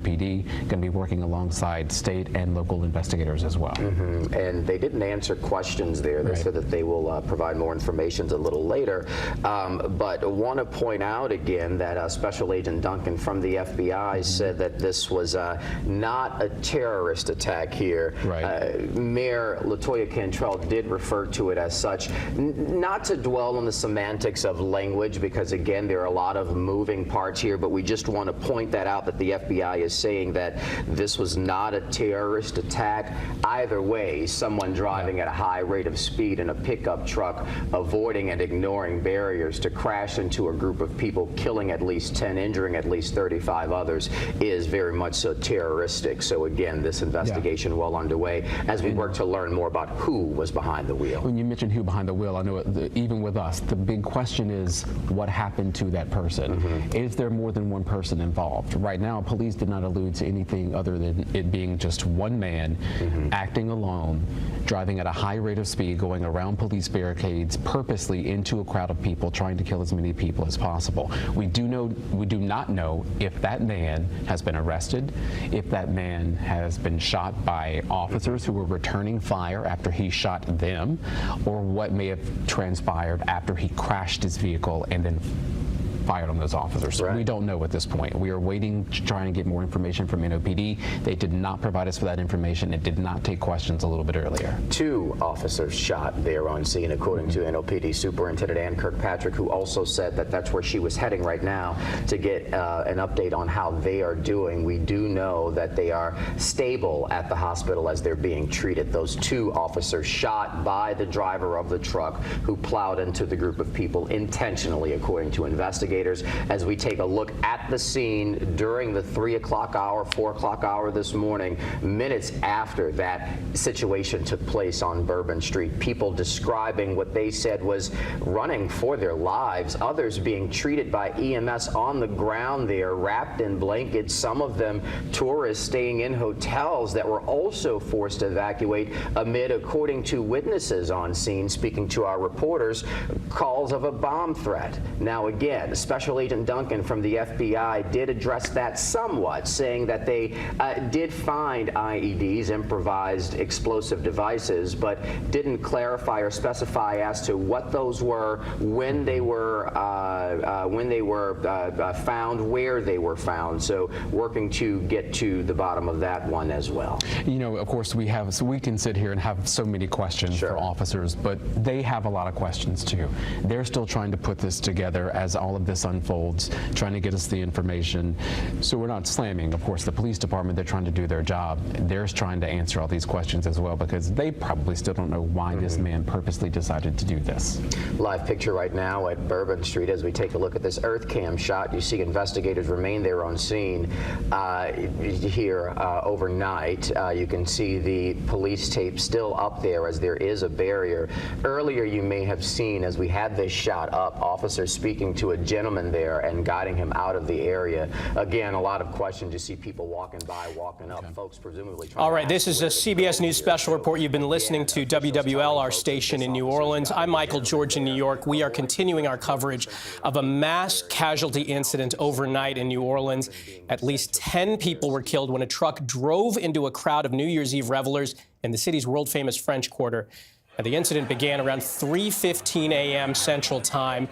NOPD, going to be working alongside state and local investigators as well. And they didn't answer questions there. They said that they will provide more information a little later. But I want to point out again that Special Agent Duncan from the FBI said that this was not a terrorist attack here. Mayor LaToya Cantrell did refer to it as such. Not to dwell on the semantics of language, because again, there are a lot of moving parts here, but we just want to point that out, that the FBI is saying that this was not a terrorist attack. Either way, someone driving at a high rate of speed in a pickup truck, avoiding and ignoring barriers to crash into a group of people, killing at least 10, injuring at least 35 others, is very much so terroristic. So again, this investigation well underway as we work to learn more about who was behind the wheel. When you mentioned who behind the wheel, I know even with us, the big question is what happened to that person. Is there more than one person involved? Right now, police did not allude to anything other than it being just one man acting alone, driving at a high rate of speed, going around police barricades purposely into a crowd of people, trying to kill as many people as possible. We do not know if that man has been arrested, if that man has been shot by officers who were returning fire after he shot them, or what may have transpired after he crashed his vehicle and then fired on those officers. We don't know at this point. We are waiting to try and get more information from NOPD. They did not provide us with that information. It did not take questions a little bit earlier. 2 officers shot there on scene, according to NOPD Superintendent Ann Kirkpatrick, who also said that that's where she was heading right now to get an update on how they are doing. We do know that they are stable at the hospital as they're being treated. Those 2 officers shot by the driver of the truck who plowed into the group of people intentionally, according to investigators. As we take a look at the scene during the 3 o'clock hour, 4 o'clock hour this morning, minutes after that situation took place on Bourbon Street, people describing what they said was running for their lives, others being treated by EMS on the ground there, wrapped in blankets, some of them tourists staying in hotels that were also forced to evacuate amid, according to witnesses on scene, speaking to our reporters, calls of a bomb threat. Now again, Special Agent Duncan from the FBI did address that somewhat, saying that they did find IEDs, improvised explosive devices, but didn't clarify or specify as to what those were, when they were found, where they were found. So working to get to the bottom of that one as well. You know, of course, we can sit here and have so many questions for officers, but they have a lot of questions too. They're still trying to put this together as all of this unfolds, trying to get us the information. So we're not slamming, of course, the police department. They're trying to do their job. They're trying to answer all these questions as well, because they probably still don't know why this man purposely decided to do this. Live picture right now at Bourbon Street as we take a look at this earth cam shot. You see investigators remain there on scene here overnight. You can see the police tape still up there as there is a barrier. Earlier you may have seen, as we had this shot up, officers speaking to a gentleman there and guiding him out of the area. Again, a lot of questions. You see people walking by, walking up, folks presumably trying. All right, this is a CBS News special report. You've been listening to WWL, our station in New Orleans. I'm Michael George in New York. We are continuing our coverage of a mass casualty incident overnight in New Orleans. At least 10 people were killed when a truck drove into a crowd of New Year's Eve revelers in the city's world-famous French Quarter. And the incident began around 3:15 a.m. Central Time.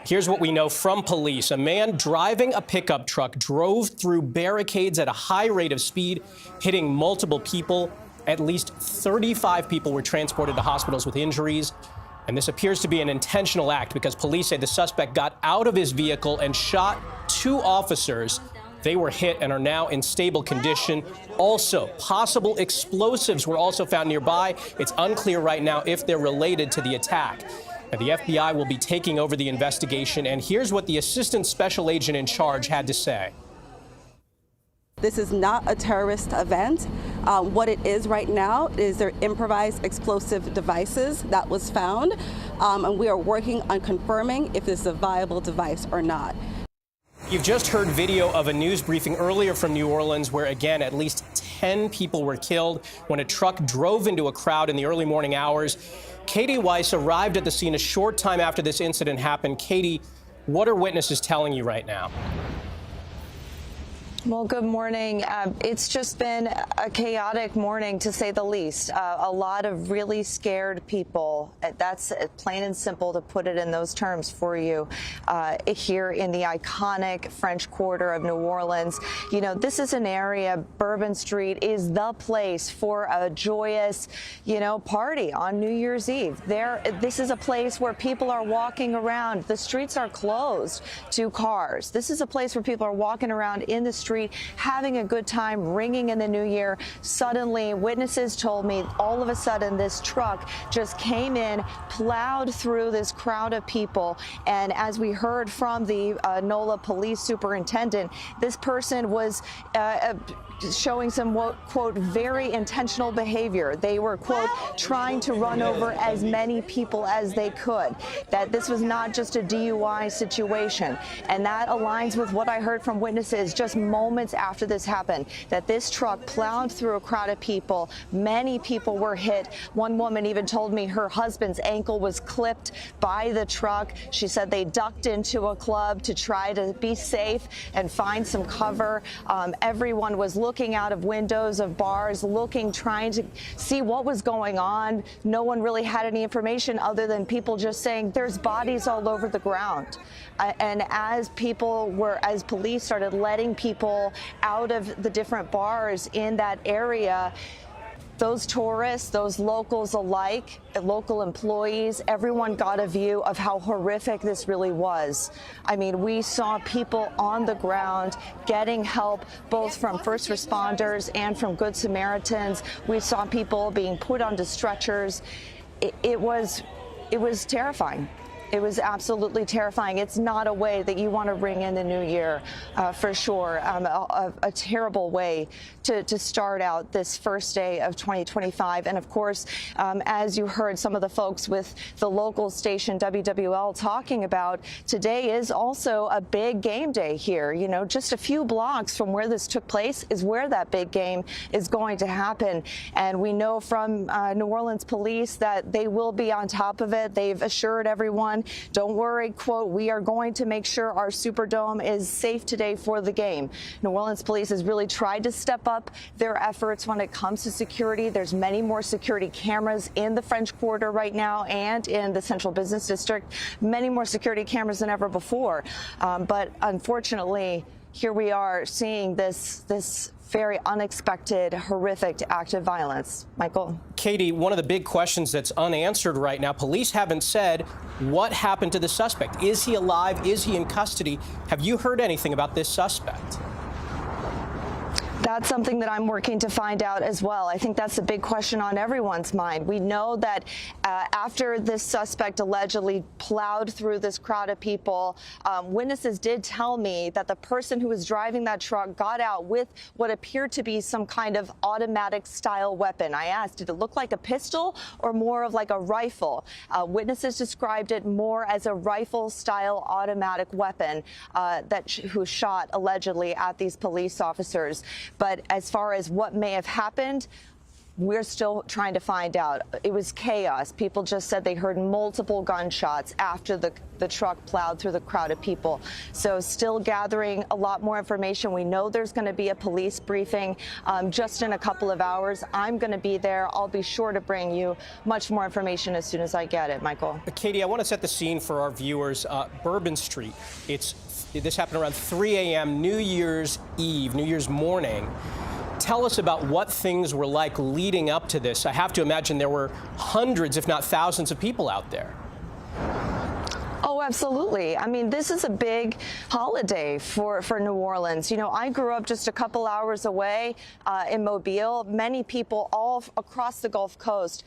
Here's what we know from police. A man driving a pickup truck drove through barricades at a high rate of speed, hitting multiple people. At least 35 people were transported to hospitals with injuries. And this appears to be an intentional act because police say the suspect got out of his vehicle and shot 2 officers. They were hit and are now in stable condition. Also, possible explosives were also found nearby. It's unclear right now if they're related to the attack. Now, the FBI will be taking over the investigation, and here's what the assistant special agent in charge had to say. This is not a terrorist event. What it is right now is their improvised explosive devices that was found, and we are working on confirming if this is a viable device or not. You've just heard video of a news briefing earlier from New Orleans where, again, at least 10 people were killed when a truck drove into a crowd in the early morning hours. Katie Weiss arrived at the scene a short time after this incident happened. Katie, what are witnesses telling you right now? Well, good morning. It's just been a chaotic morning, to say the least. A lot of really scared people. That's plain and simple, to put it in those terms for you, here in the iconic French Quarter of New Orleans. You know, this is an area, Bourbon Street is the place for a joyous, party on New Year's Eve. This is a place where people are walking around. The streets are closed to cars. This is a place where people are walking around in the street, having a good time, ringing in the new year. Suddenly, witnesses told me all of a sudden this truck just came in, plowed through this crowd of people. And as we heard from the NOLA police superintendent, this person was showing some, quote, very intentional behavior. They were, quote, trying to run over as many people as they could. That this was not just a DUI situation. And that aligns with what I heard from witnesses just moments after this happened, that this truck plowed through a crowd of people. Many people were hit. One woman even told me her husband's ankle was clipped by the truck. She said they ducked into a club to try to be safe and find some cover. Everyone was looking out of windows of bars, trying to see what was going on. No one really had any information other than people just saying there's bodies all over the ground. And as police started letting people out of the different bars in that area, those tourists, those locals alike, local employees, everyone got a view of how horrific this really was. I mean, we saw people on the ground getting help, both from first responders and from Good Samaritans. We saw people being put onto stretchers. It was terrifying. It was absolutely terrifying. It's not a way that you want to ring in the new year, for sure. A terrible way to start out this first day of 2025. And of course, as you heard some of the folks with the local station WWL talking about, today is also a big game day here. You know, just a few blocks from where this took place is where that big game is going to happen. And we know from New Orleans police that they will be on top of it. They've assured everyone, don't worry, quote, we are going to make sure our Superdome is safe today for the game. New Orleans police has really tried to step up their efforts when it comes to security. There's many more security cameras in the French Quarter right now and in the Central Business District, many more security cameras than ever before. But unfortunately, here we are seeing this very unexpected, horrific act of violence. Michael? Katie, one of the big questions that's unanswered right now, police haven't said what happened to the suspect. Is he alive? Is he in custody? Have you heard anything about this suspect? That's something that I'm working to find out as well. I think that's the big question on everyone's mind. We know that after this suspect allegedly plowed through this crowd of people, witnesses did tell me that the person who was driving that truck got out with what appeared to be some kind of automatic style weapon. I asked, did it look like a pistol or more of like a rifle? Witnesses described it more as a rifle style automatic weapon who shot allegedly at these police officers. But as far as what may have happened, we're still trying to find out. It was chaos. People just said they heard multiple gunshots after the truck plowed through the crowd of people. So still gathering a lot more information. We know there's going to be a police briefing just in a couple of hours. I'm going to be there. I'll be sure to bring you much more information as soon as I get it, Michael. Katie, I want to set the scene for our viewers. Bourbon Street. This happened around 3 a.m. New Year's Eve, New Year's morning. Tell us about what things were like leading up to this. I have to imagine there were hundreds, if not thousands, of people out there. Oh, absolutely. I mean, this is a big holiday for New Orleans. You know, I grew up just a couple hours away in Mobile. Many people all across the Gulf Coast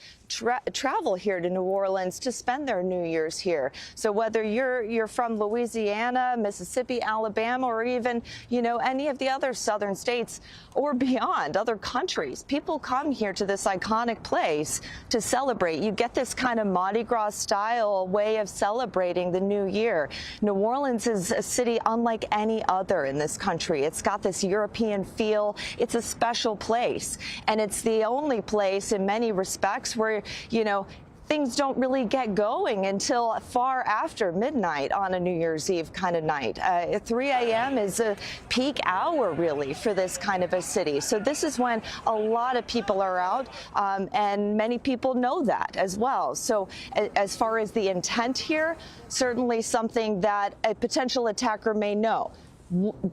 travel here to New Orleans to spend their New Year's here. So whether you're from Louisiana, Mississippi, Alabama, or even, you know, any of the other southern states or beyond, other countries, people come here to this iconic place to celebrate. You get this kind of Mardi Gras style way of celebrating the new year. New Orleans is a city unlike any other in this country. It's got this European feel. It's a special place, and it's the only place in many respects where, you know, things don't really get going until far after midnight on a New Year's Eve kind of night. 3 a.m. is a peak hour, really, for this kind of a city. So this is when a lot of people are out, and many people know that as well. So as far as the intent here, certainly something that a potential attacker may know.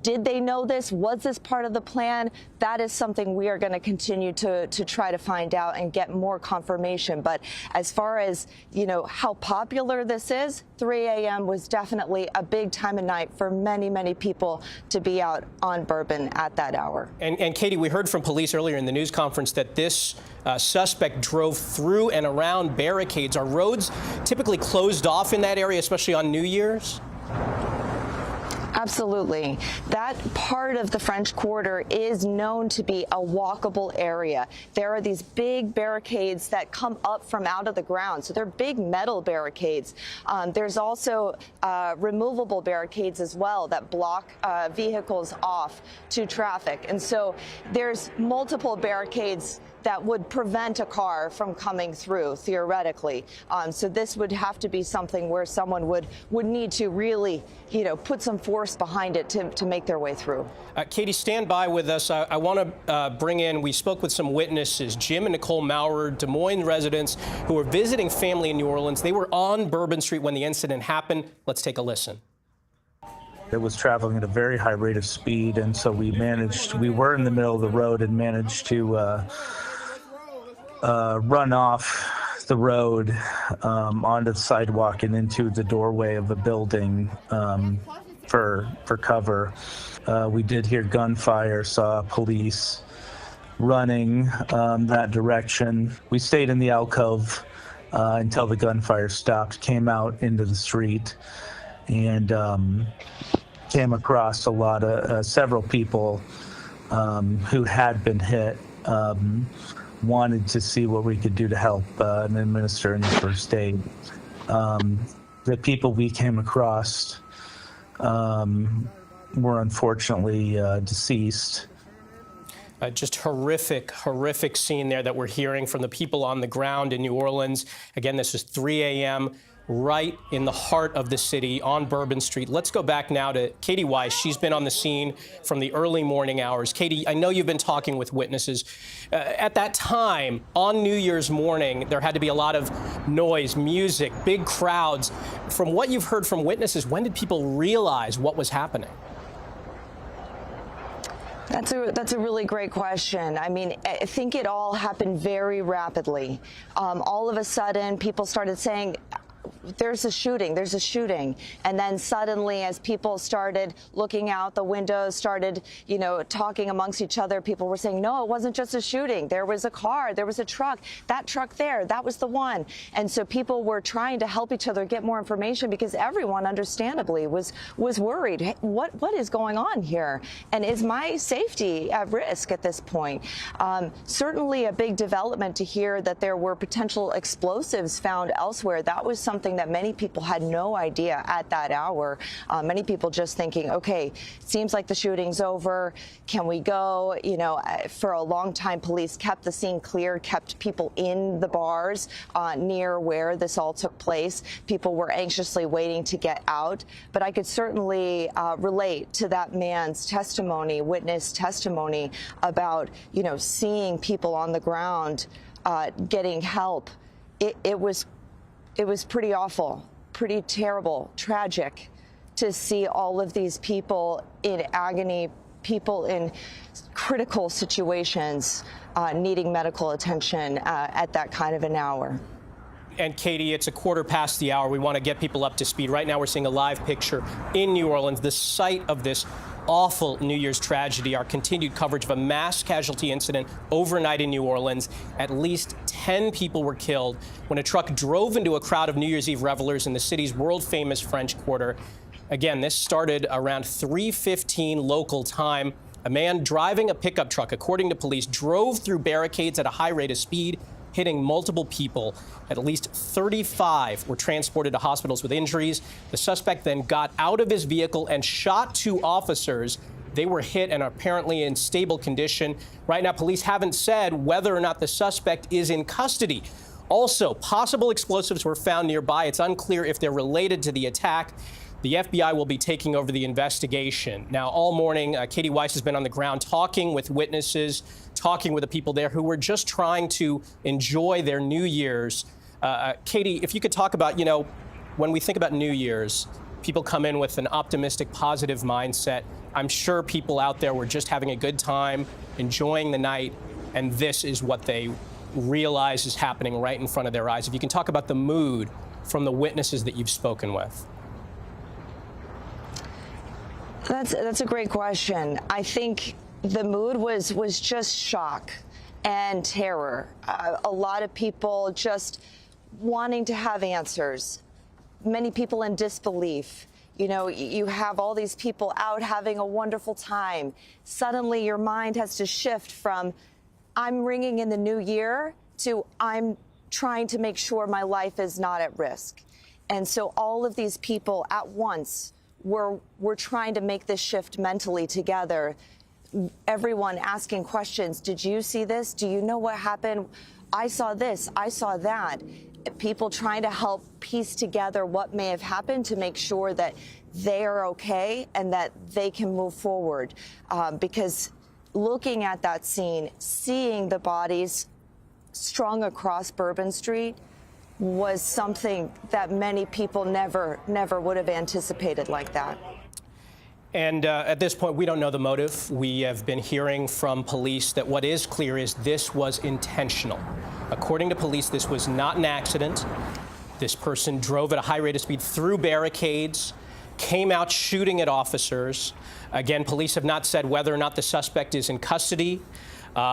Did they know this? Was this part of the plan? That is something we are going to continue to try to find out and get more confirmation. But as far as, how popular this is, 3 a.m. was definitely a big time of night for many, many people to be out on Bourbon at that hour. And Katie, we heard from police earlier in the news conference that this suspect drove through and around barricades. Are roads typically closed off in that area, especially on New Year's? Absolutely. That part of the French Quarter is known to be a walkable area. There are these big barricades that come up from out of the ground. So they're big metal barricades. There's also removable barricades as well that block vehicles off to traffic. And so there's multiple barricades that would prevent a car from coming through, theoretically. So this would have to be something where someone would need to really, put some force behind it to make their way through. Katie, stand by with us. I want to bring in, we spoke with some witnesses, Jim and Nicole Maurer, Des Moines residents who were visiting family in New Orleans. They were on Bourbon Street when the incident happened. Let's take a listen. It was traveling at a very high rate of speed, and so we were in the middle of the road and managed to run off the road onto the sidewalk and into the doorway of a building for cover. We did hear gunfire, saw police running that direction. We stayed in the alcove until the gunfire stopped, came out into the street, and came across several people who had been hit. Wanted to see what we could do to help and administer any first aid. The people we came across were unfortunately deceased. Just horrific scene there that we're hearing from the people on the ground in New Orleans. Again, this is 3 a.m. right in the heart of the city on Bourbon Street. Let's go back now to Katie Weiss. She's been on the scene from the early morning hours. Katie, I know you've been talking with witnesses. At that time, on New Year's morning, there had to be a lot of noise, music, big crowds. From what you've heard from witnesses, when did people realize what was happening? That's a really great question. I mean, I think it all happened very rapidly. All of a sudden, people started saying, there's a shooting. And then suddenly, as people started looking out the windows, started, talking amongst each other, people were saying, no, it wasn't just a shooting. There was a car, there was a truck, that truck there, that was the one. And so people were trying to help each other get more information because everyone, understandably, was worried. Hey, what is going on here? And is my safety at risk at this point? Certainly a big development to hear that there were potential explosives found elsewhere. That was something that many people had no idea at that hour. Many people just thinking, okay, seems like the shooting's over. Can we go? For a long time, police kept the scene clear, kept people in the bars near where this all took place. People were anxiously waiting to get out. But I could certainly relate to that man's testimony, witness testimony about, seeing people on the ground getting help. It was pretty awful, pretty terrible, tragic to see all of these people in agony, people in critical situations needing medical attention at that kind of an hour. And Katie, it's a quarter past the hour. We want to get people up to speed. Right now, we're seeing a live picture in New Orleans, the site of this awful New Year's tragedy, our continued coverage of a mass casualty incident overnight in New Orleans. At least 10 people were killed when a truck drove into a crowd of New Year's Eve revelers in the city's world-famous French Quarter. Again, this started around 3:15 local time. A man driving a pickup truck, according to police, drove through barricades at a high rate of speed, hitting multiple people. At least 35 were transported to hospitals with injuries. The suspect then got out of his vehicle and shot 2 officers. They were hit and are apparently in stable condition. Right now, police haven't said whether or not the suspect is in custody. Also, possible explosives were found nearby. It's unclear if they're related to the attack. The FBI will be taking over the investigation. Now, all morning, Katie Weiss has been on the ground talking with witnesses, talking with the people there who were just trying to enjoy their New Year's. Katie, if you could talk about, when we think about New Year's, people come in with an optimistic, positive mindset. I'm sure people out there were just having a good time, enjoying the night, and this is what they realize is happening right in front of their eyes. If you can talk about the mood from the witnesses that you've spoken with. That's a great question. I think the mood was just shock and terror. A lot of people just wanting to have answers. Many people in disbelief. You have all these people out having a wonderful time. Suddenly your mind has to shift from I'm ringing in the new year to I'm trying to make sure my life is not at risk. And so all of these people at once we're trying to make this shift mentally together. Everyone asking questions. Did you see this? Do you know what happened? I saw this. I saw that. People trying to help piece together what may have happened to make sure that they are okay and that they can move forward. Because looking at that scene, seeing the bodies strung across Bourbon Street, was something that many people never would have anticipated like that. And at this point, we don't know the motive. We have been hearing from police that what is clear is this was intentional. According to police, this was not an accident. This person drove at a high rate of speed through barricades, came out shooting at officers. Again, police have not said whether or not the suspect is in custody.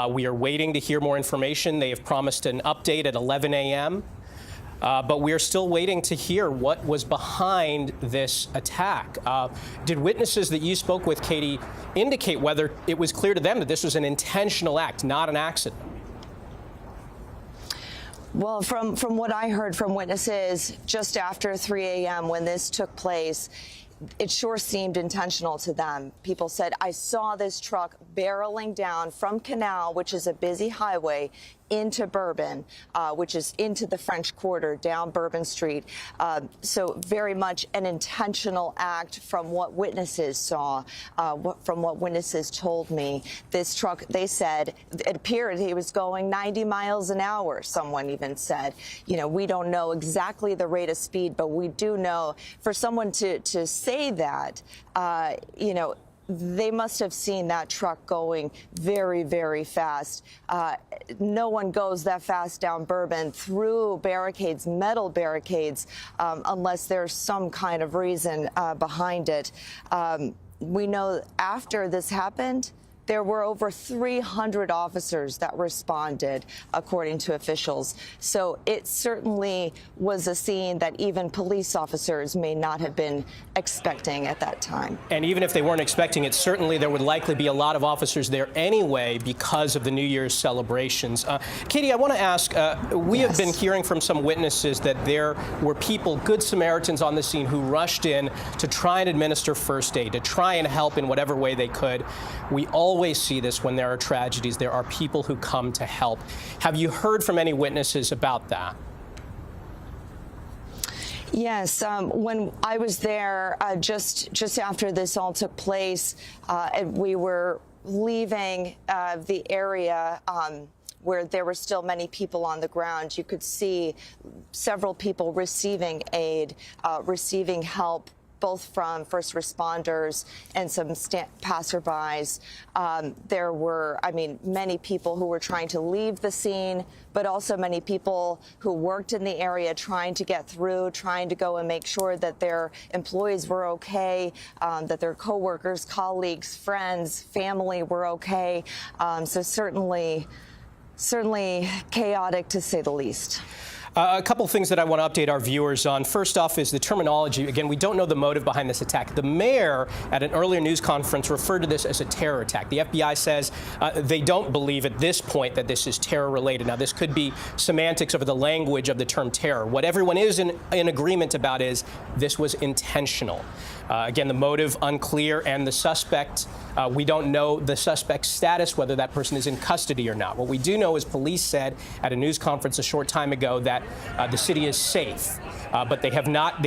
We are waiting to hear more information. They have promised an update at 11 a.m. But we're still waiting to hear what was behind this attack. Did witnesses that you spoke with, Katie, indicate whether it was clear to them that this was an intentional act, not an accident? Well, from what I heard from witnesses just after 3 a.m. when this took place, it sure seemed intentional to them. People said, I saw this truck barreling down from Canal, which is a busy highway, into Bourbon, which is into the French Quarter, down Bourbon Street. So very much an intentional act from what witnesses saw, from what witnesses told me. This truck, they said, it appeared he was going 90 miles an hour, someone even said. We don't know exactly the rate of speed, but we do know for someone to say that, they must have seen that truck going very, very fast. No one goes that fast down Bourbon through barricades, metal barricades, unless there's some kind of reason behind it. We know after this happened, there were over 300 officers that responded, according to officials. So it certainly was a scene that even police officers may not have been expecting at that time. And even if they weren't expecting it, certainly there would likely be a lot of officers there anyway because of the New Year's celebrations. Katie, I want to ask, we have been hearing from some witnesses that there were people, good Samaritans on the scene, who rushed in to try and administer first aid, to try and help in whatever way they could. We always see this when there are tragedies. There are people who come to help. Have you heard from any witnesses about that? Yes, when I was there just after this all took place, and we were leaving the area where there were still many people on the ground, you could see several people receiving aid, receiving help, both from first responders and some passerbys. There were, many people who were trying to leave the scene, but also many people who worked in the area trying to get through, trying to go and make sure that their employees were okay, that their coworkers, colleagues, friends, family were okay. So certainly chaotic, to say the least. A couple things that I want to update our viewers on. First off is the terminology. Again, we don't know the motive behind this attack. The mayor at an earlier news conference referred to this as a terror attack. The FBI says they don't believe at this point that this is terror related. Now, this could be semantics over the language of the term terror. What everyone is in agreement about is this was intentional. Again, the motive unclear, and the suspect, we don't know the suspect's status, whether that person is in custody or not. What we do know is police said at a news conference a short time ago that the city is safe, but they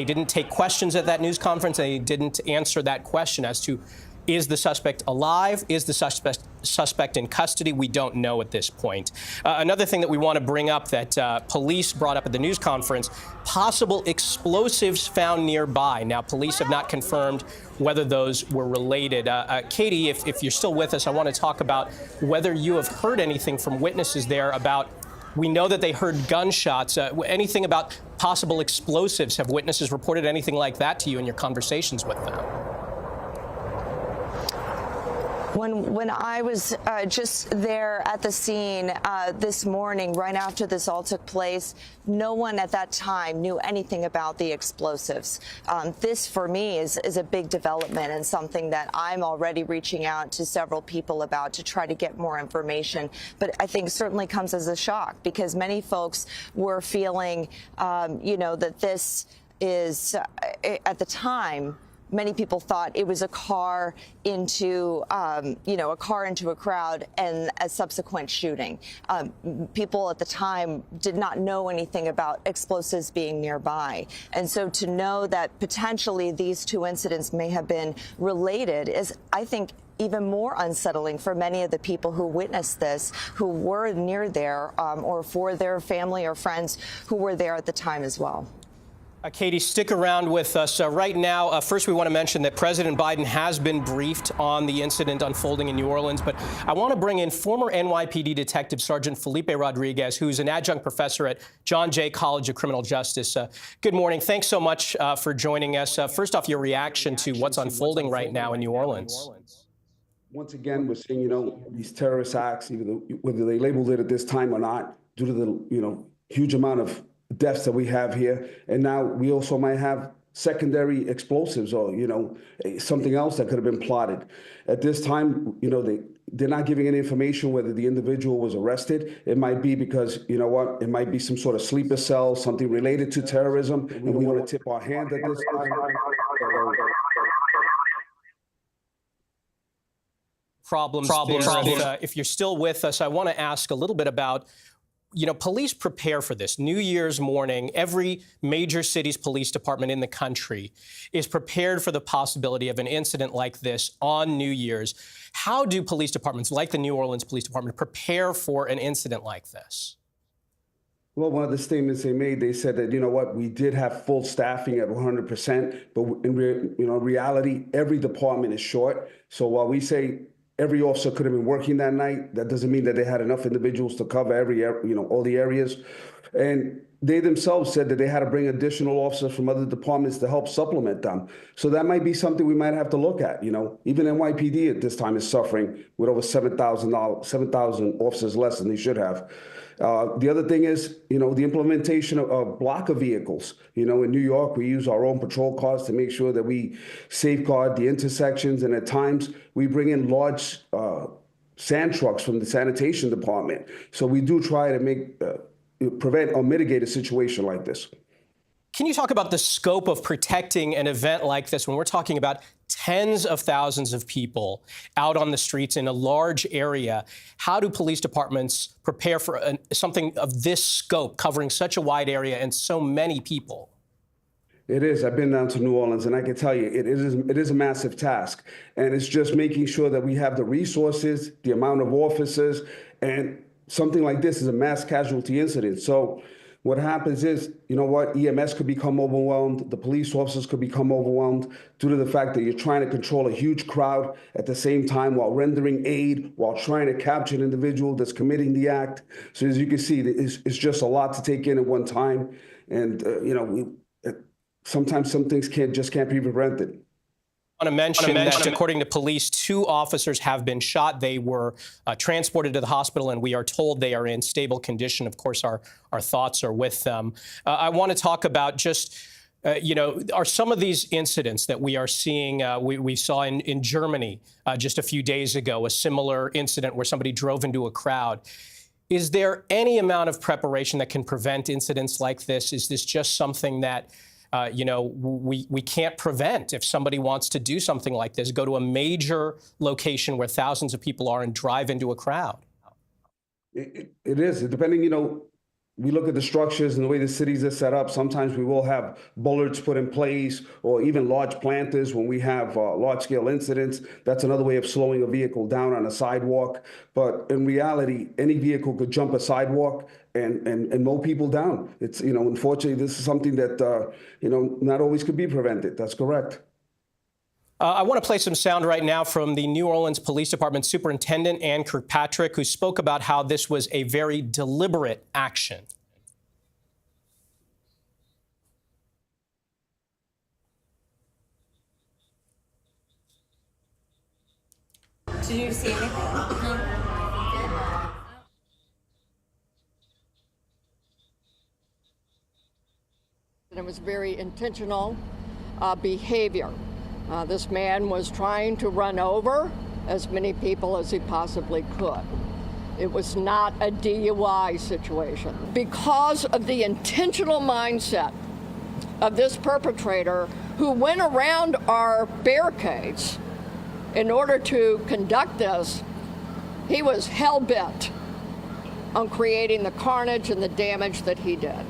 didn't take questions at that news conference. They didn't answer that question as to, is the suspect alive? Is the suspect in custody? We don't know at this point. Another thing that we want to bring up that police brought up at the news conference, possible explosives found nearby. Now, police have not confirmed whether those were related. Katie, if you're still with us, I want to talk about whether you have heard anything from witnesses there about, we know that they heard gunshots. Anything about possible explosives? Have witnesses reported anything like that to you in your conversations with them? When I was just there at the scene this morning, right after this all took place, no one at that time knew anything about the explosives. This, for me, is a big development and something that I'm already reaching out to several people about to try to get more information. But I think certainly comes as a shock, because many folks were feeling, that this is, at the time, many people thought it was a car into, a crowd and a subsequent shooting. People at the time did not know anything about explosives being nearby. And so to know that potentially these two incidents may have been related is, I think, even more unsettling for many of the people who witnessed this, who were near there, or for their family or friends who were there at the time as well. Katie, stick around with us right now. First, we want to mention that President Biden has been briefed on the incident unfolding in New Orleans, but I want to bring in former NYPD Detective Sergeant Felipe Rodriguez, who's an adjunct professor at John Jay College of Criminal Justice. Good morning. Thanks so much for joining us. First off, your reaction to what's unfolding right now in New Orleans. Once again, we're seeing, these terrorist acts, whether they labeled it at this time or not, due to the, huge amount of deaths that we have here. And now we also might have secondary explosives or, something else that could have been plotted. At this time, they're not giving any information whether the individual was arrested. It might be because, it might be some sort of sleeper cell, something related to terrorism, and we want to tip our hand at this time. Problems. If you're still with us, I want to ask a little bit about, police prepare for this. New Year's morning, every major city's police department in the country is prepared for the possibility of an incident like this on New Year's. How do police departments, like the New Orleans Police Department, prepare for an incident like this? Well, one of the statements they made, they said that, we did have full staffing at 100%, but in reality, every department is short. So while we say every officer could have been working that night, that doesn't mean that they had enough individuals to cover all the areas. And they themselves said that they had to bring additional officers from other departments to help supplement them. So that might be something we might have to look at. Even NYPD at this time is suffering with over 7,000 officers less than they should have. The other thing is, the implementation of blocker vehicles. In New York, we use our own patrol cars to make sure that we safeguard the intersections. And at times, we bring in large sand trucks from the sanitation department. So we do try to prevent or mitigate a situation like this. Can you talk about the scope of protecting an event like this when we're talking about tens of thousands of people out on the streets in a large area? How do police departments prepare for something of this scope, covering such a wide area and so many people? It is. I've been down to New Orleans, and I can tell you it is a massive task. And it's just making sure that we have the resources, the amount of officers, and something like this is a mass casualty incident. So what happens is, EMS could become overwhelmed. The police officers could become overwhelmed due to the fact that you're trying to control a huge crowd at the same time while rendering aid, while trying to capture an individual that's committing the act. So as you can see, it's just a lot to take in at one time. And, sometimes some things can't be prevented. I want to mention that, according to police, 2 officers have been shot. They were transported to the hospital, and we are told they are in stable condition. Of course, our thoughts are with them. I want to talk about just, are some of these incidents that we are seeing, we saw in Germany just a few days ago, a similar incident where somebody drove into a crowd. Is there any amount of preparation that can prevent incidents like this? Is this just something that we can't prevent? If somebody wants to do something like this, go to a major location where thousands of people are and drive into a crowd? It is. Depending, we look at the structures and the way the cities are set up. Sometimes we will have bullards put in place or even large planters when we have large-scale incidents. That's another way of slowing a vehicle down on a sidewalk. But in reality, any vehicle could jump a sidewalk and mow people down. It's, unfortunately, this is something that, not always could be prevented. That's correct. I want to play some sound right now from the New Orleans Police Department Superintendent Ann Kirkpatrick, who spoke about how this was a very deliberate action. Did you see anything? It was very intentional behavior. This man was trying to run over as many people as he possibly could. It was not a DUI situation. Because of the intentional mindset of this perpetrator who went around our barricades in order to conduct this, he was hell-bent on creating the carnage and the damage that he did.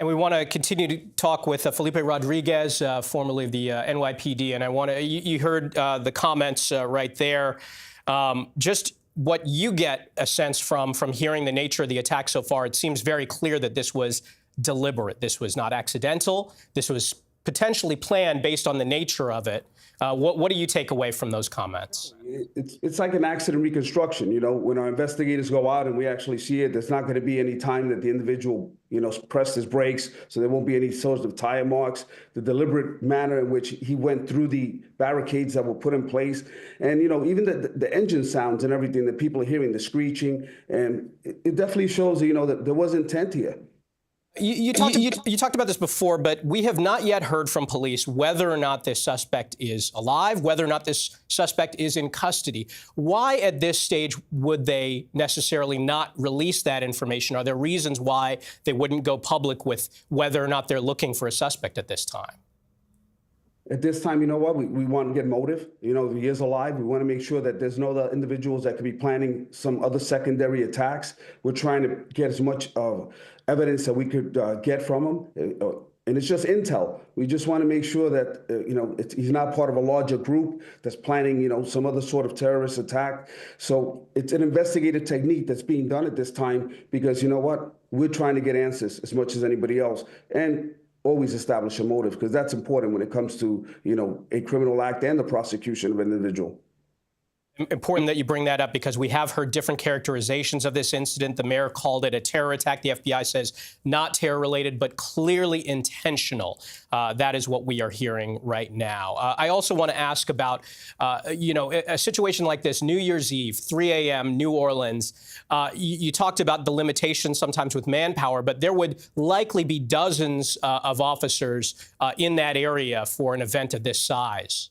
And we want to continue to talk with Felipe Rodriguez, formerly of the NYPD. And I want to, you heard the comments right there. Just what you get a sense from hearing the nature of the attack so far, it seems very clear that this was deliberate. This was not accidental. This was potentially planned based on the nature of it. What do you take away from those comments? It's like an accident reconstruction. When our investigators go out and we actually see it, there's not going to be any time that the individual, pressed his brakes, so there won't be any sort of tire marks. The deliberate manner in which he went through the barricades that were put in place, and even the engine sounds and everything that people are hearing, the screeching, and it definitely shows that there was intent here. You talked about this before, but we have not yet heard from police whether or not this suspect is alive, whether or not this suspect is in custody. Why at this stage would they necessarily not release that information? Are there reasons why they wouldn't go public with whether or not they're looking for a suspect at this time? At this time, we want to get motive. If he is alive, we want to make sure that there's no other individuals that could be planning some other secondary attacks. We're trying to get as much evidence that we could get from him. And it's just intel. We just want to make sure that, he's not part of a larger group that's planning, some other sort of terrorist attack. So it's an investigative technique that's being done at this time because, we're trying to get answers as much as anybody else. And always establish a motive, because that's important when it comes to, a criminal act and the prosecution of an individual. Important that you bring that up because we have heard different characterizations of this incident. The mayor called it a terror attack. The FBI says not terror-related, but clearly intentional. That is what we are hearing right now. I also want to ask about, a situation like this, New Year's Eve, 3 a.m., New Orleans. You talked about the limitations sometimes with manpower, but there would likely be dozens of officers in that area for an event of this size.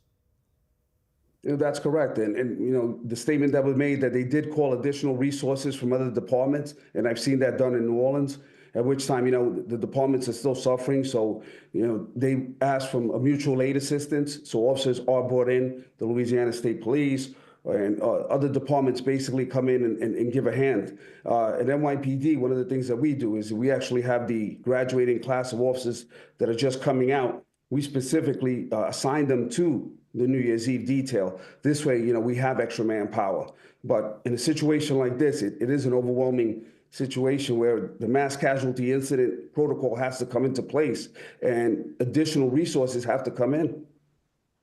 That's correct. And the statement that was made that they did call additional resources from other departments, and I've seen that done in New Orleans, at which time, the departments are still suffering. So, they asked for a mutual aid assistance. So officers are brought in, the Louisiana State Police and other departments basically come in and give a hand. At NYPD, one of the things that we do is we actually have the graduating class of officers that are just coming out. We specifically assign them to the New Year's Eve detail. This way, we have extra manpower. But in a situation like this, it is an overwhelming situation where the mass casualty incident protocol has to come into place and additional resources have to come in.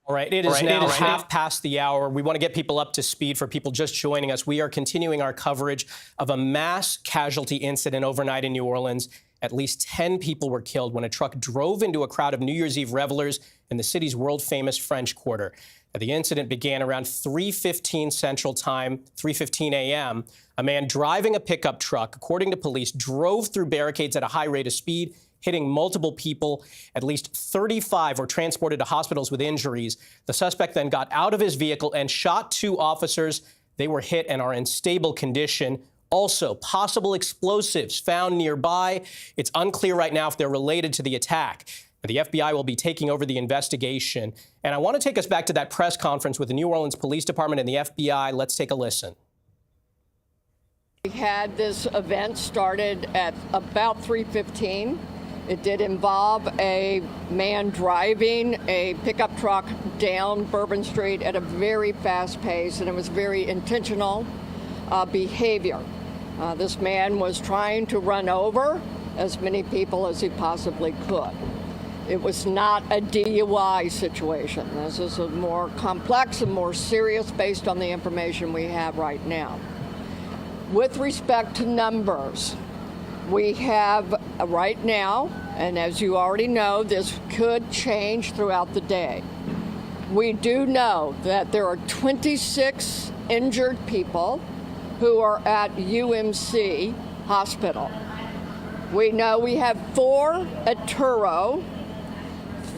All right, it is now half past the hour. We want to get people up to speed for people just joining us. We are continuing our coverage of a mass casualty incident overnight in New Orleans. At least 10 people were killed when a truck drove into a crowd of New Year's Eve revelers in the city's world-famous French Quarter. The incident began around 3:15 Central Time, 3:15 a.m. A man driving a pickup truck, according to police, drove through barricades at a high rate of speed, hitting multiple people. At least 35 were transported to hospitals with injuries. The suspect then got out of his vehicle and shot 2 officers. They were hit and are in stable condition. Also, possible explosives found nearby. It's unclear right now if they're related to the attack. The FBI will be taking over the investigation. And I want to take us back to that press conference with the New Orleans Police Department and the FBI. Let's take a listen. We had this event started at about 3:15. It did involve a man driving a pickup truck down Bourbon Street at a very fast pace, and it was very intentional behavior. This man was trying to run over as many people as he possibly could. It was not a DUI situation. This is a more complex and more serious based on the information we have right now. With respect to numbers, we have right now, and as you already know, this could change throughout the day. We do know that there are 26 injured people who are at UMC Hospital. We know we have 4 at Turo,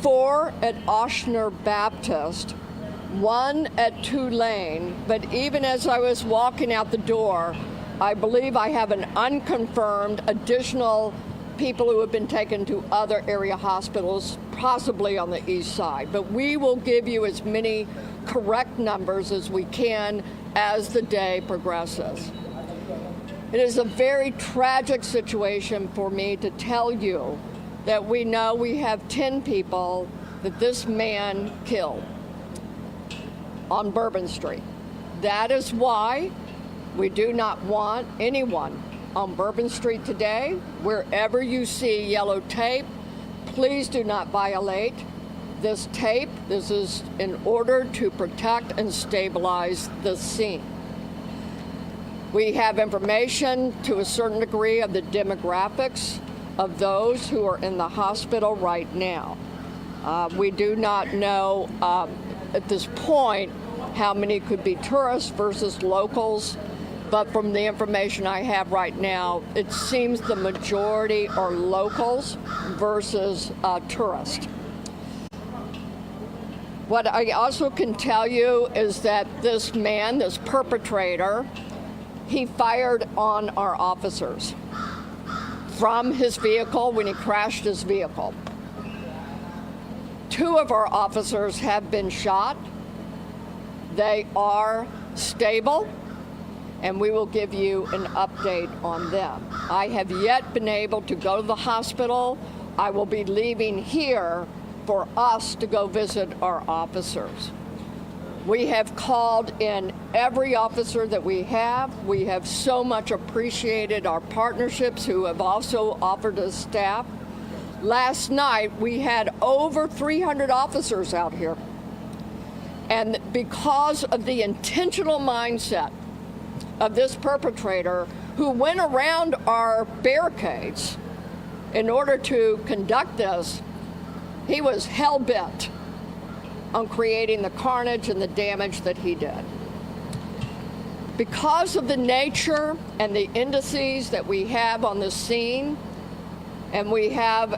4 at Ochsner Baptist, 1 at Tulane, but even as I was walking out the door, I believe I have an unconfirmed additional people who have been taken to other area hospitals, possibly on the east side. But we will give you as many correct numbers as we can as the day progresses. It is a very tragic situation for me to tell you that we know we have 10 people that this man killed on Bourbon Street. That is why we do not want anyone on Bourbon Street today. Wherever you see yellow tape, please do not violate this tape. This is in order to protect and stabilize the scene. We have information to a certain degree of the demographics of those who are in the hospital right now. We do not know at this point how many could be tourists versus locals, but from the information I have right now, it seems the majority are locals versus tourists. What I also can tell you is that this man, this perpetrator, he fired on our officers from his vehicle when he crashed his vehicle. 2 of our officers have been shot. They are stable, and we will give you an update on them. I have yet been able to go to the hospital. I will be leaving here for us to go visit our officers. We have called in every officer that we have. We have so much appreciated our partnerships who have also offered us staff. Last night, we had over 300 officers out here. And because of the intentional mindset of this perpetrator who went around our barricades in order to conduct this, he was hell-bent on creating the carnage and the damage that he did. Because of the nature and the indices that we have on the scene, and we have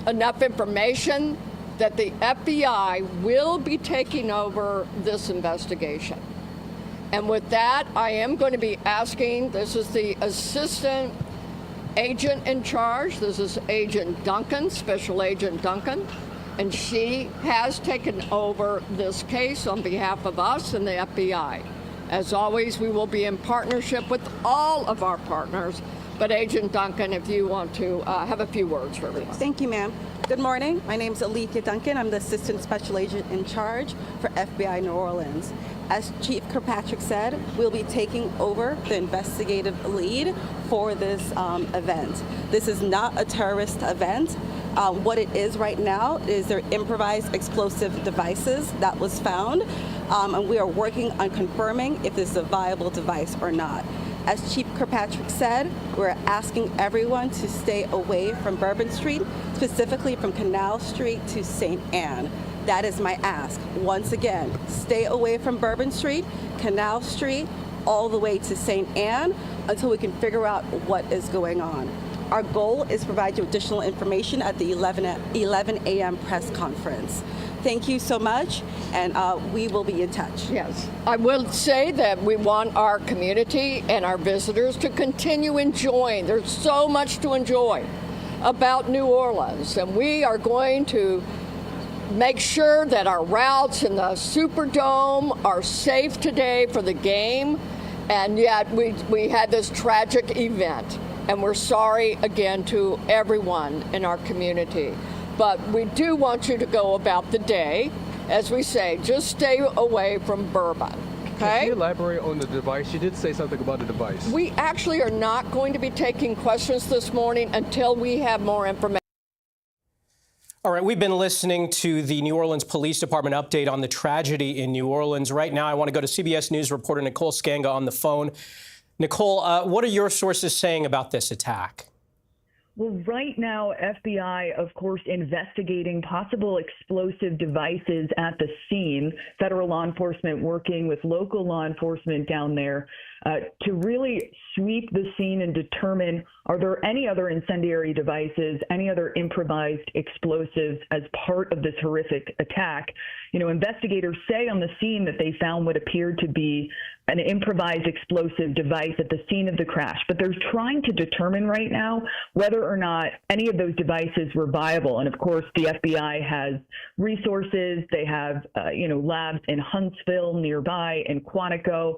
enough information that the FBI will be taking over this investigation. And with that, I am going to be asking, this is the assistant agent in charge. This is Agent Duncan, Special Agent Duncan, and she has taken over this case on behalf of us and the FBI. As always, we will be in partnership with all of our partners. But Agent Duncan, if you want to have a few words for everyone. Thank you, ma'am. Good morning. My name is Alethea Duncan. I'm the Assistant Special Agent in charge for FBI New Orleans. As Chief Kirkpatrick said, we'll be taking over the investigative lead for this event. This is not a terrorist event. What it is right now is their improvised explosive devices that was found, and we are working on confirming if this is a viable device or not. As Chief Kirkpatrick said, we're asking everyone to stay away from Bourbon Street, specifically from Canal Street to St. Anne. That is my ask. Once again, stay away from Bourbon Street, Canal Street, all the way to St. Anne until we can figure out what is going on. Our goal is to provide you additional information at the 11 a.m. press conference. Thank you so much, and we will be in touch. Yes, I will say that we want our community and our visitors to continue enjoying. There's so much to enjoy about New Orleans, and we are going to make sure that our routes in the Superdome are safe today for the game, and yet we had this tragic event, and we're sorry again to everyone in our community. But we do want you to go about the day, as we say, just stay away from Bourbon, okay? Can you elaborate on the device? You did say something about the device. We actually are not going to be taking questions this morning until we have more information. All right, we've been listening to the New Orleans Police Department update on the tragedy in New Orleans. Right now, I want to go to CBS News reporter Nicole Skanga on the phone. Nicole, what are your sources saying about this attack? Well, right now, FBI, of course, investigating possible explosive devices at the scene. Federal law enforcement working with local law enforcement down there to really sweep the scene and determine, are there any other incendiary devices, any other improvised explosives as part of this horrific attack? You know, investigators say on the scene that they found what appeared to be an improvised explosive device at the scene of the crash, but they're trying to determine right now whether or not any of those devices were viable. And of course, the FBI has resources. They have, labs in Huntsville nearby, in Quantico.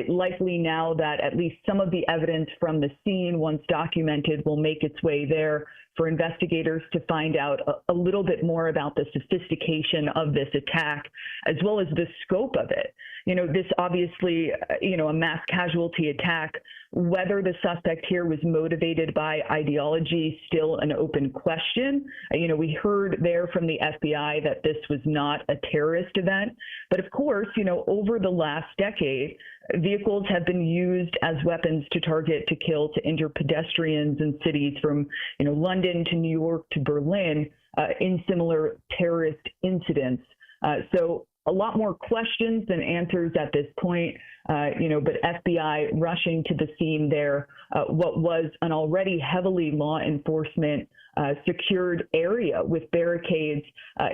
Likely now that at least some of the evidence from the scene, once documented, will make its way there for investigators to find out a little bit more about the sophistication of this attack, as well as the scope of it. You know, this obviously, a mass casualty attack, whether the suspect here was motivated by ideology, still an open question. We heard there from the FBI that this was not a terrorist event. But of course, over the last decade, vehicles have been used as weapons to target, to kill, to injure pedestrians in cities from, London to New York to Berlin in similar terrorist incidents. So a lot more questions than answers at this point, but FBI rushing to the scene there, what was an already heavily law enforcement secured area with barricades,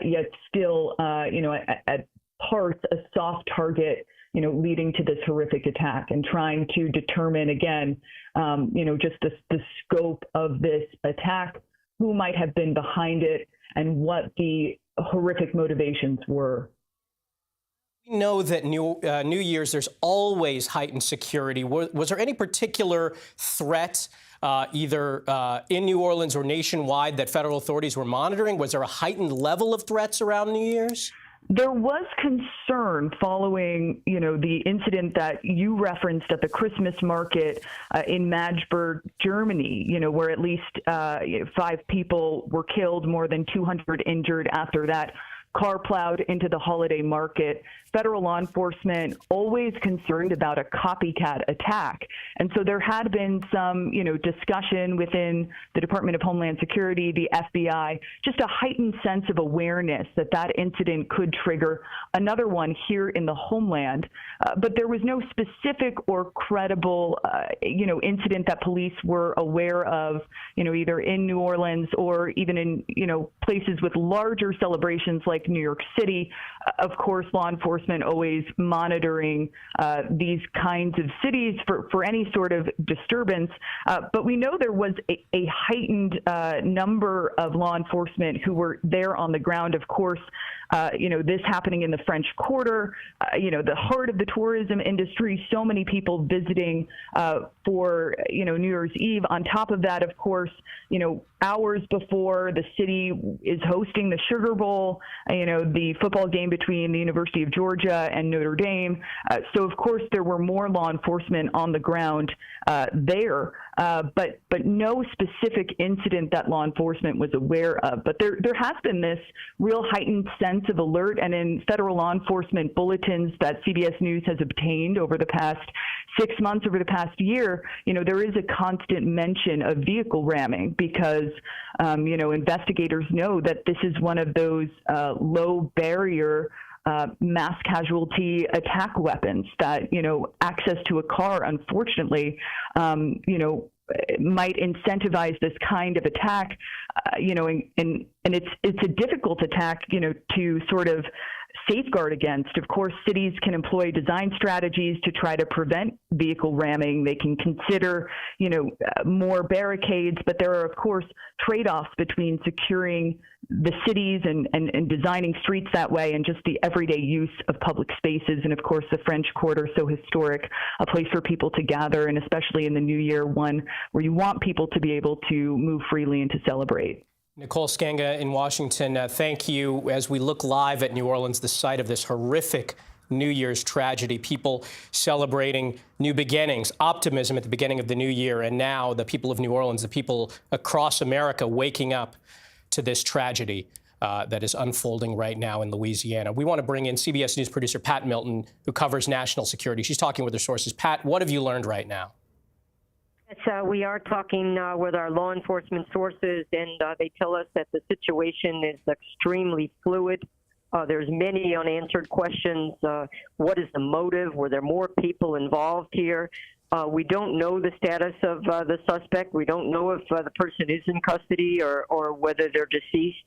yet still, at parts a soft target, leading to this horrific attack, and trying to determine again, just the scope of this attack, who might have been behind it, and what the horrific motivations were. We know that New Year's, there's always heightened security. Was there any particular threat, either in New Orleans or nationwide, that federal authorities were monitoring? Was there a heightened level of threats around New Year's? There was concern following, the incident that you referenced at the Christmas market in Magdeburg, Germany, where at least 5 people were killed, more than 200 injured after that car plowed into the holiday market. Federal law enforcement always concerned about a copycat attack. And so there had been some, discussion within the Department of Homeland Security, the FBI, just a heightened sense of awareness that that incident could trigger another one here in the homeland. But there was no specific or credible, incident that police were aware of, either in New Orleans or even in, places with larger celebrations like New York City. Of course, law enforcement always monitoring these kinds of cities for any sort of disturbance. But we know there was a heightened number of law enforcement who were there on the ground. Of course, this happening in the French Quarter, the heart of the tourism industry, so many people visiting for, New Year's Eve. On top of that, of course, hours before the city is hosting the Sugar Bowl, the football game between the University of Georgia Georgia and Notre Dame. So, of course, there were more law enforcement on the ground there, but no specific incident that law enforcement was aware of. But there has been this real heightened sense of alert, and in federal law enforcement bulletins that CBS News has obtained over the past 6 months, over the past year, there is a constant mention of vehicle ramming because, investigators know that this is one of those low barrier mass casualty attack weapons that, access to a car, unfortunately, might incentivize this kind of attack, and it's a difficult attack, to sort of safeguard against. Of course, cities can employ design strategies to try to prevent vehicle ramming. They can consider, more barricades, but there are, of course, trade-offs between securing the cities and designing streets that way and just the everyday use of public spaces. And of course, the French Quarter, so historic, a place for people to gather, and especially in the new year, one where you want people to be able to move freely and to celebrate. Nicole Skanga in Washington, thank you. As we look live at New Orleans, the site of this horrific New Year's tragedy, people celebrating new beginnings, optimism at the beginning of the new year, and now the people of New Orleans, the people across America waking up to this tragedy that is unfolding right now in Louisiana. We want to bring in CBS News producer Pat Milton, who covers national security. She's talking with her sources. Pat, what have you learned right now? We are talking with our law enforcement sources, and they tell us that the situation is extremely fluid. There's many unanswered questions. What is the motive? Were there more people involved here? We don't know the status of the suspect. We don't know if the person is in custody or whether they're deceased.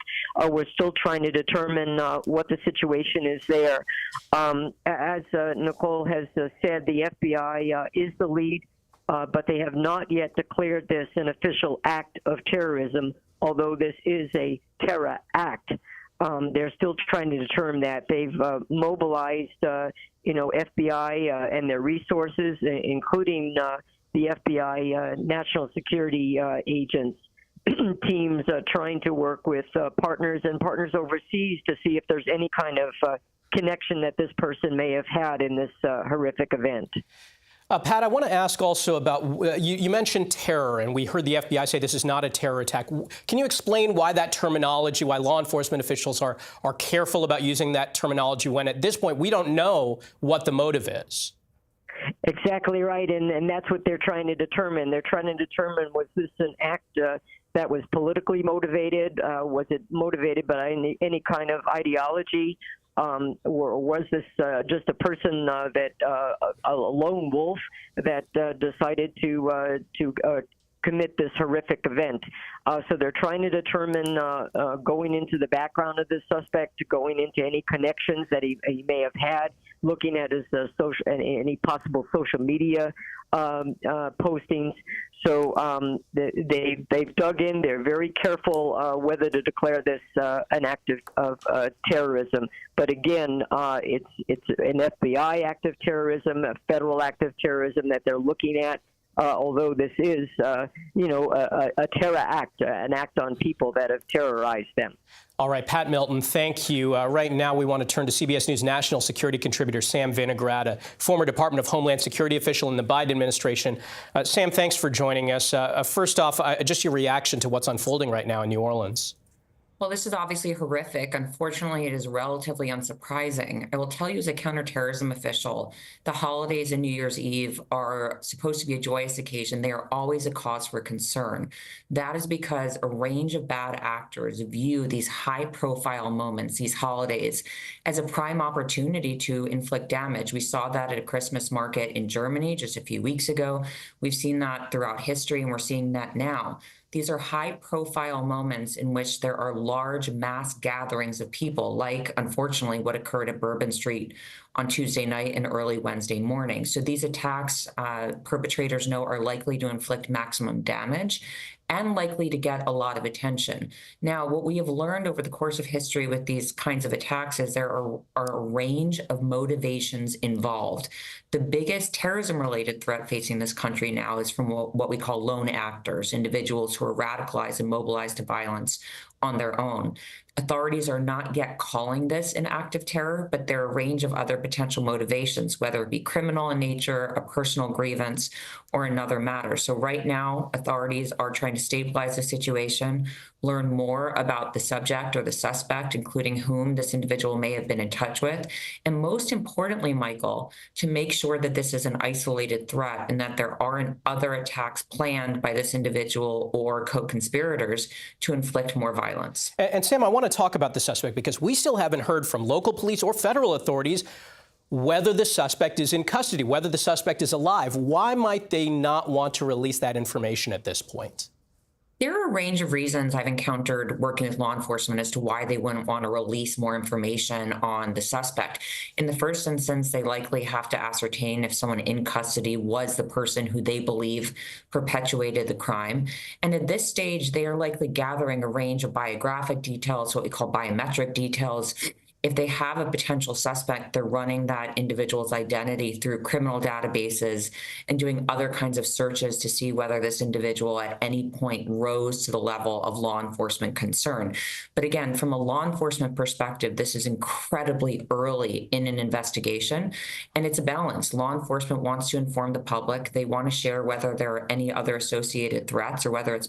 We're still trying to determine what the situation is there. As Nicole has said, the FBI is the lead. But they have not yet declared this an official act of terrorism, although this is a terror act. They're still trying to determine that. They've mobilized, FBI and their resources, including the FBI national security agents, teams trying to work with partners overseas to see if there's any kind of connection that this person may have had in this horrific event. Pat, I want to ask also about, you mentioned terror, and we heard the FBI say this is not a terror attack. Can you explain why that terminology, why law enforcement officials are careful about using that terminology when at this point we don't know what the motive is? Exactly right, and that's what they're trying to determine. They're trying to determine, was this an act that was politically motivated? Was it motivated by any kind of ideology? Or was this just a person a lone wolf that decided to commit this horrific event? So they're trying to determine, going into the background of this suspect, going into any connections that he may have had, looking at his any possible social media postings. So they've dug in. They're very careful whether to declare this an act of terrorism. But again, it's an FBI act of terrorism, a federal act of terrorism that they're looking at. Although this is, a terror act, an act on people that have terrorized them. All right, Pat Milton, thank you. Right now, we want to turn to CBS News national security contributor Sam Vinograd, a former Department of Homeland Security official in the Biden administration. Sam, thanks for joining us. First off, just your reaction to what's unfolding right now in New Orleans. Well, this is obviously horrific. Unfortunately, it is relatively unsurprising. I will tell you as a counterterrorism official, the holidays and New Year's Eve are supposed to be a joyous occasion. They are always a cause for concern. That is because a range of bad actors view these high-profile moments, these holidays, as a prime opportunity to inflict damage. We saw that at a Christmas market in Germany just a few weeks ago. We've seen that throughout history, and we're seeing that now. These are high-profile moments in which there are large mass gatherings of people, like, unfortunately, what occurred at Bourbon Street on Tuesday night and early Wednesday morning. So these attacks, perpetrators know, are likely to inflict maximum damage and likely to get a lot of attention. Now, what we have learned over the course of history with these kinds of attacks is there are a range of motivations involved. The biggest terrorism-related threat facing this country now is from what we call lone actors, individuals who are radicalized and mobilized to violence on their own. Authorities are not yet calling this an act of terror, but there are a range of other potential motivations, whether it be criminal in nature, a personal grievance, or another matter. So right now, authorities are trying to stabilize the situation, learn more about the subject or the suspect, including whom this individual may have been in touch with, and most importantly, Michael, to make sure that this is an isolated threat and that there aren't other attacks planned by this individual or co-conspirators to inflict more violence. And Sam, I want to talk about the suspect because we still haven't heard from local police or federal authorities whether the suspect is in custody, whether the suspect is alive. Why might they not want to release that information at this point? There are a range of reasons I've encountered working with law enforcement as to why they wouldn't want to release more information on the suspect. In the first instance, they likely have to ascertain if someone in custody was the person who they believe perpetuated the crime. And at this stage, they are likely gathering a range of biographic details, what we call biometric details. If they have a potential suspect, they're running that individual's identity through criminal databases and doing other kinds of searches to see whether this individual at any point rose to the level of law enforcement concern. But again, from a law enforcement perspective, this is incredibly early in an investigation, and it's a balance. Law enforcement wants to inform the public. They want to share whether there are any other associated threats or whether it's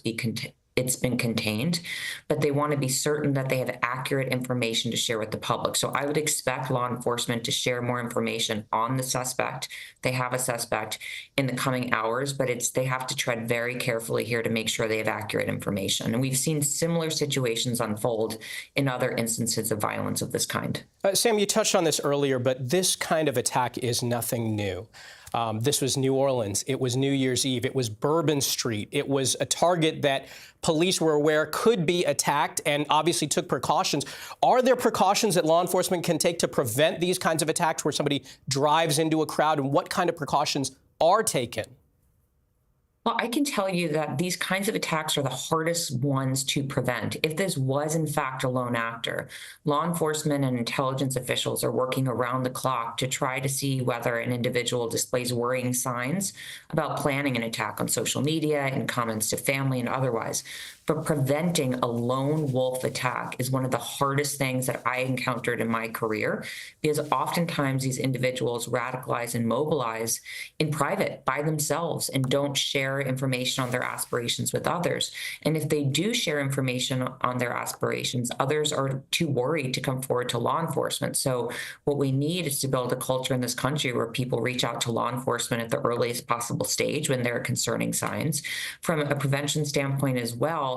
been contained, but they want to be certain that they have accurate information to share with the public. So I would expect law enforcement to share more information on the suspect. They have a suspect in the coming hours, but they have to tread very carefully here to make sure they have accurate information. And we've seen similar situations unfold in other instances of violence of this kind. Sam, you touched on this earlier, but this kind of attack is nothing new. This was New Orleans. It was New Year's Eve. It was Bourbon Street. It was a target that police were aware could be attacked and obviously took precautions. Are there precautions that law enforcement can take to prevent these kinds of attacks where somebody drives into a crowd, and what kind of precautions are taken? Well, I can tell you that these kinds of attacks are the hardest ones to prevent. If this was, in fact, a lone actor, law enforcement and intelligence officials are working around the clock to try to see whether an individual displays worrying signs about planning an attack on social media, in comments to family and otherwise. But preventing a lone wolf attack is one of the hardest things that I encountered in my career, because oftentimes these individuals radicalize and mobilize in private by themselves and don't share information on their aspirations with others. And if they do share information on their aspirations, others are too worried to come forward to law enforcement. So what we need is to build a culture in this country where people reach out to law enforcement at the earliest possible stage when there are concerning signs. From a prevention standpoint as well,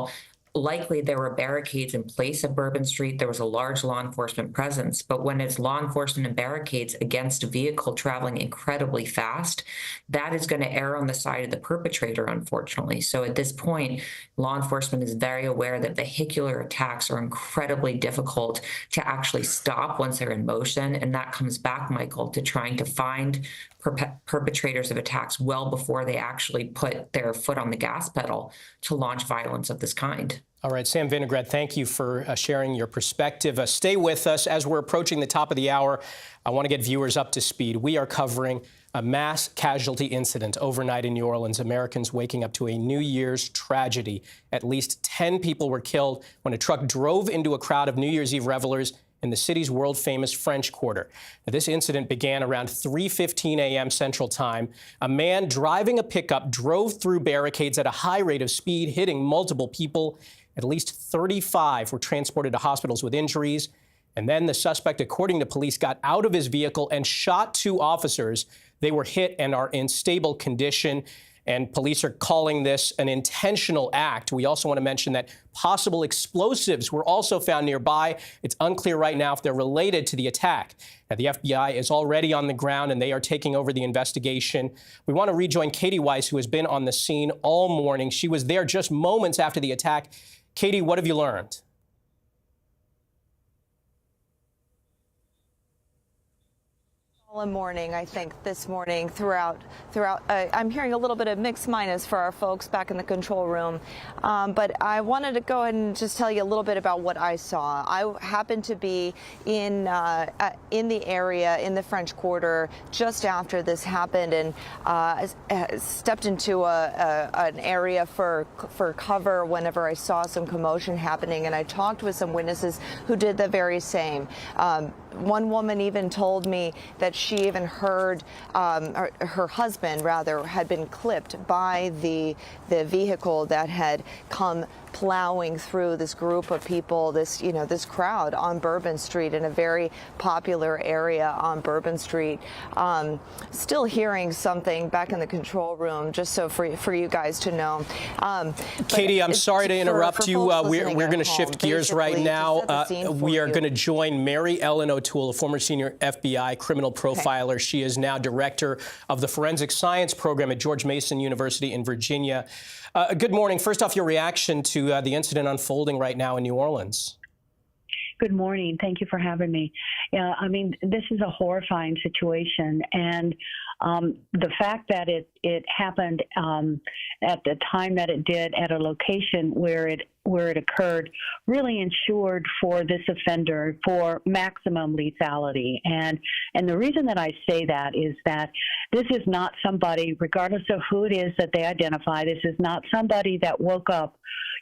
likely there were barricades in place at Bourbon Street. There was a large law enforcement presence, but when it's law enforcement and barricades against a vehicle traveling incredibly fast, that is going to err on the side of the perpetrator, unfortunately. So at this point, law enforcement is very aware that vehicular attacks are incredibly difficult to actually stop once they're in motion. And that comes back, Michael, to trying to find perpetrators of attacks well before they actually put their foot on the gas pedal to launch violence of this kind. All right, Sam Vinograd, thank you for sharing your perspective. Stay with us as we're approaching the top of the hour. I want to get viewers up to speed. We are covering a mass casualty incident overnight in New Orleans. Americans waking up to a New Year's tragedy. At least 10 people were killed when a truck drove into a crowd of New Year's Eve revelers in the city's world-famous French Quarter. Now, this incident began around 3:15 a.m. Central Time. A man driving a pickup drove through barricades at a high rate of speed, hitting multiple people. At least 35 were transported to hospitals with injuries. And then the suspect, according to police, got out of his vehicle and shot 2 officers. They were hit and are in stable condition. And police are calling this an intentional act. We also want to mention that possible explosives were also found nearby. It's unclear right now if they're related to the attack. Now, the FBI is already on the ground, and they are taking over the investigation. We want to rejoin Katie Weiss, who has been on the scene all morning. She was there just moments after the attack. Katie, what have you learned? Morning, I think this morning throughout. I'm hearing a little bit of mixed minus for our folks back in the control room, but I wanted to go ahead and just tell you a little bit about what I saw. I happened to be in the area in the French Quarter just after this happened, and stepped into an area for cover whenever I saw some commotion happening, and I talked with some witnesses who did the very same. One woman even told me that she even heard her husband, rather, had been clipped by the vehicle that had come plowing through this group of people, this crowd on Bourbon Street, in a very popular area on Bourbon Street. Still hearing something back in the control room, just so for you guys to know. Katie, I'm sorry to interrupt you. We're going to shift gears right now. We are going to join Mary Ellen O'Toole, a former senior FBI criminal profiler. She is now director of the Forensic Science Program at George Mason University in Virginia. Good morning. First off, your reaction to the incident unfolding right now in New Orleans. Good morning. Thank you for having me. Yeah, I mean, this is a horrifying situation, and the fact that it happened at the time that it did at a location where it occurred really ensured for this offender for maximum lethality. And the reason that I say that is that this is not somebody, regardless of who it is that they identify, this is not somebody that woke up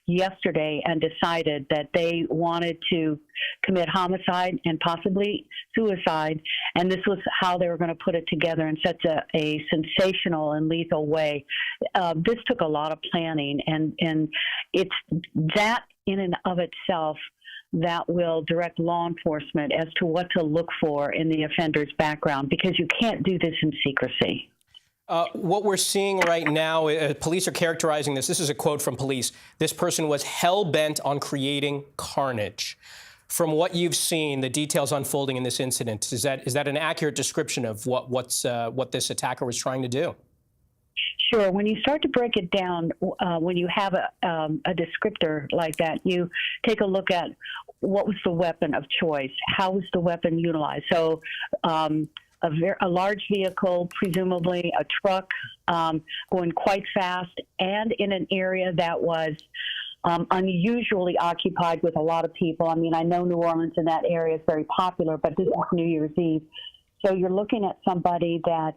yesterday and decided that they wanted to commit homicide and possibly suicide, and this was how they were going to put it together in such a sensational and lethal way. This took a lot of planning, and it's that in and of itself that will direct law enforcement as to what to look for in the offender's background, because you can't do this in secrecy. What we're seeing right now, police are characterizing this. This is a quote from police. This person was hell-bent on creating carnage. From what you've seen, the details unfolding in this incident, is that an accurate description of what this attacker was trying to do? Sure. When you start to break it down, when you have a descriptor like that, you take a look at what was the weapon of choice, how was the weapon utilized. So a large vehicle, presumably a truck, going quite fast, and in an area that was unusually occupied with a lot of people. I mean, I know New Orleans in that area is very popular, but this is New Year's Eve. So you're looking at somebody that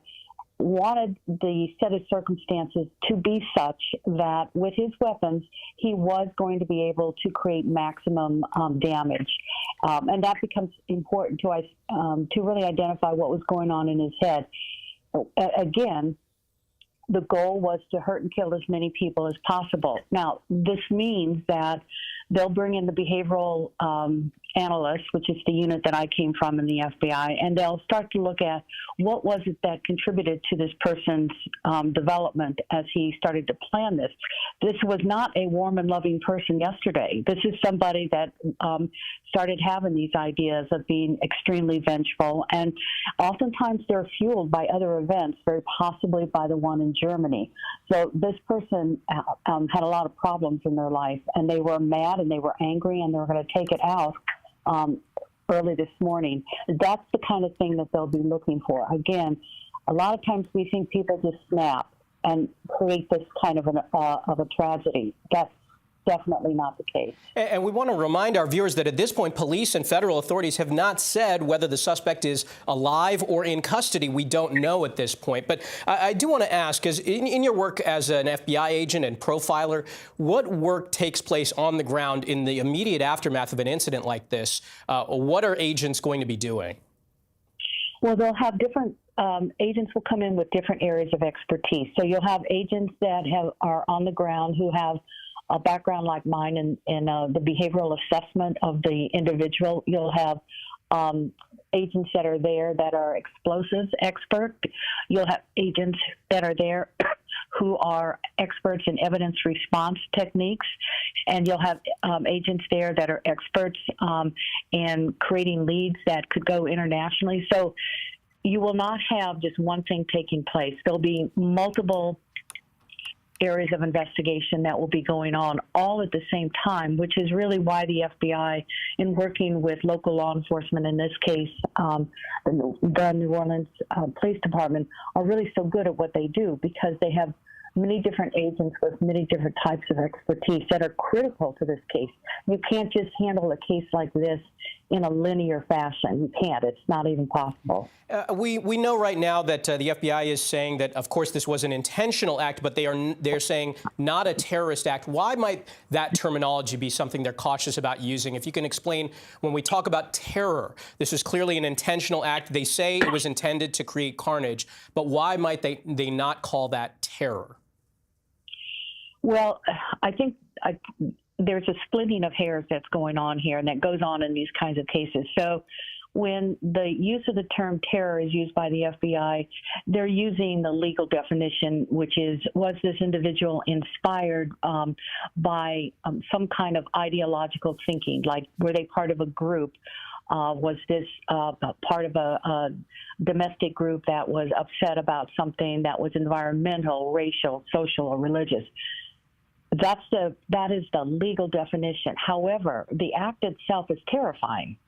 wanted the set of circumstances to be such that with his weapons, he was going to be able to create maximum damage. And that becomes important to really identify what was going on in his head. Again, the goal was to hurt and kill as many people as possible. Now, this means that they'll bring in the behavioral analysts, which is the unit that I came from in the FBI, and they'll start to look at what was it that contributed to this person's development as he started to plan this. This was not a warm and loving person yesterday. This is somebody that started having these ideas of being extremely vengeful, and oftentimes they're fueled by other events, very possibly by the one in Germany. So this person had a lot of problems in their life, and they were mad and they were angry, and they were going to take it out early this morning. That's the kind of thing that they'll be looking for. Again, a lot of times we think people just snap and create this kind of a tragedy. That's definitely not the case. And we want to remind our viewers that at this point, police and federal authorities have not said whether the suspect is alive or in custody. We don't know at this point. But I do want to ask, because in your work as an FBI agent and profiler, what work takes place on the ground in the immediate aftermath of an incident like this? What are agents going to be doing? Well, they'll have different agents will come in with different areas of expertise. So you'll have agents that are on the ground who have a background like mine in the behavioral assessment of the individual. You'll have agents that are there that are explosives expert. You'll have agents that are there who are experts in evidence response techniques. And you'll have agents there that are experts in creating leads that could go internationally. So you will not have just one thing taking place. There'll be multiple areas of investigation that will be going on all at the same time, which is really why the FBI, in working with local law enforcement, in this case, the New Orleans Police Department, are really so good at what they do, because they have many different agents with many different types of expertise that are critical to this case. You can't just handle a case like this in a linear fashion. You can't. It's not even possible. We know right now that the FBI is saying that, of course, this was an intentional act, but they're saying not a terrorist act. Why might that terminology be something they're cautious about using? If you can explain, when we talk about terror, this is clearly an intentional act. They say it was intended to create carnage, but why might they not call that terror? Well, I think there's a splitting of hairs that's going on here, and that goes on in these kinds of cases. So when the use of the term terror is used by the FBI, they're using the legal definition, which is, was this individual inspired by some kind of ideological thinking? Like, were they part of a group? Was this part of a domestic group that was upset about something that was environmental, racial, social, or religious? That is the legal definition. However, the act itself is terrifying.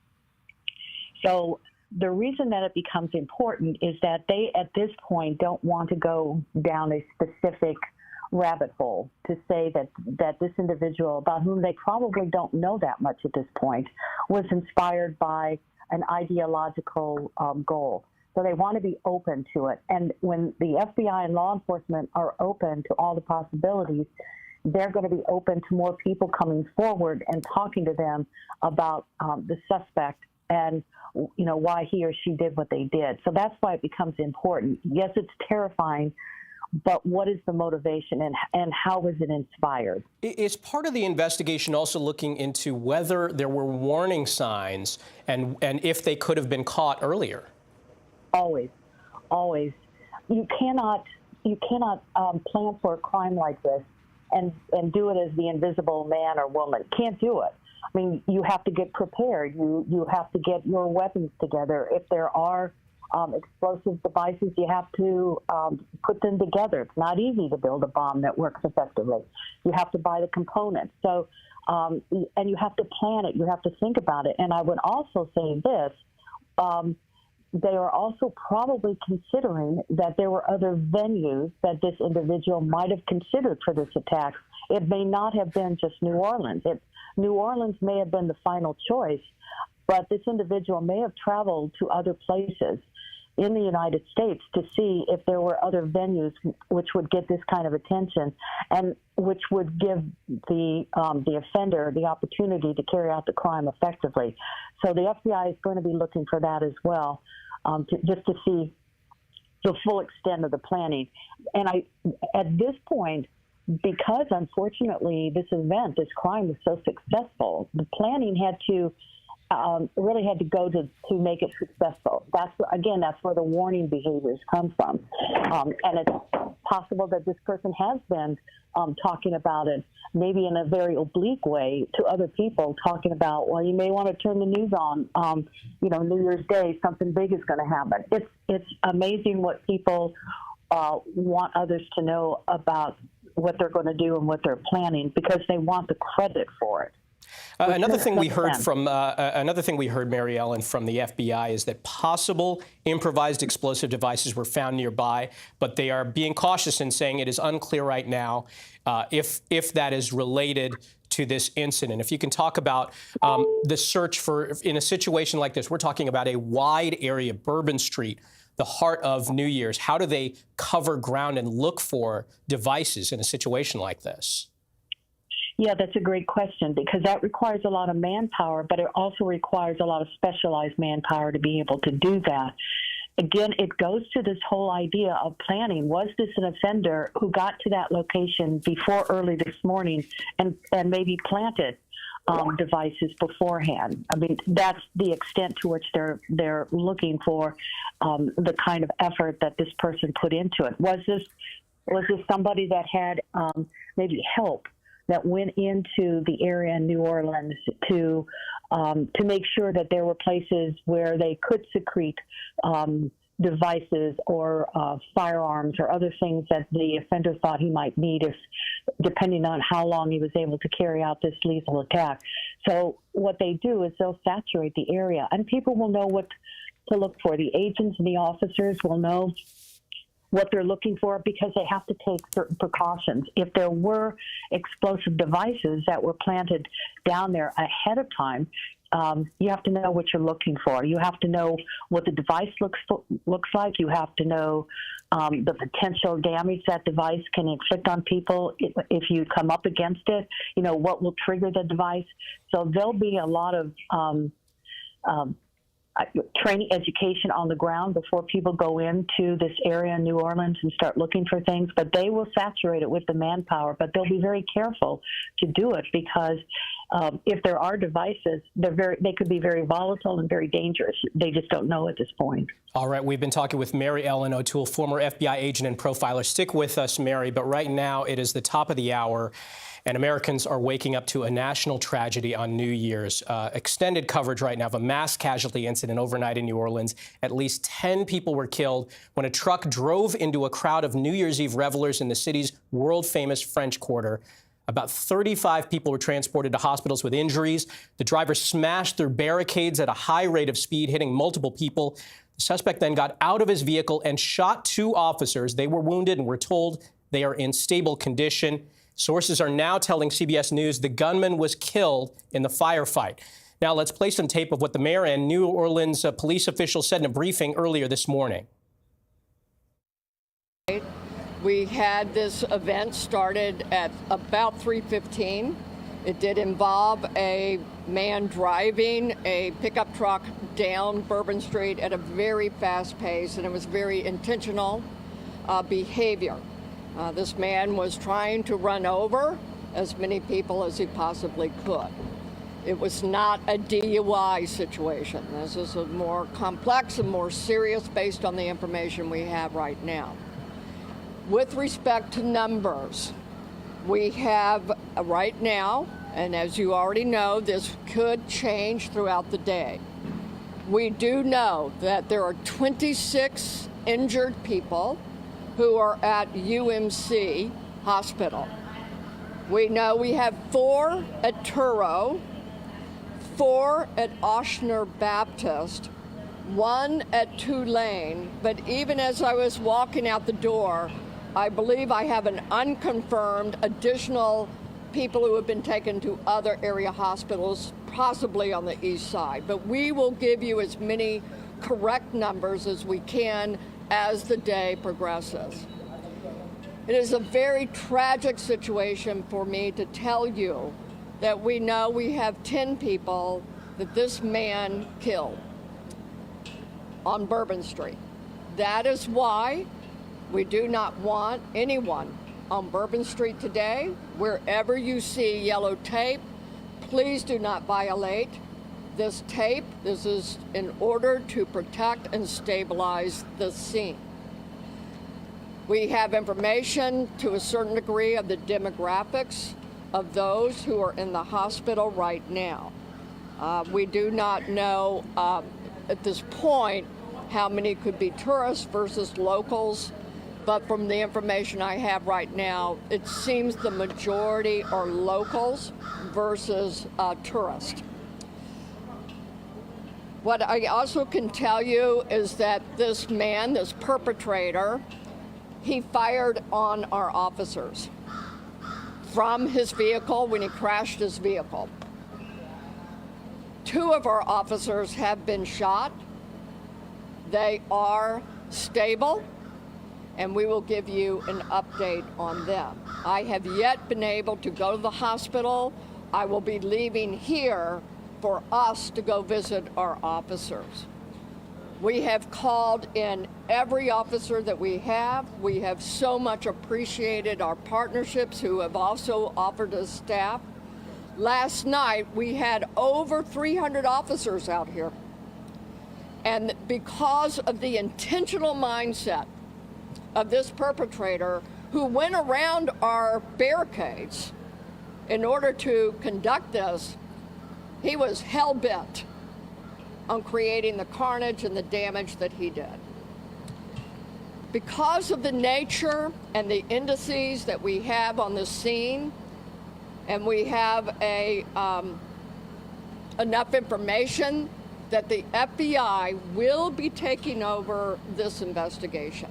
So the reason that it becomes important is that they, at this point, don't want to go down a specific rabbit hole to say that this individual, about whom they probably don't know that much at this point, was inspired by an ideological goal. So they want to be open to it. And when the FBI and law enforcement are open to all the possibilities, they're going to be open to more people coming forward and talking to them about the suspect and, you know, why he or she did what they did. So that's why it becomes important. Yes, it's terrifying, but what is the motivation and how was it inspired? Is part of the investigation also looking into whether there were warning signs and if they could have been caught earlier? Always, always. You cannot plan for a crime like this and do it as the invisible man or woman. Can't do it. I mean, you have to get prepared. You have to get your weapons together. If there are explosive devices, you have to put them together. It's not easy to build a bomb that works effectively. You have to buy the components. So, and you have to plan it. You have to think about it. And I would also say this, they are also probably considering that there were other venues that this individual might have considered for this attack. It may not have been just New Orleans. New Orleans may have been the final choice, but this individual may have traveled to other places in the United States to see if there were other venues which would get this kind of attention and which would give the offender the opportunity to carry out the crime effectively. So the FBI is going to be looking for that as well, just to see the full extent of the planning. And at this point, because unfortunately this crime was so successful, the planning really had to go to make it successful. That's where the warning behaviors come from. And it's possible that this person has been talking about it, maybe in a very oblique way, to other people, talking about, well, you may want to turn the news on, New Year's Day, something big is going to happen. It's amazing what people want others to know about what they're going to do and what they're planning, because they want the credit for it. Another thing we heard, Mary Ellen, from the FBI is that possible improvised explosive devices were found nearby, but they are being cautious in saying it is unclear right now if that is related to this incident. If you can talk about the search in a situation like this, we're talking about a wide area, Bourbon Street, the heart of New Year's. How do they cover ground and look for devices in a situation like this? Yeah, that's a great question, because that requires a lot of manpower, but it also requires a lot of specialized manpower to be able to do that. Again, it goes to this whole idea of planning. Was this an offender who got to that location before early this morning and maybe planted devices beforehand? I mean, that's the extent to which they're looking for the kind of effort that this person put into it. Was this somebody that had maybe help that went into the area in New Orleans to make sure that there were places where they could secrete devices or firearms or other things that the offender thought he might need, if depending on how long he was able to carry out this lethal attack. So what they do is they'll saturate the area, and people will know what to look for. The agents and the officers will know what they're looking for because they have to take certain precautions. If there were explosive devices that were planted down there ahead of time, you have to know what you're looking for. You have to know what the device looks like. You have to know the potential damage that device can inflict on people if you come up against it. You know, what will trigger the device. So there'll be a lot of training, education on the ground before people go into this area in New Orleans and start looking for things. But they will saturate it with the manpower, but they'll be very careful to do it because if there are devices, they could be very volatile and very dangerous. They just don't know at this point. All right, we've been talking with Mary Ellen O'Toole, former FBI agent and profiler. Stick with us, Mary, but right now it is the top of the hour, and Americans are waking up to a national tragedy on New Year's. Extended coverage right now of a mass casualty incident overnight in New Orleans. At least 10 people were killed when a truck drove into a crowd of New Year's Eve revelers in the city's world-famous French Quarter. About 35 people were transported to hospitals with injuries. The driver smashed through barricades at a high rate of speed, hitting multiple people. The suspect then got out of his vehicle and shot 2 officers. They were wounded and were told they are in stable condition. Sources are now telling CBS News the gunman was killed in the firefight. Now let's play some tape of what the mayor and New Orleans police officials said in a briefing earlier this morning. We had this event started at about 3:15. It did involve a man driving a pickup truck down Bourbon Street at a very fast pace, and it was very intentional behavior. This man was trying to run over as many people as he possibly could. It was not a DUI situation. This is a more complex and more serious based on the information we have right now. With respect to numbers, we have right now, and as you already know, this could change throughout the day. We do know that there are 26 injured people who are at UMC Hospital. We know we have 4 at Turo, 4 at Ochsner Baptist, 1 at Tulane, but even as I was walking out the door, I believe I have an unconfirmed additional people who have been taken to other area hospitals, possibly on the east side. But we will give you as many correct numbers as we can as the day progresses. It is a very tragic situation for me to tell you that we know we have 10 people that this man killed on Bourbon Street. That is why we do not want anyone on Bourbon Street today. Wherever you see yellow tape, please do not violate this tape. This is in order to protect and stabilize the scene. We have information to a certain degree of the demographics of those who are in the hospital right now. We do not know at this point how many could be tourists versus locals. But from the information I have right now, it seems the majority are locals versus tourists. What I also can tell you is that this man, this perpetrator, he fired on our officers from his vehicle when he crashed his vehicle. 2 of our officers have been shot. They are stable, and we will give you an update on them. I have yet been able to go to the hospital. I will be leaving here for us to go visit our officers. We have called in every officer that we have. We have so much appreciated our partnerships who have also offered us staff. Last night, we had over 300 officers out here. And because of the intentional mindset of this perpetrator who went around our barricades in order to conduct this, he was hell-bent on creating the carnage and the damage that he did. Because of the nature and the indices that we have on the scene, and we have enough information that the FBI will be taking over this investigation.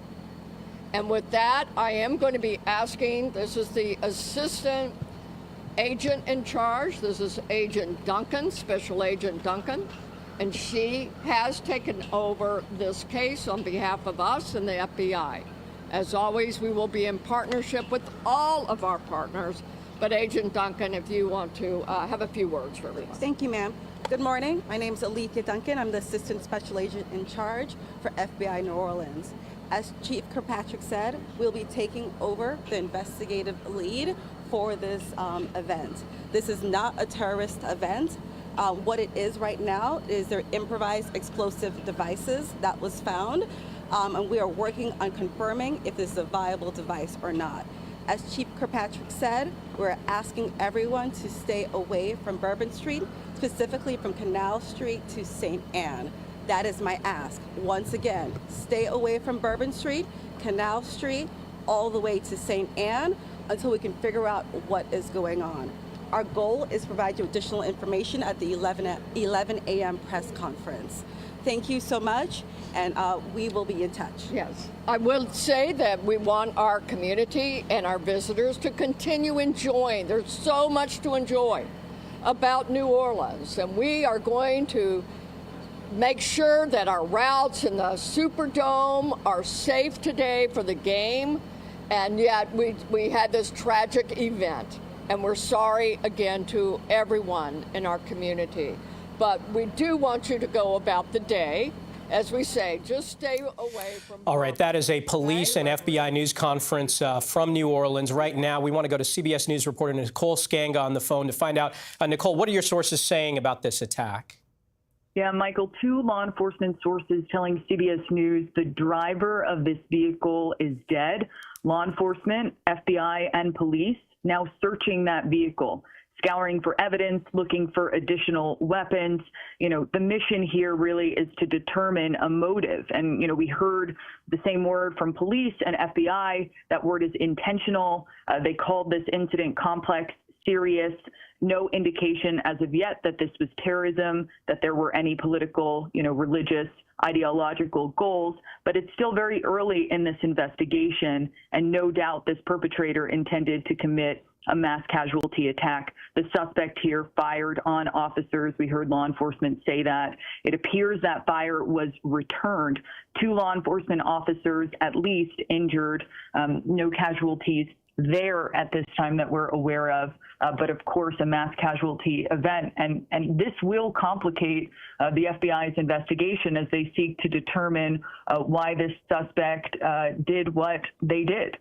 And with that, I am going to be asking, this is the assistant agent in charge. This is Agent Duncan, Special Agent Duncan, and she has taken over this case on behalf of us and the FBI. As always, we will be in partnership with all of our partners. But Agent Duncan, if you want to have a few words for everyone. Thank you, ma'am. Good morning. My name is Alethea Duncan. I'm the Assistant Special Agent in charge for FBI New Orleans. As Chief Kirkpatrick said, we'll be taking over the investigative lead for this event. This is not a terrorist event. What it is right now is their improvised explosive devices that was found, and we are working on confirming if this is a viable device or not. As Chief Kirkpatrick said, we're asking everyone to stay away from Bourbon Street, specifically from Canal Street to St. Anne. That is my ask. Once again, stay away from Bourbon Street, Canal Street, all the way to St. Anne until we can figure out what is going on. Our goal is to provide you additional information at the 11 a.m. press conference. Thank you so much, and we will be in touch. Yes. I will say that we want our community and our visitors to continue enjoying. There's so much to enjoy about New Orleans, and we are going to make sure that our routes in the Superdome are safe today for the game, and yet we had this tragic event, and we're sorry again to everyone in our community. But we do want you to go about the day, as we say, just stay away from... All right, that is a police and FBI news conference from New Orleans. Right now, we want to go to CBS News reporter Nicole Skanga on the phone to find out. Nicole, what are your sources saying about this attack? Yeah, Michael, 2 law enforcement sources telling CBS News the driver of this vehicle is dead. Law enforcement, FBI, and police now searching that vehicle, scouring for evidence, looking for additional weapons. You know, the mission here really is to determine a motive. And, you know, we heard the same word from police and FBI. That word is intentional. They called this incident complex, serious. No indication as of yet that this was terrorism, that there were any political, you know, religious, ideological goals, but it's still very early in this investigation, and no doubt this perpetrator intended to commit a mass casualty attack. The suspect here fired on officers. We heard law enforcement say that. It appears that fire was returned. 2 law enforcement officers at least injured, no casualties there at this time that we're aware of, but of course a mass casualty event. And this will complicate the FBI's investigation as they seek to determine why this suspect did what they did.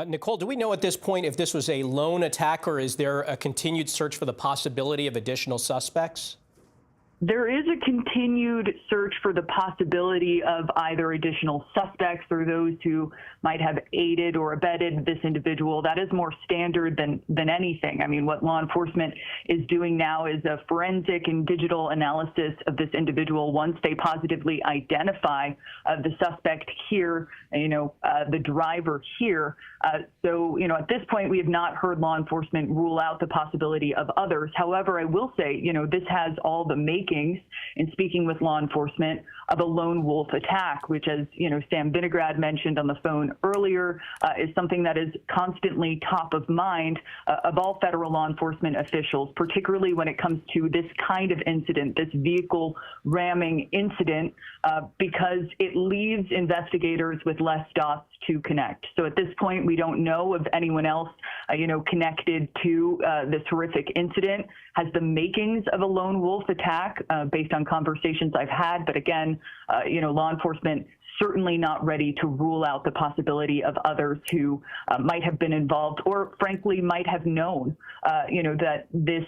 Nicole, do we know at this point if this was a lone attack, or is there a continued search for the possibility of additional suspects? There is a continued search for the possibility of either additional suspects or those who might have aided or abetted this individual. That is more standard than anything. I mean, what law enforcement is doing now is a forensic and digital analysis of this individual once they positively identify the suspect here, the driver here. So, at this point, we have not heard law enforcement rule out the possibility of others. However, I will say, this has all the makings, in speaking with law enforcement, of a lone wolf attack, which, as Sam Vinograd mentioned on the phone earlier, is something that is constantly top of mind of all federal law enforcement officials, particularly when it comes to this kind of incident, this vehicle ramming incident, because it leaves investigators with less dots to connect. So at this point, we don't know of anyone else, connected to this horrific incident, has the makings of a lone wolf attack based on conversations I've had. But again, law enforcement certainly not ready to rule out the possibility of others who might have been involved or frankly might have known, that this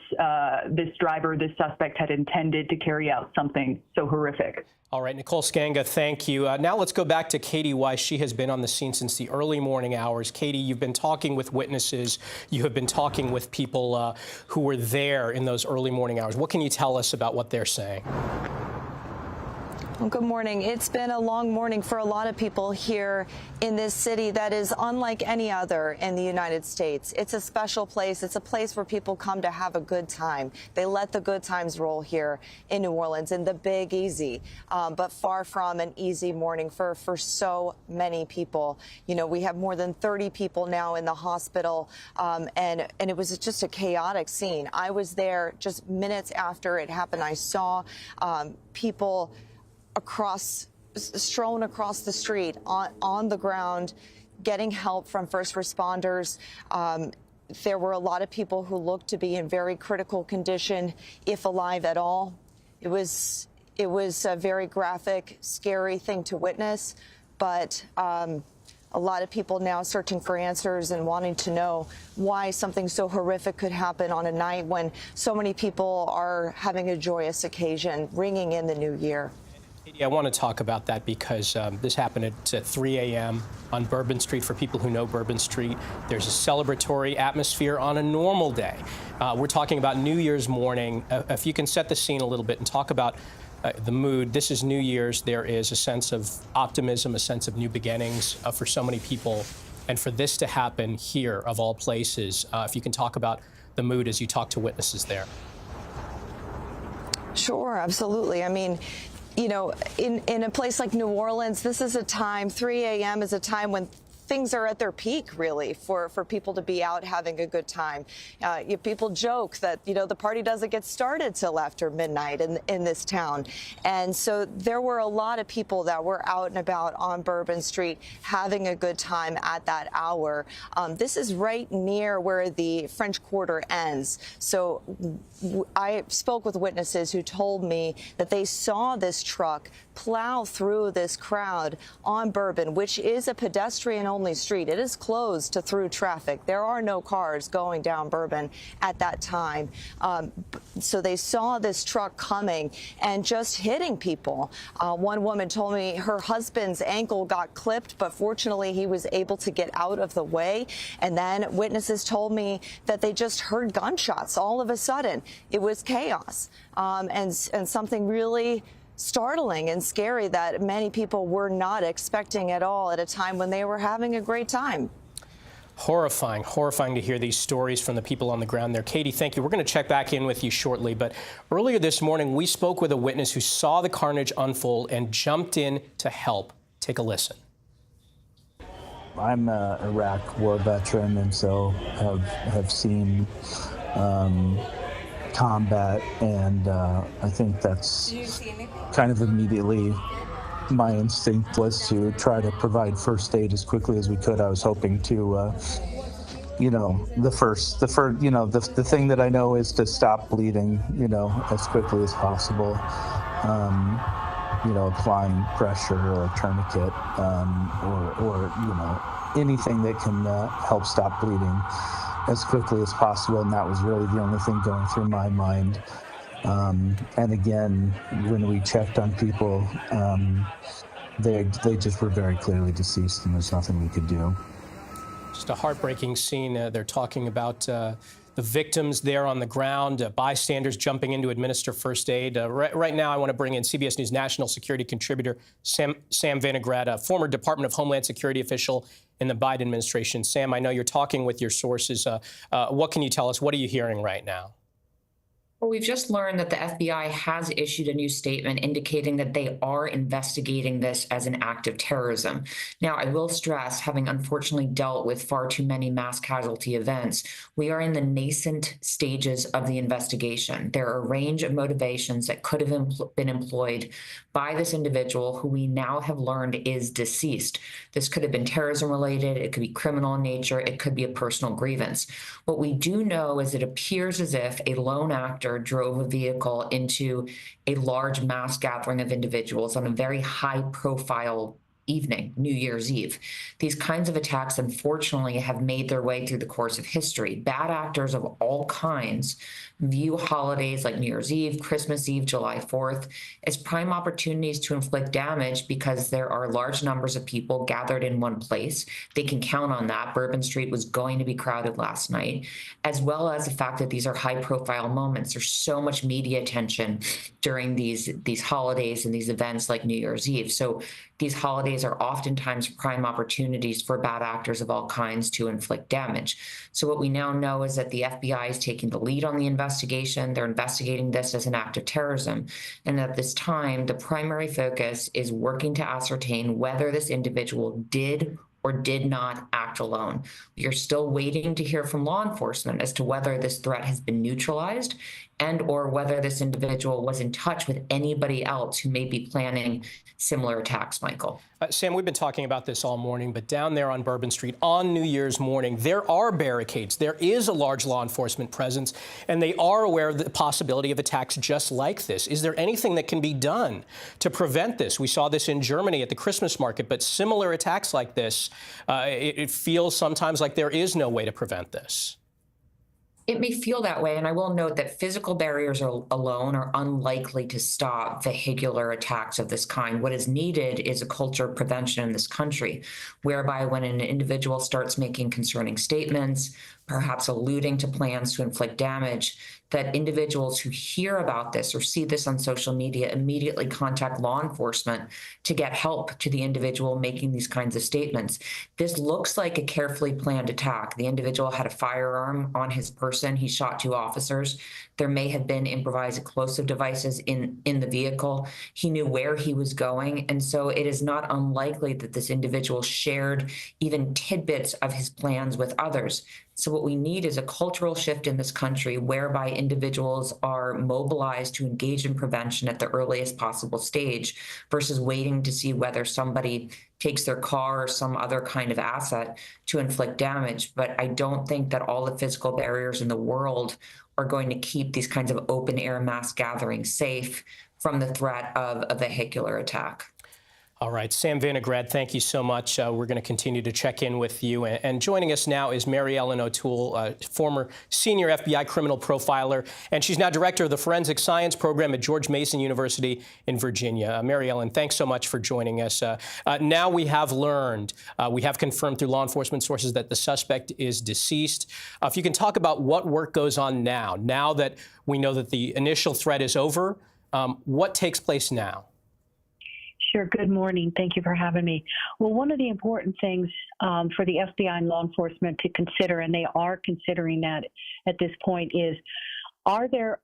driver, this suspect had intended to carry out something so horrific. All right, Nicole Skanga, thank you. Now let's go back to Katie Weiss. She has been on the scene since the early morning hours. Katie, you've been talking with witnesses. You have been talking with people who were there in those early morning hours. What can you tell us about what they're saying? Well, good morning. It's been a long morning for a lot of people here in this city that is unlike any other in the United States. It's a special place. It's a place where people come to have a good time. They let the good times roll here in New Orleans in the Big Easy, but far from an easy morning for so many people. You know, we have more than 30 people now in the hospital, and it was just a chaotic scene. I was there just minutes after it happened. I saw people strewn across the street on the ground, getting help from first responders. There were a lot of people who looked to be in very critical condition, if alive at all. It was a very graphic, scary thing to witness, but a lot of people now searching for answers and wanting to know why something so horrific could happen on a night when so many people are having a joyous occasion, ringing in the new year. I want to talk about that because this happened at 3 a.m. on Bourbon Street. For people who know Bourbon Street, there's a celebratory atmosphere on a normal day. We're talking about New Year's morning. If you can set the scene a little bit and talk about the mood. This is New Year's. There is a sense of optimism, a sense of new beginnings for so many people. And for this to happen here, of all places, if you can talk about the mood as you talk to witnesses there. Sure, absolutely. I mean, you know, in a place like New Orleans, this is a time, 3 a.m. is a time when things are at their peak, really, for people to be out having a good time. People joke that, you know, the party doesn't get started till after midnight in this town. And so there were a lot of people that were out and about on Bourbon Street having a good time at that hour. This is right near where the French Quarter ends. So I spoke with witnesses who told me that they saw this truck plow through this crowd on Bourbon, which is a pedestrian-only street. It is closed to through traffic. There are no cars going down Bourbon at that time. So they saw this truck coming and just hitting people. One woman told me her husband's ankle got clipped, but fortunately he was able to get out of the way. And then witnesses told me that they just heard gunshots all of a sudden. It was chaos and something really startling and scary that many people were not expecting at all at a time when they were having a great time. Horrifying to hear these stories from the people on the ground there. Katie, thank you. We're going to check back in with you shortly. But earlier this morning, we spoke with a witness who saw the carnage unfold and jumped in to help. Take a listen. I'm an Iraq war veteran, and so have seen combat, and I think that's kind of immediately my instinct was to try to provide first aid as quickly as we could. I was hoping to, you know, the thing that I know is to stop bleeding, you know, as quickly as possible. You know, applying pressure or a tourniquet, or you know, anything that can help stop bleeding as quickly as possible, and that was really the only thing going through my mind. And again, when we checked on people, they just were very clearly deceased, and there's nothing we could do. Just a heartbreaking scene. They're talking about the victims there on the ground, bystanders jumping in to administer first aid. Right now, I want to bring in CBS News national security contributor Sam Vinaigrette, a former Department of Homeland Security official in the Biden administration. Sam, I know you're talking with your sources. What can you tell us? What are you hearing right now? Well, we've just learned that the FBI has issued a new statement indicating that they are investigating this as an act of terrorism. Now, I will stress, having unfortunately dealt with far too many mass casualty events, we are in the nascent stages of the investigation. There are a range of motivations that could have been employed by this individual who we now have learned is deceased. This could have been terrorism related, it could be criminal in nature, it could be a personal grievance. What we do know is it appears as if a lone actor drove a vehicle into a large mass gathering of individuals on a very high profile evening, New Year's Eve. These kinds of attacks, unfortunately, have made their way through the course of history. Bad actors of all kinds view holidays like New Year's Eve, Christmas Eve, July 4th as prime opportunities to inflict damage because there are large numbers of people gathered in one place. They can count on that. Bourbon Street was going to be crowded last night, as well as the fact that these are high-profile moments. There's so much media attention during these holidays and these events like New Year's Eve. So these holidays are oftentimes prime opportunities for bad actors of all kinds to inflict damage. So what we now know is that the FBI is taking the lead on the investigation. They're investigating this as an act of terrorism. And at this time, the primary focus is working to ascertain whether this individual did or did not act alone. We are still waiting to hear from law enforcement as to whether this threat has been neutralized and or whether this individual was in touch with anybody else who may be planning similar attacks, Michael. Sam, we've been talking about this all morning, but down there on Bourbon Street on New Year's morning, there are barricades. There is a large law enforcement presence, and they are aware of the possibility of attacks just like this. Is there anything that can be done to prevent this? We saw this in Germany at the Christmas market, but similar attacks like this, it feels sometimes like there is no way to prevent this. It may feel that way, and I will note that physical barriers alone are unlikely to stop vehicular attacks of this kind. What is needed is a culture of prevention in this country, whereby when an individual starts making concerning statements, perhaps alluding to plans to inflict damage, that individuals who hear about this or see this on social media immediately contact law enforcement to get help to the individual making these kinds of statements. This looks like a carefully planned attack. The individual had a firearm on his person. He shot 2 officers. There may have been improvised explosive devices in the vehicle. He knew where he was going, and so it is not unlikely that this individual shared even tidbits of his plans with others. So what we need is a cultural shift in this country whereby individuals are mobilized to engage in prevention at the earliest possible stage versus waiting to see whether somebody takes their car or some other kind of asset to inflict damage. But I don't think that all the physical barriers in the world are going to keep these kinds of open air mass gatherings safe from the threat of a vehicular attack. All right, Sam Vinograd, thank you so much. We're going to continue to check in with you. And joining us now is Mary Ellen O'Toole, former senior FBI criminal profiler, and she's now director of the Forensic Science Program at George Mason University in Virginia. Mary Ellen, thanks so much for joining us. Now we have learned, we have confirmed through law enforcement sources that the suspect is deceased. If you can talk about what work goes on now that we know that the initial threat is over, what takes place now? Sure. Good morning. Thank you for having me. Well, one of the important things for the FBI and law enforcement to consider, and they are considering that at this point, is are there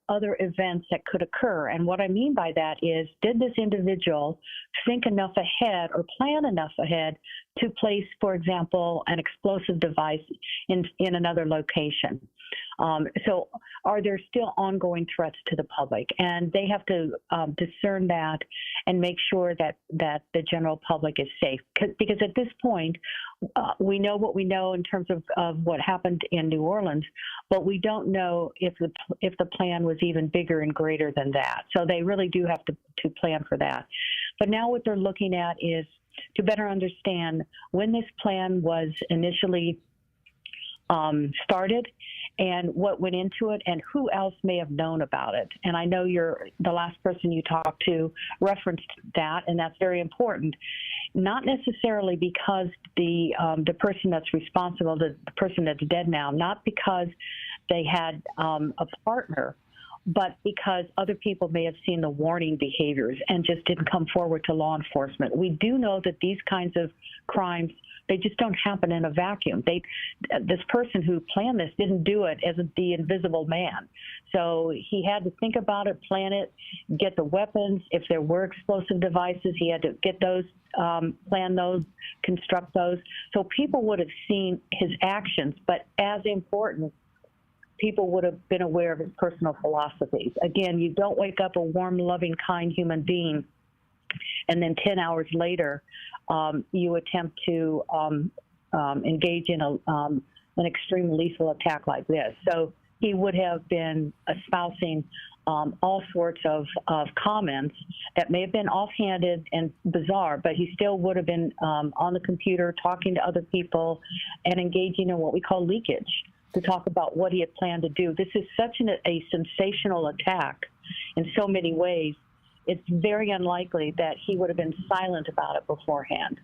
other events that could occur? And what I mean by that is, did this individual think enough ahead or plan enough ahead to place, for example, an explosive device in another location? So are there still ongoing threats to the public? And they have to discern that and make sure that the general public is safe. Because at this point, we know what we know in terms of what happened in New Orleans, but we don't know if the plan was even bigger and greater than that. So they really do have to plan for that. But now what they're looking at is to better understand when this plan was initially started and what went into it and who else may have known about it. And I know the last person you talked to referenced that, and that's very important. Not necessarily because the person that's responsible, the person that's dead now, not because they had a partner, but because other people may have seen the warning behaviors and just didn't come forward to law enforcement. We do know that these kinds of crimes, they just don't happen in a vacuum. This person who planned this didn't do it as the invisible man. So he had to think about it, plan it, get the weapons. If there were explosive devices, he had to get those, plan those, construct those. So people would have seen his actions, but as important, people would have been aware of his personal philosophies. Again, you don't wake up a warm, loving, kind human being, and then 10 hours later, you attempt to engage in an extreme lethal attack like this. So he would have been espousing all sorts of comments that may have been offhanded and bizarre, but he still would have been on the computer talking to other people and engaging in what we call leakage to talk about what he had planned to do. This is such a sensational attack in so many ways. It's very unlikely that he would have been silent about it beforehand.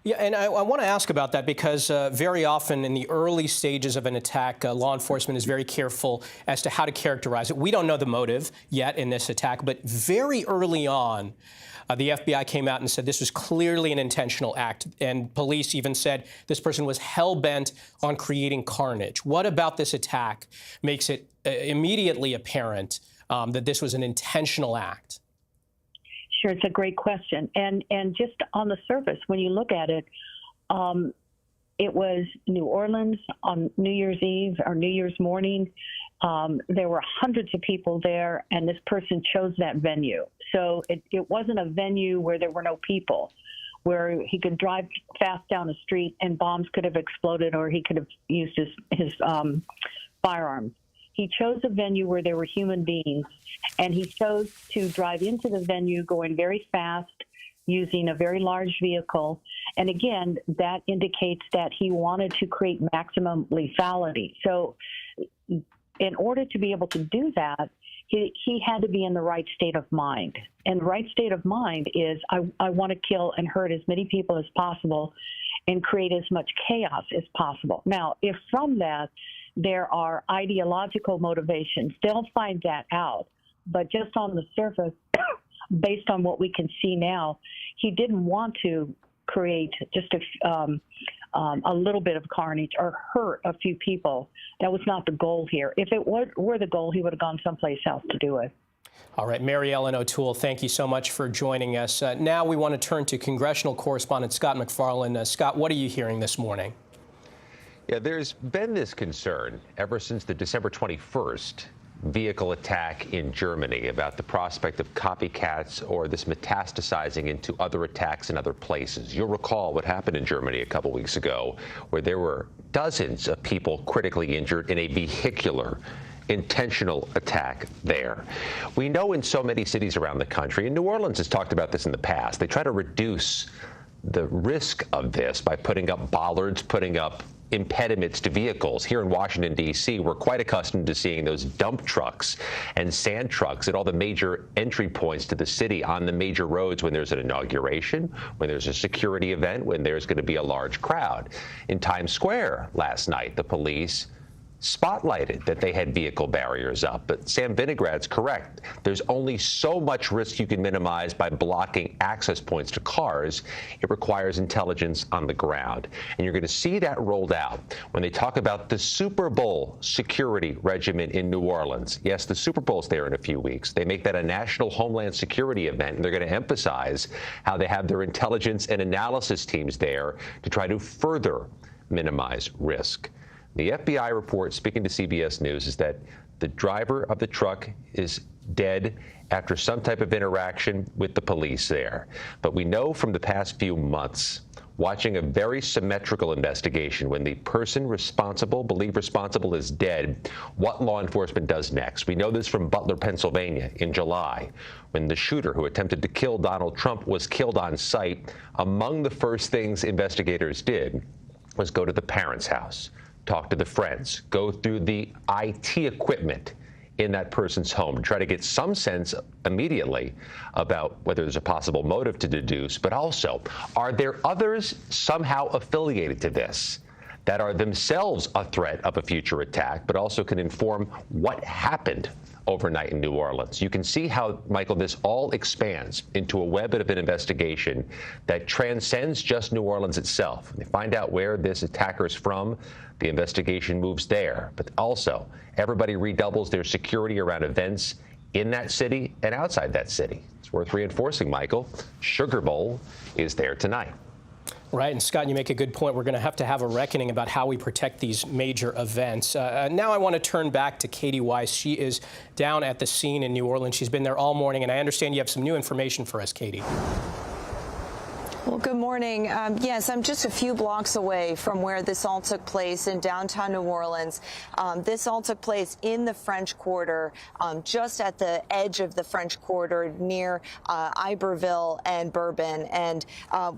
Yeah, and I want to ask about that because very often in the early stages of an attack, law enforcement is very careful as to how to characterize it. We don't know the motive yet in this attack, but very early on, the FBI came out and said this was clearly an intentional act, and police even said this person was hell-bent on creating carnage. What about this attack makes it immediately apparent that this was an intentional act? Sure, it's a great question. And just on the surface, when you look at it, it was New Orleans on New Year's Eve or New Year's morning. There were hundreds of people there, and this person chose that venue. So it wasn't a venue where there were no people, where he could drive fast down the street and bombs could have exploded or he could have used his firearms. He chose a venue where there were human beings, and he chose to drive into the venue going very fast, using a very large vehicle. And again, that indicates that he wanted to create maximum lethality. So in order to be able to do that, he had to be in the right state of mind. And the right state of mind is, I want to kill and hurt as many people as possible and create as much chaos as possible. Now, if from that there are ideological motivations, they'll find that out. But just on the surface, based on what we can see now, he didn't want to create just a little bit of carnage or hurt a few people. That was not the goal here. If it were the goal, he would have gone someplace else to do it. All right, Mary Ellen O'Toole, thank you so much for joining us. Now we want to turn to congressional correspondent Scott McFarlane. Scott, what are you hearing this morning? Yeah, there's been this concern ever since the December 21st vehicle attack in Germany about the prospect of copycats or this metastasizing into other attacks in other places. You'll recall what happened in Germany a couple weeks ago, where there were dozens of people critically injured in a vehicular intentional attack there. We know in so many cities around the country, and New Orleans has talked about this in the past, they try to reduce the risk of this by putting up bollards, putting up impediments to vehicles. Here in Washington, D.C., we're quite accustomed to seeing those dump trucks and sand trucks at all the major entry points to the city on the major roads when there's an inauguration, when there's a security event, when there's going to be a large crowd. In Times Square last night, the police spotlighted that they had vehicle barriers up. But Sam Vinograd's correct. There's only so much risk you can minimize by blocking access points to cars. It requires intelligence on the ground. And you're going to see that rolled out when they talk about the Super Bowl security regimen in New Orleans. Yes, the Super Bowl's there in a few weeks. They make that a national homeland security event, and they're going to emphasize how they have their intelligence and analysis teams there to try to further minimize risk. The FBI report, speaking to CBS News, is that the driver of the truck is dead after some type of interaction with the police there. But we know from the past few months, watching a very symmetrical investigation, when the person responsible, believed responsible, is dead, what law enforcement does next. We know this from Butler, Pennsylvania in July, when the shooter who attempted to kill Donald Trump was killed on site. Among the first things investigators did was go to the parents' house, talk to the friends, go through the IT equipment in that person's home to try to get some sense immediately about whether there's a possible motive to deduce, but also, are there others somehow affiliated to this that are themselves a threat of a future attack, but also can inform what happened overnight in New Orleans? You can see how, Michael, this all expands into a web of an investigation that transcends just New Orleans itself. When they find out where this attacker is from, the investigation moves there. But also, everybody redoubles their security around events in that city and outside that city. It's worth reinforcing, Michael. Sugar Bowl is there tonight. Right, and Scott, you make a good point. We're going to have a reckoning about how we protect these major events. Now I want to turn back to Katie Weiss. She is down at the scene in New Orleans. She's been there all morning, and I understand you have some new information for us, Katie. Well, good morning. Yes, I'm just a few blocks away from where this all took place in downtown New Orleans. This all took place in the French Quarter, just at the edge of the French Quarter near Iberville and Bourbon. And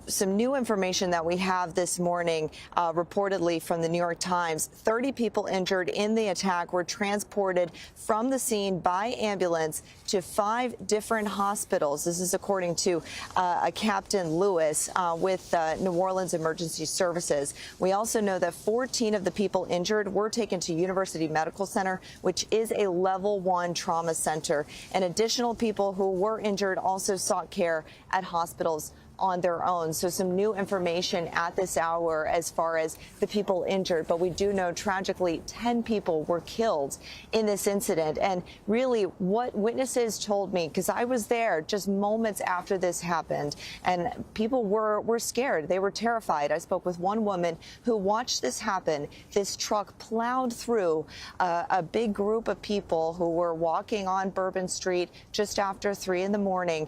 some new information that we have this morning, reportedly from the New York Times, 30 people injured in the attack were transported from the scene by ambulance to 5 different hospitals. This is according to a Captain Lewis with New Orleans Emergency Services. We also know that 14 of the people injured were taken to University Medical Center, which is a level 1 trauma center. And additional people who were injured also sought care at hospitals on their own. So some new information at this hour as far as the people injured. But we do know, tragically, 10 people were killed in this incident. And really what witnesses told me, because I was there just moments after this happened, and people were scared. They were terrified. I spoke with one woman who watched this happen. This truck plowed through a big group of people who were walking on Bourbon Street just after 3 in the morning.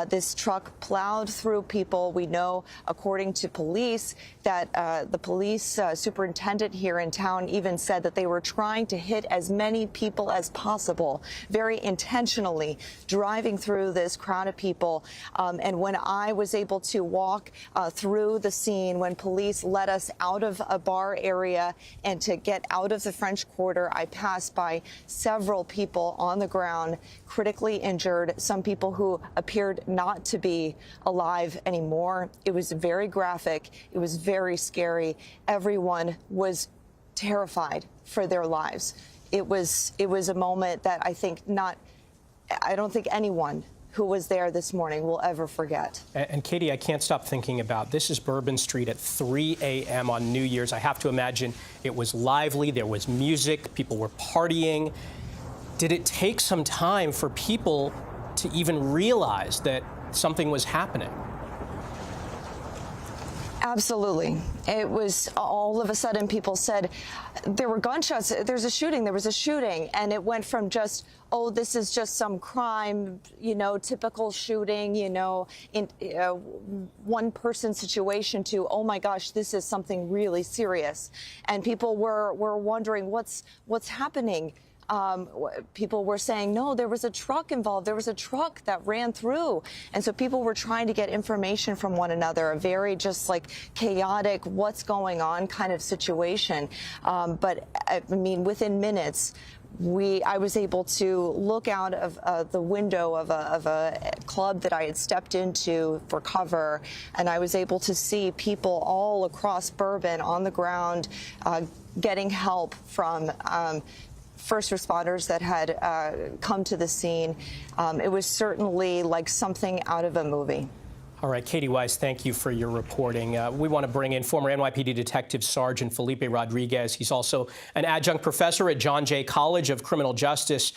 This truck plowed through people. We know, according to police, that the police superintendent here in town even said that they were trying to hit as many people as possible, very intentionally driving through this crowd of people. And when I was able to walk through the scene, when police let us out of a bar area and to get out of the French Quarter, I passed by several people on the ground, critically injured, some people who appeared not to be alive anymore. It was very graphic. It was very scary. Everyone was terrified for their lives. It was a moment that I don't think anyone who was there this morning will ever forget. And Katie, I can't stop thinking about this is Bourbon Street at 3 a.m. on New Year's. I have to imagine it was lively. There was music. People were partying. Did it take some time for people to even realize that something was happening? Absolutely. It was all of a sudden people said there were gunshots, there was a shooting, and it went from just, oh, this is just some crime, typical shooting, in one person situation to, oh my gosh, this is something really serious. And people were wondering what's happening. People were saying, no, there was a truck involved. There was a truck that ran through. And so people were trying to get information from one another, a very just like chaotic, what's going on kind of situation. But I mean, within minutes, I was able to look out of the window of a club that I had stepped into for cover, and I was able to see people all across Bourbon on the ground getting help from first responders that had come to the scene. It was certainly like something out of a movie. All right, Katie Weiss, thank you for your reporting. We want to bring in former NYPD Detective Sergeant Felipe Rodriguez. He's also an adjunct professor at John Jay College of Criminal Justice.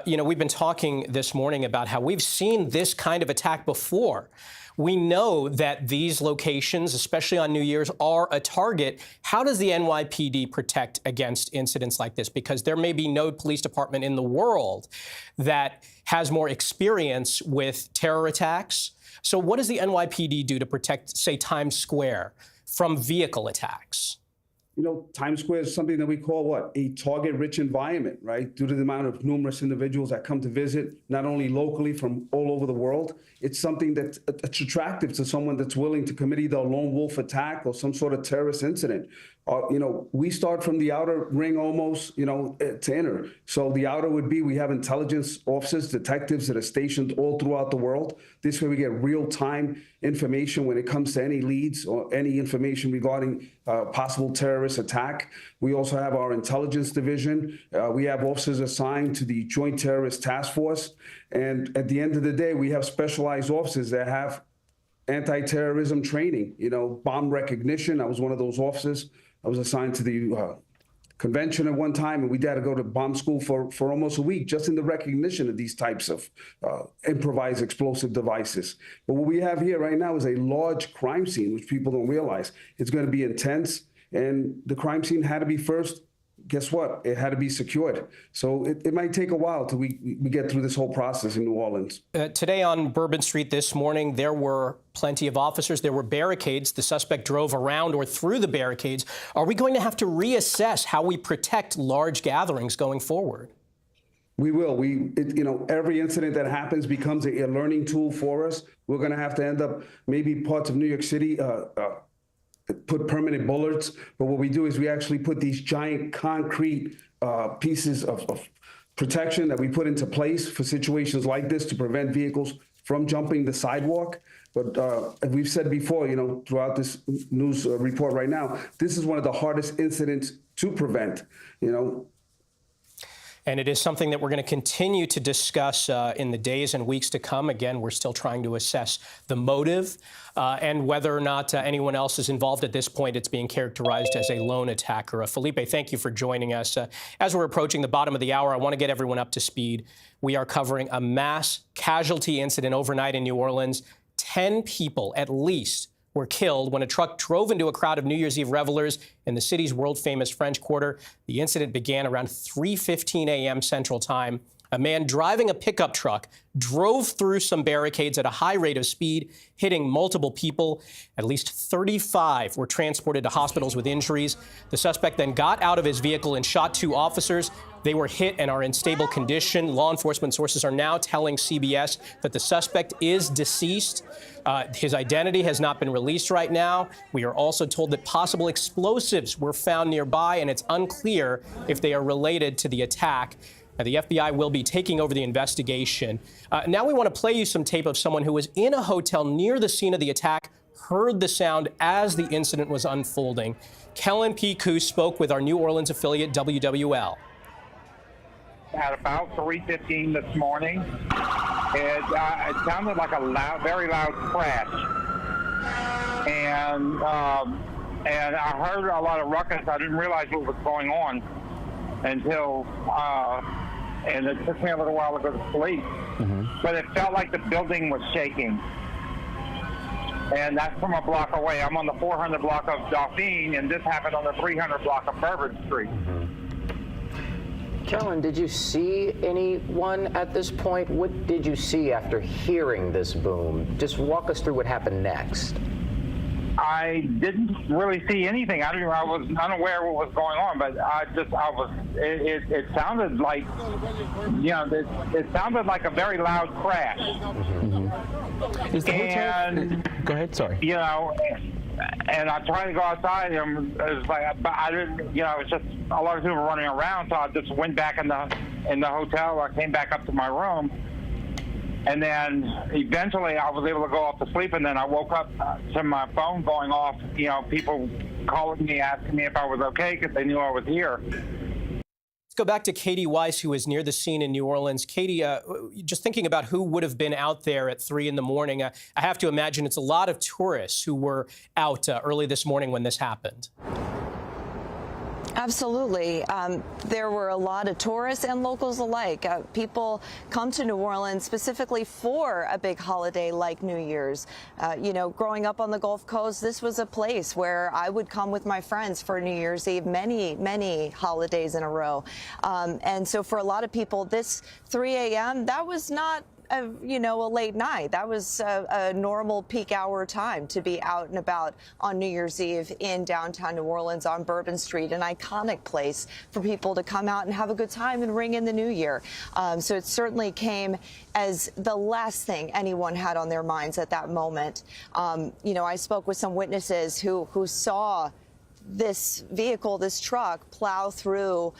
We've been talking this morning about how we've seen this kind of attack before. We know that these locations, especially on New Year's, are a target. How does the NYPD protect against incidents like this? Because there may be no police department in the world that has more experience with terror attacks. So what does the NYPD do to protect, say, Times Square from vehicle attacks? Times Square is something that we call a target-rich environment, right? Due to the amount of numerous individuals that come to visit, not only locally, from all over the world. It's something that's attractive to someone that's willing to commit either a lone wolf attack or some sort of terrorist incident. We start from the outer ring almost, to enter. So the outer would be, we have intelligence officers, detectives that are stationed all throughout the world. This way we get real-time information when it comes to any leads or any information regarding possible terrorist attack. We also have our intelligence division. We have officers assigned to the Joint Terrorist Task Force. And at the end of the day, we have specialized officers that have anti-terrorism training, bomb recognition. I was one of those officers. I was assigned to the convention at one time, and we had to go to bomb school for almost a week just in the recognition of these types of improvised explosive devices. But what we have here right now is a large crime scene, which people don't realize. It's going to be intense, and the crime scene had to be first guess what? It had to be secured. So it might take a while till we get through this whole process in New Orleans. Today on Bourbon Street this morning, there were plenty of officers. There were barricades. The suspect drove around or through the barricades. Are we going to have to reassess how we protect large gatherings going forward? We will. Every incident that happens becomes a learning tool for us. We're going to have to end up maybe parts of New York City put permanent bullards. But what we do is we actually put these giant concrete pieces of protection that we put into place for situations like this to prevent vehicles from jumping the sidewalk. But as we've said before, throughout this news report right now, this is one of the hardest incidents to prevent, And it is something that we're going to continue to discuss in the days and weeks to come. Again, we're still trying to assess the motive and whether or not anyone else is involved at this point. It's being characterized as a lone attacker. Felipe, thank you for joining us. As we're approaching the bottom of the hour, I want to get everyone up to speed. We are covering a mass casualty incident overnight in New Orleans. 10 people, at least, were killed when a truck drove into a crowd of New Year's Eve revelers in the city's world-famous French Quarter. The incident began around 3:15 a.m. Central Time. A man driving a pickup truck drove through some barricades at a high rate of speed, hitting multiple people. At least 35 were transported to hospitals with injuries. The suspect then got out of his vehicle and shot 2 officers. They were hit and are in stable condition. Law enforcement sources are now telling CBS that the suspect is deceased. His identity has not been released right now. We are also told that possible explosives were found nearby, and it's unclear if they are related to the attack. The FBI will be taking over the investigation. Now we want to play you some tape of someone who was in a hotel near the scene of the attack, heard the sound as the incident was unfolding. Kellen P. Coos spoke with our New Orleans affiliate, WWL. At about 3:15 this morning, it sounded like a very loud crash, and I heard a lot of ruckus. I didn't realize what was going on until, and it took me a little while to go to sleep. But it felt like the building was shaking, and that's from a block away. I'm on the 400 block of Dauphine, and this happened on the 300 block of Bourbon Street. Kellen, did you see anyone at this point? What did you see after hearing this boom? Just walk us through what happened next. I didn't really see anything. I was unaware what was going on, but it sounded like, it sounded like a very loud crash. Is the hotel? Go ahead, sorry. And I tried to go outside, and it was like, but I didn't, it was just a lot of people running around, so I just went back in the hotel. I came back up to my room, and then eventually I was able to go off to sleep, and then I woke up to my phone going off, people calling me, asking me if I was okay because they knew I was here. Let's go back to Katie Weiss, who is near the scene in New Orleans. Katie, just thinking about who would have been out there at 3 in the morning, I have to imagine it's a lot of tourists who were out early this morning when this happened. Absolutely. There were a lot of tourists and locals alike. People come to New Orleans specifically for a big holiday like New Year's. Growing up on the Gulf Coast, this was a place where I would come with my friends for New Year's Eve many holidays in a row. And so for a lot of people, this 3 a.m., that was not a late night. That was a normal peak hour time to be out and about on New Year's Eve in downtown New Orleans on Bourbon Street, an iconic place for people to come out and have a good time and ring in the new year. So it certainly came as the last thing anyone had on their minds at that moment. I spoke with some witnesses who saw this vehicle, this truck, plow through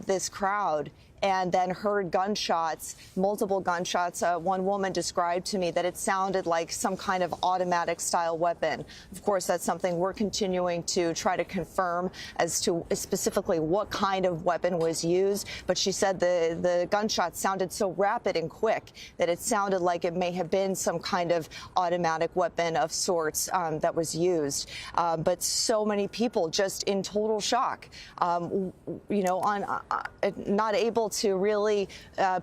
this crowd and then heard gunshots, multiple gunshots. One woman described to me that it sounded like some kind of automatic style weapon. Of course, that's something we're continuing to try to confirm as to specifically what kind of weapon was used. But she said the gunshots sounded so rapid and quick that it sounded like it may have been some kind of automatic weapon of sorts that was used. But so many people just in total shock, not able to really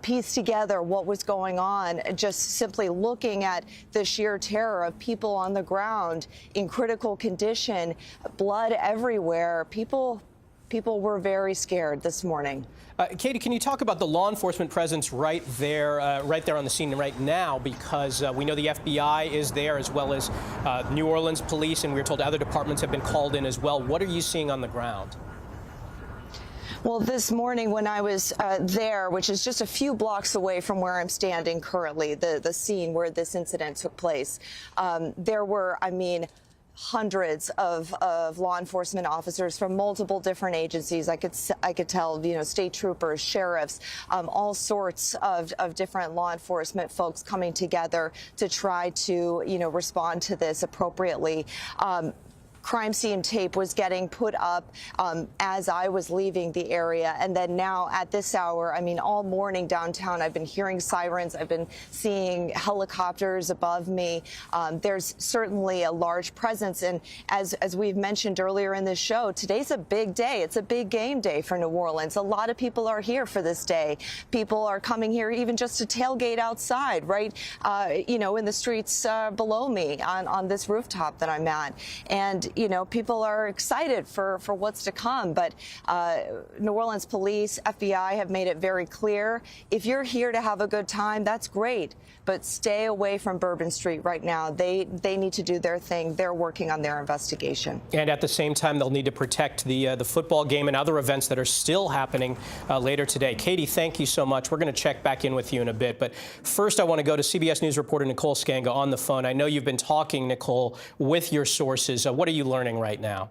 piece together what was going on, just simply looking at the sheer terror of people on the ground in critical condition, blood everywhere. People People were very scared this morning. Katie, can you talk about the law enforcement presence right there on the scene right now? Because we know the FBI is there, as well as New Orleans police, and we're told other departments have been called in as well. What are you seeing on the ground? Well, this morning when I was there, which is just a few blocks away from where I'm standing currently, the scene where this incident took place, there were, hundreds of law enforcement officers from multiple different agencies. I could tell, state troopers, sheriffs, all sorts of different law enforcement folks coming together to try to, respond to this appropriately. Crime scene tape was getting put up as I was leaving the area. And then now at this hour, all morning downtown, I've been hearing sirens. I've been seeing helicopters above me. There's certainly a large presence. And as we've mentioned earlier in this show, today's a big day. It's a big game day for New Orleans. A lot of people are here for this day. People are coming here even just to tailgate outside, right, in the streets below me on this rooftop that I'm at. And people are excited for what's to come. But New Orleans police, FBI have made it very clear. If you're here to have a good time, that's great. But stay away from Bourbon Street right now. They need to do their thing. They're working on their investigation. And at the same time, they'll need to protect the football game and other events that are still happening later today. Katie, thank you so much. We're going to check back in with you in a bit. But first, I want to go to CBS News reporter Nicole Skanga on the phone. I know you've been talking, Nicole, with your sources. What are you learning right now?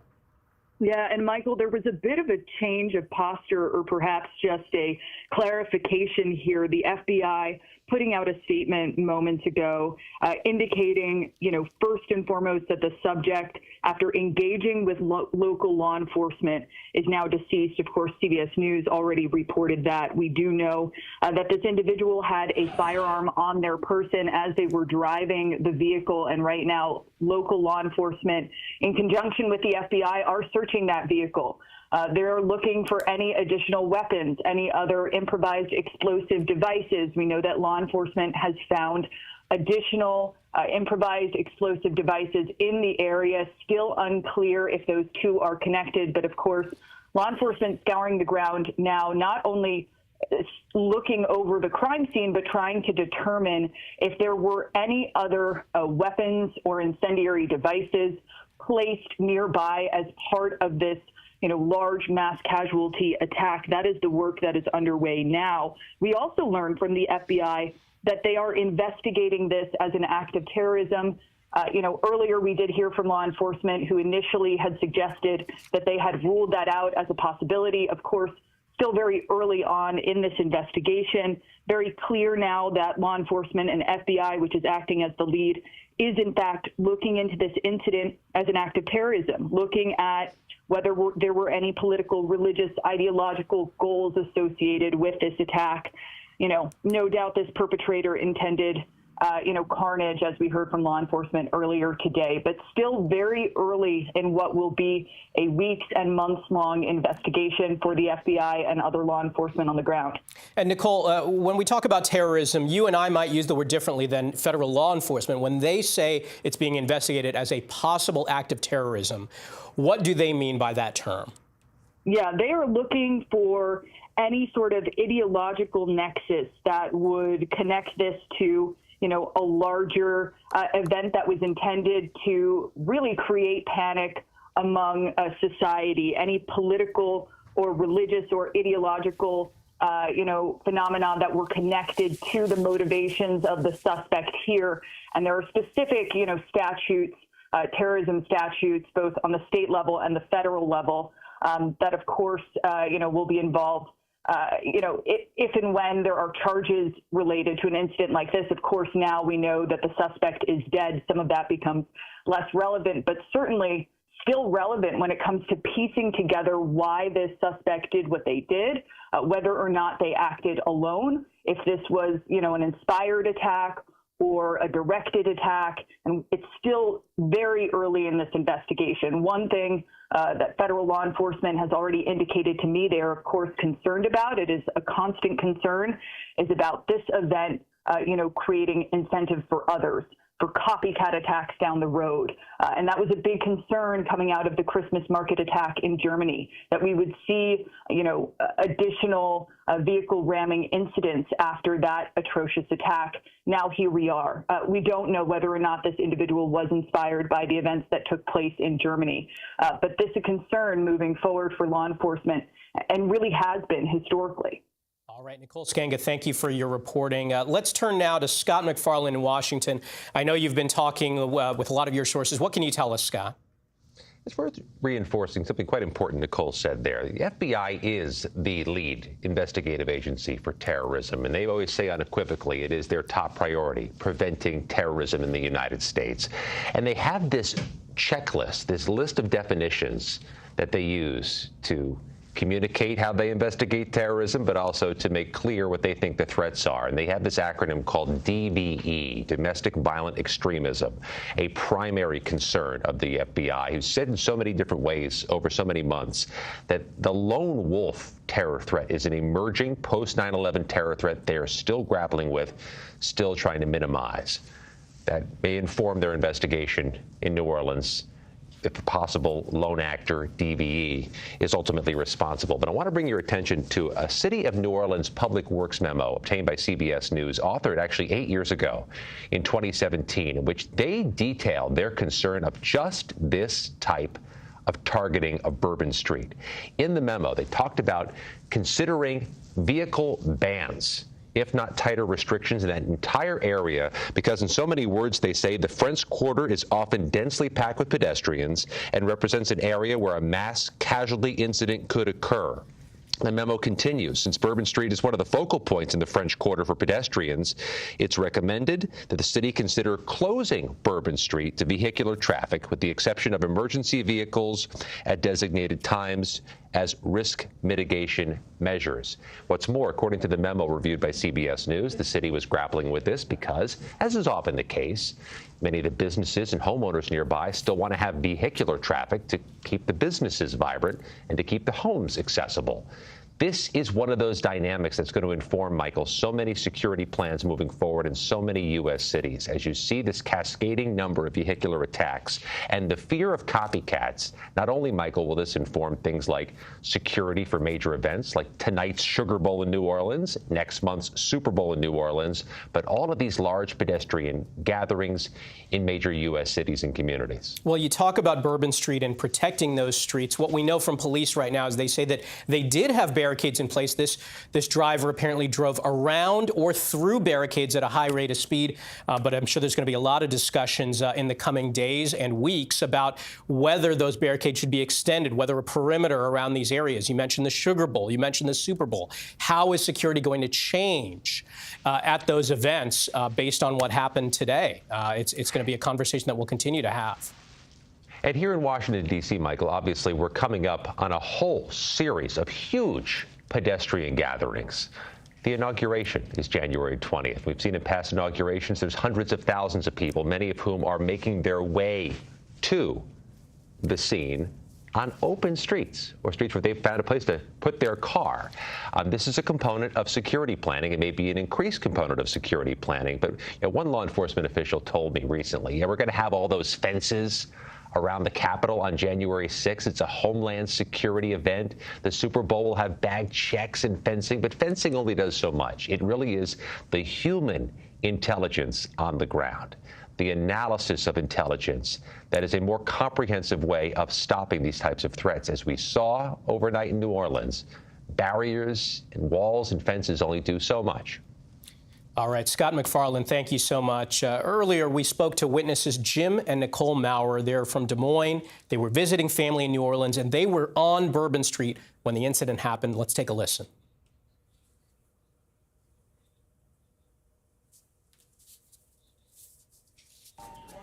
Yeah, and Michael, there was a bit of a change of posture, or perhaps just a clarification here. The FBI putting out a statement moments ago indicating, first and foremost that the subject, after engaging with local law enforcement, is now deceased. Of course, CBS News already reported that. We do know that this individual had a firearm on their person as they were driving the vehicle, and right now local law enforcement, in conjunction with the FBI, are searching that vehicle. They're looking for any additional weapons, any other improvised explosive devices. We know that law enforcement has found additional improvised explosive devices in the area. Still unclear if those two are connected, but of course, law enforcement scouring the ground now, not only looking over the crime scene, but trying to determine if there were any other weapons or incendiary devices placed nearby as part of this large mass casualty attack. That is the work that is underway now. We also learned from the FBI that they are investigating this as an act of terrorism. Earlier we did hear from law enforcement who initially had suggested that they had ruled that out as a possibility. Of course, still very early on in this investigation. Very clear now that law enforcement and FBI, which is acting as the lead, is in fact looking into this incident as an act of terrorism, looking at whether there were any political, religious, ideological goals associated with this attack. No doubt this perpetrator intended, carnage, as we heard from law enforcement earlier today, but still very early in what will be a weeks and months-long investigation for the FBI and other law enforcement on the ground. And Nicole, when we talk about terrorism, you and I might use the word differently than federal law enforcement. When they say it's being investigated as a possible act of terrorism, what do they mean by that term? Yeah, they are looking for any sort of ideological nexus that would connect this to a larger event that was intended to really create panic among society, any political or religious or ideological, phenomenon that were connected to the motivations of the suspect here. And there are specific, statutes, terrorism statutes, both on the state level and the federal level, that of course, will be involved. If and when there are charges related to an incident like this. Of course, now we know that the suspect is dead. Some of that becomes less relevant, but certainly still relevant when it comes to piecing together why this suspect did what they did, whether or not they acted alone, if this was, an inspired attack or a directed attack. And it's still very early in this investigation. One thing that federal law enforcement has already indicated to me they are, of course, concerned about, it is a constant concern, is about this event, creating incentive for others. for copycat attacks down the road. And that was a big concern coming out of the Christmas market attack in Germany, that we would see, additional vehicle ramming incidents after that atrocious attack. Now here we are. We don't know whether or not this individual was inspired by the events that took place in Germany. But this is a concern moving forward for law enforcement, and really has been historically. All right, Nicole Skanga, thank you for your reporting. Let's turn now to Scott McFarland in Washington. I know you've been talking with a lot of your sources. What can you tell us, Scott? It's worth reinforcing something quite important Nicole said there. The FBI is the lead investigative agency for terrorism, and they always say unequivocally it is their top priority, preventing terrorism in the United States. And they have this checklist, this list of definitions that they use to communicate how they investigate terrorism, but also to make clear what they think the threats are. And they have this acronym called DVE, Domestic Violent Extremism, a primary concern of the FBI, who said in so many different ways over so many months that the lone wolf terror threat is an emerging post-9/11 terror threat they are still grappling with, still trying to minimize. That may inform their investigation in New Orleans. If a possible lone actor, DVE, is ultimately responsible. But I want to bring your attention to a City of New Orleans Public Works memo obtained by CBS News, authored actually 8 years ago in 2017, in which they detailed their concern of just this type of targeting of Bourbon Street. In the memo, they talked about considering vehicle bans, if not tighter restrictions in that entire area, because in so many words they say the French Quarter is often densely packed with pedestrians and represents an area where a mass casualty incident could occur. The memo continues. Since Bourbon Street is one of the focal points in the French Quarter for pedestrians, it's recommended that the city consider closing Bourbon Street to vehicular traffic, with the exception of emergency vehicles at designated times, as risk mitigation measures. What's more, according to the memo reviewed by CBS News, the city was grappling with this because, as is often the case, many of the businesses and homeowners nearby still want to have vehicular traffic to keep the businesses vibrant and to keep the homes accessible. This is one of those dynamics that's going to inform, Michael, so many security plans moving forward in so many U.S. cities. As you see this cascading number of vehicular attacks and the fear of copycats, not only, Michael, will this inform things like security for major events like tonight's Sugar Bowl in New Orleans, next month's Super Bowl in New Orleans, but all of these large pedestrian gatherings in major U.S. cities and communities. Well, you talk about Bourbon Street and protecting those streets. What we know from police right now is they say that they did have barricades in place. This driver apparently drove around or through barricades at a high rate of speed. But I'm sure there's going to be a lot of discussions in the coming days and weeks about whether those barricades should be extended, whether a perimeter around these areas. You mentioned the Sugar Bowl. You mentioned the Super Bowl. How is security going to change at those events based on what happened today? It's going to be a conversation that we'll continue to have. And here in Washington, D.C., Michael, obviously we're coming up on a whole series of huge pedestrian gatherings. The inauguration is January 20th. We've seen in past inaugurations there's hundreds of thousands of people, many of whom are making their way to the scene on open streets, or streets where they've found a place to put their car. This is a component of security planning. It may be an increased component of security planning, but one law enforcement official told me recently, we're going to have all those fences around the Capitol on January 6th. It's a homeland security event. The Super Bowl will have bagged checks and fencing, but fencing only does so much. It really is the human intelligence on the ground, the analysis of intelligence that is a more comprehensive way of stopping these types of threats. As we saw overnight in New Orleans, barriers and walls and fences only do so much. All right, Scott McFarland, thank you so much. Earlier, we spoke to witnesses Jim and Nicole Maurer. They're from Des Moines. They were visiting family in New Orleans, and they were on Bourbon Street when the incident happened. Let's take a listen.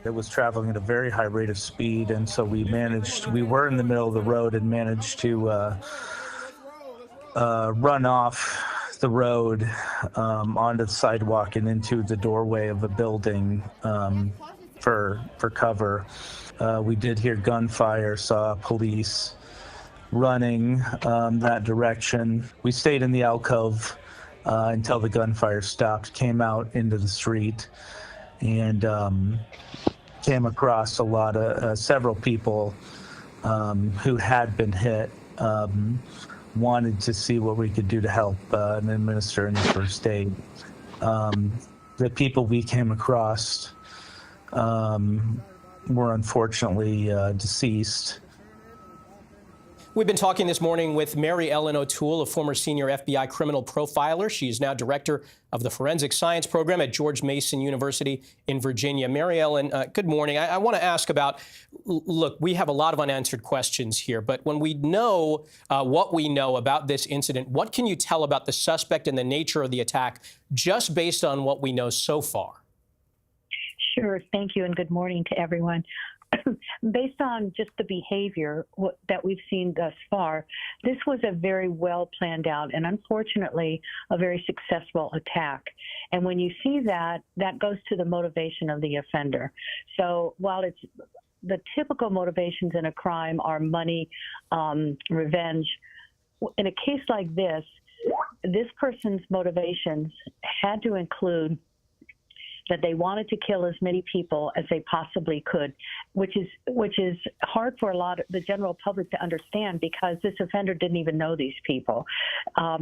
It was traveling at a very high rate of speed, and so we were in the middle of the road and managed to run off the road onto the sidewalk and into the doorway of a building for cover. We did hear gunfire, saw police running that direction. We stayed in the alcove until the gunfire stopped, came out into the street, and came across a lot of several people who had been hit. Wanted to see what we could do to help and administer any first aid. The people we came across were unfortunately deceased. We've been talking this morning with Mary Ellen O'Toole, a former senior FBI criminal profiler. She is now director of the Forensic Science Program at George Mason University in Virginia. Mary Ellen, good morning. I want to ask about, look, we have a lot of unanswered questions here, but when we know what we know about this incident, what can you tell about the suspect and the nature of the attack just based on what we know so far? Sure. Thank you, and good morning to everyone. Based on just the behavior that we've seen thus far, this was a very well planned out and unfortunately a very successful attack. And when you see that, that goes to the motivation of the offender. So while it's the typical motivations in a crime are money, revenge, in a case like this person's motivations had to include that they wanted to kill as many people as they possibly could, which is hard for a lot of the general public to understand because this offender didn't even know these people.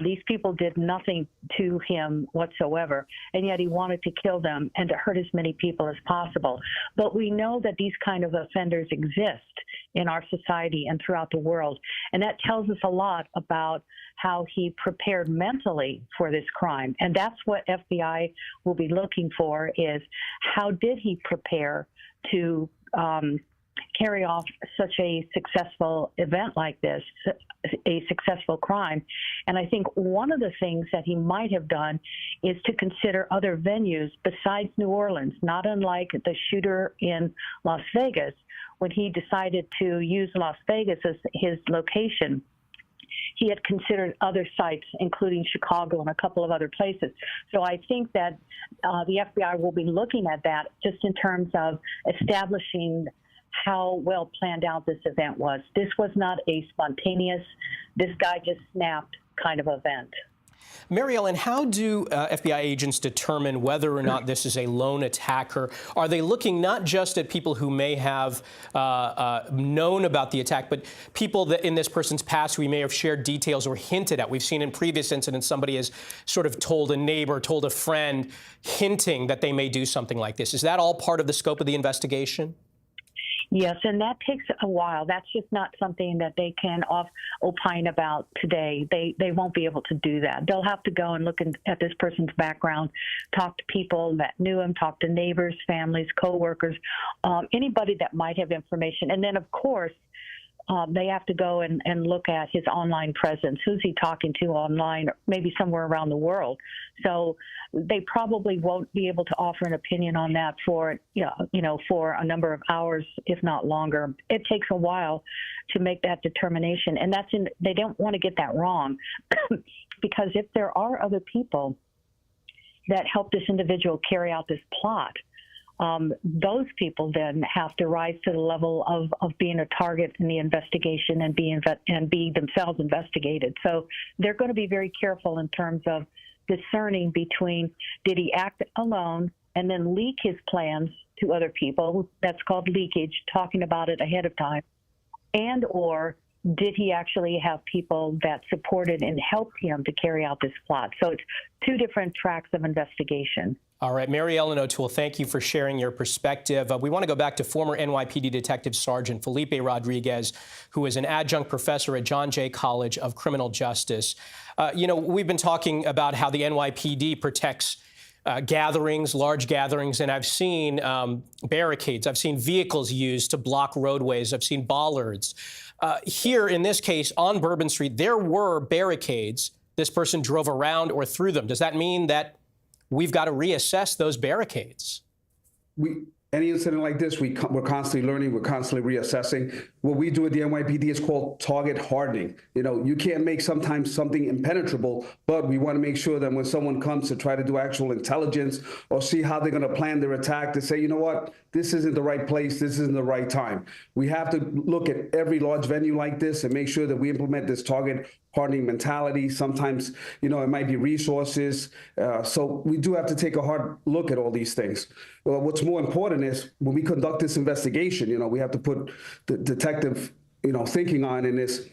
These people did nothing to him whatsoever, and yet he wanted to kill them and to hurt as many people as possible. But we know that these kind of offenders exist in our society and throughout the world, and that tells us a lot about how he prepared mentally for this crime. And that's what FBI will be looking for, is how did he prepare to carry off such a successful event like this, a successful crime. And I think one of the things that he might have done is to consider other venues besides New Orleans, not unlike the shooter in Las Vegas, when he decided to use Las Vegas as his location. He had considered other sites, including Chicago and a couple of other places. So I think that the FBI will be looking at that just in terms of establishing how well planned out this event was. This was not a spontaneous, this guy just snapped kind of event. Mary Ellen, how do FBI agents determine whether or not this is a lone attacker? Are they looking not just at people who may have known about the attack, but people that in this person's past we may have shared details or hinted at? We've seen in previous incidents somebody has sort of told a neighbor, told a friend, hinting that they may do something like this. Is that all part of the scope of the investigation? Yes, and that takes a while. That's just not something that they can opine about today. They won't be able to do that. They'll have to go and look at this person's background, talk to people that knew him, talk to neighbors, families, coworkers, anybody that might have information. And then, of course, they have to go and look at his online presence. Who's he talking to online, or maybe somewhere around the world? So they probably won't be able to offer an opinion on that for for a number of hours, if not longer. It takes a while to make that determination, and they don't want to get that wrong, because if there are other people that help this individual carry out this plot, those people then have to rise to the level of being a target in the investigation and be themselves investigated. So they're going to be very careful in terms of discerning between, did he act alone and then leak his plans to other people? That's called leakage, talking about it ahead of time. And or did he actually have people that supported and helped him to carry out this plot? So it's two different tracks of investigation. All right, Mary Ellen O'Toole, thank you for sharing your perspective. We want to go back to former NYPD Detective Sergeant Felipe Rodriguez, who is an adjunct professor at John Jay College of Criminal Justice. We've been talking about how the NYPD protects gatherings, large gatherings, and I've seen barricades. I've seen vehicles used to block roadways. I've seen bollards. Here, in this case, on Bourbon Street, there were barricades. This person drove around or through them. Does that mean that we've got to reassess those barricades? Any incident like this, we're constantly learning, we're constantly reassessing. what we do at the NYPD is called target hardening. You know, you can't make sometimes something impenetrable, but we want to make sure that when someone comes to try to do actual intelligence or see how they're going to plan their attack, to say, you know what, this isn't the right place, this isn't the right time. We have to look at every large venue like this and make sure that we implement this target hardening mentality. Sometimes, you know, it might be resources. So we do have to take a hard look at all these things. What's more important is when we conduct this investigation, you know, we have to put the detective, you know, thinking on in this.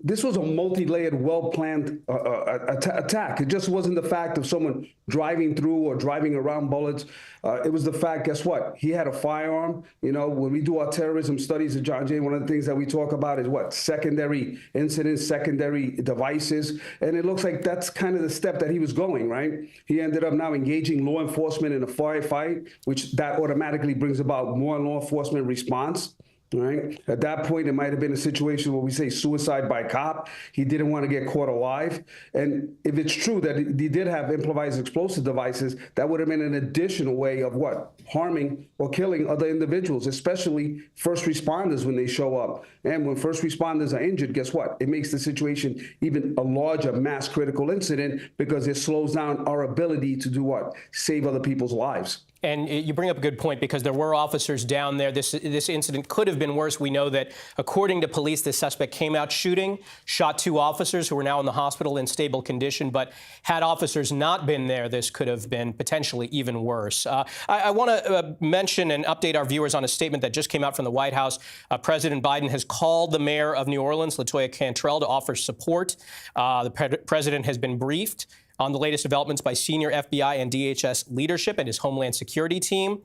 This was a multi-layered, well-planned attack. It just wasn't the fact of someone driving through or driving around bullets. It was the fact, guess what? He had a firearm. You know, when we do our terrorism studies at John Jay, one of the things that we talk about is what? Secondary incidents, secondary devices. And it looks like that's kind of the step that he was going, right? He ended up now engaging law enforcement in a firefight, which that automatically brings about more law enforcement response. Right. At that point, it might have been a situation where we say suicide by cop. He didn't want to get caught alive. And if it's true that he did have improvised explosive devices, that would have been an additional way of what? Harming or killing other individuals, especially first responders when they show up. And when first responders are injured, guess what? It makes the situation even a larger mass critical incident because it slows down our ability to do what? Save other people's lives. And you bring up a good point because there were officers down there. This incident could have been worse. We know that, according to police, the suspect came out shooting, shot 2 officers who are now in the hospital in stable condition. But had officers not been there, this could have been potentially even worse. I want to mention and update our viewers on a statement that just came out from the White House. President Biden has called the mayor of New Orleans, LaToya Cantrell, to offer support. The president has been briefed on the latest developments by senior FBI and DHS leadership and his Homeland Security team.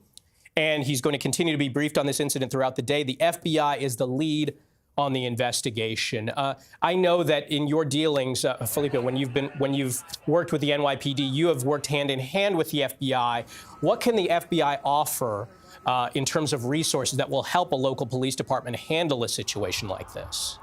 And he's going to continue to be briefed on this incident throughout the day. The FBI is the lead on the investigation. I know that in your dealings, Felipe, when you've worked with the NYPD, you have worked hand in hand with the FBI. What can the FBI offer in terms of resources that will help a local police department handle a situation like this?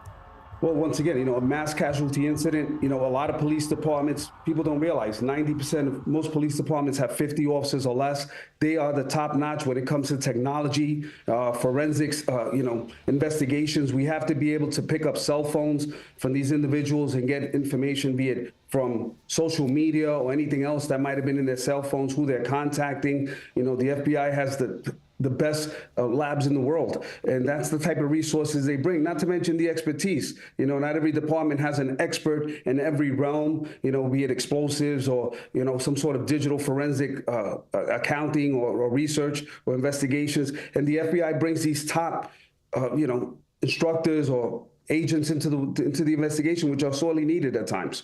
Well, once again, you know, a mass casualty incident, you know, a lot of police departments, people don't realize 90% of most police departments have 50 officers or less. They are the top notch when it comes to technology, forensics, you know, investigations. We have to be able to pick up cell phones from these individuals and get information, be it from social media or anything else that might have been in their cell phones, who they're contacting. You know, the FBI has the best labs in the world. And that's the type of resources they bring, not to mention the expertise. You know, not every department has an expert in every realm, you know, be it explosives or, you know, some sort of digital forensic accounting or research or investigations. And the FBI brings these top, you know, instructors or agents into the investigation, which are sorely needed at times.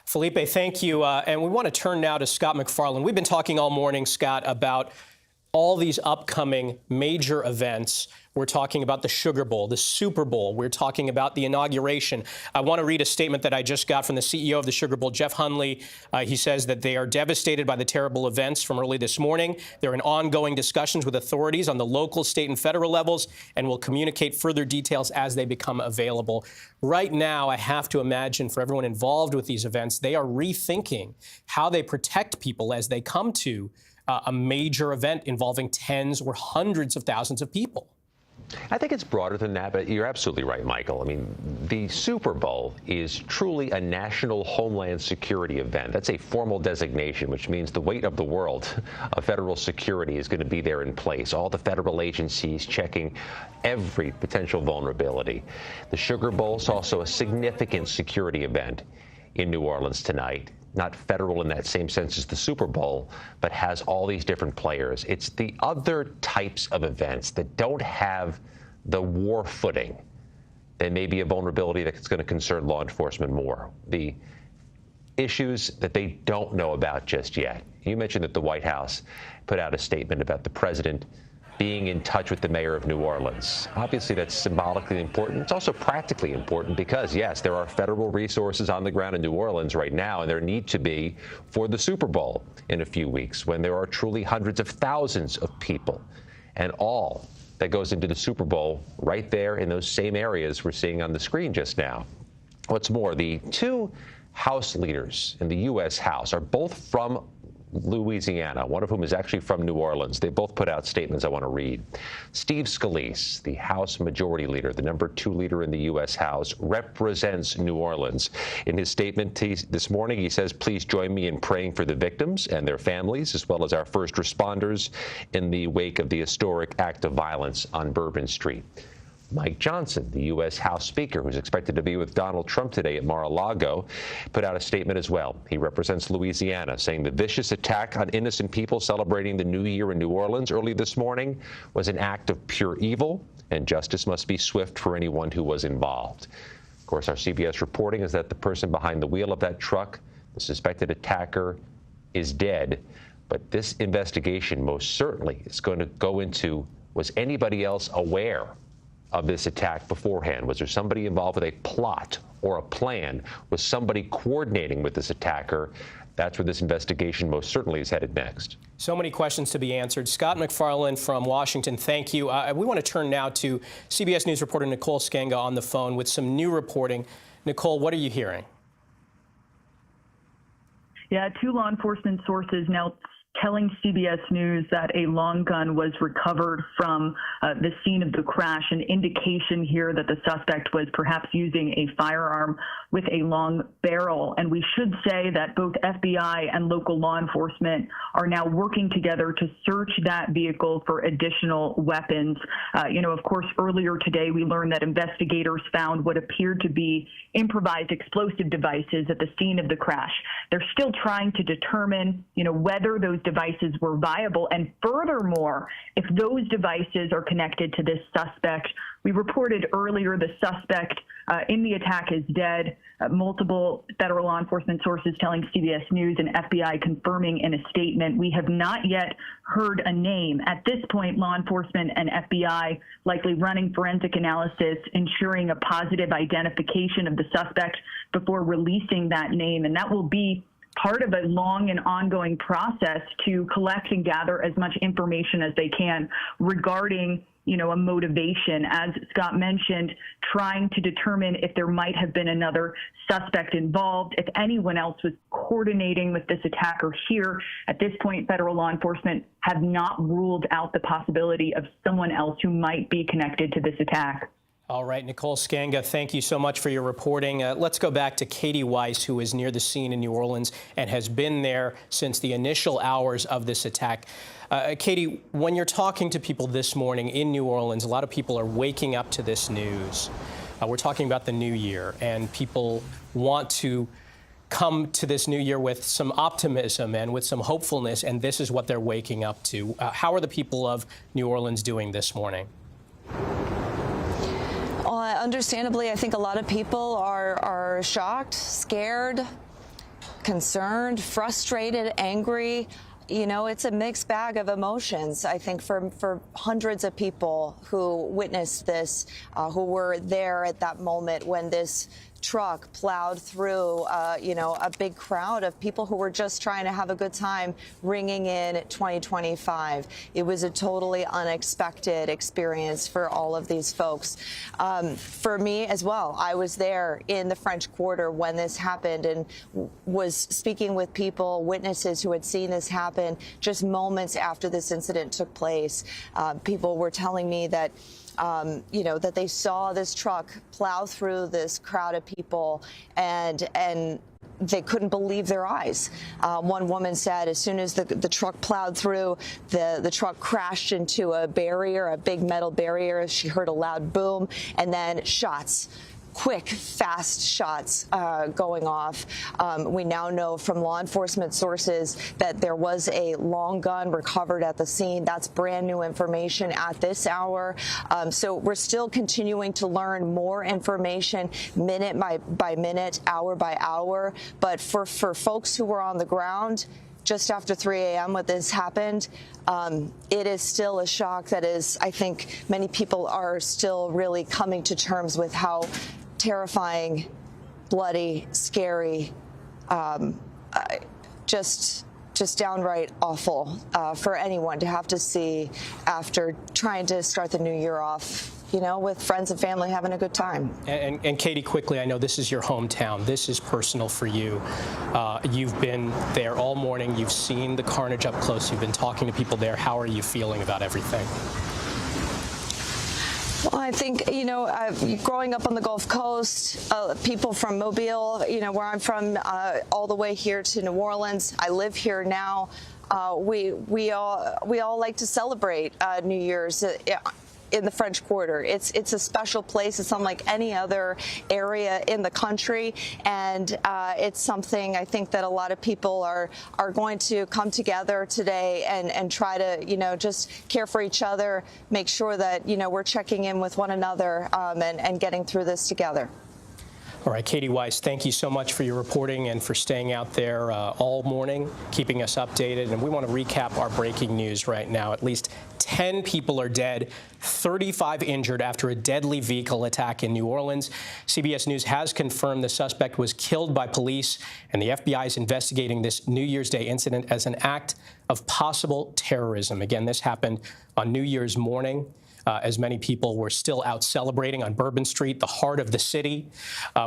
Felipe, thank you. And we want to turn now to Scott McFarland. We've been talking all morning, Scott, about all these upcoming major events. We're talking about the Sugar Bowl, the Super Bowl. We're talking about the inauguration. I want to read a statement that I just got from the CEO of the Sugar Bowl, Jeff Hundley. He says that they are devastated by the terrible events from early this morning. They're in ongoing discussions with authorities on the local, state, and federal levels and will communicate further details as they become available. Right now, I have to imagine for everyone involved with these events, they are rethinking how they protect people as they come to a major event involving tens or hundreds of thousands of people. I think it's broader than that, but you're absolutely right, Michael. I mean, the Super Bowl is truly a national homeland security event. That's a formal designation, which means the weight of the world of federal security is going to be there in place. All the federal agencies checking every potential vulnerability. The Sugar Bowl is also a significant security event in New Orleans tonight. Not federal in that same sense as the Super Bowl, but has all these different players. It's the other types of events that don't have the war footing. There may be a vulnerability that's going to concern law enforcement more. The issues that they don't know about just yet. You mentioned that the White House put out a statement about the president being in touch with the mayor of New Orleans. Obviously, that's symbolically important. It's also practically important because, yes, there are federal resources on the ground in New Orleans right now, and there need to be for the Super Bowl in a few weeks when there are truly hundreds of thousands of people. And all that goes into the Super Bowl right there in those same areas we're seeing on the screen just now. What's more, the 2 House leaders in the U.S. House are both from Louisiana, one of whom is actually from New Orleans. They both put out statements I want to read. Steve Scalise, the House Majority Leader, the #2 leader in the U.S. House, represents New Orleans. In his statement this morning, he says, please join me in praying for the victims and their families, as well as our first responders in the wake of the historic act of violence on Bourbon Street. Mike Johnson, the U.S. House Speaker, who's expected to be with Donald Trump today at Mar-a-Lago, put out a statement as well. He represents Louisiana, saying the vicious attack on innocent people celebrating the New Year in New Orleans early this morning was an act of pure evil, and justice must be swift for anyone who was involved. Of course, our CBS reporting is that the person behind the wheel of that truck, the suspected attacker, is dead. But this investigation most certainly is going to go into, was anybody else aware of this attack beforehand? Was there somebody involved with a plot or a plan? Was somebody coordinating with this attacker? That's where this investigation most certainly is headed next. So many questions to be answered. Scott MacFarlane from Washington, thank you. We want to turn now to CBS News reporter Nicole Sganga on the phone with some new reporting. Nicole, what are you hearing? Yeah, 2 law enforcement sources now telling CBS News that a long gun was recovered from the scene of the crash, an indication here that the suspect was perhaps using a firearm with a long barrel. And we should say that both FBI and local law enforcement are now working together to search that vehicle for additional weapons. Of course, earlier today, we learned that investigators found what appeared to be improvised explosive devices at the scene of the crash. They're still trying to determine, whether those devices were viable, and furthermore, if those devices are connected to this suspect. We reported earlier the suspect in the attack is dead. Multiple federal law enforcement sources telling CBS News and FBI confirming in a statement. We have not yet heard a name. At this point, law enforcement and FBI likely running forensic analysis, ensuring a positive identification of the suspect before releasing that name. And that will be part of a long and ongoing process to collect and gather as much information as they can regarding, a motivation. As Scott mentioned, trying to determine if there might have been another suspect involved, if anyone else was coordinating with this attacker here. At this point, federal law enforcement have not ruled out the possibility of someone else who might be connected to this attack. All right, Nicole Sganga, thank you so much for your reporting. Let's go back to Katie Weiss, who is near the scene in New Orleans and has been there since the initial hours of this attack. Katie, when you're talking to people this morning in New Orleans, a lot of people are waking up to this news. We're talking about the new year, and people want to come to this new year with some optimism and with some hopefulness, and this is what they're waking up to. How are the people of New Orleans doing this morning? Understandably, I think a lot of people are shocked, scared, concerned, frustrated, angry. It's a mixed bag of emotions, I think, for hundreds of people who witnessed this, who were there at that moment when this truck plowed through, a big crowd of people who were just trying to have a good time ringing in 2025. It was a totally unexpected experience for all of these folks. For me as well, I was there in the French Quarter when this happened and was speaking with people, witnesses who had seen this happen just moments after this incident took place. People were telling me that that they saw this truck plow through this crowd of people and they couldn't believe their eyes. One woman said as soon as the truck plowed through, the truck crashed into a barrier, a big metal barrier. She heard a loud boom and then shots. Quick, fast shots going off. We now know from law enforcement sources that there was a long gun recovered at the scene. That's brand new information at this hour. So we're still continuing to learn more information minute by minute, hour by hour. But for folks who were on the ground just after 3 a.m. when this happened, it is still a shock that is, I think, many people are still really coming to terms with how terrifying, bloody, scary, just downright awful for anyone to have to see after trying to start the new year off, with friends and family having a good time. And Katie, quickly, I know this is your hometown. This is personal for you. You've been there all morning. You've seen the carnage up close. You've been talking to people there. How are you feeling about everything? Well, I think, growing up on the Gulf Coast, people from Mobile, where I'm from, all the way here to New Orleans. I live here now. We all like to celebrate New Year's in the French Quarter. It's a special place. It's unlike any other area in the country, and it's something I think that a lot of people are going to come together today and try to just care for each other, make sure that we're checking in with one another and getting through this together. All right, Katie Weiss, thank you so much for your reporting and for staying out there all morning, keeping us updated. And we want to recap our breaking news right now. At least 10 people are dead, 35 injured after a deadly vehicle attack in New Orleans. CBS News has confirmed the suspect was killed by police, and the FBI is investigating this New Year's Day incident as an act of possible terrorism. Again, this happened on New Year's morning. As many people were still out celebrating on Bourbon Street, the heart of the city.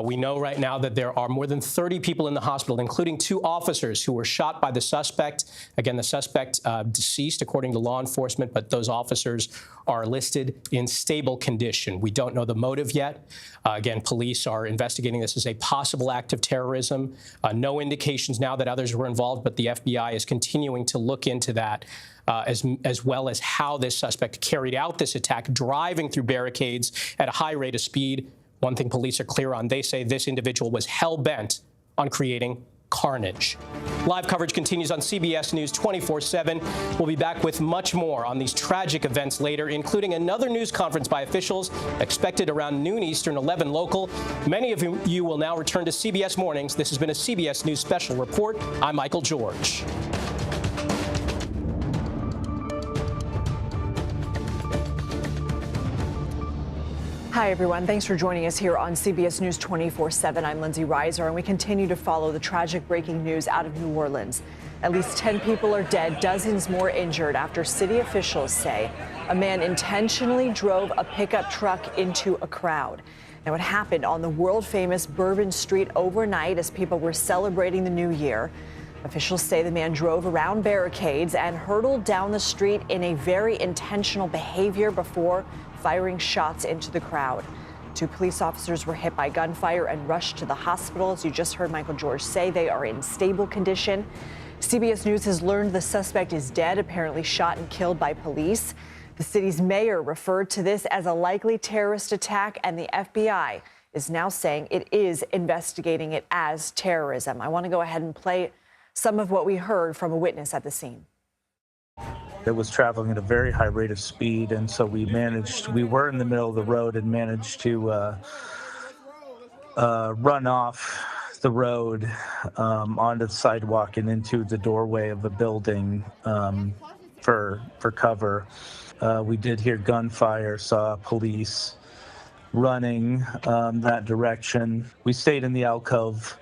We know right now that there are more than 30 people in the hospital, including 2 officers who were shot by the suspect. Again, the suspect deceased, according to law enforcement, but those officers are listed in stable condition. We don't know the motive yet. Again, police are investigating this as a possible act of terrorism. No indications now that others were involved, but the FBI is continuing to look into that. As well as how this suspect carried out this attack, driving through barricades at a high rate of speed. One thing police are clear on, they say this individual was hell-bent on creating carnage. Live coverage continues on CBS News 24/7. We'll be back with much more on these tragic events later, including another news conference by officials expected around noon Eastern, 11 local. Many of you will now return to CBS Mornings. This has been a CBS News Special Report. I'm Michael George. Hi, everyone. Thanks for joining us here on CBS News 24/7. I'm Lindsay Reiser, and we continue to follow the tragic breaking news out of New Orleans. At least 10 people are dead, dozens more injured after city officials say a man intentionally drove a pickup truck into a crowd. Now, it happened on the world-famous Bourbon Street overnight as people were celebrating the new year. Officials say the man drove around barricades and hurtled down the street in a very intentional behavior before firing shots into the crowd. 2 police officers were hit by gunfire and rushed to the hospital. As you just heard Michael George say, they are in stable condition. CBS News has learned the suspect is dead, apparently shot and killed by police. The city's mayor referred to this as a likely terrorist attack, and the FBI is now saying it is investigating it as terrorism. I want to go ahead and play some of what we heard from a witness at the scene. It was traveling at a very high rate of speed, and so we were in the middle of the road and managed to run off the road onto the sidewalk and into the doorway of a building for cover. We did hear gunfire, saw police running that direction. We stayed in the alcove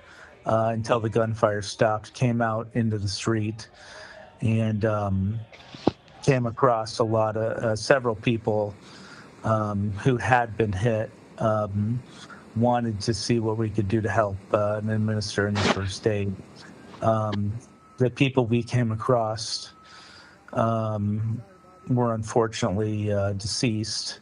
until the gunfire stopped, came out into the street, and came across several people who had been hit. Wanted to see what we could do to help and administer any first aid. The people we came across were unfortunately deceased.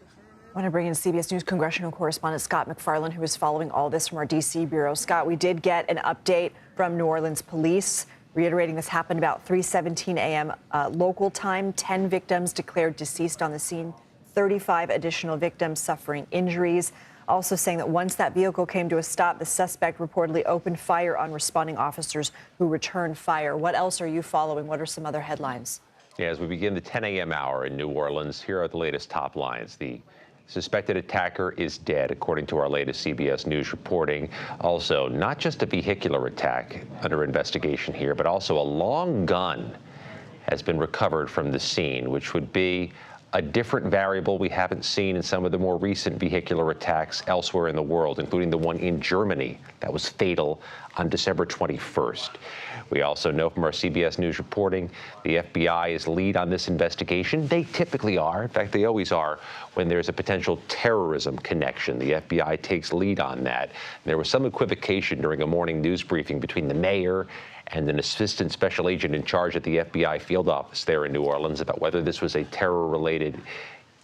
I want to bring in CBS News congressional correspondent Scott McFarland, who is following all this from our D.C. bureau. Scott, we did get an update from New Orleans police reiterating this happened about 3:17 a.m. Local time. 10 victims declared deceased on the scene, 35 additional victims suffering injuries. Also saying that once that vehicle came to a stop, the suspect reportedly opened fire on responding officers who returned fire. What else are you following? What are some other headlines? Yeah, as we begin the 10 a.m. hour in New Orleans, here are the latest top lines. The suspected attacker is dead, according to our latest CBS News reporting. Also, not just a vehicular attack under investigation here, but also a long gun has been recovered from the scene, which would be a different variable we haven't seen in some of the more recent vehicular attacks elsewhere in the world, including the one in Germany that was fatal on December 21st. We also know from our CBS News reporting the FBI is lead on this investigation. They typically are. In fact, they always are when there's a potential terrorism connection. The FBI takes lead on that. There was some equivocation during a morning news briefing between the mayor and an assistant special agent in charge at the FBI field office there in New Orleans about whether this was a terror-related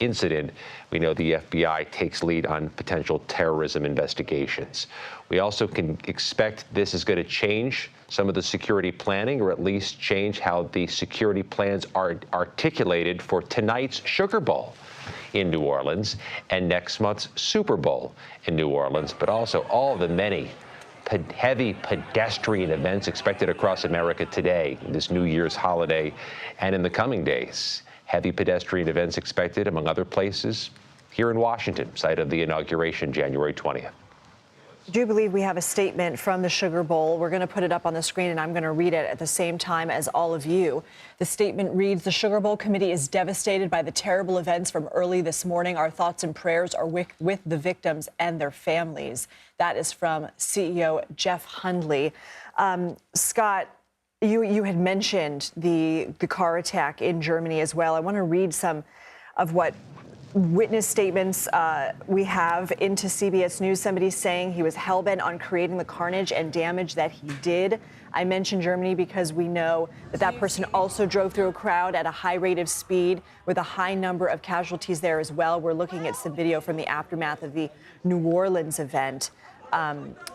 incident. We know the FBI takes lead on potential terrorism investigations. We also can expect this is going to change some of the security planning, or at least change how the security plans are articulated for tonight's Sugar Bowl in New Orleans and next month's Super Bowl in New Orleans, but also all the many heavy pedestrian events expected across America today, this New Year's holiday, and in the coming days. Heavy pedestrian events expected, among other places, here in Washington, site of the inauguration, January 20th. I do believe we have a statement from the Sugar Bowl. We're going to put it up on the screen, and I'm going to read it at the same time as all of you. The statement reads, "The Sugar Bowl committee is devastated by the terrible events from early this morning. Our thoughts and prayers are with the victims and their families." That is from CEO Jeff Hundley. Scott, you had mentioned the car attack in Germany as well. I want to read some of what witness statements we have into CBS News. Somebody saying he was hell-bent on creating the carnage and damage that he did. I mentioned Germany because we know that that person also drove through a crowd at a high rate of speed with a high number of casualties there as well. We're looking at some video from the aftermath of the New Orleans event.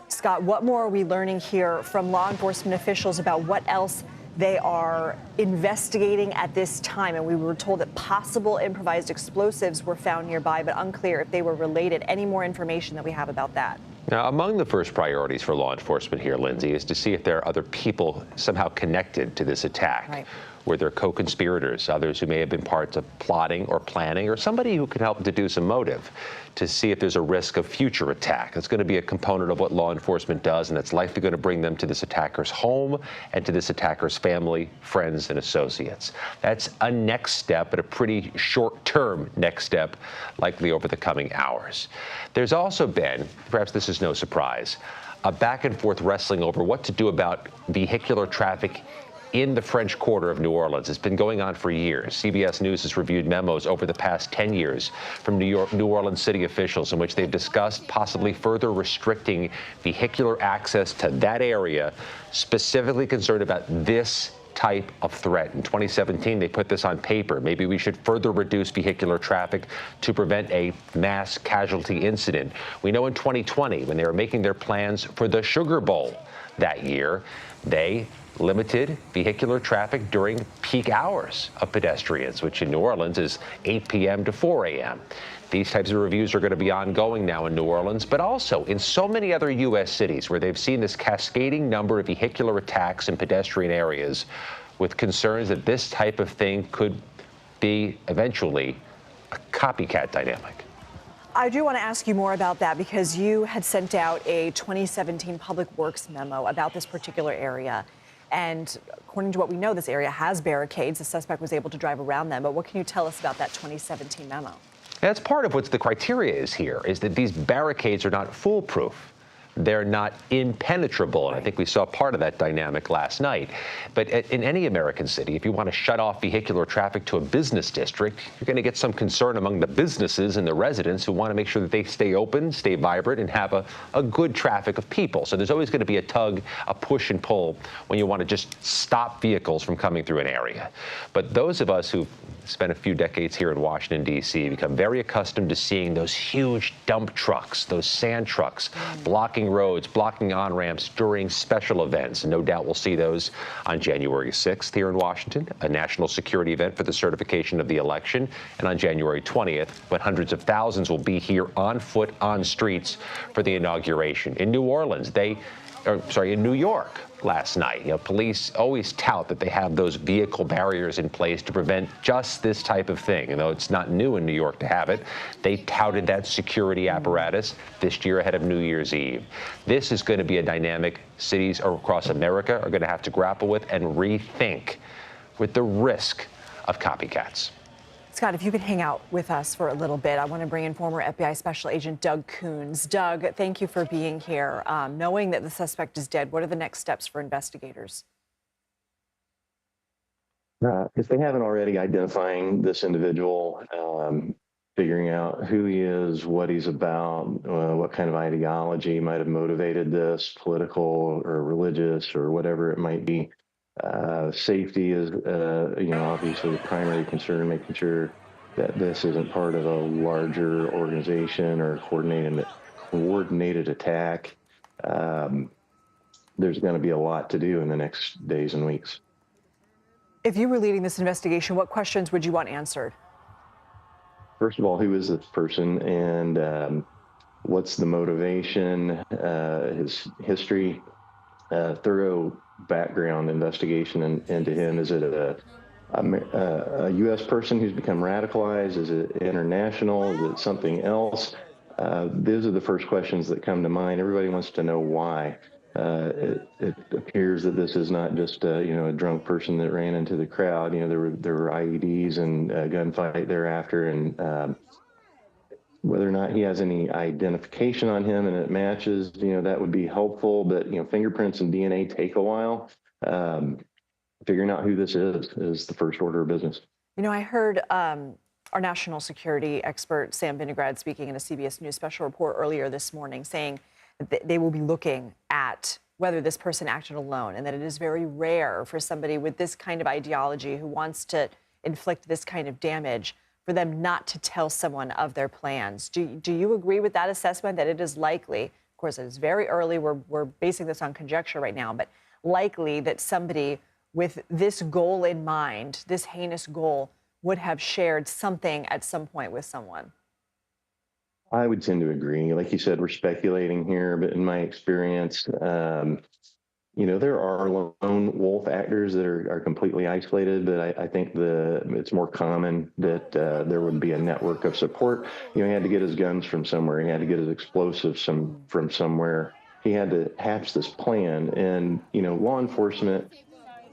Scott, what more are we learning here from law enforcement officials about what else they are investigating at this time? And we were told that possible improvised explosives were found nearby, but unclear if they were related. Any more information that we have about that? Now, among the first priorities for law enforcement here, Lindsay, is to see if there are other people somehow connected to this attack. Right. Were there co-conspirators, others who may have been parts of plotting or planning, or somebody who could help deduce a motive to see if there's a risk of future attack. It's going to be a component of what law enforcement does, and it's likely going to bring them to this attacker's home and to this attacker's family, friends, and associates. That's a next step, but a pretty short-term next step, likely over the coming hours. There's also been, perhaps this is no surprise, a back-and-forth wrestling over what to do about vehicular traffic in the French Quarter of New Orleans. It's been going on for years. CBS News has reviewed memos over the past 10 years from New Orleans city officials in which they've discussed possibly further restricting vehicular access to that area, specifically concerned about this type of threat. In 2017, they put this on paper. Maybe we should further reduce vehicular traffic to prevent a mass casualty incident. We know in 2020, when they were making their plans for the Sugar Bowl that year, they limited vehicular traffic during peak hours of pedestrians, which in New Orleans is 8 p.m. to 4 a.m. These types of reviews are going to be ongoing now in New Orleans, but also in so many other U.S. cities where they've seen this cascading number of vehicular attacks in pedestrian areas, with concerns that this type of thing could be eventually a copycat dynamic. I do want to ask you more about that because you had sent out a 2017 Public Works memo about this particular area. And according to what we know, this area has barricades. The suspect was able to drive around them. But what can you tell us about that 2017 memo? That's part of what the criteria is here, is that these barricades are not foolproof. They're not impenetrable, and I think we saw part of that dynamic last night. But in any American city, if you want to shut off vehicular traffic to a business district, you're going to get some concern among the businesses and the residents who want to make sure that they stay open, stay vibrant, and have a good traffic of people. So there's always going to be a push and pull when you want to just stop vehicles from coming through an area. But those of us who've spent a few decades here in Washington, D.C., become very accustomed to seeing those huge dump trucks, those sand trucks, blocking roads, blocking on-ramps during special events. And no doubt we'll see those on January 6th here in Washington, a national security event for the certification of the election, and on January 20th, when hundreds of thousands will be here on foot, on streets for the inauguration. In New Orleans, in New York last night, police always tout that they have those vehicle barriers in place to prevent just this type of thing. Though it's not new in New York to have it, they touted that security apparatus this year ahead of New Year's Eve. This is going to be a dynamic cities across America are going to have to grapple with and rethink, with the risk of copycats. Scott, if you could hang out with us for a little bit, I want to bring in former FBI Special Agent Doug Coons. Doug, thank you for being here. Knowing that the suspect is dead, what are the next steps for investigators? If they haven't already, identifying this individual, figuring out who he is, what he's about, what kind of ideology might have motivated this, political or religious or whatever it might be. Safety is, obviously the primary concern, making sure that this isn't part of a larger organization or coordinated attack. There's going to be a lot to do in the next days and weeks. If you were leading this investigation, what questions would you want answered? First of all, who is this person, and what's the motivation, his history, thorough background investigation into him. Is it a U.S. person who's become radicalized? Is it international? Is it something else? Those are the first questions that come to mind. Everybody wants to know why. It appears that this is not just a drunk person that ran into the crowd. There were IEDs and a gunfight thereafter, and whether or not he has any identification on him and it matches, that would be helpful. But fingerprints and DNA take a while. Figuring out who this is the first order of business. I heard our national security expert Sam Vinograd speaking in a CBS News special report earlier this morning, saying they will be looking at whether this person acted alone, and that it is very rare for somebody with this kind of ideology who wants to inflict this kind of damage for them not to tell someone of their plans. Do you agree with that assessment, that it is likely, of course it is very early, we're basing this on conjecture right now, but likely that somebody with this goal in mind, this heinous goal, would have shared something at some point with someone? I would tend to agree. Like you said, we're speculating here, but in my experience, there are lone wolf actors that are completely isolated, but I think it's more common that there would be a network of support. He had to get his guns from somewhere. He had to get his explosives from somewhere. He had to hatch this plan, and law enforcement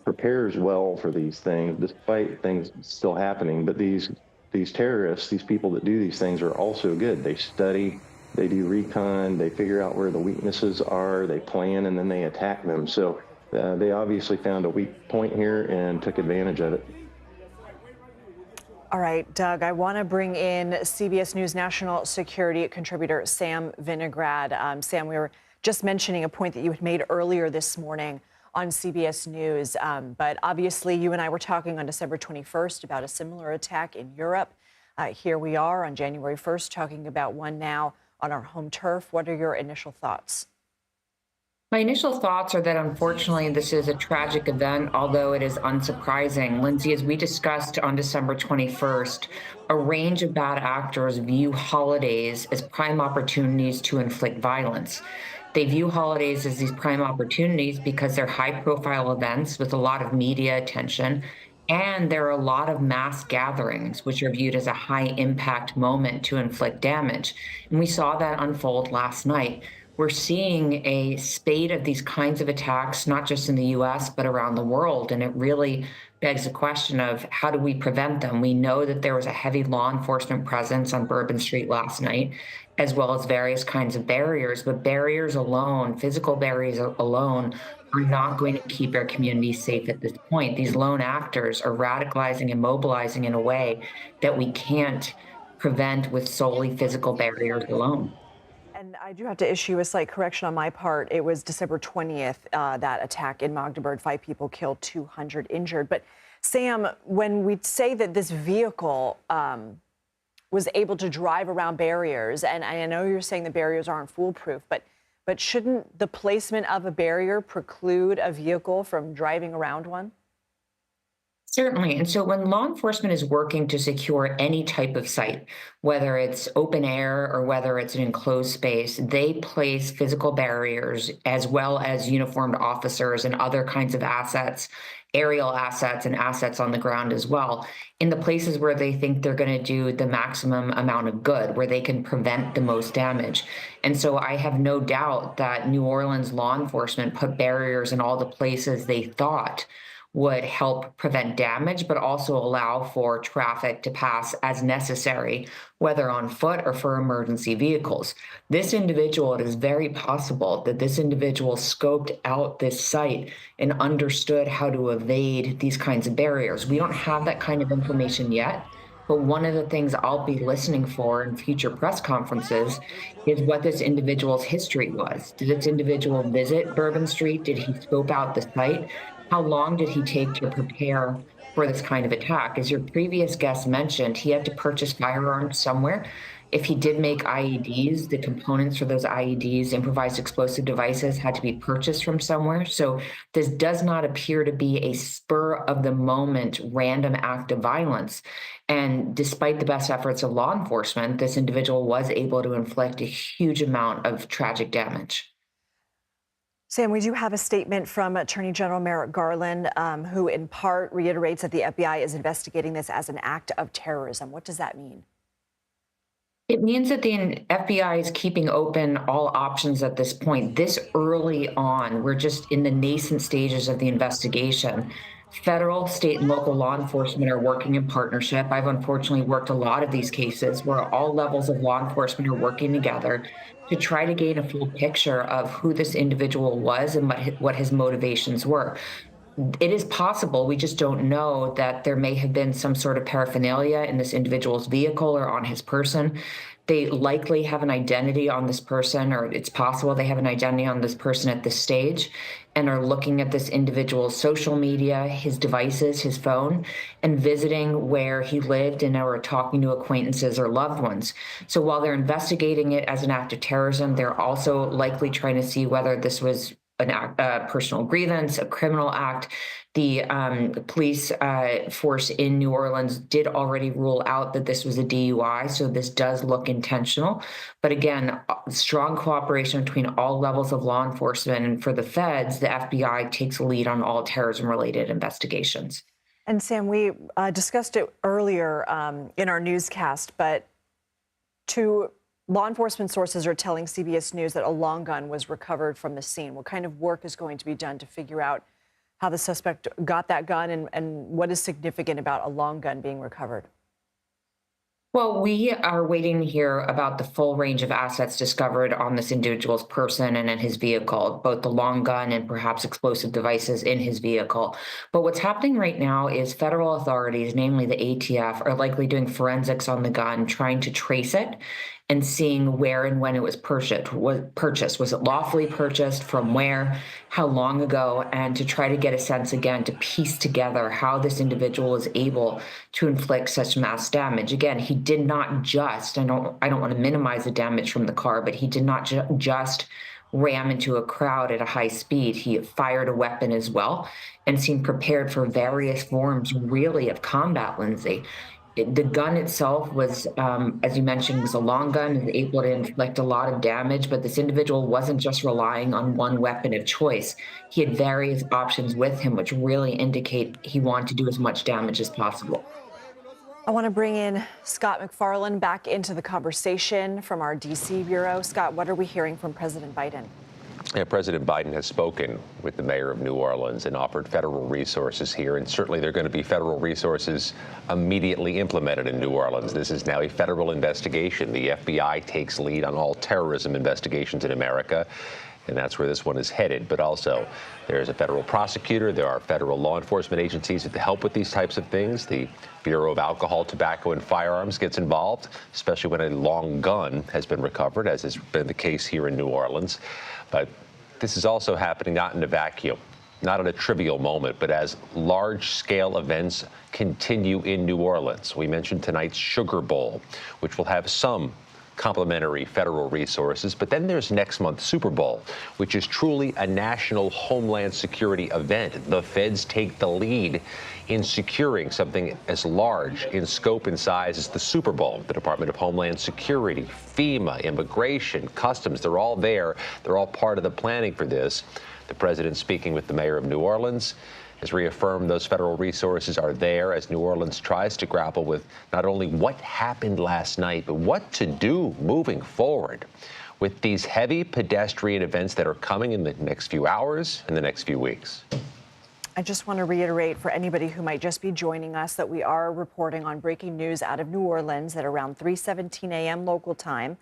prepares well for these things, despite things still happening. But these terrorists, these people that do these things, are also good. They study, they do recon, they figure out where the weaknesses are, they plan, and then they attack them. So they obviously found a weak point here and took advantage of it. All right, Doug, I want to bring in CBS News national security contributor Sam Vinograd. Sam, we were just mentioning a point that you had made earlier this morning on CBS News. But obviously, you and I were talking on December 21st about a similar attack in Europe. Here we are on January 1st talking about one now on our home turf. What are your initial thoughts? My initial thoughts are that, unfortunately, this is a tragic event, although it is unsurprising. Lindsay, as we discussed on December 21st, a range of bad actors view holidays as prime opportunities to inflict violence. They view holidays as these prime opportunities because they're high-profile events with a lot of media attention, and there are a lot of mass gatherings, which are viewed as a high-impact moment to inflict damage. And we saw that unfold last night. We're seeing a spate of these kinds of attacks, not just in the U.S., but around the world, and it really begs the question of how do we prevent them? We know that there was a heavy law enforcement presence on Bourbon Street last night, as well as various kinds of barriers, but barriers alone, physical barriers alone, are not going to keep our communities safe at this point. These lone actors are radicalizing and mobilizing in a way that we can't prevent with solely physical barriers alone. And I do have to issue a slight correction on my part. It was December 20th, that attack in Magdeburg, 5 people killed, 200 injured. But Sam, when we say that this vehicle was able to drive around barriers, and I know you're saying the barriers aren't foolproof, but shouldn't the placement of a barrier preclude a vehicle from driving around one? Certainly. And so when law enforcement is working to secure any type of site, whether it's open air or whether it's an enclosed space, they place physical barriers as well as uniformed officers and other kinds of assets, aerial assets and assets on the ground as well, in the places where they think they're going to do the maximum amount of good, where they can prevent the most damage. And so I have no doubt that New Orleans law enforcement put barriers in all the places they thought would help prevent damage, but also allow for traffic to pass as necessary, whether on foot or for emergency vehicles. This individual, it is very possible that this individual scoped out this site and understood how to evade these kinds of barriers. We don't have that kind of information yet, but one of the things I'll be listening for in future press conferences is what this individual's history was. Did this individual visit Bourbon Street? Did he scope out the site? How long did he take to prepare for this kind of attack? As your previous guest mentioned, he had to purchase firearms somewhere. If he did make IEDs, the components for those IEDs, improvised explosive devices, had to be purchased from somewhere. So this does not appear to be a spur of the moment random act of violence. And despite the best efforts of law enforcement, this individual was able to inflict a huge amount of tragic damage. Sam, we do have a statement from Attorney General Merrick Garland, who in part reiterates that the FBI is investigating this as an act of terrorism. What does that mean? It means that the FBI is keeping open all options at this point. This early on, we're just in the nascent stages of the investigation. Federal, state, and local law enforcement are working in partnership. I've unfortunately worked a lot of these cases where all levels of law enforcement are working together to try to gain a full picture of who this individual was and what his motivations were. It is possible, we just don't know, that there may have been some sort of paraphernalia in this individual's vehicle or on his person. They likely have an identity on this person, or it's possible they have an identity on this person at this stage, and are looking at this individual's social media, his devices, his phone, and visiting where he lived and are talking to acquaintances or loved ones. So while they're investigating it as an act of terrorism, they're also likely trying to see whether this was an act, personal grievance, a criminal act. The police force in New Orleans did already rule out that this was a DUI, so this does look intentional. But again, strong cooperation between all levels of law enforcement, and for the feds, the FBI takes the lead on all terrorism-related investigations. And Sam, we discussed it earlier in our newscast, but law enforcement sources are telling CBS News that a long gun was recovered from the scene. What kind of work is going to be done to figure out how the suspect got that gun, and what is significant about a long gun being recovered? Well, we are waiting to hear about the full range of assets discovered on this individual's person and in his vehicle, both the long gun and perhaps explosive devices in his vehicle. But what's happening right now is federal authorities, namely the ATF, are likely doing forensics on the gun, trying to trace it and seeing where and when it was purchased. Was it lawfully purchased? From where? How long ago? And to try to get a sense again to piece together how this individual was able to inflict such mass damage. Again, he did not just, I don't want to minimize the damage from the car, but he did not just ram into a crowd at a high speed. He fired a weapon as well and seemed prepared for various forms really of combat, Lindsay. The gun itself was, as you mentioned, was a long gun, and able to inflict a lot of damage, but this individual wasn't just relying on one weapon of choice. He had various options with him, which really indicate he wanted to do as much damage as possible. I want to bring in Scott McFarland back into the conversation from our D.C. bureau. Scott, what are we hearing from President Biden? Yeah, President Biden has spoken with the mayor of New Orleans and offered federal resources here, and certainly there are going to be federal resources immediately implemented in New Orleans. This is now a federal investigation. The FBI takes lead on all terrorism investigations in America, and that's where this one is headed. But also, there's a federal prosecutor, there are federal law enforcement agencies that help with these types of things. The Bureau of Alcohol, Tobacco, and Firearms gets involved, especially when a long gun has been recovered, as has been the case here in New Orleans. But this is also happening not in a vacuum, not at a trivial moment, but as large-scale events continue in New Orleans. We mentioned tonight's Sugar Bowl, which will have some complementary federal resources. But then there's next month's Super Bowl, which is truly a national homeland security event. The feds take the lead in securing something as large in scope and size as the Super Bowl. The Department of Homeland Security, FEMA, Immigration, Customs, they're all there. They're all part of the planning for this. The president, speaking with the mayor of New Orleans, has reaffirmed those federal resources are there as New Orleans tries to grapple with not only what happened last night, but what to do moving forward with these heavy pedestrian events that are coming in the next few hours and the next few weeks. I just want to reiterate for anybody who might just be joining us that we are reporting on breaking news out of New Orleans at around 3:17 a.m. local time.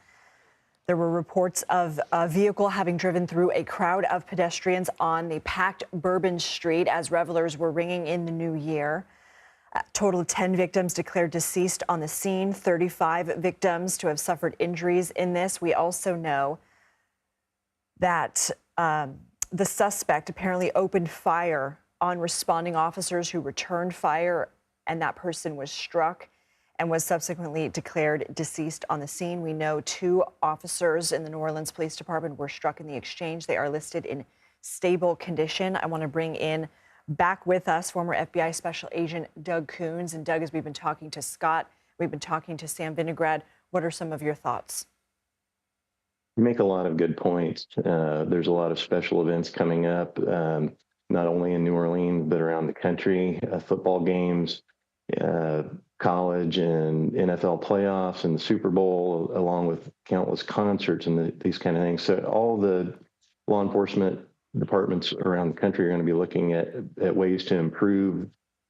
There were reports of a vehicle having driven through a crowd of pedestrians on the packed Bourbon Street as revelers were ringing in the new year. A total of 10 victims declared deceased on the scene, 35 victims to have suffered injuries in this. We also know that the suspect apparently opened fire on responding officers who returned fire, and that person was struck and was subsequently declared deceased on the scene. We know 2 officers in the New Orleans Police Department were struck in the exchange. They are listed in stable condition. I want to bring in back with us former FBI Special Agent Doug Coons. And Doug, as we've been talking to Scott, we've been talking to Sam Vinograd. What are some of your thoughts? You make a lot of good points. There's a lot of special events coming up, not only in New Orleans, but around the country, football games, college and NFL playoffs and the Super Bowl, along with countless concerts and these kind of things. So all the law enforcement departments around the country are going to be looking at ways to improve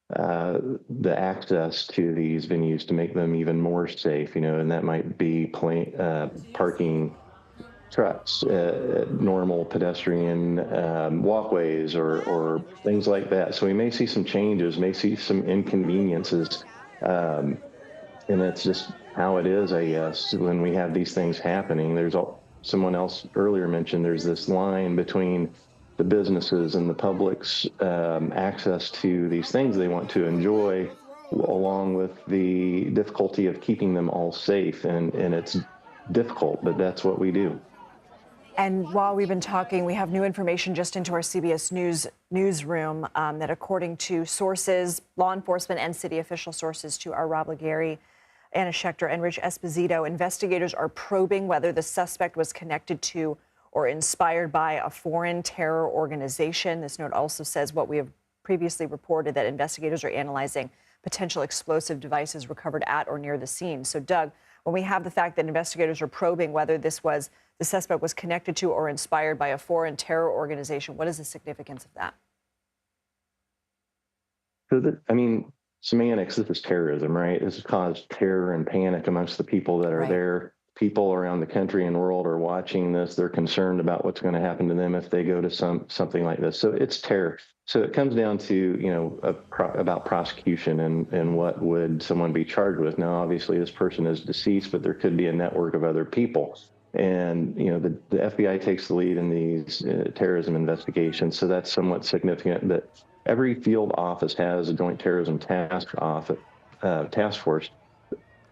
the access to these venues to make them even more safe, and that might be parking trucks, normal pedestrian walkways or things like that. So we may see some changes, may see some inconveniences. And it's just how it is, I guess, when we have these things happening. Someone else earlier mentioned there's this line between the businesses and the public's access to these things they want to enjoy, along with the difficulty of keeping them all safe. And it's difficult, but that's what we do. And while we've been talking, we have new information just into our CBS News newsroom that according to sources, law enforcement and city official sources to our Rob Legary, Anna Schechter, and Rich Esposito, investigators are probing whether the suspect was connected to or inspired by a foreign terror organization. This note also says what we have previously reported, that investigators are analyzing potential explosive devices recovered at or near the scene. So, Doug, when we have the fact that investigators are probing whether the suspect was connected to or inspired by a foreign terror organization, what is the significance of that? Semantics, this is terrorism, right? This has caused terror and panic amongst the people that are there. People around the country and world are watching this. They're concerned about what's going to happen to them if they go to something like this. So it's terror. So it comes down to, about prosecution and what would someone be charged with. Now, obviously, this person is deceased, but there could be a network of other people. And, the FBI takes the lead in these terrorism investigations. So that's somewhat significant that every field office has a joint terrorism task force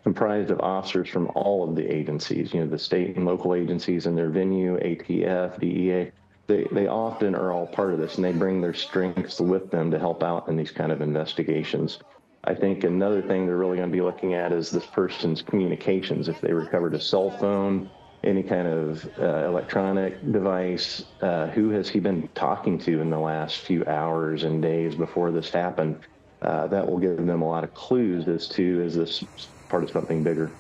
comprised of officers from all of the agencies, the state and local agencies and their venue, ATF, DEA. They often are all part of this, and they bring their strengths with them to help out in these kind of investigations. I think another thing they're really going to be looking at is this person's communications. If they recovered a cell phone, any kind of electronic device, who has he been talking to in the last few hours and days before this happened? That will give them a lot of clues as to, is this part of something bigger?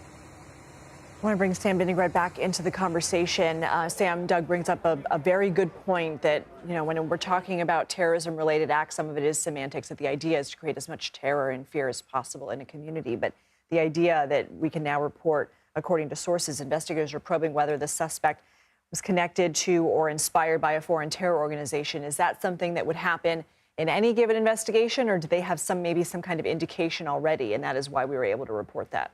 I want to bring Sam Vinograd back into the conversation. Sam, Doug brings up a very good point that, when we're talking about terrorism-related acts, some of it is semantics, that the idea is to create as much terror and fear as possible in a community. But the idea that we can now report, according to sources, investigators are probing whether the suspect was connected to or inspired by a foreign terror organization. Is that something that would happen in any given investigation, or do they have maybe some kind of indication already, and that is why we were able to report that?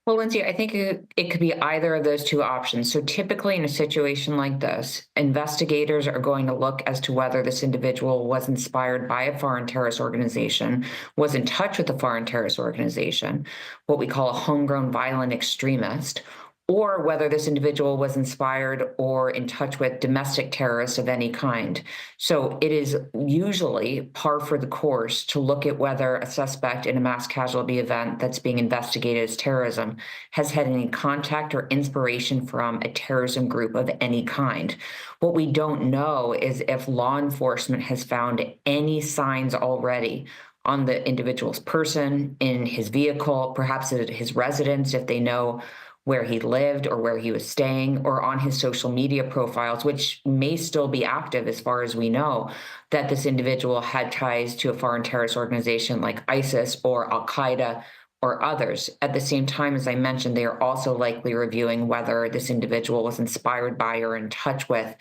Well, Lindsay, I think it could be either of those two options. So typically in a situation like this, investigators are going to look as to whether this individual was inspired by a foreign terrorist organization, was in touch with a foreign terrorist organization, what we call a homegrown violent extremist, or whether this individual was inspired or in touch with domestic terrorists of any kind. So it is usually par for the course to look at whether a suspect in a mass casualty event that's being investigated as terrorism has had any contact or inspiration from a terrorism group of any kind. What we don't know is if law enforcement has found any signs already on the individual's person, in his vehicle, perhaps at his residence, if they know where he lived or where he was staying, or on his social media profiles, which may still be active as far as we know, that this individual had ties to a foreign terrorist organization like ISIS or Al-Qaeda or others. At the same time, as I mentioned, they are also likely reviewing whether this individual was inspired by or in touch with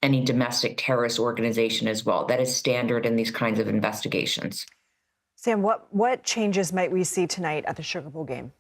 any domestic terrorist organization as well. That is standard in these kinds of investigations. Sam, what changes might we see tonight at the Sugar Bowl game?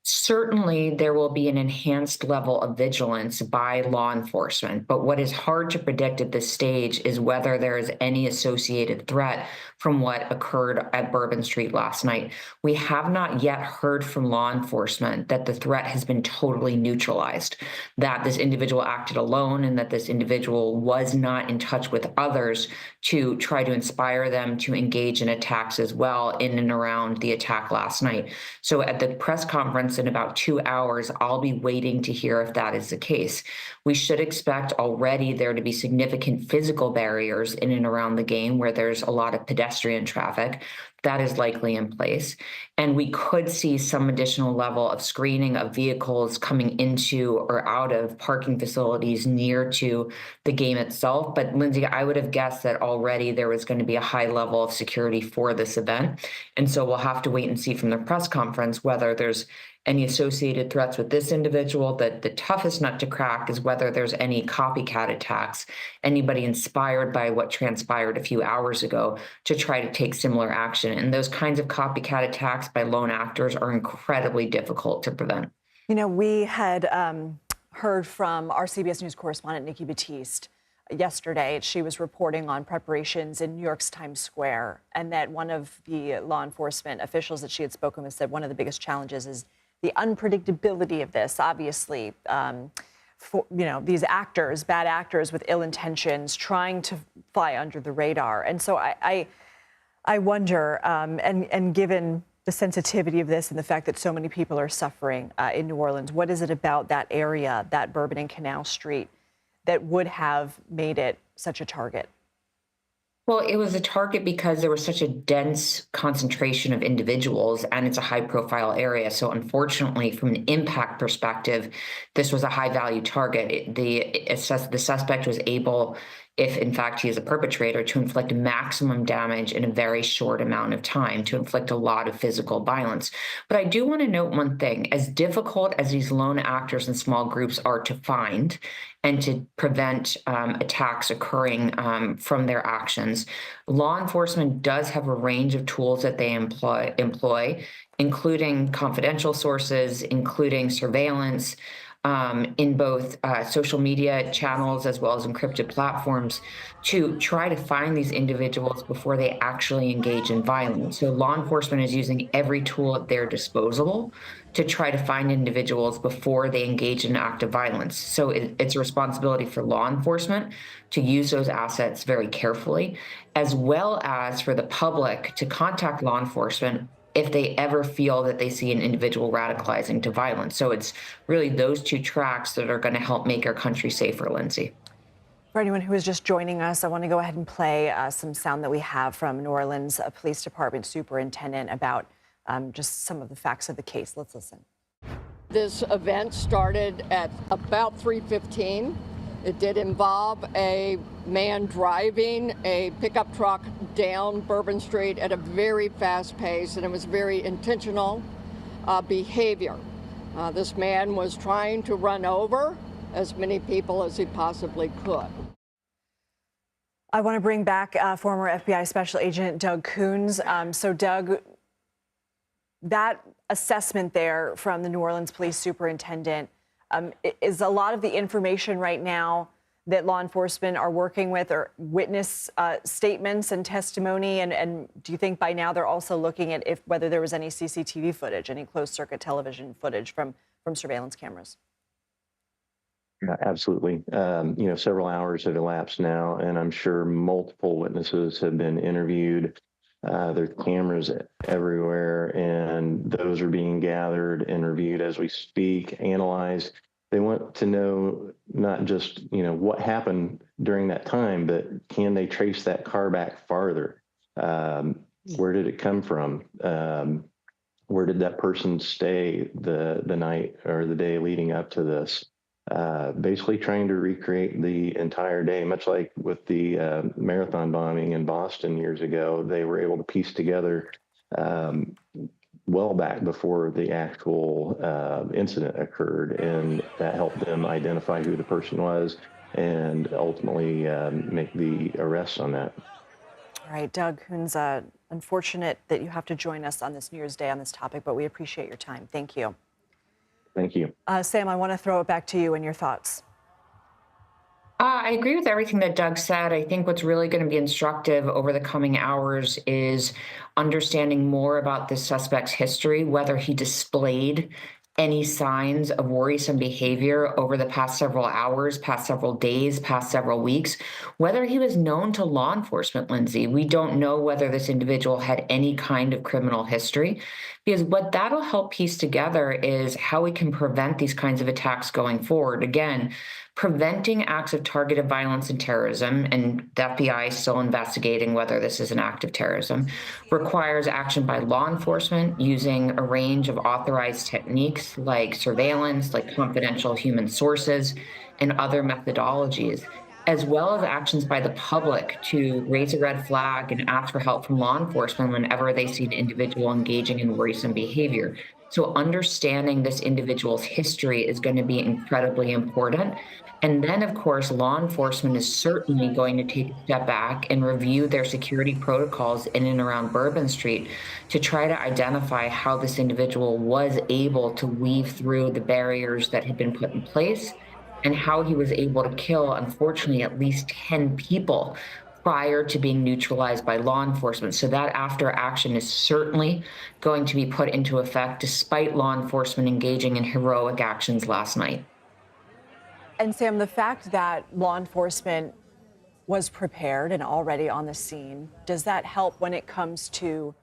Certainly, there will be an enhanced level of vigilance by law enforcement, but what is hard to predict at this stage is whether there is any associated threat from what occurred at Bourbon Street last night. We have not yet heard from law enforcement that the threat has been totally neutralized, that this individual acted alone and that this individual was not in touch with others to try to inspire them to engage in attacks as well in and around the attack last night. So at the press conference in about 2 hours, I'll be waiting to hear if that is the case. We should expect already there to be significant physical barriers in and around the game where there's a lot of pedestrian traffic. That is likely in place. And we could see some additional level of screening of vehicles coming into or out of parking facilities near to the game itself. But Lindsay, I would have guessed that already there was going to be a high level of security for this event. And so we'll have to wait and see from the press conference whether there's any associated threats with this individual. That the toughest nut to crack is whether there's any copycat attacks, anybody inspired by what transpired a few hours ago to try to take similar action. And those kinds of copycat attacks by lone actors are incredibly difficult to prevent. You know, we had heard from our CBS News correspondent, Nikki Batiste, yesterday. She was reporting on preparations in New York's Times Square, and that one of the law enforcement officials that she had spoken with said one of the biggest challenges is the unpredictability of this. Obviously, these actors, bad actors with ill intentions, trying to fly under the radar. And so I wonder, and given the sensitivity of this and the fact that so many people are suffering in New Orleans, what is it about that area, that Bourbon and Canal Street, that would have made it such a target? Well, it was a target because there was such a dense concentration of individuals, and it's a high-profile area. So unfortunately, from an impact perspective, this was a high-value target. The suspect was able, if in fact he is a perpetrator, to inflict maximum damage in a very short amount of time, to inflict a lot of physical violence. But I do want to note one thing. As difficult as these lone actors and small groups are to find and to prevent attacks occurring from their actions, law enforcement does have a range of tools that they employ, including confidential sources, including surveillance, in both social media channels as well as encrypted platforms, to try to find these individuals before they actually engage in violence. So law enforcement is using every tool at their disposal to try to find individuals before they engage in an act of violence. So it's a responsibility for law enforcement to use those assets very carefully, as well as for the public to contact law enforcement if they ever feel that they see an individual radicalizing to violence. So it's really those two tracks that are going to help make our country safer, Lindsay. For anyone who is just joining us, I want to go ahead and play some sound that we have from New Orleans Police Department Superintendent about just some of the facts of the case. Let's listen. This event started at about 3:15. It did involve a man driving a pickup truck down Bourbon Street at a very fast pace, and it was very intentional behavior. This man was trying to run over as many people as he possibly could. I want to bring back former FBI Special Agent Doug Coons. So, Doug, that assessment there from the New Orleans Police Superintendent, is a lot of the information right now that law enforcement are working with or witness statements and testimony? And do you think by now they're also looking at whether there was any CCTV footage, any closed-circuit television footage from surveillance cameras? Yeah, absolutely. Several hours have elapsed now, and I'm sure multiple witnesses have been interviewed. There are cameras everywhere, and those are being gathered and reviewed as we speak, analyzed. They want to know not just, what happened during that time, but can they trace that car back farther? Where did it come from? where did that person stay the night or the day leading up to this? Basically trying to recreate the entire day, much like with the marathon bombing in Boston years ago. They were able to piece together well back before the actual incident occurred, and that helped them identify who the person was and ultimately make the arrests on that. All right, Doug Coons, unfortunate that you have to join us on this New Year's Day on this topic, but we appreciate your time. Thank you. Thank you. Sam, I want to throw it back to you and your thoughts. I agree with everything that Doug said. I think what's really going to be instructive over the coming hours is understanding more about the suspect's history, whether he displayed any signs of worrisome behavior over the past several hours, past several days, past several weeks, whether he was known to law enforcement, Lindsay. We don't know whether this individual had any kind of criminal history, because what that'll help piece together is how we can prevent these kinds of attacks going forward. Again, preventing acts of targeted violence and terrorism, and the FBI is still investigating whether this is an act of terrorism, requires action by law enforcement using a range of authorized techniques like surveillance, like confidential human sources, and other methodologies, as well as actions by the public to raise a red flag and ask for help from law enforcement whenever they see an individual engaging in worrisome behavior. So understanding this individual's history is going to be incredibly important. And then, of course, law enforcement is certainly going to take a step back and review their security protocols in and around Bourbon Street to try to identify how this individual was able to weave through the barriers that had been put in place and how he was able to kill, unfortunately, at least 10 people prior to being neutralized by law enforcement. So that after action is certainly going to be put into effect despite law enforcement engaging in heroic actions last night. And Sam, the fact that law enforcement was prepared and already on the scene, does that help when it comes to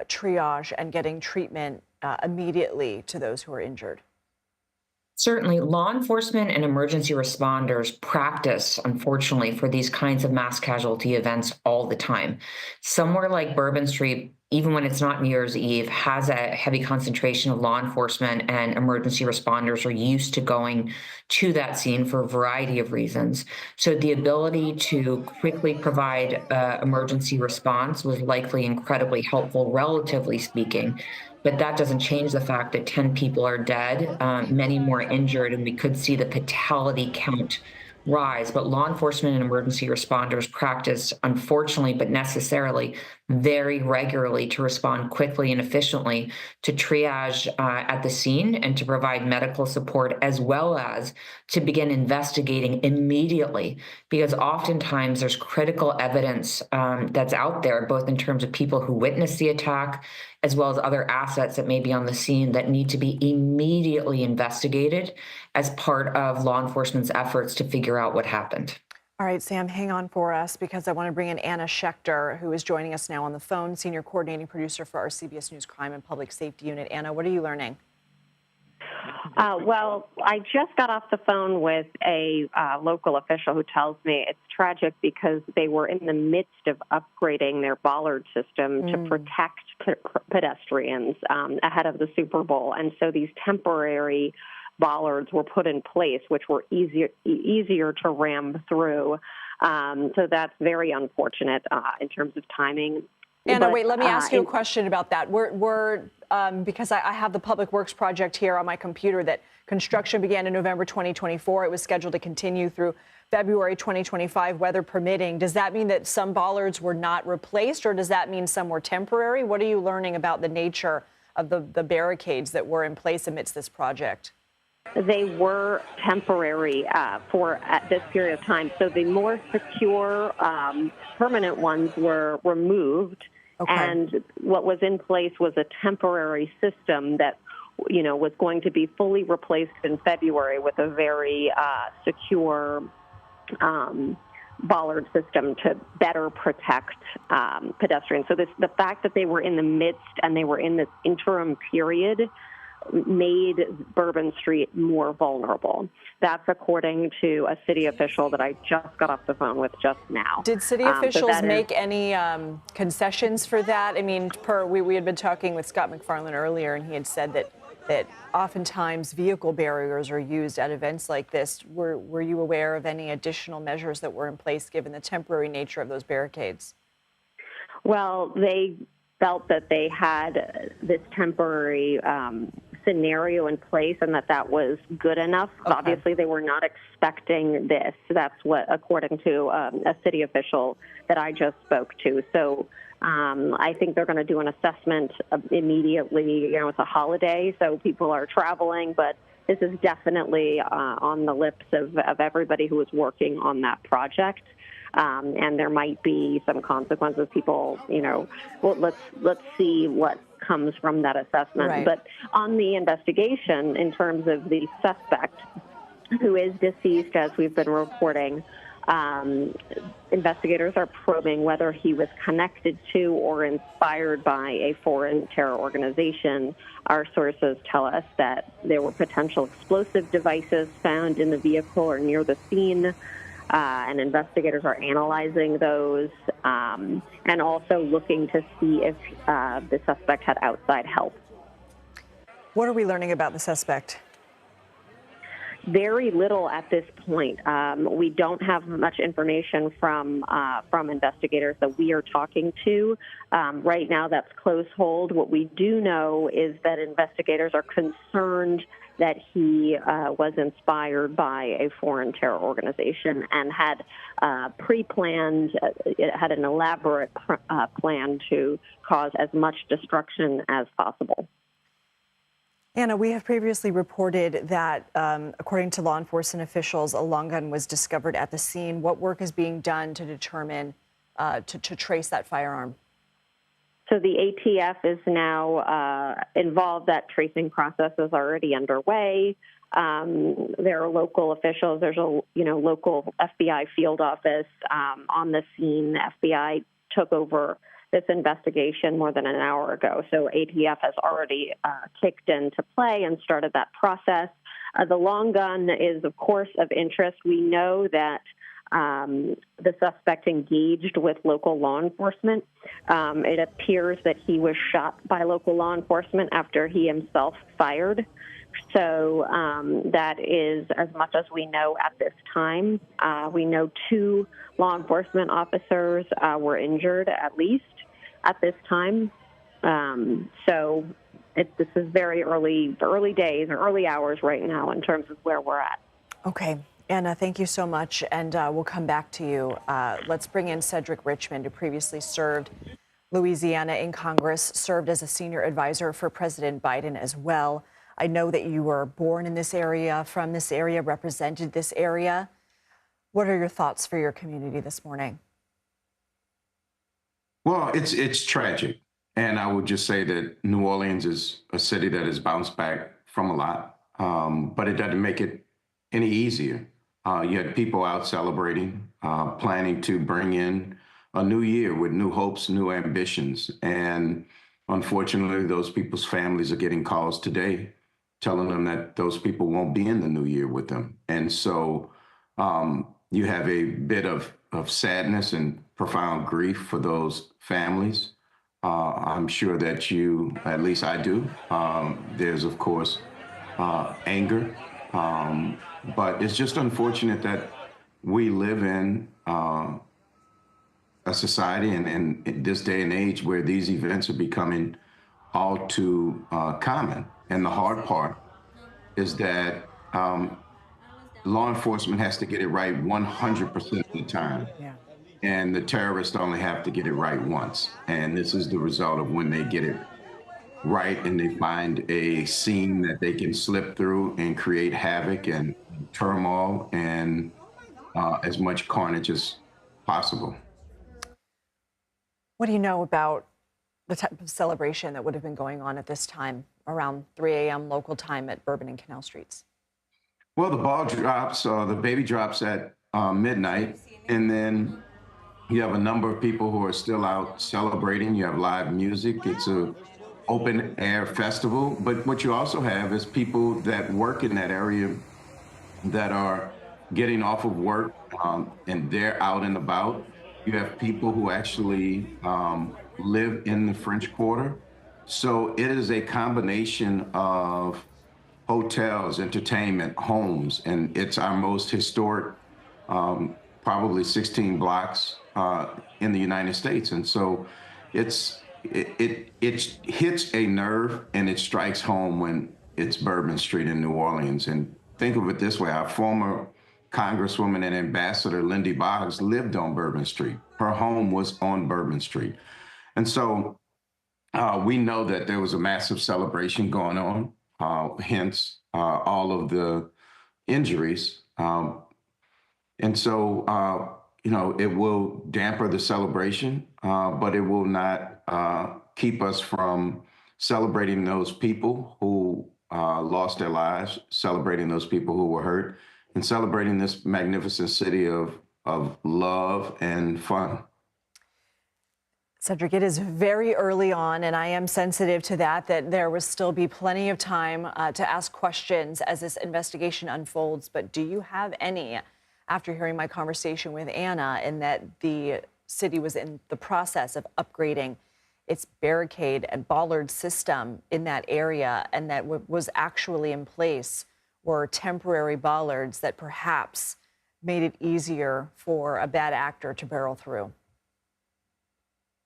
triage and getting treatment immediately to those who are injured? Certainly, law enforcement and emergency responders practice, unfortunately, for these kinds of mass casualty events all the time. Somewhere like Bourbon Street, even when it's not New Year's Eve, has a heavy concentration of law enforcement, and emergency responders are used to going to that scene for a variety of reasons. So the ability to quickly provide emergency response was likely incredibly helpful, relatively speaking. But that doesn't change the fact that 10 people are dead, many more injured, and we could see the fatality count rise. But law enforcement and emergency responders practice, unfortunately, but necessarily, very regularly to respond quickly and efficiently to triage at the scene and to provide medical support, as well as to begin investigating immediately, because oftentimes there's critical evidence that's out there, both in terms of people who witnessed the attack, as well as other assets that may be on the scene that need to be immediately investigated as part of law enforcement's efforts to figure out what happened. All right, Sam, hang on for us because I want to bring in Anna Schechter, who is joining us now on the phone, senior coordinating producer for our CBS News Crime and Public Safety Unit. Anna, what are you learning? Well, I just got off the phone with a local official who tells me it's tragic because they were in the midst of upgrading their bollard system to protect pedestrians ahead of the Super Bowl. And so these temporary bollards were put in place, which were easier to ram through. So that's very unfortunate in terms of timing. Anna, wait, let me ask you a question about that. Because I have the Public Works project here on my computer that construction began in November 2024. It was scheduled to continue through February 2025, weather permitting. Does that mean that some bollards were not replaced, or does that mean some were temporary? What are you learning about the nature of the barricades that were in place amidst this project? They were temporary for this period of time. So the more secure permanent ones were removed. Okay. And what was in place was a temporary system that, was going to be fully replaced in February with a very secure bollard system to better protect pedestrians. So the fact that they were in the midst and they were in this interim period made Bourbon Street more vulnerable. That's according to a city official that I just got off the phone with just now. Did city officials make any concessions for that? I mean, we had been talking with Scott McFarland earlier, and he had said that oftentimes vehicle barriers are used at events like this. Were you aware of any additional measures that were in place given the temporary nature of those barricades? Well, they felt that they had this temporary scenario in place and that was good enough. Okay. Obviously, they were not expecting this. That's what, according to a city official that I just spoke to. So I think they're going to do an assessment immediately. You know, it's a holiday, so people are traveling, but this is definitely on the lips of everybody who is working on that project. And there might be some consequences. People, you know, well, let's see what comes from that assessment. Right. But on the investigation, in terms of the suspect, who is deceased, as we've been reporting, investigators are probing whether he was connected to or inspired by a foreign terror organization. Our sources tell us that there were potential explosive devices found in the vehicle or near the scene. And investigators are analyzing those and also looking to see if the suspect had outside help. What are we learning about the suspect? Very little at this point. We don't have much information from investigators that we are talking to. Right now, that's close hold. What we do know is that investigators are concerned that he was inspired by a foreign terror organization and had pre-planned, had an elaborate plan to cause as much destruction as possible. Anna, we have previously reported that, according to law enforcement officials, a long gun was discovered at the scene. What work is being done to determine, to trace that firearm? So the ATF is now involved. That tracing process is already underway. There are local officials. There's a local FBI field office on the scene. The FBI took over this investigation more than an hour ago. So ATF has already kicked into play and started that process. The long gun is, of course, of interest. We know that the suspect engaged with local law enforcement. It appears that he was shot by local law enforcement after he himself fired. So that is as much as we know at this time. We know 2 law enforcement officers were injured, at least, at this time. So this is very early days or early hours right now in terms of where we're at. Okay. Anna, thank you so much, and we'll come back to you. Let's bring in Cedric Richmond, who previously served Louisiana in Congress, served as a senior advisor for President Biden as well. I know that you were born in this area, from this area, represented this area. What are your thoughts for your community this morning? Well, it's tragic. And I would just say that New Orleans is a city that has bounced back from a lot, but it doesn't make it any easier. You had people out celebrating, planning to bring in a new year with new hopes, new ambitions. And unfortunately, those people's families are getting calls today telling them that those people won't be in the new year with them. And so you have a bit of sadness and profound grief for those families. I'm sure that you, at least I do. There's, of course, anger. But it's just unfortunate that we live in a society and in this day and age where these events are becoming all too common. And the hard part is that law enforcement has to get it right 100% of the time. Yeah. And the terrorists only have to get it right once. And this is the result of when they get it right and they find a scene that they can slip through and create havoc and turmoil and as much carnage as possible. What do you know about the type of celebration that would have been going on at this time, around 3 a.m. local time at Bourbon and Canal Streets? Well, the ball drops, the baby drops at midnight, and then you have a number of people who are still out celebrating. You have live music. It's a open air festival. But what you also have is people that work in that area that are getting off of work and they're out and about. You have people who actually live in the French Quarter. So it is a combination of hotels, entertainment, homes, and it's our most historic, probably 16 blocks in the United States. And so it hits a nerve and it strikes home when it's Bourbon Street in New Orleans. And think of it this way, our former Congresswoman and Ambassador Lindy Boggs lived on Bourbon Street. Her home was on Bourbon Street. And so we know that there was a massive celebration going on, hence all of the injuries. And so, you know, it will damper the celebration, but it will not keep us from celebrating those people who lost their lives, celebrating those people who were hurt, and celebrating this magnificent city of love and fun. Cedric, it is very early on, and I am sensitive to that there will still be plenty of time to ask questions as this investigation unfolds. But do you have any, after hearing my conversation with Anna, in that the city was in the process of upgrading its barricade and bollard system in that area, and that was actually in place were temporary bollards that perhaps made it easier for a bad actor to barrel through?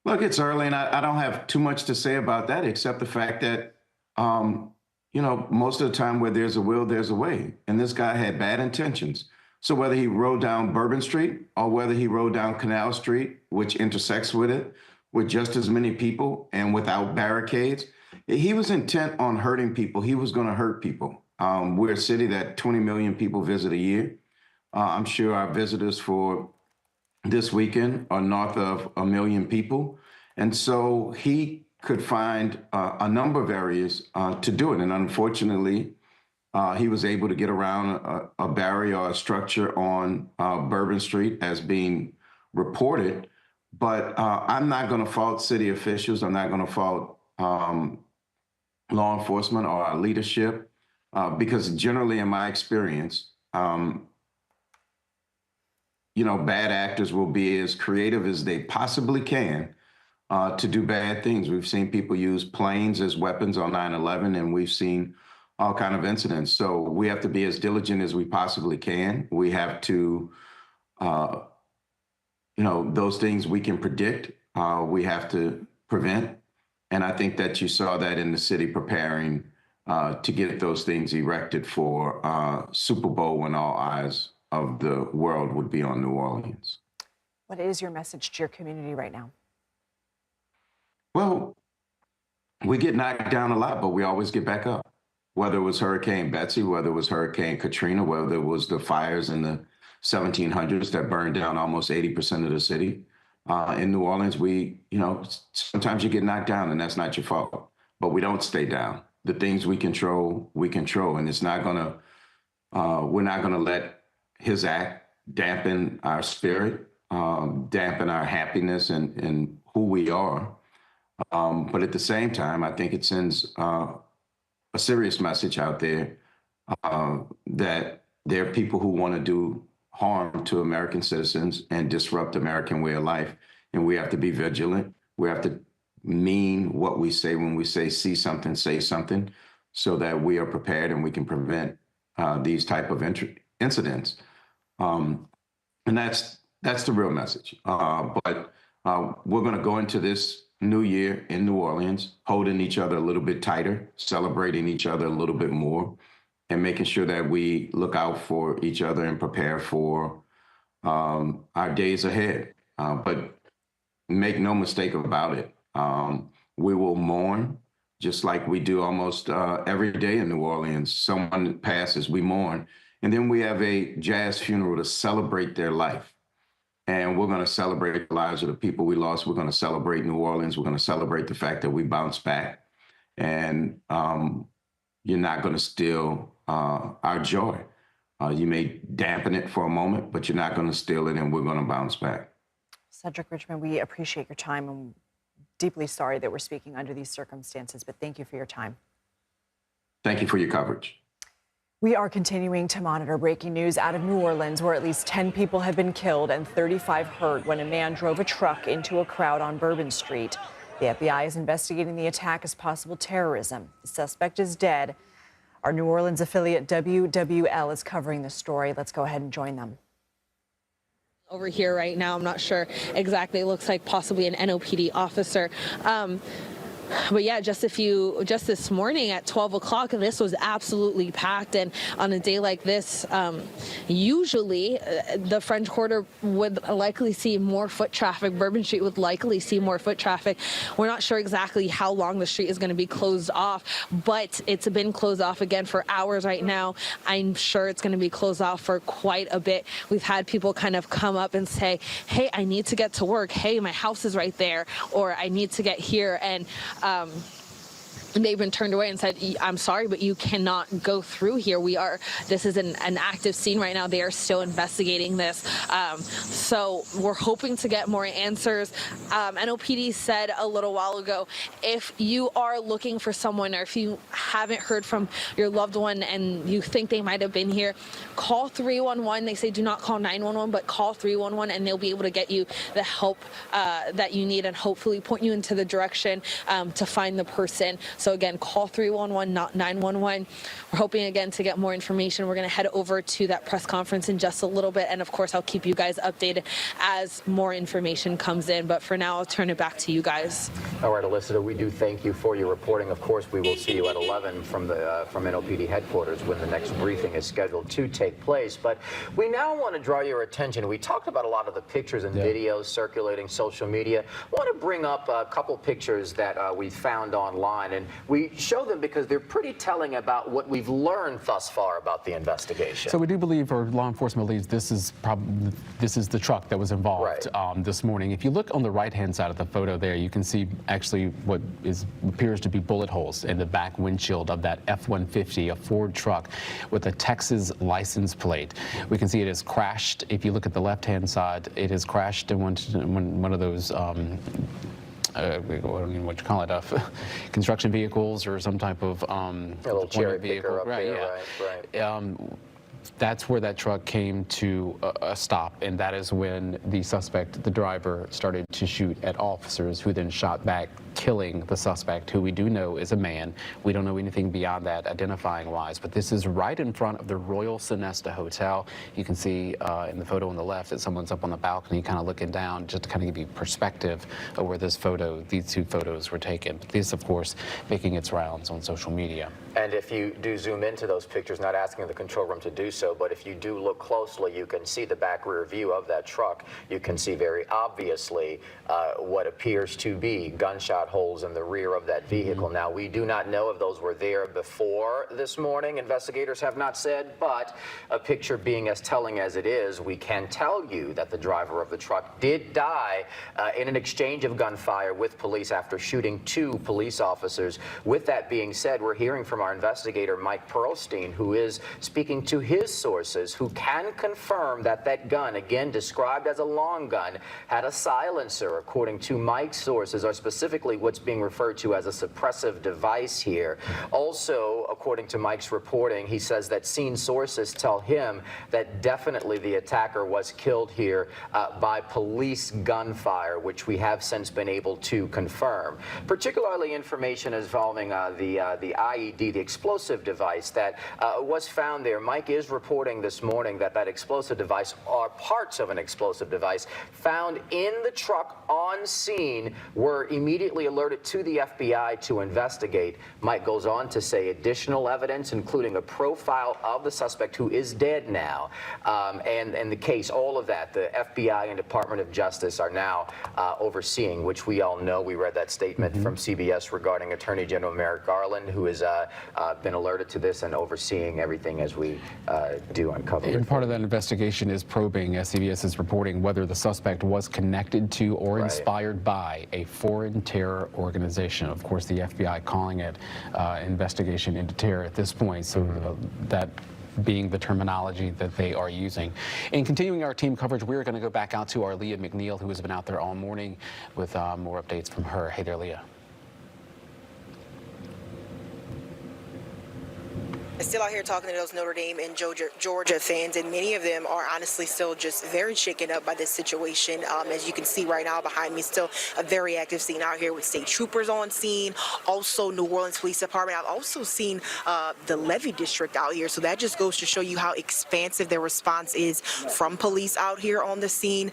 Look, it's early, and I don't have too much to say about that, except the fact that, you know, most of the time where there's a will, there's a way. And this guy had bad intentions. So whether he rode down Bourbon Street or whether he rode down Canal Street, which intersects with it, with just as many people and without barricades, he was intent on hurting people. He was going to hurt people. We're a city that 20 million people visit a year. I'm sure our visitors for this weekend are north of 1 million people. And so he could find a number of areas to do it. And unfortunately, he was able to get around a barrier or a structure on Bourbon Street as being reported. But I'm not going to fault city officials. I'm not going to fault law enforcement or our leadership, because generally in my experience, you know, bad actors will be as creative as they possibly can to do bad things. We've seen people use planes as weapons on 9/11, and we've seen all kinds of incidents. So we have to be as diligent as we possibly can. We have to, you know, those things we can predict, we have to prevent. And I think that you saw that in the city preparing to get those things erected for Super Bowl when all eyes of the world would be on New Orleans. What is your message to your community right now? Well, we get knocked down a lot, but we always get back up. Whether it was Hurricane Betsy, whether it was Hurricane Katrina, whether it was the fires in the 1700s that burned down almost 80% of the city. In New Orleans, we, you know, sometimes you get knocked down and that's not your fault, but we don't stay down. The things we control, and it's not gonna, we're not gonna let his act dampen our spirit, dampen our happiness and who we are. But at the same time, I think it sends a serious message out there that there are people who want to do harm to American citizens and disrupt American way of life. And we have to be vigilant. We have to mean what we say when we say something, say something, so that we are prepared and we can prevent these type of incidents. And that's the real message. But we're going to go into this new year in New Orleans, holding each other a little bit tighter, celebrating each other a little bit more, and making sure that we look out for each other and prepare for our days ahead. But make no mistake about it. We will mourn just like we do almost every day in New Orleans. Someone passes, we mourn. And then we have a jazz funeral to celebrate their life. And we're going to celebrate the lives of the people we lost. We're going to celebrate New Orleans. We're going to celebrate the fact that we bounced back. And you're not going to steal our joy. You may dampen it for a moment, but you're not going to steal it, and we're going to bounce back. Cedric Richmond, we appreciate your time and deeply sorry that we're speaking under these circumstances, but thank you for your time. Thank you for your coverage. We are continuing to monitor breaking news out of New Orleans, where at least 10 people have been killed and 35 hurt when a man drove a truck into a crowd on Bourbon Street. The FBI is investigating the attack as possible terrorism. The suspect is dead. Our New Orleans affiliate WWL is covering the story. Let's go ahead and join them. Over here right now, I'm not sure exactly. It looks like possibly an NOPD officer. But yeah, just this morning at 12 o'clock, this was absolutely packed. And on a day like this, usually the French Quarter would likely see more foot traffic. Bourbon Street would likely see more foot traffic. We're not sure exactly how long the street is going to be closed off, but it's been closed off again for hours right now. I'm sure it's going to be closed off for quite a bit. We've had people kind of come up and say, hey, I need to get to work. Hey, my house is right there, or I need to get here. And they've been turned away and said, I'm sorry, but you cannot go through here. This is an active scene right now. They are still investigating this. So we're hoping to get more answers. NOPD said a little while ago, if you are looking for someone, or if you haven't heard from your loved one and you think they might have been here, call 311. They say do not call 911, but call 311 and they'll be able to get you the help that you need and hopefully point you into the direction to find the person. So again, call 311, not 911. We're hoping again to get more information. We're going to head over to that press conference in just a little bit. And of course, I'll keep you guys updated as more information comes in. But for now, I'll turn it back to you guys. All right, Alyssa, we do thank you for your reporting. Of course, we will see you at 11 from NOPD headquarters when the next briefing is scheduled to take place. But we now want to draw your attention. We talked about a lot of the pictures and videos circulating social media. I want to bring up a couple pictures that we found online. And we show them because they're pretty telling about what we've learned thus far about the investigation. So we do believe, or law enforcement believes, this is the truck that was involved this morning. If you look on the right-hand side of the photo there, you can see actually what appears to be bullet holes in the back windshield of that F-150, a Ford truck with a Texas license plate. We can see it has crashed. If you look at the left-hand side, it has crashed in one of those I don't know what you call it, construction vehicles or some type of a little cherry vehicle. Up Right, here, yeah. Right. That's where that truck came to a stop, and that is when the suspect, the driver, started to shoot at officers, who then shot back, killing the suspect, who we do know is a man. We don't know anything beyond that identifying-wise, but this is right in front of the Royal Sonesta Hotel. You can see in the photo on the left that someone's up on the balcony kind of looking down, just to kind of give you perspective of where these two photos were taken. But this, of course, making its rounds on social media. And if you do zoom into those pictures, not asking the control room to do so, but if you do look closely, you can see the back rear view of that truck. You can see very obviously what appears to be gunshot holes in the rear of that vehicle. Now, we do not know if those were there before this morning. Investigators have not said, but a picture being as telling as it is, we can tell you that the driver of the truck did die in an exchange of gunfire with police after shooting 2 police officers. With that being said, we're hearing from our investigator, Mike Pearlstein, who is speaking to his sources, who can confirm that that gun, again described as a long gun, had a silencer. According to Mike's sources, are specifically what's being referred to as a suppressive device here. Also, according to Mike's reporting, he says that scene sources tell him that definitely the attacker was killed here by police gunfire, which we have since been able to confirm. Particularly information involving the IED, the explosive device that was found there. Mike is reporting this morning that that explosive device, or parts of an explosive device, found in the truck on scene, were immediately alerted to the FBI to investigate. Mike goes on to say additional evidence, including a profile of the suspect, who is dead now, and the case, all of that, the FBI and Department of Justice are now overseeing, which we all know. We read that statement from CBS regarding Attorney General Merrick Garland, who has been alerted to this and overseeing everything as we do uncover it. And part of that investigation is probing, as CBS is reporting, whether the suspect was connected to or inspired by a foreign terror organization. Of course, the FBI calling it investigation into terror at this point, so that being the terminology that they are using. In continuing our team coverage, we're going to go back out to our Leah McNeil, who has been out there all morning, with more updates from her. Hey there, Leah. Still out here talking to those Notre Dame and Georgia fans, and many of them are honestly still just very shaken up by this situation. As you can see right now behind me, still a very active scene out here with state troopers on scene, also New Orleans Police Department. I've also seen the Levee District out here, so that just goes to show you how expansive their response is from police out here on the scene.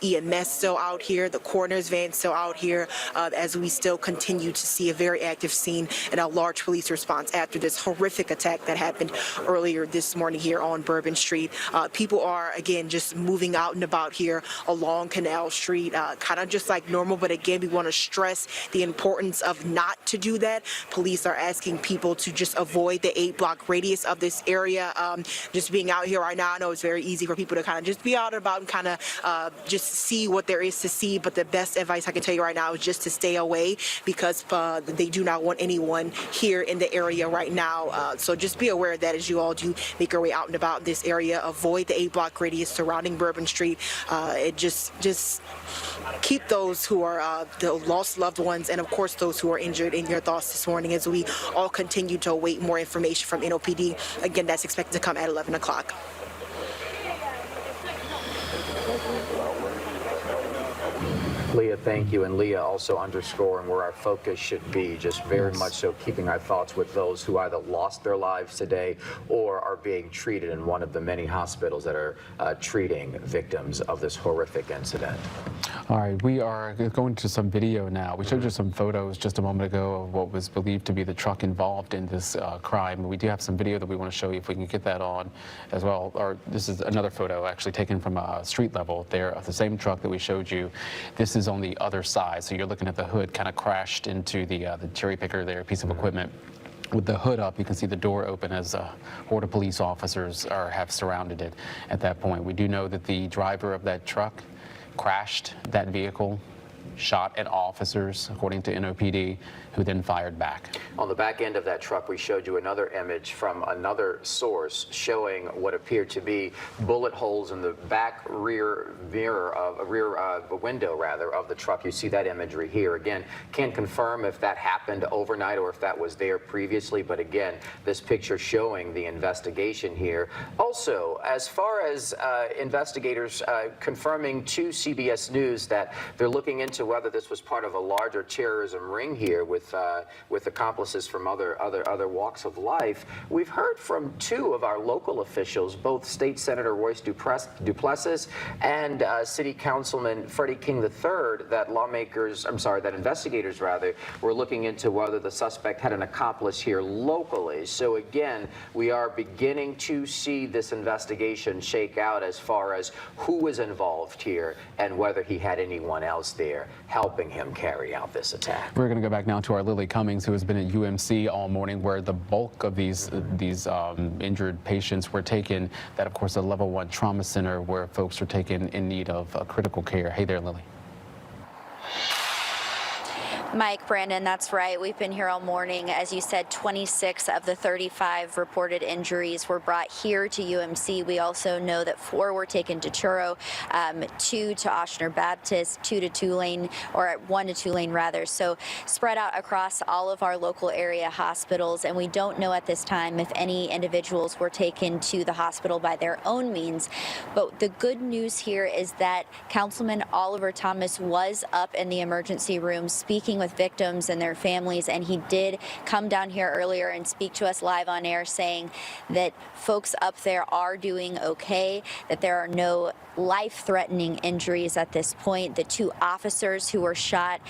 EMS still out here, the coroner's van still out here, as we still continue to see a very active scene and a large police response after this horrific attack that happened earlier this morning here on Bourbon Street. People are, again, just moving out and about here along Canal Street, kind of just like normal. But again, we want to stress the importance of not to do that. Police are asking people to just avoid the 8-block radius of this area. Just being out here right now, I know it's very easy for people to kind of just be out and about and kind of just see what there is to see. But the best advice I can tell you right now is just to stay away, because they do not want anyone here in the area right now. So just be aware of that as you all do make your way out and about in this area. Avoid the 8-block radius surrounding Bourbon Street. It just keep those who are the lost loved ones, and of course those who are injured, in your thoughts this morning as we all continue to await more information from NOPD. Again, that's expected to come at 11 o'clock. Leah, thank you. And Leah also underscoring where our focus should be, just very much so keeping our thoughts with those who either lost their lives today or are being treated in one of the many hospitals that are treating victims of this horrific incident. All right, we are going to some video now. We showed you some photos just a moment ago of what was believed to be the truck involved in this crime. We do have some video that we want to show you, if we can get that on as well. Or this is another photo actually taken from a street level there of the same truck that we showed you. This is on the other side, so you're looking at the hood kind of crashed into the cherry picker there, piece of equipment. With the hood up, you can see the door open as a horde of police officers have surrounded it at that point. We do know that the driver of that truck crashed that vehicle, shot at officers, according to NOPD, who then fired back. On the back end of that truck, we showed you another image from another source showing what appeared to be bullet holes in the back rear mirror of a window rather of the truck. You see that imagery here. Again, can't confirm if that happened overnight or if that was there previously, but again, this picture showing the investigation here. Also, as far as investigators confirming to CBS News that they're looking into whether this was part of a larger terrorism ring here with accomplices from other walks of life. We've heard from two of our local officials, both State Senator Royce Duplessis and City Councilman Freddie King III, that investigators were looking into whether the suspect had an accomplice here locally. So again, we are beginning to see this investigation shake out as far as who was involved here and whether he had anyone else there helping him carry out this attack. We're going to go back now to our Lily Cummings, who has been at UMC all morning, where the bulk of these injured patients were taken. That, of course, a level 1 trauma center where folks are taken in need of critical care. Hey there, Lily. Mike, Brandon, that's right. We've been here all morning. As you said, 26 of the 35 reported injuries were brought here to UMC. We also know that 4 were taken to Truro, 2 to Ochsner Baptist, 2 to Tulane, or 1 to Tulane rather. So spread out across all of our local area hospitals. And we don't know at this time if any individuals were taken to the hospital by their own means. But the good news here is that Councilman Oliver Thomas was up in the emergency room speaking with victims and their families, and he did come down here earlier and speak to us live on air, saying that folks up there are doing okay, that there are no life-threatening injuries at this point. The 2 officers who were shot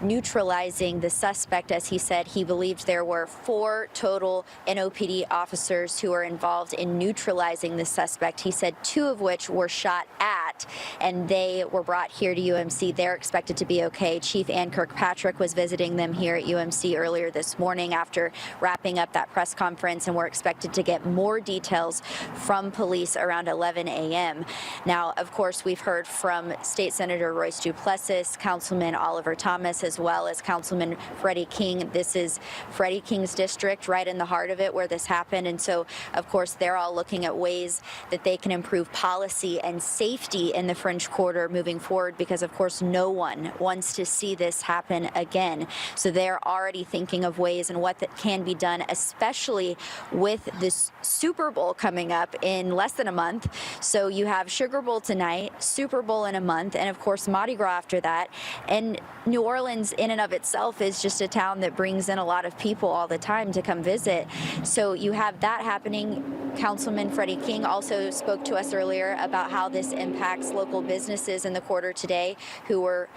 neutralizing the suspect, as he said, he believed there were 4 total NOPD officers who were involved in neutralizing the suspect. He said 2 of which were shot at, and they were brought here to UMC. They're expected to be okay. Chief Ann Kirkpatrick was visiting them here at UMC earlier this morning after wrapping up that press conference, and we're expected to get more details from police around 11 a.m. Now, of course, we've heard from State Senator Royce Duplessis, Councilman Oliver Thomas, as well as Councilman Freddie King. This is Freddie King's district, right in the heart of it where this happened. And so, of course, they're all looking at ways that they can improve policy and safety in the French Quarter moving forward, because, of course, no one wants to see this happen again. So they're already thinking of ways and what that can be done, especially with this Super Bowl coming up in less than a month. So you have Sugar Bowl tonight, Super Bowl in a month, and of course Mardi Gras after that. And New Orleans in and of itself is just a town that brings in a lot of people all the time to come visit. So you have that happening. Councilman Freddie King also spoke to us earlier about how this impacts local businesses in the quarter today who were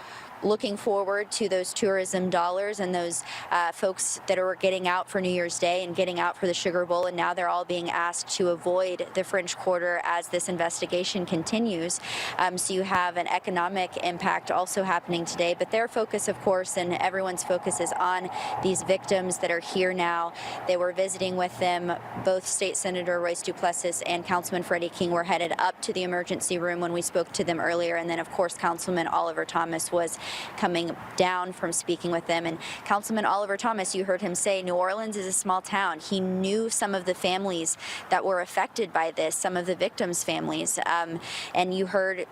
looking forward to those tourism dollars and those folks that are getting out for New Year's Day and getting out for the Sugar Bowl, and now they're all being asked to avoid the French Quarter as this investigation continues. So you have an economic impact also happening today, but their focus, of course, and everyone's focus is on these victims that are here now. They were visiting with them. Both State Senator Royce Duplessis and Councilman Freddie King were headed up to the emergency room when we spoke to them earlier, and then, of course, Councilman Oliver Thomas was coming down from speaking with them. And Councilman Oliver Thomas, you heard him say New Orleans is a small town. He knew some of the families that were affected by this, some of the victims' families. And you heard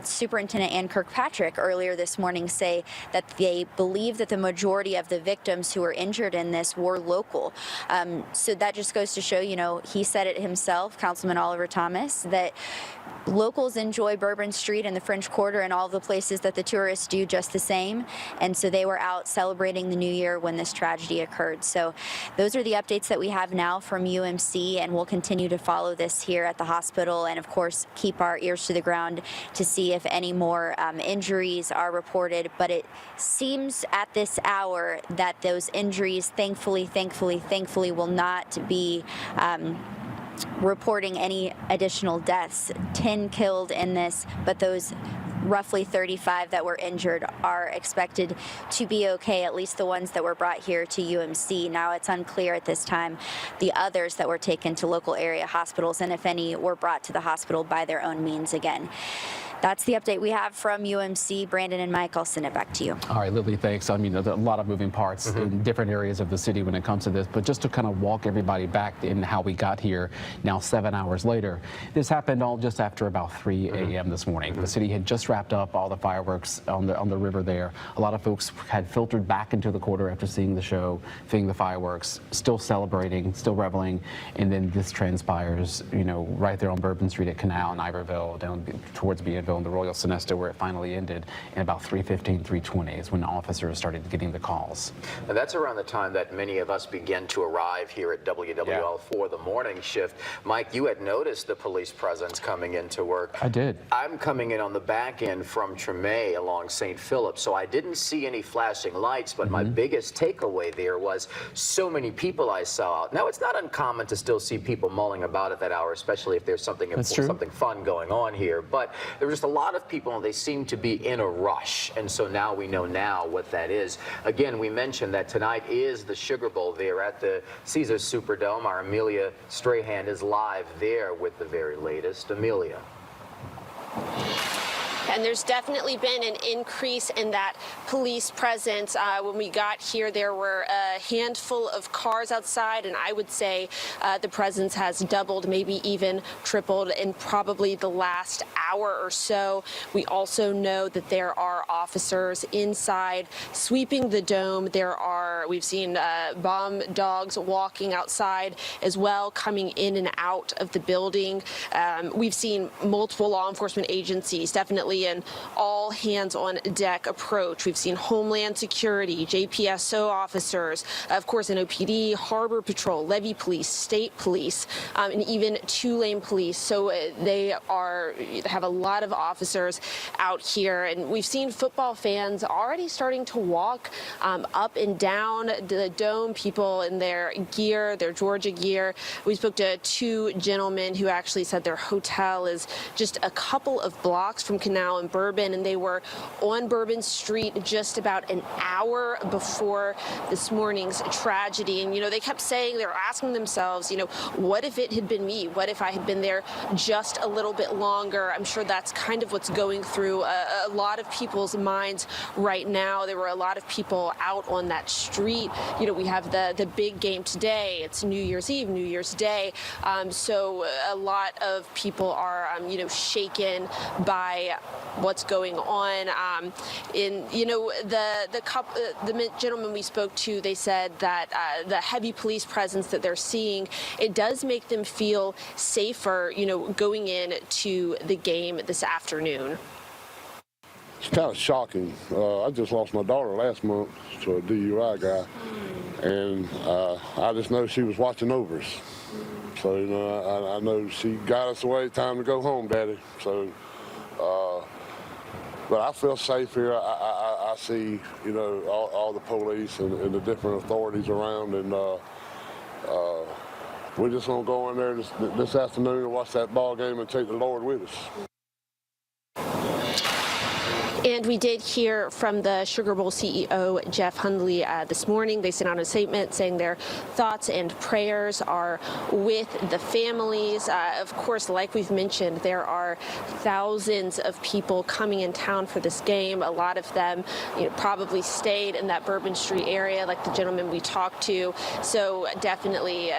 Superintendent Ann Kirkpatrick earlier this morning say that they believe that the majority of the victims who were injured in this were local. So that just goes to show, you know, he said it himself, Councilman Oliver Thomas, that locals enjoy Bourbon Street and the French Quarter and all the places that the tourists do just the same. And so they were out celebrating the new year when this tragedy occurred. So those are the updates that we have now from UMC, and we'll continue to follow this here at the hospital and, of course, keep our ears to the ground to see if any more injuries are reported. But it seems at this hour that those injuries, thankfully, will not be reporting any additional deaths. 10 killed in this, but those roughly 35 that were injured are expected to be okay, at least the ones that were brought here to UMC. Now, it's unclear at this time the others that were taken to local area hospitals, and if any were brought to the hospital by their own means again. That's the update we have from UMC. Brandon and Mike, I'll send it back to you. All right, Lily, thanks. I mean, there's a lot of moving parts in different areas of the city when it comes to this, but just to kind of walk everybody back in how we got here now 7 hours later. This happened all just after about 3 a.m. this morning. The city had just wrapped up all the fireworks on the river there. A lot of folks had filtered back into the quarter after seeing the show, seeing the fireworks, still celebrating, still reveling, and then this transpires, you know, right there on Bourbon Street at Canal and Iberville, down towards Bienville and the Royal Sonesta, where it finally ended. And about 3:15, 3:20 is when officers started getting the calls. And that's around the time that many of us began to arrive here at WWL for the morning shift. Mike, you had noticed the police presence coming into work. I did. I'm coming in on the back end from Treme along St. Philip, so I didn't see any flashing lights, but my biggest takeaway there was so many people I saw out. Now, it's not uncommon to still see people mulling about at that hour, especially if there's something fun going on here, but there were just a lot of people, and they seem to be in a rush, and so now we know now what that is. Again, we mentioned that tonight is the Sugar Bowl there at the Caesars Superdome. Our Amelia Strahan is live there with the very latest. Amelia. And there's definitely been an increase in that police presence. When we got here, there were a handful of cars outside, and I would say the presence has doubled, maybe even tripled in probably the last hour or so. We also know that there are officers inside sweeping the dome. We've seen bomb dogs walking outside as well, coming in and out of the building. We've seen multiple law enforcement agencies definitely an all hands on deck approach. We've seen Homeland Security, JPSO officers, of course, NOPD, Harbor Patrol, Levee Police, State Police, and even Tulane Police. So they have a lot of officers out here, and we've seen football fans already starting to walk up and down the dome, people in their gear, their Georgia gear. We spoke to two gentlemen who actually said their hotel is just a couple of blocks from Canal now in Bourbon, and they were on Bourbon Street just about an hour before this morning's tragedy. And, they kept saying, they were asking themselves, what if it had been me? What if I had been there just a little bit longer? I'm sure that's kind of what's going through a lot of people's minds right now. There were a lot of people out on that street. We have the big game today. It's New Year's Eve, New Year's Day. So a lot of people are, shaken by what's going on. The gentleman we spoke to, they said that the heavy police presence that they're seeing, it does make them feel safer, going in to the game this afternoon. It's kind of shocking. I just lost my daughter last month to a DUI guy, and I just know she was watching over us. So, I know she got us away. Time to go home, Daddy. So, but I feel safe here. I see, all the police and the different authorities around, and we're just gonna go in there this afternoon and watch that ball game and take the Lord with us. And we did hear from the Sugar Bowl CEO, Jeff Hundley, this morning. They sent out a statement saying their thoughts and prayers are with the families. Of course, like we've mentioned, there are thousands of people coming in town for this game. A lot of them, probably stayed in that Bourbon Street area, like the gentleman we talked to. So definitely,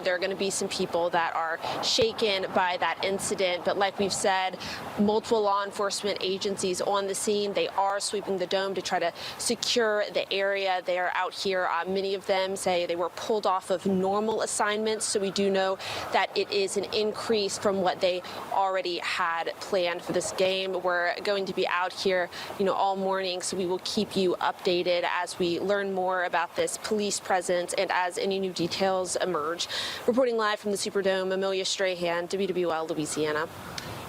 there are going to be some people that are shaken by that incident. But like we've said, multiple law enforcement agencies on the scene. They are sweeping the dome to try to secure the area. They are out here. Many of them say they were pulled off of normal assignments, so we do know that it is an increase from what they already had planned for this game. We're going to be out here, all morning, so we will keep you updated as we learn more about this police presence and as any new details emerge. Reporting live from the Superdome, Amelia Strahan, WWL, Louisiana.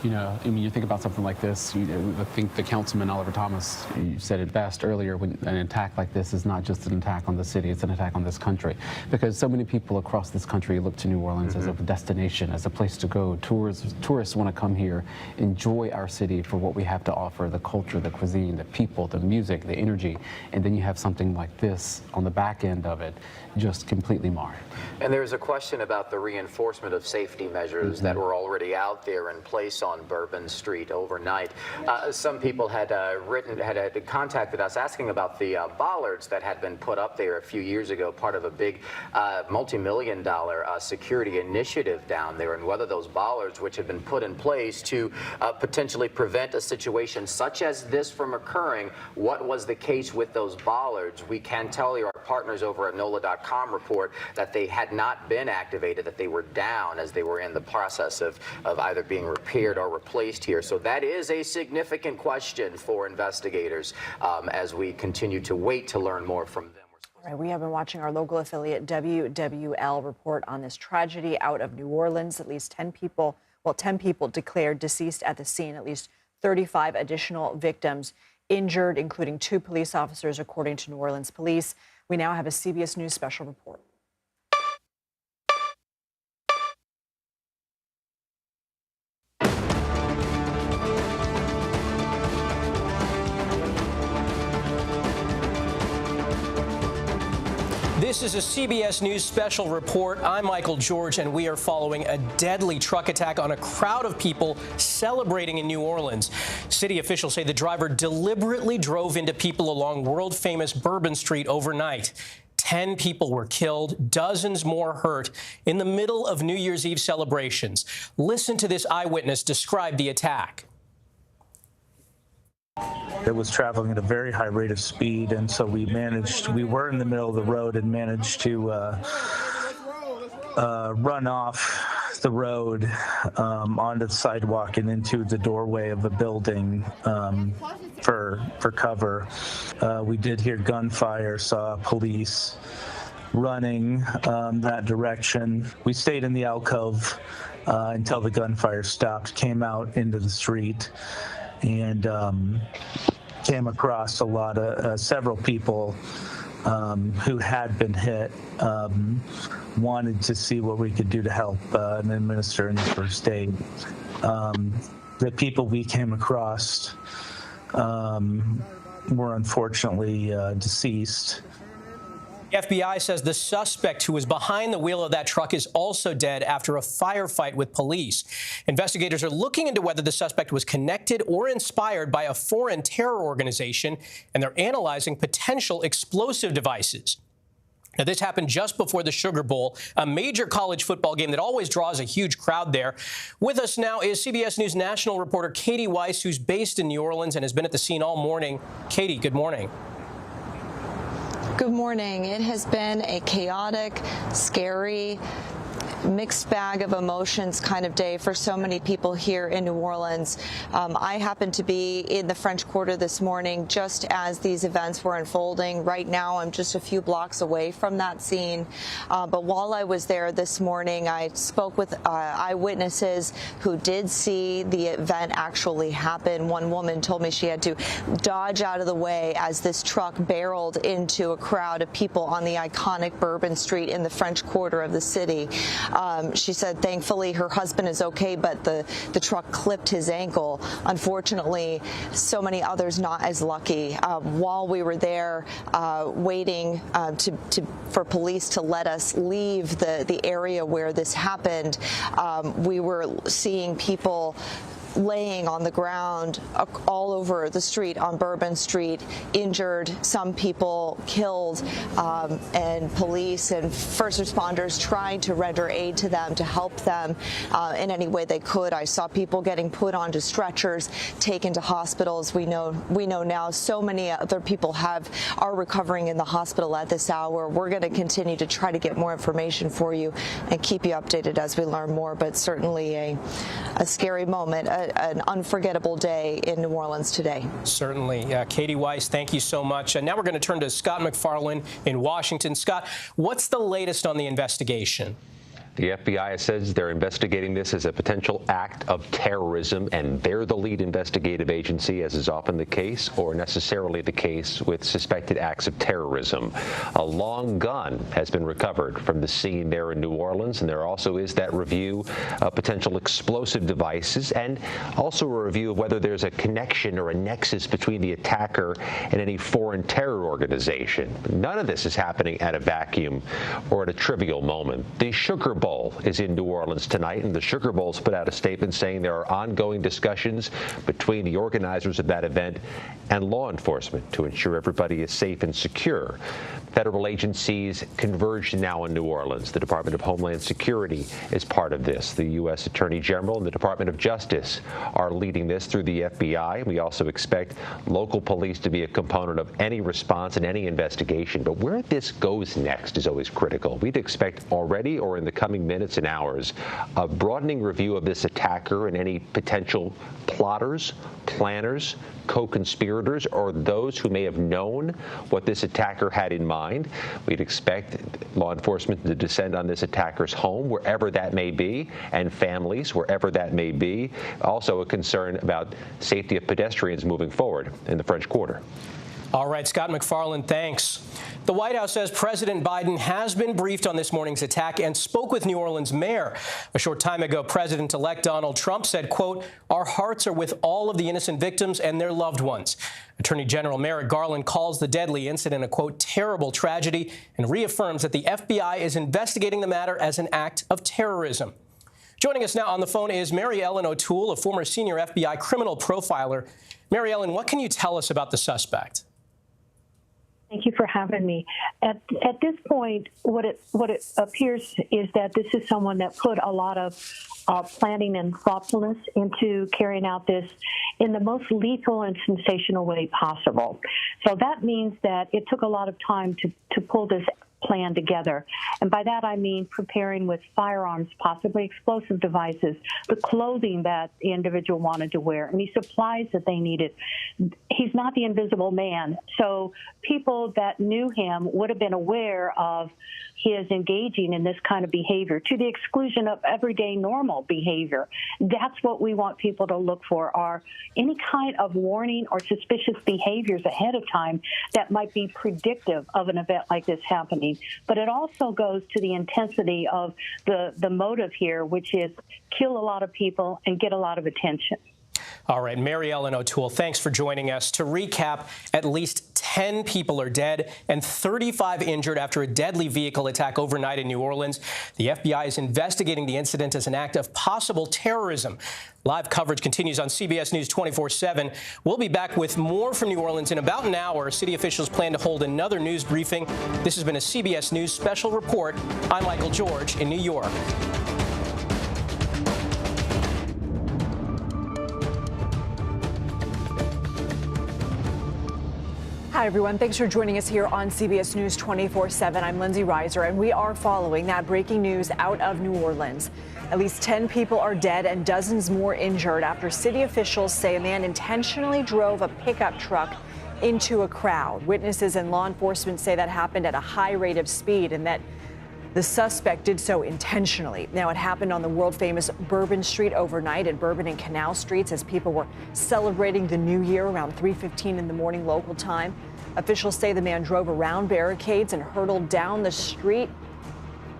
You think about something like this, I think the Councilman Oliver Thomas, you said it best earlier, when an attack like this is not just an attack on the city, it's an attack on this country. Because so many people across this country look to New Orleans as a destination, as a place to go. Tourists want to come here, enjoy our city for what we have to offer, the culture, the cuisine, the people, the music, the energy. And then you have something like this on the back end of it, just completely marred. And there's a question about the reinforcement of safety measures that were already out there in place on Bourbon Street overnight. Some people had contacted us asking about the bollards that had been put up there a few years ago, part of a big multi-million-dollar security initiative down there, and whether those bollards, which have been put in place to potentially prevent a situation such as this from occurring, what was the case with those bollards? We can tell you, our partners over at NOLA.com report that they had not been activated, that they were down as they were in the process of either being repaired or replaced here. So that is a significant question for investigators as we continue to wait to learn more from them. All right, we have been watching our local affiliate WWL report on this tragedy out of New Orleans. At least 10 people declared deceased at the scene, at least 35 additional victims injured, including 2 police officers, according to New Orleans police. We now have a CBS News special report. This is a CBS News special report. I'm Michael George, and we are following a deadly truck attack on a crowd of people celebrating in New Orleans. City officials say the driver deliberately drove into people along world-famous Bourbon Street overnight. 10 people were killed, dozens more hurt in the middle of New Year's Eve celebrations. Listen to this eyewitness describe the attack. It was traveling at a very high rate of speed, and so we were in the middle of the road and managed to run off the road onto the sidewalk and into the doorway of a building for cover. We did hear gunfire, saw police running that direction. We stayed in the alcove until the gunfire stopped, came out into the street, and came across several people who had been hit. Wanted to see what we could do to help and administer any first aid. the people we came across were unfortunately deceased. The FBI says the suspect who was behind the wheel of that truck is also dead after a firefight with police. Investigators are looking into whether the suspect was connected or inspired by a foreign terror organization, and they're analyzing potential explosive devices. Now, this happened just before the Sugar Bowl, a major college football game that always draws a huge crowd there. With us now is CBS News national reporter Katie Weiss, who's based in New Orleans and has been at the scene all morning. Katie, good morning. Good morning. It has been a chaotic, scary, mixed bag of emotions kind of day for so many people here in New Orleans. I happened to be in the French Quarter this morning just as these events were unfolding. Right now, I'm just a few blocks away from that scene. But while I was there this morning, I spoke with eyewitnesses who did see the event actually happen. One woman told me she had to dodge out of the way as this truck barreled into a crowd of people on the iconic Bourbon Street in the French Quarter of the city. She said thankfully her husband is okay, but the truck clipped his ankle. Unfortunately, so many others not as lucky. While we were there waiting for police to let us leave the area where this happened, we were seeing people laying on the ground all over the street on Bourbon Street, injured, some people killed, and police and first responders trying to render aid to them, to help them in any way they could. I saw people getting put onto stretchers, taken to hospitals. We know now so many other people are recovering in the hospital at this hour. We're going to continue to try to get more information for you and keep you updated as we learn more, but certainly a scary moment, an unforgettable day in New Orleans today. Certainly. Katie Weiss, thank you so much. And now we're going to turn to Scott McFarlane in Washington. Scott, what's the latest on the investigation? The FBI says they're investigating this as a potential act of terrorism, and they're the lead investigative agency, as is often the case, or necessarily the case with suspected acts of terrorism. A long gun has been recovered from the scene there in New Orleans, and there also is that review of potential explosive devices, and also a review of whether there's a connection or a nexus between the attacker and any foreign terror organization. None of this is happening at a vacuum or at a trivial moment. The Sugar Bowl is in New Orleans tonight, and the Sugar Bowl's put out a statement saying there are ongoing discussions between the organizers of that event and law enforcement to ensure everybody is safe and secure. Federal agencies converge now in New Orleans. The Department of Homeland Security is part of this. The U.S. Attorney General and the Department of Justice are leading this through the FBI. We also expect local police to be a component of any response and any investigation. But where this goes next is always critical. We'd expect already or in the coming minutes and hours a broadening review of this attacker and any potential plotters, planners, co-conspirators, or those who may have known what this attacker had in mind. We'd expect law enforcement to descend on this attacker's home, wherever that may be, and families, wherever that may be. Also a concern about safety of pedestrians moving forward in the French Quarter. All right, Scott McFarlane, thanks. The White House says President Biden has been briefed on this morning's attack and spoke with New Orleans mayor. A short time ago, President-elect Donald Trump said, quote, "Our hearts are with all of the innocent victims and their loved ones." Attorney General Merrick Garland calls the deadly incident a, quote, "terrible tragedy," and reaffirms that the FBI is investigating the matter as an act of terrorism. Joining us now on the phone is Mary Ellen O'Toole, a former senior FBI criminal profiler. Mary Ellen, what can you tell us about the suspect? Thank you for having me. At this point, what it appears is that this is someone that put a lot of planning and thoughtfulness into carrying out this in the most lethal and sensational way possible. So that means that it took a lot of time to pull this plan together. And by that, I mean preparing with firearms, possibly explosive devices, the clothing that the individual wanted to wear, any supplies that they needed. He's not the invisible man. So people that knew him would have been aware of his engaging in this kind of behavior to the exclusion of everyday normal behavior. That's what we want people to look for, are any kind of warning or suspicious behaviors ahead of time that might be predictive of an event like this happening. But it also goes to the intensity of the motive here, which is kill a lot of people and get a lot of attention. All right, Mary Ellen O'Toole, thanks for joining us. To recap, at least 10 people are dead and 35 injured after a deadly vehicle attack overnight in New Orleans. The FBI is investigating the incident as an act of possible terrorism. Live coverage continues on CBS News 24/7. We'll be back with more from New Orleans in about an hour. City officials plan to hold another news briefing. This has been a CBS News special report. I'm Michael George in New York. Hi, everyone. Thanks for joining us here on CBS News 24/7. I'm Lindsay Reiser, and we are following that breaking news out of New Orleans. At least 10 people are dead and dozens more injured after city officials say a man intentionally drove a pickup truck into a crowd. Witnesses and law enforcement say that happened at a high rate of speed and that the suspect did so intentionally. Now, it happened on the world-famous Bourbon Street overnight at Bourbon and Canal Streets as people were celebrating the new year around 3:15 in the morning local time. Officials say the man drove around barricades and hurtled down the street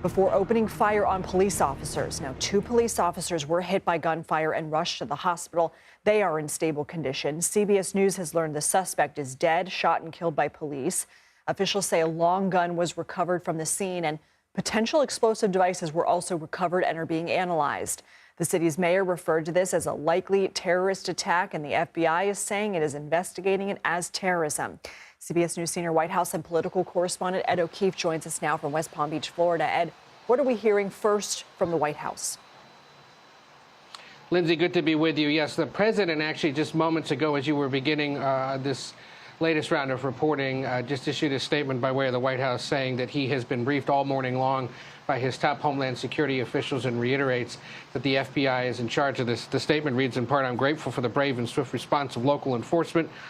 before opening fire on police officers. Now, 2 police officers were hit by gunfire and rushed to the hospital. They are in stable condition. CBS News has learned the suspect is dead, shot and killed by police. Officials say a long gun was recovered from the scene and potential explosive devices were also recovered and are being analyzed. The city's mayor referred to this as a likely terrorist attack, and the FBI is saying it is investigating it as terrorism. CBS News senior White House and political correspondent Ed O'Keefe joins us now from West Palm Beach, Florida. Ed, what are we hearing first from the White House? Lindsay, good to be with you. Yes, the president actually just moments ago, as you were beginning this latest round of reporting, just issued a statement by way of the White House saying that he has been briefed all morning long by his top Homeland Security officials and reiterates that the FBI is in charge of this. The statement reads in part, "I'm grateful for the brave and swift response of local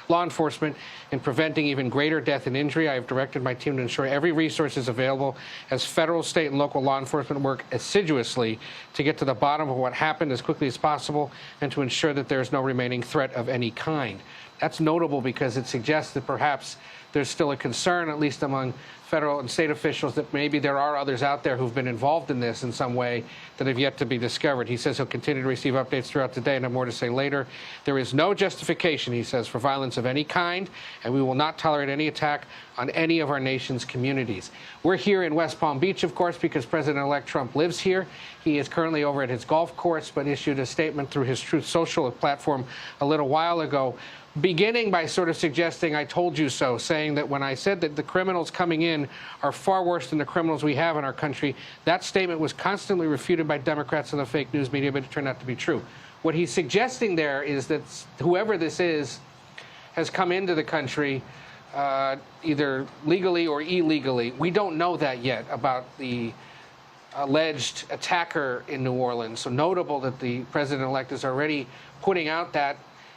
law enforcement in preventing even greater death and injury. I have directed my team to ensure every resource is available as federal, state, and local law enforcement work assiduously to get to the bottom of what happened as quickly as possible and to ensure that there is no remaining threat of any kind." That's notable because it suggests that perhaps there's still a concern, at least among federal and state officials, that maybe there are others out there who've been involved in this in some way that have yet to be discovered. He says he'll continue to receive updates throughout the day and have more to say later. There is no justification, he says, for violence of any kind, and we will not tolerate any attack on any of our nation's communities. We're here in West Palm Beach, of course, because President-elect Trump lives here. He is currently over at his golf course, but issued a statement through his Truth Social platform a little while ago, beginning by sort of suggesting, "I told you so," saying that when I said that the criminals coming in are far worse than the criminals we have in our country, that statement was constantly refuted by Democrats and the fake news media, but it turned out to be true. What he's suggesting there is that whoever this is has come into the country either legally or illegally. We don't know that yet about the alleged attacker in New Orleans. So notable that the president-elect is already putting out that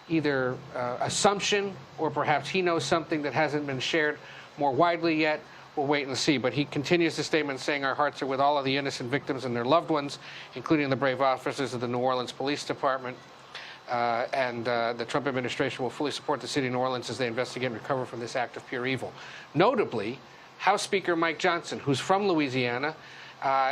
either assumption or perhaps he knows something that hasn't been shared more widely yet. We'll wait and see. But he continues the statement saying our hearts are with all of the innocent victims and their loved ones, including the brave officers of the New Orleans Police Department. And the Trump administration will fully support the city of New Orleans as they investigate and recover from this act of pure evil. Notably, House Speaker Mike Johnson, who's from Louisiana,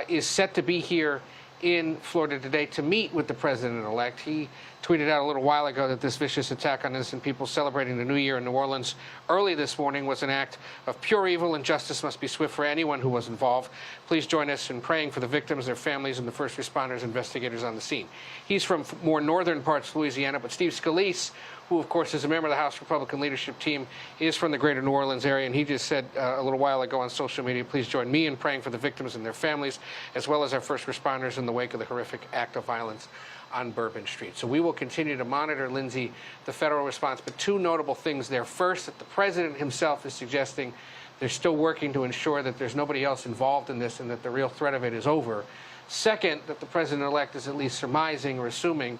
is set to be here in Florida today to meet with the president-elect. He tweeted out a little while ago that this vicious attack on innocent people celebrating the New Year in New Orleans early this morning was an act of pure evil, and justice must be swift for anyone who was involved. Please join us in praying for the victims, their families, and the first responders, investigators on the scene. He's from more northern parts of Louisiana, but Steve Scalise, who, of course, is a member of the House Republican leadership team, is from the greater New Orleans area, and he just said a little while ago on social media, please join me in praying for the victims and their families, as well as our first responders in the wake of the horrific act of violence on Bourbon Street. So we will continue to monitor, Lindsay, the federal response, but 2 notable things there. First, that the president himself is suggesting they're still working to ensure that there's nobody else involved in this and that the real threat of it is over. Second, that the president-elect is at least surmising or assuming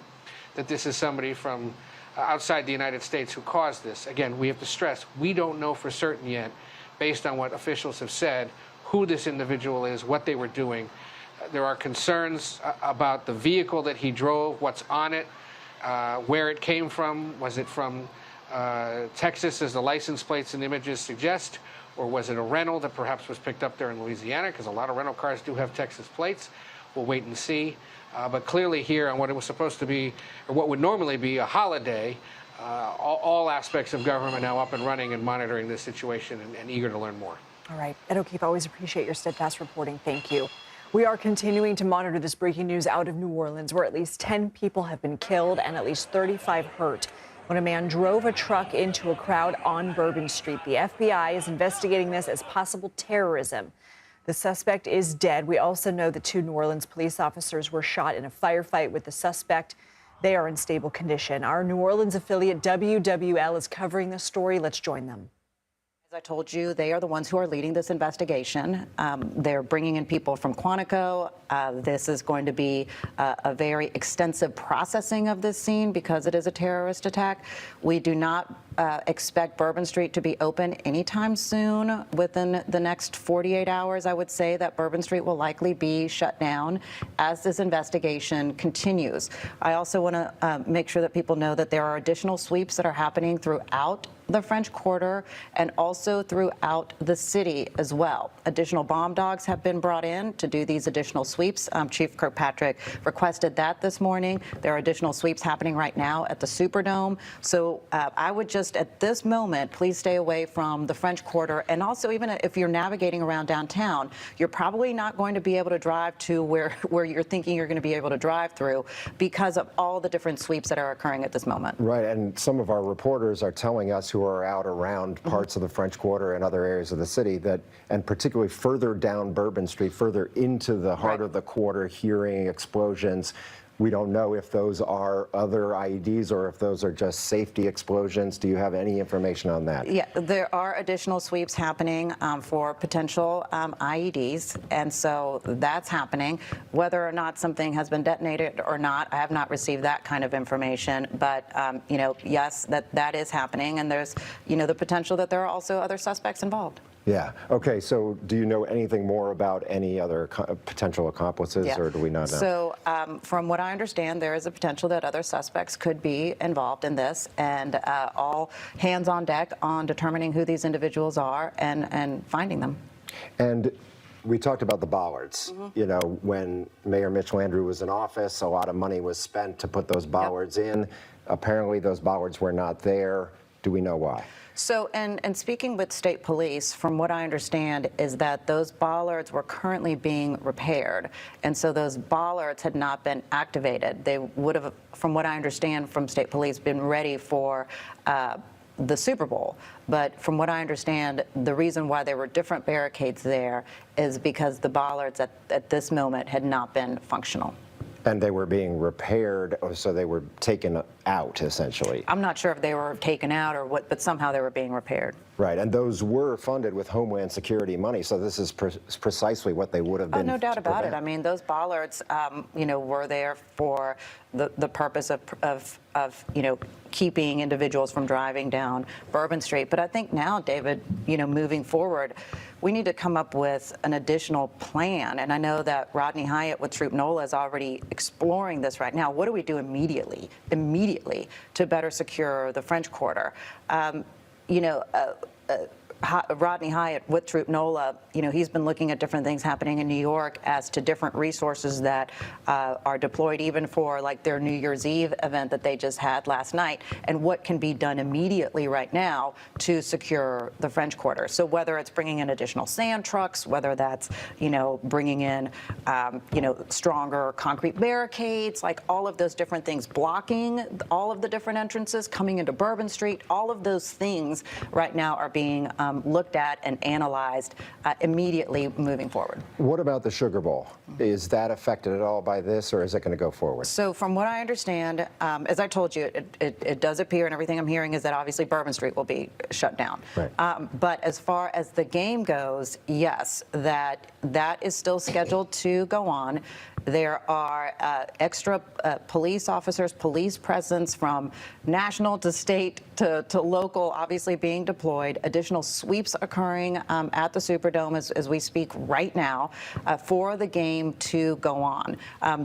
that this is somebody from outside the United States who caused this. Again, we have to stress, we don't know for certain yet, based on what officials have said, who this individual is, what they were doing. There are concerns about the vehicle that he drove, what's on it, where it came from. Was it from Texas, as the license plates and images suggest, or was it a rental that perhaps was picked up there in Louisiana, because a lot of rental cars do have Texas plates? we'll wait and see. But clearly here on what it was supposed to be, or what would normally be a holiday, all aspects of government now up and running and monitoring this situation and eager to learn more. All right. Ed O'Keefe, always appreciate your steadfast reporting. Thank you. We are continuing to monitor this breaking news out of New Orleans, where at least 10 people have been killed and at least 35 hurt when a man drove a truck into a crowd on Bourbon Street. The FBI is investigating this as possible terrorism. The suspect is dead. We also know that 2 New Orleans police officers were shot in a firefight with the suspect. They are in stable condition. Our New Orleans affiliate WWL is covering this story. Let's join them. As I told you, they are the ones who are leading this investigation. They're bringing in people from Quantico. This is going to be a very extensive processing of this scene because it is a terrorist attack. We do not expect Bourbon Street to be open anytime soon. Within the next 48 hours, I would say that Bourbon Street will likely be shut down as this investigation continues. I also want to make sure that people know that there are additional sweeps that are happening throughout the French Quarter and also throughout the city as well. Additional bomb dogs have been brought in to do these additional sweeps. Chief Kirkpatrick requested that this morning. There are additional sweeps happening right now at the Superdome. So I would just, at this moment, please stay away from the French Quarter. And also, even if you're navigating around downtown, you're probably not going to be able to drive to where you're thinking you're going to be able to drive through because of all the different sweeps that are occurring at this moment. Right, and some of our reporters are telling us who are out around parts of the French Quarter and other areas of the city that, and particularly further down Bourbon Street, further into the heart of the quarter, hearing explosions. We don't know if those are other IEDs or if those are just safety explosions. Do you have any information on that? Yeah, there are additional sweeps happening for potential IEDs, and so that's happening. Whether or not something has been detonated or not, I have not received that kind of information. But you know, yes, that is happening, and there's the potential that there are also other suspects involved. Yeah. Okay. So, do you know anything more about any other potential accomplices, or do we not know? So, from what I understand, there is a potential that other suspects could be involved in this, and all hands on deck on determining who these individuals are and finding them. And we talked about the bollards. You know, when Mayor Mitch Landrieu was in office, a lot of money was spent to put those bollards in. Apparently, those bollards were not there. Do we know why? So, and speaking with state police, from what I understand is that those bollards were currently being repaired. And so those bollards had not been activated. They would have, from what I understand from state police, been ready for the Super Bowl. But from what I understand, the reason why there were different barricades there is because the bollards at this moment had not been functional. And they were being repaired, so they were taken out, essentially. I'm not sure if they were taken out or what, but somehow they were being repaired. Right, and those were funded with Homeland Security money, so this is precisely what they would have been. Oh, no doubt about it. I mean, those bollards, were there for the purpose of keeping individuals from driving down Bourbon Street. But I think now, David, moving forward, we need to come up with an additional plan. And I know that Rodney Hyatt with Troop NOLA is already exploring this right now. What do we do immediately to better secure the French Quarter? Rodney Hyatt with Troop NOLA, he's been looking at different things happening in New York as to different resources that are deployed even for like their New Year's Eve event that they just had last night, and what can be done immediately right now to secure the French Quarter. So whether it's bringing in additional sand trucks, whether that's, bringing in, stronger concrete barricades, like all of those different things, blocking all of the different entrances coming into Bourbon Street, all of those things right now are being looked at and analyzed immediately moving forward. What about the Sugar Bowl? Is that affected at all by this, or is it going to go forward? So from what I understand, as I told you, it does appear, and everything I'm hearing is that obviously Bourbon Street will be shut down. Right. But as far as the game goes, yes, that is still scheduled to go on. There are extra police officers, police presence from national to state to local, obviously being deployed. Additional sweeps occurring at the Superdome as we speak right now for the game to go on.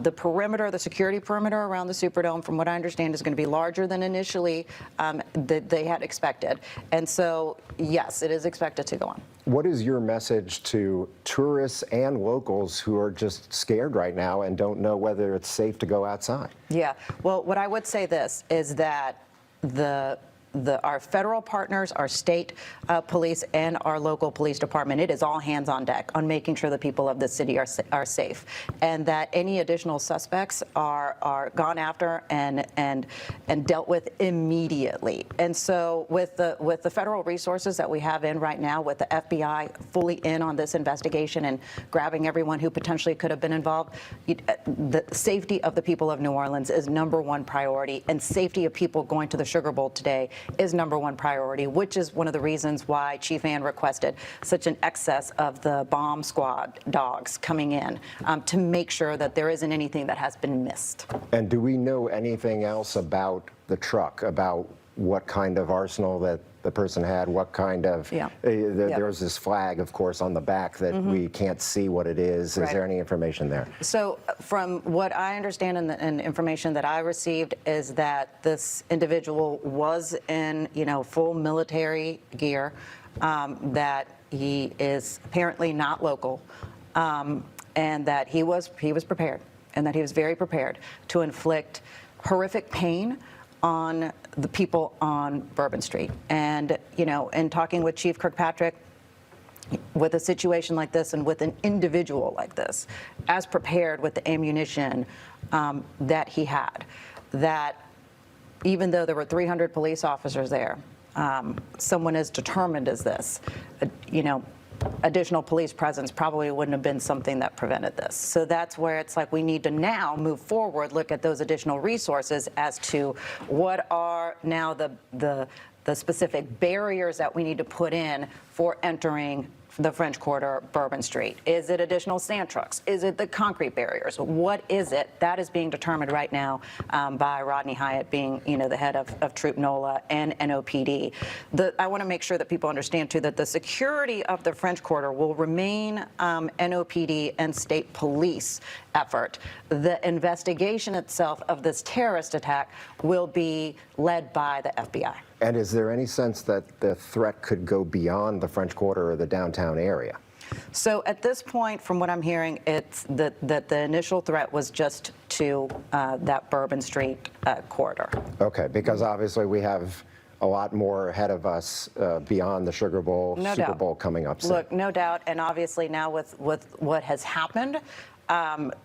The perimeter, the security perimeter around the Superdome, from what I understand, is going to be larger than initially that they had expected. And so, yes, it is expected to go on. what is your message to tourists and locals who are just scared right now and don't know whether it's safe to go outside? Yeah, well, what I would say this is that our federal partners, our state police, and our local police department, it is all hands on deck on making sure the people of the city are safe, and that any additional suspects are gone after and dealt with immediately. And so with the federal resources that we have in right now, with the FBI fully in on this investigation and grabbing everyone who potentially could have been involved, the safety of the people of New Orleans is #1 priority, and safety of people going to the Sugar Bowl today is #1 priority, which is one of the reasons why Chief Ann requested such an excess of the bomb squad dogs coming in to make sure that there isn't anything that has been missed. And do we know anything else about the truck, about what kind of arsenal that the person had, what kind of, there's this flag, of course, on the back that we can't see what it is. Is there any information there? So from what I understand and information that I received is that this individual was in, full military gear, that he is apparently not local, and that he was prepared, and that he was very prepared to inflict horrific pain on the people on Bourbon Street. And, in talking with Chief Kirkpatrick, with a situation like this and with an individual like this, as prepared with the ammunition that he had, that even though there were 300 police officers there, someone as determined as this, additional police presence probably wouldn't have been something that prevented this. So that's where it's like we need to now move forward, look at those additional resources as to what are now the specific barriers that we need to put in for entering the French Quarter, Bourbon Street. Is it additional sand trucks? Is it the concrete barriers? What is it? That is being determined right now by Rodney Hyatt being, the head of Troop NOLA and NOPD. I want to make sure that people understand, too, that the security of the French Quarter will remain NOPD and state police effort. The investigation itself of this terrorist attack will be led by the FBI. And is there any sense that the threat could go beyond the French Quarter or the downtown area? So at this point, from what I'm hearing, it's that the initial threat was just to that Bourbon Street corridor. Okay, because obviously we have a lot more ahead of us beyond the Sugar Bowl, Super Bowl coming up soon. Look, no doubt, and obviously now with what has happened,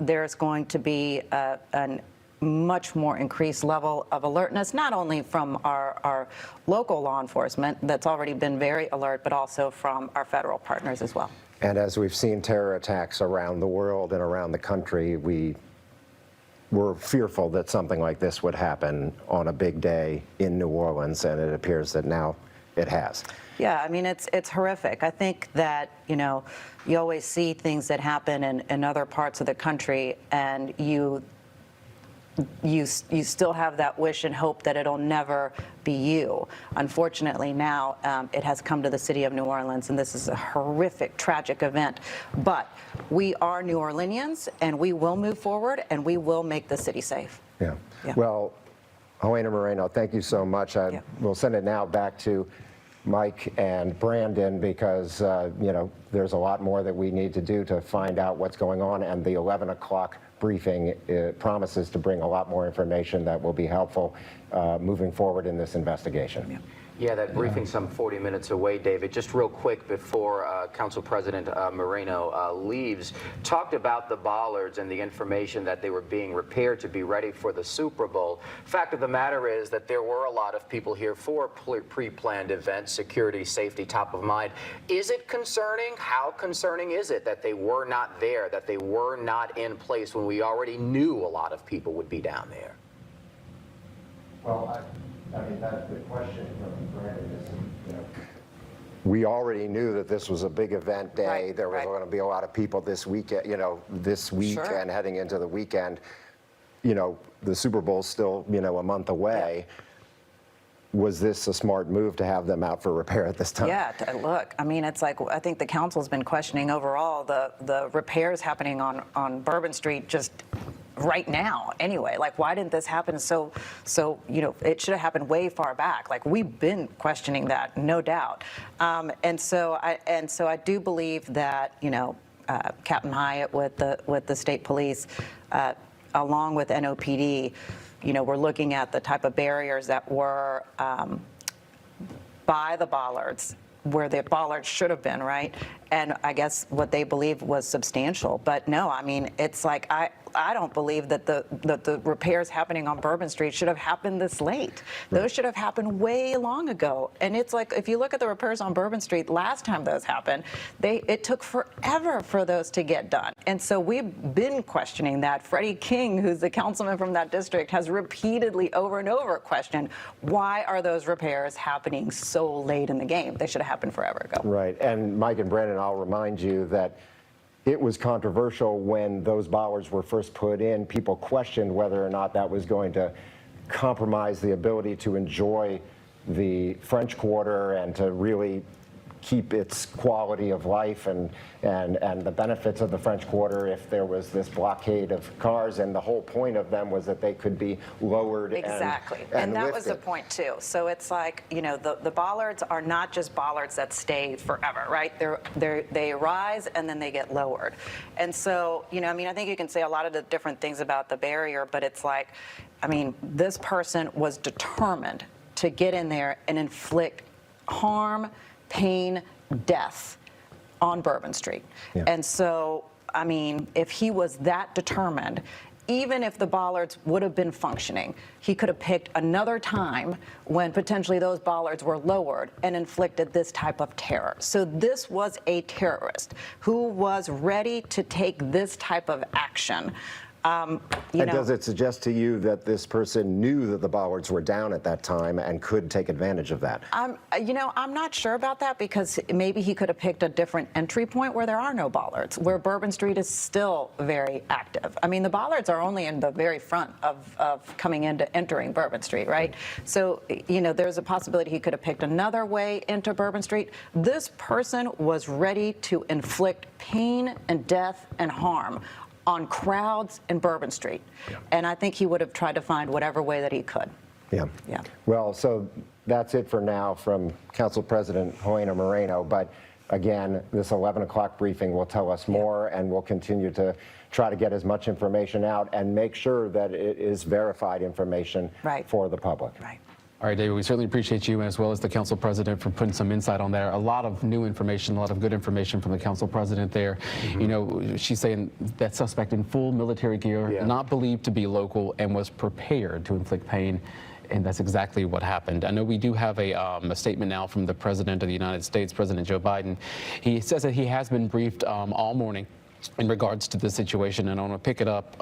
there's going to be an much more increased level of alertness, not only from our local law enforcement that's already been very alert, but also from our federal partners as well. And as we've seen terror attacks around the world and around the country, we were fearful that something like this would happen on a big day in New Orleans, and it appears that now it has. Yeah, I mean, it's horrific. I think that, you always see things that happen in other parts of the country, and you still have that wish and hope that it'll never be you. Unfortunately, now it has come to the city of New Orleans, and this is a horrific, tragic event. But we are New Orleanians, and we will move forward, and we will make the city safe. Yeah. Well, Helena Moreno, thank you so much. We'll send it now back to Mike and Brandon, because there's a lot more that we need to do to find out what's going on, and the 11 o'clock briefing promises to bring a lot more information that will be helpful moving forward in this investigation. Yeah, that briefing's some 40 minutes away, David. Just real quick before Council President Moreno leaves, talked about the bollards and the information that they were being repaired to be ready for the Super Bowl. Fact of the matter is that there were a lot of people here for pre-planned events, security, safety, top of mind. Is it concerning? How concerning is it that they were not there, that they were not in place when we already knew a lot of people would be down there? Well, I mean, that's the question from Brandon is, we already knew that this was a big event day. There was going to be a lot of people this weekend, this week and heading into the weekend. The Super Bowl's still, a month away. Yeah. Was this a smart move to have them out for repair at this time? Yeah, look, I mean, it's like, I think the council's been questioning overall the repairs happening on Bourbon Street just right now anyway? Like, why didn't this happen so it should have happened way far back. Like, we've been questioning that, no doubt. And so I do believe that, Captain Hyatt with the state police, along with NOPD, we're looking at the type of barriers that were by the bollards, where the bollards should have been, right? And I guess what they believed was substantial. But no, I mean, it's like I don't believe that the repairs happening on Bourbon Street should have happened this late. Those should have happened way long ago. And it's like, if you look at the repairs on Bourbon Street, last time those happened, it took forever for those to get done. And so we've been questioning that. Freddie King, who's the councilman from that district, has repeatedly over and over questioned, why are those repairs happening so late in the game? They should have happened forever ago. Right. And Mike and Brennan, I'll remind you that it was controversial when those bollards were first put in. People questioned whether or not that was going to compromise the ability to enjoy the French Quarter and to really keep its quality of life and the benefits of the French Quarter if there was this blockade of cars. And the whole point of them was that they could be lowered. Exactly. And that was the lifted. point too. So it's like, the bollards are not just bollards that stay forever, right? They rise and then they get lowered. And so, I think you can say a lot of the different things about the barrier, but it's like, this person was determined to get in there and inflict harm, pain, death on Bourbon Street. Yeah. And so, if he was that determined, even if the bollards would have been functioning, he could have picked another time when potentially those bollards were lowered and inflicted this type of terror. So this was a terrorist who was ready to take this type of action. Does it suggest to you that this person knew that the bollards were down at that time and could take advantage of that? I'm not sure about that, because maybe he could have picked a different entry point where there are no bollards, where Bourbon Street is still very active. The bollards are only in the very front of coming into entering Bourbon Street, right? So, there's a possibility he could have picked another way into Bourbon Street. This person was ready to inflict pain and death and harm on crowds in Bourbon Street. Yeah. And I think he would have tried to find whatever way that he could. Yeah. Yeah. Well, so that's it for now from Council President Helena Moreno. But again, this 11 o'clock briefing will tell us more, and we'll continue to try to get as much information out and make sure that it is verified information for the public. Right. All right, David, we certainly appreciate you, as well as the council president, for putting some insight on there. A lot of new information, a lot of good information from the council president there. She's saying that suspect in full military gear, not believed to be local, and was prepared to inflict pain. And that's exactly what happened. I know we do have a statement now from the President of the United States, President Joe Biden. He says that he has been briefed all morning in regards to this situation, and I want to pick it up.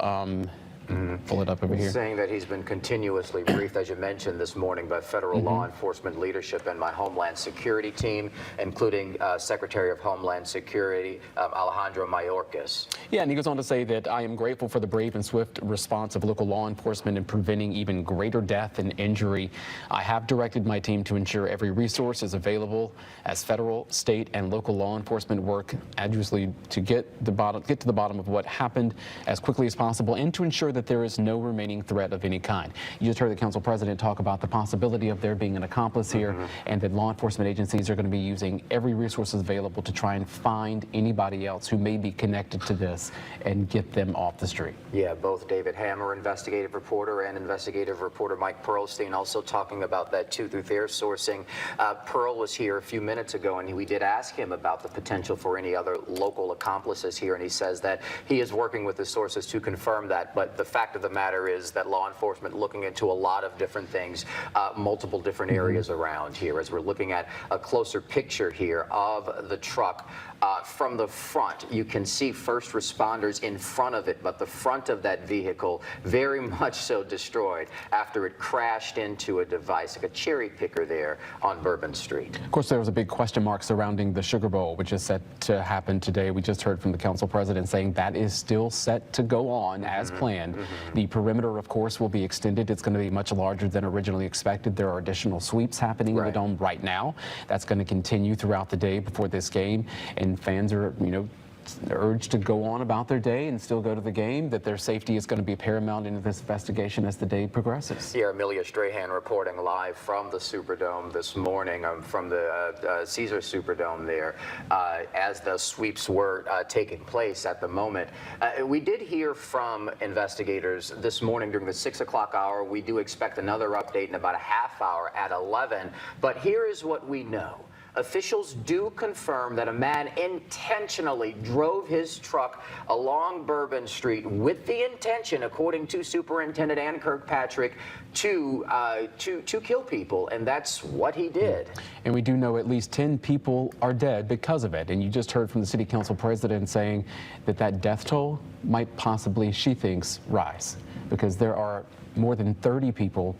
Pull it up over here. Saying that he's been continuously briefed, as you mentioned this morning, by federal law enforcement leadership and my Homeland Security team, including Secretary of Homeland Security Alejandro Mayorkas. Yeah, and he goes on to say that I am grateful for the brave and swift response of local law enforcement in preventing even greater death and injury. I have directed my team to ensure every resource is available as federal, state, and local law enforcement work arduously to get to the bottom of what happened as quickly as possible, and to ensure that there is no remaining threat of any kind. You just heard the council president talk about the possibility of there being an accomplice here, and that law enforcement agencies are going to be using every resource available to try and find anybody else who may be connected to this and get them off the street. Yeah, both David Hammer, investigative reporter, and investigative reporter Mike Pearlstein also talking about that too through their sourcing. Pearl was here a few minutes ago, and we did ask him about the potential for any other local accomplices here, and he says that he is working with his sources to confirm that, but the fact of the matter is that law enforcement looking into a lot of different things, multiple different areas around here, as we're looking at a closer picture here of the truck. From the front, you can see first responders in front of it, but the front of that vehicle very much so destroyed after it crashed into a device, like a cherry picker there on Bourbon Street. Of course, there was a big question mark surrounding the Sugar Bowl, which is set to happen today. We just heard from the council president saying that is still set to go on as planned. The perimeter, of course, will be extended. It's going to be much larger than originally expected. There are additional sweeps happening in the dome right now. That's going to continue throughout the day before this game. And fans are, urged to go on about their day and still go to the game, that their safety is going to be paramount in this investigation as the day progresses. Yeah, Amelia Strahan reporting live from the Superdome this morning, from the Caesars Superdome there, as the sweeps were taking place at the moment. We did hear from investigators this morning during the 6 o'clock hour. We do expect another update in about a half hour at 11. But here is what we know. Officials do confirm that a man intentionally drove his truck along Bourbon Street with the intention, according to Superintendent Ann Kirkpatrick, to kill people, and that's what he did. And we do know at least 10 people are dead because of it. And you just heard from the City Council President saying that death toll might possibly, she thinks, rise, because there are more than 30 people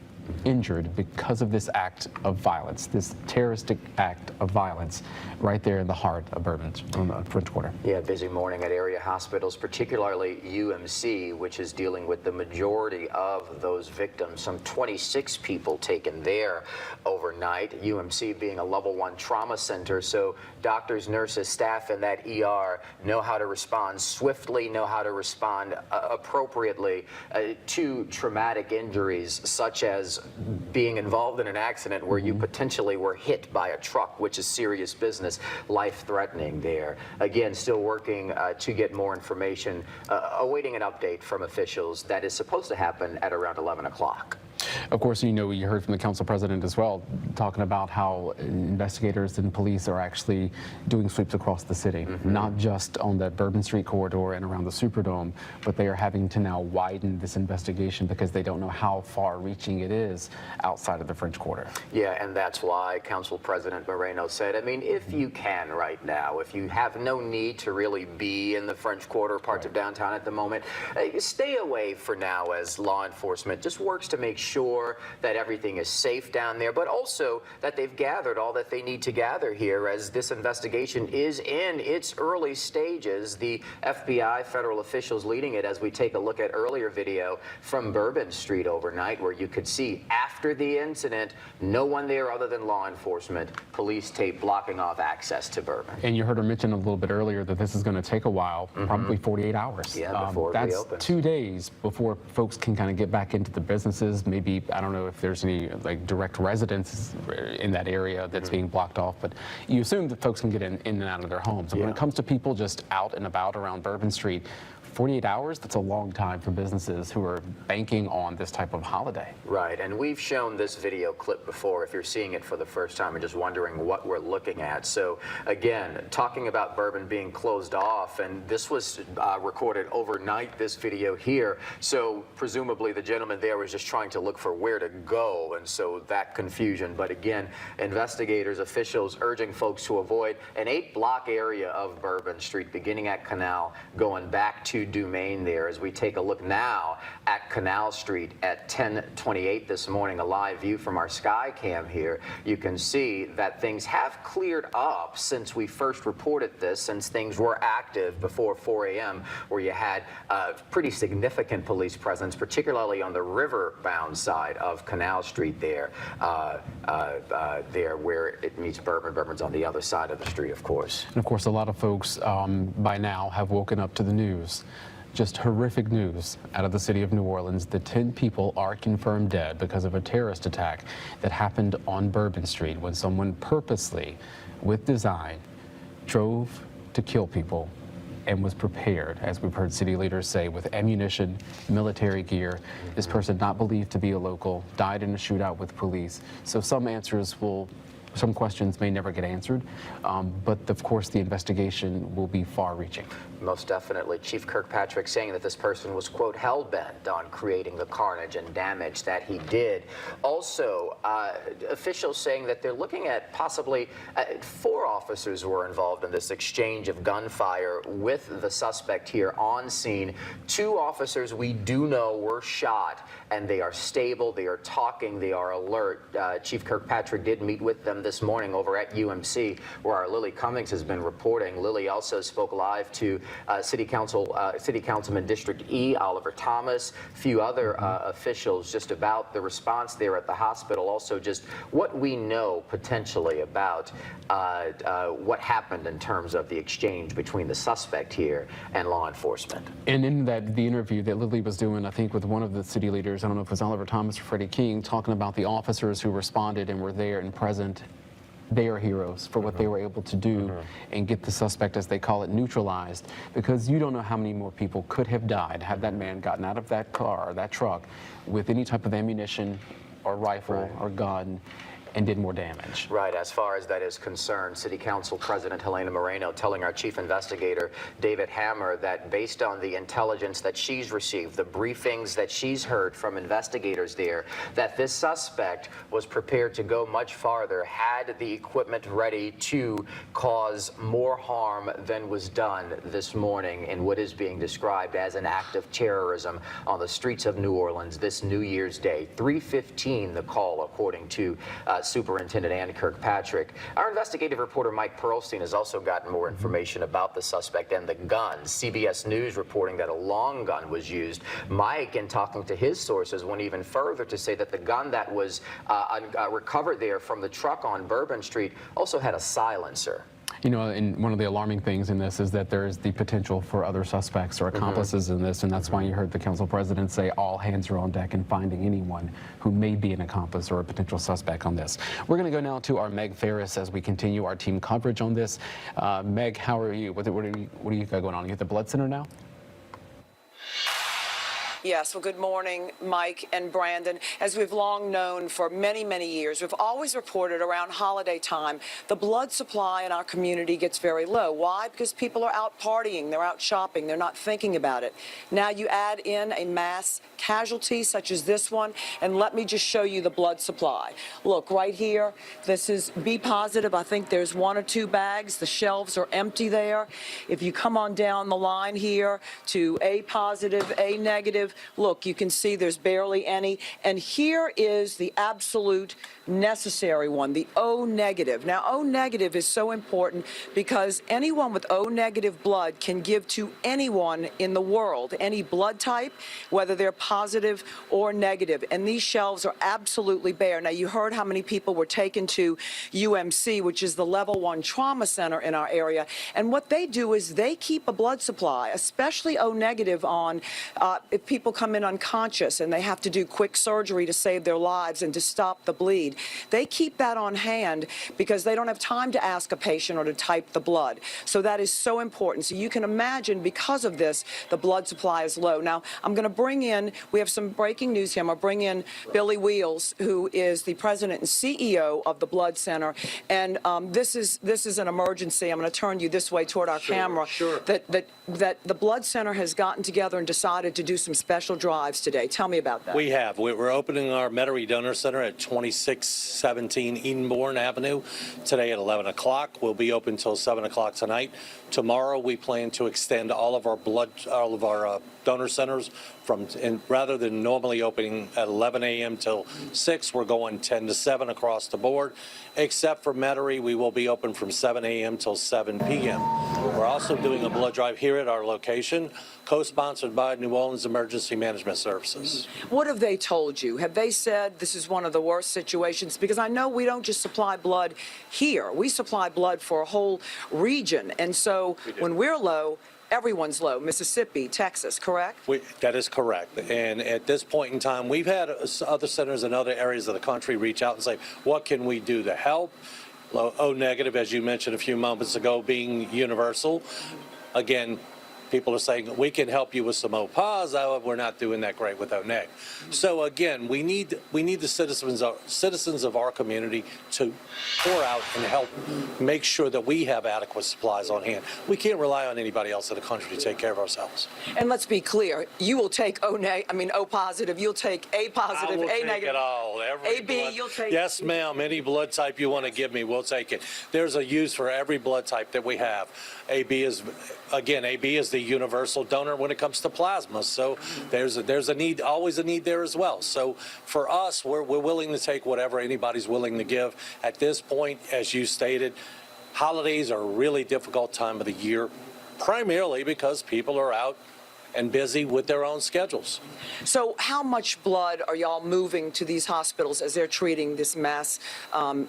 injured because of this act of violence, this terroristic act of violence right there in the heart of Bourbon, on the French Quarter. Yeah, busy morning at area hospitals, particularly UMC, which is dealing with the majority of those victims. Some 26 people taken there overnight, UMC being a level 1 trauma center, so doctors, nurses, staff in that ER know how to respond swiftly, know how to respond appropriately to traumatic injuries, such as being involved in an accident where you potentially were hit by a truck, which is serious business, life-threatening there. Again, still working to get more information, awaiting an update from officials that is supposed to happen at around 11 o'clock. Of course, you know, you heard from the council president as well, talking about how investigators and police are actually doing sweeps across the city, not just on that Bourbon Street corridor and around the Superdome, but they are having to now widen this investigation because they don't know how far-reaching it is outside of the French Quarter. Yeah, and that's why Council President Moreno said, I mean, if you can right now, if you have no need to really be in the French Quarter parts of downtown at the moment, stay away for now as law enforcement just works to make sure that everything is safe down there, but also that they've gathered all that they need to gather here as this investigation is in its early stages. The FBI federal officials leading it, as we take a look at earlier video from Bourbon Street overnight, where you could see after the incident, no one there other than law enforcement, police tape blocking off access to Bourbon. And you heard her mention a little bit earlier that this is going to take a while, probably 48 hours. Yeah, before it that's reopens. 2 days before folks can kind of get back into the businesses. Maybe, I don't know if there's any like direct residence in that area that's being blocked off, but you assume that folks can get in and out of their homes. And when it comes to people just out and about around Bourbon Street, 48 hours, that's a long time for businesses who are banking on this type of holiday. Right, and we've shown this video clip before if you're seeing it for the first time and just wondering what we're looking at. So again, talking about Bourbon being closed off, and this was recorded overnight, this video here, so presumably the gentleman there was just trying to look for where to go, and so that confusion. But again, investigators, officials urging folks to avoid an 8-block area of Bourbon Street, beginning at Canal, going back to Dumaine there, as we take a look now at Canal Street at 10:28 this morning. A live view from our sky cam here. You can see that things have cleared up since we first reported this, since things were active before 4 a.m., where you had pretty significant police presence, particularly on the river-bound side of Canal Street there, there where it meets Bourbon. Bourbon's on the other side of the street, of course. And of course, a lot of folks by now have woken up to the news. Just horrific news out of the city of New Orleans. The 10 people are confirmed dead because of a terrorist attack that happened on Bourbon Street when someone purposely, with design, drove to kill people and was prepared, as we've heard city leaders say, with ammunition, military gear. This person, not believed to be a local, died in a shootout with police. So some questions may never get answered, but of course the investigation will be far-reaching. Most definitely. Chief Kirkpatrick saying that this person was, quote, hell-bent on creating the carnage and damage that he did. Also, officials saying that they're looking at possibly 4 officers were involved in this exchange of gunfire with the suspect here on scene. 2 officers we do know were shot, and they are stable, they are talking, they are alert. Chief Kirkpatrick did meet with them this morning over at UMC, where our Lily Cummings has been reporting. Lily also spoke live to City Councilman District E, Oliver Thomas, a few other officials, just about the response there at the hospital. Also, just what we know potentially about what happened in terms of the exchange between the suspect here and law enforcement. And in the interview that Lily was doing, I think with one of the city leaders, I don't know if it was Oliver Thomas or Freddie King, talking about the officers who responded and were there and present. They are heroes for what they were able to do and get the suspect, as they call it, neutralized, because you don't know how many more people could have died had that man gotten out of that car or that truck with any type of ammunition or rifle or gun and did more damage. Right. As far as that is concerned, City Council President Helena Moreno telling our chief investigator, David Hammer, that based on the intelligence that she's received, the briefings that she's heard from investigators there, that this suspect was prepared to go much farther, had the equipment ready to cause more harm than was done this morning in what is being described as an act of terrorism on the streets of New Orleans this New Year's Day. 3:15 the call, according to Superintendent Ann Kirkpatrick. Our investigative reporter Mike Pearlstein has also gotten more information about the suspect and the gun. CBS News reporting that a long gun was used. Mike, in talking to his sources, went even further to say that the gun that was recovered there from the truck on Bourbon Street also had a silencer. You know, and one of the alarming things in this is that there is the potential for other suspects or accomplices in this, and that's why you heard the council president say all hands are on deck in finding anyone who may be an accomplice or a potential suspect on this. We're going to go now to our Meg Ferris as we continue our team coverage on this. Meg, how are you? What do you got going on? You at the blood center now? Yes, well, good morning, Mike and Brandon. As we've long known for many, many years, we've always reported around holiday time, the blood supply in our community gets very low. Why? Because people are out partying, they're out shopping, they're not thinking about it. Now you add in a mass casualty such as this one, and let me just show you the blood supply. Look, right here, this is B positive. I think there's 1 or 2 bags. The shelves are empty there. If you come on down the line here to A positive, A negative, look, you can see there's barely any. And here is the absolute necessary one, the O negative. Now, O negative is so important because anyone with O negative blood can give to anyone in the world, any blood type, whether they're positive or negative. And these shelves are absolutely bare. Now, you heard how many people were taken to UMC, which is the level 1 trauma center in our area. And what they do is they keep a blood supply, especially O negative, on if people come in unconscious and they have to do quick surgery to save their lives and to stop the bleed. They keep that on hand because they don't have time to ask a patient or to type the blood. So that is so important. So you can imagine, because of this, the blood supply is low. Now, I'm going to bring in, we have some breaking news here. I'm going to bring in Billy Wheels, who is the president and CEO of the Blood Center. And this is an emergency. I'm going to turn you this way toward our camera. Sure. That the Blood Center has gotten together and decided to do some special drives today. Tell me about that. We have. We're opening our Metairie Donor Center at 2617 Edenbourne Avenue today at 11 o'clock. We'll be open until 7 o'clock tonight. Tomorrow, we plan to extend all of our donor centers rather than normally opening at 11 a.m. till 6, we're going 10 to 7 across the board. Except for Metairie, we will be open from 7 a.m. till 7 p.m. We're also doing a blood drive here at our location, co-sponsored by New Orleans Emergency Management Services. What have they told you? Have they said this is one of the worst situations? Because I know we don't just supply blood here. We supply blood for a whole region. And so when we're low, everyone's low. Mississippi, Texas, correct? That is correct. And at this point in time, we've had other centers in other areas of the country reach out and say, what can we do to help? O negative, as you mentioned a few moments ago, being universal. Again, people are saying, we can help you with some O positive. We're not doing that great with O neg. So again, we need the citizens of our community to pour out and help make sure that we have adequate supplies on hand. We can't rely on anybody else in the country to take care of ourselves. And let's be clear, you will take O positive, you'll take A positive, I will A take negative. It all. Every AB, blood. you'll take. Yes, ma'am. Any blood type you want to give me, we'll take it. There's a use for every blood type that we have. AB is the universal donor when it comes to plasma. So there's a need, always a need there as well. So for us, we're willing to take whatever anybody's willing to give. At this point, as you stated, holidays are a really difficult time of the year. primarily because people are out and busy with their own schedules. So how much blood are y'all moving to these hospitals as they're treating this mass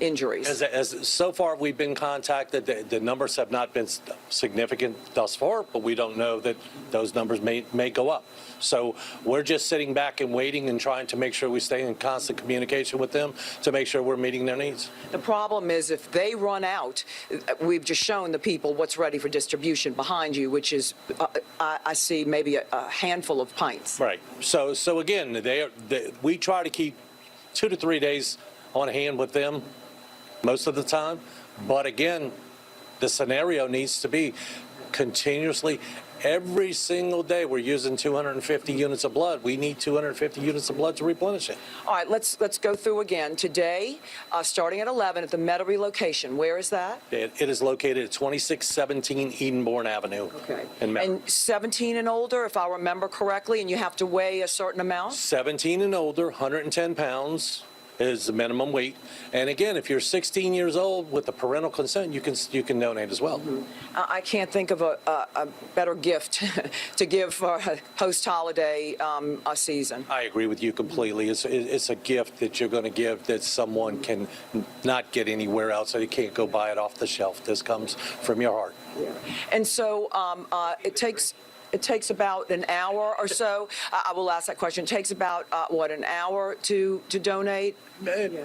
injuries? As so far we've been contacted, the numbers have not been significant thus far, but we don't know that those numbers may go up. So we're just sitting back and waiting and trying to make sure we stay in constant communication with them to make sure we're meeting their needs. The problem is if they run out, we've just shown the people what's ready for distribution behind you, which is, I see maybe a handful of pints. Right. So again, we try to keep 2 to 3 days on hand with them most of the time. But again, the scenario needs to be continuously. Every single day we're using 250 units of blood. We need 250 units of blood to replenish it. All right, let's go through again. Today, starting at 11 at the Metairie location. Where is that? It is located at 2617 Edenbourne Avenue. Okay. In Metairie. And 17 and older, if I remember correctly, and you have to weigh a certain amount? 17 and older, 110 pounds is the minimum weight. And again, if you're 16 years old with the parental consent, you can donate as well. Mm-hmm. I can't think of a better gift to give for a post-holiday season. I agree with you completely. It's a gift that you're going to give that someone can not get anywhere else, so you can't go buy it off the shelf. This comes from your heart. Yeah. And so it takes about an hour or so. I will ask that question. It takes about, an hour to donate?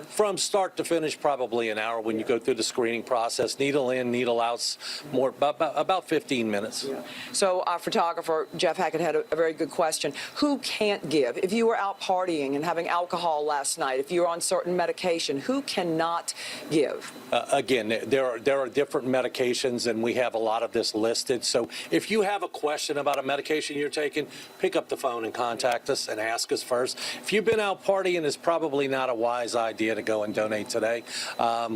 From start to finish, probably an hour when you go through the screening process. Needle in, needle out's more about 15 minutes. Yeah. So our photographer, Jeff Hackett, had a very good question. Who can't give? If you were out partying and having alcohol last night, if you're on certain medication, who cannot give? Again, there are different medications, and we have a lot of this listed. So if you have a question about a medication you're taking, pick up the phone and contact us and ask us first. If you've been out partying, it's probably not a wise idea to go and donate today.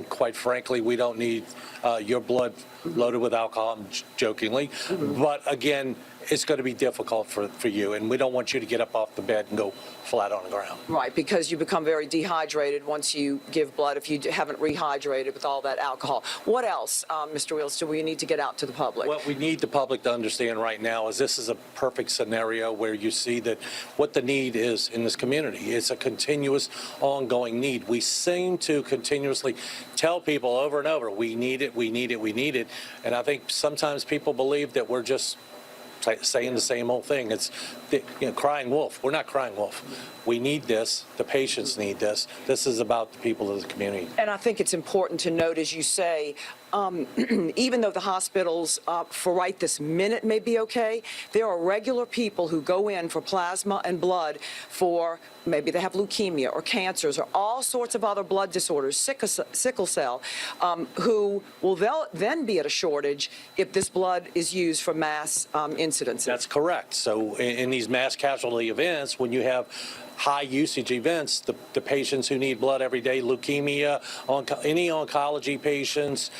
Quite frankly, we don't need your blood loaded with alcohol, jokingly. But again, it's going to be difficult for you, and we don't want you to get up off the bed and go flat on the ground. Right, because you become very dehydrated once you give blood if you haven't rehydrated with all that alcohol. What else, Mr. Wheels, do we need to get out to the public? What we need the public to understand right now is this is a perfect scenario where you see that what the need is in this community. It's a continuous, ongoing need. We seem to continuously tell people over and over, we need it, we need it, we need it. And I think sometimes people believe that we're just saying the same old thing. It's crying wolf. We're not crying wolf. We need this. The patients need this. This is about the people of the community. And I think it's important to note, as you say, even though the hospitals for right this minute may be okay, there are regular people who go in for plasma and blood for maybe they have leukemia or cancers or all sorts of other blood disorders, sickle cell, who will then be at a shortage if this blood is used for mass incidences. That's correct. So in these mass casualty events, when you have high usage events, the patients who need blood every day, leukemia, any oncology patients,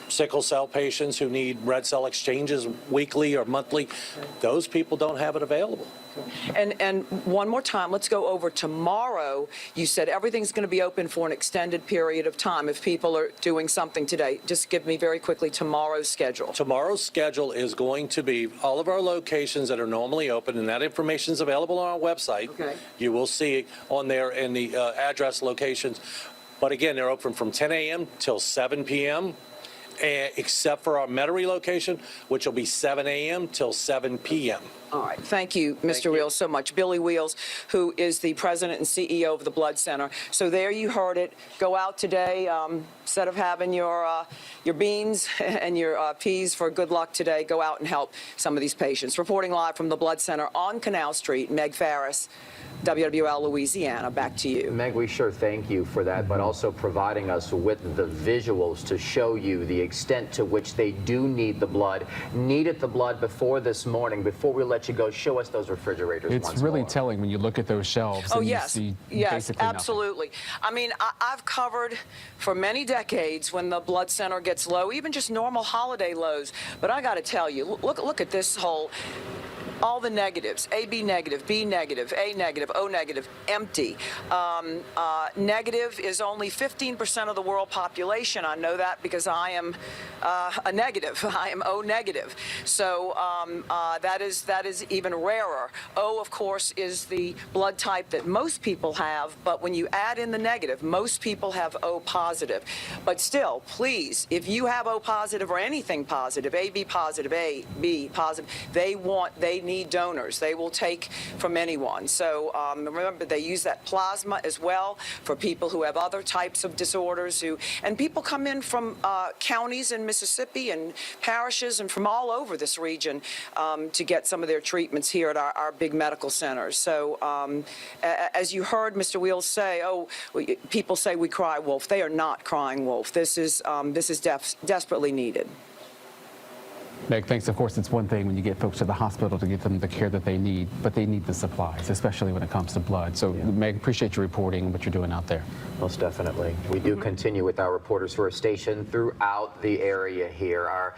sickle cell patients who need red cell exchanges weekly or monthly, those people don't have it available. And one more time, let's go over tomorrow. You said everything's going to be open for an extended period of time. If people are doing something today, just give me very quickly tomorrow's schedule. Tomorrow's schedule is going to be all of our locations that are normally open, and that information is available on our website. Okay. You will see on there in the address locations. But again, they're open from 10 a.m. till 7 p.m., except for our Metairie location, which will be 7 a.m. till 7 p.m. All right. Thank you, Mr. Wheels, so much. Billy Wheels, who is the president and CEO of the Blood Center. So there you heard it. Go out today. Instead of having your beans and your peas for good luck today, go out and help some of these patients. Reporting live from the Blood Center on Canal Street, Meg Farris, WWL Louisiana. Back to you. Meg, we sure thank you for that, but also providing us with the visuals to show you the extent to which they do need the blood. Needed the blood before this morning. Before we let you go, show us those refrigerators. It's really telling when you look at those shelves. Oh, and yes. You see yes, basically absolutely. I mean, I've covered for many decades when the Blood Center gets low, even just normal holiday lows. But I got to tell you, look at this whole. all the negatives, AB negative, B negative, A negative, O negative, empty. Negative is only 15% of the world population. I know that because I am a negative. I am O negative. So that is even rarer. O, of course, is the blood type that most people have, but when you add in the negative, most people have O positive. But still, please, if you have O positive or anything positive, AB positive, A, B positive, they need donors. They will take from anyone. So remember, they use that plasma as well for people who have other types of disorders. And people come in from counties in Mississippi and parishes and from all over this region to get some of their treatments here at our big medical centers. So as you heard Mr. Wheels say, people say we cry wolf. They are not crying wolf. This is desperately needed. Meg, thanks. Of course, it's one thing when you get folks to the hospital to get them the care that they need, but they need the supplies, especially when it comes to blood. So, Meg, appreciate your reporting and what you're doing out there. Most definitely. We do continue with our reporters who are stationed throughout the area here. Our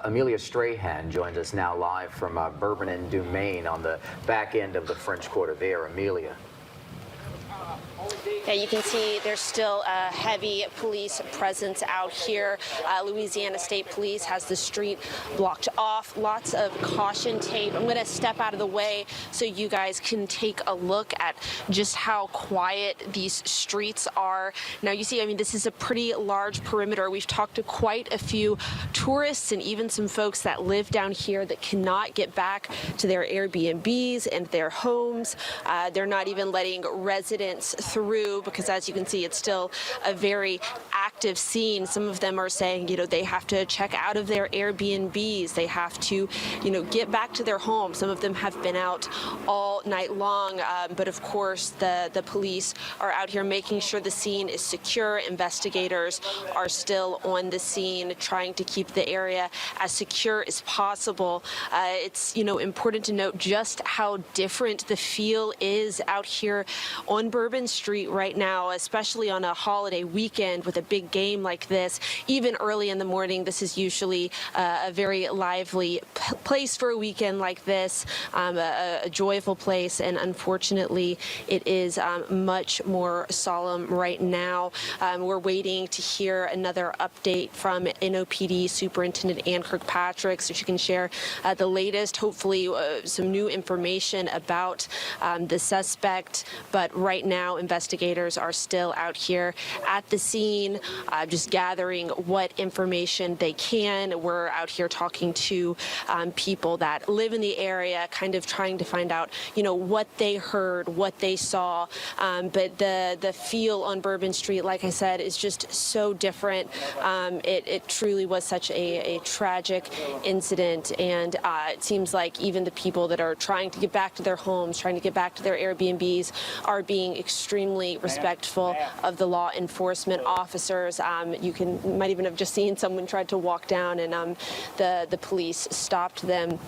Amelia Strahan joins us now live from Bourbon and Dumaine on the back end of the French Quarter there. Amelia. Yeah, you can see there's still a heavy police presence out here. Louisiana State Police has the street blocked off. Lots of caution tape. I'm going to step out of the way so you guys can take a look at just how quiet these streets are. Now, you see, I mean, this is a pretty large perimeter. We've talked to quite a few tourists and even some folks that live down here that cannot get back to their Airbnbs and their homes. They're not even letting residents through because, as you can see, it's still a very active scene. Some of them are saying, they have to check out of their Airbnbs. They have to, get back to their homes. Some of them have been out all night long. But of course, the police are out here making sure the scene is secure. Investigators are still on the scene trying to keep the area as secure as possible. It's, important to note just how different the feel is out here on Bourbon Street right now, especially on a holiday weekend with a big game like this. Even early in the morning, this is usually a very lively place for a weekend like this, a joyful place, and unfortunately, it is much more solemn right now. We're waiting to hear another update from NOPD Superintendent Ann Kirkpatrick so she can share the latest, hopefully some new information about the suspect. But right now, investigators are still out here at the scene, just gathering what information they can. We're out here talking to people that live in the area, kind of trying to find out, what they heard, what they saw. But the feel on Bourbon Street, like I said, is just so different. It truly was such a tragic incident, and it seems like even the people that are trying to get back to their homes, trying to get back to their Airbnbs, are being extremely respectful of the law enforcement officers. You might even have just seen someone tried to walk down, and the police stopped them,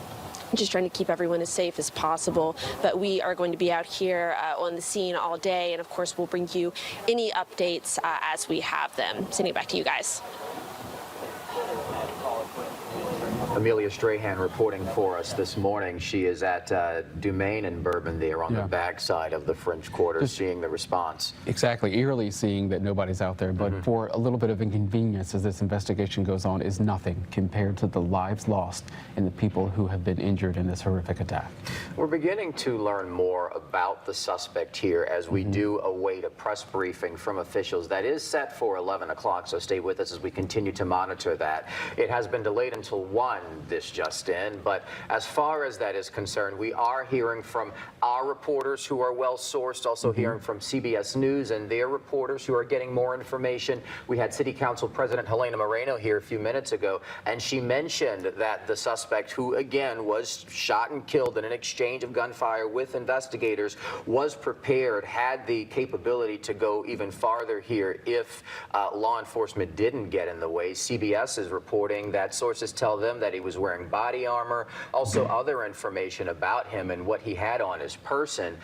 just trying to keep everyone as safe as possible. But we are going to be out here on the scene all day, and of course we'll bring you any updates as we have them. Sending it back to you guys. Amelia Strahan reporting for us this morning. She is at Dumaine and Bourbon there on the backside of the French Quarter, just seeing the response. Exactly. Eerily seeing that nobody's out there, but for a little bit of inconvenience as this investigation goes on is nothing compared to the lives lost and the people who have been injured in this horrific attack. We're beginning to learn more about the suspect here as we do await a press briefing from officials that is set for 11 o'clock, so stay with us as we continue to monitor that. It has been delayed until 1 this just in, but as far as that is concerned, we are hearing from our reporters who are well sourced, also hearing from CBS News and their reporters who are getting more information. We had City Council President Helena Moreno here a few minutes ago, and she mentioned that the suspect, who again was shot and killed in an exchange of gunfire with investigators, was prepared, had the capability to go even farther here if law enforcement didn't get in the way. CBS is reporting that sources tell them that that he was wearing body armor, also other information about him and what he had on his person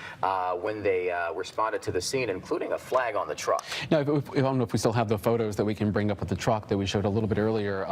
when they responded to the scene, including a flag on the truck. Now, I don't know if we still have the photos that we can bring up with the truck that we showed a little bit earlier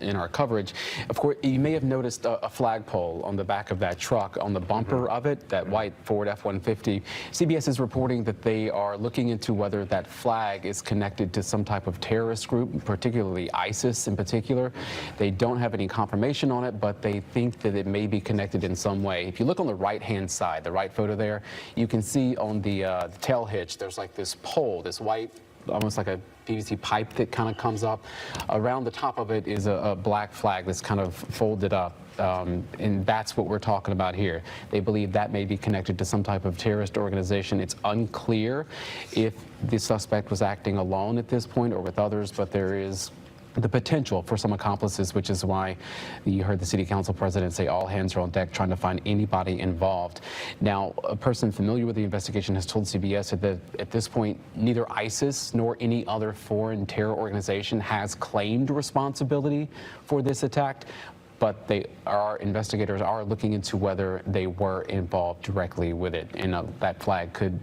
in our coverage. Of course, you may have noticed a flagpole on the back of that truck, on the bumper of it, that white Ford F-150. CBS is reporting that they are looking into whether that flag is connected to some type of terrorist group, particularly ISIS in particular. They don't have any confirmation on it, but they think that it may be connected in some way. If you look on the right-hand side, the right photo there, you can see on the tail hitch, there's like this pole, this white, almost like a PVC pipe that kind of comes up. Around the top of it is a black flag that's kind of folded up. And that's what we're talking about here. They believe that may be connected to some type of terrorist organization. It's unclear if the suspect was acting alone at this point or with others, but there is the potential for some accomplices, which is why you heard the city council president say all hands are on deck trying to find anybody involved. Now, a person familiar with the investigation has told CBS that at this point, neither ISIS nor any other foreign terror organization has claimed responsibility for this attack, but investigators are looking into whether they were involved directly with it, and that flag could,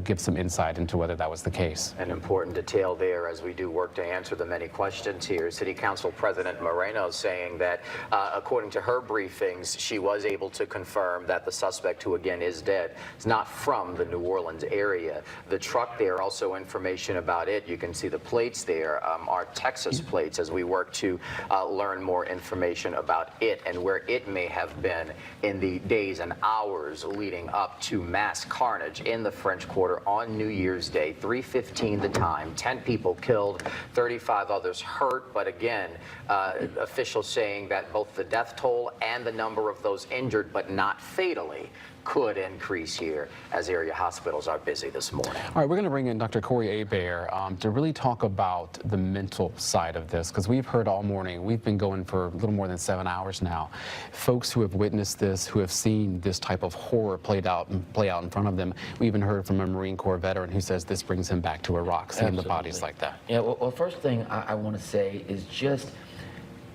give some insight into whether that was the case. An important detail there as we do work to answer the many questions here. City Council President Moreno saying that, according to her briefings, she was able to confirm that the suspect, who again is dead, is not from the New Orleans area. The truck there, also information about it. You can see the plates there are Texas plates as we work to learn more information about it and where it may have been in the days and hours leading up to mass carnage in the French Quarter on New Year's Day. 3:15 the time, 10 people killed, 35 others hurt, but again, officials saying that both the death toll and the number of those injured, but not fatally, could increase here as area hospitals are busy this morning. All right, we're going to bring in Dr. Corey Hebert to really talk about the mental side of this, because we've heard all morning, we've been going for a little more than 7 hours now, folks who have witnessed this, who have seen this type of horror play out in front of them. We even heard from a Marine Corps veteran who says this brings him back to Iraq, seeing the bodies like that. Yeah, well, first thing I want to say is just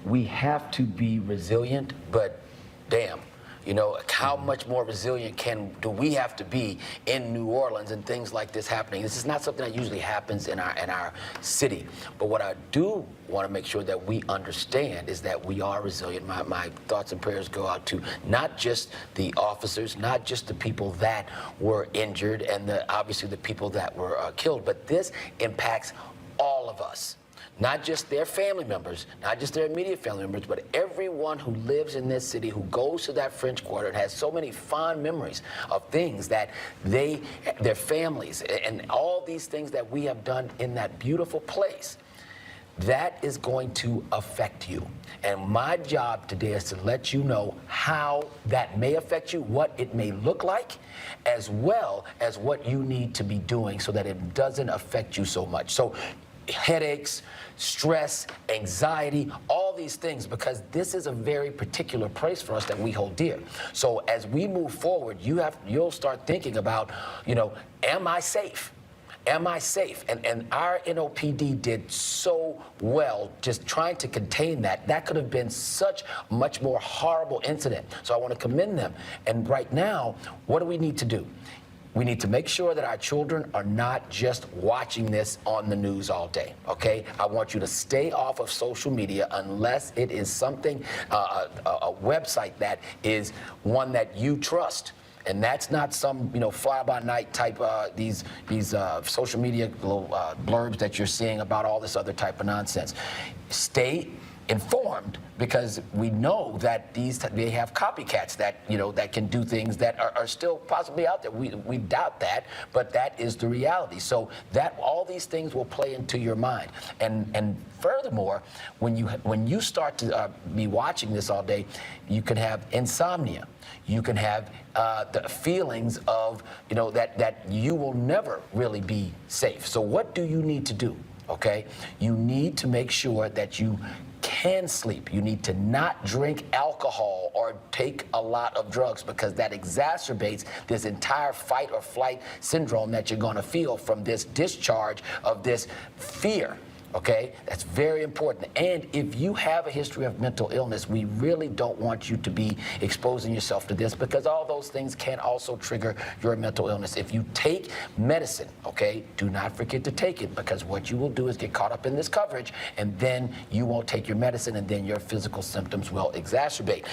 we have to be resilient, but damn, how much more resilient do we have to be in New Orleans and things like this happening? This is not something that usually happens in our city. But what I do want to make sure that we understand is that we are resilient. My thoughts and prayers go out to not just the officers, not just the people that were injured and obviously the people that were killed, but this impacts all of us. Not just their family members, not just their immediate family members, but everyone who lives in this city, who goes to that French Quarter and has so many fond memories of things that their families, and all these things that we have done in that beautiful place. That is going to affect you. And my job today is to let you know how that may affect you, what it may look like, as well as what you need to be doing so that it doesn't affect you so much. So headaches, stress, anxiety, all these things, because this is a very particular place for us that we hold dear. So as we move forward, you'll start thinking about, am I safe? Am I safe? And our NOPD did so well just trying to contain that. That could have been such a much more horrible incident. So I want to commend them. And right now, what do we need to do? We need to make sure that our children are not just watching this on the news all day, okay? I want you to stay off of social media unless it is something, a website that is one that you trust. And that's not some, fly-by-night type, these social media blurbs that you're seeing about all this other type of nonsense. Stay informed, because we know that they have copycats that that can do things that are still possibly out there. We doubt that, but that is the reality. So that all these things will play into your mind. And furthermore, when you start to be watching this all day, you can have insomnia. You can have the feelings of that you will never really be safe. So what do you need to do? Okay, you need to make sure that you can sleep. You need to not drink alcohol or take a lot of drugs, because that exacerbates this entire fight or flight syndrome that you're going to feel from this discharge of this fear. Okay, that's very important. And if you have a history of mental illness, we really don't want you to be exposing yourself to this, because all those things can also trigger your mental illness. If you take medicine, okay, do not forget to take it, because what you will do is get caught up in this coverage, and then you won't take your medicine, and then your physical symptoms will exacerbate.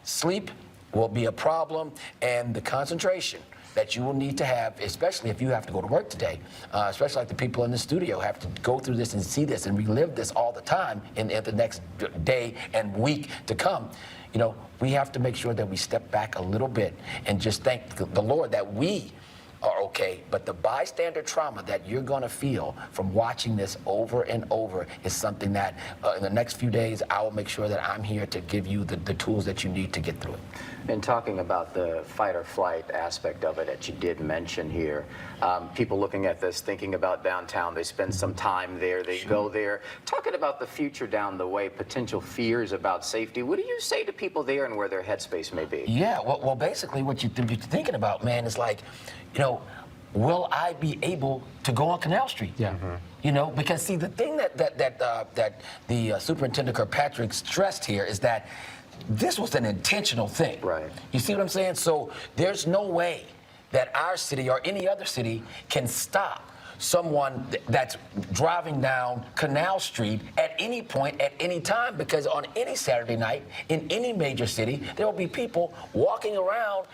Sleep will be a problem, and the concentration that you will need to have, especially if you have to go to work today, especially like the people in the studio have to go through this and see this and relive this all the time in the next day and week to come. You know, we have to make sure that we step back a little bit and just thank the Lord that we are okay, but the bystander trauma that you're going to feel from watching this over and over is something that in the next few days I will make sure that I'm here to give you the tools that you need to get through it. And talking about the fight or flight aspect of it that you did mention here, people looking at this, thinking about downtown, they spend some time there, they go there, talking about the future down the way, potential fears about safety. What do you say to people there and where their headspace may be? Yeah, well basically what you're thinking about, man, is like, you know, will I be able to go on Canal Street? Yeah. You know, because see, the thing that the Superintendent Kirkpatrick stressed here is that this was an intentional thing. Right. You see what I'm saying? So there's no way that our city or any other city can stop someone that's driving down Canal Street at any point, at any time, because on any Saturday night in any major city, there will be people walking around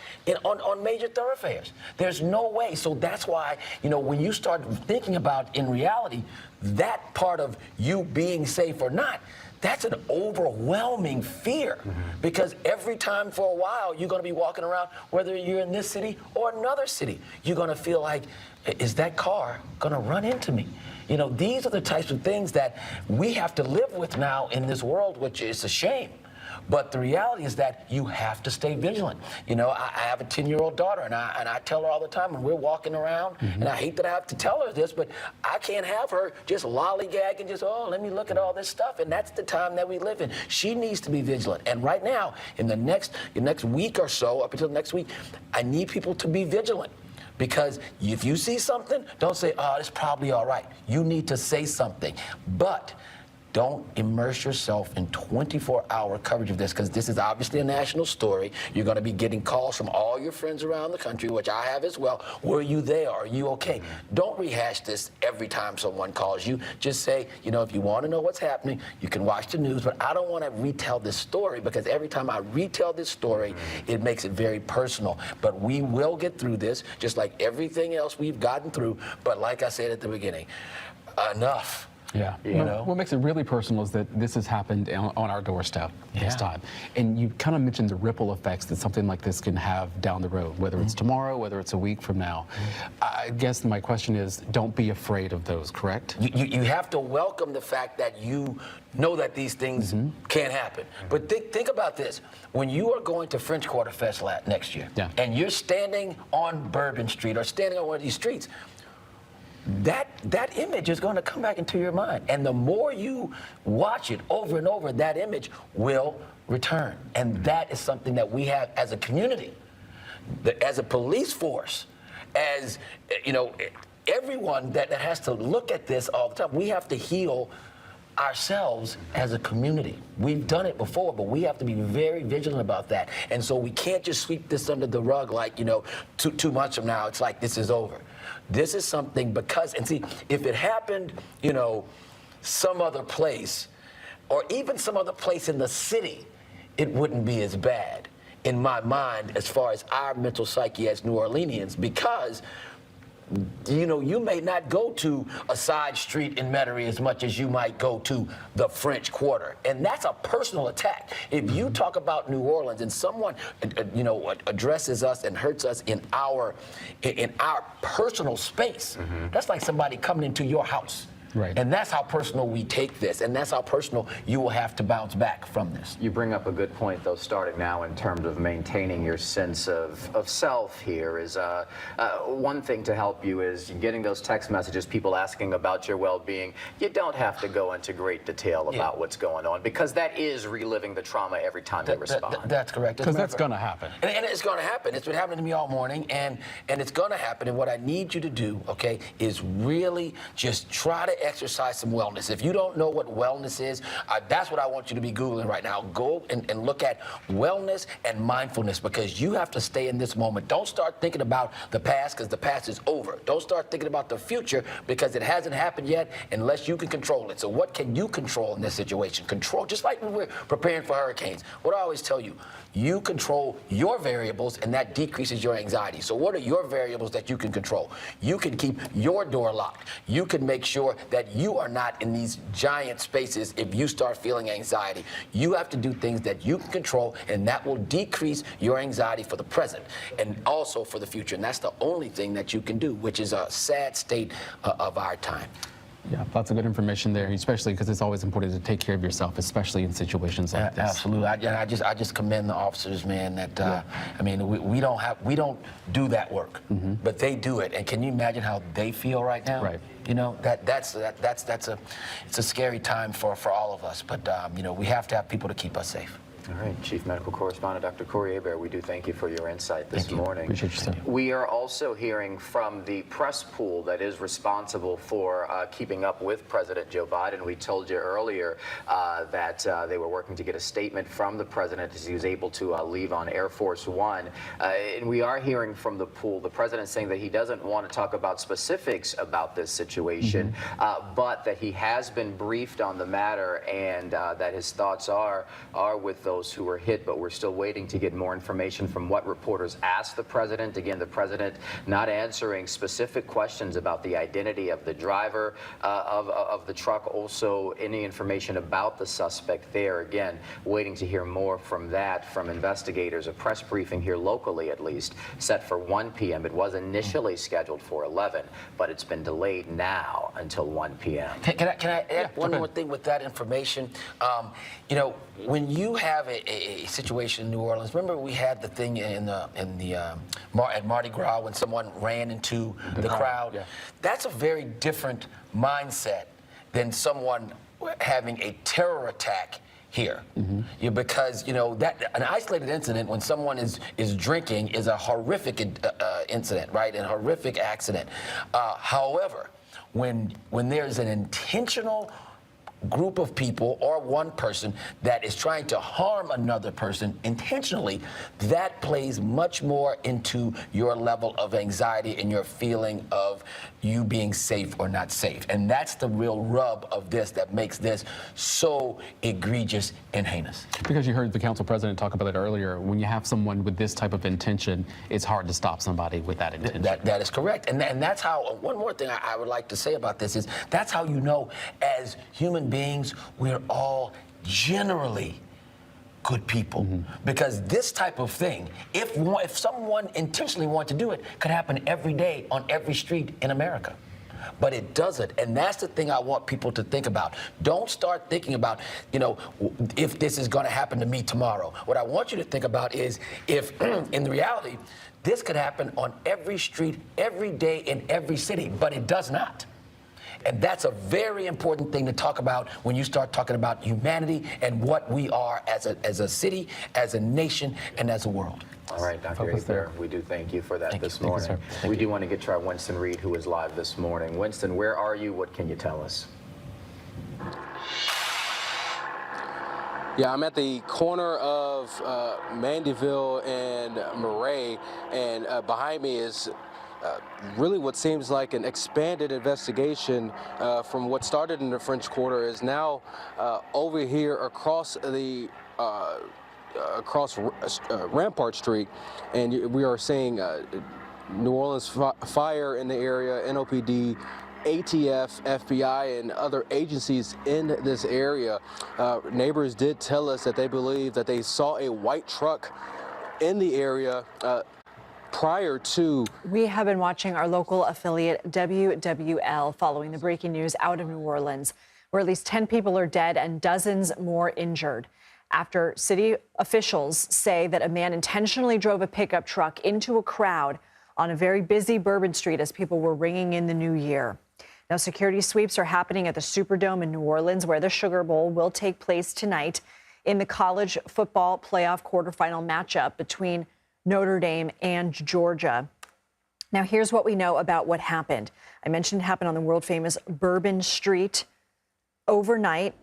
on major thoroughfares. There's no way. So that's why, you know, when you start thinking about, in reality, that part of you being safe or not, that's an overwhelming fear, because every time for a while you're going to be walking around, whether you're in this city or another city, you're going to feel like, is that car going to run into me? You know, these are the types of things that we have to live with now in this world, which is a shame. But the reality is that you have to stay vigilant. You know, I have a 10-year-old daughter, and I tell her all the time when we're walking around, and I hate that I have to tell her this, but I can't have her just lollygag and just, oh, let me look at all this stuff. And that's the time that we live in. She needs to be vigilant. And right now, in the next week or so, up until next week, I need people to be vigilant. Because if you see something, don't say, oh, it's probably all right. You need to say something. But don't immerse yourself in 24-hour coverage of this, because this is obviously a national story. You're going to be getting calls from all your friends around the country, which I have as well. Were you there? Are you okay? Don't rehash this every time someone calls you. Just say, you know, if you want to know what's happening, you can watch the news, but I don't want to retell this story, because every time I retell this story, it makes it very personal. But we will get through this, just like everything else we've gotten through. But like I said at the beginning, enough. Yeah. You know? What makes it really personal is that this has happened on our doorstep this time. And you kind of mentioned the ripple effects that something like this can have down the road, whether it's tomorrow, whether it's a week from now. I guess my question is, don't be afraid of those, correct? You have to welcome the fact that you know that these things can happen. But think about this. When you are going to French Quarter Fest next year, and you're standing on Bourbon Street or standing on one of these streets, that image is going to come back into your mind. And the more you watch it over and over, that image will return. And that is something that we have as a community, as a police force, as, you know, everyone that has to look at this all the time. We have to heal ourselves as a community. We've done it before, but we have to be very vigilant about that. And so we can't just sweep this under the rug like, you know, 2 months from now, it's like this is over. This is something, because, and see, if it happened, you know, some other place, or even some other place in the city, it wouldn't be as bad in my mind as far as our mental psyche as New Orleanians, because, you know, you may not go to a side street in Metairie as much as you might go to the French Quarter. And that's a personal attack. If you talk about New Orleans and someone, you know, addresses us and hurts us in our personal space, that's like somebody coming into your house. Right. And that's how personal we take this, and that's how personal you will have to bounce back from this. You bring up a good point, though, starting now in terms of maintaining your sense of self here is one thing to help you is getting those text messages, people asking about your well-being. You don't have to go into great detail about what's going on, because that is reliving the trauma every time you respond. That's correct. Because that's going to happen. And it's going to happen. It's been happening to me all morning, and it's going to happen. And what I need you to do, okay, is really just try to to exercise some wellness. If you don't know what wellness is, that's what I want you to be Googling right now. Go and look at wellness and mindfulness, because you have to stay in this moment. Don't start thinking about the past, because the past is over. Don't start thinking about the future, because it hasn't happened yet unless you can control it. So what can you control in this situation? Control, just like when we're preparing for hurricanes. What I always tell you, you control your variables, and that decreases your anxiety. So what are your variables that you can control? You can keep your door locked. You can make sure that you are not in these giant spaces if you start feeling anxiety. You have to do things that you can control, and that will decrease your anxiety for the present and also for the future. And that's the only thing that you can do, which is a sad state of our time. Yeah, lots of good information there, especially because it's always important to take care of yourself, especially in situations like this. Absolutely. I just commend the officers, man. That I mean, we don't do that work, but they do it. And can you imagine how they feel right now? Right. You know, it's a scary time for all of us. But you know, we have to have people to keep us safe. All right, Chief Medical Correspondent Dr. Corey Hebert, we do thank you for your insight this morning. Appreciate you, sir. We are also hearing from the press pool that is responsible for keeping up with President Joe Biden. We told you earlier that they were working to get a statement from the president as he was able to leave on Air Force One. And we are hearing from the pool, the president saying that he doesn't want to talk about specifics about this situation, but that he has been briefed on the matter, and that his thoughts are with those who were hit, but we're still waiting to get more information from what reporters asked the president. Again, the president not answering specific questions about the identity of the driver of the truck, also any information about the suspect there. Again, waiting to hear more from that from investigators. A press briefing here locally, at least, set for 1 p.m. It was initially scheduled for 11, but it's been delayed now until 1 p.m. Can I add one more thing with that information? You know, when you have a situation in New Orleans, remember we had the thing at Mardi Gras when someone ran into the crowd? Yeah. That's a very different mindset than someone having a terror attack here. Because, you know, that an isolated incident when someone is drinking is a horrific incident, right? A horrific accident. However, when there's an intentional group of people or one person that is trying to harm another person intentionally, that plays much more into your level of anxiety and your feeling of you being safe or not safe. And that's the real rub of this that makes this so egregious and heinous. Because you heard the council president talk about it earlier, when you have someone with this type of intention, it's hard to stop somebody with that intention. That is correct. And that's how, one more thing I would like to say about this is, that's how you know, as human beings, we're all generally good people. Because this type of thing, if someone intentionally wanted to do it, could happen every day on every street in America. But it doesn't, and that's the thing I want people to think about. Don't start thinking about, you know, if this is going to happen to me tomorrow. What I want you to think about is if, in reality, this could happen on every street, every day, in every city, but it does not. And that's a very important thing to talk about when you start talking about humanity and what we are as a city, as a nation, and as a world. All right, Dr. Hebert, we do thank you for that this morning. We do want to get to our Winston Reed, who is live this morning. Winston, where are you? What can you tell us? Yeah, I'm at the corner of Mandeville and Murray, and behind me is really what seems like an expanded investigation from what started in the French Quarter is now over here across the Rampart Street, and we are seeing New Orleans Fire in the area, NOPD, ATF, FBI, and other agencies in this area. Neighbors did tell us that they believe that they saw a white truck in the area prior to. We have been watching our local affiliate WWL following the breaking news out of New Orleans, where at least 10 people are dead and dozens more injured after city officials say that a man intentionally drove a pickup truck into a crowd on a very busy Bourbon Street as people were ringing in the new year. Now, security sweeps are happening at the Superdome in New Orleans, where the Sugar Bowl will take place tonight in the college football playoff quarterfinal matchup between Notre Dame and Georgia. Now, here's what we know about what happened. I mentioned it happened on the world-famous Bourbon Street overnight.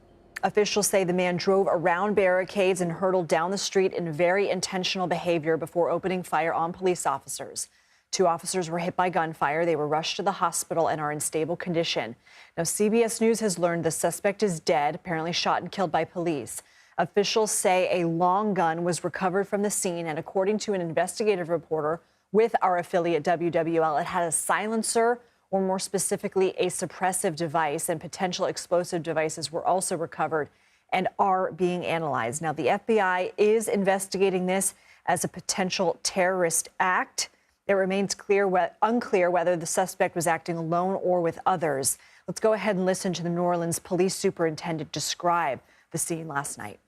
Officials say the man drove around barricades and hurtled down the street in very intentional behavior before opening fire on police officers. 2 officers were hit by gunfire. They were rushed to the hospital and are in stable condition. Now, CBS News has learned the suspect is dead, apparently shot and killed by police. Officials say a long gun was recovered from the scene, and according to an investigative reporter with our affiliate WWL, it had a silencer, or more specifically, a suppressive device, and potential explosive devices were also recovered and are being analyzed. Now, the FBI is investigating this as a potential terrorist act. It remains unclear whether the suspect was acting alone or with others. Let's go ahead and listen to the New Orleans police superintendent describe the scene last night.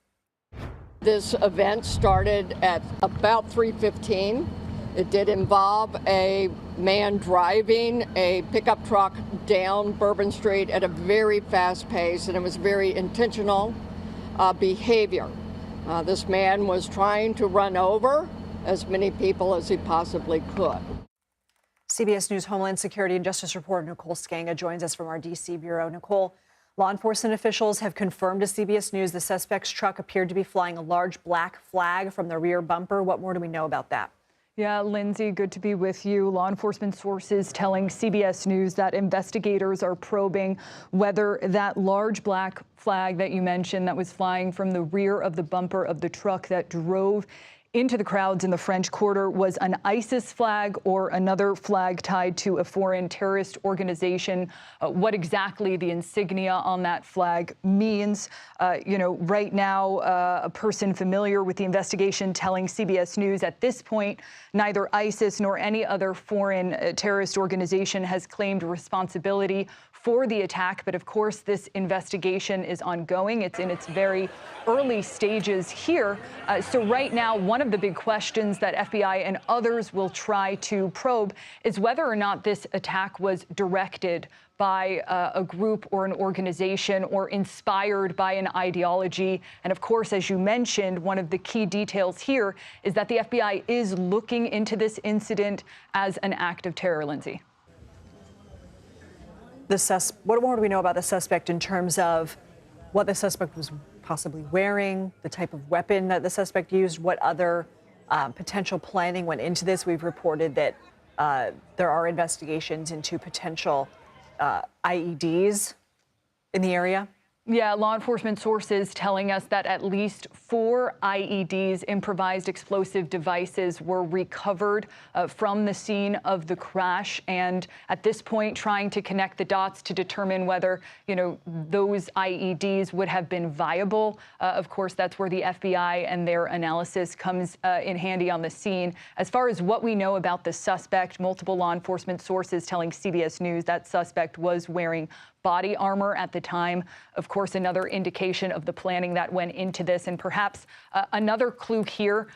This event started at about 3:15. It did involve a man driving a pickup truck down Bourbon Street at a very fast pace, and it was very intentional behavior. This man was trying to run over as many people as he possibly could. CBS News Homeland Security and Justice reporter Nicole Skanga joins us from our D.C. bureau. Nicole, law enforcement officials have confirmed to CBS News the suspect's truck appeared to be flying a large black flag from the rear bumper. What more do we know about that? Yeah, Lindsay, good to be with you. Law enforcement sources telling CBS News that investigators are probing whether that large black flag that you mentioned that was flying from the rear of the bumper of the truck that drove into the crowds in the French Quarter was an ISIS flag or another flag tied to a foreign terrorist organization. What exactly the insignia on that flag means, right now, a person familiar with the investigation telling CBS News at this point, neither ISIS nor any other foreign terrorist organization has claimed responsibility for the attack. But of course, this investigation is ongoing. It's in its very early stages here. So right now, one of the big questions that FBI and others will try to probe is whether or not this attack was directed by a group or an organization or inspired by an ideology. And of course, as you mentioned, one of the key details here is that the FBI is looking into this incident as an act of terror, Lindsay. What more do we know about the suspect in terms of what the suspect was possibly wearing, the type of weapon that the suspect used, what other potential planning went into this? We've reported that there are investigations into potential IEDs in the area. Yeah, law enforcement sources telling us that at least 4 IEDs, improvised explosive devices, were recovered from the scene of the crash. And at this point, trying to connect the dots to determine whether, those IEDs would have been viable. Of course, that's where the FBI and their analysis comes in handy on the scene. As far as what we know about the suspect, multiple law enforcement sources telling CBS News that suspect was wearing body armor at the time. Of course, another indication of the planning that went into this. And perhaps another clue here,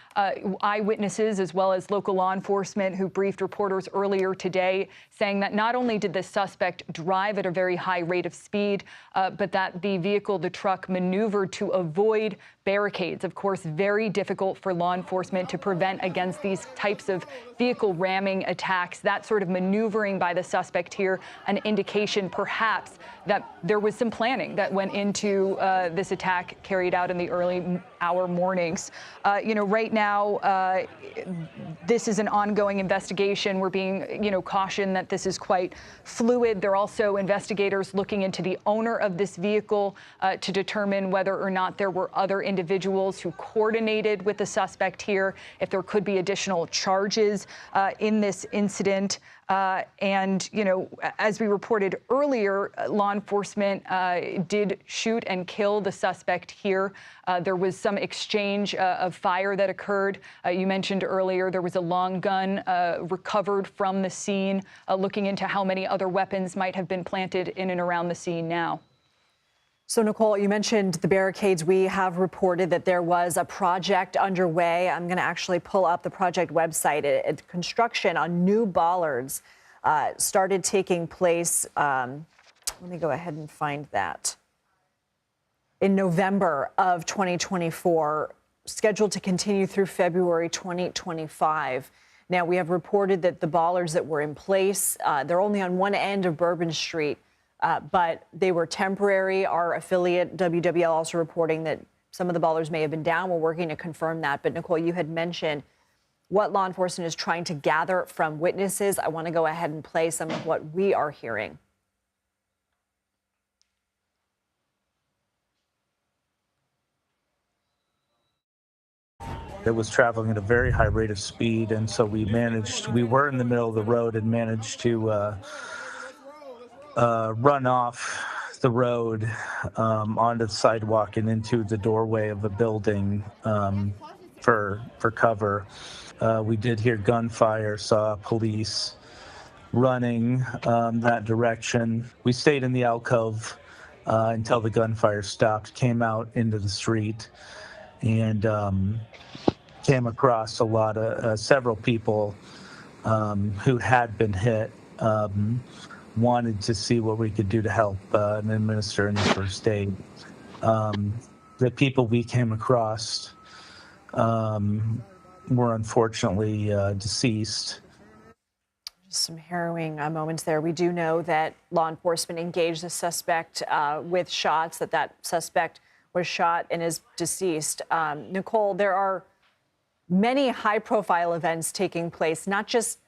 eyewitnesses as well as local law enforcement who briefed reporters earlier today saying that not only did the suspect drive at a very high rate of speed, but that the vehicle, the truck, maneuvered to avoid barricades. Of course, very difficult for law enforcement to prevent against these types of vehicle ramming attacks. That sort of maneuvering by the suspect here, an indication perhaps that there was some planning that went into this attack carried out in the early hour mornings. Right now, this is an ongoing investigation. We're being, cautioned that this is quite fluid. There are also investigators looking into the owner of this vehicle to determine whether or not there were other individuals who coordinated with the suspect here, if there could be additional charges in this incident. And, as we reported earlier, law enforcement did shoot and kill the suspect here. There was some exchange of fire that occurred. You mentioned earlier there was a long gun recovered from the scene, looking into how many other weapons might have been planted in and around the scene now. So, Nicole, you mentioned the barricades. We have reported that there was a project underway. I'm going to actually pull up the project website. Construction on new bollards started taking place. Let me go ahead and find that. In November of 2024, scheduled to continue through February 2025. Now, we have reported that the bollards that were in place, they're only on one end of Bourbon Street, but they were temporary. Our affiliate, WWL, also reporting that some of the bollards may have been down. We're working to confirm that. But, Nicole, you had mentioned what law enforcement is trying to gather from witnesses. I want to go ahead and play some of what we are hearing. It was traveling at a very high rate of speed, and so we were in the middle of the road and managed to run off the road onto the sidewalk and into the doorway of a building for cover. We did hear gunfire, saw police running that direction. We stayed in the alcove until the gunfire stopped, came out into the street, and came across several people who had been hit. Wanted to see what we could do to help and administer any first aid. The people we came across were unfortunately deceased. Some harrowing moments there. We do know that law enforcement engaged the suspect with shots, that suspect was shot and is deceased. Nicole, there are many high-profile events taking place, not just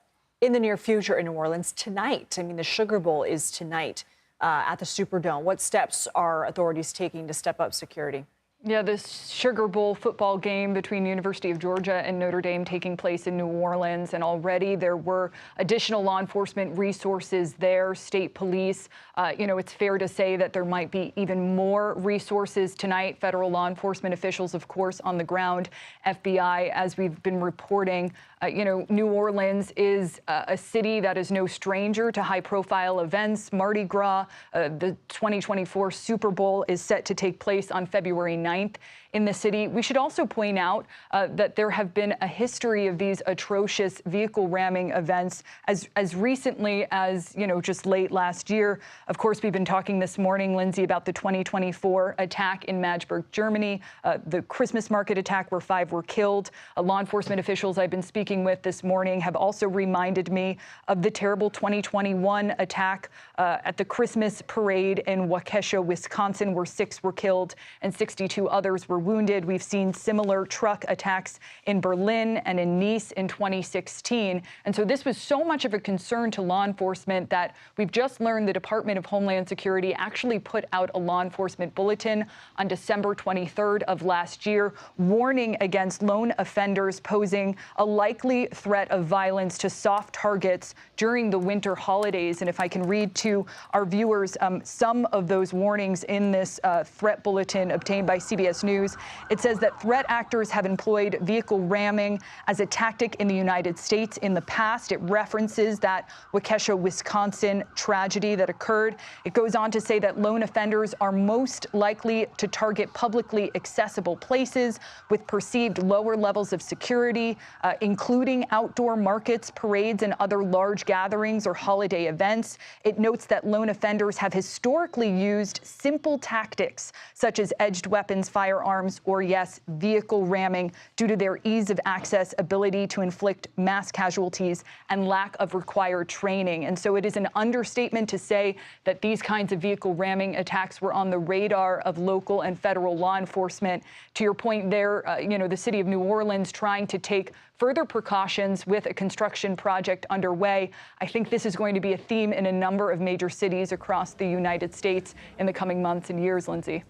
in the near future in New Orleans, tonight. I mean, the Sugar Bowl is tonight at the Superdome. What steps are authorities taking to step up security? Yeah, this Sugar Bowl football game between the University of Georgia and Notre Dame taking place in New Orleans, and already there were additional law enforcement resources there, state police. It's fair to say that there might be even more resources tonight. Federal law enforcement officials, of course, on the ground, FBI, as we've been reporting. New Orleans is a city that is no stranger to high-profile events. Mardi Gras, the 2024 Super Bowl is set to take place on February 9th in the city. We should also point out that there have been a history of these atrocious vehicle ramming events as recently as, just late last year. Of course, we've been talking this morning, Lindsay, about the 2024 attack in Magdeburg, Germany, the Christmas market attack where 5 were killed. Law enforcement officials I've been speaking with this morning have also reminded me of the terrible 2021 attack at the Christmas parade in Waukesha, Wisconsin, where 6 were killed and 62 others were wounded. We've seen similar truck attacks in Berlin and in Nice in 2016. And so this was so much of a concern to law enforcement that we've just learned the Department of Homeland Security actually put out a law enforcement bulletin on December 23rd of last year, warning against lone offenders posing a likely threat of violence to soft targets during the winter holidays. And if I can read to our viewers some of those warnings in this threat bulletin obtained by CBS News, it says that threat actors have employed vehicle ramming as a tactic in the United States in the past. It references that Waukesha, Wisconsin tragedy that occurred. It goes on to say that lone offenders are most likely to target publicly accessible places with perceived lower levels of security, including outdoor markets, parades, and other large gatherings or holiday events. It notes that lone offenders have historically used simple tactics such as edged weapons, firearms, or yes, vehicle ramming due to their ease of access, ability to inflict mass casualties, and lack of required training. And so it is an understatement to say that these kinds of vehicle ramming attacks were on the radar of local and federal law enforcement. To your point there, the city of New Orleans trying to take further precautions with a construction project underway. I think this is going to be a theme in a number of major cities across the United States in the coming months and years, Lindsay.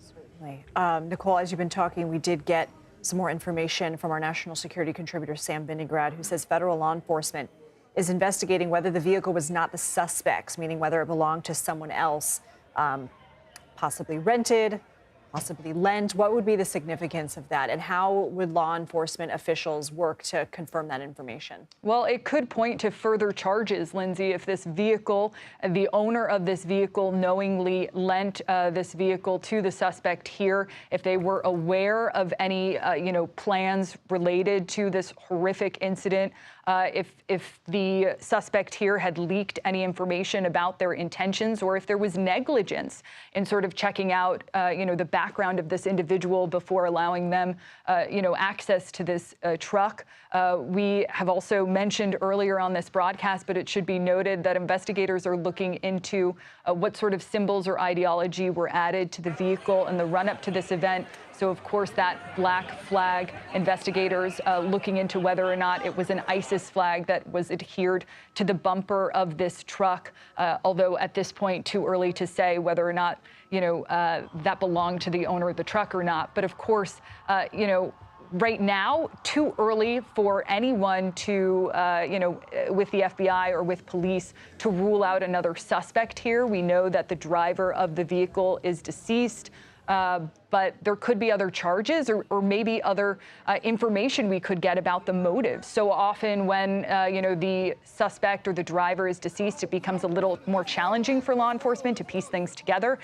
Nicole, as you've been talking, we did get some more information from our national security contributor, Sam Vinograd, who says federal law enforcement is investigating whether the vehicle was not the suspect's, meaning whether it belonged to someone else, possibly rented, possibly lent. What would be the significance of that, and how would law enforcement officials work to confirm that information? Well, it could point to further charges, Lindsay, if this vehicle, the owner of this vehicle knowingly lent this vehicle to the suspect here, if they were aware of any, plans related to this horrific incident if the suspect here had leaked any information about their intentions, or if there was negligence in sort of checking out, the background of this individual before allowing them, access to this truck. We have also mentioned earlier on this broadcast, but it should be noted that investigators are looking into what sort of symbols or ideology were added to the vehicle in the run-up to this event. So, of course, that black flag, investigators looking into whether or not it was an ISIS flag that was adhered to the bumper of this truck, although at this point, too early to say whether or not, that belonged to the owner of the truck or not. But, of course, right now, too early for anyone to, with the FBI or with police, to rule out another suspect here. We know that the driver of the vehicle is deceased. But there could be other charges or maybe other information we could get about the motive. So often when, the suspect or the driver is deceased, it becomes a little more challenging for law enforcement to piece things together.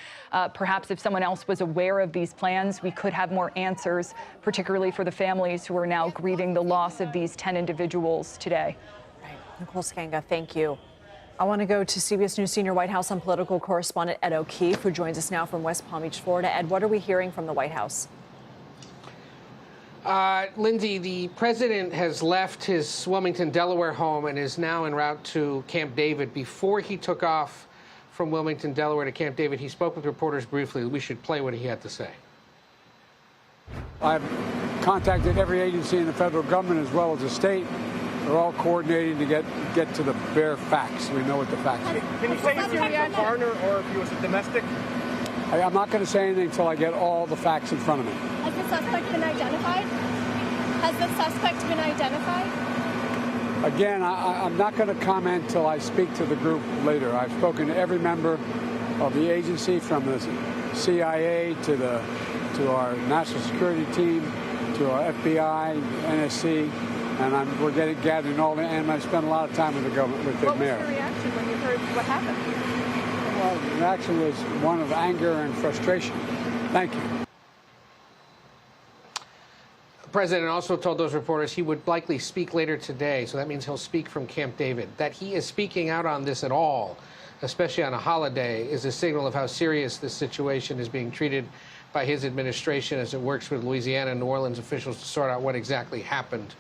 Perhaps if someone else was aware of these plans, we could have more answers, particularly for the families who are now grieving the loss of these 10 individuals today. Right. Nicole Skanga, thank you. I want to go to CBS News senior White House and political correspondent Ed O'Keefe, who joins us now from West Palm Beach, Florida. Ed, what are we hearing from the White House? Lindsay, the president has left his Wilmington, Delaware home and is now en route to Camp David. Before he took off from Wilmington, Delaware to Camp David, he spoke with reporters briefly. We should play what he had to say. I've contacted every agency in the federal government as well as the state. They're all coordinating to get to the bare facts. We know what the facts are. Can you say if you're a foreigner or if he was a domestic? I'm not going to say anything until I get all the facts in front of me. Has the suspect been identified? Again, I'm not going to comment until I speak to the group later. I've spoken to every member of the agency, from the CIA to our national security team, to our FBI, NSC. And we're gathering all the, and I spent a lot of time with the government, with the mayor. What was your reaction when you heard what happened? Well, the reaction was one of anger and frustration. Thank you. The president also told those reporters he would likely speak later today, so that means he'll speak from Camp David. That he is speaking out on this at all, especially on a holiday, is a signal of how serious this situation is being treated by his administration as it works with Louisiana and New Orleans officials to sort out what exactly happened.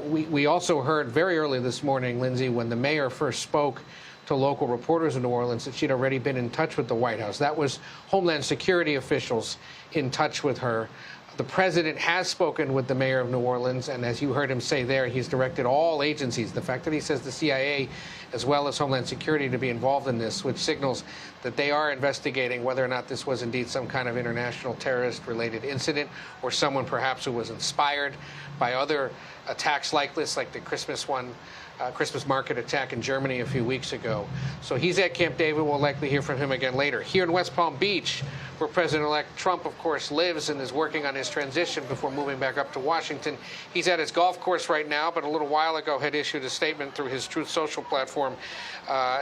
We also heard very early this morning, Lindsay, when the mayor first spoke to local reporters in New Orleans, that she'd already been in touch with the White House. That was Homeland Security officials in touch with her. The president has spoken with the mayor of New Orleans, and as you heard him say there, he's directed all agencies. The fact that he says the CIA as well as Homeland Security to be involved in this, which signals that they are investigating whether or not this was indeed some kind of international terrorist-related incident, or someone perhaps who was inspired by other attacks like this, like the Christmas market attack in Germany a few weeks ago. So he's at Camp David. We'll likely hear from him again later. Here in West Palm Beach, where President-elect Trump, of course, lives and is working on his transition before moving back up to Washington. He's at his golf course right now, but a little while ago had issued a statement through his Truth Social platform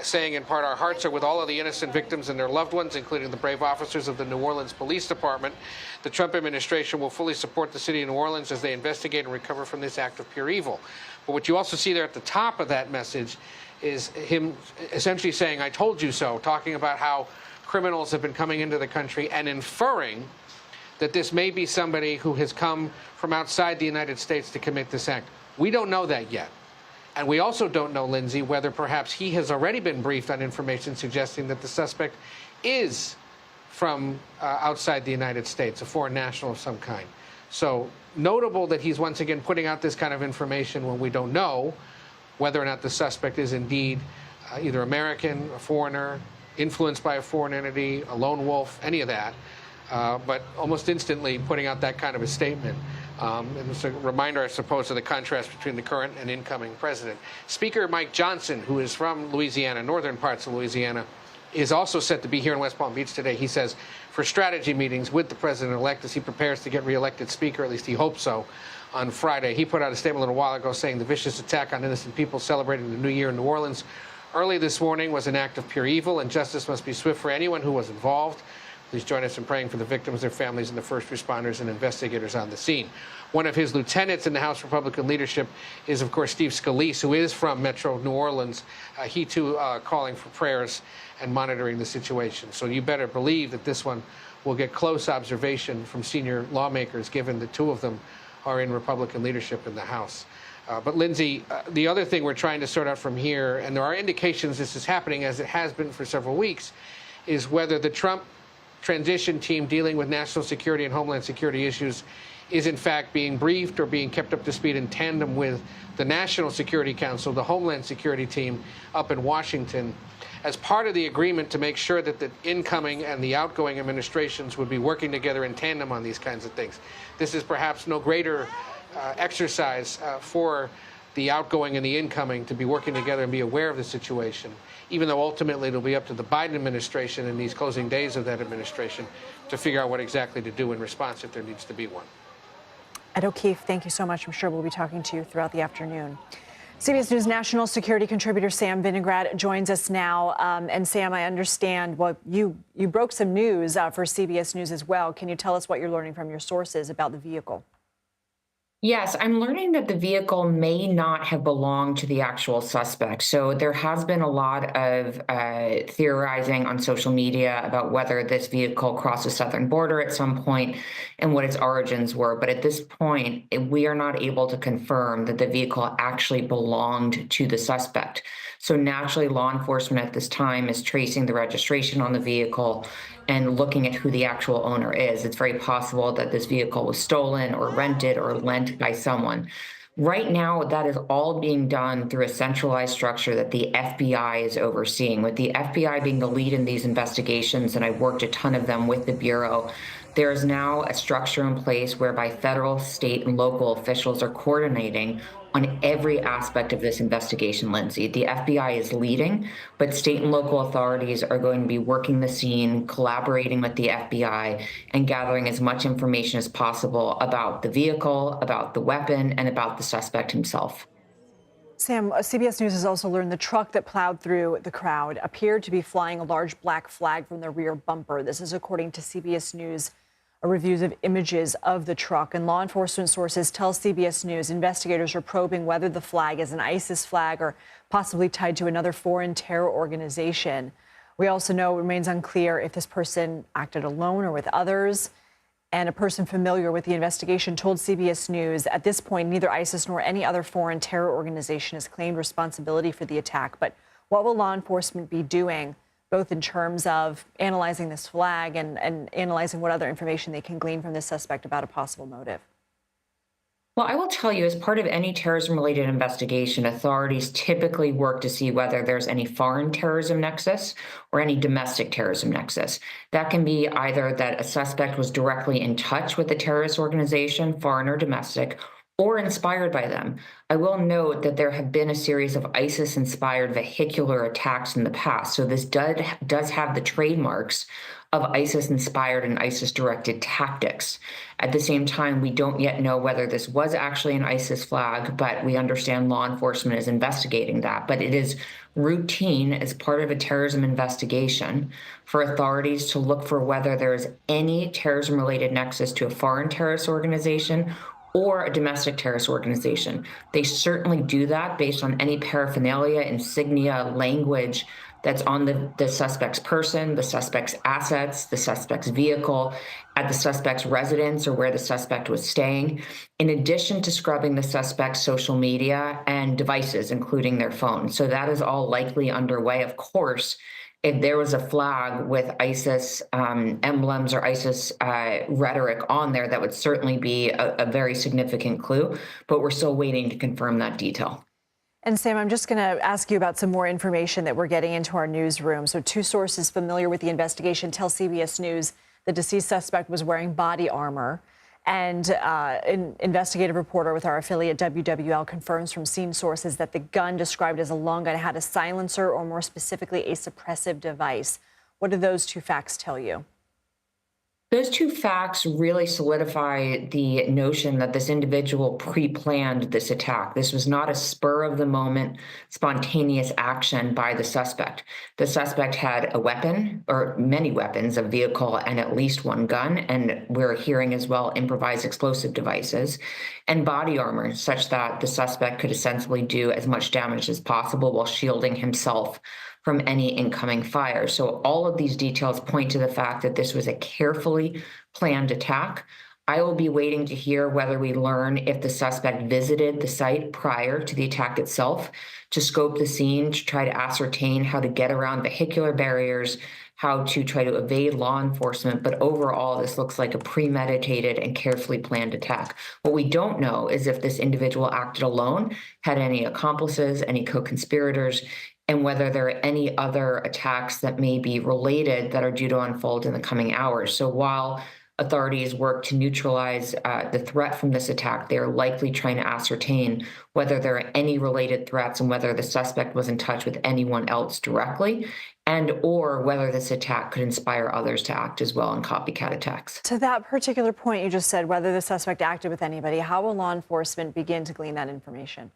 saying, in part, our hearts are with all of the innocent victims and their loved ones, including the brave officers of the New Orleans Police Department. The Trump administration will fully support the city of New Orleans as they investigate and recover from this act of pure evil. But what you also see there at the top of that message is him essentially saying, I told you so, talking about how criminals have been coming into the country and inferring that this may be somebody who has come from outside the United States to commit this act. We don't know that yet. And we also don't know, Lindsay, whether perhaps he has already been briefed on information suggesting that the suspect is from outside the United States, a foreign national of some kind. So notable that he's once again putting out this kind of information when we don't know whether or not the suspect is indeed either American, a foreigner, influenced by a foreign entity, a lone wolf, any of that. But almost instantly putting out that kind of a statement. And it's a reminder, I suppose, of the contrast between the current and incoming president. Speaker Mike Johnson, who is from Louisiana, northern parts of Louisiana, is also set to be here in West Palm Beach today, he says, for strategy meetings with the president-elect as he prepares to get reelected speaker, at least he hopes so, on Friday. He put out a statement a little while ago saying the vicious attack on innocent people celebrating the New Year in New Orleans early this morning was an act of pure evil, and justice must be swift for anyone who was involved. Please join us in praying for the victims, their families, and the first responders and investigators on the scene. One of his lieutenants in the House Republican leadership is, of course, Steve Scalise, who is from Metro New Orleans. He, too, calling for prayers and monitoring the situation. So you better believe that this one will get close observation from senior lawmakers, given the two of them are in Republican leadership in the House. But, Lindsay, the other thing we're trying to sort out from here, and there are indications this is happening, as it has been for several weeks, is whether the Trump transition team dealing with national security and homeland security issues is in fact being briefed or being kept up to speed in tandem with the National Security Council, the Homeland Security team up in Washington, as part of the agreement to make sure that the incoming and the outgoing administrations would be working together in tandem on these kinds of things. This is perhaps no greater exercise for the outgoing and the incoming to be working together and be aware of the situation, even though ultimately it'll be up to the Biden administration in these closing days of that administration to figure out what exactly to do in response if there needs to be one. Ed O'Keefe, thank you so much. I'm sure we'll be talking to you throughout the afternoon. CBS News national security contributor Sam Vinograd joins us now. And Sam, I understand, well, you broke some news for CBS News as well. Can you tell us what you're learning from your sources about the vehicle? Yes, I'm learning that the vehicle may not have belonged to the actual suspect. So there has been a lot of theorizing on social media about whether this vehicle crossed the southern border at some point and what its origins were. But at this point, we are not able to confirm that the vehicle actually belonged to the suspect. So naturally, law enforcement at this time is tracing the registration on the vehicle and looking at who the actual owner is. It's very possible that this vehicle was stolen or rented or lent by someone. Right now, that is all being done through a centralized structure that the FBI is overseeing, with the FBI being the lead in these investigations, and I've worked a ton of them with the Bureau. There is now a structure in place whereby federal, state, and local officials are coordinating on every aspect of this investigation, Lindsay. The FBI is leading, but state and local authorities are going to be working the scene, collaborating with the FBI, and gathering as much information as possible about the vehicle, about the weapon, and about the suspect himself. Sam, CBS News has also learned the truck that plowed through the crowd appeared to be flying a large black flag from the rear bumper. This is according to CBS News reviews of images of the truck. And law enforcement sources tell CBS News investigators are probing whether the flag is an ISIS flag or possibly tied to another foreign terror organization. We also know it remains unclear if this person acted alone or with others. And a person familiar with the investigation told CBS News at this point, neither ISIS nor any other foreign terror organization has claimed responsibility for the attack. But what will law enforcement be doing, both in terms of analyzing this flag and analyzing what other information they can glean from this suspect about a possible motive? Well, I will tell you, as part of any terrorism-related investigation, authorities typically work to see whether there's any foreign terrorism nexus or any domestic terrorism nexus. That can be either that a suspect was directly in touch with the terrorist organization, foreign or domestic, or inspired by them. I will note that there have been a series of ISIS-inspired vehicular attacks in the past, so this does have the trademarks of ISIS-inspired and ISIS-directed tactics. At the same time, we don't yet know whether this was actually an ISIS flag, but we understand law enforcement is investigating that. But it is routine as part of a terrorism investigation for authorities to look for whether there is any terrorism-related nexus to a foreign terrorist organization or a domestic terrorist organization. They certainly do that based on any paraphernalia, insignia, language that's on the suspect's person, the suspect's assets, the suspect's vehicle, at the suspect's residence or where the suspect was staying, in addition to scrubbing the suspect's social media and devices, including their phone. So that is all likely underway. Of course, if there was a flag with ISIS emblems or ISIS rhetoric on there, that would certainly be a very significant clue, but we're still waiting to confirm that detail. And Sam, I'm just going to ask you about some more information that we're getting into our newsroom. So two sources familiar with the investigation tell CBS News the deceased suspect was wearing body armor. And an investigative reporter with our affiliate WWL confirms from scene sources that the gun described as a long gun had a silencer, or more specifically, a suppressive device. What do those two facts tell you? Those two facts really solidify the notion that this individual pre-planned this attack. This was not a spur-of-the-moment, spontaneous action by the suspect. The suspect had a weapon, or many weapons, a vehicle, and at least one gun, and we're hearing as well improvised explosive devices, and body armor, such that the suspect could essentially do as much damage as possible while shielding himself from any incoming fire. So all of these details point to the fact that this was a carefully planned attack. I will be waiting to hear whether we learn if the suspect visited the site prior to the attack itself to scope the scene, to try to ascertain how to get around vehicular barriers, how to try to evade law enforcement. But overall, this looks like a premeditated and carefully planned attack. What we don't know is if this individual acted alone, had any accomplices, any co-conspirators, and whether there are any other attacks that may be related that are due to unfold in the coming hours. So while authorities work to neutralize the threat from this attack, they are likely trying to ascertain whether there are any related threats and whether the suspect was in touch with anyone else directly, and or whether this attack could inspire others to act as well in copycat attacks. To that particular point you just said, whether the suspect acted with anybody, how will law enforcement begin to glean that information?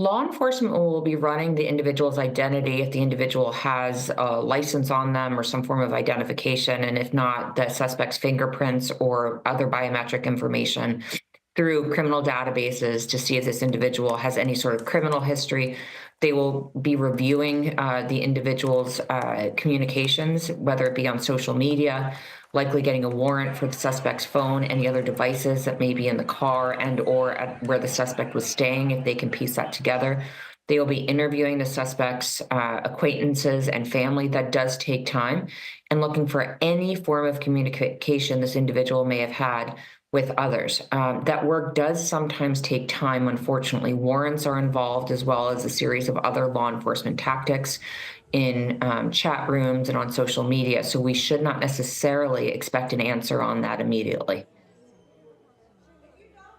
Law enforcement will be running the individual's identity if the individual has a license on them or some form of identification, and if not, the suspect's fingerprints or other biometric information through criminal databases to see if this individual has any sort of criminal history. They will be reviewing the individual's communications, whether it be on social media, likely getting a warrant for the suspect's phone, any other devices that may be in the car and or at where the suspect was staying, if they can piece that together. They will be interviewing the suspect's acquaintances and family. That does take time, and looking for any form of communication this individual may have had with others. That work does sometimes take time, unfortunately. Warrants are involved, as well as a series of other law enforcement tactics in chat rooms and on social media. So we should not necessarily expect an answer on that immediately.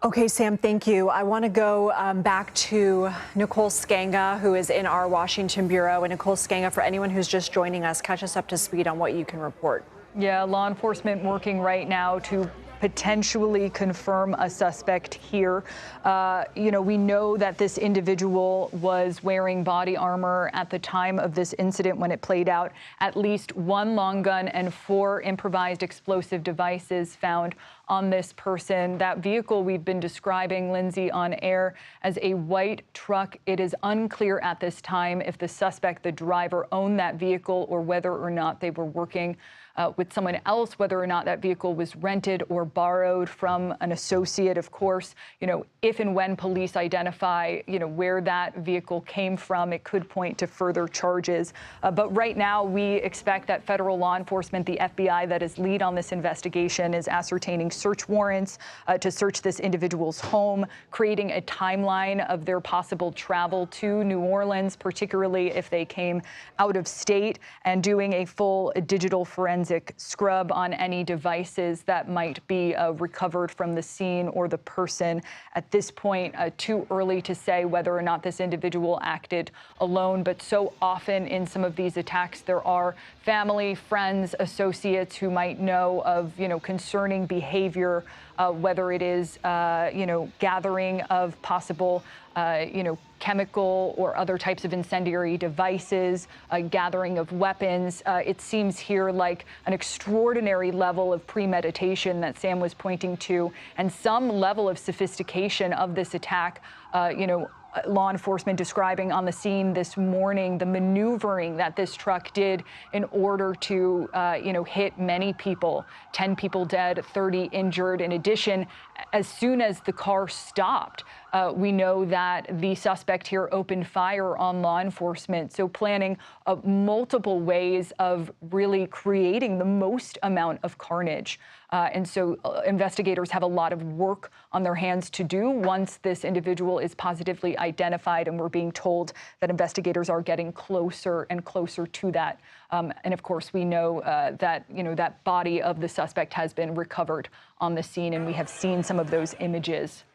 Okay, Sam, thank you. I want to go back to Nicole Skanga, who is in our Washington bureau. And Nicole Skanga, for anyone who's just joining us, catch us up to speed on what you can report. Yeah, law enforcement working right now to potentially confirm a suspect here. We know that this individual was wearing body armor at the time of this incident when it played out. At least one long gun and 4 improvised explosive devices found on this person. That vehicle we've been describing, Lindsay, on air as a white truck. It is unclear at this time if the suspect, the driver, owned that vehicle or whether or not they were working with someone else, whether or not that vehicle was rented or borrowed from an associate. Of course, if and when police identify, where that vehicle came from, it could point to further charges. But right now, we expect that federal law enforcement, the FBI that is lead on this investigation, is ascertaining search warrants to search this individual's home, creating a timeline of their possible travel to New Orleans, particularly if they came out of state, and doing a full digital forensic scrub on any devices that might be recovered from the scene or the person. At this point, too early to say whether or not this individual acted alone, but so often in some of these attacks, there are family, friends, associates who might know of, concerning behavior, whether it is, gathering of possible, chemical or other types of incendiary devices, gathering of weapons. It seems here like an extraordinary level of premeditation that Sam was pointing to, and some level of sophistication of this attack. Law enforcement describing on the scene this morning the maneuvering that this truck did in order to, hit many people, 10 people dead, 30 injured. In addition, as soon as the car stopped, we know that the suspect here opened fire on law enforcement. So planning multiple ways of really creating the most amount of carnage. And so investigators have a lot of work on their hands to do once this individual is positively identified. And we're being told that investigators are getting closer and closer to that. And of course, we know that, that body of the suspect has been recovered on the scene, and we have seen some of those images.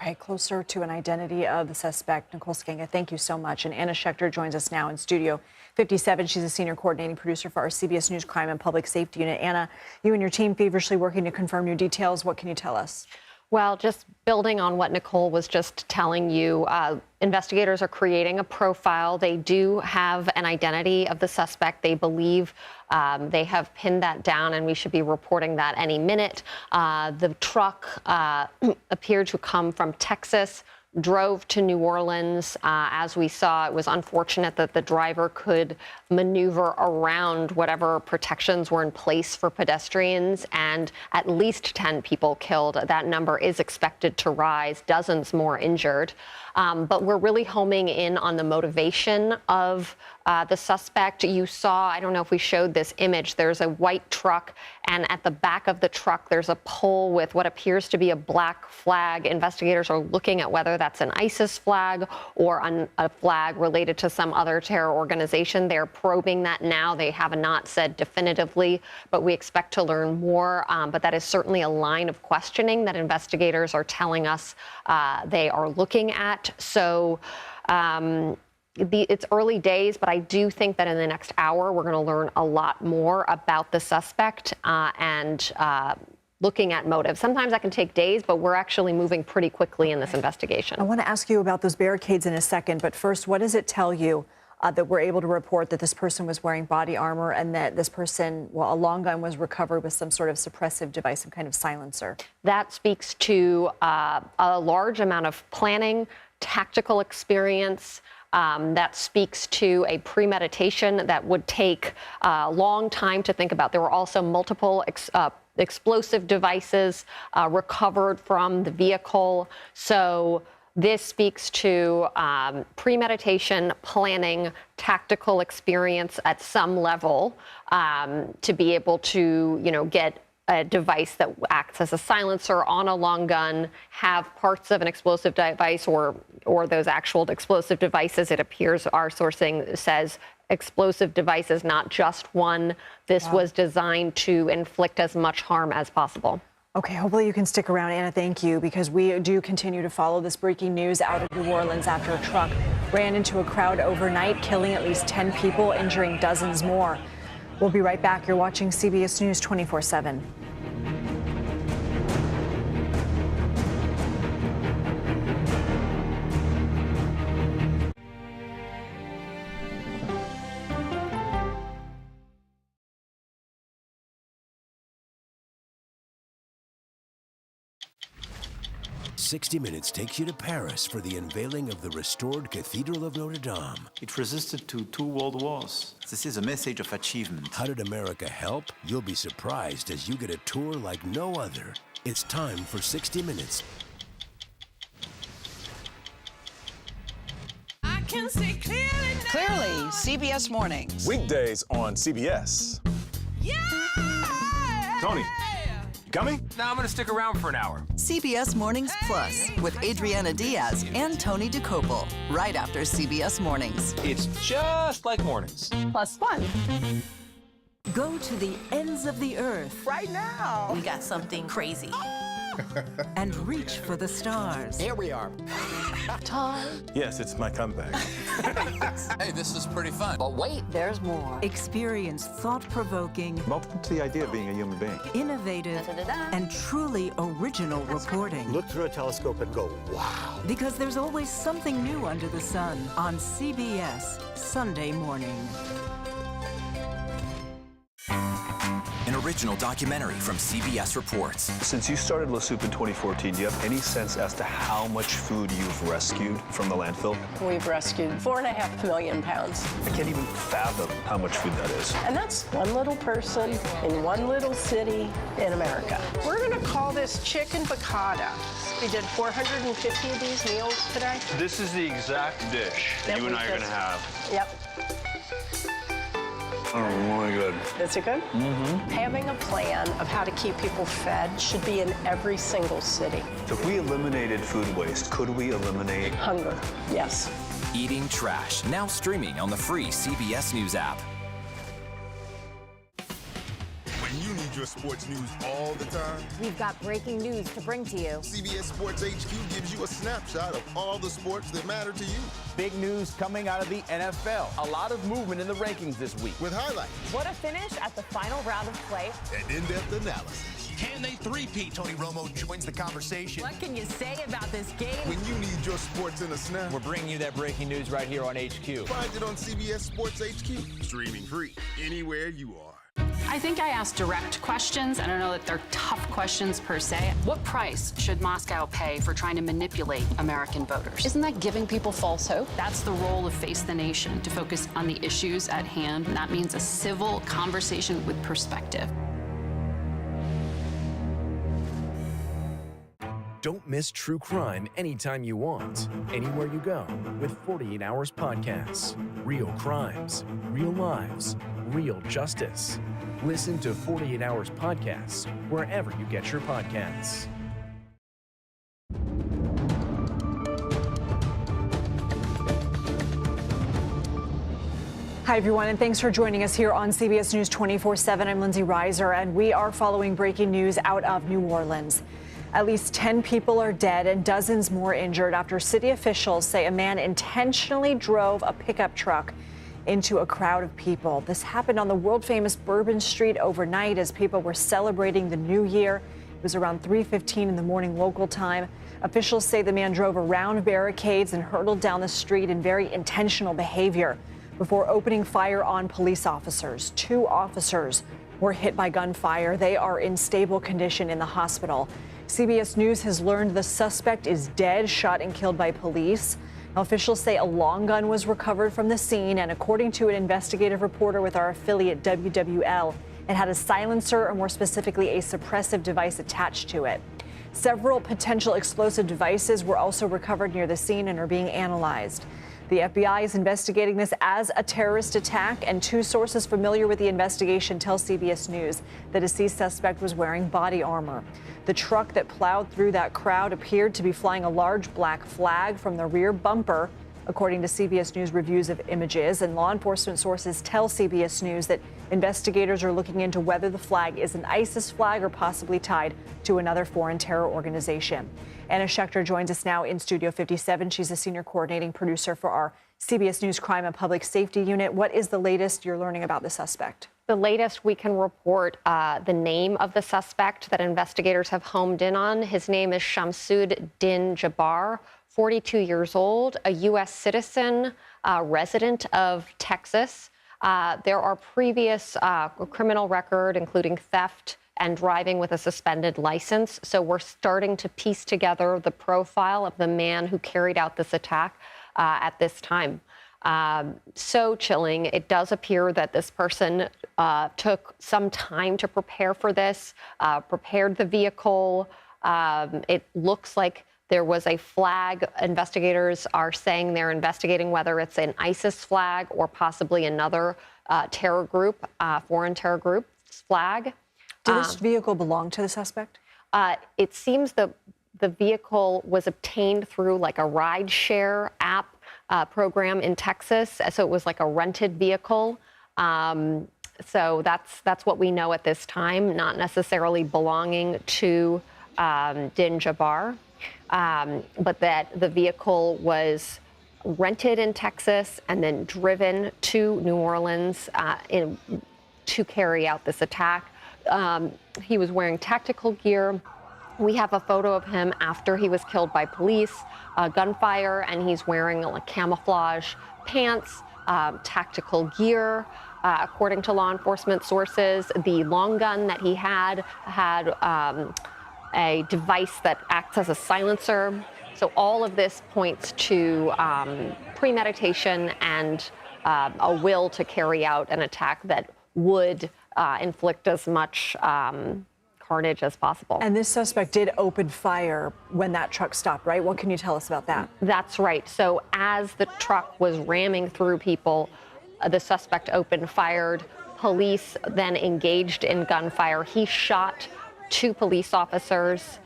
Okay, closer to an identity of the suspect. Nicole Sganga, thank you so much. And Anna Schechter joins us now in Studio 57. She's a senior coordinating producer for our CBS News Crime and Public Safety Unit. Anna, you and your team feverishly working to confirm new details. What can you tell us? Well, just building on what Nicole was just telling you, investigators are creating a profile. They do have an identity of the suspect. They believe they have pinned that down, and we should be reporting that any minute. The truck appeared to come from Texas, drove to New Orleans. As we saw, it was unfortunate that the driver could maneuver around whatever protections were in place for pedestrians, and at least 10 people killed. That number is expected to rise, dozens more injured. But we're really homing in on the motivation of the suspect. You saw, I don't know if we showed this image, there's a white truck, and at the back of the truck, there's a pole with what appears to be a black flag. Investigators are looking at whether that's an ISIS flag or a flag related to some other terror organization. They're probing that now. They have not said definitively, but we expect to learn more. But that is certainly a line of questioning that investigators are telling us they are looking at. So it's early days, but I do think that in the next hour, we're going to learn a lot more about the suspect and looking at motive. Sometimes that can take days, but we're actually moving pretty quickly in this investigation. I want to ask you about those barricades in a second, but first, what does it tell you that we're able to report that this person was wearing body armor and that this person, well, a long gun was recovered with some sort of suppressive device, some kind of silencer? That speaks to a large amount of planning, tactical experience. That speaks to a premeditation that would take a long time to think about. There were also multiple explosive devices recovered from the vehicle. So this speaks to premeditation, planning, tactical experience at some level to be able to, get a device that acts as a silencer on a long gun, have parts of an explosive device or those actual explosive devices. It appears our sourcing says explosive devices, not just one. This was designed to inflict as much harm as possible. Okay, hopefully you can stick around, Anna. Thank you, because we do continue to follow this breaking news out of New Orleans after a truck ran into a crowd overnight, killing at least 10 people, injuring dozens more. We'll be right back. You're watching CBS News 24/7. "60 Minutes takes you to Paris for the unveiling of the restored Cathedral of Notre Dame. It resisted to 2 world wars. This is a message of achievement. How did America help? You'll be surprised as you get a tour like no other. It's time for 60 Minutes. I can see clearly now. Clearly, CBS Mornings. Weekdays on CBS. Tony, you coming? No, I'm gonna stick around for an hour. CBS Mornings Plus with Adriana Diaz and Tony DeCopel, right after CBS Mornings. It's just like mornings. Plus fun. Go to the ends of the earth. Right now. We got something crazy. And reach for the stars. Here we are. Time. Yes, it's my comeback. Hey, this is pretty fun. But wait, there's more. Experience thought-provoking. I'm open to the idea of being a human being. Innovative and truly original reporting. Look through a telescope and go, wow. Because there's always something new under the sun on CBS Sunday morning. An original documentary from CBS Reports. Since you started La Soup in 2014, do you have any sense as to how much food you've rescued from the landfill? We've rescued 4.5 million pounds. I can't even fathom how much food that is. And that's one little person in one little city in America. We're going to call this chicken piccata. We did 450 of these meals today. This is the exact dish that you and I are going to have. Yep. Oh, really good. Is it good? Mm-hmm. Having a plan of how to keep people fed should be in every single city. So if we eliminated food waste, could we eliminate hunger? Yes. Eating Trash, now streaming on the free CBS News app. When you need your sports news all the time? We've got breaking news to bring to you. CBS Sports HQ gives you a snapshot of all the sports that matter to you. Big news coming out of the NFL. A lot of movement in the rankings this week. With highlights. What a finish at the final round of play. And in-depth analysis. Can they three-peat? Tony Romo joins the conversation. What can you say about this game? When you need your sports in a snap. We're bringing you that breaking news right here on HQ. Find it on CBS Sports HQ. Streaming free anywhere you are. I think I asked direct questions. I don't know that they're tough questions per se. What price should Moscow pay for trying to manipulate American voters? Isn't that giving people false hope? That's the role of Face the Nation, to focus on the issues at hand. And that means a civil conversation with perspective. Don't miss true crime anytime you want, anywhere you go, with 48 Hours Podcasts. Real crimes, real lives, real justice. Listen to 48 Hours Podcasts wherever you get your podcasts. Hi, everyone, and thanks for joining us here on CBS News 24/7. I'm Lindsay Reiser, and we are following breaking news out of New Orleans. At least 10 people are dead and dozens more injured after city officials say a man intentionally drove a pickup truck into a crowd of people. This happened on the world-famous Bourbon Street overnight as people were celebrating the new year. It was around 3:15 in the morning local time. Officials say the man drove around barricades and hurtled down the street in very intentional behavior before opening fire on police officers. 2 officers were hit by gunfire. They are in stable condition in the hospital. CBS News has learned the suspect is dead, shot and killed by police. Now, officials say a long gun was recovered from the scene, and according to an investigative reporter with our affiliate WWL, it had a silencer, or more specifically, a suppressive device attached to it. Several potential explosive devices were also recovered near the scene and are being analyzed. The FBI is investigating this as a terrorist attack, and 2 sources familiar with the investigation tell CBS News the deceased suspect was wearing body armor. The truck that plowed through that crowd appeared to be flying a large black flag from the rear bumper, according to CBS News reviews of images. And law enforcement sources tell CBS News that investigators are looking into whether the flag is an ISIS flag or possibly tied to another foreign terror organization. Anna Schechter joins us now in Studio 57. She's a senior coordinating producer for our CBS News Crime and Public Safety Unit. What is the latest you're learning about the suspect? The latest we can report the name of the suspect that investigators have homed in on. His name is Shamsud Din Jabbar, 42 years old, a U.S. citizen, resident of Texas. There are previous criminal record, including theft and driving with a suspended license. So we're starting to piece together the profile of the man who carried out this attack at this time. So chilling. It does appear that this person took some time to prepare for this, prepared the vehicle. It looks like there was a flag. Investigators are saying they're investigating whether it's an ISIS flag or possibly another terror group, foreign terror group's flag. Did this vehicle belong to the suspect? It seems the vehicle was obtained through like a ride share app program in Texas. So it was like a rented vehicle. So that's what we know at this time, not necessarily belonging to Din Jabbar, but that the vehicle was rented in Texas and then driven to New Orleans to carry out this attack. He was wearing tactical gear. We have a photo of him after he was killed by police, gunfire, and he's wearing like camouflage pants, tactical gear. According to law enforcement sources, the long gun that he had a device that acts as a silencer. So all of this points to premeditation and a will to carry out an attack that would inflict as much carnage as possible. And this suspect did open fire when that truck stopped, right? What can you tell us about that? That's right. So as the truck was ramming through people, the suspect opened fire. Police then engaged in gunfire. He shot 2 police officers,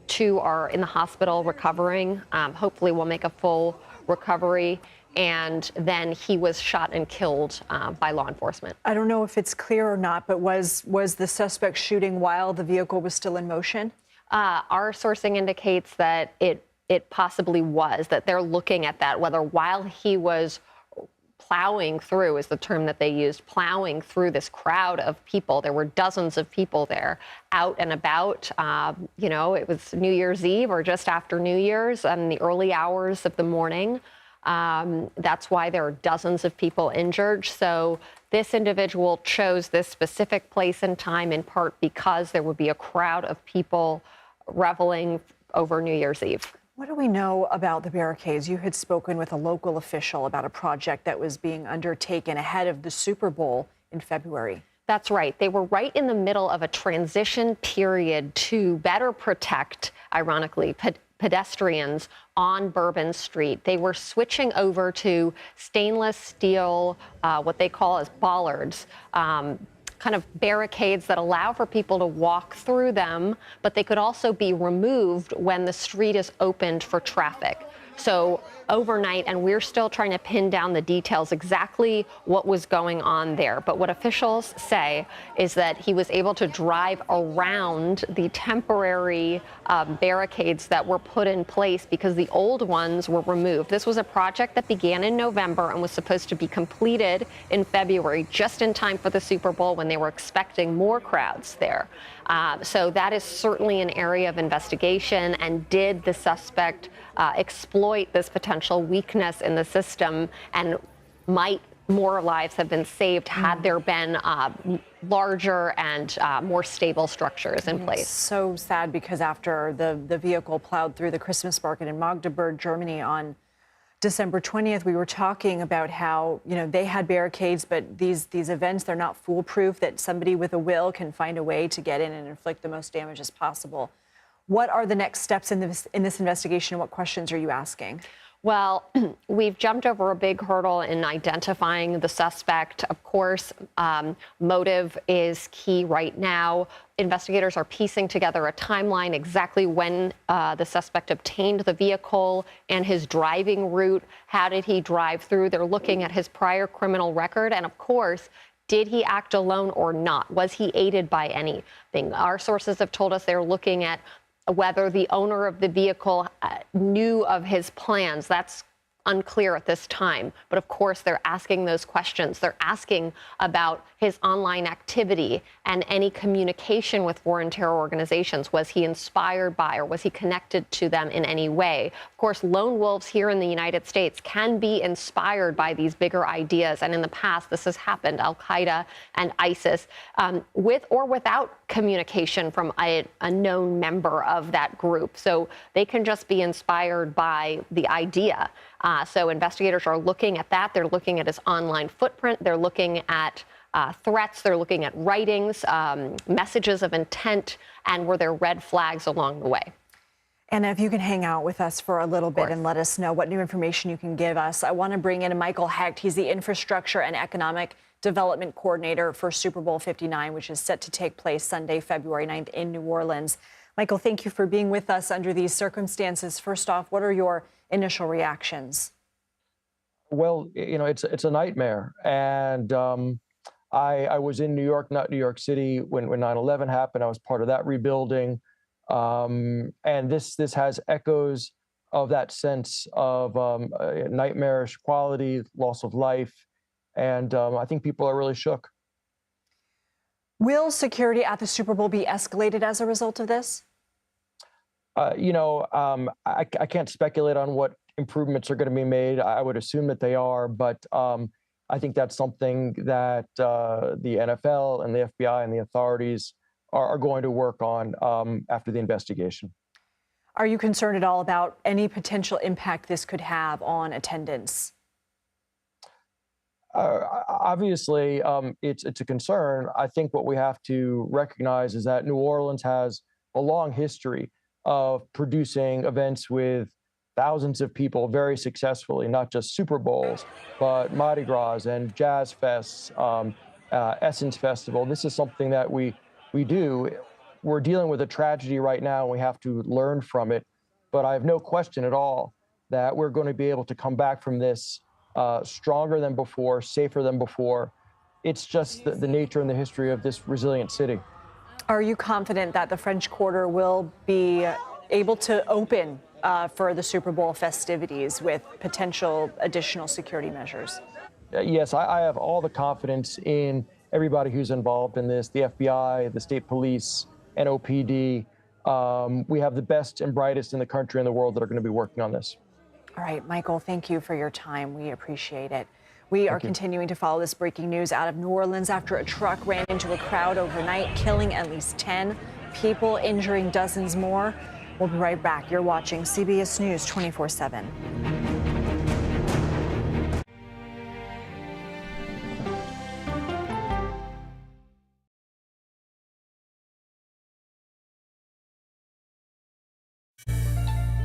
2 are in the hospital recovering. Hopefully will make a full recovery. And then he was shot and killed by law enforcement. I don't know if it's clear or not, but was the suspect shooting while the vehicle was still in motion? Our sourcing indicates that it possibly was, that they're looking at that, whether while he was plowing through is the term that they used, plowing through this crowd of people. There were dozens of people there out and about. It was New Year's Eve or just after New Year's in the early hours of the morning. That's why there are dozens of people injured. So this individual chose this specific place and time in part because there would be a crowd of people reveling over New Year's Eve. What do we know about the barricades? You had spoken with a local official about a project that was being undertaken ahead of the Super Bowl in February. That's right. They were right in the middle of a transition period to better protect, ironically, pedestrians on Bourbon Street. They were switching over to stainless steel, what they call as bollards, kind of barricades that allow for people to walk through them, but they could also be removed when the street is opened for traffic. So overnight, and we're still trying to pin down the details exactly what was going on there. But what officials say is that he was able to drive around the temporary barricades that were put in place because the old ones were removed. This was a project that began in November and was supposed to be completed in February, just in time for the Super Bowl when they were expecting more crowds there. So that is certainly an area of investigation. And did the suspect exploit this potential weakness in the system, and might more lives have been saved had there been larger and more stable structures in place? So sad, because after the vehicle plowed through the Christmas market in Magdeburg, Germany on December 20th, we were talking about how, they had barricades, but these events, they're not foolproof, that somebody with a will can find a way to get in and inflict the most damage as possible. What are the next steps in this investigation? What questions are you asking? Well, we've jumped over a big hurdle in identifying the suspect. Of course, motive is key right now. Investigators are piecing together a timeline exactly when the suspect obtained the vehicle and his driving route. How did he drive through? They're looking at his prior criminal record. And of course, did he act alone or not? Was he aided by anything? Our sources have told us they're looking at whether the owner of the vehicle knew of his plans. That's unclear at this time. But of course, they're asking those questions. They're asking about his online activity and any communication with foreign terror organizations. Was he inspired by, or was he connected to them in any way? Of course, lone wolves here in the United States can be inspired by these bigger ideas. And in the past, this has happened, Al-Qaeda and ISIS, with or without communication from a known member of that group. So they can just be inspired by the idea. So investigators are looking at that. They're looking at his online footprint. They're looking at threats. They're looking at writings, messages of intent, and were there red flags along the way? And if you can hang out with us for a little bit and let us know what new information you can give us. I want to bring in Michael Hecht. He's the Infrastructure and Economic Development Coordinator for Super Bowl 59, which is set to take place Sunday, February 9th in New Orleans. Michael, thank you for being with us under these circumstances. First off, what are your initial reactions? Well, it's a nightmare. And I was in New York, not New York City, when 9/11 happened. I was part of that rebuilding. And this has echoes of that sense of nightmarish quality, loss of life. And I think people are really shook. Will security at the Super Bowl be escalated as a result of this? I can't speculate on what improvements are going to be made. I would assume that they are, but I think that's something that the NFL and the FBI and the authorities are going to work on after the investigation. Are you concerned at all about any potential impact this could have on attendance? Obviously, it's a concern. I think what we have to recognize is that New Orleans has a long history of producing events with thousands of people very successfully, not just Super Bowls, but Mardi Gras and Jazz Fests, Essence Festival. This is something that we do. we're dealing with a tragedy right now, and we have to learn from it. But I have no question at all that we're going to be able to come back from this stronger than before, safer than before. It's just the nature and the history of this resilient city. Are you confident that the French Quarter will be able to open for the Super Bowl festivities with potential additional security measures? Yes, I have all the confidence in everybody who's involved in this, the FBI, the state police, NOPD. We have the best and brightest in the country and the world that are going to be working on this. All right, Michael, thank you for your time. We appreciate it. We are continuing to follow this breaking news out of New Orleans after a truck ran into a crowd overnight, killing at least 10 people, injuring dozens more. We'll be right back. You're watching CBS News 24/7.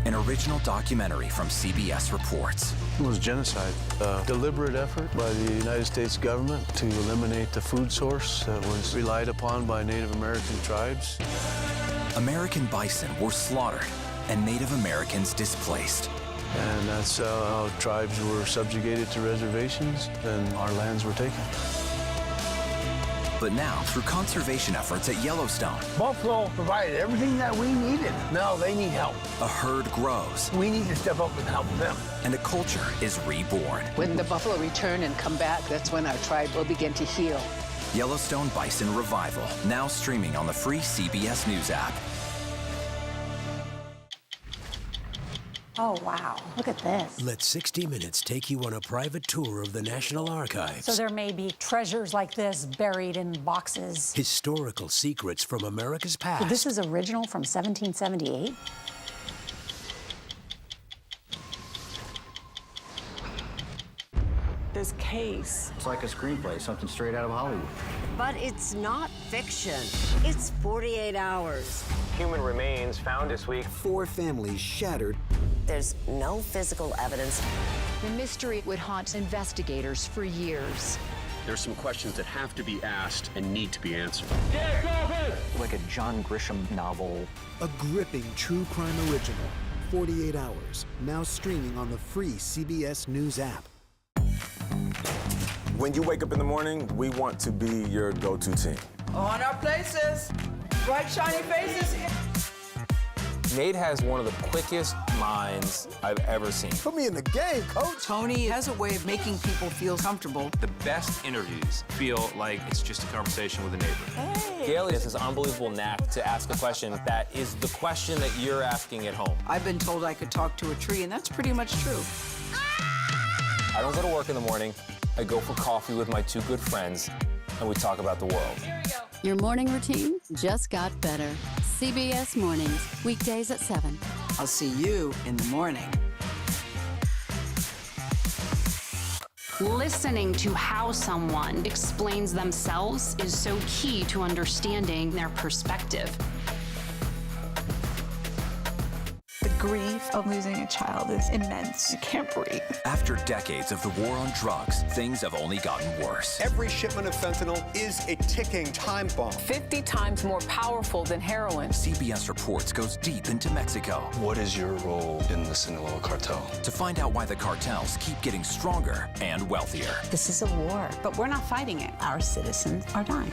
An original documentary from CBS reports. It was genocide, a deliberate effort by the United States government to eliminate the food source that was relied upon by Native American tribes. American bison were slaughtered and Native Americans displaced. And that's how tribes were subjugated to reservations and our lands were taken. But now, through conservation efforts at Yellowstone, Buffalo provided everything that we needed. Now they need help. a herd grows. We need to step up and help them. And a culture is reborn. When the buffalo return and come back, that's when our tribe will begin to heal. Yellowstone Bison Revival, now streaming on the free CBS News app. Oh, wow. Look at this. Let 60 Minutes take you on a private tour of the National Archives. So there may be treasures like this buried in boxes. Historical secrets from America's past. So this is original from 1778? This case. It's like a screenplay, something straight out of Hollywood. But it's not fiction. It's 48 hours. Human remains found this week. 4 families shattered. There's no physical evidence. The mystery would haunt investigators for years. There's some questions that have to be asked and need to be answered. Like a John Grisham novel. A gripping true crime original. 48 hours. Now streaming on the free CBS News app. When you wake up in the morning, we want to be your go-to team. On our places. Bright, shiny faces. Nate has one of the quickest minds I've ever seen. Put me in the game, coach. Tony has a way of making people feel comfortable. The best interviews feel like it's just a conversation with a neighbor. Hey. Gail has this unbelievable knack to ask a question that is the question that you're asking at home. I've been told I could talk to a tree, and that's pretty much true. I don't go to work in the morning. I go for coffee with my 2 good friends, and we talk about the world. Your morning routine just got better. CBS Mornings, weekdays at 7. I'll see you in the morning. Listening to how someone explains themselves is so key to understanding their perspective. The grief of losing a child is immense. You can't breathe. After decades of the war on drugs, things have only gotten worse. Every shipment of fentanyl is a ticking time bomb. 50 times more powerful than heroin. CBS Reports goes deep into Mexico. What is your role in the Sinaloa cartel? To find out why the cartels keep getting stronger and wealthier. This is a war, but we're not fighting it. Our citizens are dying.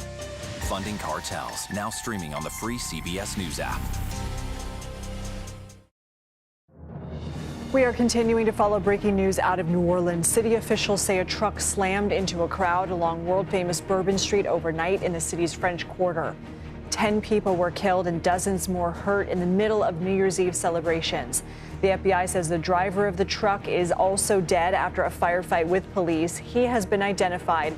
Funding Cartels, now streaming on the free CBS News app. We are continuing to follow breaking news out of New Orleans. City officials say a truck slammed into a crowd along world-famous Bourbon Street overnight in the city's French Quarter. 10 people were killed and dozens more hurt in the middle of New Year's Eve celebrations. The FBI says the driver of the truck is also dead after a firefight with police. He has been identified,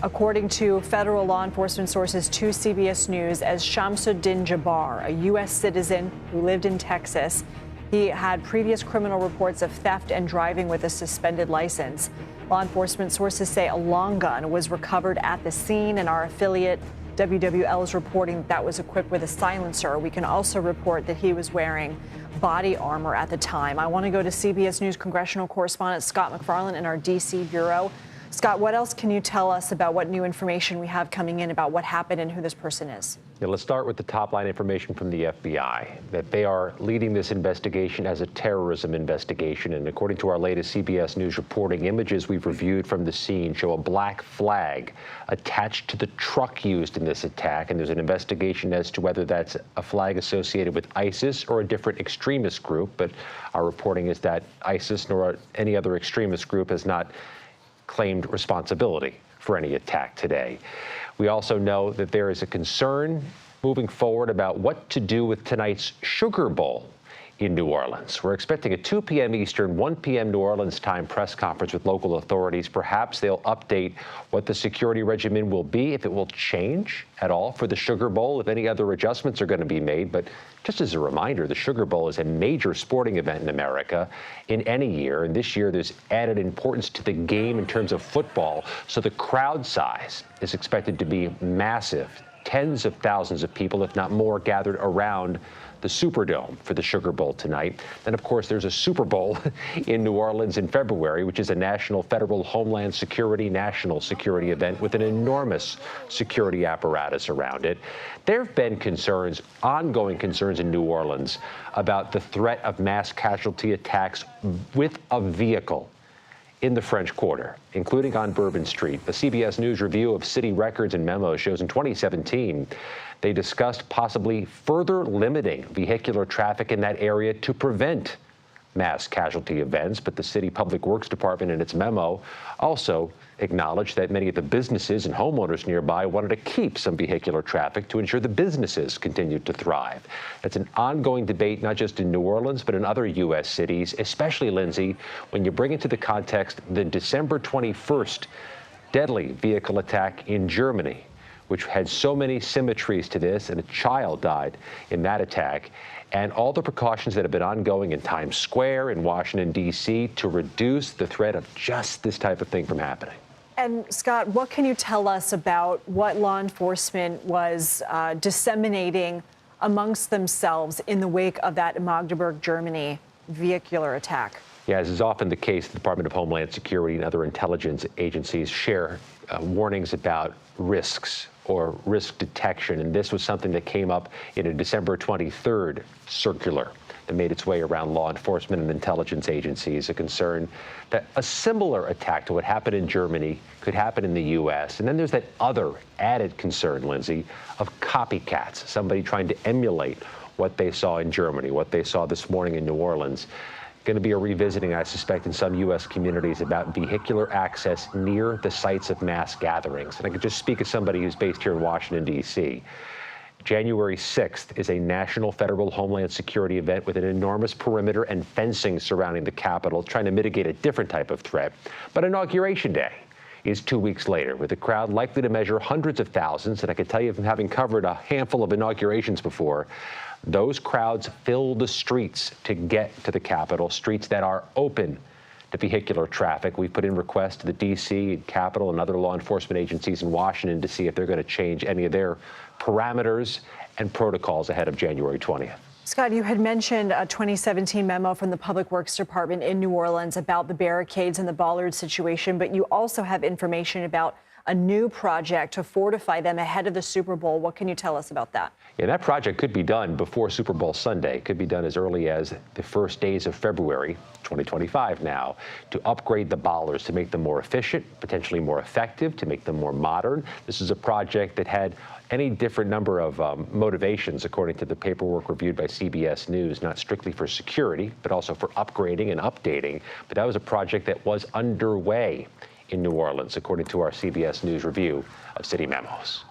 according to federal law enforcement sources to CBS News, as Shamsuddin Jabbar, a U.S. citizen who lived in Texas. He had previous criminal reports of theft and driving with a suspended license. Law enforcement sources say a long gun was recovered at the scene, and our affiliate WWL is reporting that was equipped with a silencer. We can also report that he was wearing body armor at the time. I want to go to CBS News congressional correspondent Scott McFarland in our D.C. bureau. Scott, what else can you tell us about what new information we have coming in about what happened and who this person is? Yeah, let's start with the top line information from the FBI, that they are leading this investigation as a terrorism investigation. And according to our latest CBS News reporting, images we've reviewed from the scene show a black flag attached to the truck used in this attack. And there's an investigation as to whether that's a flag associated with ISIS or a different extremist group. But our reporting is that ISIS nor any other extremist group has not claimed responsibility for any attack today. We also know that there is a concern moving forward about what to do with tonight's Sugar Bowl in New Orleans. We're expecting a 2 p.m. Eastern, 1 p.m. New Orleans time press conference with local authorities. Perhaps they'll update what the security regimen will be, if it will change at all for the Sugar Bowl, if any other adjustments are going to be made. But just as a reminder, the Sugar Bowl is a major sporting event in America in any year. And this year, there's added importance to the game in terms of football. So the crowd size is expected to be massive. Tens of thousands of people, if not more, gathered around the Superdome for the Sugar Bowl tonight. Then, of course, there's a Super Bowl in New Orleans in February, which is a national federal homeland security, national security event with an enormous security apparatus around it. There have been concerns, ongoing concerns in New Orleans about the threat of mass casualty attacks with a vehicle in the French Quarter, including on Bourbon Street. A CBS News review of city records and memos shows in 2017, they discussed possibly further limiting vehicular traffic in that area to prevent mass casualty events. But the city Public Works Department in its memo also acknowledged that many of the businesses and homeowners nearby wanted to keep some vehicular traffic to ensure the businesses continued to thrive. It's an ongoing debate, not just in New Orleans, but in other U.S. cities, especially, Lindsay, when you bring into the context the December 21st deadly vehicle attack in Germany, which had so many symmetries to this, and a child died in that attack, and all the precautions that have been ongoing in Times Square in Washington, D.C. to reduce the threat of just this type of thing from happening. And Scott, what can you tell us about what law enforcement was disseminating amongst themselves in the wake of that Magdeburg, Germany vehicular attack? Yeah, as is often the case, the Department of Homeland Security and other intelligence agencies share warnings about risks or risk detection. And this was something that came up in a December 23rd circular that made its way around law enforcement and intelligence agencies, a concern that a similar attack to what happened in Germany could happen in the U.S. And then there's that other added concern, Lindsay, of copycats, somebody trying to emulate what they saw in Germany, what they saw this morning in New Orleans. Going to be a revisiting, I suspect, in some U.S. communities about vehicular access near the sites of mass gatherings. And I could just speak as somebody who's based here in Washington, D.C. January 6th is a national federal homeland security event with an enormous perimeter and fencing surrounding the Capitol, trying to mitigate a different type of threat. But Inauguration Day is 2 weeks later, with a crowd likely to measure hundreds of thousands. And I can tell you from having covered a handful of inaugurations before, those crowds fill the streets to get to the Capitol, streets that are open to vehicular traffic. We've put in requests to the D.C., Capitol, and other law enforcement agencies in Washington to see if they're going to change any of their parameters and protocols ahead of January 20th. Scott, you had mentioned a 2017 memo from the Public Works Department in New Orleans about the barricades and the bollard situation, but you also have information about a new project to fortify them ahead of the Super Bowl. What can you tell us about that? Yeah, that project could be done before Super Bowl Sunday. It could be done as early as the first days of February 2025 now, to upgrade the bollards, to make them more efficient, potentially more effective, to make them more modern. This is a project that had any different number of motivations, according to the paperwork reviewed by CBS News, not strictly for security, but also for upgrading and updating. But that was a project that was underway in New Orleans, according to our CBS News review of city memos.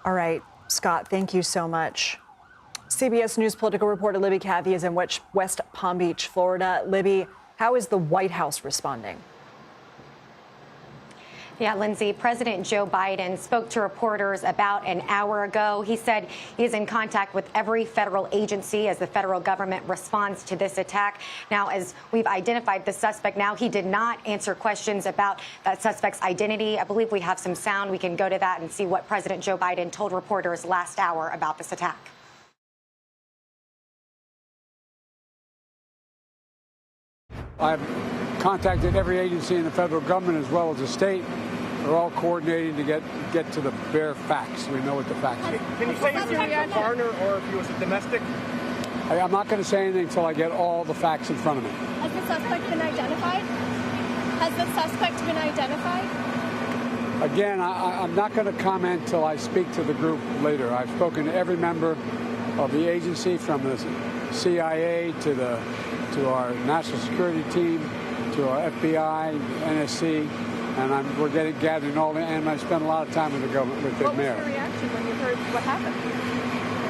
All right, Scott, thank you so much. CBS News political reporter Libby Cathy is in West Palm Beach, Florida. Libby, how is the White House responding? Yeah, Lindsay, President Joe Biden spoke to reporters about an hour ago. He said he is in contact with every federal agency as the federal government responds to this attack. Now, as we've identified the suspect, now he did not answer questions about that suspect's identity. I believe we have some sound. We can go to that and see what President Joe Biden told reporters last hour about this attack. I've contacted every agency in the federal government as well as the state We're all coordinating to get to the bare facts. We know what the facts are. Can you say if he was a foreigner or if he was a domestic? I'm not going to say anything until I get all the facts in front of me. Has the suspect been identified? Again, I'm not going to comment till I speak to the group later. I've spoken to every member of the agency, from the CIA to our national security team, to our FBI, NSC, and we're gathering all the, and I spent a lot of time with the government, with the mayor. What was your reaction when you heard what happened?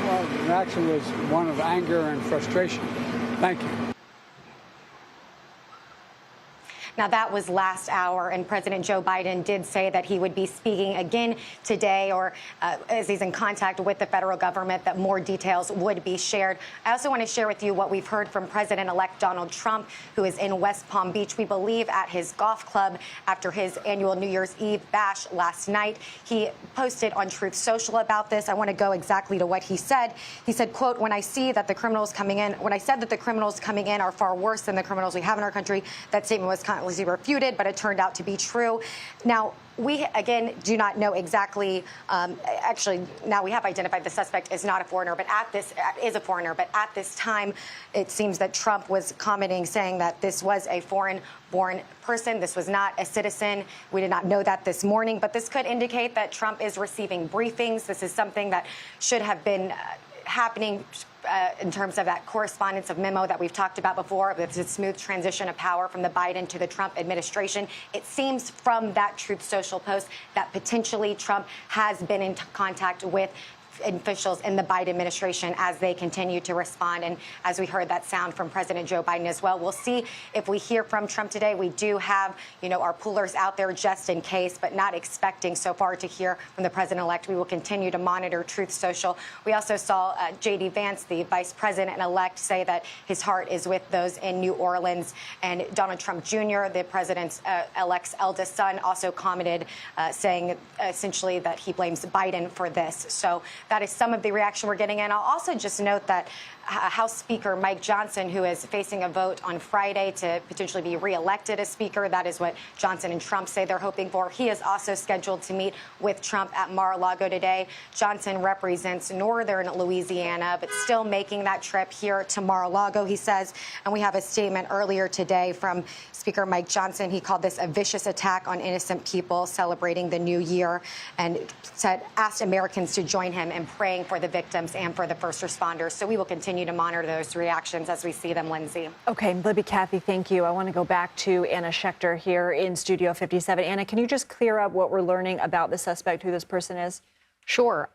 Well, the reaction was one of anger and frustration. Thank you. Now, that was last hour, and President Joe Biden did say that he would be speaking again today, or as he's in contact with the federal government, that more details would be shared. I also want to share with you what we've heard from President-elect Donald Trump, who is in West Palm Beach, we believe at his golf club after his annual New Year's Eve bash last night. He posted on Truth Social about this. I want to go exactly to what he said. He said, quote, when I said that the criminals coming in are far worse than the criminals we have in our country, that statement was refuted, but it turned out to be true. Now, we, again, do not know exactly. Actually, now we have identified the suspect is not a foreigner, but is a foreigner. But at this time, it seems that Trump was commenting, saying that this was a foreign-born person. This was not a citizen. We did not know that this morning, but this could indicate that Trump is receiving briefings. This is something that should have been happening in terms of that correspondence of memo that we've talked about before, with the smooth transition of power from the Biden to the Trump administration. It seems from that Truth Social post that potentially Trump has been in contact with officials in the Biden administration as they continue to respond. And as we heard that sound from President Joe Biden as well, we'll see if we hear from Trump today. We do have, our poolers out there just in case, but not expecting so far to hear from the president-elect. We will continue to monitor Truth Social. We also saw J.D. Vance, the vice president-elect, say that his heart is with those in New Orleans. And Donald Trump Jr., the president-elect's eldest son, also commented, saying essentially that he blames Biden for this. So that is some of the reaction we're getting. And I'll also just note that House Speaker Mike Johnson, who is facing a vote on Friday to potentially be reelected as Speaker, that is what Johnson and Trump say they're hoping for. He is also scheduled to meet with Trump at Mar-a-Lago today. Johnson represents northern Louisiana, but still making that trip here to Mar-a-Lago, he says. And we have a statement earlier today from Speaker Mike Johnson. He called this a vicious attack on innocent people celebrating the new year, and asked Americans to join him in praying for the victims and for the first responders. So we will continue to monitor those reactions as we see them, Lindsay. Okay, Libby, Kathy, thank you. I want to go back to Anna Schechter here in Studio 57. Anna, can you just clear up what we're learning about the suspect, who this person is? Sure.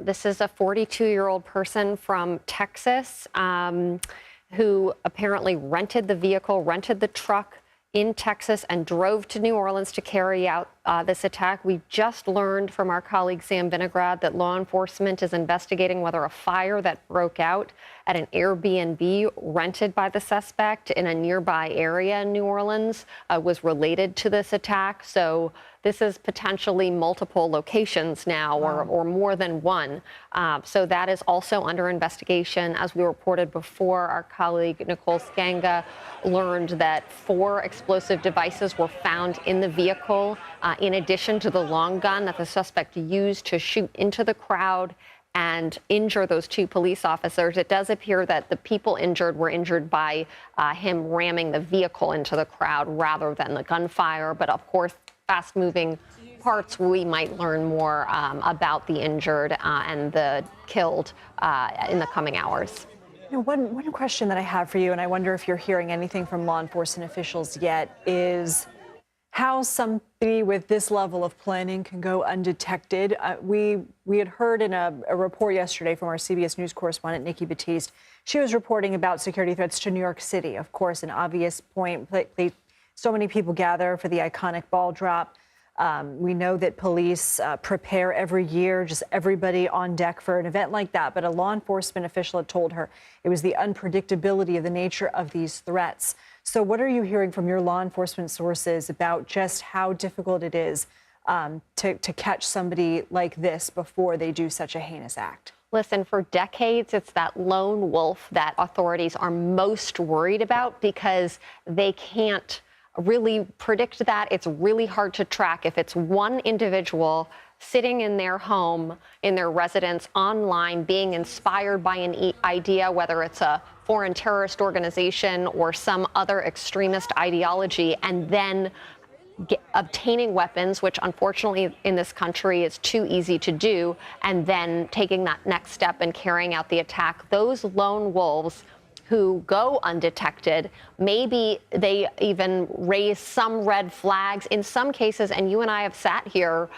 This is a 42-year-old person from Texas who apparently rented the truck in Texas and drove to New Orleans to carry out this attack. We just learned from our colleague Sam Vinograd that law enforcement is investigating whether a fire that broke out at an Airbnb rented by the suspect in a nearby area in New Orleans was related to this attack. So this is potentially multiple locations now, or more than one. So that is also under investigation. As we reported before, our colleague Nicole Skanga learned that 4 explosive devices were found in the vehicle, in addition to the long gun that the suspect used to shoot into the crowd and injure those 2 police officers. It does appear that the people injured were injured by him ramming the vehicle into the crowd rather than the gunfire. But of course, fast-moving parts, we might learn more about the injured and the killed in the coming hours. One question that I have for you, and I wonder if you're hearing anything from law enforcement officials yet, is how somebody with this level of planning can go undetected. We had heard in a report yesterday from our CBS News correspondent, Nikki Batiste. She was reporting about security threats to New York City, of course, an obvious point. So many people gather for the iconic ball drop. We know that police prepare every year, just everybody on deck for an event like that. But a law enforcement official had told her it was the unpredictability of the nature of these threats. So what are you hearing from your law enforcement sources about just how difficult it is to catch somebody like this before they do such a heinous act? Listen, for decades, it's that lone wolf that authorities are most worried about because they can't really predict that. It's really hard to track. If it's one individual sitting in their home, in their residence, online, being inspired by an idea, whether it's a foreign terrorist organization or some other extremist ideology, and then obtaining weapons, which unfortunately in this country is too easy to do, and then taking that next step and carrying out the attack, those lone wolves who go undetected, maybe they even raise some red flags in some cases. And you and I have sat here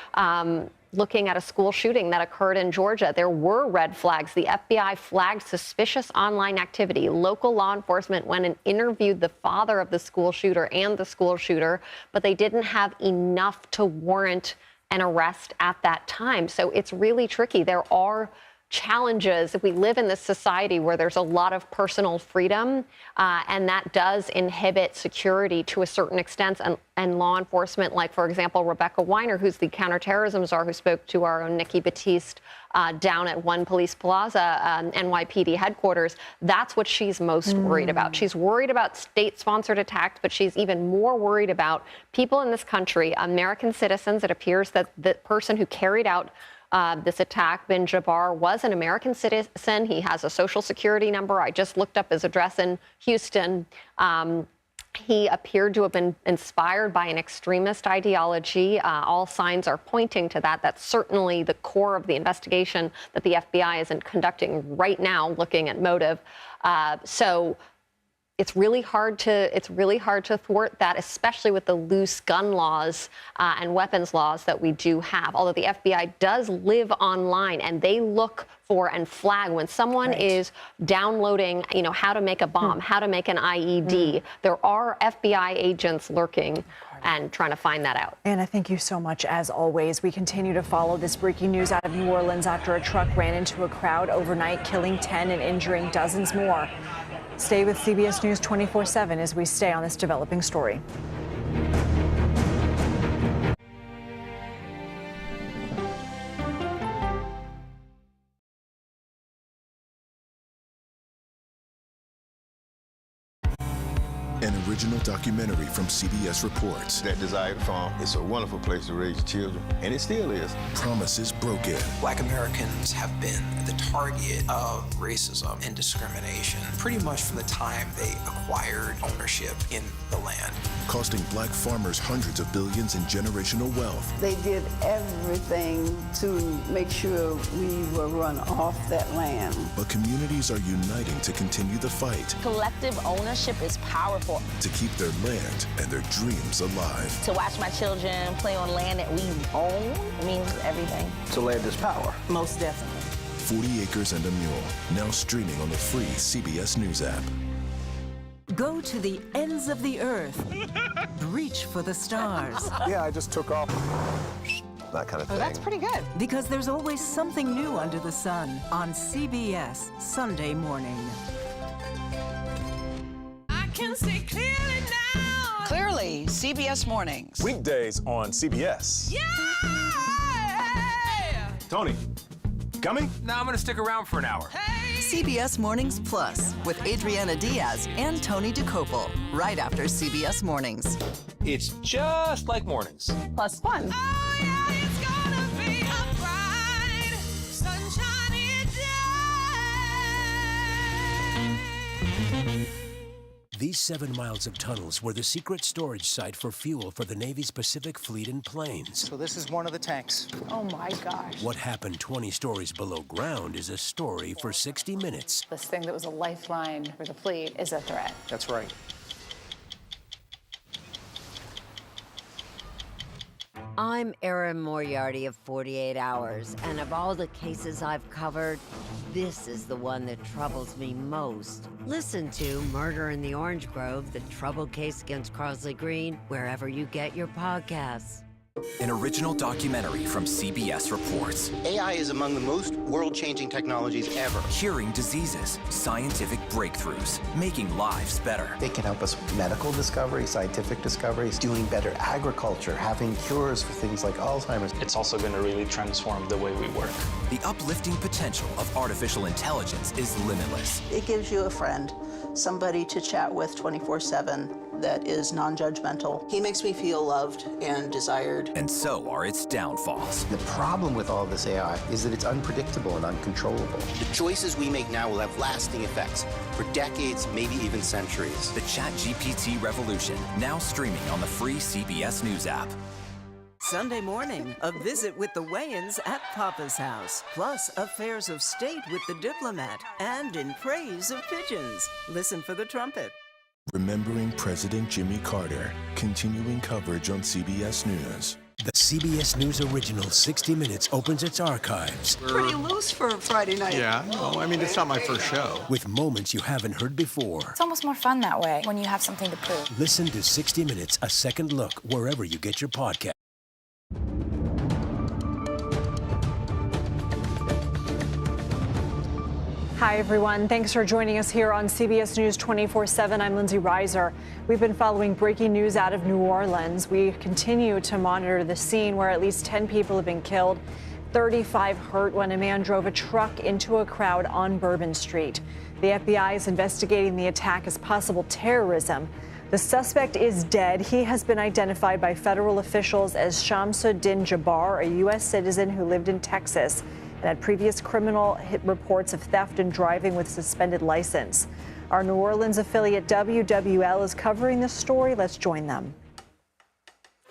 looking at a school shooting that occurred in Georgia. There were red flags. The FBI flagged suspicious online activity. Local law enforcement went and interviewed the father of the school shooter and the school shooter, but they didn't have enough to warrant an arrest at that time. So it's really tricky. There are challenges if we live in this society where there's a lot of personal freedom, and that does inhibit security to a certain extent. And law enforcement, like, for example, Rebecca Weiner, who's the counterterrorism czar who spoke to our own Nikki Batiste down at One Police Plaza, NYPD headquarters, that's what she's most worried about. She's worried about state-sponsored attacks, but she's even more worried about people in this country, American citizens. It appears that the person who carried out this attack, bin Jabbar, was an American citizen. He has a social security number. I just looked up his address in Houston. He appeared to have been inspired by an extremist ideology. All signs are pointing to that. That's certainly the core of the investigation that the FBI isn't conducting right now, looking at motive. So it's really hard to thwart that, especially with the loose gun laws and weapons laws that we do have. Although the FBI does live online, and they look for and flag when someone is downloading, how to make a bomb, how to make an IED. There are FBI agents lurking and trying to find that out. Anna, thank you so much, as always. We continue to follow this breaking news out of New Orleans after a truck ran into a crowd overnight, killing 10 and injuring dozens more. Stay with CBS News 24/7 as we stay on this developing story. An original documentary from CBS Reports. That desired farm is a wonderful place to raise children, and it still is. Promises broken. Black Americans have been the target of racism and discrimination pretty much from the time they acquired ownership in the land. Costing black farmers hundreds of billions in generational wealth. They did everything to make sure we were run off that land. But communities are uniting to continue the fight. Collective ownership is powerful. To keep their land and their dreams alive. To watch my children play on land that we own means everything. So land is power. Most definitely. 40 Acres and a Mule, now streaming on the free CBS News app. Go to the ends of the earth. Reach for the stars. Yeah, I just took off. That kind of thing. Oh, that's pretty good. Because there's always something new under the sun on CBS Sunday morning. I can see clearly now. Clearly, CBS Mornings. Weekdays on CBS. Yeah! Tony, coming? No, I'm going to stick around for an hour. CBS Mornings Plus with Adriana Diaz and Tony DeCopel, right after CBS Mornings. It's just like mornings. Plus fun. Oh, yeah, it's gonna be a bright, sunshiny day. These 7 miles of tunnels were the secret storage site for fuel for the Navy's Pacific Fleet and planes. So this is one of the tanks. Oh my gosh. What happened 20 stories below ground is a story for 60 Minutes. This thing that was a lifeline for the fleet is a threat. That's right. I'm Erin Moriarty of 48 Hours, and of all the cases I've covered, this is the one that troubles me most. Listen to Murder in the Orange Grove, the troubled case against Crosley Green, wherever you get your podcasts. An original documentary from CBS Reports. AI is among the most world-changing technologies ever. Curing diseases, scientific breakthroughs, making lives better. They can help us with medical discovery, scientific discoveries, doing better agriculture, having cures for things like Alzheimer's. It's also going to really transform the way we work. The uplifting potential of artificial intelligence is limitless. It gives you a friend, somebody to chat with 24/7. that is non-judgmental. He makes me feel loved and desired. And so are its downfalls. The problem with all this AI is that it's unpredictable and uncontrollable. The choices we make now will have lasting effects for decades, maybe even centuries. The ChatGPT revolution, now streaming on the free CBS News app. Sunday morning, a visit with the Wayans at Papa's house, plus affairs of state with the diplomat, and in praise of pigeons. Listen for the trumpet. Remembering President Jimmy Carter, continuing coverage on CBS News. The CBS News original 60 Minutes opens its archives. Pretty loose for a Friday night. Yeah, well, I mean, it's not my first show. With moments you haven't heard before. It's almost more fun that way when you have something to prove. Listen to 60 Minutes, a second look, wherever you get your podcast. Hi, everyone. Thanks for joining us here on CBS News 24/7. I'm Lindsay Reiser. We've been following breaking news out of New Orleans. We continue to monitor the scene where at least 10 people have been killed, 35 hurt when a man drove a truck into a crowd on Bourbon Street. The FBI is investigating the attack as possible terrorism. The suspect is dead. He has been identified by federal officials as Shamsuddin Jabbar, a U.S. citizen who lived in Texas and had previous criminal reports of theft and driving with suspended license. Our New Orleans affiliate WWL is covering this story. Let's join them.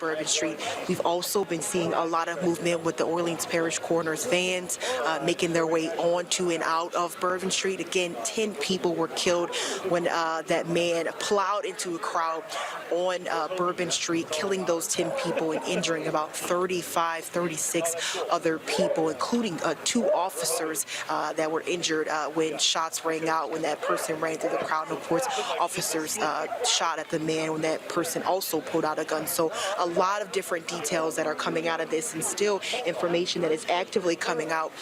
Bourbon Street. We've also been seeing a lot of movement with the Orleans Parish Coroner's vans making their way onto and out of Bourbon Street. Again, 10 people were killed when that man plowed into a crowd on Bourbon Street, killing those 10 people and injuring about 36 other people, including 2 officers that were injured when shots rang out when that person ran through the crowd. And of course, officers shot at the man when that person also pulled out a gun. So a lot of different details that are coming out of this, and still information that is actively coming out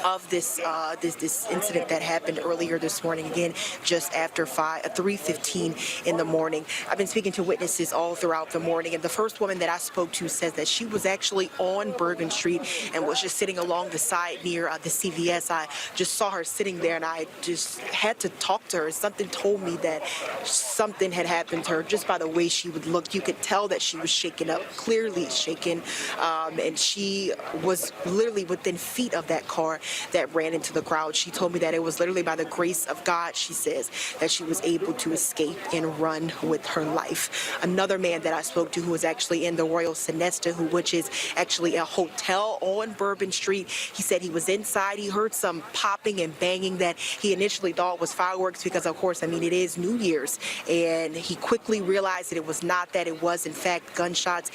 of this this incident that happened earlier this morning, again just after 3:15 in the morning. I've been speaking to witnesses all throughout the morning, and the first woman that I spoke to says that she was actually on Bourbon Street and was just sitting along the side near the CVS. I just saw her sitting there, and I just had to talk to her. Something told me that something had happened to her just by the way she would look. You could tell that she was shaken up, clearly shaken, and she was literally within feet of that car that ran into the crowd. She told me that it was literally by the grace of God, she says, that she was able to escape and run with her life. Another man that I spoke to who was actually in the Royal Sonesta, which is actually a hotel on Bourbon Street, he said he was inside. He heard some popping and banging that he initially thought was fireworks because, of course, I mean, it is New Year's. And he quickly realized that it was not that. It was, in fact, gunshots.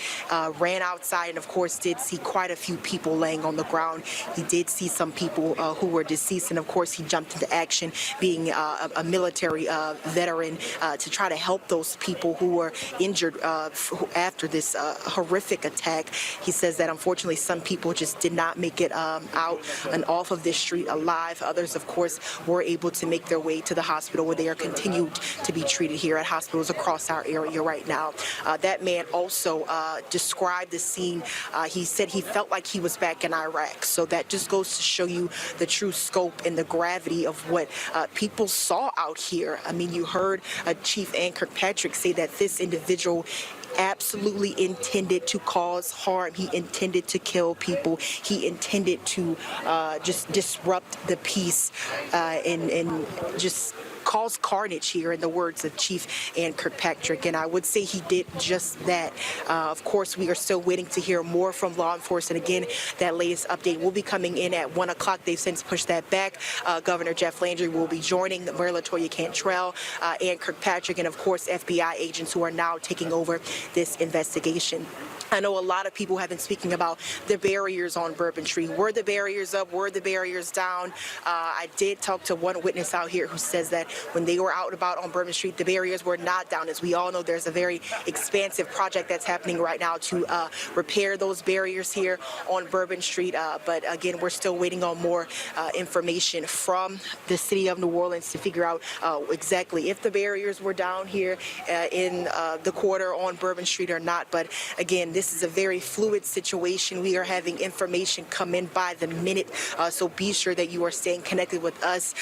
Ran outside and, of course, did see quite a few people laying on the ground. He did see some people who were deceased, and of course he jumped into action, being a military veteran, to try to help those people who were injured after this horrific attack. He says that unfortunately some people just did not make it out and off of this street alive. Others, of course, were able to make their way to the hospital, where they are continued to be treated here at hospitals across our area right now. That man also described the scene. He said he felt like he was back in Iraq. So that just goes to show you the true scope and the gravity of what people saw out here. I mean, you heard Chief Ann Kirkpatrick say that this individual absolutely intended to cause harm. He intended to kill people. He intended to just disrupt the peace and just cause carnage here, in the words of Chief Ann Kirkpatrick. And I would say he did just that. Of course, we are still waiting to hear more from law enforcement. Again, that latest update will be coming in at 1 o'clock. They've since pushed that back. Governor Jeff Landry will be joining Mayor LaToya Cantrell, Ann Kirkpatrick, and of course FBI agents who are now taking over this investigation. I know a lot of people have been speaking about the barriers on Bourbon Street. Were the barriers up? Were the barriers down? I did talk to one witness out here who says that when they were out and about on Bourbon Street, the barriers were not down. As we all know, there's a very expansive project that's happening right now to repair those barriers here on Bourbon Street. But again, we're still waiting on more information from the city of New Orleans to figure out exactly if the barriers were down here in the quarter on Bourbon Street or not. But again, this is a very fluid situation. We are having information come in by the minute, so be sure that you are staying connected with us.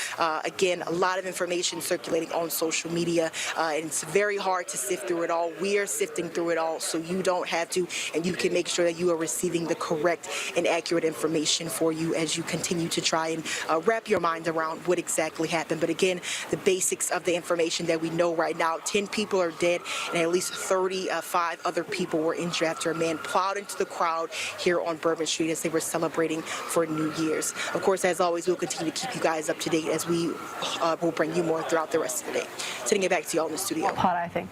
Again, a lot of information information circulating on social media, and it's very hard to sift through it all. We are sifting through it all so you don't have to, and you can make sure that you are receiving the correct and accurate information for you as you continue to try and wrap your mind around what exactly happened. But again, the basics of the information that we know right now: 10 people are dead and at least 35 other people were injured after a man plowed into the crowd here on Bourbon Street as they were celebrating for New Year's. Of course, as always, we'll continue to keep you guys up to date as we will bring you more throughout the rest of the day. Sending it back to y'all in the studio. Hot, I think.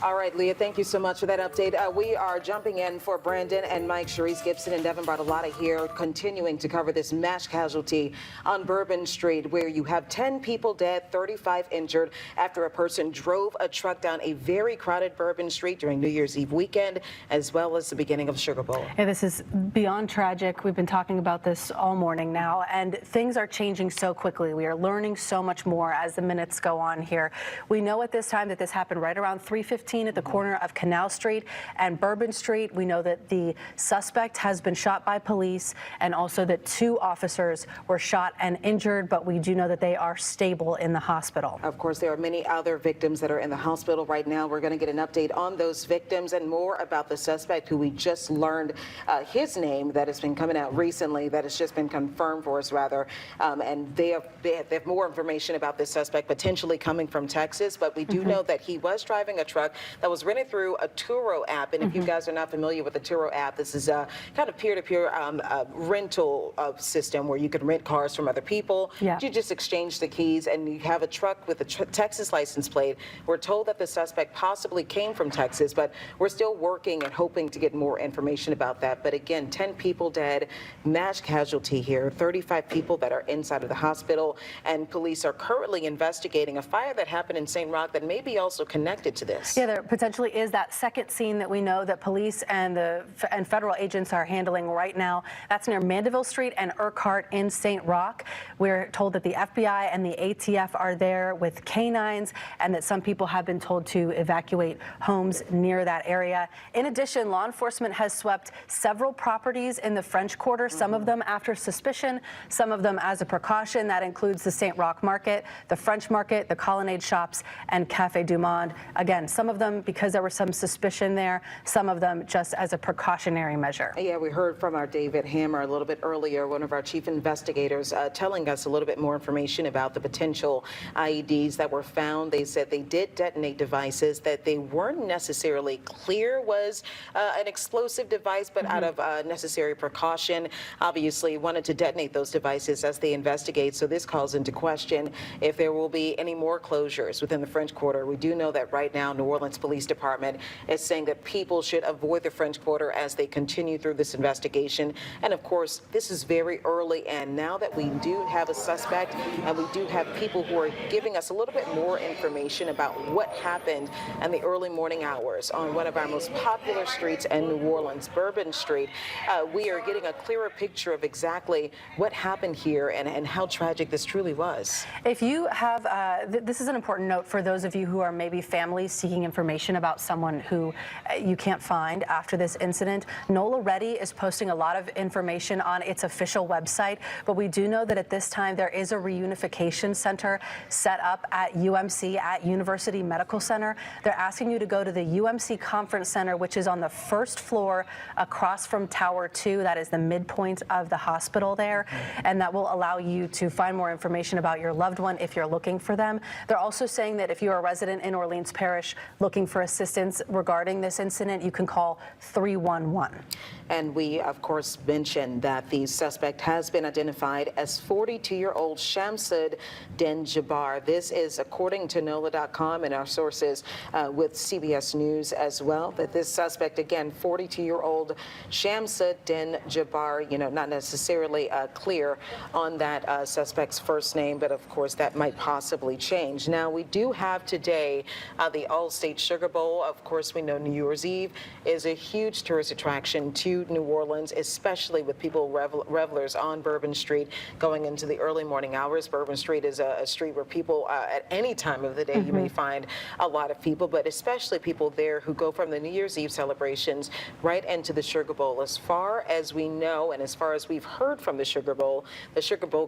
All right, Leah, thank you so much for that update. We are jumping in for Brandon and Mike. Sharice Gibson and Devin Bartolotta here, continuing to cover this mass casualty on Bourbon Street, where you have 10 people dead, 35 injured after a person drove a truck down a very crowded Bourbon Street during New Year's Eve weekend, as well as the beginning of Sugar Bowl. Yeah, this is beyond tragic. We've been talking about this all morning now, and things are changing so quickly. We are learning so much more as the minutes go on here. We know at this time that this happened right around 3:15 at the corner of Canal Street and Bourbon Street. We know that the suspect has been shot by police, and also that 2 officers were shot and injured, but we do know that they are stable in the hospital. Of course, there are many other victims that are in the hospital right now. We're going to get an update on those victims and more about the suspect, who we just learned his name that has been coming out recently, that has just been confirmed for us, rather. And they have more information about this suspect potentially coming from Texas, but we do know that he was driving a truck that was rented through a Turo app. And if you guys are not familiar with the Turo app, this is a kind of peer-to-peer rental system where you can rent cars from other people. Yeah. You just exchange the keys, and you have a truck with a Texas license plate. We're told that the suspect possibly came from Texas, but we're still working and hoping to get more information about that. But again, 10 people dead, mass casualty here, 35 people that are inside of the hospital, and police are currently investigating a fire that happened in St. Roch that may be also connected to this. Yeah, there potentially is that second scene that we know that police and federal agents are handling right now. That's near Mandeville Street and Urquhart in St. Roch. We're told that the FBI and the ATF are there with canines, and that some people have been told to evacuate homes near that area. In addition, law enforcement has swept several properties in the French Quarter, some of them after suspicion, some of them as a precaution. That includes the St. Roch Market, the French Market, the Colonnade Shops, and Café du Monde. Again, some of them because there was some suspicion there, some of them just as a precautionary measure. Yeah, we heard from our David Hammer a little bit earlier, one of our chief investigators, telling us a little bit more information about the potential IEDs that were found. They said they did detonate devices that they weren't necessarily clear was an explosive device, but out of necessary precaution, obviously wanted to detonate those devices as they investigate. So this calls into question if there will be any more closures within the French Quarter. We do know that right now New Orleans Police Department is saying that people should avoid the French Quarter as they continue through this investigation. And of course, this is very early, and now that we do have a suspect and we do have people who are giving us a little bit more information about what happened in the early morning hours on one of our most popular streets in New Orleans, Bourbon Street, we are getting a clearer picture of exactly what happened here and how tragic this truly was. If you have, this is an important note for those of you who are maybe families seeking information about someone who you can't find after this incident. NOLA Ready is posting a lot of information on its official website, but we do know that at this time there is a reunification center set up at UMC, at University Medical Center. They're asking you to go to the UMC Conference Center, which is on the first floor across from Tower 2. That is the midpoint of the hospital there, and that will allow you to find more information about your loved one if you're looking for them. They're also saying that if you're a resident in Orleans Parish looking for assistance regarding this incident, you can call 311. And we, of course, mentioned that the suspect has been identified as 42-year-old Shamsud Den Jabbar. This is according to NOLA.com and our sources with CBS News as well, that this suspect, again, 42-year-old Shamsud Den Jabbar, not necessarily clear on that suspect's first name, but of course that might possibly change. Now, we do have today the Allstate State Sugar Bowl. Of course, we know New Year's Eve is a huge tourist attraction to New Orleans, especially with people, revelers on Bourbon Street going into the early morning hours. Bourbon Street is a street where people, at any time of the day, you may find a lot of people, but especially people there who go from the New Year's Eve celebrations right into the Sugar Bowl. As far as we know, and as far as we've heard from the Sugar Bowl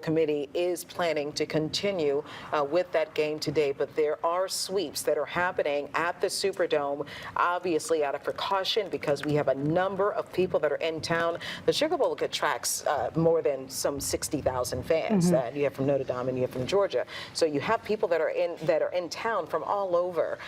committee is planning to continue with that game today, but there are sweeps that are happening at the Superdome, obviously out of precaution because we have a number of people that are in town. The Sugar Bowl attracts more than some 60,000 fans that you have from Notre Dame and you have from Georgia. So you have people that are in town from all over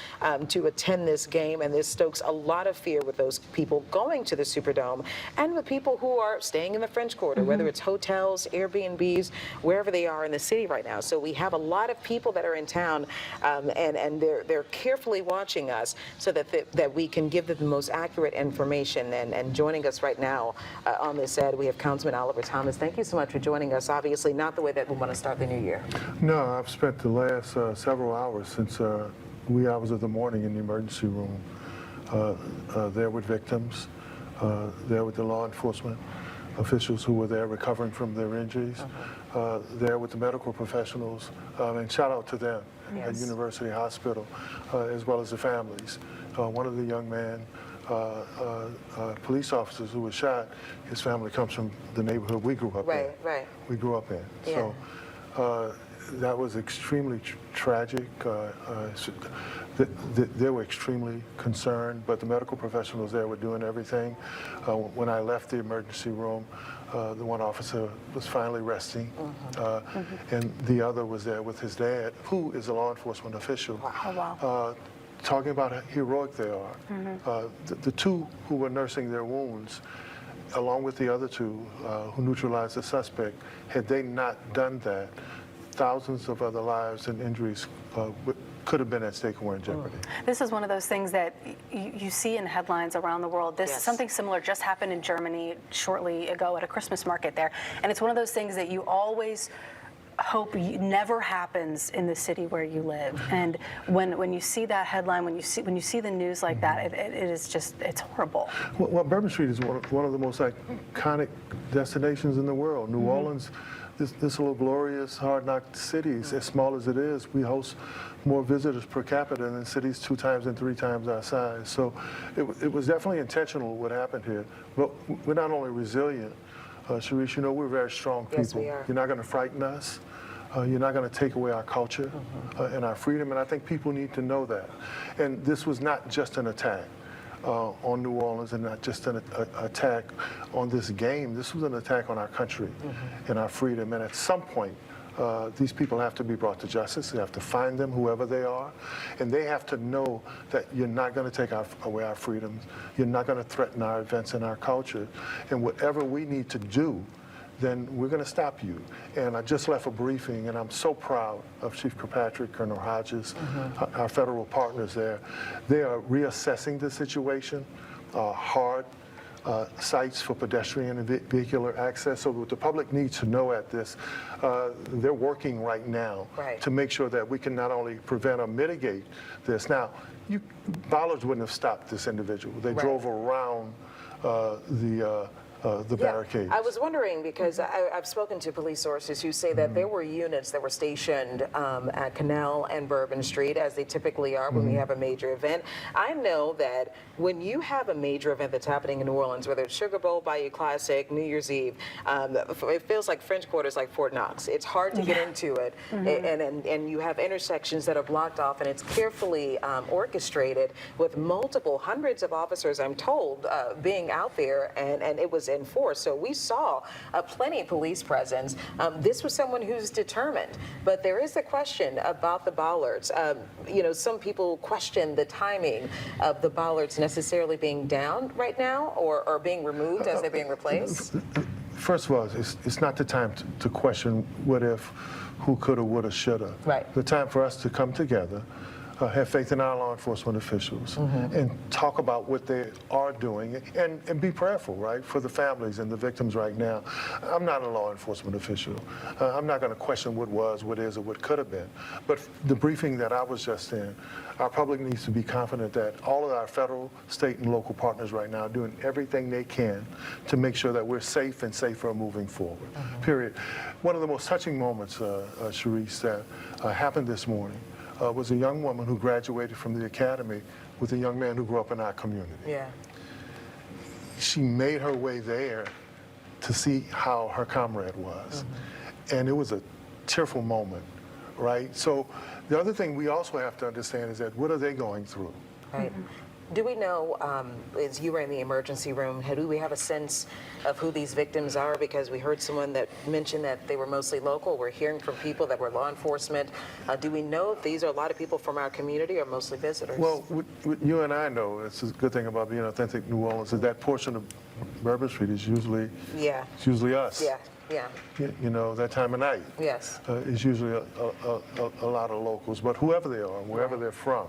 to attend this game, and this stokes a lot of fear with those people going to the Superdome and with people who are staying in the French Quarter, whether it's hotels, Airbnbs, wherever they are in the city right now. So we have a lot of people that are in town, and they're carefully watching us so that we can give them the most accurate information. And joining us right now on this ed, we have Councilman Oliver Thomas. Thank you so much for joining us. Obviously, not the way that we want to start the new year. No, I've spent the last several hours since wee hours of the morning in the emergency room, there with victims, there with the law enforcement officials who were there recovering from their injuries, there with the medical professionals, and shout out to them at University Hospital, as well as the families. One of the young men, police officers who was shot, his family comes from the neighborhood we grew up in. Right. We grew up in. Yeah. So that was extremely tragic. They were extremely concerned, but the medical professionals there were doing everything. When I left the emergency room, the one officer was finally resting, and the other was there with his dad, who is a law enforcement official. Talking about how heroic they are. The two who were nursing their wounds, along with the other two who neutralized the suspect, had they not done that, thousands of other lives and injuries could have been at stake and were in jeopardy. This is one of those things that you see in headlines around the world. Something similar just happened in Germany shortly ago at a Christmas market there. And it's one of those things that you always hope never happens in the city where you live. And when you see that headline, when you see the news like that, it is just, it's horrible. Well, Bourbon Street is one of the most iconic destinations in the world. New Orleans, this little glorious, hard-knock city, as small as it is, we host more visitors per capita than cities 2 times and 3 times our size. So it was definitely intentional what happened here. But we're not only resilient, Sharice, you know, we're very strong people. Yes, we are. You're not going to frighten us. You're not going to take away our culture and our freedom, and I think people need to know that. And this was not just an attack on New Orleans and not just an attack on this game. This was an attack on our country and our freedom. And at some point, these people have to be brought to justice. You have to find them, whoever they are, and they have to know that you're not going to take away our freedoms. You're not going to threaten our events and our culture. And whatever we need to do, then we're going to stop you. And I just left a briefing, and I'm so proud of Chief Kirkpatrick, Colonel Hodges, our federal partners there. They are reassessing the situation, hard sites for pedestrian and vehicular access. So what the public needs to know at this, they're working right now to make sure that we can not only prevent or mitigate this. Now, bollards wouldn't have stopped this individual. They drove around the barricades. I was wondering, because I've spoken to police sources who say that there were units that were stationed at Canal and Bourbon Street, as they typically are when we have a major event. I know that when you have a major event that's happening in New Orleans, whether it's Sugar Bowl, Bayou Classic, New Year's Eve, it feels like French Quarter's like Fort Knox. It's hard to get into it, and you have intersections that are blocked off, and it's carefully orchestrated with multiple hundreds of officers, I'm told, being out there, and it was enforced. So we saw plenty of police presence. This was someone who's determined, but there is a question about the bollards. You know, some people question the timing of the bollards necessarily being down right now or being removed as they're being replaced. First of all, it's not the time to question what if, who coulda, woulda, shoulda. Right. The time for us to come together, have faith in our law enforcement officials and talk about what they are doing and be prayerful, right, for the families and the victims right now. I'm not a law enforcement official. I'm not going to question what was, what is, or what could have been. But the briefing that I was just in, our public needs to be confident that all of our federal, state, and local partners right now are doing everything they can to make sure that we're safe and safer moving forward, period. One of the most touching moments, Sharice, that happened this morning was a young woman who graduated from the academy with a young man who grew up in our community. Yeah. She made her way there to see how her comrade was. And it was a tearful moment, right? So the other thing we also have to understand is that what are they going through? Right. Do we know, as you were in the emergency room, do we have a sense of who these victims are? Because we heard someone that mentioned that they were mostly local. We're hearing from people that were law enforcement. Do we know if these are a lot of people from our community or mostly visitors? Well, what you and I know, it's a good thing about being authentic New Orleans, is that portion of Bourbon Street is usually, it's usually us. Yeah. Yeah. You know, that time of night. Yes. Is usually a lot of locals, but whoever they are, wherever they're from,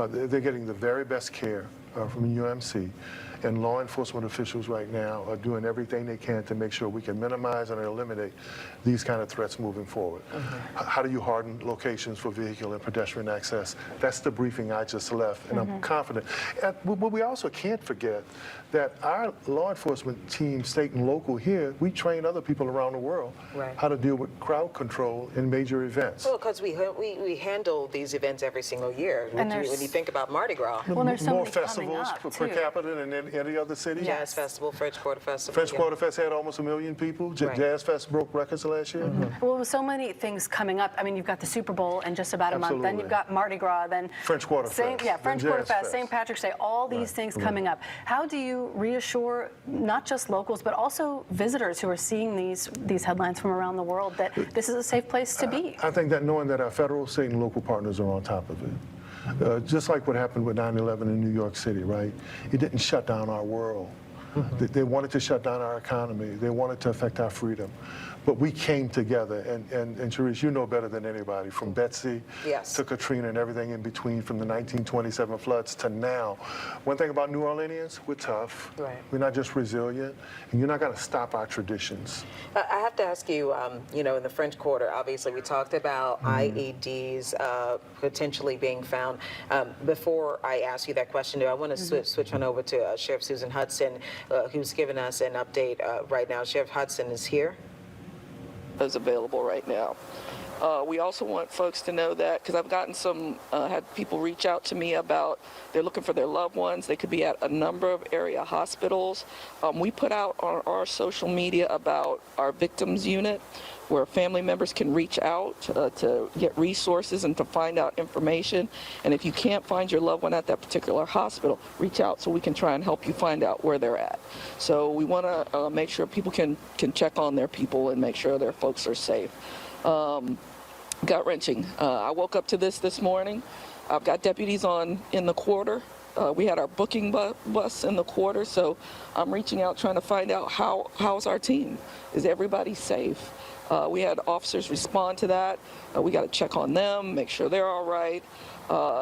they're getting the very best care from UMC, and law enforcement officials right now are doing everything they can to make sure we can minimize and eliminate these kind of threats moving forward. How do you harden locations for vehicle and pedestrian access? That's the briefing I just left, and I'm confident. But we also can't forget that our law enforcement team, state and local here, we train other people around the world how to deal with crowd control in major events. Well, because we handle these events every single year. When you think about Mardi Gras. Well, there's so more many festivals per too. capita than any other city. Jazz Festival, French Quarter Festival. French Quarter Fest had almost 1 million people. Jazz Fest broke records last year. Well, with so many things coming up, I mean, you've got the Super Bowl in just about a month, then you've got Mardi Gras, then French Quarter Fest. Yeah, French Quarter Fest, St. Patrick's Day, all these things coming up. How do you reassure not just locals, but also visitors who are seeing these headlines from around the world that this is a safe place to be? I think that knowing that our federal, state, and local partners are on top of it. Just like what happened with 9/11 in New York City, right? It didn't shut down our world. They wanted to shut down our economy. They wanted to affect our freedom. But we came together, and Sharice, you know better than anybody, from Betsy to Katrina and everything in between, from the 1927 floods to now. One thing about New Orleanians, we're tough. We're not just resilient, and you're not going to stop our traditions. I have to ask you, you know, in the French Quarter, obviously we talked about IEDs potentially being found. Before I ask you that question, I want to switch on over to Sheriff Susan Hudson, who's given us an update right now. Sheriff Hudson is here. Is available right now. We also want folks to know that, because I've gotten had people reach out to me about they're looking for their loved ones. They could be at a number of area hospitals. We put out on our social media about our victims unit, where family members can reach out to get resources and to find out information. And if you can't find your loved one at that particular hospital, reach out so we can try and help you find out where they're at. So we want to make sure people can check on their people and make sure their folks are safe. Gut-wrenching. I woke up to this morning. I've got deputies in the quarter. We had our booking bus in the quarter, so I'm reaching out trying to find out how's our team. Is everybody safe? We had officers respond to that. We got to check on them, make sure they're all right.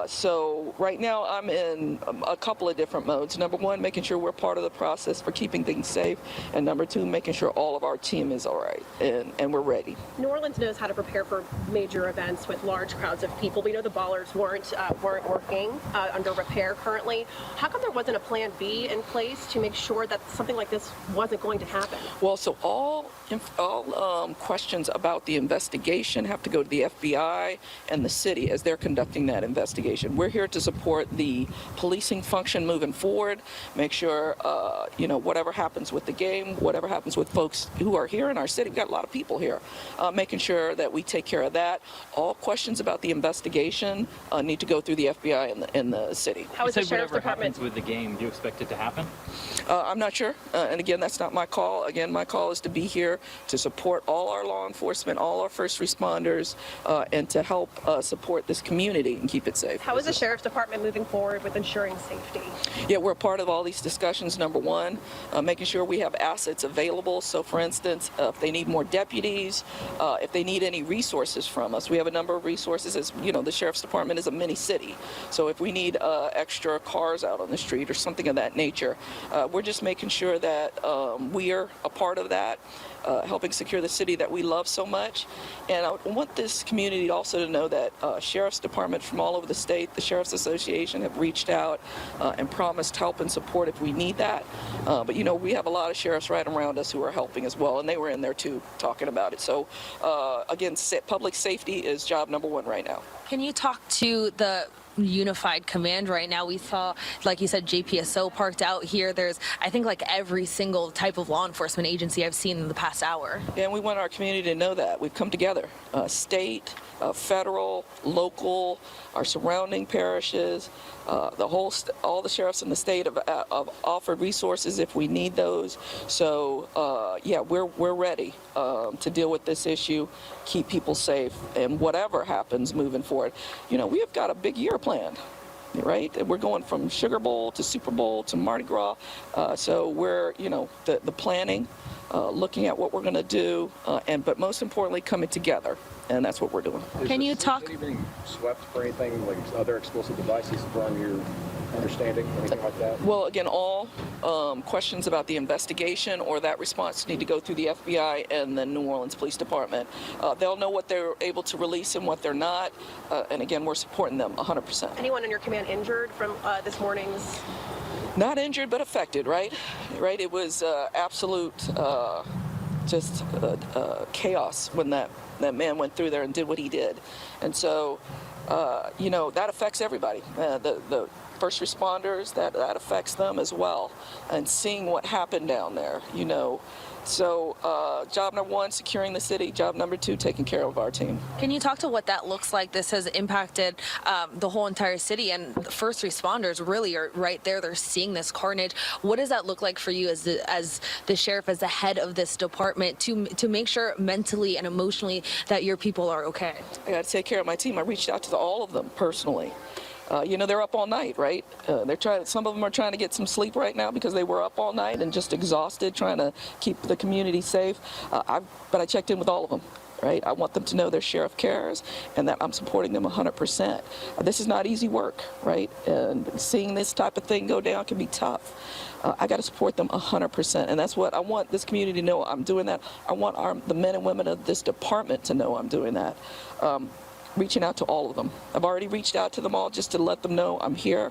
So right now I'm in a couple of different modes. Number one, making sure we're part of the process for keeping things safe. And number two, making sure all of our team is all right and we're ready. New Orleans knows how to prepare for major events with large crowds of people. We know the ballers weren't working under repair currently. How come there wasn't a plan B in place to make sure that something like this wasn't going to happen? Well, so all questions about the investigation have to go to the FBI and the city as they're conducting that investigation. We're here to support the policing function moving forward, make sure, whatever happens with the game, whatever happens with folks who are here in our city, we've got a lot of people here, making sure that we take care of that. All questions about the investigation need to go through the FBI and the city. How is the Sheriff's Department? Happens with the game, do you expect it to happen? I'm not sure, and again, that's not my call. Again, my call is to be here to support all our law enforcement, all our first responders, and to help support this community and keep it safe. How is the Sheriff's Department moving forward with ensuring safety? Yeah, we're a part of all these discussions. Number one, making sure we have assets available. So, for instance, if they need more deputies, if they need any resources from us, we have a number of resources. As you know, the Sheriff's Department is a mini city. So if we need extra cars out on the street or something of that nature, we're just making sure that we are a part of that, helping secure the city that we love so much. And I want this community also to know that Sheriff's Department from all over the state, the Sheriff's Association have reached out and promised help and support if we need that. But you know, we have a lot of sheriffs right around us who are helping as well, and they were in there too talking about it. So again, public safety is job number one right now. Can you talk to the unified command right now? We saw, like you said, JPSO parked out here. There's, I think, like every single type of law enforcement agency I've seen in the past hour. Yeah, and we want our community to know that. We've come together, state, federal, local, our surrounding parishes, all the sheriffs in the state have offered resources if we need those. So yeah, we're ready to deal with this issue, keep people safe, and whatever happens moving forward. You know, we have got a big year planned, right? We're going from Sugar Bowl to Super Bowl to Mardi Gras. So we're, you know, the planning, looking at what we're going to do, but most importantly, coming together. And that's what we're doing. Can you talk? Is being swept for anything, like other explosive devices from your understanding, anything like that? Well, again, all questions about the investigation or that response need to go through the FBI and the New Orleans Police Department. They'll know what they're able to release and what they're not. And again, we're supporting them 100%. Anyone in your command injured from this morning's? Not injured, but affected, right? Right? It was absolute just chaos when that man went through there and did what he did. And so, you know, that affects everybody. The first responders, that affects them as well. And seeing what happened down there, you know. So job number one, securing the city. Job number two, taking care of our team. Can you talk to what that looks like? This has impacted the whole entire city, and the first responders really are right there. They're seeing this carnage. What does that look like for you as the sheriff, as the head of this department, to make sure mentally and emotionally that your people are okay? I got to take care of my team. I reached out to all of them personally. You know, they're up all night, right? Some of them are trying to get some sleep right now because they were up all night and just exhausted trying to keep the community safe. But I checked in with all of them, right? I want them to know their sheriff cares and that I'm supporting them 100%. This is not easy work, right? And seeing this type of thing go down can be tough. I got to support them 100%, and that's what I want this community to know. I'm doing that. I want the men and women of this department to know I'm doing that. Reaching out to all of them. I've already reached out to them all just to let them know I'm here.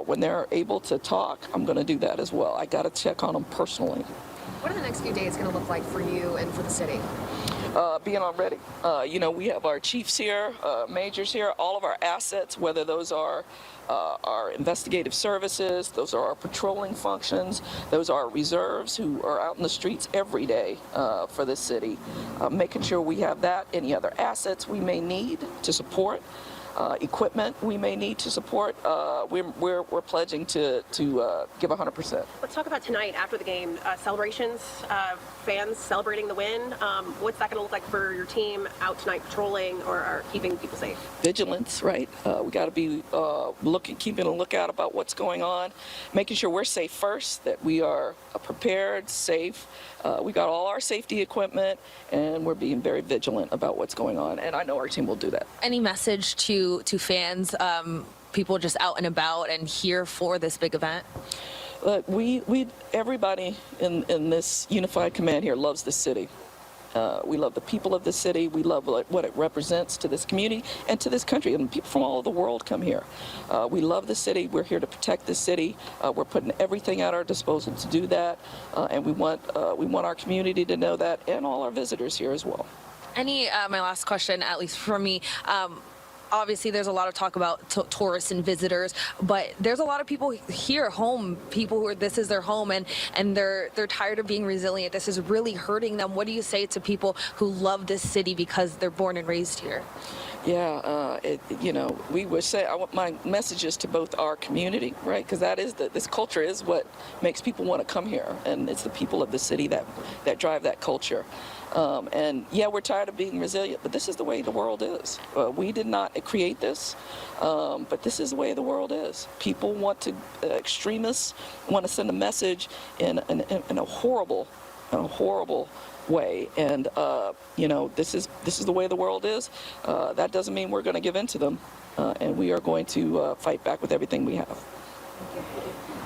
When they're able to talk, I'm going to do that as well. I got to check on them personally. What are the next few days going to look like for you and for the city? Being on ready. You know, we have our chiefs here, majors here, all of our assets, whether those are our investigative services, those are our patrolling functions, those are our reserves who are out in the streets every day for the city, making sure we have that, any other assets we may need to support, equipment we may need to support, we're pledging to give 100%. Let's talk about tonight after the game, celebrations, fans celebrating the win. What's that going to look like for your team out tonight patrolling or keeping people safe? Vigilance, right? We got to be keeping a lookout about what's going on, making sure we're safe first, that we are prepared, safe. We got all our safety equipment, and we're being very vigilant about what's going on, and I know our team will do that. Any message to fans, people just out and about and here for this big event? Look, everybody in this unified command here loves the city. We love the people of the city. We love what it represents to this community and to this country. And people from all over the world come here. We love the city. We're here to protect the city. We're putting everything at our disposal to do that. And we want our community to know that, and all our visitors here as well. My last question, at least for me, obviously there's a lot of talk about tourists and visitors, but there's a lot of people here, people who this is their home, and they're tired of being resilient. This is really hurting them. What do you say to people who love this city because they're born and raised here? We would say, I want my messages to both our community, right? Because this culture is what makes people want to come here, and it's the people of the city that drive that culture. We're tired of being resilient, but this is the way the world is. We did not create this, but this is the way the world is. People want to, extremists want to send a message in a horrible way, and this is the way the world is. That doesn't mean we're going to give in to them, and we are going to fight back with everything we have.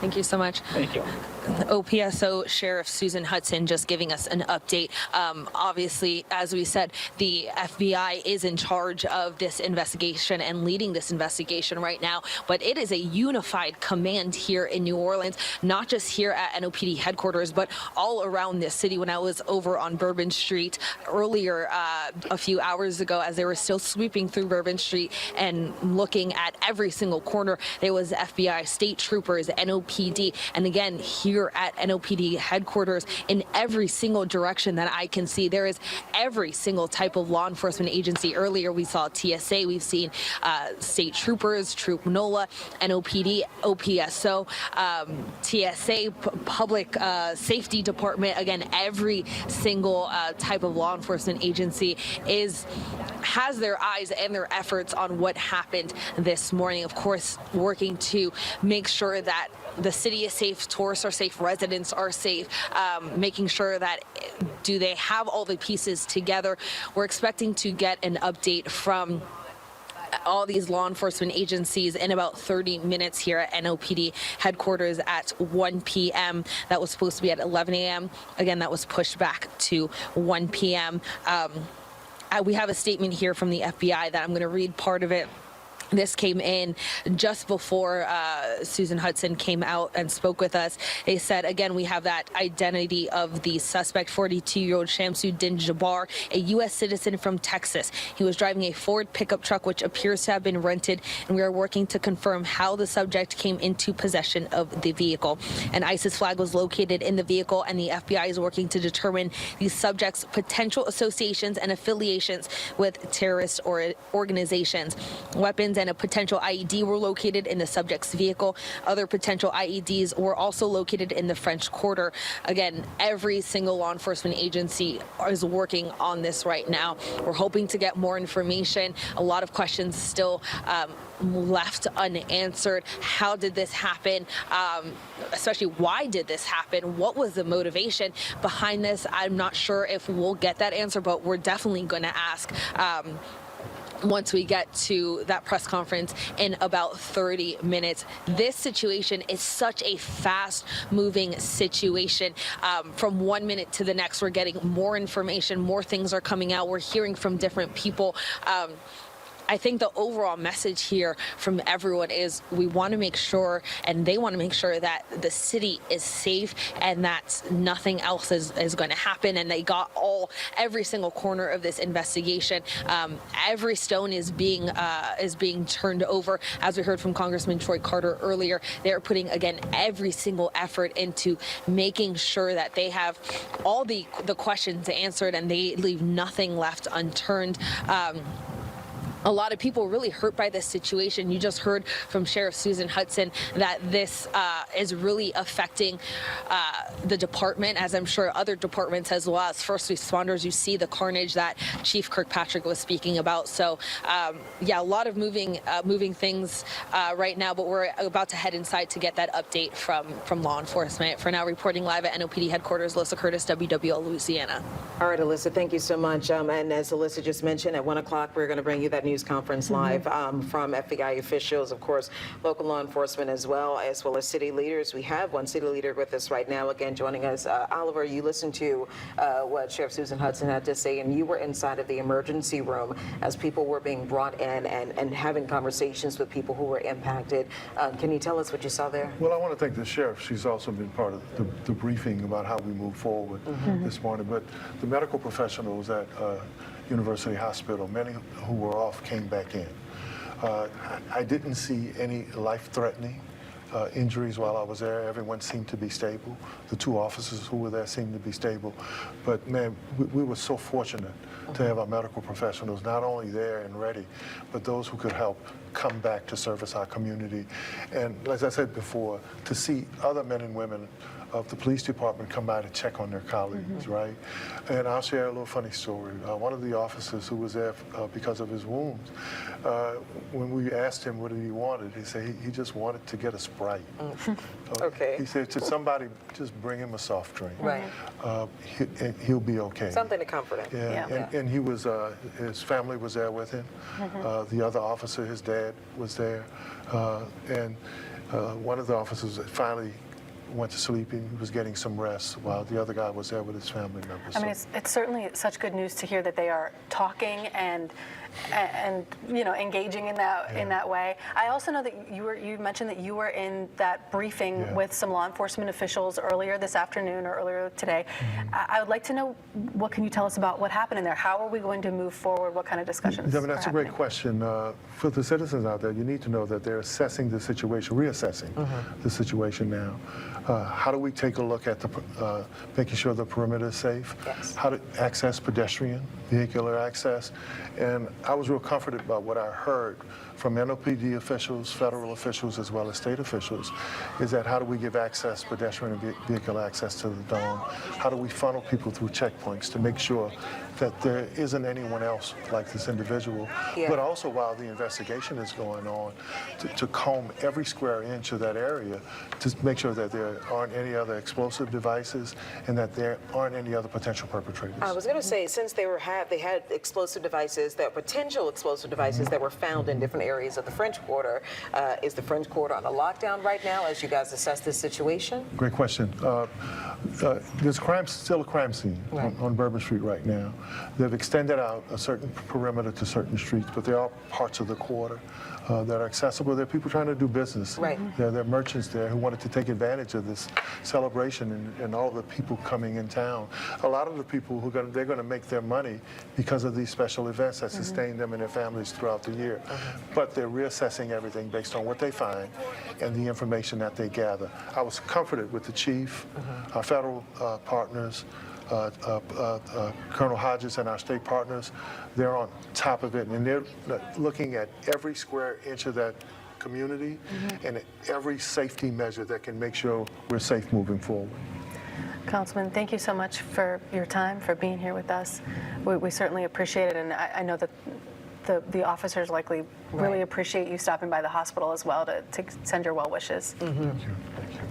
Thank you so much. Thank you. OPSO Sheriff Susan Hudson just giving us an update. Obviously, as we said, the FBI is in charge of this investigation and leading this investigation right now, but it is a unified command here in New Orleans, not just here at NOPD headquarters, but all around this city. When I was over on Bourbon Street earlier a few hours ago, as they were still sweeping through Bourbon Street and looking at every single corner, there was FBI, state troopers, NOPD, and again, here at NOPD headquarters, in every single direction that I can see, there is every single type of law enforcement agency. Earlier, we saw TSA, we've seen state troopers, Troop NOLA, NOPD, OPSO, TSA, Public Safety Department. Again, every single type of law enforcement agency has their eyes and their efforts on what happened this morning. Of course, working to make sure that the city is safe, tourists are safe, residents are safe, making sure that do they have all the pieces together. We're expecting to get an update from all these law enforcement agencies in about 30 minutes here at NOPD headquarters at 1 p.m. That was supposed to be at 11 a.m. Again, that was pushed back to 1 p.m. We have a statement here from the FBI that I'm going to read part of it. This came in just before Susan Hudson came out and spoke with us. They said, again, we have that identity of the suspect, 42-year-old Shamsuddin Jabbar, a U.S. citizen from Texas. He was driving a Ford pickup truck, which appears to have been rented, and we are working to confirm how the subject came into possession of the vehicle. An ISIS flag was located in the vehicle, and the FBI is working to determine the subject's potential associations and affiliations with terrorist organizations. Weapons and a potential IED were located in the subject's vehicle. Other potential IEDs were also located in the French Quarter. Again, every single law enforcement agency is working on this right now. We're hoping to get more information. A lot of questions still left unanswered. How did this happen? Especially why did this happen? What was the motivation behind this? I'm not sure if we'll get that answer, but we're definitely going to ask once we get to that press conference in about 30 minutes. This situation is such a fast-moving situation. From 1 minute to the next, we're getting more information, more things are coming out. We're hearing from different people. I think the overall message here from everyone is we want to make sure, and they want to make sure, that the city is safe and that nothing else is going to happen. And they got every single corner of this investigation. Every stone is being turned over. As we heard from Congressman Troy Carter earlier, they're putting, again, every single effort into making sure that they have all the questions answered and they leave nothing left unturned. A lot of people really hurt by this situation. You just heard from Sheriff Susan Hudson that this is really affecting the department, as I'm sure other departments as well as first responders. You see the carnage that Chief Kirkpatrick was speaking about. So, a lot of moving things right now, but we're about to head inside to get that update from law enforcement. For now, reporting live at NOPD headquarters, Alyssa Curtis, WWL Louisiana. All right, Alyssa, thank you so much. And as Alyssa just mentioned, at 1 o'clock, we're going to bring you that news conference live from FBI officials, of course, local law enforcement as well as city leaders. We have one city leader with us right now, again, joining us. Oliver, you listened to what Sheriff Susan Hudson had to say, and you were inside of the emergency room as people were being brought in and having conversations with people who were impacted. Can you tell us what you saw there? Well, I want to thank the sheriff. She's also been part of the briefing about how we move forward this morning. But the medical professionals at University Hospital, many who were off came back in. I didn't see any life-threatening injuries while I was there. Everyone seemed to be stable. The 2 officers who were there seemed to be stable. But man, we were so fortunate to have our medical professionals not only there and ready, but those who could help come back to service our community. And as I said before, to see other men and women of the police department come by to check on their colleagues, right? And I'll share a little funny story. One of the officers who was there because of his wounds, when we asked him what he wanted, he said he just wanted to get a Sprite. Okay. He said, to somebody, just bring him a soft drink. Right. He'll be okay. Something to comfort him. Yeah. And he was, his family was there with him. The other officer, his dad, was there. And one of the officers finally went to sleep and he was getting some rest while the other guy was there with his family members. I mean, it's certainly such good news to hear that they are talking and you know, engaging in that way. I also know that you mentioned that you were in that briefing with some law enforcement officials earlier this afternoon or earlier today. I would like to know, what can you tell us about what happened in there? How are we going to move forward? What kind of discussions? Devin, that's a great question. For the citizens out there, you need to know that they're assessing the situation, reassessing the situation now. How do we take a look at the making sure the perimeter is safe? Yes. How to access pedestrian, vehicular access. And I was real comforted by what I heard from NOPD officials, federal officials, as well as state officials, is that how do we give access, pedestrian and vehicle access to the dome? How do we funnel people through checkpoints to make sure that there isn't anyone else like this individual, but also while the investigation is going on, to comb every square inch of that area to make sure that there aren't any other explosive devices and that there aren't any other potential perpetrators. I was going to say, since they had explosive devices, potential explosive devices that were found in different areas of the French Quarter, is the French Quarter on a lockdown right now as you guys assess this situation? Great question. There's still a crime scene on Bourbon Street right now. They've extended out a certain perimeter to certain streets, but there are parts of the quarter that are accessible. There are people trying to do business. Right. There are merchants there who wanted to take advantage of this celebration and all the people coming in town. A lot of the people they're going to make their money because of these special events that sustain them and their families throughout the year. But they're reassessing everything based on what they find and the information that they gather. I was comforted with the chief, our federal partners, Colonel Hodges and our state partners. They're on top of it, and they're looking at every square inch of that community and every safety measure that can make sure we're safe moving forward. Councilman, thank you so much for your time, for being here with us. We certainly appreciate it, and I know that the officers likely really appreciate you stopping by the hospital as well to send your well wishes. Thank you.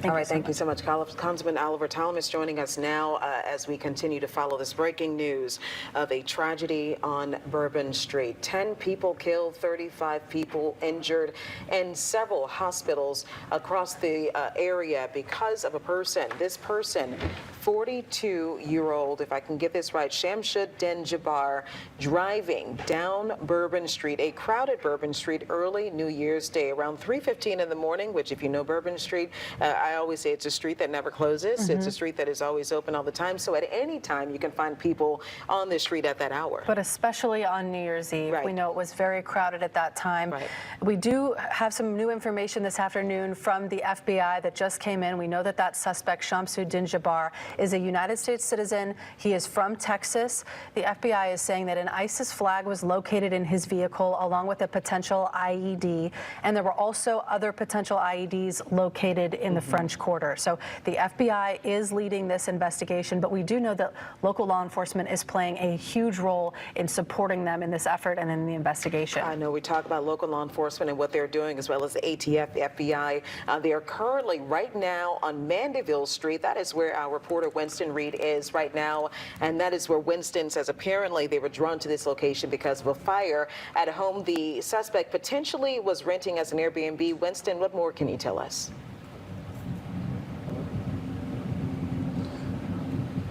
All right, thank you so much. Councilman Oliver Thomas joining us now as we continue to follow this breaking news of a tragedy on Bourbon Street. 10 people killed, 35 people injured, and several hospitals across the area because of a person. This person, 42-year-old, if I can get this right, Shamsud Din Jabbar, driving down Bourbon Street, a crowded Bourbon Street, early New Year's Day, around 3:15 in the morning, which if you know Bourbon Street, I always say it's a street that never closes. It's a street that is always open all the time. So at any time, you can find people on the street at that hour. But especially on New Year's Eve. Right. We know it was very crowded at that time. Right. We do have some new information this afternoon from the FBI that just came in. We know that suspect, Shamsud Din Jabbar, is a United States citizen. He is from Texas. The FBI is saying that an ISIS flag was located in his vehicle along with a potential IED. And there were also other potential IEDs located in the French Quarter. So the FBI is leading this investigation, but we do know that local law enforcement is playing a huge role in supporting them in this effort and in the investigation. I know we talk about local law enforcement and what they're doing, as well as the ATF, the FBI. They are currently right now on Mandeville Street. That is where our reporter Winston Reed is right now, and that is where Winston says apparently they were drawn to this location because of a fire at a home the suspect potentially was renting as an Airbnb. Winston, what more can you tell us?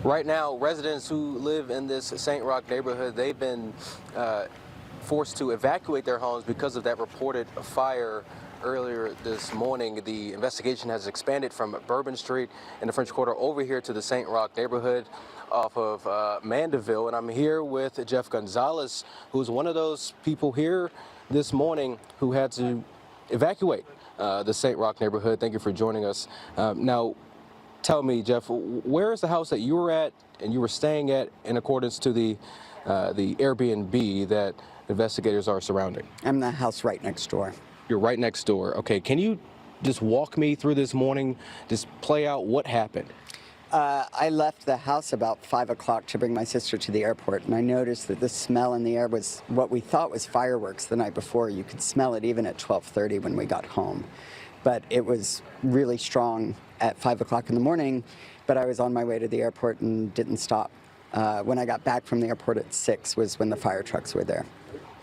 Right now, residents who live in this St. Roch neighborhood, they've been forced to evacuate their homes because of that reported fire earlier this morning. The investigation has expanded from Bourbon Street in the French Quarter over here to the St. Roch neighborhood off of Mandeville. And I'm here with Jeff Gonzalez, who's one of those people here this morning who had to evacuate the St. Roch neighborhood. Thank you for joining us. Now, tell me, Jeff, where is the house that you were at and you were staying at in accordance to the Airbnb that investigators are surrounding? I'm the house right next door. You're right next door. Okay, can you just walk me through this morning, just play out what happened? I left the house about 5 o'clock to bring my sister to the airport, and I noticed that the smell in the air was what we thought was fireworks the night before. You could smell it even at 12:30 when we got home. But it was really strong at 5 o'clock in the morning, but I was on my way to the airport and didn't stop. When I got back from the airport at 6 was when the fire trucks were there.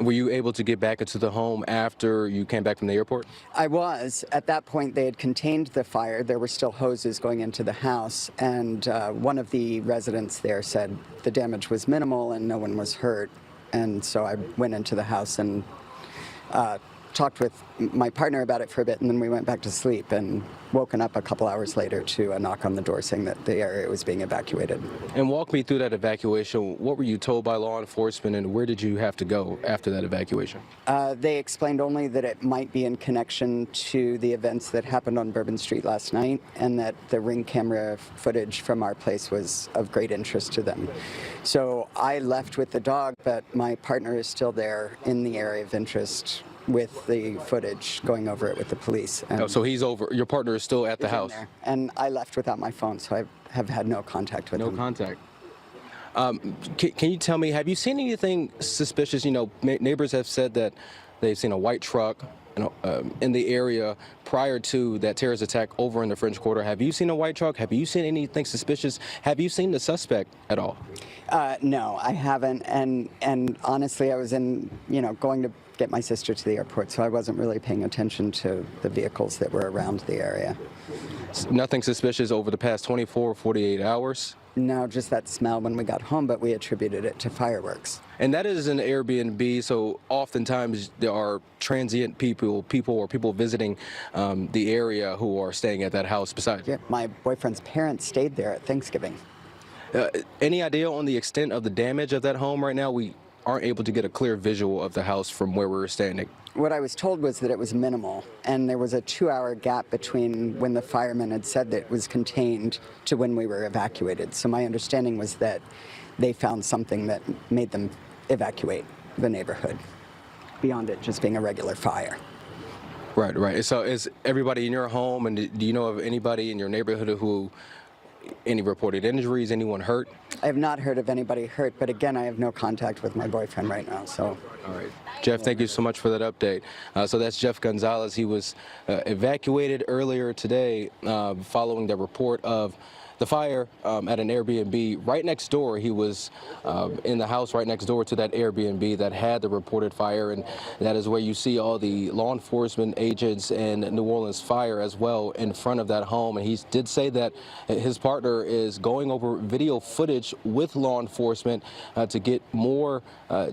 Were you able to get back into the home after you came back from the airport? I was. At that point, they had contained the fire. There were still hoses going into the house, and one of the residents there said the damage was minimal and no one was hurt. And so I went into the house and talked with my partner about it for a bit, and then we went back to sleep and woken up a couple hours later to a knock on the door saying that the area was being evacuated. And walk me through that evacuation. What were you told by law enforcement, and where did you have to go after that evacuation? They explained only that it might be in connection to the events that happened on Bourbon Street last night, and that the Ring camera footage from our place was of great interest to them. So I left with the dog, but my partner is still there in the area of interest with the footage, going over it with the police. And so he's over. Your partner is still at the house. And I left without my phone, so I have had no contact with him. No contact. Can you tell me, have you seen anything suspicious? You know, neighbors have said that they've seen a white truck in the area prior to that terrorist attack over in the French Quarter. Have you seen a white truck? Have you seen anything suspicious? Have you seen the suspect at all? No, I haven't. And honestly, I was going to get my sister to the airport, so I wasn't really paying attention to the vehicles that were around the area. Nothing suspicious over the past 24 or 48 hours? No, just that smell when we got home, but we attributed it to fireworks. And that is an Airbnb, so oftentimes there are transient people visiting the area who are staying at that house besides. Yeah, my boyfriend's parents stayed there at Thanksgiving. Any idea on the extent of the damage of that home right now? We aren't able to get a clear visual of the house from where we're standing. What I was told was that it was minimal, and there was a 2-hour gap between when the firemen had said that it was contained to when we were evacuated. So my understanding was that they found something that made them evacuate the neighborhood, beyond it just being a regular fire. Right. So is everybody in your home, and do you know of anybody in your neighborhood who, any reported injuries, anyone hurt? I have not heard of anybody hurt, but again, I have no contact with my boyfriend right now, so. All right. Jeff, thank you so much for that update. So that's Jeff Gonzalez. He was evacuated earlier today following the report of the fire at an Airbnb right next door. He was in the house right next door to that Airbnb that had the reported fire, and that is where you see all the law enforcement agents and New Orleans Fire as well in front of that home. And he did say that his partner is going over video footage with law enforcement to get more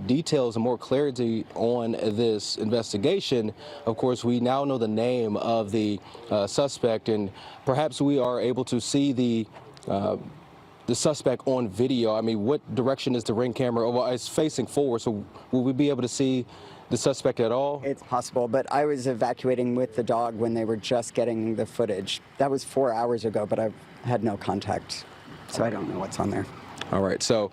details and more clarity on this investigation. Of course, we now know the name of the suspect, and perhaps we are able to see the suspect on video. I mean, what direction is the Ring camera? Well, it's facing forward, so will we be able to see the suspect at all? It's possible, but I was evacuating with the dog when they were just getting the footage. That was 4 hours ago, but I've had no contact, so I don't know what's on there. All right, so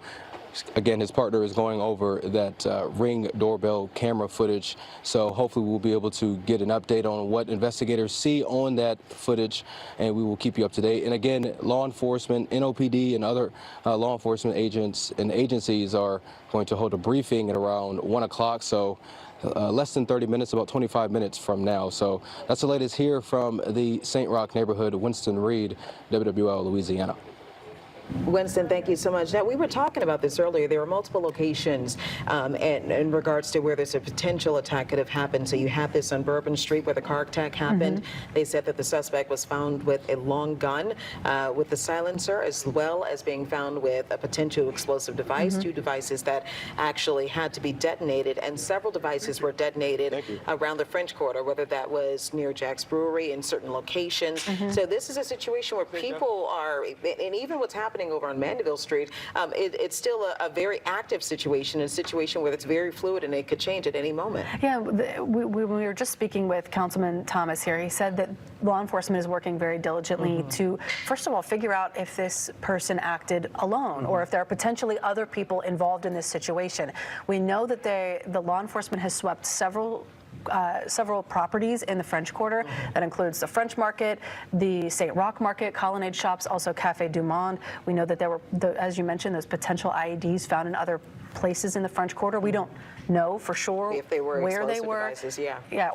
again, his partner is going over that Ring doorbell camera footage, so hopefully we'll be able to get an update on what investigators see on that footage, and we will keep you up to date. And again, law enforcement, NOPD, and other law enforcement agents and agencies are going to hold a briefing at around 1 o'clock, so less than 30 minutes, about 25 minutes from now. So that's the latest here from the St. Roch neighborhood, Winston Reed, WWL, Louisiana. Winston, thank you so much. Now, we were talking about this earlier. There are multiple locations in regards to where there's a potential attack could have happened. So you have this on Bourbon Street where the car attack happened. They said that the suspect was found with a long gun with the silencer, as well as being found with a potential explosive device, 2 devices that actually had to be detonated, and several devices were detonated around the French Quarter, whether that was near Jack's Brewery in certain locations. So this is a situation where people are, and even what's happening over on Mandeville Street, it's still a very active situation, a situation where it's very fluid and it could change at any moment. Yeah, we were just speaking with Councilman Thomas here. He said that law enforcement is working very diligently to, first of all, figure out if this person acted alone or if there are potentially other people involved in this situation. We know that the law enforcement has swept several properties in the French Quarter. That includes the French Market, the St. Roch Market, Colonnade Shops, also Café du Monde. We know that there were, as you mentioned, those potential IEDs found in other places in the French Quarter. We don't know for sure if they were where they explosive were, devices,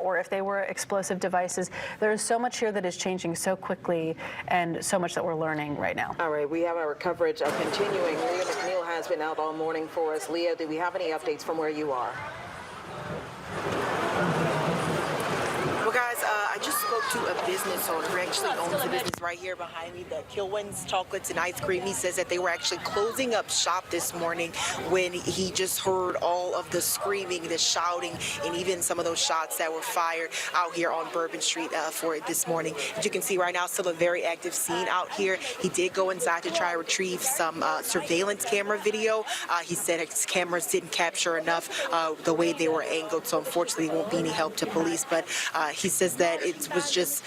or if they were explosive devices. There is so much here that is changing so quickly, and so much that we're learning right now. All right, we have our coverage continuing. Leah McNeil has been out all morning for us. Leah, do we have any updates from where you are? Well, guys, I just spoke to a business owner who actually owns a business right here behind me, the Kilwins Chocolates and Ice Cream. He says that they were actually closing up shop this morning when he just heard all of the screaming, the shouting, and even some of those shots that were fired out here on Bourbon Street for it this morning. As you can see right now, still a very active scene out here. He did go inside to try to retrieve some surveillance camera video. He said his cameras didn't capture enough the way they were angled, so unfortunately it won't be any help to police. But he says that it was just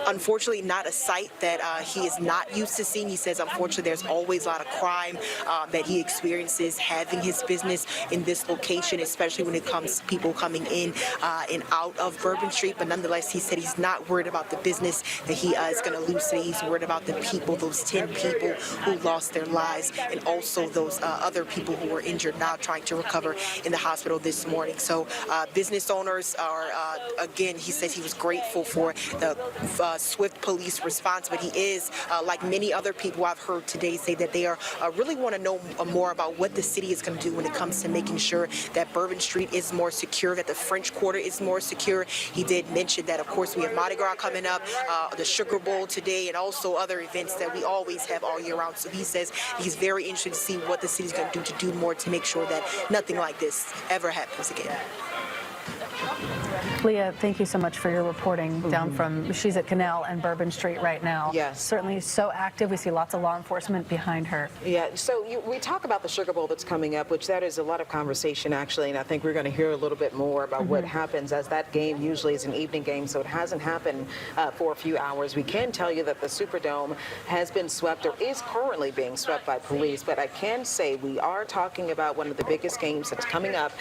unfortunately not a sight that he is not used to seeing. He says unfortunately there's always a lot of crime that he experiences having his business in this location, especially when it comes to people coming in and out of Bourbon Street. But nonetheless, he said he's not worried about the business that he is going to lose today. He's worried about the people, those 10 people who lost their lives, and also those other people who were injured now trying to recover in the hospital this morning. So business owners are, again, he says he was grateful for the swift police response, but he is, like many other people I've heard today, say that they are really want to know more about what the city is going to do when it comes to making sure that Bourbon Street is more secure, that the French Quarter is more secure. He did mention that, of course, we have Mardi Gras coming up, the Sugar Bowl today, and also other events that we always have all year round. So he says he's very interested to see what the city's going to do more to make sure that nothing like this ever happens again. Leah, thank you so much for your reporting down from, she's at Canal and Bourbon Street right now. Yes. Certainly so active. We see lots of law enforcement behind her. Yeah, so we talk about the Sugar Bowl that's coming up, which that is a lot of conversation actually, and I think we're going to hear a little bit more about what happens, as that game usually is an evening game, so it hasn't happened for a few hours. We can tell you that the Superdome has been swept, or is currently being swept by police, but I can say we are talking about one of the biggest games that's coming up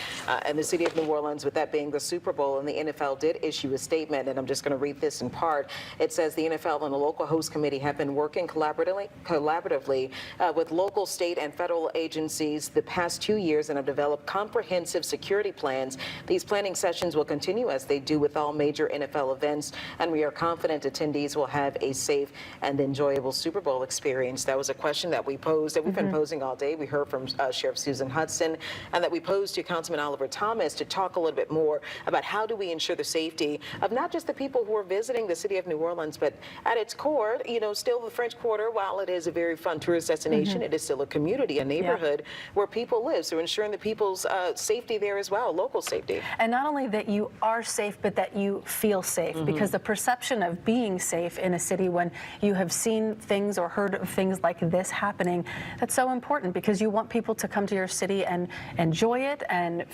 in the city of New Orleans, with that being the Super Bowl, and the NFL did issue a statement, and I'm just going to read this in part. It says the NFL and the local host committee have been working collaboratively with local, state, and federal agencies the past 2 years and have developed comprehensive security plans. These planning sessions will continue as they do with all major NFL events, and we are confident attendees will have a safe and enjoyable Super Bowl experience. That was a question that we posed, that we've been posing all day. We heard from Sheriff Susan Hudson, and that we posed to Councilman Oliver Thomas to talk a little bit more about how do we ensure the safety of not just the people who are visiting the city of New Orleans, but at its core, you know, still the French Quarter, while it is a very fun tourist destination, it is still a community, a neighborhood where people live. So ensuring the people's safety there as well, local safety. And not only that you are safe, but that you feel safe, because the perception of being safe in a city when you have seen things or heard of things like this happening, that's so important, because you want people to come to your city and enjoy it and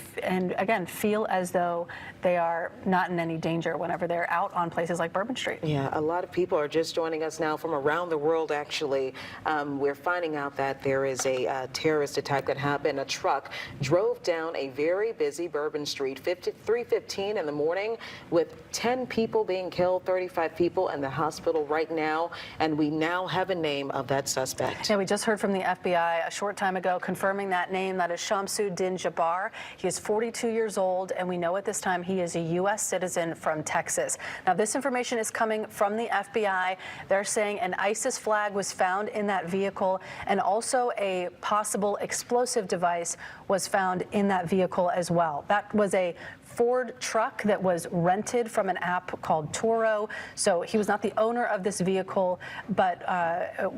again, feel as though they are not in any danger whenever they're out on places like Bourbon Street. Yeah, a lot of people are just joining us now from around the world, actually. We're finding out that there is a terrorist attack that happened. A truck drove down a very busy Bourbon Street, 3:15 in the morning, with 10 people being killed, 35 people in the hospital right now, and we now have a name of that suspect. Yeah, we just heard from the FBI a short time ago confirming that name. That is Shamsuddin Jabbar. He is 42 years old, and we know at this time he is a U.S. citizen from Texas. Now, this information is coming from the FBI. They're saying an ISIS flag was found in that vehicle, and also a possible explosive device was found in that vehicle as well. That was a Ford truck that was rented from an app called Toro. So he was not the owner of this vehicle, but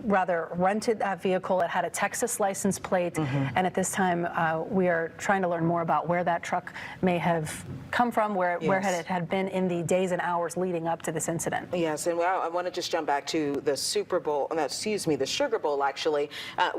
rather rented that vehicle. It had a Texas license plate. And at this time, we are trying to learn more about where that truck may have come from, where it had been in the days and hours leading up to this incident. Yes, and I want to just jump back to the Super Bowl, the Sugar Bowl, actually.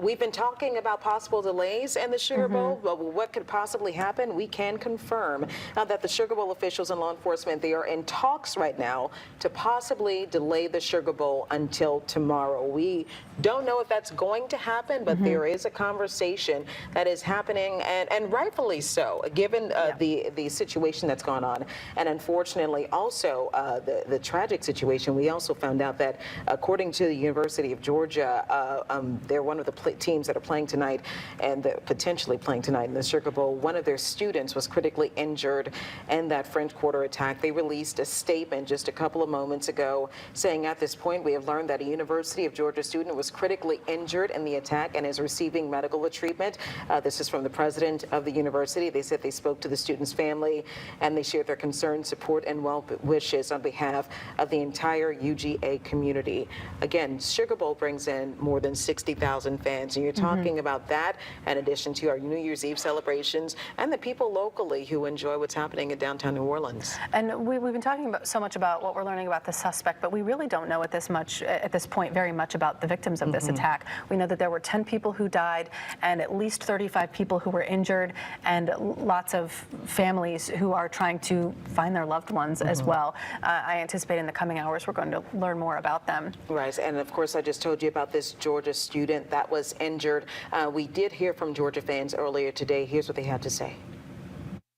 We've been talking about possible delays in the Sugar Bowl. Well, what could possibly happen? We can confirm that the Sugar Bowl officials and law enforcement, they are in talks right now to possibly delay the Sugar Bowl until tomorrow. We don't know if that's going to happen, but there is a conversation that is happening, and rightfully so, given the situation that's gone on. And unfortunately, also the tragic situation, we also found out that according to the University of Georgia, they're one of the teams that are playing tonight and potentially playing tonight in the Sugar Bowl. One of their students was critically injured in that French Quarter attack. They released a statement just a couple of moments ago saying, at this point, we have learned that a University of Georgia student was critically injured in the attack and is receiving medical treatment. This is from the president of the university. They said they spoke to the student's family and they shared their concerns, support, and well wishes on behalf of the entire UGA community. Again, Sugar Bowl brings in more than 60,000 fans, and you're talking about that in addition to our New Year's Eve celebrations and the people locally who enjoy what's happening in downtown New Orleans. And we've been talking so much about what we're learning about the suspect, but we really don't know at this point very much about the victims of this attack. We know that there were 10 people who died and at least 35 people who were injured, and lots of families who are trying to find their loved ones as well. I anticipate in the coming hours we're going to learn more about them. Right, and of course I just told you about this Georgia student that was injured. We did hear from Georgia fans earlier today. Here's what they had to say.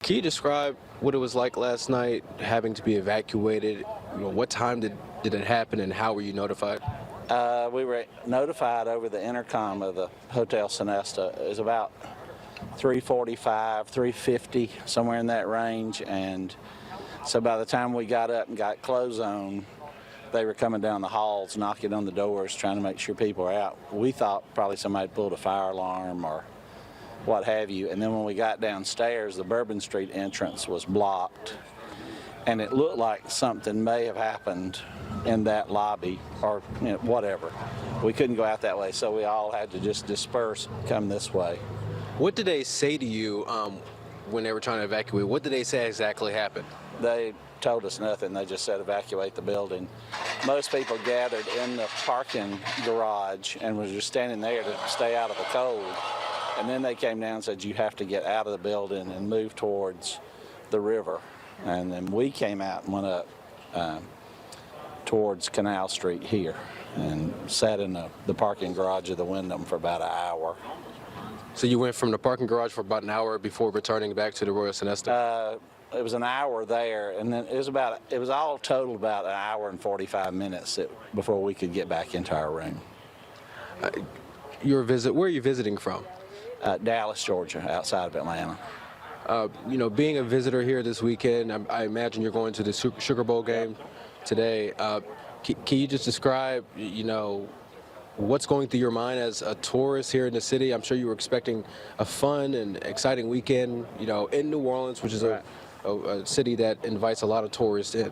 Can you describe what it was like last night, having to be evacuated? What time did it happen, and how were you notified? We were notified over the intercom of the Hotel Sonesta. It was about 3:45, 3:50, somewhere in that range. And so by the time we got up and got clothes on, they were coming down the halls, knocking on the doors, trying to make sure people were out. We thought probably somebody pulled a fire alarm or what have you. And then when we got downstairs, the Bourbon Street entrance was blocked. And it looked like something may have happened in that lobby or whatever. We couldn't go out that way, so we all had to just disperse, come this way. What did they say to you when they were trying to evacuate? What did they say exactly happened? They told us nothing. They just said evacuate the building. Most people gathered in the parking garage and was just standing there to stay out of the cold. And then they came down and said, you have to get out of the building and move towards the river. And then we came out and went up towards Canal Street here and sat in the parking garage of the Wyndham for about an hour. So you went from the parking garage for about an hour before returning back to the Royal Sonesta? It was an hour there, and then it was all total about an hour and 45 minutes before we could get back into our room. Where are you visiting from? Dallas, Georgia, outside of Atlanta. Being a visitor here this weekend, I imagine you're going to the Sugar Bowl game today. Can you just describe, what's going through your mind as a tourist here in the city? I'm sure you were expecting a fun and exciting weekend, in New Orleans, which is a city that invites a lot of tourists in.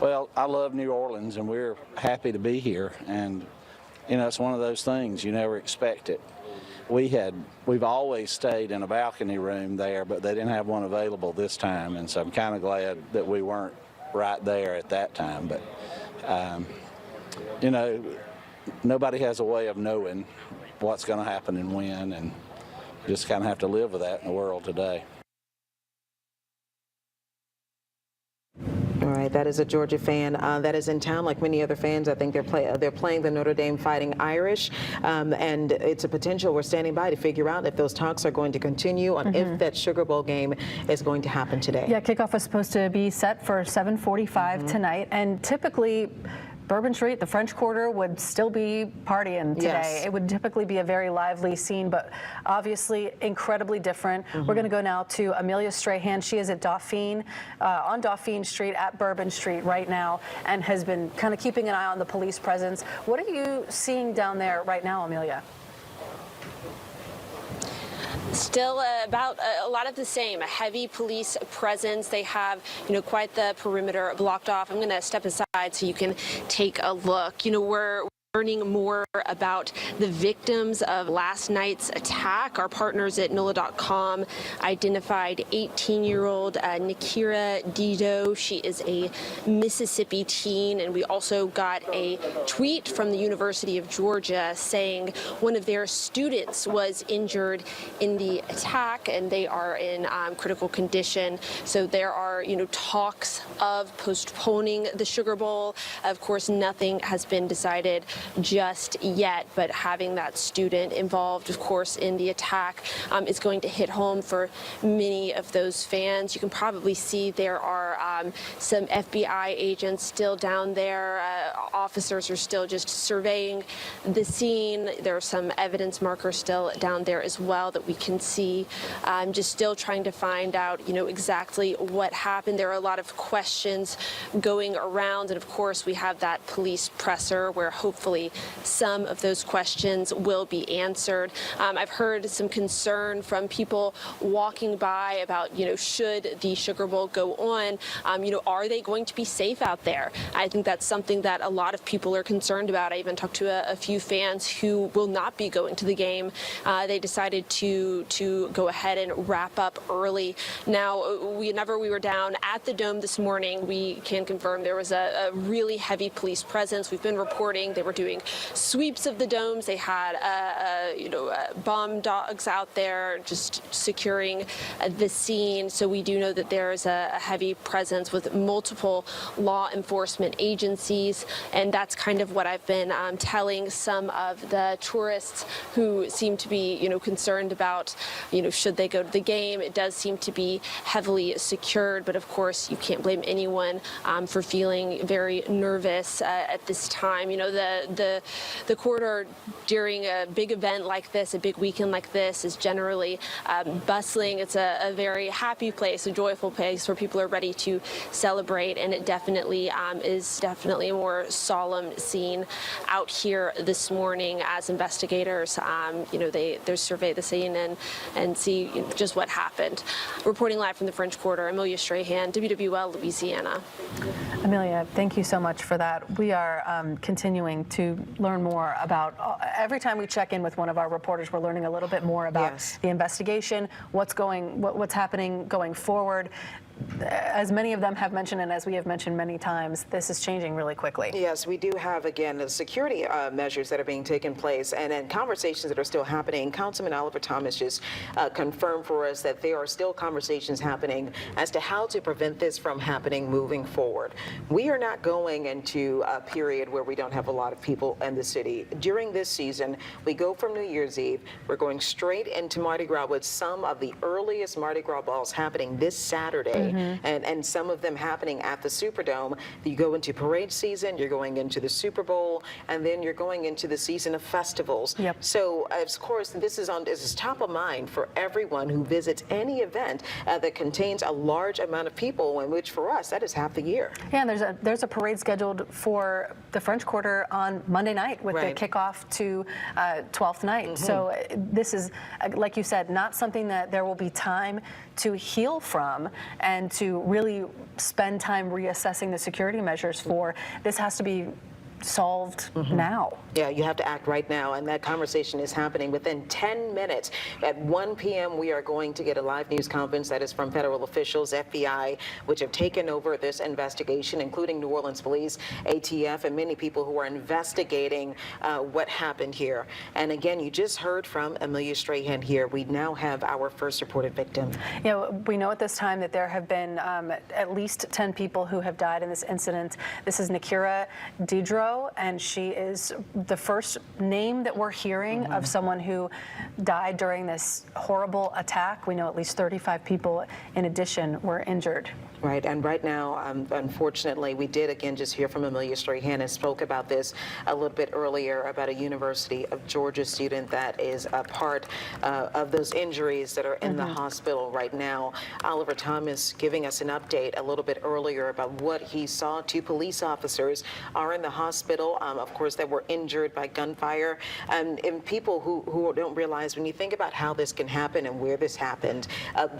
Well, I love New Orleans, and we're happy to be here. And, it's one of those things you never expect it. We've always stayed in a balcony room there, but they didn't have one available this time, and so I'm kind of glad that we weren't right there at that time. But, nobody has a way of knowing what's going to happen and when, and you just kind of have to live with that in the world today. All right, that is a Georgia fan that is in town, like many other fans. I think they're playing the Notre Dame Fighting Irish, and it's a potential. We're standing by to figure out if those talks are going to continue on if that Sugar Bowl game is going to happen today. Yeah, kickoff was supposed to be set for 7:45 tonight, and typically Bourbon Street, the French Quarter, would still be partying today. Yes. It would typically be a very lively scene, but obviously incredibly different. We're going to go now to Amelia Strahan. She is at Dauphine, on Dauphine Street at Bourbon Street right now, and has been kind of keeping an eye on the police presence. What are you seeing down there right now, Amelia? Still about a lot of the same, a heavy police presence. They have, quite the perimeter blocked off. I'm going to step aside so you can take a look. We're learning more about the victims of last night's attack. Our partners at NOLA.com identified 18-year-old Nikira Dido. She is a Mississippi teen, and we also got a tweet from the University of Georgia saying one of their students was injured in the attack, and they are in critical condition. So there are, talks of postponing the Sugar Bowl. Of course, nothing has been decided just yet, but having that student involved, of course, in the attack is going to hit home for many of those fans. You can probably see there are some FBI agents still down there. Officers are still just surveying the scene. There are some evidence markers still down there as well that we can see. Just still trying to find out, exactly what happened. There are a lot of questions going around, and of course, we have that police presser where hopefully some of those questions will be answered. I've heard some concern from people walking by about, should the Sugar Bowl go on? Are they going to be safe out there? I think that's something that a lot of people are concerned about. I even talked to a few fans who will not be going to the game. They decided to go ahead and wrap up early. Now, whenever we were down at the Dome this morning, we can confirm there was a really heavy police presence. We've been reporting they were doing sweeps of the domes. They had, bomb dogs out there just securing the scene. So we do know that there is a heavy presence with multiple law enforcement agencies, and that's kind of what I've been telling some of the tourists who seem to be, concerned about, should they go to the game. It does seem to be heavily secured, but of course you can't blame anyone for feeling very nervous at this time. The corridor during a big event like this, a big weekend like this, is generally bustling. It's a very happy place, a joyful place where people are ready to celebrate, and it definitely is definitely a more solemn scene out here this morning as investigators, they survey the scene and see just what happened. Reporting live from the French Quarter, Amelia Strahan, WWL, Louisiana. Amelia, thank you so much for that. We are continuing to learn more about, every time we check in with one of our reporters, we're learning a little bit more about the investigation, what's happening going forward. As many of them have mentioned, and as we have mentioned many times, this is changing really quickly. Yes, we do have, again, the security measures that are being taken place and then conversations that are still happening. Councilman Oliver Thomas just confirmed for us that there are still conversations happening as to how to prevent this from happening moving forward. We are not going into a period where we don't have a lot of people in the city. During this season, we go from New Year's Eve, we're going straight into Mardi Gras with some of the earliest Mardi Gras balls happening this Saturday. And some of them happening at the Superdome. You go into parade season, you're going into the Super Bowl, and then you're going into the season of festivals. So, of course, this is top of mind for everyone who visits any event that contains a large amount of people, in which for us, that is half the year. Yeah, and there's a parade scheduled for the French Quarter on Monday night with the kickoff to 12th night. So this is, like you said, not something that there will be time to heal from and to really spend time reassessing the security measures for. This has to be solved now. Yeah, you have to act right now, and that conversation is happening within 10 minutes. At 1 p.m., we are going to get a live news conference that is from federal officials, FBI, which have taken over this investigation, including New Orleans police, ATF, and many people who are investigating what happened here. And again, you just heard from Amelia Strahan here. We now have our first reported victim. We know at this time that there have been at least 10 people who have died in this incident. This is Nikira Dido, and she is the first name that we're hearing of someone who died during this horrible attack. We know at least 35 people in addition were injured. Right, and right now, unfortunately, we did again just hear from Amelia Strahan and spoke about this a little bit earlier about a University of Georgia student that is a part of those injuries that are in the hospital right now. Oliver Thomas giving us an update a little bit earlier about what he saw. 2 police officers are in the hospital hospital, of course, that were injured by gunfire. And people who don't realize, when you think about how this can happen and where this happened,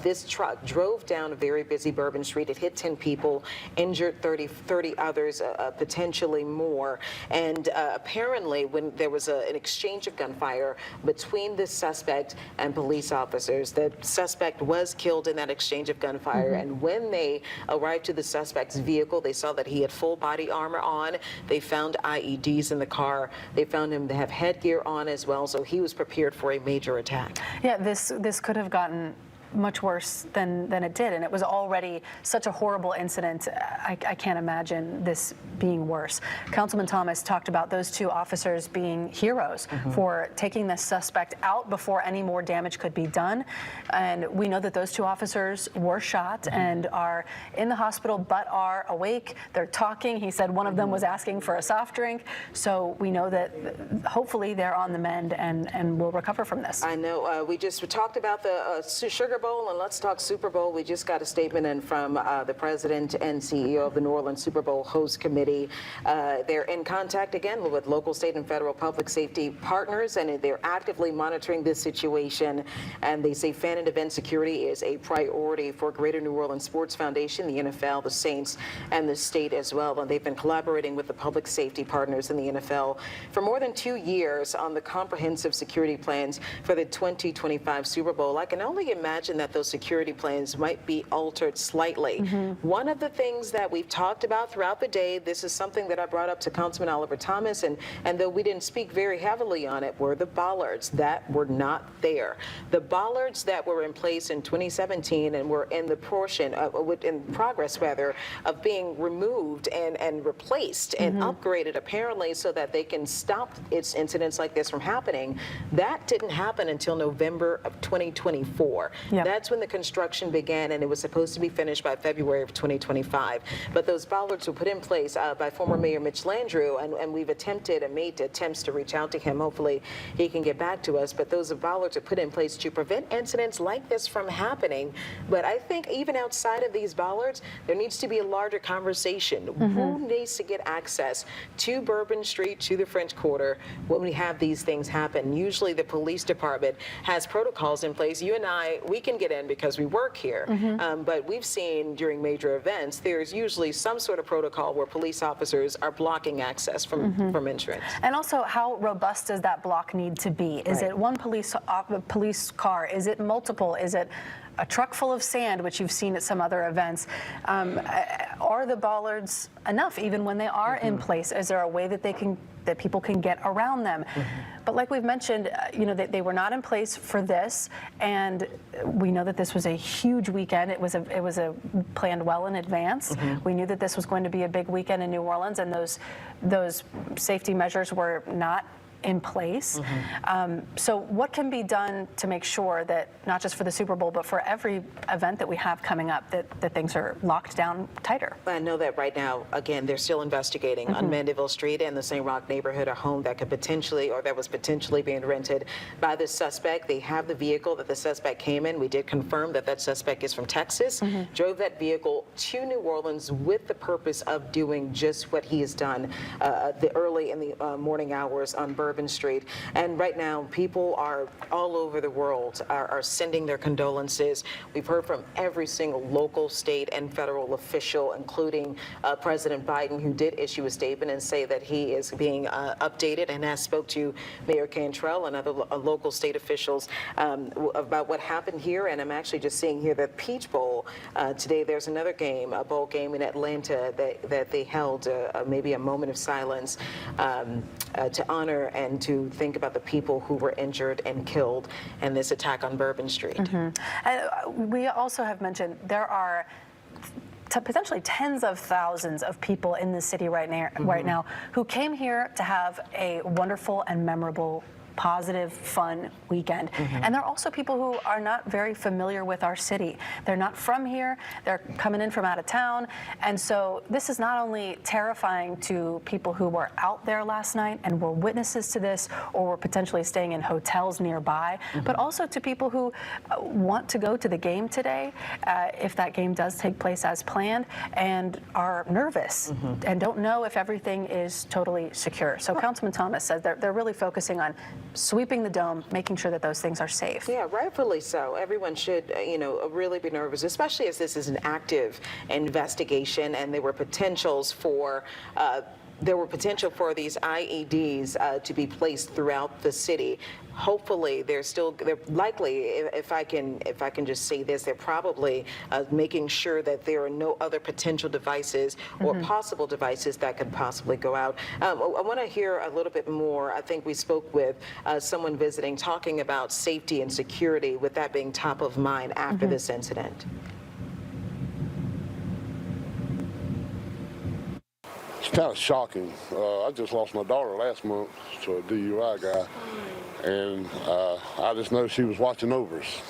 this truck drove down a very busy Bourbon Street. It hit 10 people, injured 30 others, potentially more. And apparently, when there was an exchange of gunfire between the suspect and police officers, the suspect was killed in that exchange of gunfire. And when they arrived to the suspect's vehicle, they saw that he had full body armor on. They found IEDs in the car. They found him to have headgear on as well, so he was prepared for a major attack. Yeah, this could have gotten much worse than it did, and it was already such a horrible incident. I can't imagine this being worse. Councilman Thomas talked about those two officers being heroes for taking the suspect out before any more damage could be done, and we know that those two officers were shot and are in the hospital but are awake. They're talking. He said one of them was asking for a soft drink, so we know that hopefully they're on the mend and will recover from this. I know. We talked about the Sugar Bowl, and let's talk Super Bowl. We just got a statement in from the president and CEO of the New Orleans Super Bowl host committee. They're in contact again with local, state, and federal public safety partners, and they're actively monitoring this situation. And they say fan and event security is a priority for Greater New Orleans Sports Foundation, the NFL, the Saints, and the state as well. And they've been collaborating with the public safety partners in the NFL for more than 2 years on the comprehensive security plans for the 2025 Super Bowl. I can only imagine that those security plans might be altered slightly. One of the things that we've talked about throughout the day, this is something that I brought up to Councilman Oliver Thomas, and though we didn't speak very heavily on it, were the bollards that were not there. The bollards that were in place in 2017 and were in the portion in progress rather of being removed and replaced and upgraded apparently so that they can stop incidents like this from happening. That didn't happen until November of 2024. That's when the construction began, and it was supposed to be finished by February of 2025. But those bollards were put in place by former Mayor Mitch Landrieu, and we've attempted and made attempts to reach out to him. Hopefully he can get back to us. But those bollards are put in place to prevent incidents like this from happening. But I think even outside of these bollards, there needs to be a larger conversation. Who needs to get access to Bourbon Street, to the French Quarter, when we have these things happen? Usually the police department has protocols in place. You and I, we can get in because we work here. But we've seen during major events, there's usually some sort of protocol where police officers are blocking access from entrance. And also, how robust does that block need to be? Is it one police car? Is it multiple? Is it a truck full of sand, which you've seen at some other events? Are the bollards enough, even when they are in place? Is there a way that people can get around them? But like we've mentioned, they were not in place for this, and we know that this was a huge weekend. It was a planned well in advance. We knew that this was going to be a big weekend in New Orleans, and those safety measures were not in place. So what can be done to make sure that not just for the Super Bowl, but for every event that we have coming up, that things are locked down tighter? I know that right now, again, they're still investigating on Mandeville Street and the St. Roch neighborhood, a home that could potentially, or that was potentially being rented by the suspect. They have the vehicle that the suspect came in. We did confirm that suspect is from Texas, drove that vehicle to New Orleans with the purpose of doing just what he has done early in the morning hours on Bourbon Street. And right now, people are all over the world are sending their condolences. We've heard from every single local, state, and federal official, including President Biden, who did issue a statement and say that he is being updated and has spoke to Mayor Cantrell and other local state officials about what happened here. And I'm actually just seeing here that Peach Bowl today, there's another game, a bowl game in Atlanta that they held maybe a moment of silence to honor and to think about the people who were injured and killed in this attack on Bourbon Street. We also have mentioned there are potentially tens of thousands of people in the city right now who came here to have a wonderful and memorable positive, fun weekend. And there are also people who are not very familiar with our city. They're not from here. They're coming in from out of town. And so this is not only terrifying to people who were out there last night and were witnesses to this or were potentially staying in hotels nearby, but also to people who want to go to the game today, if that game does take place as planned, and are nervous and don't know if everything is totally secure. So Councilman Thomas says they're really focusing on sweeping the dome, making sure that those things are safe. Yeah, rightfully so. Everyone should, really be nervous, especially as this is an active investigation and there were potentials for these IEDs to be placed throughout the city. Hopefully, they're likely, if I can just say this, they're probably making sure that there are no other potential devices or possible devices that could possibly go out. I want to hear a little bit more. I think we spoke with someone visiting, talking about safety and security, with that being top of mind after this incident. It's kind of shocking. I just lost my daughter last month to a DUI guy, and I just know she was watching over us.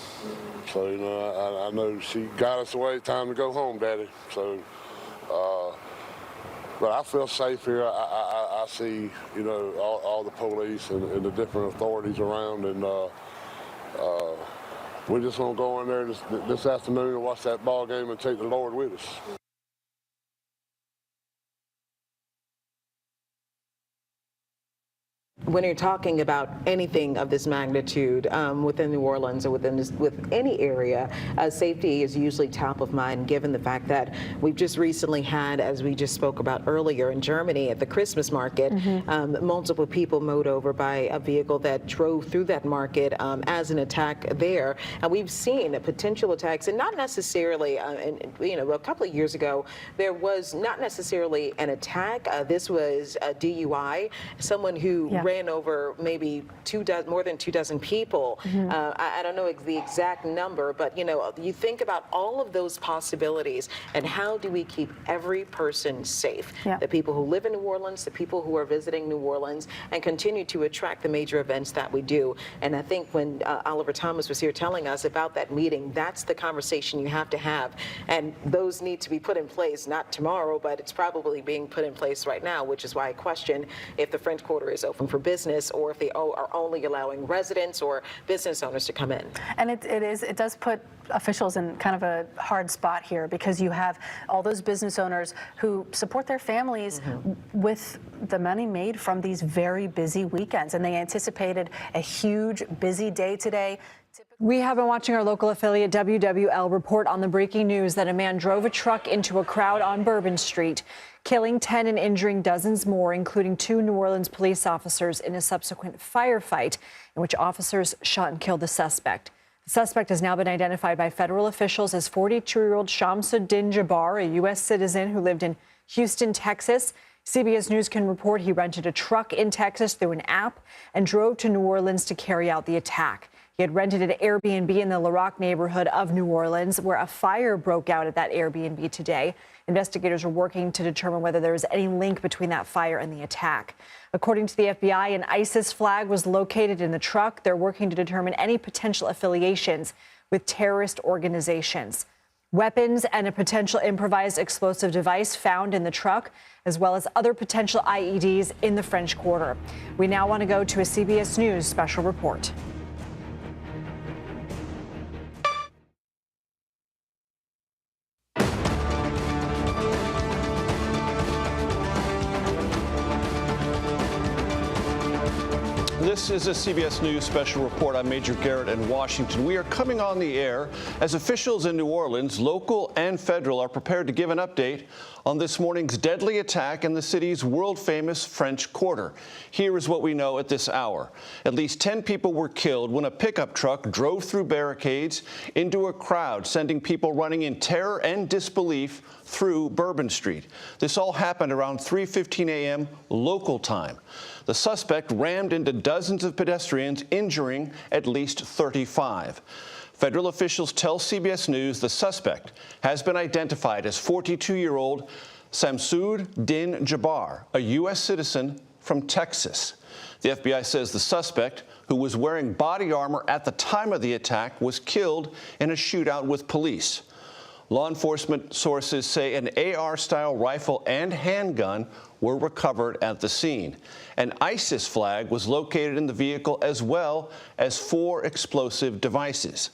So, I know she got us away. Time to go home, Daddy. So, but I feel safe here. I see, all the police and the different authorities around, and we're just going to go in there this afternoon and watch that ball game and take the Lord with us. When you're talking about anything of this magnitude within New Orleans or with any area, safety is usually top of mind, given the fact that we've just recently had, as we just spoke about earlier, in Germany at the Christmas market, multiple people mowed over by a vehicle that drove through that market as an attack there. And we've seen potential attacks, and not necessarily, a couple of years ago, there was not necessarily an attack. This was a DUI, someone who ran over maybe more than 24 people. I don't know the exact number, but you think about all of those possibilities, and how do we keep every person safe? The people who live in New Orleans, the people who are visiting New Orleans, and continue to attract the major events that we do. And I think when Oliver Thomas was here telling us about that meeting, that's the conversation you have to have. And those need to be put in place, not tomorrow, but it's probably being put in place right now, which is why I question if the French Quarter is open for business or if they are only allowing residents or business owners to come in. And it does put officials in kind of a hard spot here, because you have all those business owners who support their families with the money made from these very busy weekends, and they anticipated a huge busy day today. We have been watching our local affiliate WWL report on the breaking news that a man drove a truck into a crowd on Bourbon Street, killing 10 and injuring dozens more, including 2 New Orleans police officers, in a subsequent firefight in which officers shot and killed the suspect. The suspect has now been identified by federal officials as 42-year-old Shamsuddin Jabbar, a U.S. citizen who lived in Houston, Texas. CBS News can report he rented a truck in Texas through an app and drove to New Orleans to carry out the attack. He had rented an Airbnb in the La Roque neighborhood of New Orleans, where a fire broke out at that Airbnb today. Investigators are working to determine whether there is any link between that fire and the attack. According to the FBI, an ISIS flag was located in the truck. They're working to determine any potential affiliations with terrorist organizations. Weapons and a potential improvised explosive device found in the truck, as well as other potential IEDs in the French Quarter. We now want to go to a CBS News special report. This is a CBS News special report. I'm Major Garrett in Washington. We are coming on the air as officials in New Orleans, local and federal, are prepared to give an update on this morning's deadly attack in the city's world-famous French Quarter. Here is what we know at this hour. At least 10 people were killed when a pickup truck drove through barricades into a crowd, sending people running in terror and disbelief through Bourbon Street. This all happened around 3:15 a.m. local time. The suspect rammed into dozens of pedestrians, injuring at least 35. Federal officials tell CBS News the suspect has been identified as 42-year-old Shamsuddin Jabbar, a U.S. citizen from Texas. The FBI says the suspect who was wearing body armor at the time of the attack, was killed in a shootout with police. Law enforcement sources say an AR-style rifle and handgun were recovered at the scene. An ISIS flag was located in the vehicle, as well as 4 explosive devices.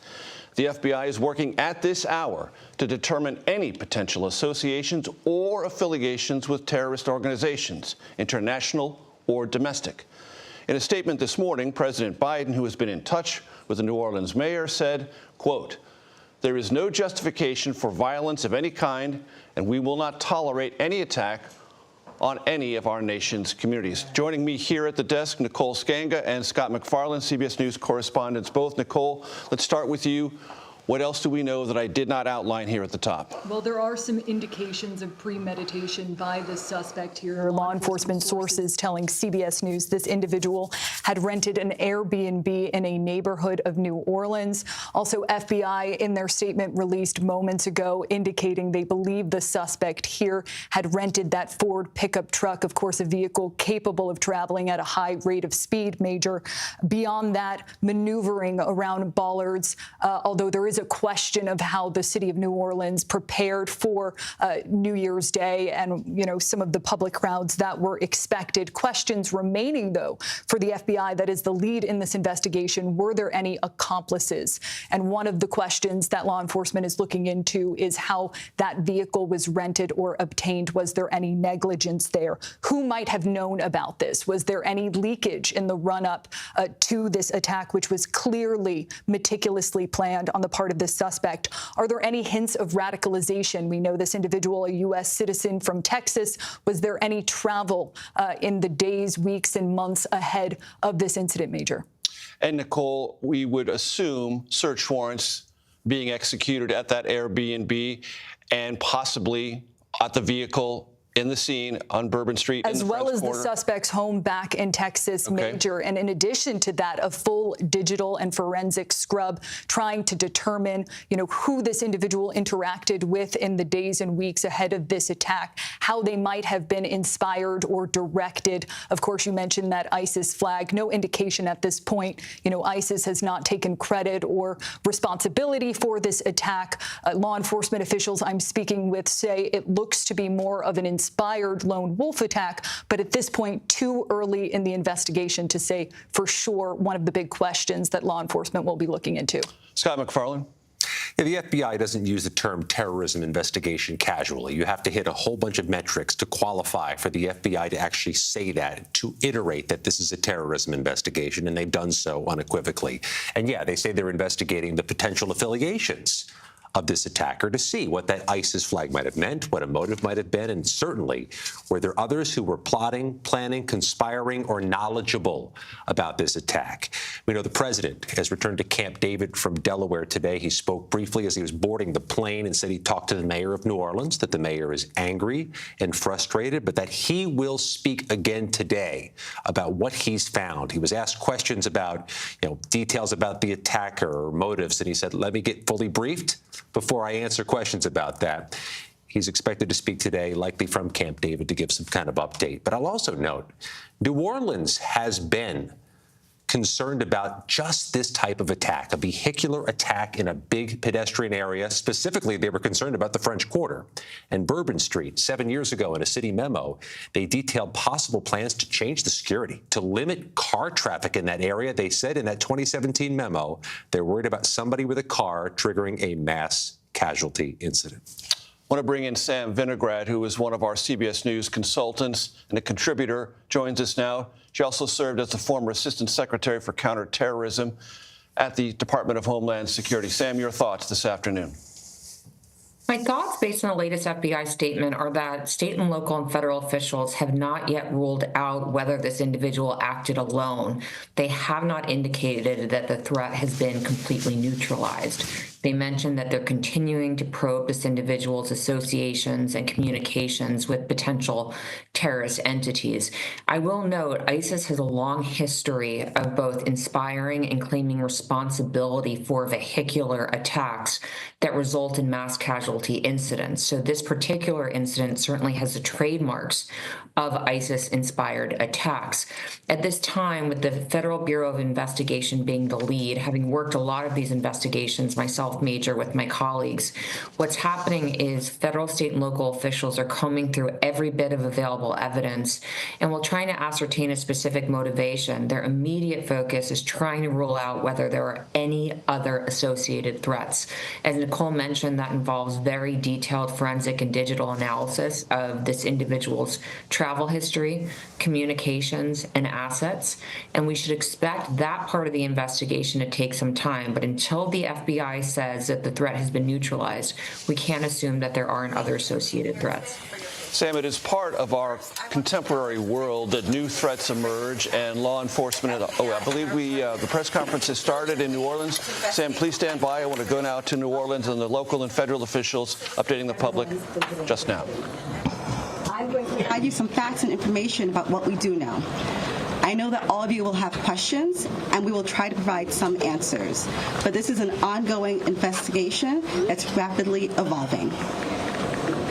The FBI is working at this hour to determine any potential associations or affiliations with terrorist organizations, international or domestic. In a statement this morning, President Biden, who has been in touch with the New Orleans mayor, said, quote, "There is no justification for violence of any kind, and we will not tolerate any attack on any of our nation's communities." Joining me here at the desk, Nicole Skanga and Scott McFarland, CBS News correspondents both. Nicole, let's start with you. What else do we know that I did not outline here at the top? Well, there are some indications of premeditation by the suspect here. Law enforcement sources telling CBS News this individual had rented an Airbnb in a neighborhood of New Orleans. Also, FBI in their statement released moments ago indicating they believe the suspect here had rented that Ford pickup truck, of course, a vehicle capable of traveling at a high rate of speed, Major. Beyond that, maneuvering around bollards, although there is a question of how the city of New Orleans prepared for New Year's Day and, some of the public crowds that were expected. Questions remaining, though, for the FBI, that is the lead in this investigation. Were there any accomplices? And one of the questions that law enforcement is looking into is how that vehicle was rented or obtained. Was there any negligence there? Who might have known about this? Was there any leakage in the run-up to this attack, which was clearly meticulously planned on the part of this suspect? Are there any hints of radicalization? We know this individual, a U.S. citizen from Texas. Was there any travel in the days, weeks, and months ahead of this incident, Major? And Nicole, we would assume search warrants being executed at that Airbnb and possibly at the vehicle in the scene on Bourbon Street. As well as the suspect's home back in Texas, Major. And in addition to that, a full digital and forensic scrub trying to determine, who this individual interacted with in the days and weeks ahead of this attack, how they might have been inspired or directed. Of course, you mentioned that ISIS flag. No indication at this point. ISIS has not taken credit or responsibility for this attack. Law enforcement officials I'm speaking with say it looks to be more of an inspired lone wolf attack, but at this point, too early in the investigation to say for sure. One of the big questions that law enforcement will be looking into. Scott McFarland. Yeah, the FBI doesn't use the term terrorism investigation casually. You have to hit a whole bunch of metrics to qualify for the FBI to actually say that, to iterate that this is a terrorism investigation, and they've done so unequivocally. And yeah, they say they're investigating the potential affiliations of this attacker to see what that ISIS flag might have meant, what a motive might have been, and certainly were there others who were plotting, planning, conspiring, or knowledgeable about this attack. We know the president has returned to Camp David from Delaware today. He spoke briefly as he was boarding the plane and said he talked to the mayor of New Orleans, that the mayor is angry and frustrated, but that he will speak again today about what he's found. He was asked questions about, details about the attacker or motives, and he said, "Let me get fully briefed before I answer questions about that." He's expected to speak today, likely from Camp David, to give some kind of update. But I'll also note, New Orleans has been concerned about just this type of attack, a vehicular attack in a big pedestrian area. Specifically, they were concerned about the French Quarter and Bourbon Street. 7 years ago, in a city memo, they detailed possible plans to change the security, to limit car traffic in that area. They said in that 2017 memo, they're worried about somebody with a car triggering a mass casualty incident. I want to bring in Sam Vinograd, who is one of our CBS News consultants and a contributor, joins us now. She also served as the former Assistant Secretary for Counterterrorism at the Department of Homeland Security. Sam, your thoughts this afternoon? My thoughts based on the latest FBI statement are that state and local and federal officials have not yet ruled out whether this individual acted alone. They have not indicated that the threat has been completely neutralized. They mentioned that they're continuing to probe this individual's associations and communications with potential terrorist entities. I will note ISIS has a long history of both inspiring and claiming responsibility for vehicular attacks that result in mass casualty incidents. So this particular incident certainly has the trademarks of ISIS-inspired attacks. At this time, with the Federal Bureau of Investigation being the lead, having worked a lot of these investigations myself, Major, with my colleagues, what's happening is federal, state, and local officials are combing through every bit of available evidence, and while trying to ascertain a specific motivation, their immediate focus is trying to rule out whether there are any other associated threats. As Nicole mentioned, that involves very detailed forensic and digital analysis of this individual's travel history, communications, and assets, and we should expect that part of the investigation to take some time. But until the FBI says that the threat has been neutralized, we can't assume that there aren't other associated threats. Sam, it is part of our contemporary world that new threats emerge and law enforcement. I believe the press conference has started in New Orleans. Sam, please stand by. I want to go now to New Orleans and the local and federal officials updating the public just now. I'm going to provide you some facts and information about what we do now. I know that all of you will have questions, and we will try to provide some answers. But this is an ongoing investigation that's rapidly evolving.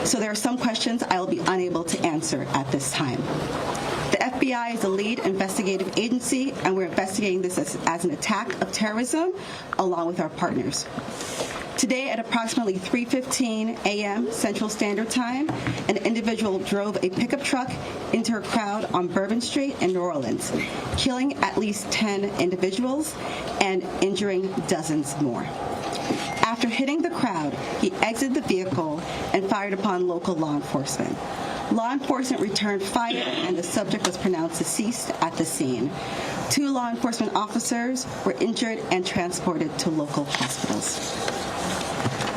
So there are some questions I will be unable to answer at this time. The FBI is the lead investigative agency, and we're investigating this as an attack of terrorism along with our partners. Today at approximately 3:15 a.m. Central Standard Time, an individual drove a pickup truck into a crowd on Bourbon Street in New Orleans, killing at least 10 individuals and injuring dozens more. After hitting the crowd, he exited the vehicle and fired upon local law enforcement. Law enforcement returned fire, and the subject was pronounced deceased at the scene. 2 law enforcement officers were injured and transported to local hospitals.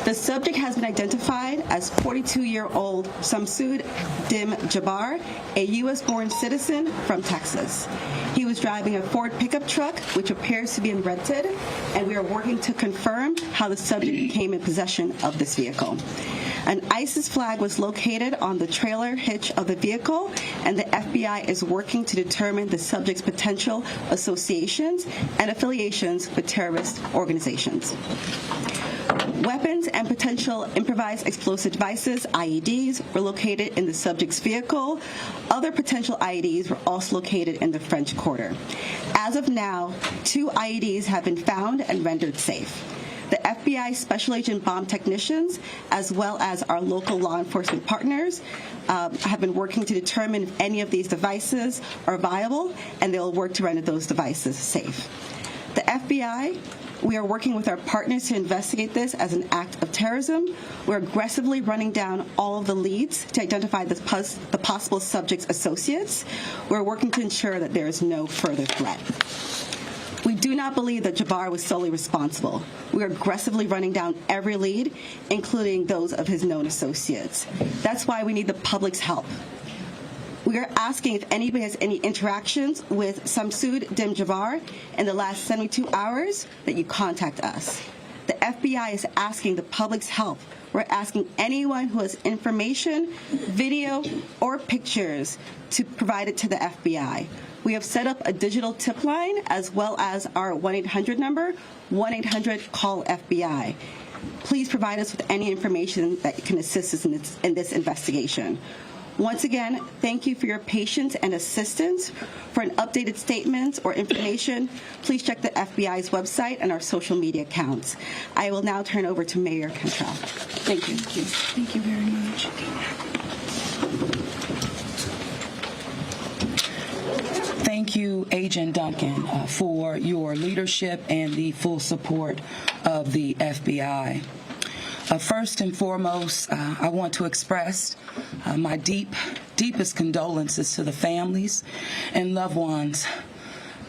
The subject has been identified as 42-year-old Samsoud Dim Jabbar, a U.S.-born citizen from Texas. He was driving a Ford pickup truck, which appears to be rented, and we are working to confirm how the subject came in possession of this vehicle. An ISIS flag was located on the trailer hitch of the vehicle, and the FBI is working to determine the subject's potential associations and affiliations with terrorist organizations. Weapons and potential improvised explosive devices, IEDs, were located in the subject's vehicle. Other potential IEDs were also located in the French Quarter. As of now, 2 IEDs have been found and rendered safe. The FBI Special Agent bomb technicians, as well as our local law enforcement partners, have been working to determine if any of these devices are viable, and they will work to render those devices safe. The FBI, we are working with our partners to investigate this as an act of terrorism. We're aggressively running down all of the leads to identify the possible subject's associates. We're working to ensure that there is no further threat. We do not believe that Jabbar was solely responsible. We are aggressively running down every lead, including those of his known associates. That's why we need the public's help. We are asking if anybody has any interactions with Samsoud Dim Jabbar in the last 72 hours that you contact us. The FBI is asking the public's help. We're asking anyone who has information, video, or pictures to provide it to the FBI. We have set up a digital tip line as well as our 1-800 number, 1-800-CALL-FBI. Please provide us with any information that can assist us in this investigation. Once again, thank you for your patience and assistance. For an updated statement or information, please check the FBI's website and our social media accounts. I will now turn over to Mayor Cantrell. Thank you. Thank you very much. Thank you, Agent Duncan, for your leadership and the full support of the FBI. First and foremost, I want to express my deepest condolences to the families and loved ones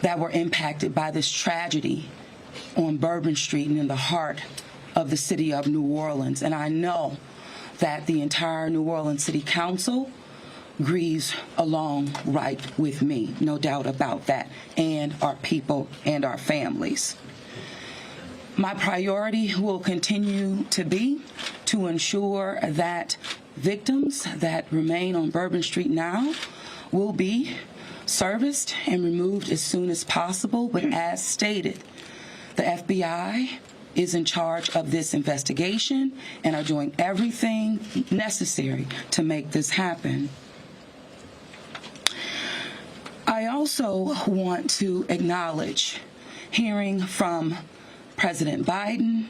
that were impacted by this tragedy on Bourbon Street and in the heart of the city of New Orleans. And I know that the entire New Orleans City Council grieves along right with me, no doubt about that, and our people and our families. My priority will continue to be to ensure that victims that remain on Bourbon Street now will be serviced and removed as soon as possible. But as stated, the FBI is in charge of this investigation and are doing everything necessary to make this happen. I also want to acknowledge hearing from President Biden,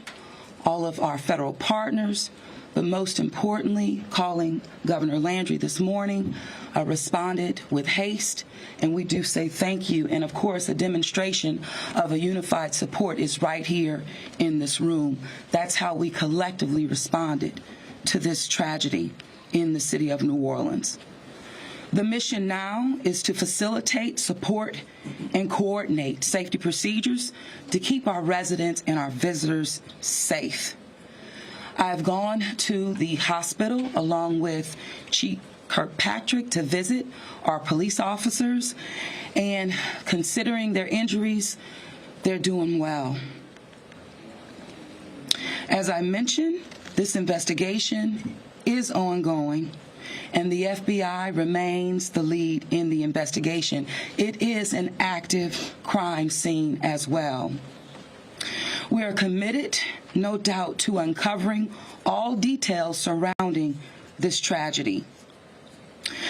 all of our federal partners, but most importantly, calling Governor Landry this morning, responded with haste, and we do say thank you. And of course, a demonstration of a unified support is right here in this room. That's how we collectively responded to this tragedy in the city of New Orleans. The mission now is to facilitate, support, and coordinate safety procedures to keep our residents and our visitors safe. I've gone to the hospital along with Chief Kirkpatrick to visit our police officers, and considering their injuries, they're doing well. As I mentioned, this investigation is ongoing, and the FBI remains the lead in the investigation. It is an active crime scene as well. We are committed, no doubt, to uncovering all details surrounding this tragedy.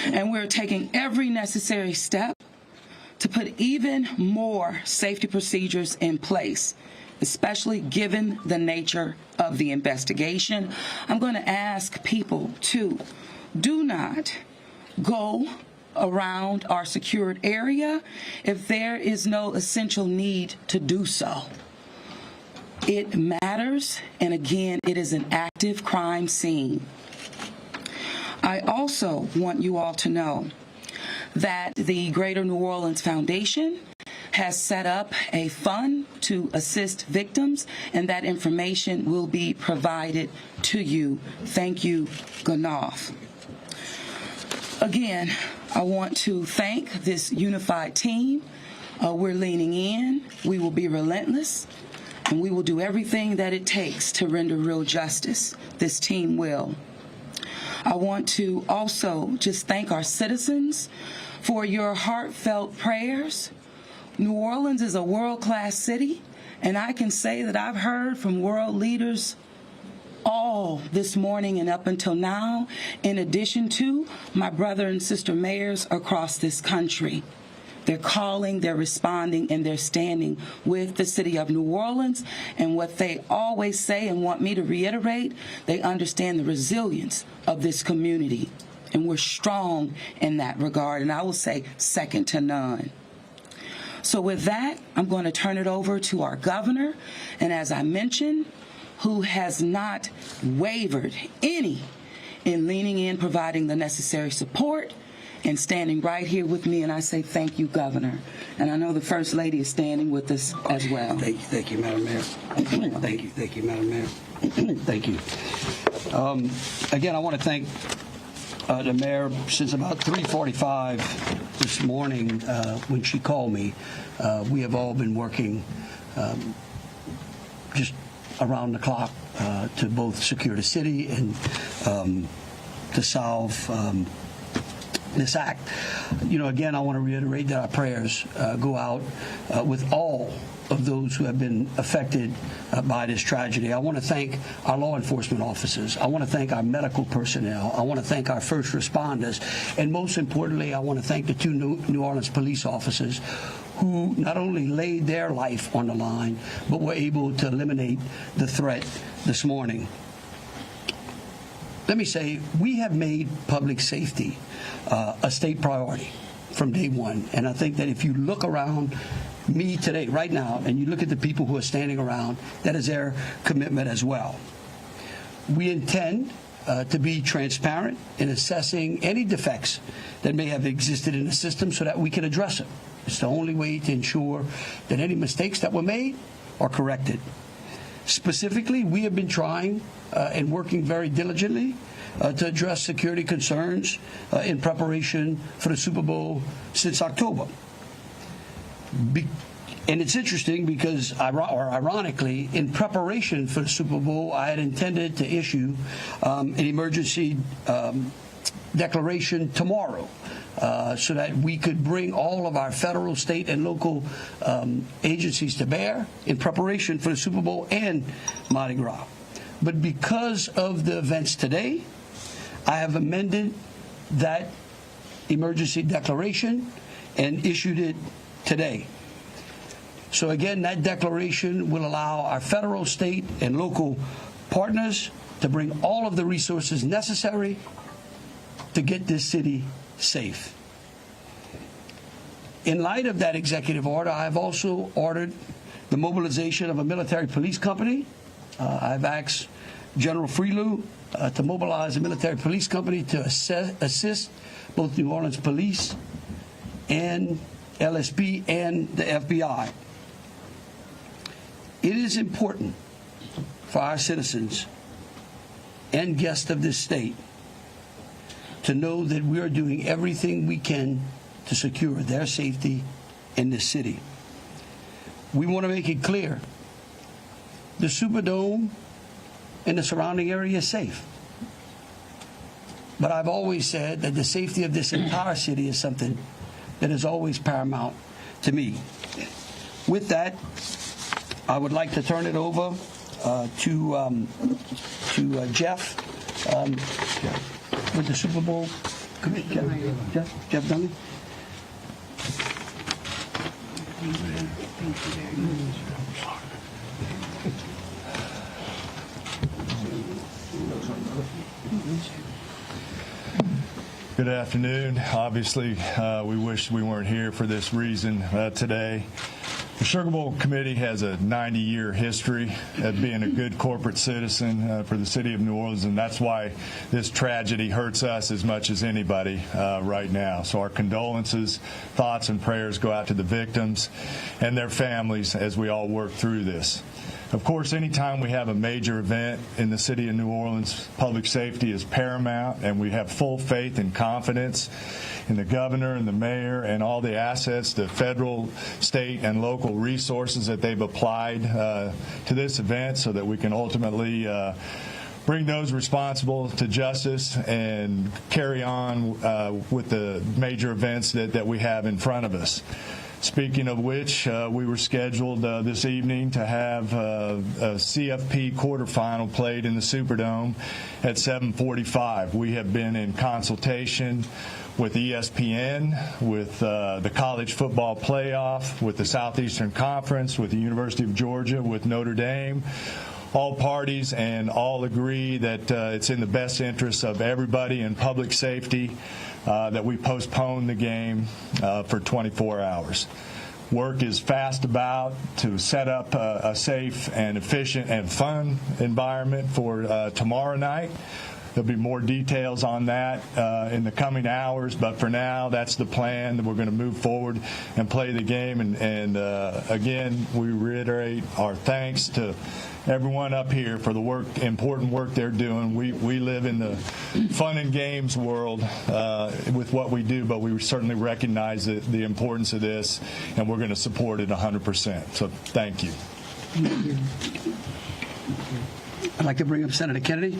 And we're taking every necessary step to put even more safety procedures in place, especially given the nature of the investigation. I'm going to ask people to do not go around our secured area if there is no essential need to do so. It matters, and again, it is an active crime scene. I also want you all to know that the Greater New Orleans Foundation has set up a fund to assist victims, and that information will be provided to you. Thank you, Ganoff. Again, I want to thank this unified team. We're leaning in. We will be relentless, and we will do everything that it takes to render real justice. This team will. I want to also just thank our citizens for your heartfelt prayers. New Orleans is a world-class city, and I can say that I've heard from world leaders all this morning and up until now, in addition to my brother and sister mayors across this country. They're calling, they're responding, and they're standing with the city of New Orleans. And what they always say and want me to reiterate, they understand the resilience of this community. And we're strong in that regard, and I will say second to none. So with that, I'm going to turn it over to our governor, and as I mentioned, who has not wavered any in leaning in, providing the necessary support, and standing right here with me, and I say thank you, Governor. And I know the First Lady is standing with us as well. Thank you, Madam Mayor. Thank you, Madam Mayor. Thank you. Again, I want to thank the Mayor. Since about 3:45 this morning, when she called me, we have all been working just around the clock to both secure the city and to solve this act. You know, again, I want to reiterate that our prayers go out with all of those who have been affected by this tragedy. I want to thank our law enforcement officers. I want to thank our medical personnel. I want to thank our first responders. And most importantly, I want to thank the two New Orleans police officers who not only laid their life on the line, but were able to eliminate the threat this morning. Let me say, we have made public safety a state priority from day one. And I think that if you look around me today, right now, and you look at the people who are standing around, that is their commitment as well. We intend to be transparent in assessing any defects that may have existed in the system so that we can address them. It's the only way to ensure that any mistakes that were made are corrected. Specifically, we have been trying and working very diligently to address security concerns in preparation for the Super Bowl since October. And it's interesting because, ironically, in preparation for the Super Bowl, I had intended to issue an emergency declaration tomorrow so that we could bring all of our federal, state, and local agencies to bear in preparation for the Super Bowl and Mardi Gras. But because of the events today, I have amended that emergency declaration and issued it today. So again, that declaration will allow our federal, state, and local partners to bring all of the resources necessary to get this city safe. In light of that executive order, I have also ordered the mobilization of a military police company. I've asked General Freelou to mobilize a military police company to assist both New Orleans Police and LSP and the FBI. It is important for our citizens and guests of this state to know that we are doing everything we can to secure their safety in this city. We want to make it clear, the Superdome and the surrounding area is safe. But I've always said that the safety of this entire city is something that is always paramount to me. With that, I would like to turn it over to Jeff with the Super Bowl. Jeff Dunley. Good afternoon. Obviously, we wish we weren't here for this reason today. The Sugar Bowl Committee has a 90-year history of being a good corporate citizen for the city of New Orleans, and that's why this tragedy hurts us as much as anybody right now. So our condolences, thoughts, and prayers go out to the victims and their families as we all work through this. Of course, anytime we have a major event in the city of New Orleans, public safety is paramount, and we have full faith and confidence in the governor and the mayor and all the assets, the federal, state, and local resources that they've applied to this event so that we can ultimately bring those responsible to justice and carry on with the major events that we have in front of us. Speaking of which, we were scheduled this evening to have a CFP quarterfinal played in the Superdome at 7:45. We have been in consultation with ESPN, with the College Football Playoff, with the Southeastern Conference, with the University of Georgia, with Notre Dame. All parties and all agree that it's in the best interest of everybody in public safety that we postpone the game for 24 hours. Work is fast about to set up a safe and efficient and fun environment for tomorrow night. There'll be more details on that in the coming hours, but for now, that's the plan, that we're going to move forward and play the game. And again, we reiterate our thanks to everyone up here for the important work they're doing. We live in the fun and games world with what we do, but we certainly recognize the importance of this, and we're going to support it 100%. So thank you. I'd like to bring up Senator Kennedy.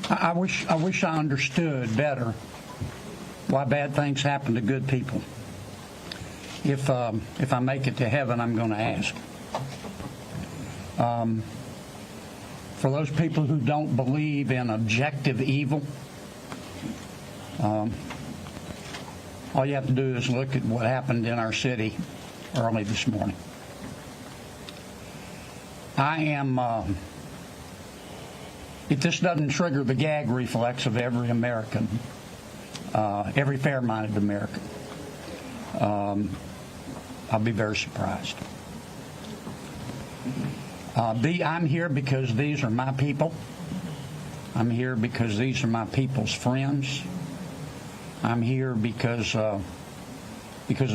I wish I understood better why bad things happen to good people. If I make it to heaven, I'm going to ask. For those people who don't believe in objective evil, all you have to do is look at what happened in our city early this morning. I am, if this doesn't trigger the gag reflex of every American, every fair-minded American, I'll be very surprised. I'm here because these are my people. I'm here because these are my people's friends. I'm here because there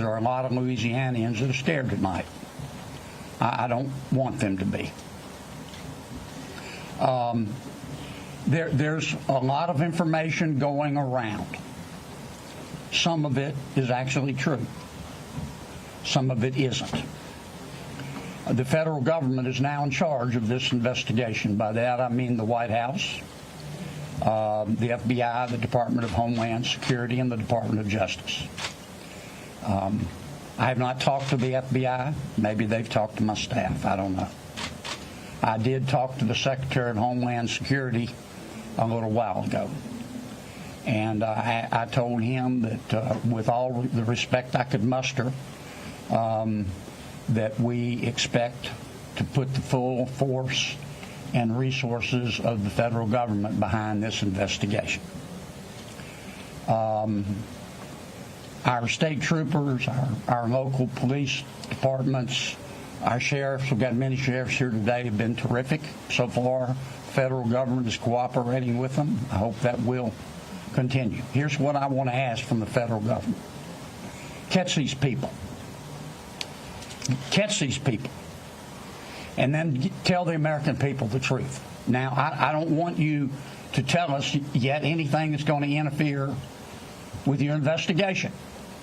are a lot of Louisianians that are scared tonight. I don't want them to be. There's a lot of information going around. Some of it is actually true. Some of it isn't. The federal government is now in charge of this investigation. By that, I mean the White House, the FBI, the Department of Homeland Security, and the Department of Justice. I have not talked to the FBI. Maybe they've talked to my staff. I don't know. I did talk to the Secretary of Homeland Security a little while ago. And I told him that with all the respect I could muster, that we expect to put the full force and resources of the federal government behind this investigation. Our state troopers, our local police departments, our sheriffs, we've got many sheriffs here today, have been terrific so far. The federal government is cooperating with them. I hope that will continue. Here's what I want to ask from the federal government. Catch these people. Catch these people. And then tell the American people the truth. Now, I don't want you to tell us yet anything that's going to interfere with your investigation.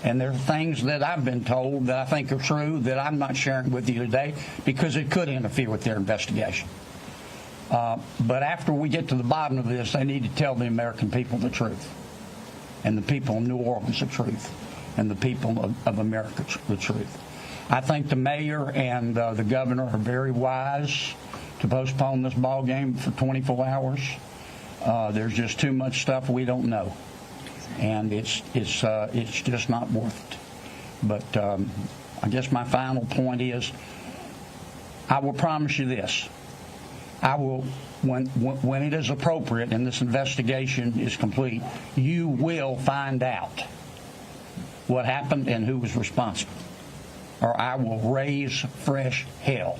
And there are things that I've been told that I think are true that I'm not sharing with you today because it could interfere with their investigation. But after we get to the bottom of this, they need to tell the American people the truth, and the people of New Orleans the truth, and the people of America the truth. I think the mayor and the governor are very wise to postpone this ball game for 24 hours. There's just too much stuff we don't know, and it's just not worth it. But I guess my final point is, I will promise you this. I will, when it is appropriate and this investigation is complete, you will find out what happened and who was responsible. Or I will raise fresh hell.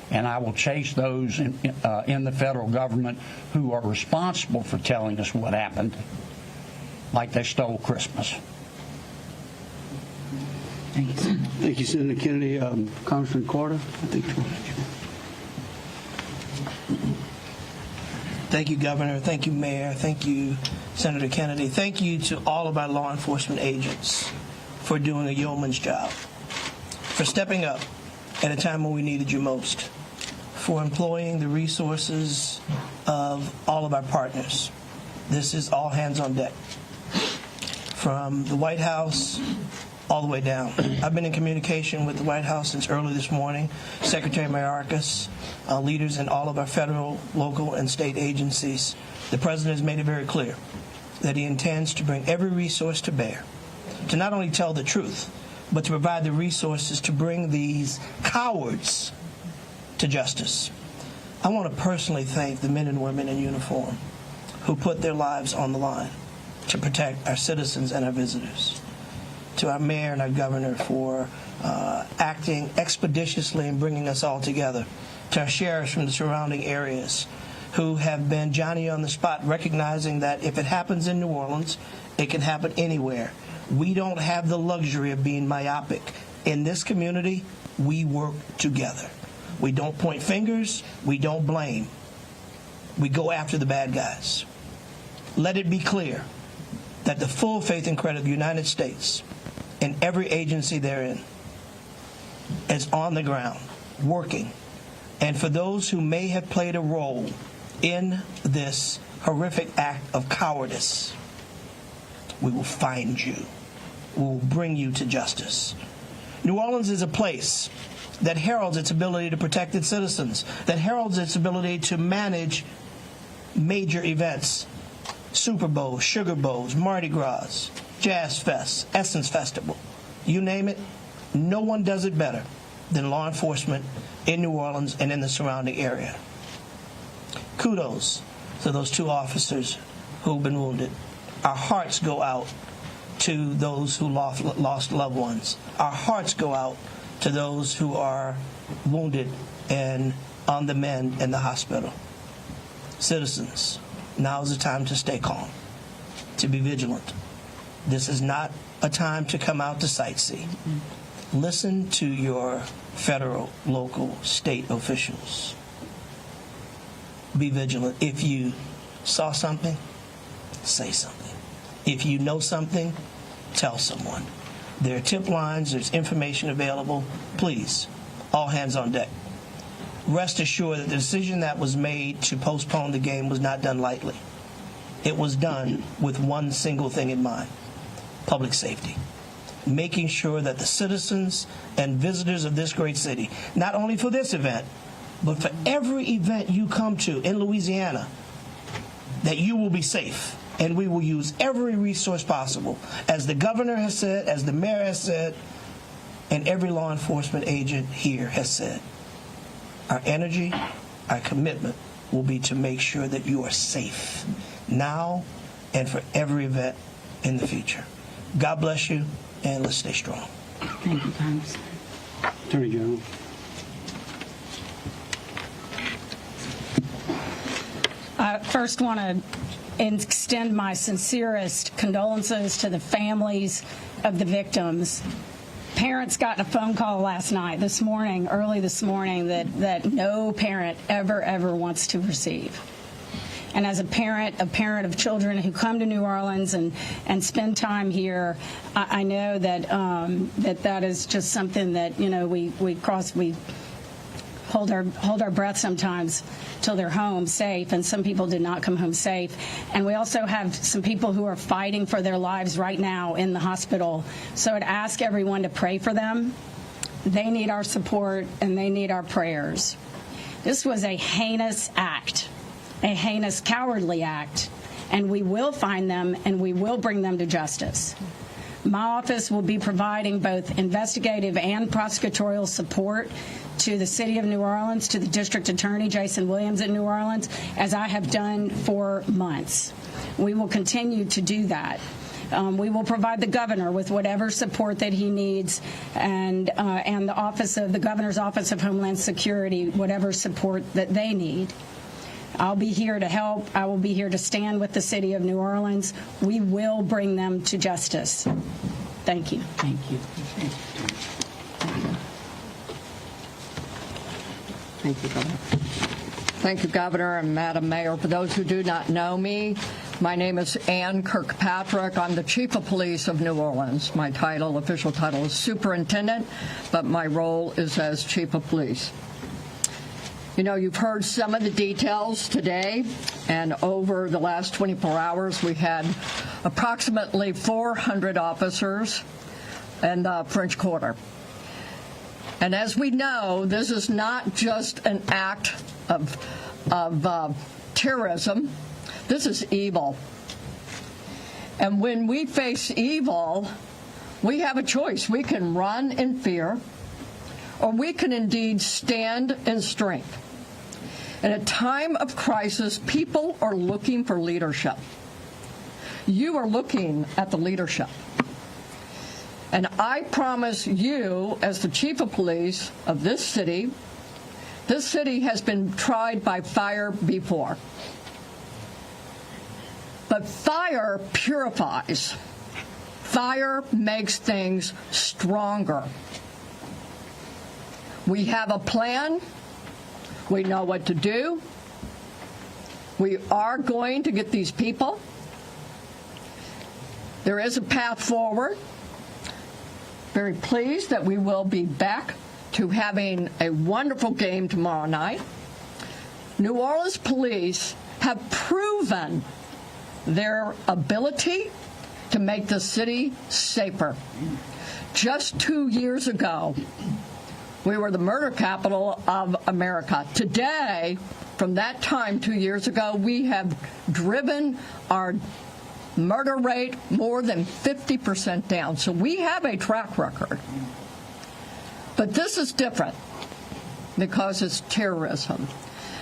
And I will chase those in the federal government who are responsible for telling us what happened, like they stole Christmas. Thank you, Senator Kennedy. Congressman Carter, I think. Thank you, Governor. Thank you, Mayor. Thank you, Senator Kennedy. Thank you to all of our law enforcement agents for doing a yeoman's job, for stepping up at a time when we needed you most, for employing the resources of all of our partners. This is all hands on deck, from the White House all the way down. I've been in communication with the White House since early this morning, Secretary Mayorkas, leaders in all of our federal, local, and state agencies. The President has made it very clear that he intends to bring every resource to bear to not only tell the truth, but to provide the resources to bring these cowards to justice. I want to personally thank the men and women in uniform who put their lives on the line to protect our citizens and our visitors. To our mayor and our governor for acting expeditiously and bringing us all together. To our sheriffs from the surrounding areas who have been Johnny on the spot, recognizing that if it happens in New Orleans, it can happen anywhere. We don't have the luxury of being myopic. In this community, we work together. We don't point fingers. We don't blame. We go after the bad guys. Let it be clear that the full faith and credit of the United States and every agency therein is on the ground, working. And for those who may have played a role in this horrific act of cowardice, we will find you. We will bring you to justice. New Orleans is a place that heralds its ability to protect its citizens, that heralds its ability to manage major events, Super Bowls, Sugar Bowls, Mardi Gras, Jazz Fest, Essence Festival, you name it. No one does it better than law enforcement in New Orleans and in the surrounding area. Kudos to those two officers who've been wounded. Our hearts go out to those who lost loved ones. Our hearts go out to those who are wounded and on the mend in the hospital. Citizens, now is the time to stay calm, to be vigilant. This is not a time to come out to sightsee. Listen to your federal, local, state officials. be vigilant. If you saw something, say something. If you know something, tell someone. There are tip lines, there's information available. Please, all hands on deck. Rest assured that the decision that was made to postpone the game was not done lightly. It was done with one single thing in mind: public safety. Making sure that the citizens and visitors of this great city, not only for this event, but for every event you come to in Louisiana, that you will be safe. And we will use every resource possible, as the governor has said, as the mayor has said, and every law enforcement agent here has said. Our energy, our commitment will be to make sure that you are safe now and for every event in the future. God bless you, and let's stay strong. Thank you, Congressman. Attorney General. I first want to extend my sincerest condolences to the families of the victims. Parents got a phone call early this morning, that no parent ever wants to receive. And as a parent of children who come to New Orleans and spend time here, I know that that is just something that, you know, we hold our breath sometimes till they're home safe, and some people did not come home safe. And we also have some people who are fighting for their lives right now in the hospital. So I'd ask everyone to pray for them. They need our support and they need our prayers. This was a heinous act, a heinous, cowardly act, and we will find them and we will bring them to justice. My office will be providing both investigative and prosecutorial support to the City of New Orleans, to the District Attorney, Jason Williams in New Orleans, as I have done for months. We will continue to do that. We will provide the governor with whatever support that he needs, and the Governor's Office of Homeland Security, whatever support that they need. I'll be here to help. I will be here to stand with the City of New Orleans. We will bring them to justice. Thank you. Thank you. Thank you, Governor. Thank you, Governor and Madam Mayor. For those who do not know me, my name is Ann Kirkpatrick. I'm the Chief of Police of New Orleans. My official title is Superintendent, but my role is as Chief of Police. You know, you've heard some of the details today, and over the last 24 hours, we had approximately 400 officers in the French Quarter. And as we know, this is not just an act of terrorism. This is evil. And when we face evil, we have a choice. We can run in fear, or we can indeed stand in strength. In a time of crisis, people are looking for leadership. You are looking at the leadership. And I promise you, as the Chief of Police of this city has been tried by fire before. But fire purifies. Fire makes things stronger. We have a plan. We know what to do. We are going to get these people. There is a path forward. Very pleased that we will be back to having a wonderful game tomorrow night. New Orleans police have proven their ability to make the city safer. Just 2 years ago, we were the murder capital of America. Today, from that time 2 years ago, we have driven our murder rate more than 50% down. So we have a track record. But this is different because it's terrorism.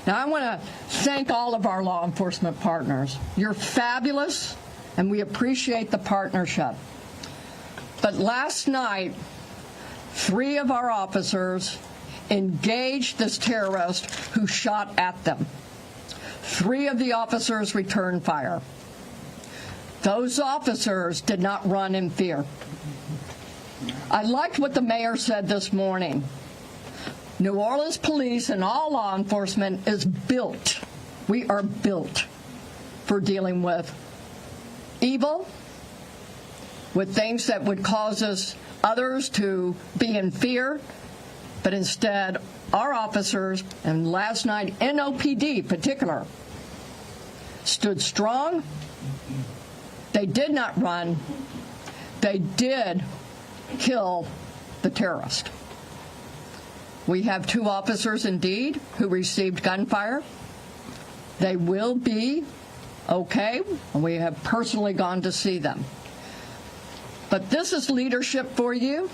Now, I want to thank all of our law enforcement partners. You're fabulous, and we appreciate the partnership. But last night, 3 of our officers engaged this terrorist who shot at them. 3 of the officers returned fire. Those officers did not run in fear. I liked what the mayor said this morning. New Orleans police and all law enforcement is built We are built for dealing with evil, with things that would cause others to be in fear, but instead our officers, and last night NOPD in particular, stood strong. They did not run. They did kill the terrorist. We have 2 officers indeed who received gunfire. They will be okay, and we have personally gone to see them. But this is leadership for you,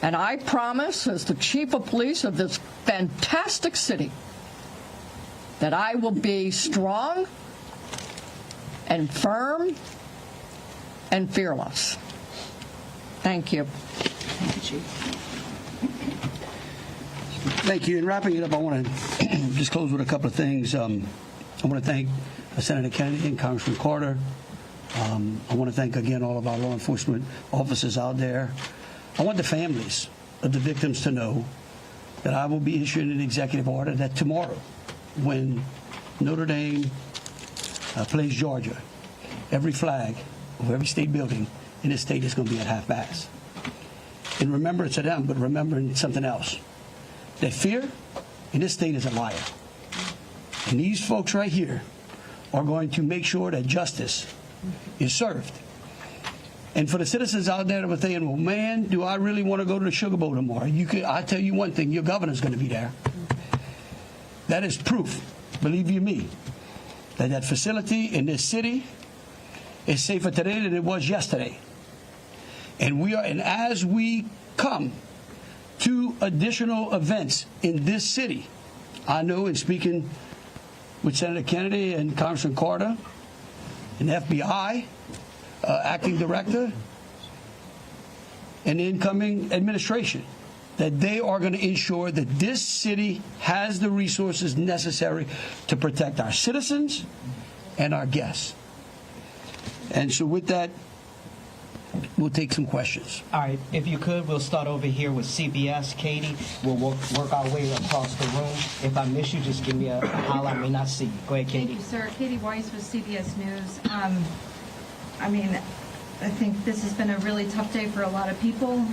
and I promise, as the chief of police of this fantastic city, that I will be strong and firm and fearless. Thank you. Thank you, Chief. Thank you. In wrapping it up, I want to just close with a couple of things. I want to thank Senator Kennedy and Congressman Carter. I want to thank again all of our law enforcement officers out there. I want the families of the victims to know that I will be issuing an executive order that tomorrow, when Notre Dame plays Georgia, every flag of every state building in this state is going to be at half-mast. In remembrance of them, but remembering something else. That fear in this state is a liar. And these folks right here are going to make sure that justice is served. And for the citizens out there that were thinking, well, man, do I really want to go to the Sugar Bowl tomorrow? I tell you one thing, your governor's going to be there. That is proof, believe you me, that that facility in this city is safer today than it was yesterday. And as we come to additional events in this city, I know in speaking with Senator Kennedy and Congressman Carter and FBI acting director and the incoming administration, that they are going to ensure that this city has the resources necessary to protect our citizens and our guests. And so with that, we'll take some questions. All right, if you could, we'll start over here with CBS. Katie, we'll work our way across the room. If I miss you, just give me a holler. I may not see you. Go ahead, Katie. Thank you, sir. Katie Weiss with CBS News. I mean, I think this has been a really tough day for a lot of people,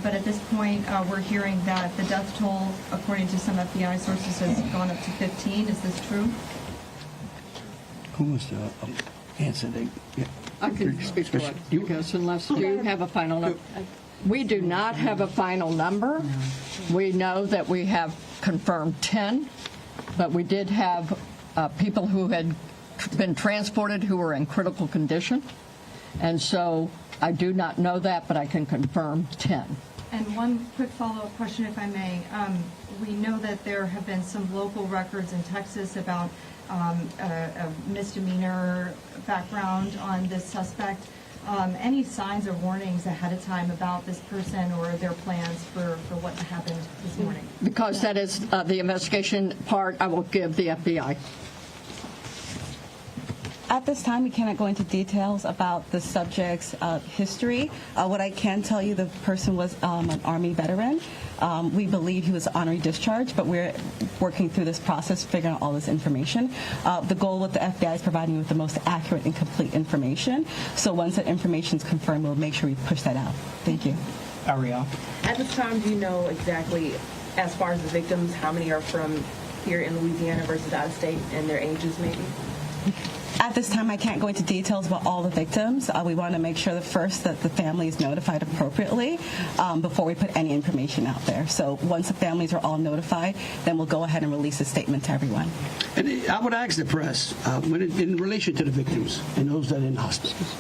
but at this point, we're hearing that the death toll, according to some FBI sources, has gone up to 15. Is this true? Who wants to answer? I can speak for it, because unless you have a final number. We do not have a final number. We know that we have confirmed 10, but we did have people who had been transported who were in critical condition. And so I do not know that, but I can confirm 10. And one quick follow-up question, if I may. We know that there have been some local records in Texas about a misdemeanor background on this suspect. Any signs or warnings ahead of time about this person or their plans for what happened this morning? Because that is the investigation part, I will give the FBI. At this time, we cannot go into details about the subject's history. What I can tell you, the person was an Army veteran. We believe he was honorary discharge, but we're working through this process, figuring out all this information. The goal with the FBI is providing you with the most accurate and complete information. So once that information is confirmed, we'll make sure we push that out. Thank you. Ariel. At this time, do you know exactly, as far as the victims, how many are from here in Louisiana versus out of state, and their ages maybe? At this time, I can't go into details about all the victims. We want to make sure first that the family is notified appropriately before we put any information out there. So once the families are all notified, then we'll go ahead and release a statement to everyone. And I would ask the press, in relation to the victims and those that are in hospitals,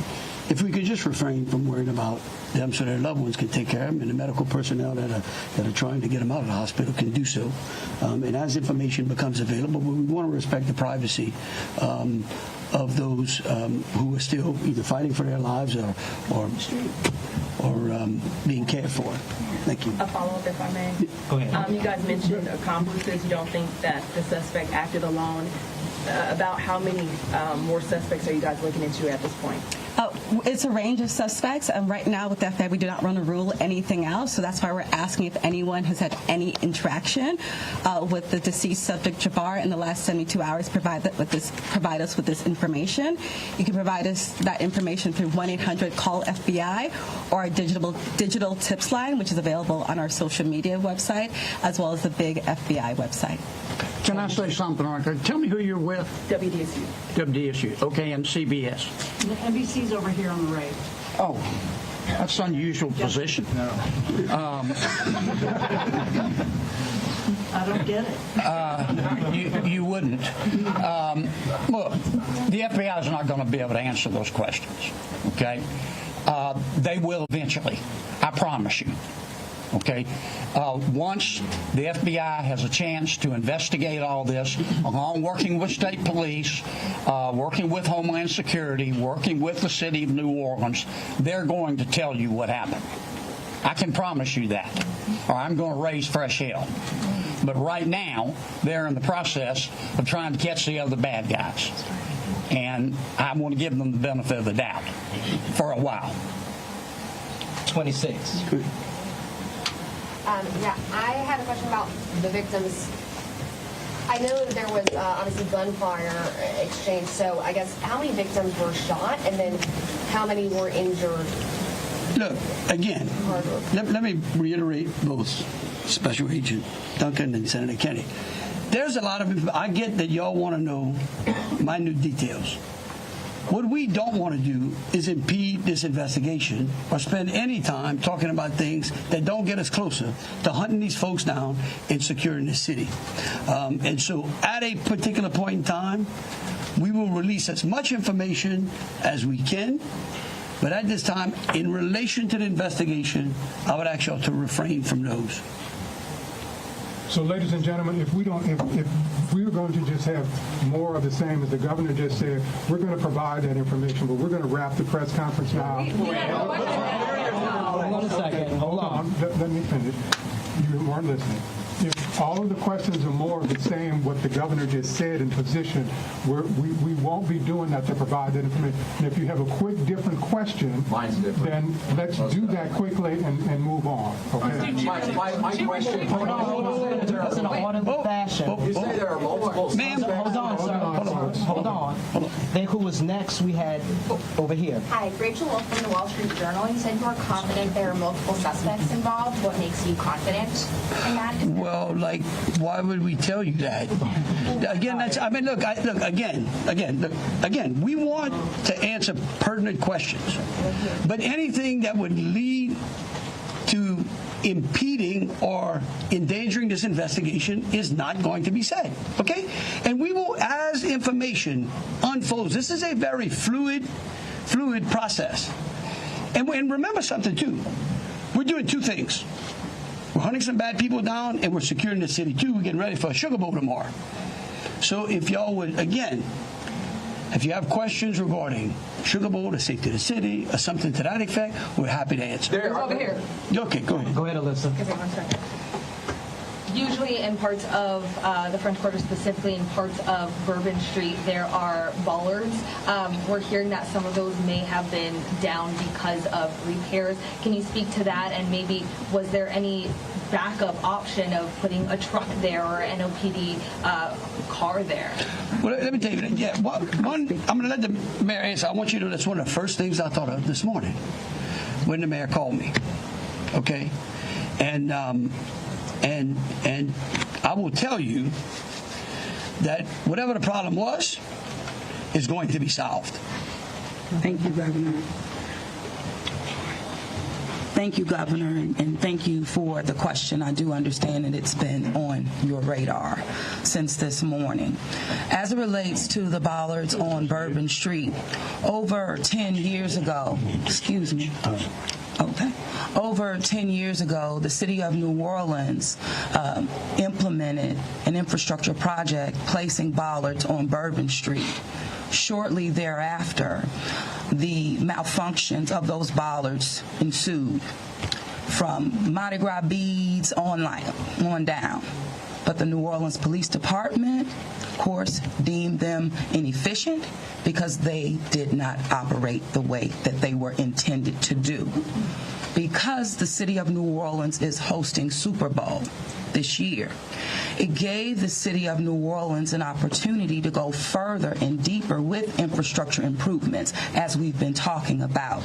if we could just refrain from worrying about them so their loved ones can take care of them, and the medical personnel that are trying to get them out of the hospital can do so. And as information becomes available, we want to respect the privacy of those who are still either fighting for their lives or being cared for. Thank you. A follow-up, if I may. Go ahead. You guys mentioned accomplices. You don't think that the suspect acted alone. about how many more suspects are you guys looking into at this point? It's a range of suspects. Right now with the FBI, we do not want to rule anything out, so that's why we're asking if anyone has had any interaction with the deceased subject Jabbar in the last 72 hours. Provide us with this information. You can provide us that information through 1-800-CALL-FBI or our digital tips line, which is available on our social media website, as well as the big FBI website. Can I say something like that? Tell me who you're with. WDSU. WDSU. Okay, and CBS. The NBC's over here on the right. Oh, that's an unusual position. I don't get it. You wouldn't. Look, the FBI is not going to be able to answer those questions, okay? They will eventually. I promise you. Okay, once the FBI has a chance to investigate all this, along working with state police, working with Homeland Security, working with the city of New Orleans, they're going to tell you what happened. I can promise you that, or I'm going to raise fresh hell. But right now, they're in the process of trying to catch the other bad guys. And I want to give them the benefit of the doubt for a while. 26. Yeah, I had a question about the victims. I know that there was obviously gunfire exchange, so I guess how many victims were shot and then how many were injured? Look, again, let me reiterate both Special Agent Duncan and Senator Kennedy. There's a lot of, I get that y'all want to know minute details. What we don't want to do is impede this investigation or spend any time talking about things that don't get us closer to hunting these folks down and securing the city. And so at a particular point in time, we will release as much information as we can. But at this time, in relation to the investigation, I would ask y'all to refrain from those. So, ladies and gentlemen, if we're going to just have more of the same, as the governor just said, we're going to provide that information, but we're going to wrap the press conference now. Hold on a second. Hold on. Let me finish. You weren't listening. If all of the questions are more of the same, what the governor just said in position, we won't be doing that to provide that information. And if you have a quick, different question, then let's do that quickly and move on. Okay? My question. Hold on. It's in an orderly fashion. You say there are multiple. Ma'am, hold on, sir. Hold on. Then who was next? We had over here. Hi, Rachel Wolf from the Wall Street Journal. You said you are confident there are multiple suspects involved. What makes you confident in that? Well, like, why would we tell you that? Again, that's. I mean, look. Again. We want to answer pertinent questions, but anything that would lead to impeding or endangering this investigation is not going to be said. Okay, and we will, as information unfolds. This is a very fluid process, and remember something too. We're doing two things. We're hunting some bad people down, and we're securing the city, too. We're getting ready for a Sugar Bowl tomorrow. So if y'all would, again, if you have questions regarding Sugar Bowl, the safety of the city, or something to that effect, we're happy to answer. There's over here. Okay, go ahead. Go ahead, Alyssa. Okay, 1 second. Usually in parts of the French Quarter, specifically in parts of Bourbon Street, there are bollards. We're hearing that some of those may have been down because of repairs. Can you speak to that? And maybe was there any backup option of putting a truck there or an NOPD car there? Well, let me tell you that. Yeah, one, I'm going to let the mayor answer. I want you to know that's one of the first things I thought of this morning when the mayor called me. Okay? And I will tell you that whatever the problem was is going to be solved. Thank you, Governor. Thank you, Governor, and thank you for the question. I do understand that it's been on your radar since this morning. As it relates to the bollards on Bourbon Street, over 10 years ago, over 10 years ago, the city of New Orleans implemented an infrastructure project placing bollards on Bourbon Street. Shortly thereafter, the malfunctions of those bollards ensued, from Mardi Gras beads on down. But the New Orleans Police Department, of course, deemed them inefficient because they did not operate the way that they were intended to do. Because the city of New Orleans is hosting Super Bowl this year, it gave the city of New Orleans an opportunity to go further and deeper with infrastructure improvements, as we've been talking about.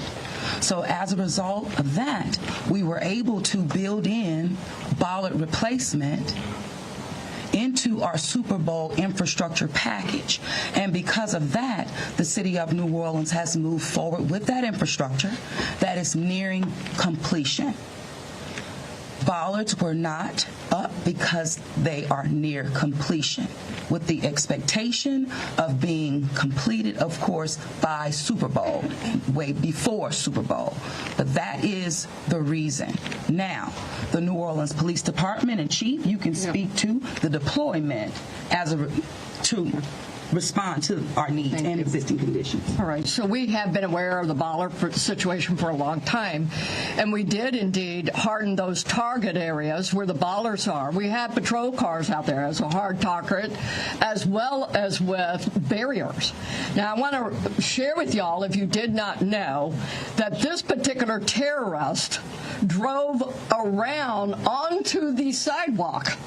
So as a result of that, we were able to build in bollard replacement into our Super Bowl infrastructure package. And because of that, the city of New Orleans has moved forward with that infrastructure that is nearing completion. Bollards were not up because they are near completion, with the expectation of being completed, of course, by Super Bowl, way before Super Bowl. But that is the reason. Now, the New Orleans Police Department, and Chief, you can speak to the deployment to respond to our needs and existing conditions. All right, so we have been aware of the bollard situation for a long time, and we did indeed harden those target areas where the bollards are. We have patrol cars out there as a hard target, as well as with barriers. Now, I want to share with y'all, if you did not know, that this particular terrorist drove around onto the sidewalk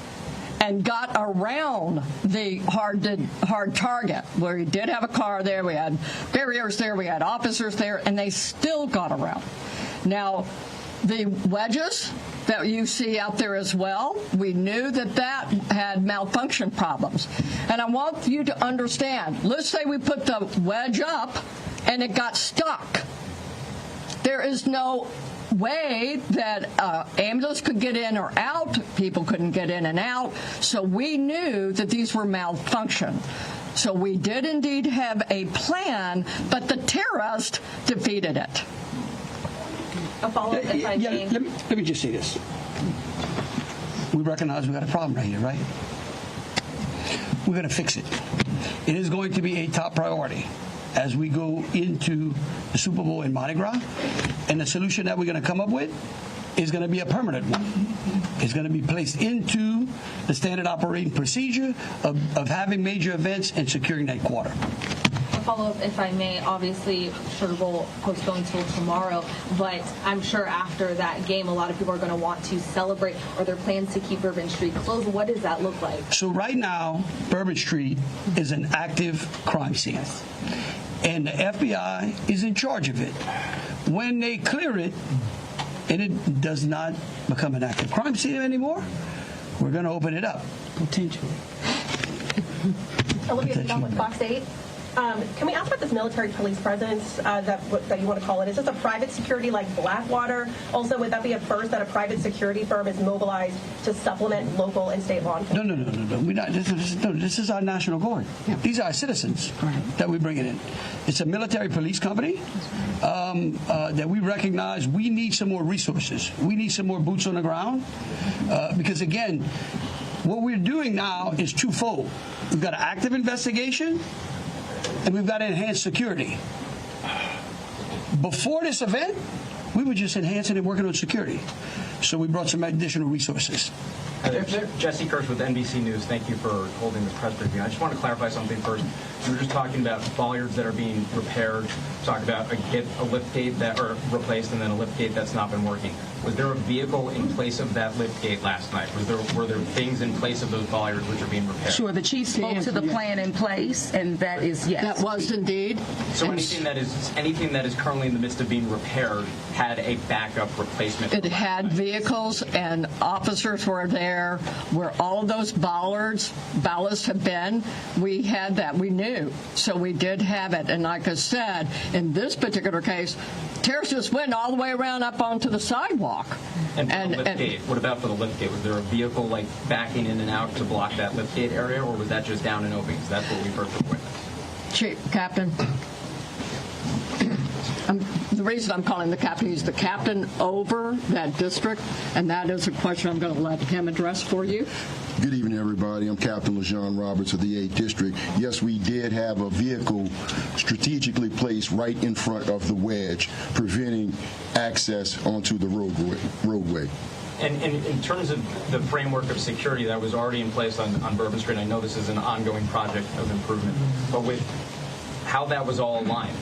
and got around the hard target, where he did have a car there, we had barriers there, we had officers there, and they still got around. Now, the wedges that you see out there as well, we knew that that had malfunction problems. And I want you to understand, let's say we put the wedge up and it got stuck. There is no way that ambulance could get in or out, people couldn't get in and out, so we knew that these were malfunction. So we did indeed have a plan, but the terrorist defeated it. A follow-up, if I may. Let me just say this. We recognize we got a problem right here, right? We're going to fix it. It is going to be a top priority as we go into the Super Bowl in Mardi Gras, and the solution that we're going to come up with is going to be a permanent one. It's going to be placed into the standard operating procedure of having major events and securing that quarter. A follow-up, if I may. Obviously, Sugar Bowl postponed till tomorrow, but I'm sure after that game, a lot of people are going to want to celebrate. Are there plans to keep Bourbon Street closed? What does that look like? So right now, Bourbon Street is an active crime scene, and the FBI is in charge of it. When they clear it, and it does not become an active crime scene anymore, we're going to open it up. Potentially. Olivia Dunn with Fox 8. Can we ask about this military police presence that you want to call it? Is this a private security like Blackwater? Also, would that be a first that a private security firm is mobilized to supplement local and state law enforcement? No. We're not. This is our National Guard. Yeah. These are our citizens that we're bringing in. It's a military police company that we recognize. We need some more resources. We need some more boots on the ground because, again, what we're doing now is twofold. We've got an active investigation, and we've got enhanced security. Before this event, we were just enhancing and working on security. So we brought some additional resources. Jesse Kirsch with NBC News. Thank you for holding the press briefing. I just want to clarify something first. You were just talking about bollards that are being repaired, talking about a lift gate that are replaced and then a lift gate that's not been working. Was there a vehicle in place of that lift gate last night? Were there things in place of those bollards which are being repaired? Sure, the chief spoke to the plan in place, and that is yes. That was indeed. So anything that is currently in the midst of being repaired had a backup replacement? It had vehicles and officers were there where all of those ballasts have been. We had that. We knew. So we did have it. And like I said, in this particular case, terrorists just went all the way around up onto the sidewalk. And the lift gate, what about for the lift gate? Was there a vehicle like backing in and out to block that lift gate area, or was that just down and open? Because that's what we've heard from witnesses. Captain. The reason I'm calling the captain, he's the captain over that district, and that is a question I'm going to let him address for you. Good evening, everybody. I'm Captain LaJean Roberts of the 8th District. Yes, we did have a vehicle strategically placed right in front of the wedge, preventing access onto the roadway. And in terms of the framework of security that was already in place on Bourbon Street, I know this is an ongoing project of improvement, but with how that was all aligned,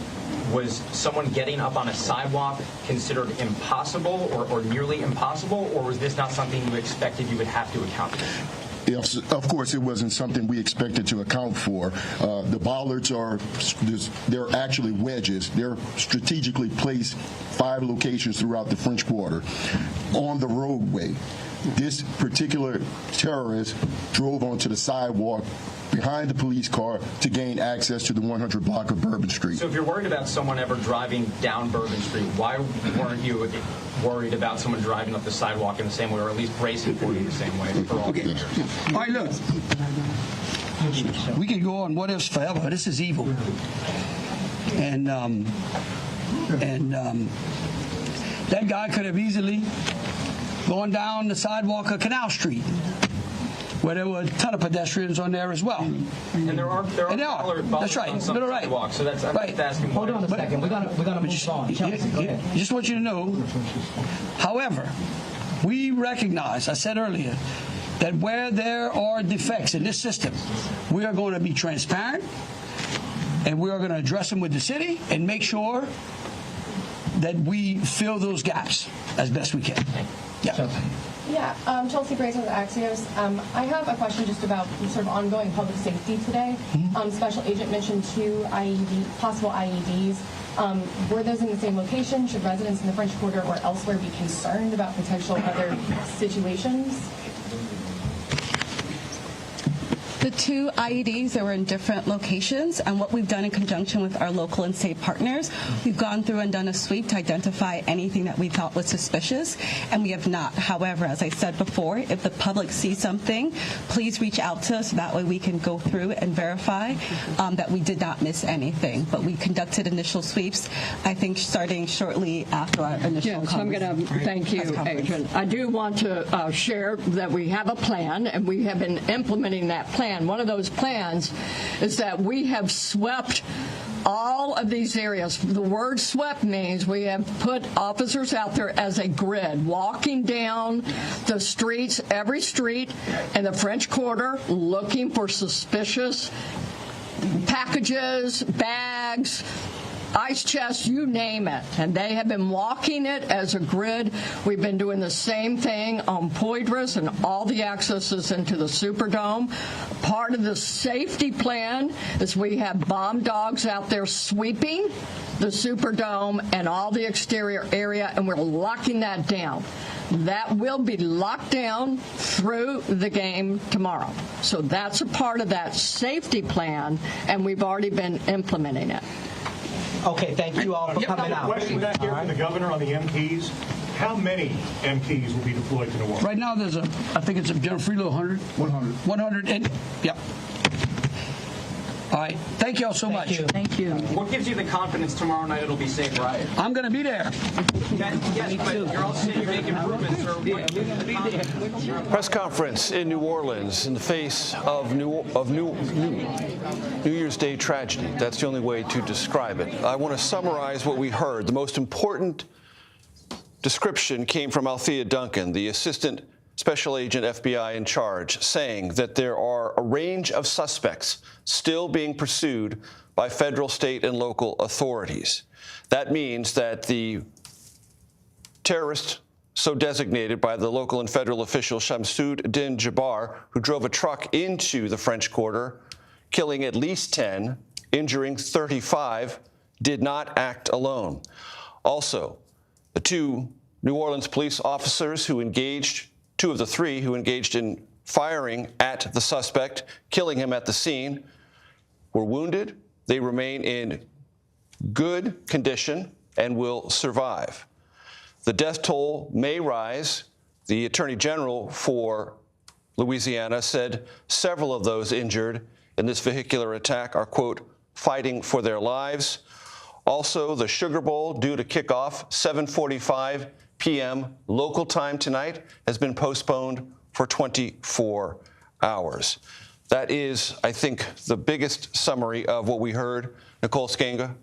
was someone getting up on a sidewalk considered impossible or nearly impossible, or was this not something you expected you would have to account for? Yes, of course, it wasn't something we expected to account for. The bollards they're actually wedges. They're strategically placed 5 locations throughout the French Quarter on the roadway. This particular terrorist drove onto the sidewalk behind the police car to gain access to the 100 block of Bourbon Street. So if you're worried about someone ever driving down Bourbon Street, why weren't you worried about someone driving up the sidewalk in the same way, or at least bracing for you the same way for all years? All right, look. We can go on what ifs forever. This is evil. And that guy could have easily gone down the sidewalk of Canal Street, where there were a ton of pedestrians on there as well. And there are That's right. on some sidewalks, so that's, I'm just asking. Hold on a second. We're gonna move on. Chelsea, go ahead. I just want you to know, however, we recognize, I said earlier, that where there are defects in this system, we are going to be transparent, and we are going to address them with the city and make sure that we fill those gaps as best we can. Yeah. Yeah, Chelsea Brazen with Axios. I have a question just about sort of ongoing public safety today. Special Agent mentioned 2 possible IEDs. Were those in the same location? Should residents in the French Quarter or elsewhere be concerned about potential other situations? The 2 IEDs that were in different locations, and what we've done in conjunction with our local and state partners, we've gone through and done a sweep to identify anything that we thought was suspicious, and we have not. However, as I said before, if the public sees something, please reach out to us. That way we can go through and verify that we did not miss anything. But we conducted initial sweeps, I think, starting shortly after our initial Yes, I'm going to thank you, Agent. I do want to share that we have a plan, and we have been implementing that plan. One of those plans is that we have swept all of these areas. The word swept means we have put officers out there as a grid, walking down the streets, every street in the French Quarter, looking for suspicious packages, bags, ice chests, you name it. And they have been walking it as a grid. We've been doing the same thing on Poydras and all the accesses into the Superdome. Part of the safety plan is we have bomb dogs out there sweeping the Superdome and all the exterior area, and we're locking that down. That will be locked down through the game tomorrow. So that's a part of that safety plan, and we've already been implementing it. Okay, thank you all for coming out. Question back here from the governor on the MPs. How many MPs will be deployed to New Orleans? Right now, there's I think it's a General Freelo 100. 100, and yeah. All right. Thank you all so much. Thank you. What gives you the confidence tomorrow night it'll be safe, right? I'm going to be there. Yes, but you're also saying you make improvements. Or what? Press conference in New Orleans in the face of New Year's Day tragedy. That's the only way to describe it. I want to summarize what we heard. The most important description came from Althea Duncan, the assistant special agent FBI in charge, saying that there are a range of suspects still being pursued by federal, state, and local authorities. That means that the terrorist so designated by the local and federal official Shamsud Din Jabbar, who drove a truck into the French Quarter, killing at least 10, injuring 35, did not act alone. Also, the 2 New Orleans police officers who engaged, 2 of the 3 who engaged in firing at the suspect, killing him at the scene, were wounded. They remain in good condition and will survive. The death toll may rise. The Attorney General for Louisiana said several of those injured in this vehicular attack are, quote, fighting for their lives. Also, the Sugar Bowl, due to kick off 7:45 p.m. local time tonight, has been postponed for 24 hours. That is, I think, the biggest summary of what we heard. Nicole Skenga,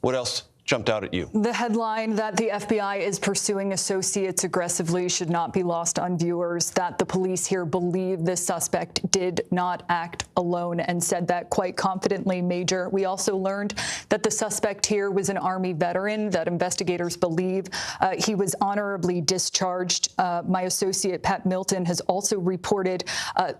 what else jumped out at you? The headline that the FBI is pursuing associates aggressively should not be lost on viewers, that the police here believe this suspect did not act alone, and said that quite confidently, Major. We also learned that the suspect here was an Army veteran, that investigators believe he was honorably discharged. My associate, Pat Milton, has also reported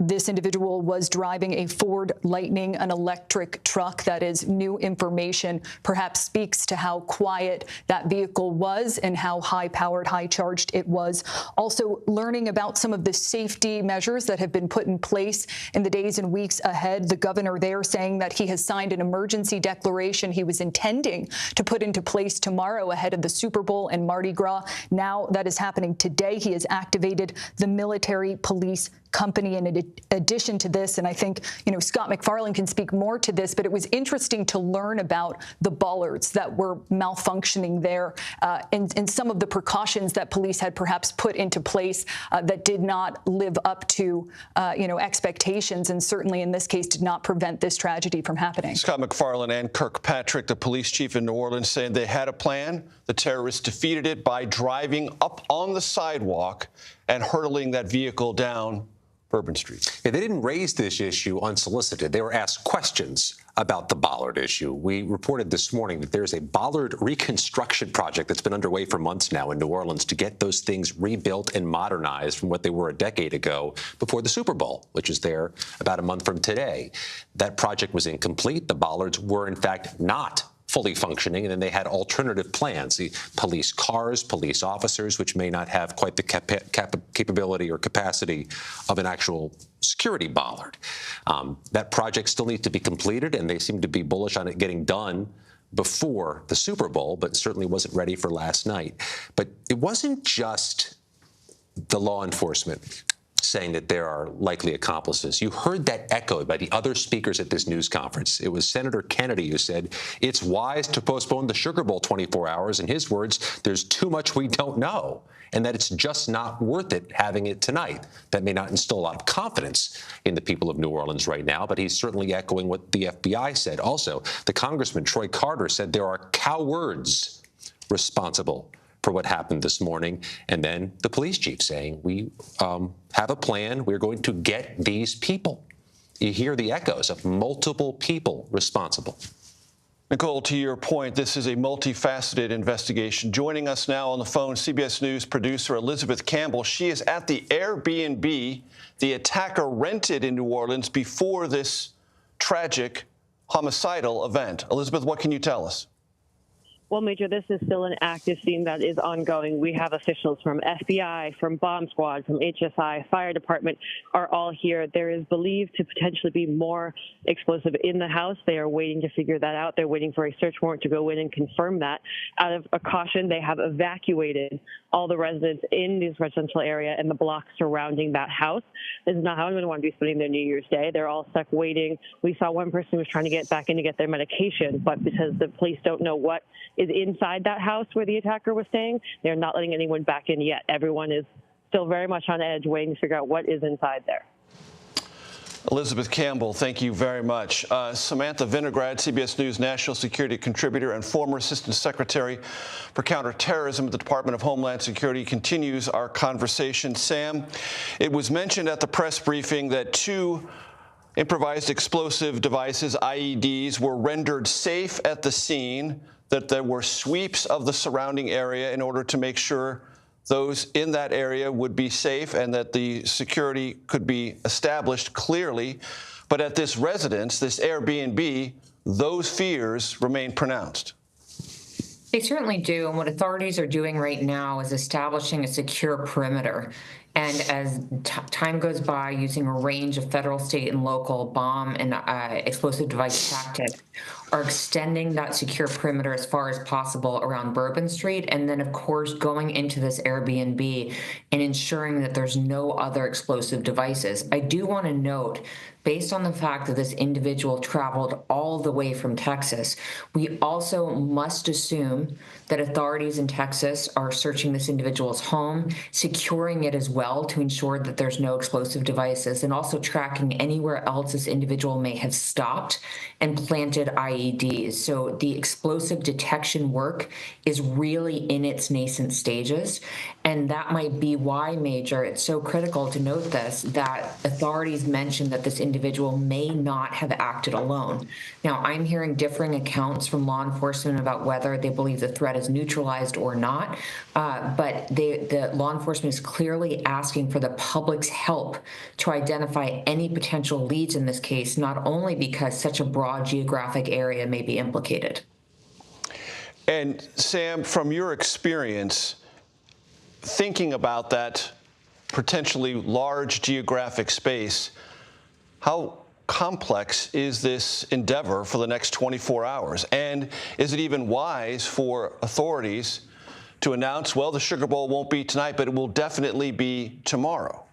this individual was driving a Ford Lightning, an electric truck. That is new information, perhaps speaks to how quiet that vehicle was and how high-powered, high-charged it was. Also learning about some of the safety measures that have been put in place in the days and weeks ahead. The governor there saying that he has signed an emergency declaration he was intending to put into place tomorrow ahead of the Super Bowl and Mardi Gras. Now that is happening today. He has activated the military police company in addition to this, and I think Scott McFarland can speak more to this, but it was interesting to learn about the bollards that were malfunctioning there and some of the precautions that police had perhaps put into place that did not live up to expectations, and certainly in this case did not prevent this tragedy from happening. Scott McFarland and Kirkpatrick, the police chief in New Orleans, saying they had a plan. The terrorists defeated it by driving up on the sidewalk and hurtling that vehicle down Bourbon Street. Yeah, they didn't raise this issue unsolicited. They were asked questions about the bollard issue. We reported this morning that there's a bollard reconstruction project that's been underway for months now in New Orleans to get those things rebuilt and modernized from what they were a decade ago before the Super Bowl, which is there about a month from today. That project was incomplete. The bollards were, in fact, not fully functioning, and then they had alternative plans, the police cars, police officers, which may not have quite the capability or capacity of an actual security bollard. That project still needs to be completed, and they seem to be bullish on it getting done before the Super Bowl, but certainly wasn't ready for last night. But it wasn't just the law enforcement saying that there are likely accomplices. You heard that echoed by the other speakers at this news conference. It was Senator Kennedy who said it's wise to postpone the Sugar Bowl 24 hours. In his words, there's too much we don't know, and that it's just not worth it having it tonight. That may not instill a lot of confidence in the people of New Orleans right now, but he's certainly echoing what the FBI said. Also, the Congressman Troy Carter said there are cowards responsible for what happened this morning. And then the police chief saying, we have a plan. We're going to get these people. You hear the echoes of multiple people responsible. Nicole, to your point, this is a multifaceted investigation. Joining us now on the phone, CBS News producer Elizabeth Campbell. She is at the Airbnb the attacker rented in New Orleans before this tragic homicidal event. Elizabeth, what can you tell us? Well, Major, this is still an active scene that is ongoing. We have officials from FBI, from Bomb Squad, from HSI, Fire Department are all here. There is believed to potentially be more explosive in the house. They are waiting to figure that out. They're waiting for a search warrant to go in and confirm that. Out of a caution, they have evacuated all the residents in this residential area and the blocks surrounding that house. This is not how anyone want to be spending their New Year's Day. They're all stuck waiting. We saw one person who was trying to get back in to get their medication, but because the police don't know what is inside that house where the attacker was staying, they're not letting anyone back in yet. Everyone is still very much on edge, waiting to figure out what is inside there. Elizabeth Campbell, thank you very much. Samantha Vinograd, CBS News national security contributor and former Assistant Secretary for Counterterrorism at the Department of Homeland Security, continues our conversation. Sam, it was mentioned at the press briefing that 2 improvised explosive devices, IEDs, were rendered safe at the scene, that there were sweeps of the surrounding area in order to make sure those in that area would be safe and that the security could be established clearly. But at this residence, this Airbnb, those fears remain pronounced. They certainly do. And what authorities are doing right now is establishing a secure perimeter. And as time goes by, using a range of federal, state, and local bomb and explosive device tactics, are extending that secure perimeter as far as possible around Bourbon Street, and then, of course, going into this Airbnb and ensuring that there's no other explosive devices. I do want to note, based on the fact that this individual traveled all the way from Texas, we also must assume that authorities in Texas are searching this individual's home, securing it as well to ensure that there's no explosive devices, and also tracking anywhere else this individual may have stopped and planted IEDs. IEDs. So the explosive detection work is really in its nascent stages. And that might be why, Major, it's so critical to note this, that authorities mentioned that this individual may not have acted alone. Now, I'm hearing differing accounts from law enforcement about whether they believe the threat is neutralized or not, but the law enforcement is clearly asking for the public's help to identify any potential leads in this case, not only because such a broad geographic area may be implicated. And Sam, from your experience, thinking about that potentially large geographic space, how complex is this endeavor for the next 24 hours? And is it even wise for authorities to announce, well, the Sugar Bowl won't be tonight, but it will definitely be tomorrow?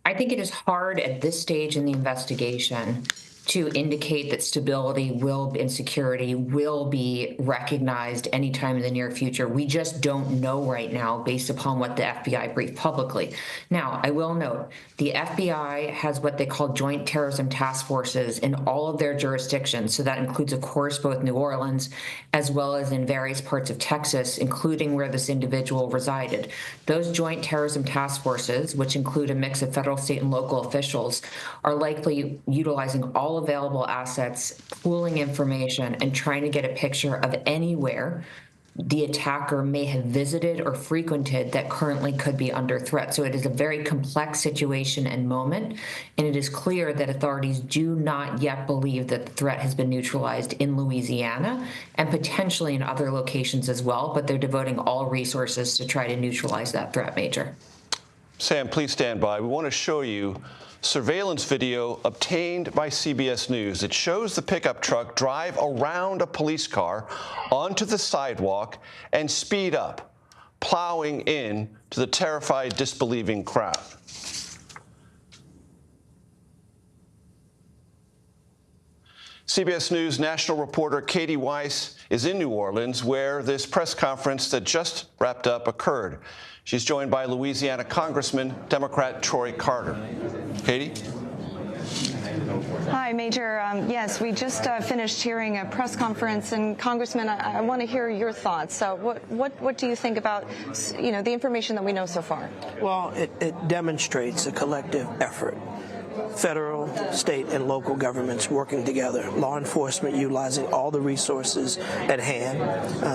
I think it is hard at this stage in the investigation to indicate that stability and security will be recognized anytime in the near future. We just don't know right now based upon what the FBI briefed publicly. Now, I will note, the FBI has what they call joint terrorism task forces in all of their jurisdictions. So that includes, of course, both New Orleans as well as in various parts of Texas, including where this individual resided. Those joint terrorism task forces, which include a mix of federal, state, and local officials, are likely utilizing all available assets, pooling information, and trying to get a picture of anywhere the attacker may have visited or frequented that currently could be under threat. So it is a very complex situation and moment, and it is clear that authorities do not yet believe that the threat has been neutralized in Louisiana and potentially in other locations as well, but they're devoting all resources to try to neutralize that threat, Major. Sam, please stand by. We want to show you surveillance video obtained by CBS News. It shows the pickup truck drive around a police car onto the sidewalk and speed up, plowing in to the terrified, disbelieving crowd. CBS News national reporter Katie Weiss is in New Orleans, where this press conference that just wrapped up occurred. She's joined by Louisiana Congressman Democrat Troy Carter. Katie? Hi, Major. Yes, we just finished hearing a press conference, and Congressman, I want to hear your thoughts. So, what do you think about, the information that we know so far? Well, it demonstrates a collective effort. Federal, state, and local governments working together, law enforcement utilizing all the resources at hand.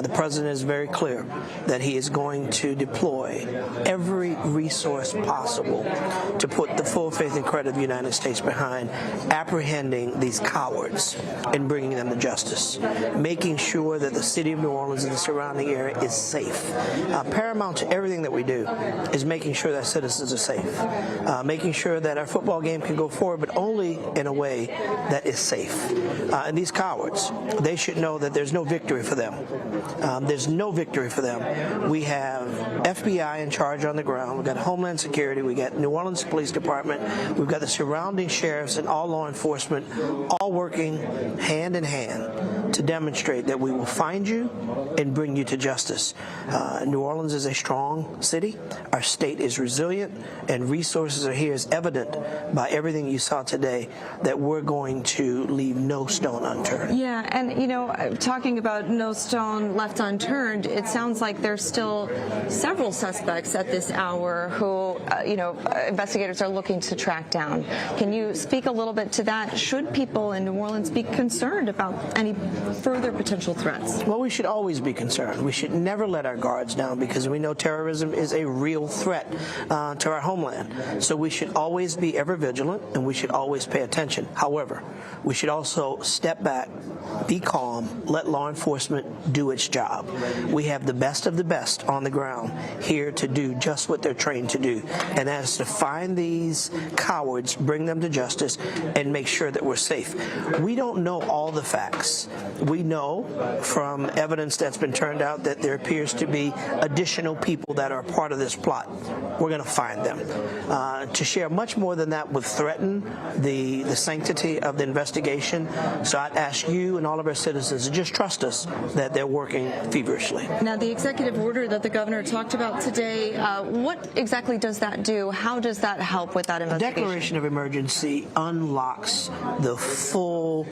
The president is very clear that he is going to deploy every resource possible to put the full faith and credit of the United States behind apprehending these cowards and bringing them to justice, making sure that the city of New Orleans and the surrounding area is safe. Paramount to everything that we do is making sure that citizens are safe, making sure that our football game can go forward, but only in a way that is safe. And these cowards, they should know that there's no victory for them. There's no victory for them. We have FBI in charge on the ground. We've got Homeland Security. We got New Orleans Police Department. We've got the surrounding sheriffs and all law enforcement all working hand in hand to demonstrate that we will find you and bring you to justice. New Orleans is a strong city. Our state is resilient, and resources are here as evident by everything you saw today, that we're going to leave no stone unturned. Yeah, and talking about no stone left unturned, it sounds like there's still several suspects at this hour who, investigators are looking to track down. Can you speak a little bit to that? Should people in New Orleans be concerned about any further potential threats? Well, we should always be concerned. We should never let our guards down, because we know terrorism is a real threat to our homeland. So we should always be ever vigilant, and we should always pay attention. However, we should also step back, be calm, let law enforcement do its job. We have the best of the best on the ground here to do just what they're trained to do, and that is to find these cowards, bring them to justice, and make sure that we're safe. We don't know all the facts. We know from evidence that's been turned out that there appears to be additional people that are part of this plot. We're going to find them. To share much more than that would threaten the sanctity of the investigation. So I'd ask you and and all of our citizens to just trust us that they're working feverishly. Now, the executive order that the governor talked about today, what exactly does that do? How does that help with that A investigation? declaration of emergency unlocks the full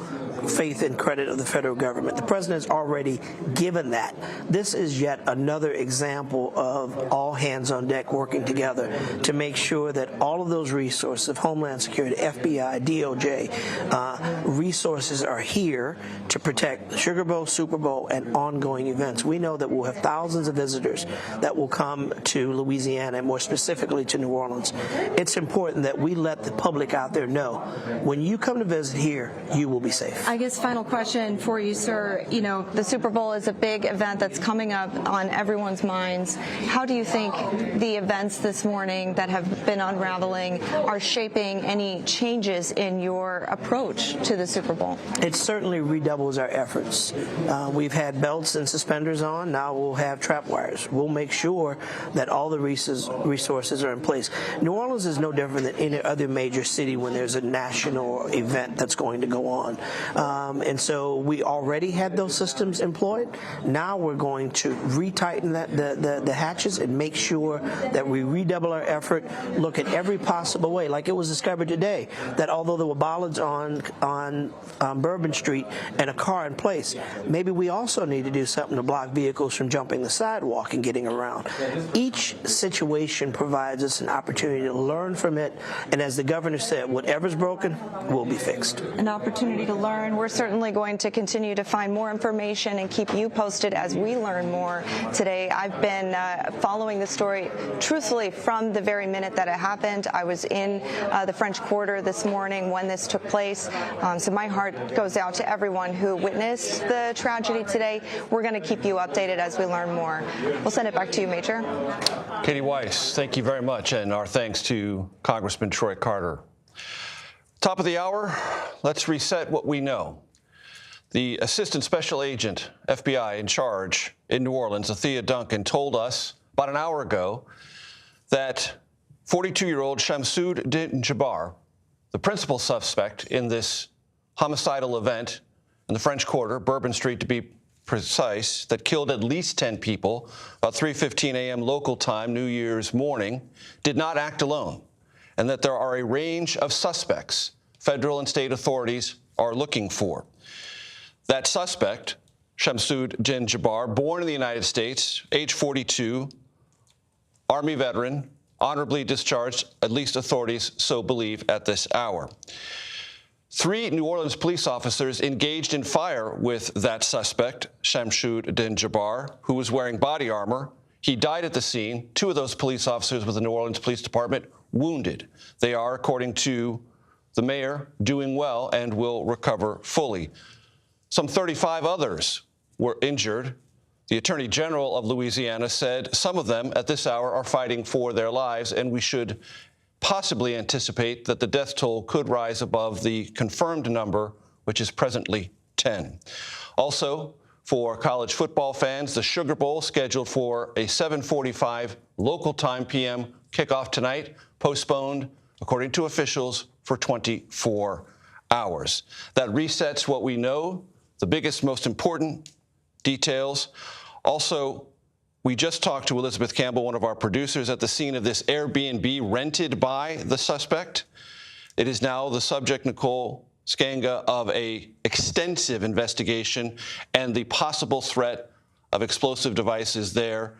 faith and credit of the federal government. The president has already given that. This is yet another example of all hands on deck working together to make sure that all of those resources of Homeland Security, FBI, DOJ, resources are here to protect the Sugar Bowl, Super Bowl, and ongoing events. We know that we'll have thousands of visitors that will come to Louisiana, and more specifically to New Orleans. It's important that we let the public out there know when you come to visit here, you will be safe. I guess final question for you, sir. You know, the Super Bowl is a big event that's coming up on everyone's minds. How do you think the events this morning that have been unraveling are shaping any changes in your approach to the Super Bowl? It certainly redoubles our efforts. We've had belts and suspenders on. Now we'll have trap wires. We'll make sure that all the resources are in place. New Orleans is no different than any other major city when there's a national event that's going to go on. And so we already had those systems employed. Now we're going to retighten the hatches and make sure that we redouble our effort, look at every possible way. Like it was discovered today that although there were bollards on Bourbon Street and a car in place, maybe we also need to do something to block vehicles from jumping the sidewalk and getting around. Each situation provides us an opportunity to learn from it, and as the governor said, whatever's broken will be fixed. An opportunity to learn. We're certainly going to continue to find more information and keep you posted as we learn more today. I've been following the story truthfully from the very minute that it happened. I was in the French Quarter this morning when this took place, so my heart goes out to everyone who witnessed the tragedy today. We're going to keep you updated as we learn more. We'll send it back to you, Major. Katie Weiss, thank you very much, and our thanks to Congressman Troy Carter. Top of the hour, let's reset what we know. The Assistant Special Agent, FBI, in charge in New Orleans, Athea Duncan, told us about an hour ago that 42-year-old Shamsud Din Jabbar, the principal suspect in this homicidal event in the French Quarter, Bourbon Street to be precise, that killed at least 10 people, about 3:15 a.m. local time, New Year's morning, did not act alone, and that there are a range of suspects federal and state authorities are looking for. That suspect, Shamsud Din Jabbar, born in the United States, age 42, Army veteran, honorably discharged, at least authorities so believe at this hour. 3 New Orleans police officers engaged in fire with that suspect, Shamsud Din Jabbar, who was wearing body armor. He died at the scene. 2 of those police officers with the New Orleans Police Department wounded. They are, according to the mayor, doing well and will recover fully. Some 35 others were injured. The Attorney General of Louisiana said some of them at this hour are fighting for their lives, and we should possibly anticipate that the death toll could rise above the confirmed number, which is presently 10. Also, for college football fans, the Sugar Bowl scheduled for a 7:45 local time p.m. kickoff tonight, postponed, according to officials, for 24 hours. That resets what we know, the biggest, most important details. Also, we just talked to Elizabeth Campbell, one of our producers, at the scene of this Airbnb rented by the suspect. It is now the subject, Nicole Skanga, of an extensive investigation and the possible threat of explosive devices there,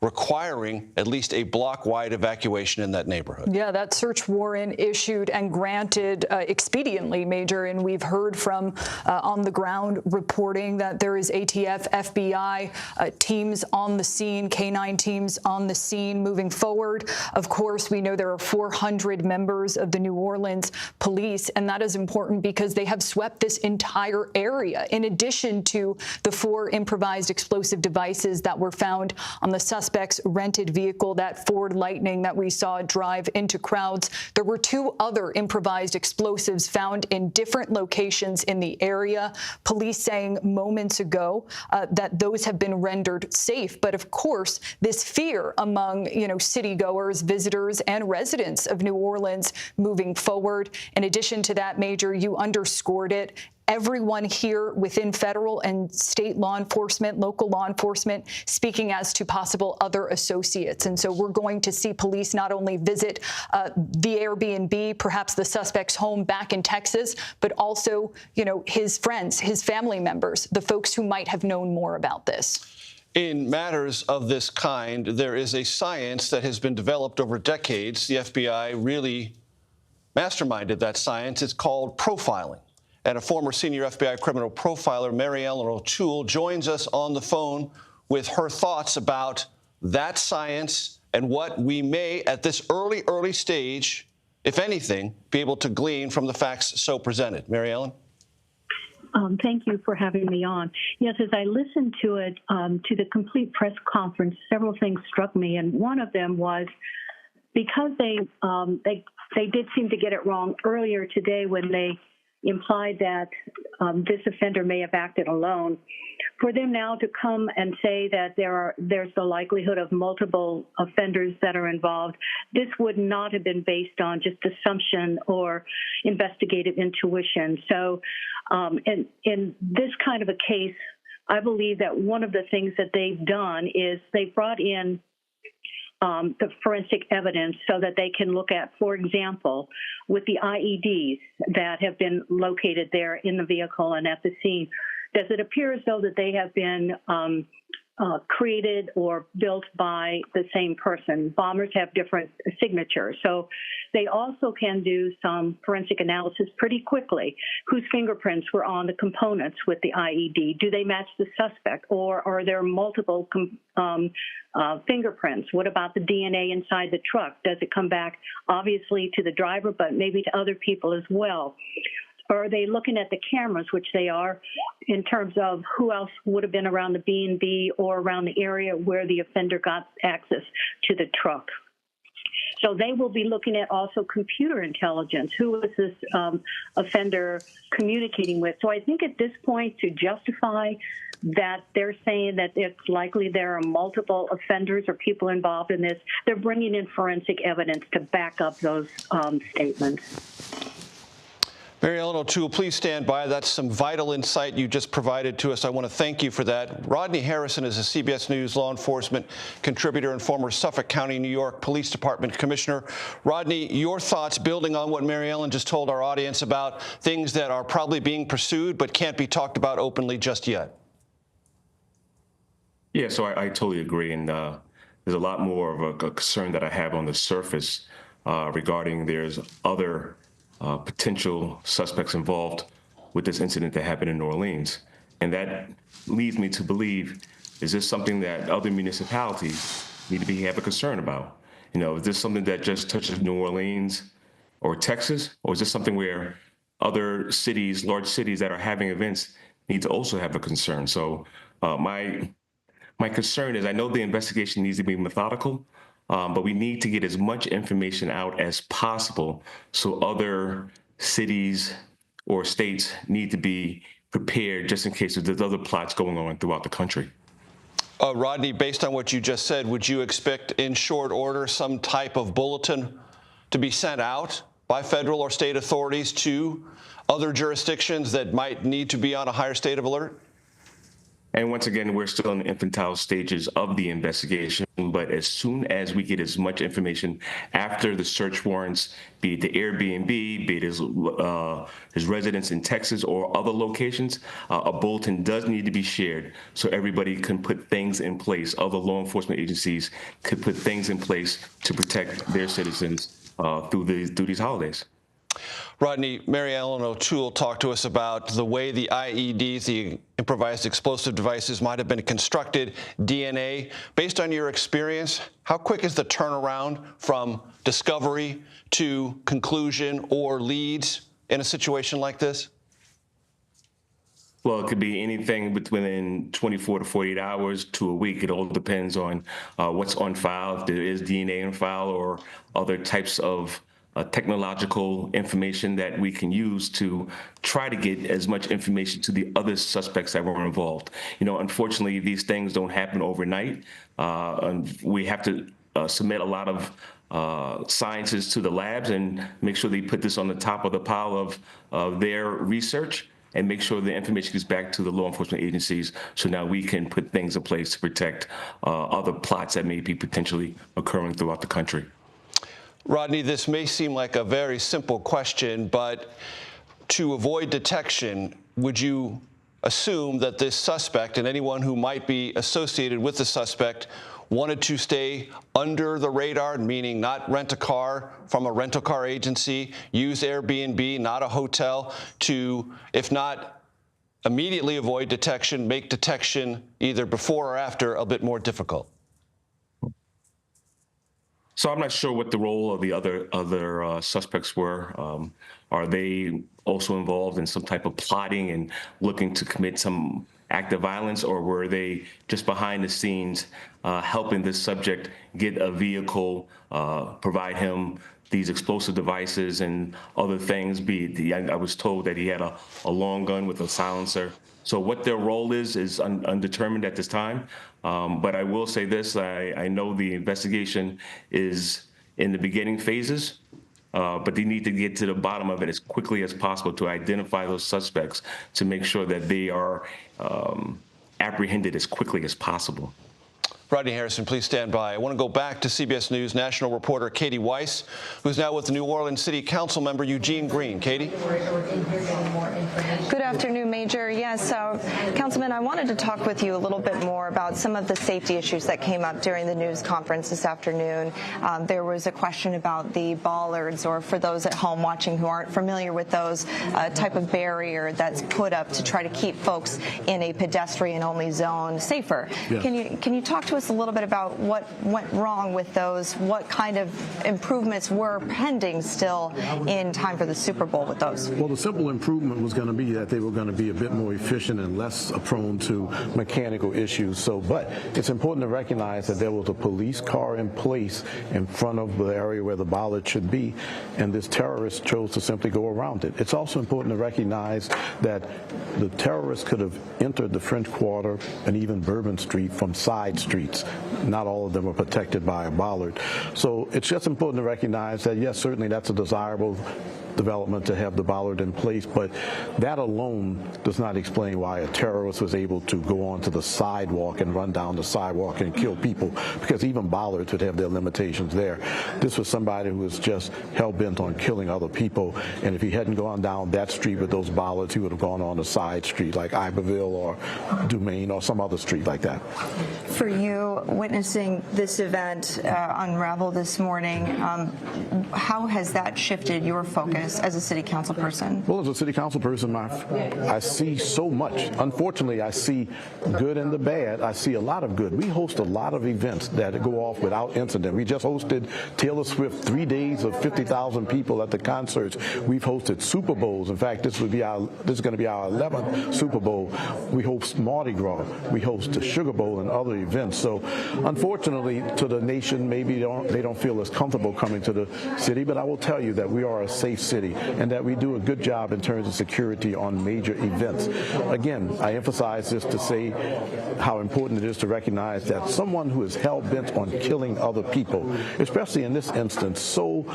requiring at least a block-wide evacuation in that neighborhood. Yeah, that search warrant issued and granted expediently, Major, and we've heard from on-the-ground reporting that there is ATF, FBI teams on the scene, K-9 teams on the scene moving forward. Of course, we know there are 400 members of the New Orleans police, and that is important because they have swept this entire area, in addition to the 4 improvised explosive devices that were found on the suspect's rented vehicle, that Ford Lightning that we saw drive into crowds. There were 2 other improvised explosives found in different locations in the area. Police saying moments ago that those have been rendered safe. But of course, this fear among, city-goers, visitors, and residents of New Orleans moving forward. In addition to that, Major, you underscored it. everyone here within federal and state law enforcement, local law enforcement, speaking as to possible other associates. And so we're going to see police not only visit the Airbnb, perhaps the suspect's home back in Texas, but also, his friends, his family members, the folks who might have known more about this. In matters of this kind, there is a science that has been developed over decades. The FBI really masterminded that science. It's called profiling. And a former senior FBI criminal profiler, Mary Ellen O'Toole, joins us on the phone with her thoughts about that science and what we may, at this early stage, if anything, be able to glean from the facts so presented. Mary Ellen? Thank you for having me on. Yes, as I listened to it, to the complete press conference, several things struck me, and one of them was because they did seem to get it wrong earlier today when they implied that this offender may have acted alone. For them now to come and say that there's the likelihood of multiple offenders that are involved, this would not have been based on just assumption or investigative intuition. So in this kind of a case, I believe that one of the things that they've done is they brought in the forensic evidence so that they can look at, for example, with the IEDs that have been located there in the vehicle and at the scene, does it appear as though that they have been created or built by the same person? Bombers have different signatures. So they also can do some forensic analysis pretty quickly. Whose fingerprints were on the components with the IED? Do they match the suspect, or are there multiple fingerprints? What about the DNA inside the truck? Does it come back obviously to the driver, but maybe to other people as well? Or are they looking at the cameras, which they are, in terms of who else would have been around the B&B or around the area where the offender got access to the truck? So they will be looking at also computer intelligence. Who was this offender communicating with? So I think at this point, to justify that they're saying that it's likely there are multiple offenders or people involved in this, they're bringing in forensic evidence to back up those statements. Mary Ellen O'Toole, please stand by. That's some vital insight you just provided to us. I want to thank you for that. Rodney Harrison is a CBS News law enforcement contributor and former Suffolk County, New York Police Department Commissioner. Rodney, your thoughts building on what Mary Ellen just told our audience about things that are probably being pursued but can't be talked about openly just yet. Yeah, so I totally agree. And there's a lot more of a concern that I have on the surface regarding there's other potential suspects involved with this incident that happened in New Orleans. And that leads me to believe, is this something that other municipalities need to have a concern about? Is this something that just touches New Orleans or Texas? Or is this something where other cities, large cities that are having events need to also have a concern? So my concern is, I know the investigation needs to be methodical, but we need to get as much information out as possible so other cities or states need to be prepared just in case there's other plots going on throughout the country. Rodney, based on what you just said, would you expect in short order some type of bulletin to be sent out by federal or state authorities to other jurisdictions that might need to be on a higher state of alert? And once again, we're still in the infantile stages of the investigation, but as soon as we get as much information after the search warrants, be it the Airbnb, be it his residence in Texas or other locations, a bulletin does need to be shared so everybody can put things in place. Other law enforcement agencies could put things in place to protect their citizens through these holidays. Rodney, Mary Ellen O'Toole talked to us about the way the IEDs, the improvised explosive devices, might have been constructed, DNA. Based on your experience, how quick is the turnaround from discovery to conclusion or leads in a situation like this? Well, it could be anything within 24 to 48 hours to a week. It all depends on what's on file, if there is DNA on file or other types of technological information that we can use to try to get as much information to the other suspects that were involved. Unfortunately, these things don't happen overnight. We have to submit a lot of scientists to the labs and make sure they put this on the top of the pile of their research. and make sure the information gets back to the law enforcement agencies so now we can put things in place to protect other plots that may be potentially occurring throughout the country. Rodney, this may seem like a very simple question, but to avoid detection, would you assume that this suspect and anyone who might be associated with the suspect wanted to stay under the radar, meaning not rent a car from a rental car agency, use Airbnb, not a hotel, to, if not immediately avoid detection, make detection either before or after a bit more difficult? So I'm not sure what the role of the other suspects were. Are they also involved in some type of plotting and looking to commit some act of violence, or were they just behind the scenes helping this subject get a vehicle, provide him these explosive devices and other things? I was told that he had a long gun with a silencer. So what their role is undetermined at this time. But I will say this, I know the investigation is in the beginning phases, but they need to get to the bottom of it as quickly as possible to identify those suspects to make sure that they are apprehended as quickly as possible. Rodney Harrison, please stand by. I want to go back to CBS News national reporter Katie Weiss, who's now with New Orleans City Council member Eugene Green. Katie? Good afternoon, Major. Yes, Councilman, I wanted to talk with you a little bit more about some of the safety issues that came up during the news conference this afternoon. There was a question about the bollards, or for those at home watching who aren't familiar with those, type of barrier that's put up to try to keep folks in a pedestrian-only zone safer. Yeah. Can you talk to us a little bit about what went wrong with those? What kind of improvements were pending still in time for the Super Bowl with those? Well, the simple improvement was going to be that they were going to be a bit more efficient and less prone to mechanical issues. But it's important to recognize that there was a police car in place in front of the area where the bollard should be, and this terrorist chose to simply go around it. It's also important to recognize that the terrorists could have entered the French Quarter and even Bourbon Street from side streets. Not all of them are protected by a bollard. So it's just important to recognize that, yes, certainly that's a desirable development to have the bollard in place, but that alone does not explain why a terrorist was able to go onto the sidewalk and run down the sidewalk and kill people, because even bollards would have their limitations there. This was somebody who was just hell-bent on killing other people, and if he hadn't gone down that street with those bollards, he would have gone on a side street like Iberville or Dumaine or some other street like that. For you, witnessing this event unravel this morning, how has that shifted your focus as a city council person? Well, as a city council person, I see so much. Unfortunately, I see good and the bad. I see a lot of good. We host a lot of events that go off without incident. We just hosted Taylor Swift 3 days of 50,000 people at the concerts. We've hosted Super Bowls. In fact, this is going to be our 11th Super Bowl. We host Mardi Gras. We host the Sugar Bowl and other events. So, unfortunately, to the nation, maybe they don't feel as comfortable coming to the city. But I will tell you that we are a safe city and that we do a good job in terms of security on major events. Again, I emphasize this to say how important it is to recognize that someone who is hell-bent on killing other people, especially in this instance, so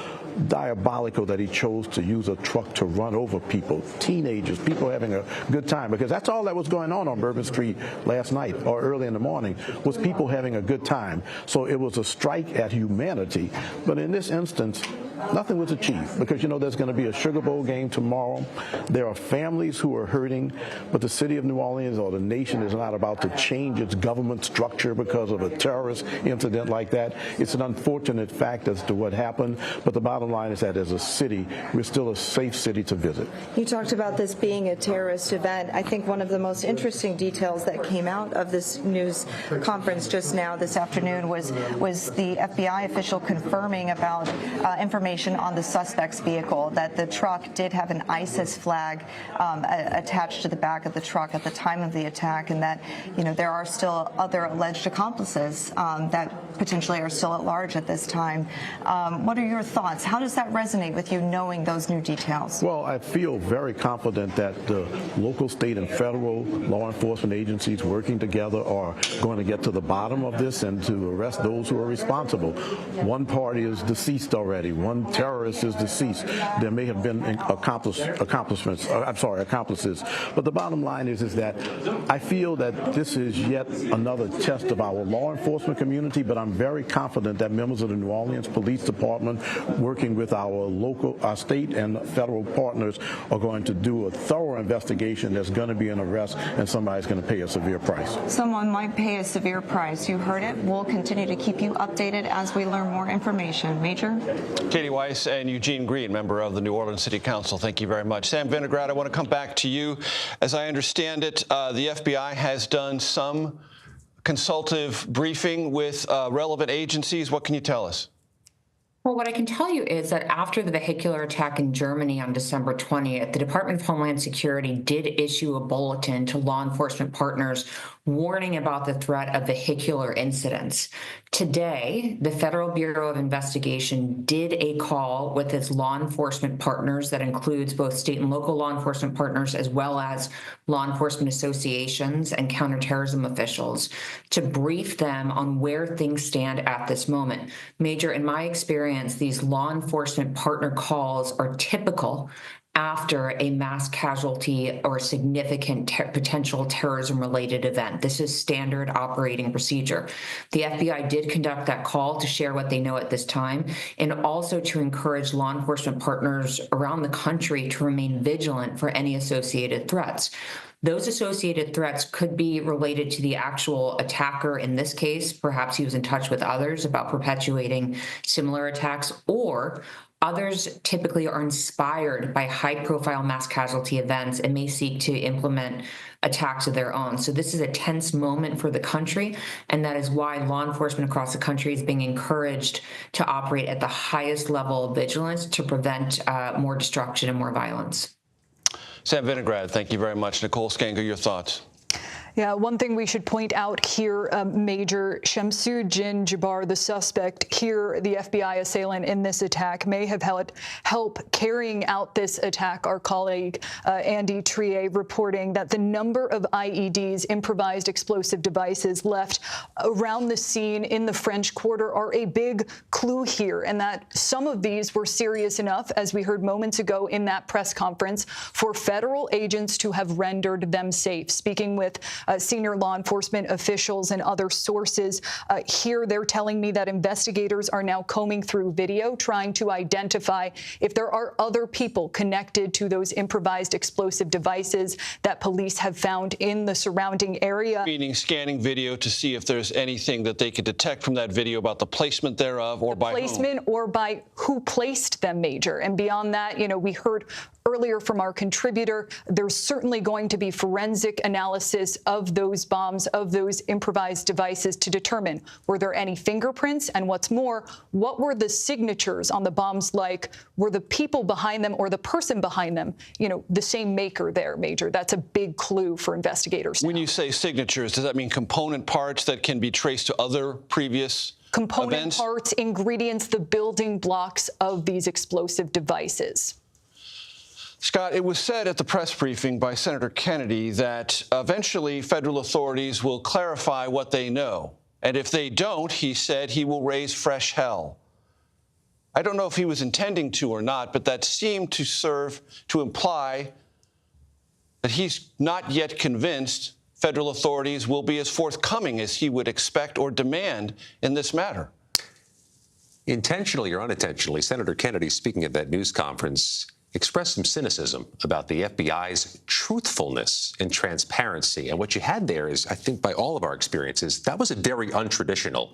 diabolical that he chose to use a truck to run over people, teenagers, people having a good time, because that's all that was going on Bourbon Street last night or early in the morning, was people having a good time. So it was a strike at humanity. But in this instance, nothing was achieved, because, there's going to be a Sugar Bowl game tomorrow. There are families who are hurting, but the city of New Orleans or the nation is not about to change its government structure because of a terrorist incident like that. It's an unfortunate fact as to what happened, but the bottom line is that as a city, we're still a safe city to visit. You talked about this being a terrorist event. I think one of the most interesting details that came out of this news conference just now this afternoon was the FBI official confirming about information on the suspect's vehicle, that the truck did have an ISIS flag attached to the back of the truck at the time of the attack, and that there are still other alleged accomplices that potentially are still at large at this time. What are your thoughts? How does that resonate with you, knowing those new details? Well, I feel very confident that the local, state, and federal law enforcement agencies working together are going to get to the bottom of this and to arrest those who are responsible. One party is deceased already. One one terrorist is deceased, there may have been accomplices. But the bottom line is that I feel that this is yet another test of our law enforcement community, but I'm very confident that members of the New Orleans Police Department, working with our state and federal partners, are going to do a thorough investigation. There's going to be an arrest, and somebody's going to pay a severe price. Someone might pay a severe price. You heard it. We'll continue to keep you updated as we learn more information. Major? Katie Weiss and Eugene Green, member of the New Orleans City Council, thank you very much. Sam Vinograd, I want to come back to you. As I understand it, the FBI has done some consultative briefing with relevant agencies. What can you tell us? Well, what I can tell you is that after the vehicular attack in Germany on December 20th, the Department of Homeland Security did issue a bulletin to law enforcement partners warning about the threat of vehicular incidents. Today, the Federal Bureau of Investigation did a call with its law enforcement partners that includes both state and local law enforcement partners as well as law enforcement associations and counterterrorism officials to brief them on where things stand at this moment. Major, in my experience, these law enforcement partner calls are typical after a mass casualty or significant potential terrorism-related event. This is standard operating procedure. The FBI did conduct that call to share what they know at this time, and also to encourage law enforcement partners around the country to remain vigilant for any associated threats. Those associated threats could be related to the actual attacker in this case. Perhaps he was in touch with others about perpetuating similar attacks, or others typically are inspired by high-profile mass casualty events and may seek to implement attacks of their own. So this is a tense moment for the country, and that is why law enforcement across the country is being encouraged to operate at the highest level of vigilance to prevent more destruction and more violence. Sam Vinograd, thank you very much. Nicole Skanger, your thoughts? Yeah, one thing we should point out here, Major Shamsuddin Jabbar, the suspect here, the FBI assailant in this attack, may have had help carrying out this attack. Our colleague Andy Trier reporting that the number of IEDs, improvised explosive devices, left around the scene in the French Quarter are a big clue here, and that some of these were serious enough, as we heard moments ago in that press conference, for federal agents to have rendered them safe. Speaking with senior law enforcement officials and other sources here, they're telling me that investigators are now combing through video, trying to identify if there are other people connected to those improvised explosive devices that police have found in the surrounding area. Meaning scanning video to see if there's anything that they could detect from that video about the placement thereof, or by placement whom. Or by who placed them, Major. And beyond that, you know, we heard earlier from our contributor, there's certainly going to be forensic analysis of those bombs, of those improvised devices, to determine were there any fingerprints, and what's more, what were the signatures on the bombs like? Were the people behind them or the person behind them, you know, the same maker there, Major? That's a big clue for investigators now. When you say signatures, does that mean component parts that can be traced to other previous events? Parts, ingredients, the building blocks of these explosive devices. Scott, it was said at the press briefing by Senator Kennedy that eventually federal authorities will clarify what they know. And if they don't, he said he will raise fresh hell. I don't know if he was intending to or not, but that seemed to serve to imply that he's not yet convinced federal authorities will be as forthcoming as he would expect or demand in this matter. Intentionally or unintentionally, Senator Kennedy, speaking at that news conference, expressed some cynicism about the FBI's truthfulness and transparency. And what you had there is, I think by all of our experiences, that was a very untraditional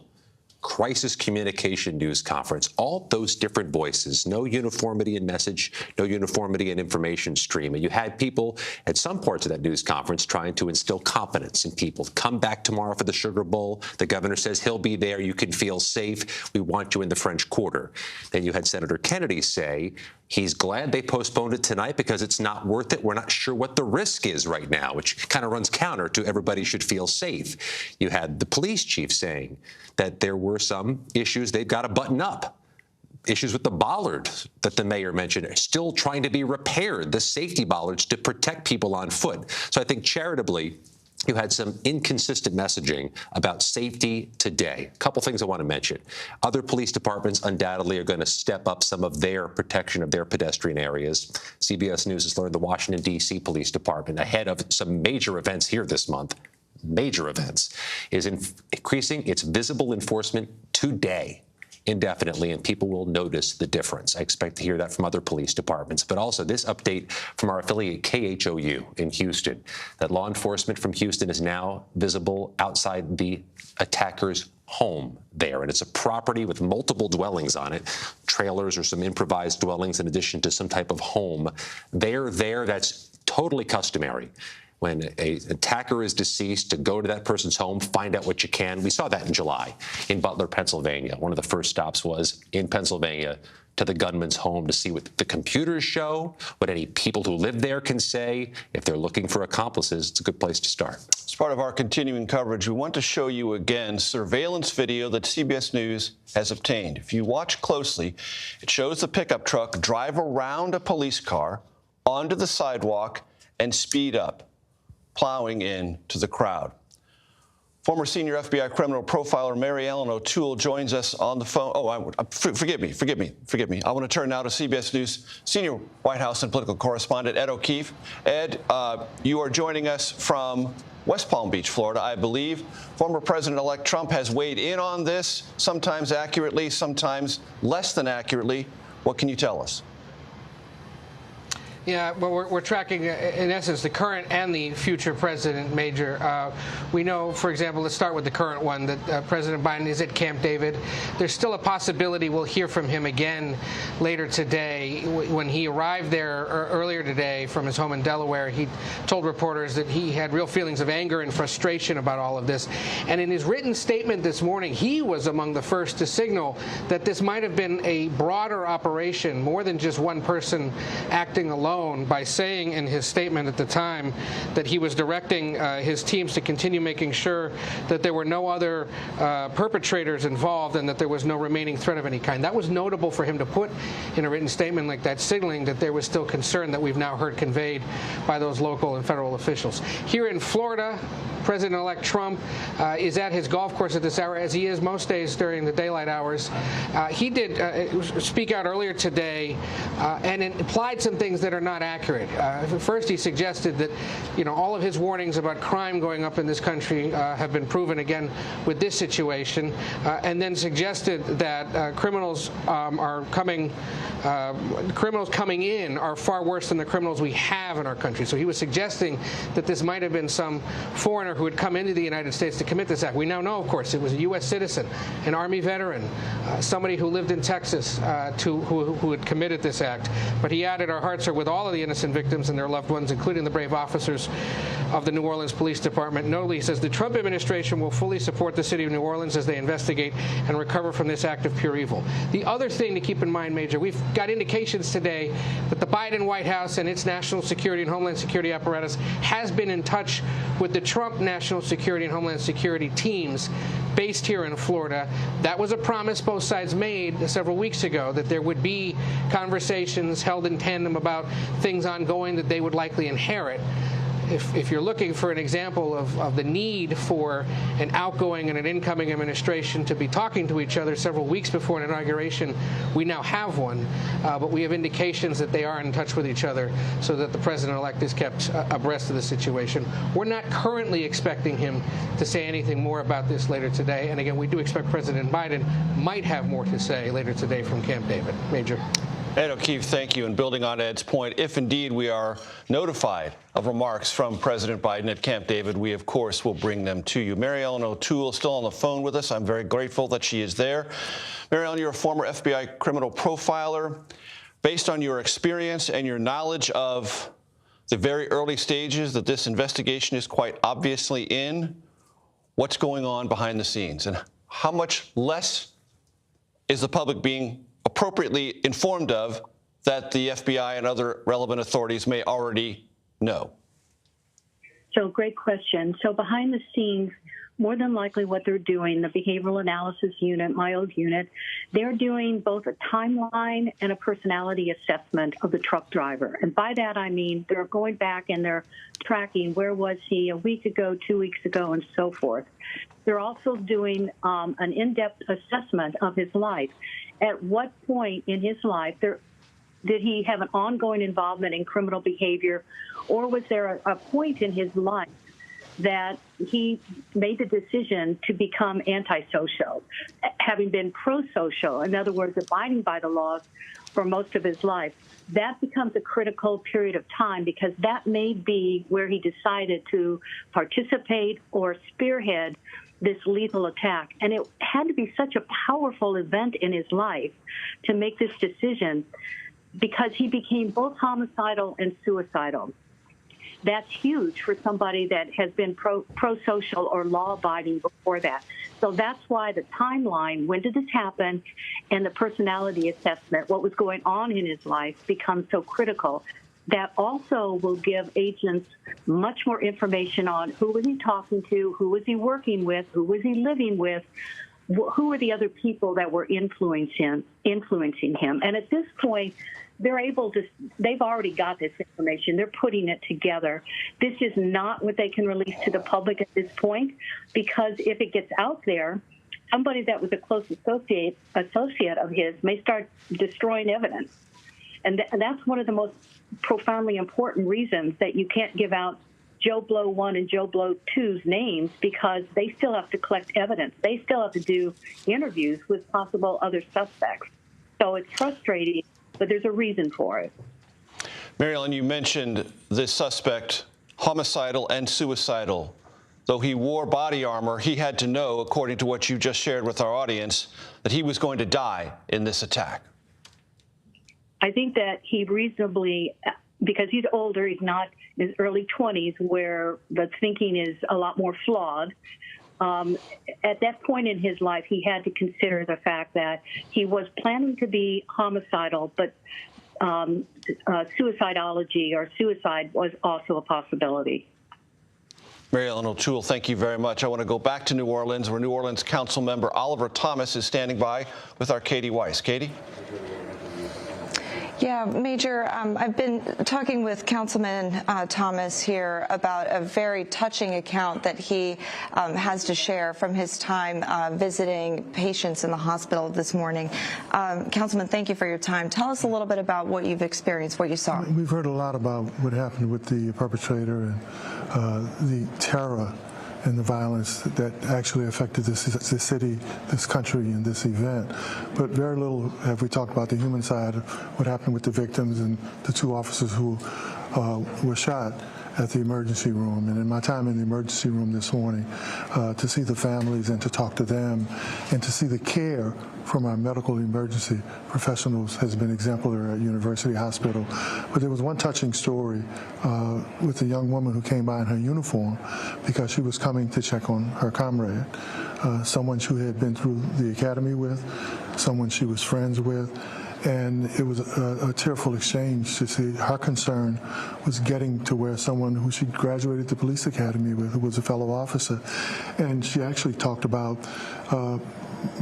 crisis communication news conference. All those different voices, no uniformity in message, no uniformity in information stream. And you had people at some parts of that news conference trying to instill confidence in people. Come back tomorrow for the Sugar Bowl. The governor says he'll be there. You can feel safe. We want you in the French Quarter. Then you had Senator Kennedy say he's glad they postponed it tonight because it's not worth it. We're not sure what the risk is right now, which kind of runs counter to everybody should feel safe. You had the police chief saying that there were some issues they've got to button up. Issues with the bollard that the mayor mentioned are still trying to be repaired, the safety bollards to protect people on foot. So I think charitably, you had some inconsistent messaging about safety today. A couple things I want to mention. Other police departments undoubtedly are going to step up some of their protection of their pedestrian areas. CBS News has learned the Washington, D.C. Police Department, ahead of some major events here this month, major events, is increasing its visible enforcement today indefinitely, and people will notice the difference. I expect to hear that from other police departments, but also this update from our affiliate KHOU in Houston, that law enforcement from Houston is now visible outside the attacker's home there, and it's a property with multiple dwellings on it, trailers or some improvised dwellings in addition to some type of home. They're there. That's totally customary. When an attacker is deceased, to go to that person's home, find out what you can. We saw that in July in Butler, Pennsylvania. One of the first stops was in Pennsylvania to the gunman's home to see what the computers show, what any people who live there can say. If they're looking for accomplices, it's a good place to start. As part of our continuing coverage, we want to show you again surveillance video that CBS News has obtained. If you watch closely, it shows the pickup truck drive around a police car onto the sidewalk and speed up, plowing into the crowd. Former senior FBI criminal profiler Mary Ellen O'Toole joins us on the phone. Forgive me. I want to turn now to CBS News senior White House and political correspondent Ed O'Keefe. Ed, you are joining us from West Palm Beach, Florida, I believe. Former President-elect Trump has weighed in on this, sometimes accurately, sometimes less than accurately. What can you tell us? Yeah, well, we're tracking, in essence, the current and the future president, Major. We know, for example, let's start with the current one, that President Biden is at Camp David. There's still a possibility we'll hear from him again later today. When he arrived there earlier today from his home in Delaware, he told reporters that he had real feelings of anger and frustration about all of this. And in his written statement this morning, he was among the first to signal that this might have been a broader operation, more than just one person acting alone, by saying in his statement at the time that he was directing his teams to continue making sure that there were no other perpetrators involved and that there was no remaining threat of any kind. That was notable for him to put in a written statement like that, signaling that there was still concern that we've now heard conveyed by those local and federal officials. Here in Florida, President-elect Trump is at his golf course at this hour, as he is most days during the daylight hours. He did speak out earlier today and implied some things that are not accurate. First, he suggested that, all of his warnings about crime going up in this country have been proven again with this situation, and then suggested that criminals coming in are far worse than the criminals we have in our country. So he was suggesting that this might have been some foreigner who had come into the United States to commit this act. We now know, of course, it was a U.S. citizen, an Army veteran, somebody who lived in Texas who had committed this act. But he added, our hearts are with all of the innocent victims and their loved ones, including the brave officers of the New Orleans Police Department. Notably, he says the Trump administration will fully support the city of New Orleans as they investigate and recover from this act of pure evil. The other thing to keep in mind, Major, we've got indications today that the Biden White House and its national security and homeland security apparatus has been in touch with the Trump national security and homeland security teams based here in Florida. That was a promise both sides made several weeks ago, that there would be conversations held in tandem about things ongoing that they would likely inherit. If you're looking for an example of the need for an outgoing and an incoming administration to be talking to each other several weeks before an inauguration, we now have one, but we have indications that they are in touch with each other so that the president-elect is kept abreast of the situation. We're not currently expecting him to say anything more about this later today, and again, we do expect President Biden might have more to say later today from Camp David. Major. Ed O'Keefe, thank you. And building on Ed's point, if indeed we are notified of remarks from President Biden at Camp David, we, of course, will bring them to you. Mary Ellen O'Toole still on the phone with us. I'm very grateful that she is there. Mary Ellen, you're a former FBI criminal profiler. Based on your experience and your knowledge of the very early stages that this investigation is quite obviously in, what's going on behind the scenes? And how much less is the public being appropriately informed of that the FBI and other relevant authorities may already know? So great question. So behind the scenes, more than likely what they're doing, the behavioral analysis unit, my old unit, they're doing both a timeline and a personality assessment of the truck driver. And by that, I mean they're going back and they're tracking where was he a week ago, 2 weeks ago, and so forth. They're also doing an in-depth assessment of his life. At what point in his life did he have an ongoing involvement in criminal behavior, or was there a point in his life that he made the decision to become antisocial, having been pro-social, in other words, abiding by the laws for most of his life? That becomes a critical period of time, because that may be where he decided to participate or spearhead this lethal attack. And it had to be such a powerful event in his life to make this decision, because he became both homicidal and suicidal. That's huge for somebody that has been pro-social or law-abiding before that. So that's why the timeline, when did this happen, and the personality assessment, what was going on in his life, becomes so critical. That also will give agents much more information on who was he talking to, who was he working with, who was he living with, who were the other people that were influencing him. And at this point, they've already got this information. They're putting it together. This is not what they can release to the public at this point, because if it gets out there, somebody that was a close associate of his may start destroying evidence. And that's one of the most profoundly important reasons that you can't give out Joe Blow 1 and Joe Blow 2's names, because they still have to collect evidence. They still have to do interviews with possible other suspects. So it's frustrating, but there's a reason for it. Mary Ellen, you mentioned this suspect, homicidal and suicidal. Though he wore body armor, he had to know, according to what you just shared with our audience, that he was going to die in this attack. I think that he reasonably, because he's older, he's not in his early 20s, where the thinking is a lot more flawed. At that point in his life, he had to consider the fact that he was planning to be homicidal, but suicidology or suicide was also a possibility. Mary Ellen O'Toole, thank you very much. I want to go back to New Orleans, where New Orleans Council member Oliver Thomas is standing by with our Katie Weiss. Katie? Yeah, Major, I've been talking with Councilman Thomas here about a very touching account that he has to share from his time visiting patients in the hospital this morning. Councilman, thank you for your time. Tell us a little bit about what you've experienced, what you saw. We've heard a lot about what happened with the perpetrator and the terror and the violence that actually affected this city, this country, and this event. But very little have we talked about the human side of what happened with the victims and the two officers who were shot at the emergency room. And in my time in the emergency room this morning, to see the families and to talk to them and to see the care from our medical emergency professionals has been exemplary at University Hospital. But there was one touching story with a young woman who came by in her uniform because she was coming to check on her comrade, someone she had been through the academy with, someone she was friends with. And it was a tearful exchange to see her concern was getting to where someone who she graduated the police academy with, who was a fellow officer. And she actually talked about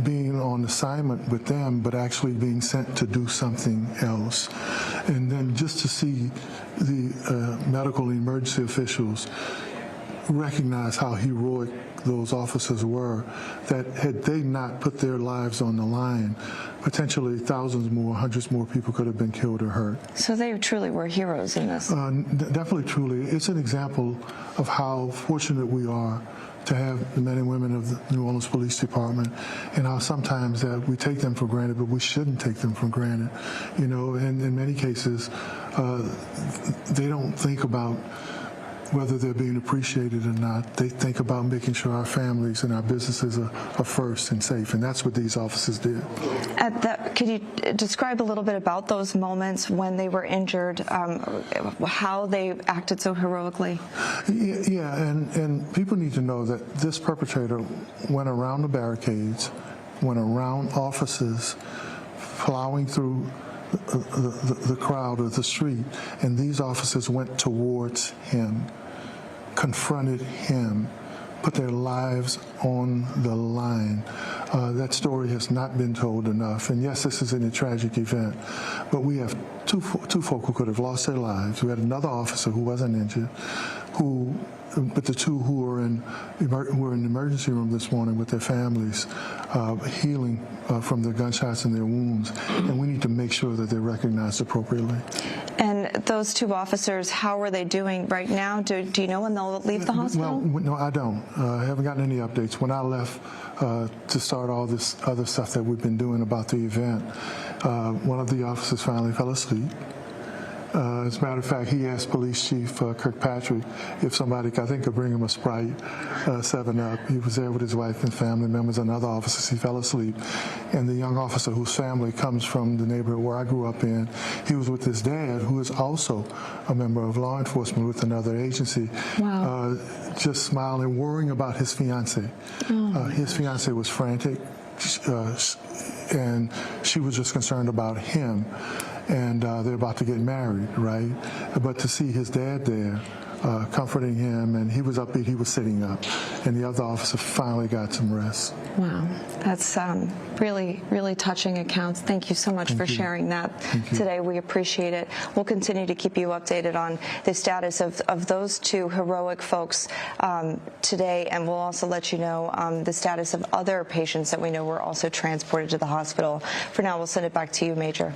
being on assignment with them, but actually being sent to do something else. And then just to see the medical emergency officials recognize how heroic those officers were, that had they not put their lives on the line, potentially thousands more, hundreds more people could have been killed or hurt. So they truly were heroes in this. Definitely, truly. It's an example of how fortunate we are to have the men and women of the New Orleans Police Department, and how sometimes that we take them for granted, but we shouldn't take them for granted. You know, and in many cases, they don't think about whether they're being appreciated or not. They think about making sure our families and our businesses are first and safe, and that's what these officers did. Could you describe a little bit about those moments when they were injured, how they acted so heroically? Yeah, and people need to know that this perpetrator went around the barricades, went around officers, plowing through the crowd of the street, and these officers went towards him, confronted him, put their lives on the line. That story has not been told enough. And yes, this is a tragic event, but we have two folk who could have lost their lives. We had another officer who wasn't injured, but the two who were in the emergency room this morning with their families, healing from their gunshots and their wounds. And we need to make sure that they're recognized appropriately. And those two officers, how are they doing right now? Do you know when they'll leave the hospital? Well, no, I don't. I haven't gotten any updates. When I left to start all this other stuff that we've been doing about the event, one of the officers finally fell asleep. As a matter of fact, he asked Police Chief Kirkpatrick if somebody, I think, could bring him a Sprite, 7-Up. He was there with his wife and family members and other officers. He fell asleep. And the young officer whose family comes from the neighborhood where I grew up in, he was with his dad, who is also a member of law enforcement with another agency, wow. Just smiling, worrying about his fiancée. His fiancée was frantic, and she was just concerned about him. And they're about to get married, right? But to see his dad there comforting him, and he was upbeat, he was sitting up, and the other officer finally got some rest. Wow, that's really, really touching accounts. Thank you so much for sharing that today. We appreciate it. We'll continue to keep you updated on the status of those two heroic folks today, and we'll also let you know the status of other patients that we know were also transported to the hospital. For now, we'll send it back to you, Major.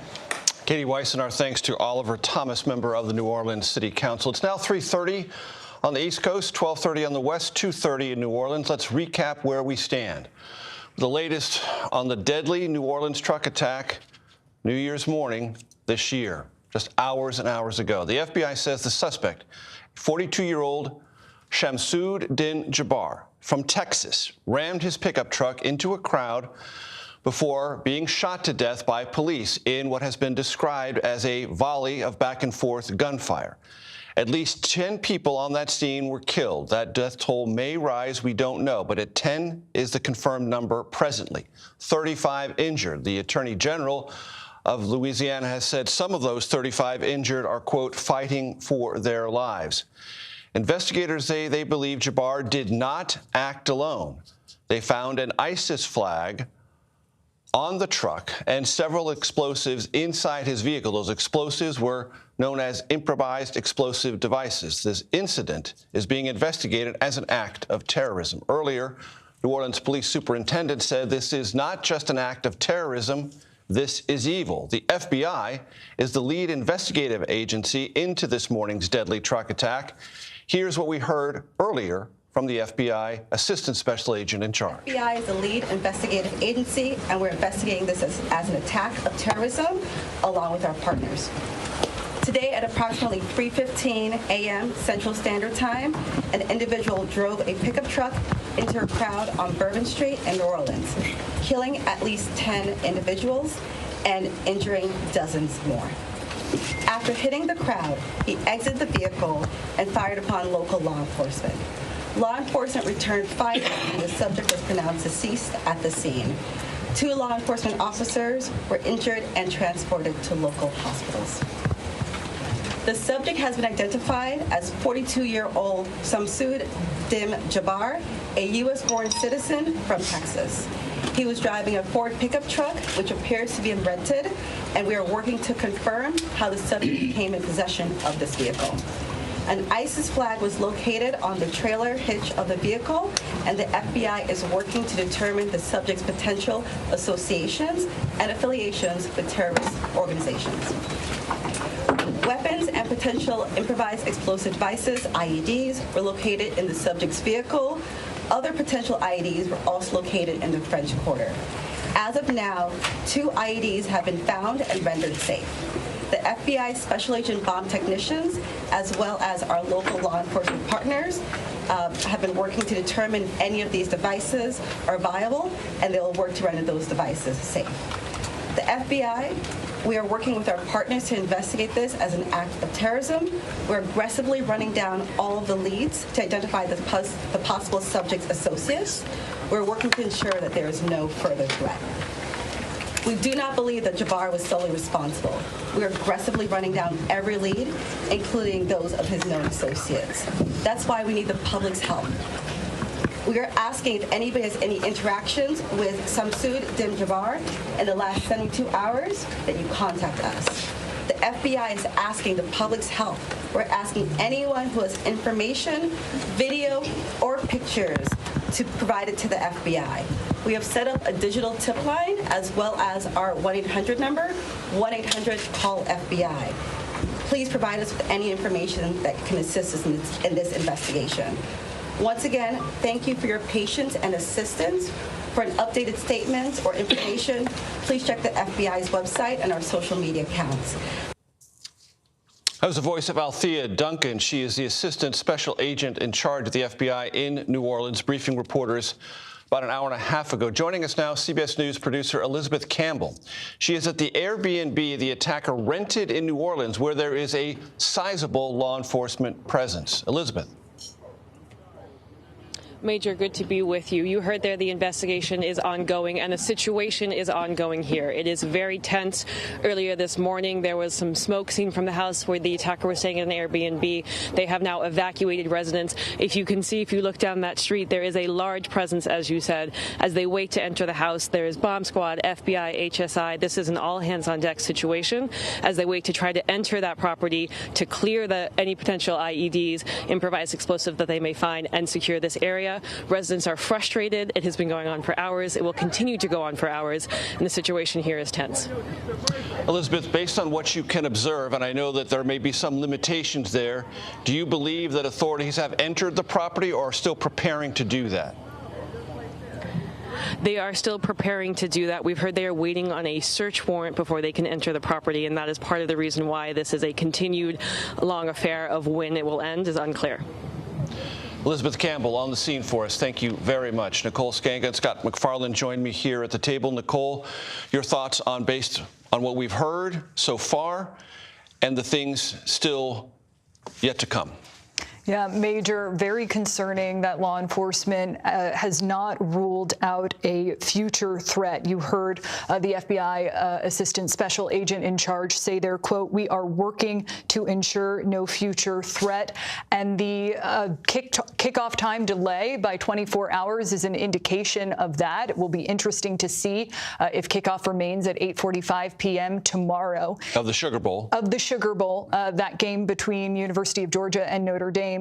Katie Weiss, and our thanks to Oliver Thomas, member of the New Orleans City Council. It's now 3:30 on the East Coast, 12:30 on the West, 2:30 in New Orleans. Let's recap where we stand. The latest on the deadly New Orleans truck attack New Year's morning this year, just hours and hours ago. The FBI says the suspect, 42-year-old Shamsud Din Jabbar from Texas, rammed his pickup truck into a crowd before being shot to death by police in what has been described as a volley of back-and-forth gunfire. At least 10 people on that scene were killed. That death toll may rise, we don't know, but at 10 is the confirmed number presently. 35 injured. The Attorney General of Louisiana has said some of those 35 injured are, quote, fighting for their lives. Investigators say they believe Jabbar did not act alone. They found an ISIS flag on the truck and several explosives inside his vehicle. Those explosives were known as improvised explosive devices. This incident is being investigated as an act of terrorism. Earlier, New Orleans Police Superintendent said this is not just an act of terrorism, this is evil. The FBI is the lead investigative agency into this morning's deadly truck attack. Here's what we heard earlier from the FBI Assistant Special Agent in charge. The FBI is the lead investigative agency, and we're investigating this as an attack of terrorism along with our partners. Today at approximately 3:15 a.m. Central Standard Time, an individual drove a pickup truck into a crowd on Bourbon Street in New Orleans, killing at least 10 individuals and injuring dozens more. After hitting the crowd, he exited the vehicle and fired upon local law enforcement. Law enforcement returned fire, and the subject was pronounced deceased at the scene. 2 law enforcement officers were injured and transported to local hospitals. The subject has been identified as 42-year-old Shamsud Din Jabbar, a U.S.-born citizen from Texas. He was driving a Ford pickup truck, which appears to be rented, and we are working to confirm how the subject came in possession of this vehicle. An ISIS flag was located on the trailer hitch of the vehicle, and the FBI is working to determine the subject's potential associations and affiliations with terrorist organizations. Weapons and potential improvised explosive devices, IEDs, were located in the subject's vehicle. Other potential IEDs were also located in the French Quarter. As of now, 2 IEDs have been found and rendered safe. The FBI Special Agent bomb technicians, as well as our local law enforcement partners, have been working to determine if any of these devices are viable, and they will work to render those devices safe. The FBI, we are working with our partners to investigate this as an act of terrorism. We're aggressively running down all of the leads to identify the possible subject's associates. We're working to ensure that there is no further threat. We do not believe that Jabbar was solely responsible. We are aggressively running down every lead, including those of his known associates. That's why we need the public's help. We are asking if anybody has any interactions with Samsud Dimjabar in the last 72 hours, that you contact us. The FBI is asking the public's help. We're asking anyone who has information, video, or pictures to provide it to the FBI. We have set up a digital tip line as well as our 1-800 number, 1-800-CALL-FBI. Please provide us with any information that can assist us in this investigation. Once again, thank you for your patience and assistance. For an updated statement or information, please check the FBI's website and our social media accounts. That was the voice of Althea Duncan. She is the Assistant Special Agent in charge of the FBI in New Orleans, briefing reporters about an hour and a half ago. Joining us now, CBS News producer Elizabeth Campbell. She is at the Airbnb the attacker rented in New Orleans, where there is a sizable law enforcement presence. Elizabeth. Major, good to be with you. You heard there the investigation is ongoing and the situation is ongoing here. It is very tense. Earlier this morning, there was some smoke seen from the house where the attacker was staying in an Airbnb. They have now evacuated residents. If you can see, if you look down that street, there is a large presence, as you said, as they wait to enter the house. There is bomb squad, FBI, HSI. This is an all-hands-on-deck situation as they wait to try to enter that property to clear any potential IEDs, improvised explosive that they may find, and secure this area. Residents are frustrated. It has been going on for hours. It will continue to go on for hours, and the situation here is tense. Elizabeth, based on what you can observe, and I know that there may be some limitations there, do you believe that authorities have entered the property or are still preparing to do that? They are still preparing to do that. We've heard they are waiting on a search warrant before they can enter the property, and that is part of the reason why this is a continued long affair. Of when it will end is unclear. Elizabeth Campbell on the scene for us. Thank you very much. Nicole Skanka and Scott McFarland joined me here at the table. Nicole, your thoughts based on what we've heard so far and the things still yet to come. Yeah, Major, very concerning that law enforcement has not ruled out a future threat. You heard the FBI Assistant Special Agent in charge say there, quote, "We are working to ensure no future threat." And the kickoff time delay by 24 hours is an indication of that. It will be interesting to see if kickoff remains at 8:45 p.m. tomorrow. Of the Sugar Bowl. Of the Sugar Bowl, that game between University of Georgia and Notre Dame.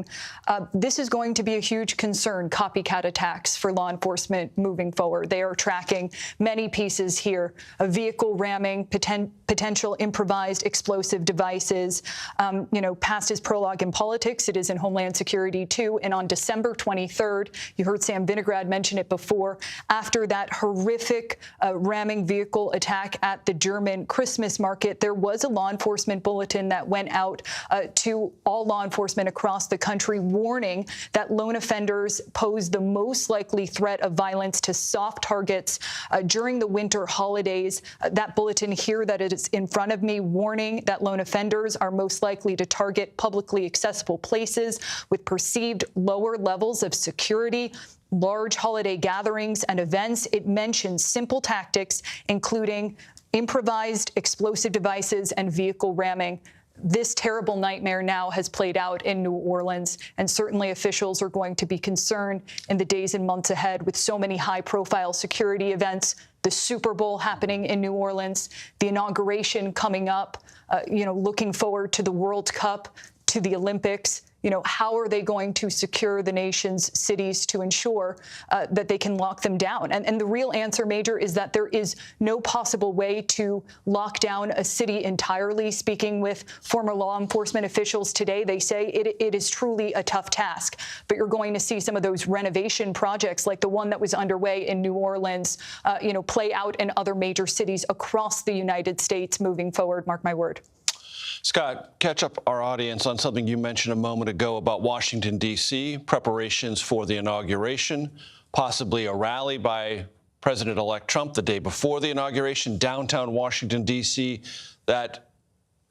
This is going to be a huge concern, copycat attacks for law enforcement moving forward. They are tracking many pieces here, a vehicle ramming, potential improvised explosive devices. Past is prologue in politics. It is in Homeland Security, too. And on December 23rd, you heard Sam Vinograd mention it before, after that horrific ramming vehicle attack at the German Christmas market, there was a law enforcement bulletin that went out to all law enforcement across the country, warning that lone offenders pose the most likely threat of violence to soft targets during the winter holidays. That bulletin here that is in front of me, warning that lone offenders are most likely to target publicly accessible places with perceived lower levels of security, large holiday gatherings and events. It mentions simple tactics, including improvised explosive devices and vehicle ramming. This terrible nightmare now has played out in New Orleans, and certainly officials are going to be concerned in the days and months ahead with so many high-profile security events, the Super Bowl happening in New Orleans, the inauguration coming up, looking forward to the World Cup, to the Olympics. How are they going to secure the nation's cities to ensure that they can lock them down? And the real answer, Major, is that there is no possible way to lock down a city entirely. Speaking with former law enforcement officials today, they say it is truly a tough task. But you're going to see some of those renovation projects, like the one that was underway in New Orleans, play out in other major cities across the United States moving forward. Mark my word. Scott, catch up our audience on something you mentioned a moment ago about Washington, D.C., preparations for the inauguration, possibly a rally by President-elect Trump the day before the inauguration, downtown Washington, D.C. That's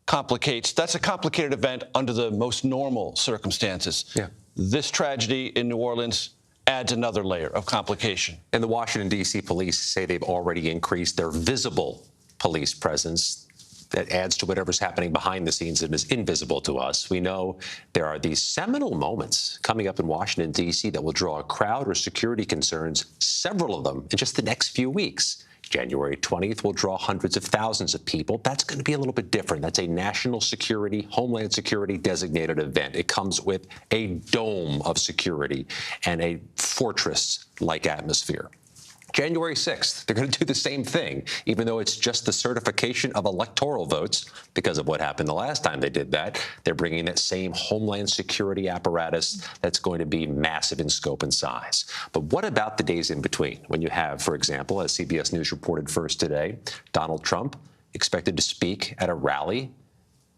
a complicated event under the most normal circumstances. Yeah. This tragedy in New Orleans adds another layer of complication. And the Washington, D.C. police say they've already increased their visible police presence. that adds to whatever's happening behind the scenes and is invisible to us. We know there are these seminal moments coming up in Washington, D.C. that will draw a crowd or security concerns, several of them in just the next few weeks. January 20th will draw hundreds of thousands of people. That's going to be a little bit different. That's a national security, homeland security designated event. It comes with a dome of security and a fortress-like atmosphere. January 6th, they're going to do the same thing, even though it's just the certification of electoral votes because of what happened the last time they did that. They're bringing that same homeland security apparatus that's going to be massive in scope and size. But what about the days in between when you have, for example, as CBS News reported first today, Donald Trump expected to speak at a rally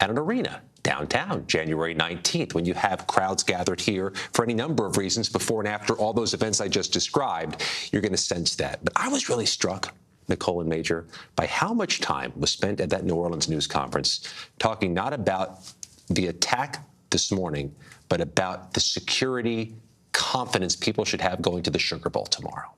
at an arena downtown, January 19th, when you have crowds gathered here for any number of reasons before and after all those events I just described, you're going to sense that. But I was really struck, Nicole and Major, by how much time was spent at that New Orleans news conference talking not about the attack this morning, but about the security confidence people should have going to the Sugar Bowl tomorrow.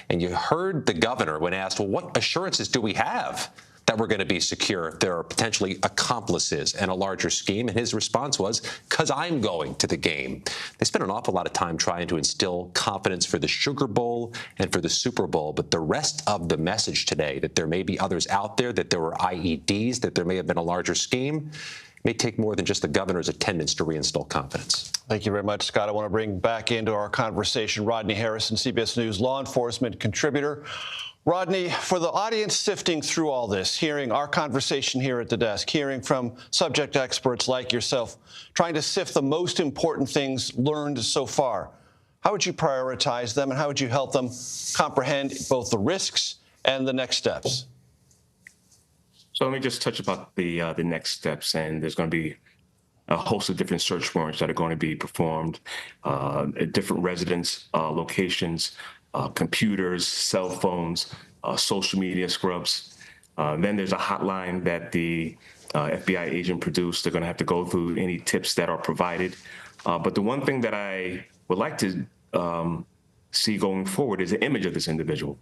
And you heard the governor when asked, well, what assurances do we have that we're going to be secure if there are potentially accomplices and a larger scheme? And his response was, because I'm going to the game. They spent an awful lot of time trying to instill confidence for the Sugar Bowl and for the Super Bowl. But the rest of the message today, that there may be others out there, that there were IEDs, that there may have been a larger scheme, may take more than just the governor's attendance to reinstill confidence. Thank you very much, Scott. I want to bring back into our conversation Rodney Harrison, CBS News law enforcement contributor. Rodney, for the audience sifting through all this, hearing our conversation here at the desk, hearing from subject experts like yourself, trying to sift the most important things learned so far, how would you prioritize them and how would you help them comprehend both the risks and the next steps? So let me just touch about the next steps, and there's going to be a host of different search warrants that are going to be performed at different residence locations, computers, cell phones, social media scrubs. Then there's a hotline that the FBI agent produced. They're going to have to go through any tips that are provided. But the one thing that I would like to see going forward is an image of this individual.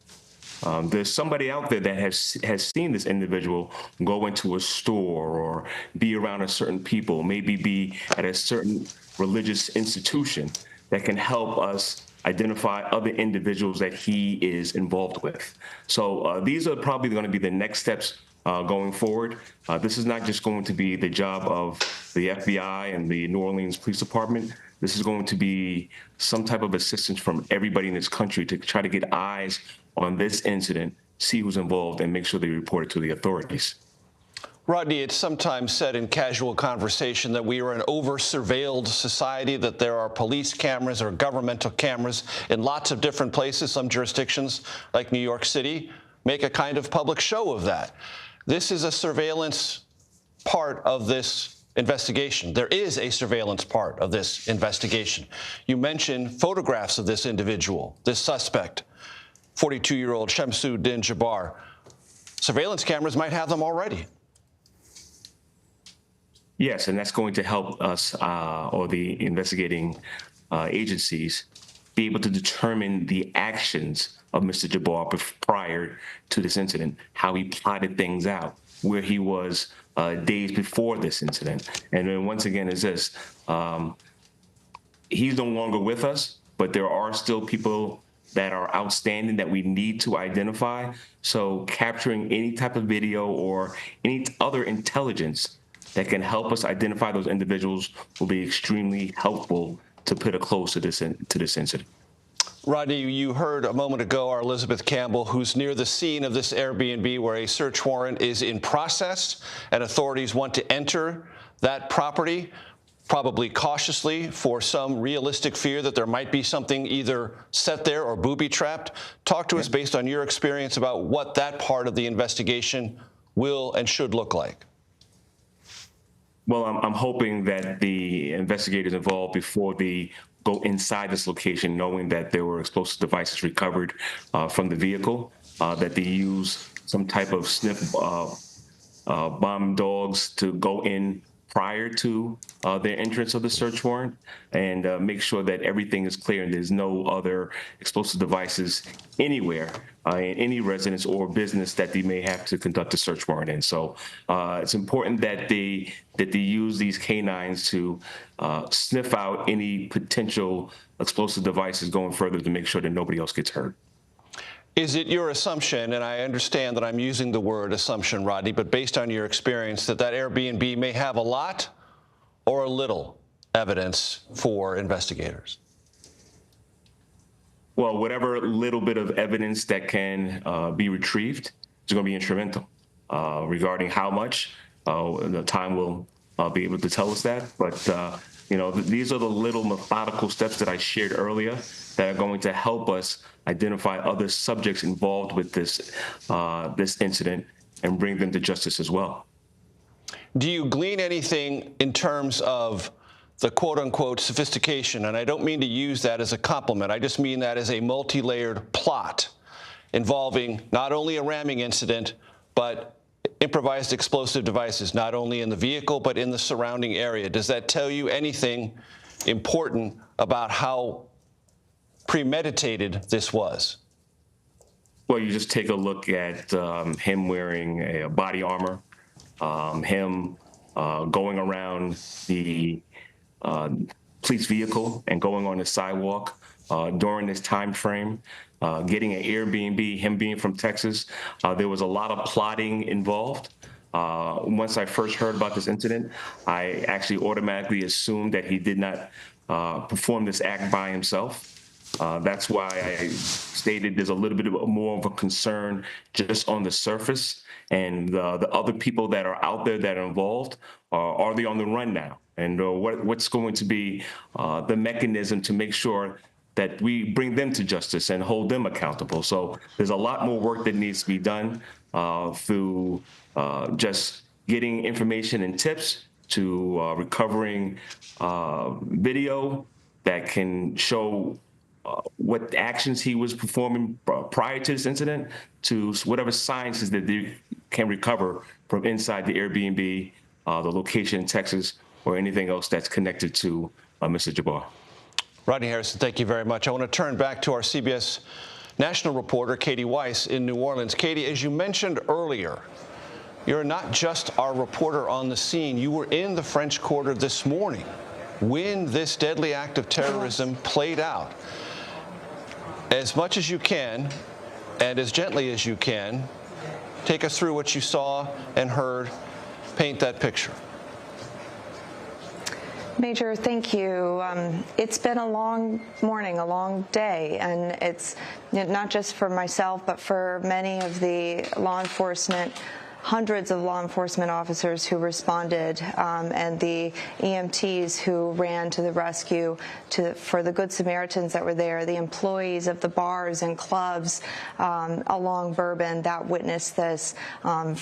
There's somebody out there that has seen this individual go into a store or be around a certain people, maybe be at a certain religious institution that can help us identify other individuals that he is involved with. So these are probably going to be the next steps going forward. This is not just going to be the job of the FBI and the New Orleans Police Department. This is going to be some type of assistance from everybody in this country to try to get eyes on this incident, see who's involved, and make sure they report it to the authorities. Rodney, it's sometimes said in casual conversation that we are an over-surveilled society, that there are police cameras or governmental cameras in lots of different places. Some jurisdictions, like New York City, make a kind of public show of that. This is a surveillance part of this investigation. There is a surveillance part of this investigation. You mentioned photographs of this individual, this suspect, 42-year-old Shamsuddin Jabbar. Surveillance cameras might have them already. Yes, and that's going to help us or the investigating agencies be able to determine the actions of Mr. Jabbar prior to this incident, how he plotted things out, where he was days before this incident. And then once again is this, he's no longer with us, but there are still people that are outstanding that we need to identify. So capturing any type of video or any other intelligence that can help us identify those individuals will be extremely helpful to put a close to this incident. Rodney, you heard a moment ago our Elizabeth Campbell, who's near the scene of this Airbnb where a search warrant is in process and authorities want to enter that property, probably cautiously for some realistic fear that there might be something either set there or booby-trapped. Talk to us based on your experience about what that part of the investigation will and should look like. Well, I'm hoping that the investigators involved before they go inside this location, knowing that there were explosive devices recovered from the vehicle, that they use some type of sniff bomb dogs to go in prior to their entrance of the search warrant and make sure that everything is clear and there's no other explosive devices anywhere in any residence or business that they may have to conduct a search warrant in. So it's important that they use these canines to sniff out any potential explosive devices going further to make sure that nobody else gets hurt. Is it your assumption, and I understand that I'm using the word assumption, Rodney, but based on your experience, that Airbnb may have a lot or a little evidence for investigators? Well, whatever little bit of evidence that can be retrieved is going to be instrumental. Regarding how much, the time will be able to tell us that. But these are the little methodical steps that I shared earlier that are going to help us identify other subjects involved with this incident and bring them to justice as well. Do you glean anything in terms of the quote-unquote sophistication? And I don't mean to use that as a compliment. I just mean that as a multi-layered plot involving not only a ramming incident, but improvised explosive devices, not only in the vehicle, but in the surrounding area. Does that tell you anything important about how premeditated this was? Well, you just take a look at him wearing a body armor, him going around the police vehicle and going on the sidewalk during this time frame, getting an Airbnb, him being from Texas. There was a lot of plotting involved. Once I first heard about this incident, I actually automatically assumed that he did not perform this act by himself. That's why I stated there's a little bit more of a concern just on the surface. And the other people that are out there that are involved, are they on the run now? And what's going to be the mechanism to make sure that we bring them to justice and hold them accountable? So there's a lot more work that needs to be done through just getting information and tips to recovering video that can show what actions he was performing prior to this incident, to whatever sciences that they can recover from inside the Airbnb, the location in Texas, or anything else that's connected to Mr. Jabbar. Rodney Harrison, thank you very much. I want to turn back to our CBS national reporter, Katie Weiss, in New Orleans. Katie, as you mentioned earlier, you're not just our reporter on the scene. You were in the French Quarter this morning when this deadly act of terrorism played out. As much as you can, and as gently as you can, take us through what you saw and heard. Paint that picture. Major, thank you. It's been a long morning, a long day, and it's not just for myself, but for many of the law enforcement, hundreds of law enforcement officers who responded, and the EMTs who ran to the rescue, for the Good Samaritans that were there, the employees of the bars and clubs along Bourbon that witnessed this,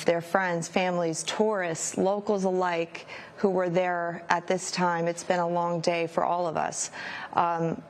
their friends, families, tourists, locals alike who were there at this time. It's been a long day for all of us.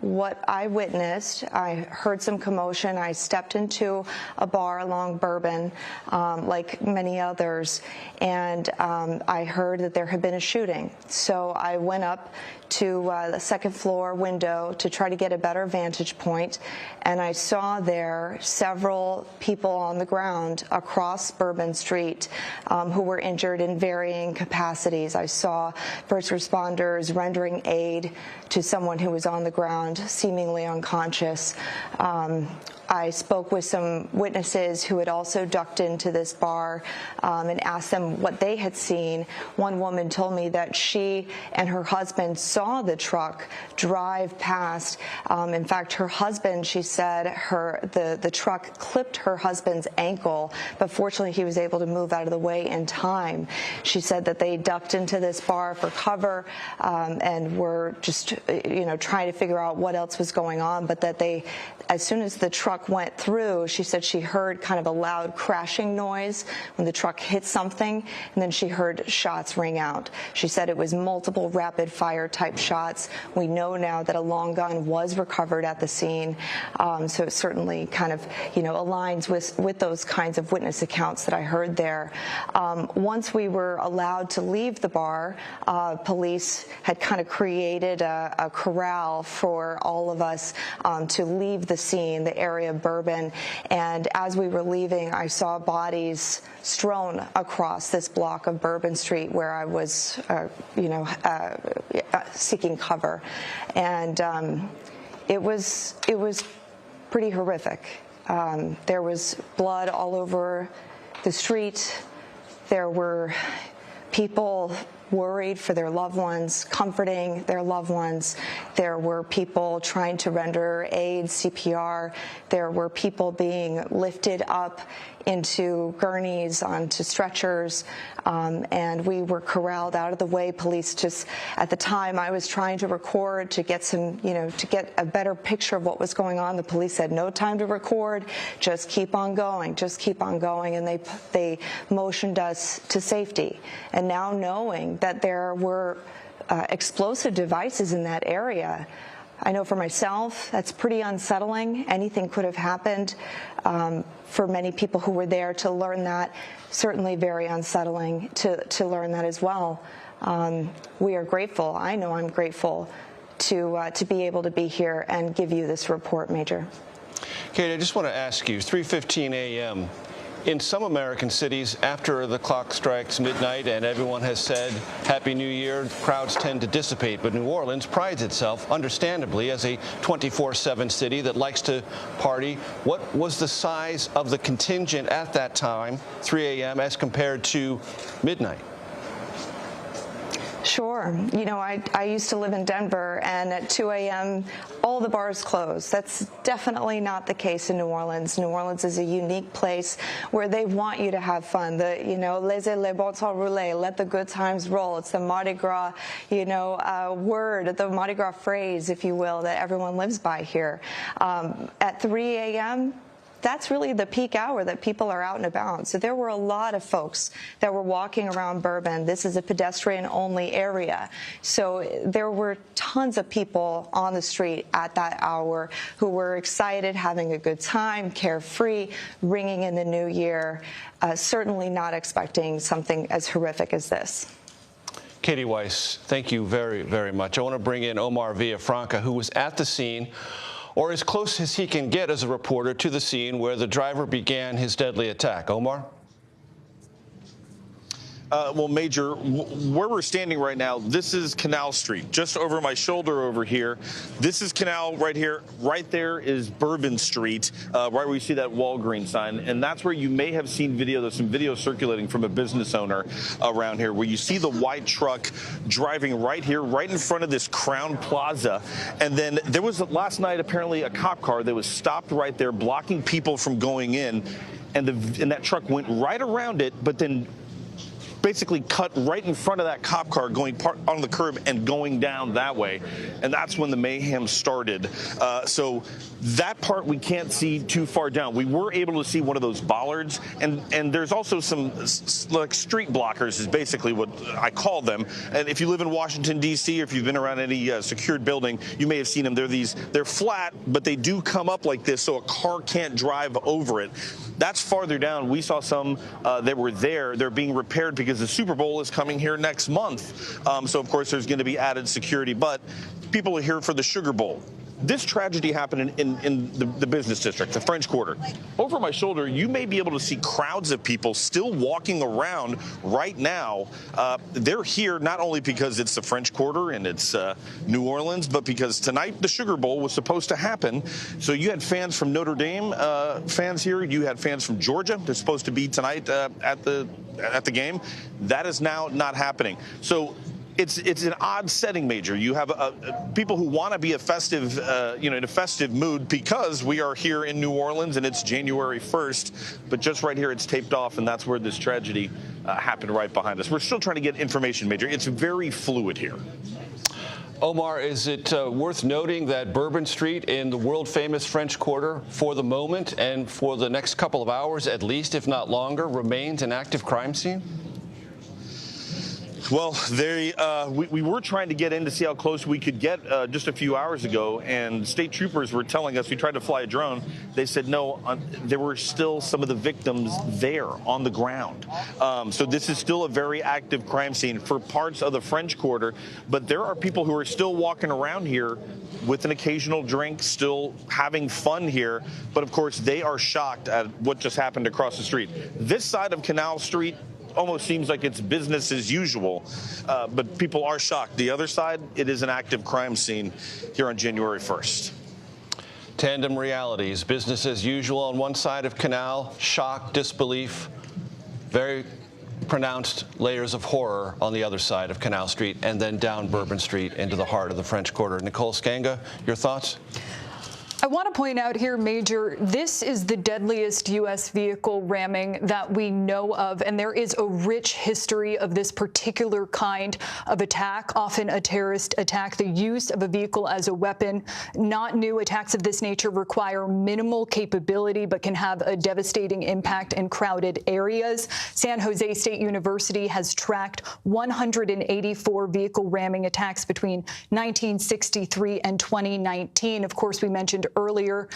What I witnessed, I heard some commotion. I stepped into a bar along Bourbon, like many others, and I heard that there had been a shooting. So I went up to the second floor window to try to get a better vantage point, and I saw there several people on the ground across Bourbon Street who were injured in varying capacities. I saw first responders rendering aid to someone who was on the ground, seemingly unconscious. I spoke with some witnesses who had also ducked into this bar and asked them what they had seen. One woman told me that she and her husband saw the truck drive past. In fact, her husband, she said, the truck clipped her husband's ankle, but fortunately he was able to move out of the way in time. She said that they ducked into this bar for cover and were just, trying to figure out what else was going on, but that they, as soon as the truck went through, she said she heard kind of a loud crashing noise when the truck hit something, and then she heard shots ring out. She said it was multiple rapid fire type type shots. We know now that a long gun was recovered at the scene, so it certainly kind of, aligns with those kinds of witness accounts that I heard there. Once we were allowed to leave the bar, police had kind of created a corral for all of us to leave the scene, the area of Bourbon, and as we were leaving, I saw bodies strewn across this block of Bourbon Street where I was, seeking cover, and it was pretty horrific. There was blood all over the street. There were people worried for their loved ones, comforting their loved ones. There were people trying to render aid, CPR. There were people being lifted up into gurneys, onto stretchers, and we were corralled out of the way. Police just, at the time, I was trying to record to get some, to get a better picture of what was going on. The police said, no time to record, just keep on going, and they motioned us to safety. And now knowing that there were explosive devices in that area, I know for myself, that's pretty unsettling. Anything could have happened. For many people who were there to learn that, certainly very unsettling to learn that as well. We are grateful. I know I'm grateful to be able to be here and give you this report, Major. Kate, I just want to ask you, 3:15 a.m., in some American cities, after the clock strikes midnight and everyone has said Happy New Year, crowds tend to dissipate. But New Orleans prides itself, understandably, as a 24/7 city that likes to party. What was the size of the contingent at that time, 3 a.m., as compared to midnight? Sure. I used to live in Denver, and at 2 a.m., all the bars closed. That's definitely not the case in New Orleans. New Orleans is a unique place where they want you to have fun. Laissez les bon temps rouler, let the good times roll. It's the Mardi Gras, word, the Mardi Gras phrase, if you will, that everyone lives by here. At 3 a.m., that's really the peak hour that people are out and about. So there were a lot of folks that were walking around Bourbon. This is a pedestrian-only area. So there were tons of people on the street at that hour who were excited, having a good time, carefree, ringing in the new year, certainly not expecting something as horrific as this. Katie Weiss, thank you very, very much. I want to bring in Omar Villafranca, who was at the scene, or as close as he can get as a reporter to the scene where the driver began his deadly attack. Omar? Well, Major, where we're standing right now, this is Canal Street, just over my shoulder over here. This is Canal right here. Right there is Bourbon Street, right where you see that Walgreens sign. And that's where you may have seen video. There's some video circulating from a business owner around here where you see the white truck driving right here, right in front of this Crown Plaza. And then there was last night apparently a cop car that was stopped right there, blocking people from going in. And that truck went right around it, but then basically cut right in front of that cop car, going on the curb and going down that way. And that's when the mayhem started. So that part we can't see too far down. We were able to see one of those bollards, and there's also some like street blockers is basically what I call them. And if you live in Washington, D.C., or if you've been around any secured building, you may have seen them. They're flat, but they do come up like this so a car can't drive over it. That's farther down. We saw some that were there. They're being repaired because the Super Bowl is coming here next month. So, of course, there's going to be added security. But people are here for the Sugar Bowl. This tragedy happened in the business district, the French Quarter. Over my shoulder, you may be able to see crowds of people still walking around right now. They're here not only because it's the French Quarter and it's New Orleans, but because tonight the Sugar Bowl was supposed to happen. So you had fans from Notre Dame, fans here. You had fans from Georgia. They're supposed to be tonight at the game. That is now not happening. So it's an odd setting, Major. You have people who want to be a festive, in a festive mood because we are here in New Orleans and it's January 1st. But just right here, it's taped off, and that's where this tragedy happened right behind us. We're still trying to get information, Major. It's very fluid here. Omar, is it worth noting that Bourbon Street in the world-famous French Quarter, for the moment and for the next couple of hours at least, if not longer, remains an active crime scene? Well, we were trying to get in to see how close we could get just a few hours ago, and state troopers were telling us, we tried to fly a drone, they said no, there were still some of the victims there on the ground. So this is still a very active crime scene for parts of the French Quarter, but there are people who are still walking around here with an occasional drink, still having fun here, but of course they are shocked at what just happened across the street. This side of Canal Street almost seems like it's business as usual, but people are shocked. The other side, it is an active crime scene here on January 1st. Tandem realities, business as usual on one side of Canal, shock, disbelief, very pronounced layers of horror on the other side of Canal Street, and then down Bourbon Street into the heart of the French Quarter. Nicole Skanga, your thoughts? I want to point out here, Major, this is the deadliest U.S. vehicle ramming that we know of, and there is a rich history of this particular kind of attack, often a terrorist attack. The use of a vehicle as a weapon, not new. Attacks of this nature require minimal capability but can have a devastating impact in crowded areas. San Jose State University has tracked 184 vehicle ramming attacks between 1963 and 2019. Of course, we mentioned earlier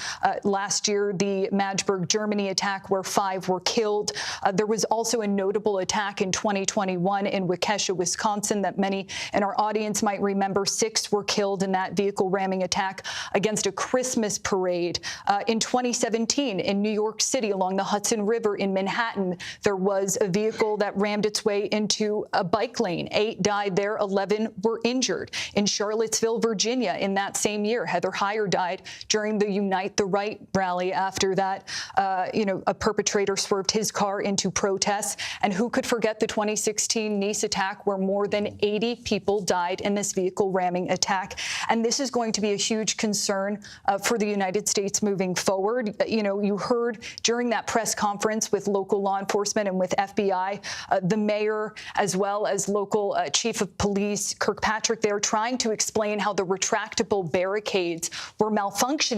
last year the Magdeburg, Germany attack where 5 were killed. There was also a notable attack in 2021 in Waukesha, Wisconsin that many in our audience might remember. 6 were killed in that vehicle ramming attack against a Christmas parade. In 2017 in New York City along the Hudson River in Manhattan, there was a vehicle that rammed its way into a bike lane. 8 died there, 11 were injured. In Charlottesville, Virginia, in that same year, Heather Heyer died during the Unite the Right rally. After that, a perpetrator swerved his car into protests. And who could forget the 2016 Nice attack where more than 80 people died in this vehicle ramming attack? And this is going to be a huge concern for the United States moving forward. You heard during that press conference with local law enforcement and with FBI, the mayor as well as local chief of police Kirkpatrick there trying to explain how the retractable barricades were malfunctioning.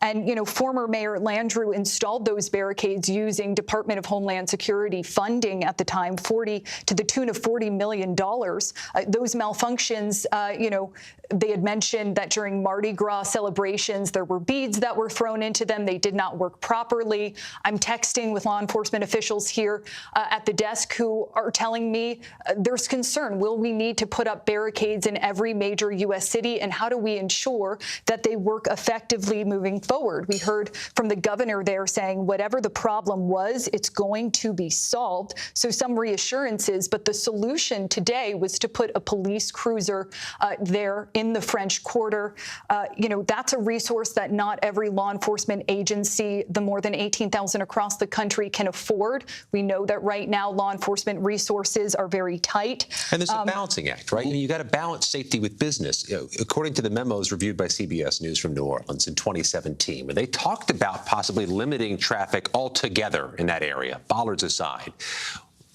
And, former Mayor Landrieu installed those barricades using Department of Homeland Security funding at the time, to the tune of $40 million. Those malfunctions, they had mentioned that during Mardi Gras celebrations, there were beads that were thrown into them. They did not work properly. I'm texting with law enforcement officials here at the desk who are telling me there's concern. Will we need to put up barricades in every major U.S. city? And how do we ensure that they work effectively moving forward? We heard from the governor there saying whatever the problem was, it's going to be solved. So some reassurances, but the solution today was to put a police cruiser there in the French Quarter. That's a resource that not every law enforcement agency, the more than 18,000 across the country, can afford. We know that right now law enforcement resources are very tight. And there's a balancing act, right? You got to balance safety with business. According to the memos reviewed by CBS News from New Orleans in 2017, where they talked about possibly limiting traffic altogether in that area, bollards aside.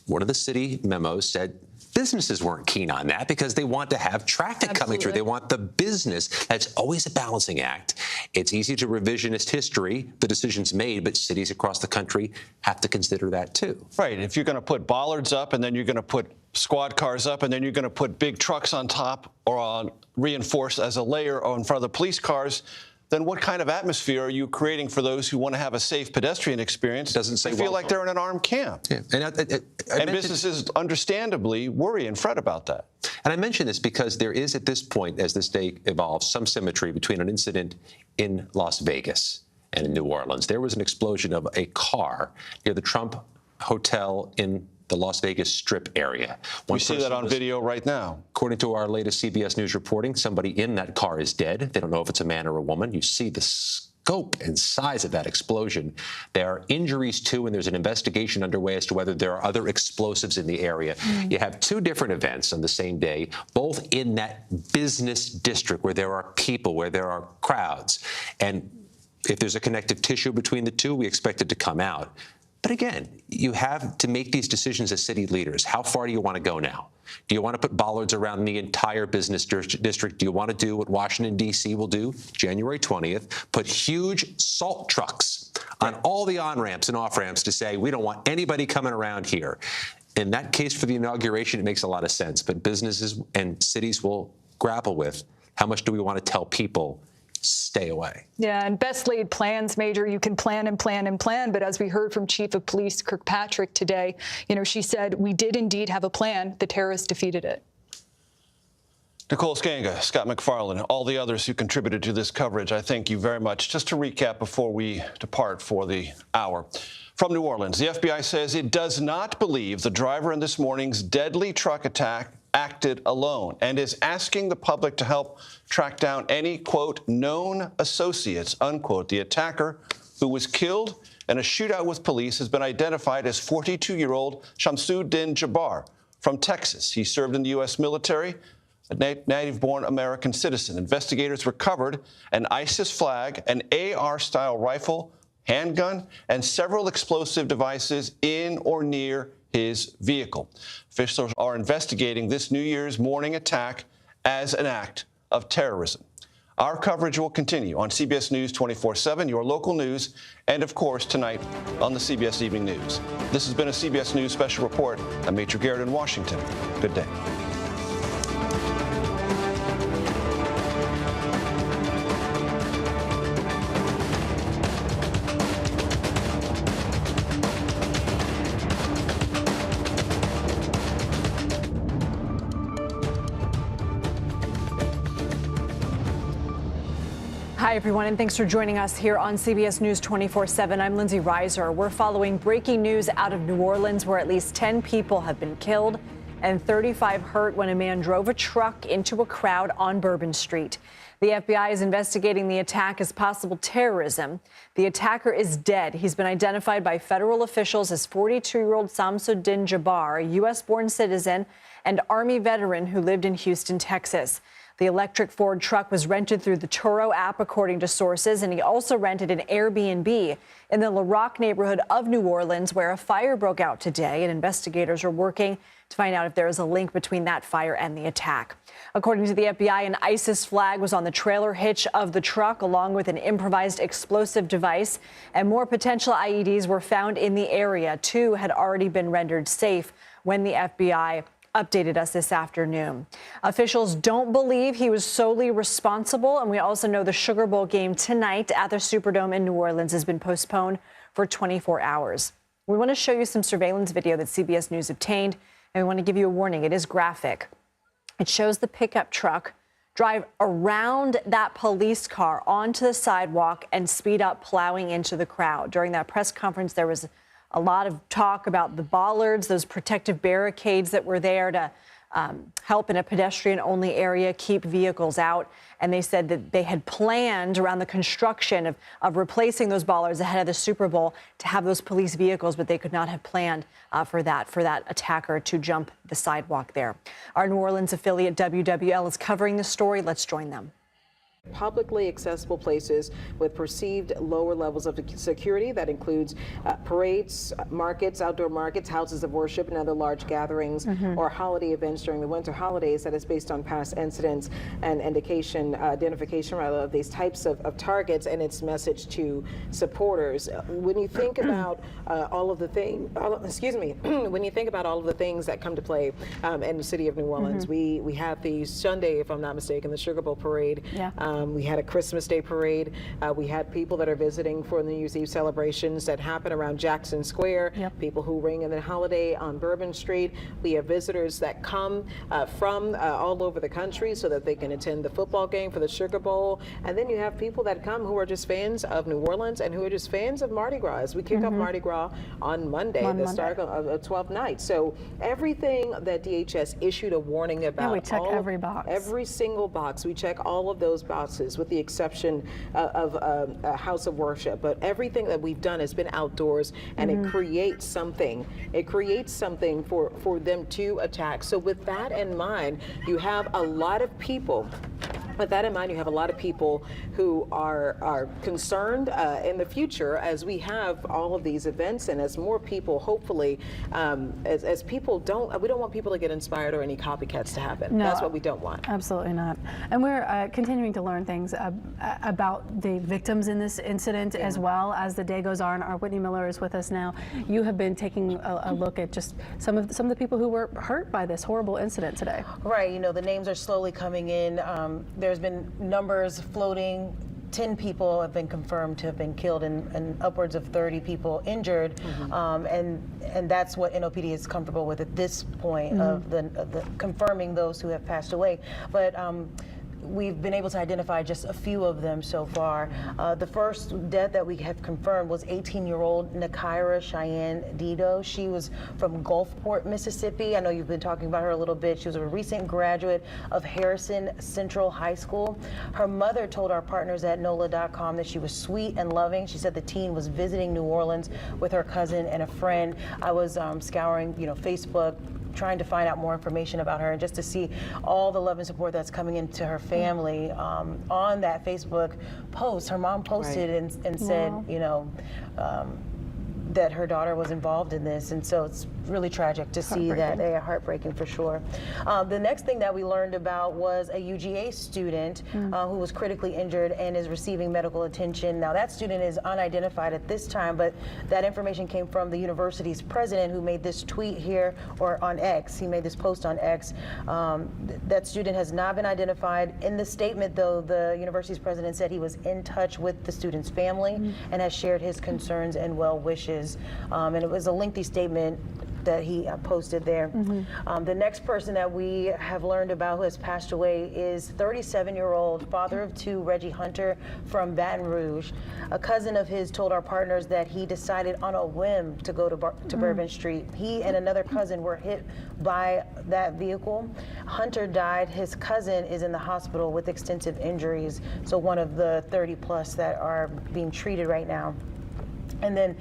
One of the city memos said businesses weren't keen on that because they want to have traffic coming through. They want the business. That's always a balancing act. It's easy to revisionist history, the decisions made, but cities across the country have to consider that too. Right. If you're going to put bollards up and then you're going to put squad cars up and then you're going to put big trucks on top or on reinforced as a layer in front of the police cars, then what kind of atmosphere are you creating for those who want to have a safe pedestrian experience? Doesn't say they feel like they're in an armed camp. Yeah. And businesses understandably worry and fret about that. And I mention this because there is at this point, as this day evolves, some symmetry between an incident in Las Vegas and in New Orleans. There was an explosion of a car near the Trump Hotel in the Las Vegas Strip area. We see that on video right now. According to our latest CBS News reporting, somebody in that car is dead. They don't know if it's a man or a woman. You see the scope and size of that explosion. There are injuries, too, and there's an investigation underway as to whether there are other explosives in the area. You have 2 different events on the same day, both in that business district where there are people, where there are crowds. And if there's a connective tissue between the 2, we expect it to come out. But again, you have to make these decisions as city leaders. How far do you want to go now? Do you want to put bollards around the entire business district? Do you want to do what Washington, D.C. will do January 20th, put huge salt trucks on all the on-ramps and off-ramps to say, we don't want anybody coming around here? in that case for the inauguration, it makes a lot of sense. But businesses and cities will grapple with how much do we want to tell people stay away. Yeah, and best laid plans, Major. You can plan and plan and plan, but as we heard from Chief of Police Kirkpatrick today, she said we did indeed have a plan. The terrorists defeated it. Nicole Skanga, Scott McFarland, all the others who contributed to this coverage, I thank you very much. Just to recap before we depart for the hour. From New Orleans, the FBI says it does not believe the driver in this morning's deadly truck attack acted alone and is asking the public to help track down any, quote, known associates, unquote. The attacker, who was killed in a shootout with police, has been identified as 42-year-old Shamsuddin Jabbar from Texas. He served in the U.S. military, a native-born American citizen. Investigators recovered an ISIS flag, an AR-style rifle, handgun, and several explosive devices in or near his vehicle. Officials are investigating this New Year's morning attack as an act of terrorism. Our coverage will continue on CBS News 24/7, your local news, and of course tonight on the CBS Evening News. This has been a CBS News Special Report. I'm Major Garrett in Washington. Good day. Hi, everyone, and thanks for joining us here on CBS News 24/7. I'm Lindsay Reiser. We're following breaking news out of New Orleans, where at least 10 people have been killed and 35 hurt when a man drove a truck into a crowd on Bourbon Street. The FBI is investigating the attack as possible terrorism. The attacker is dead. He's been identified by federal officials as 42-year-old Shamsuddin Jabbar, a U.S.-born citizen and Army veteran who lived in Houston, Texas. The electric Ford truck was rented through the Turo app, according to sources, and he also rented an Airbnb in the La Roque neighborhood of New Orleans, where a fire broke out today, and investigators are working to find out if there is a link between that fire and the attack. According to the FBI, an ISIS flag was on the trailer hitch of the truck, along with an improvised explosive device, and more potential IEDs were found in the area. 2 had already been rendered safe when the FBI updated us this afternoon. Officials don't believe he was solely responsible, and we also know the Sugar Bowl game tonight at the Superdome in New Orleans has been postponed for 24 hours. We want to show you some surveillance video that CBS News obtained, and we want to give you a warning. It is graphic. It shows the pickup truck drive around that police car onto the sidewalk and speed up, plowing into the crowd. During that press conference, there was a lot of talk about the bollards, those protective barricades that were there to help in a pedestrian-only area keep vehicles out. And they said that they had planned around the construction of replacing those bollards ahead of the Super Bowl to have those police vehicles, but they could not have planned for that attacker to jump the sidewalk there. Our New Orleans affiliate WWL is covering the story. Let's join them. Publicly accessible places with perceived lower levels of security. That includes parades, markets, outdoor markets, houses of worship, and other large gatherings or holiday events during the winter holidays. That is based on past incidents and identification of these types of targets and its message to supporters. When you think about all of the things, when you think about all of the things that come to play in the city of New Orleans, we have the Sunday, if I'm not mistaken, the Sugar Bowl parade. Yeah. We had a Christmas Day parade. We had people that are visiting for New Year's Eve celebrations that happen around Jackson Square, people who ring in the holiday on Bourbon Street. We have visitors that come from all over the country so that they can attend the football game for the Sugar Bowl. And then you have people that come who are just fans of New Orleans and who are just fans of Mardi Gras. As we kick off Mardi Gras on Monday, the start of 12th night. So everything that DHS issued a warning about. We check every box. Every single box. We check all of those boxes, with the exception of a house of worship. But everything that we've done has been outdoors, and it creates something. It creates something for them to attack. So with that in mind, you have a lot of people With that in mind, you have a lot of people who are concerned in the future as we have all of these events and as more people, hopefully, as people we don't want people to get inspired or any copycats to happen. No, that's what we don't want. Absolutely not. And we're continuing to learn things about the victims in this incident as well as the day goes on. Our Whitney Miller is with us now. You have been taking a look at just some of the people who were hurt by this horrible incident today. Right. You know, the names are slowly coming in. There's been numbers floating. 10 people have been confirmed to have been killed and upwards of 30 people injured, and that's what NOPD is comfortable with at this point of the confirming those who have passed away. But we've been able to identify just a few of them so far. The first death that we have confirmed was 18-year-old Nakira Cheyenne Dido. She was from Gulfport, Mississippi. I know you've been talking about her a little bit. She was a recent graduate of Harrison Central High School. Her mother told our partners at NOLA.com that she was sweet and loving. She said the teen was visiting New Orleans with her cousin and a friend. I was scouring, Facebook, trying to find out more information about her and just to see all the love and support that's coming into her family. On that Facebook post, her mom posted and said, that her daughter was involved in this, and so it's really tragic to see that. They are heartbreaking for sure. The next thing that we learned about was a UGA student who was critically injured and is receiving medical attention. Now that student is unidentified at this time, but that information came from the university's president who made this tweet here, or on X. He made this post on X. That student has not been identified. In the statement, though, the university's president said he was in touch with the student's family and has shared his concerns and well wishes. And it was a lengthy statement that he posted there. The next person that we have learned about who has passed away is 37-year-old father of two, Reggie Hunter from Baton Rouge. A cousin of his told our partners that he decided on a whim to go to Bourbon Street. He and another cousin were hit by that vehicle. Hunter died. His cousin is in the hospital with extensive injuries, so one of the 30 plus that are being treated right now. And then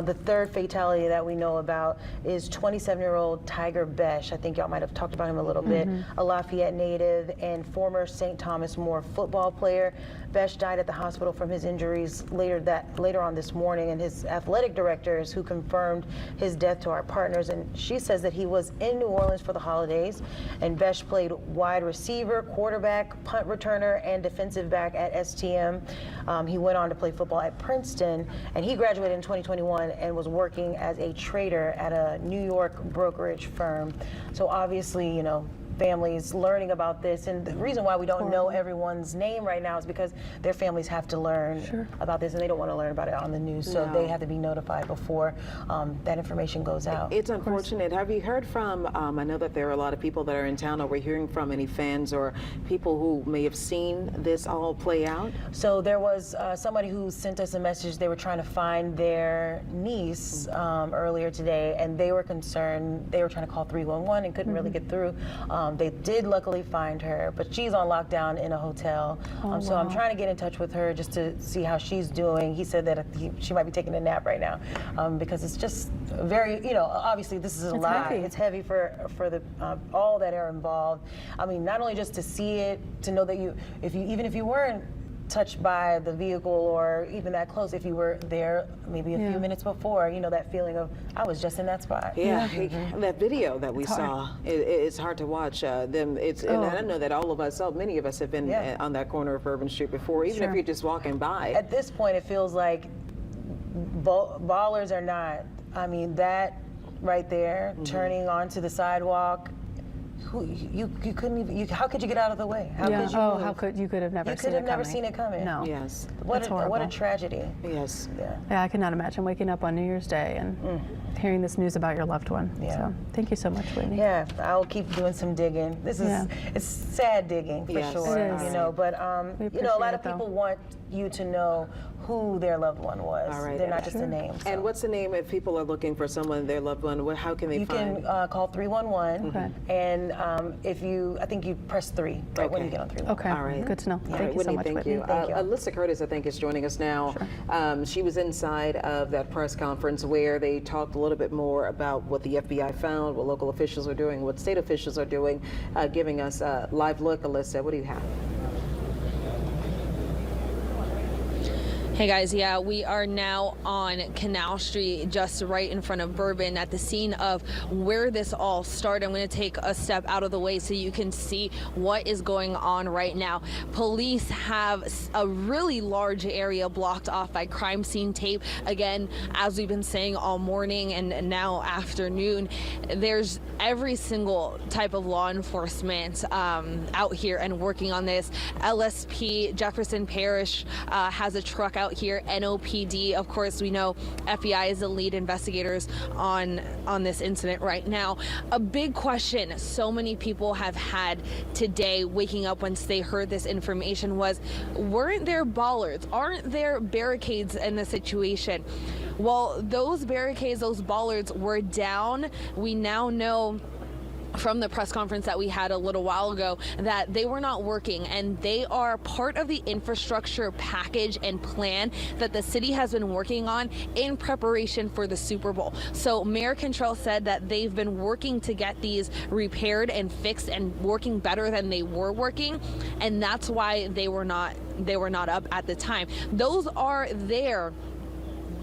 the third fatality that we know about is 27-year-old Tiger Besh. I think y'all might have talked about him a little bit. A Lafayette native and former St. Thomas More football player. Besh died at the hospital from his injuries later on this morning, and his athletic directors who confirmed his death to our partners. And she says that he was in New Orleans for the holidays, and Besh played wide receiver, quarterback, punt returner, and defensive back at STM. He went on to play football at Princeton, and he graduated in 2021 and was working as a trader at a New York brokerage firm. So obviously, families learning about this, and the reason why we don't know everyone's name right now is because their families have to learn about this, and they don't want to learn about it on the news, so they have to be notified before that information goes out. It's unfortunate. Have you heard from, I know that there are a lot of people that are in town. Are we hearing from any fans or people who may have seen this all play out? So there was somebody who sent us a message. They were trying to find their niece earlier today, and they were concerned. They were trying to call 311 and couldn't really get through. They did luckily find her, but she's on lockdown in a hotel. So I'm trying to get in touch with her just to see how she's doing. He said that she might be taking a nap right now because it's just very, obviously this is a lot. Heavy. It's heavy for the all that are involved. I mean, not only just to see it, to know that even if you weren't touched by the vehicle or even that close, if you were there maybe a few minutes before, that feeling of, I was just in that spot. That video that we saw, it's hard to watch them. And I know that many of us have been on that corner of Bourbon Street before, even if you're just walking by. At this point, it feels like ballers are not. I mean, that right there, turning onto the sidewalk, you couldn't even. How could you get out of the way? How could you? You could have never. You could have never seen it coming. No. Yes. What a tragedy. Yes. Yeah, I could not imagine waking up on New Year's Day and hearing this news about your loved one. So thank you so much, Whitney. Yeah, I'll keep doing some digging. It's sad digging for sure. It is. But a lot of people want you to know who their loved one was. All right. They're not just a name. So. And what's the name if people are looking for someone, their loved one? How can they find? You can call 311, and I think you press 3 when you get on 311. Okay. All right. Good to know. Yeah. Thank you so much, Whitney. Thank you. Alyssa Curtis, I think, is joining us now. Sure. She was inside of that press conference where they talked a little bit more about what the FBI found, what local officials are doing, what state officials are doing, giving us a live look. Alyssa, what do you have? Hey guys, yeah, we are now on Canal Street, just right in front of Bourbon, at the scene of where this all started. I'm going to take a step out of the way so you can see what is going on right now. Police have a really large area blocked off by crime scene tape. Again, as we've been saying all morning and now afternoon, there's every single type of law enforcement out here and working on this. LSP, Jefferson Parish, has a truck out here. NOPD, of course, we know FBI is the lead investigators on this incident right now. A big question so many people have had today waking up once they heard this information was, weren't there bollards? Aren't there barricades in the situation? Well, those barricades, those bollards were down. We now know from the press conference that we had a little while ago that they were not working, and they are part of the infrastructure package and plan that the city has been working on in preparation for the Super Bowl. So Mayor Cantrell said that they've been working to get these repaired and fixed and working better than they were working, and that's why they were not up at the time. Those are there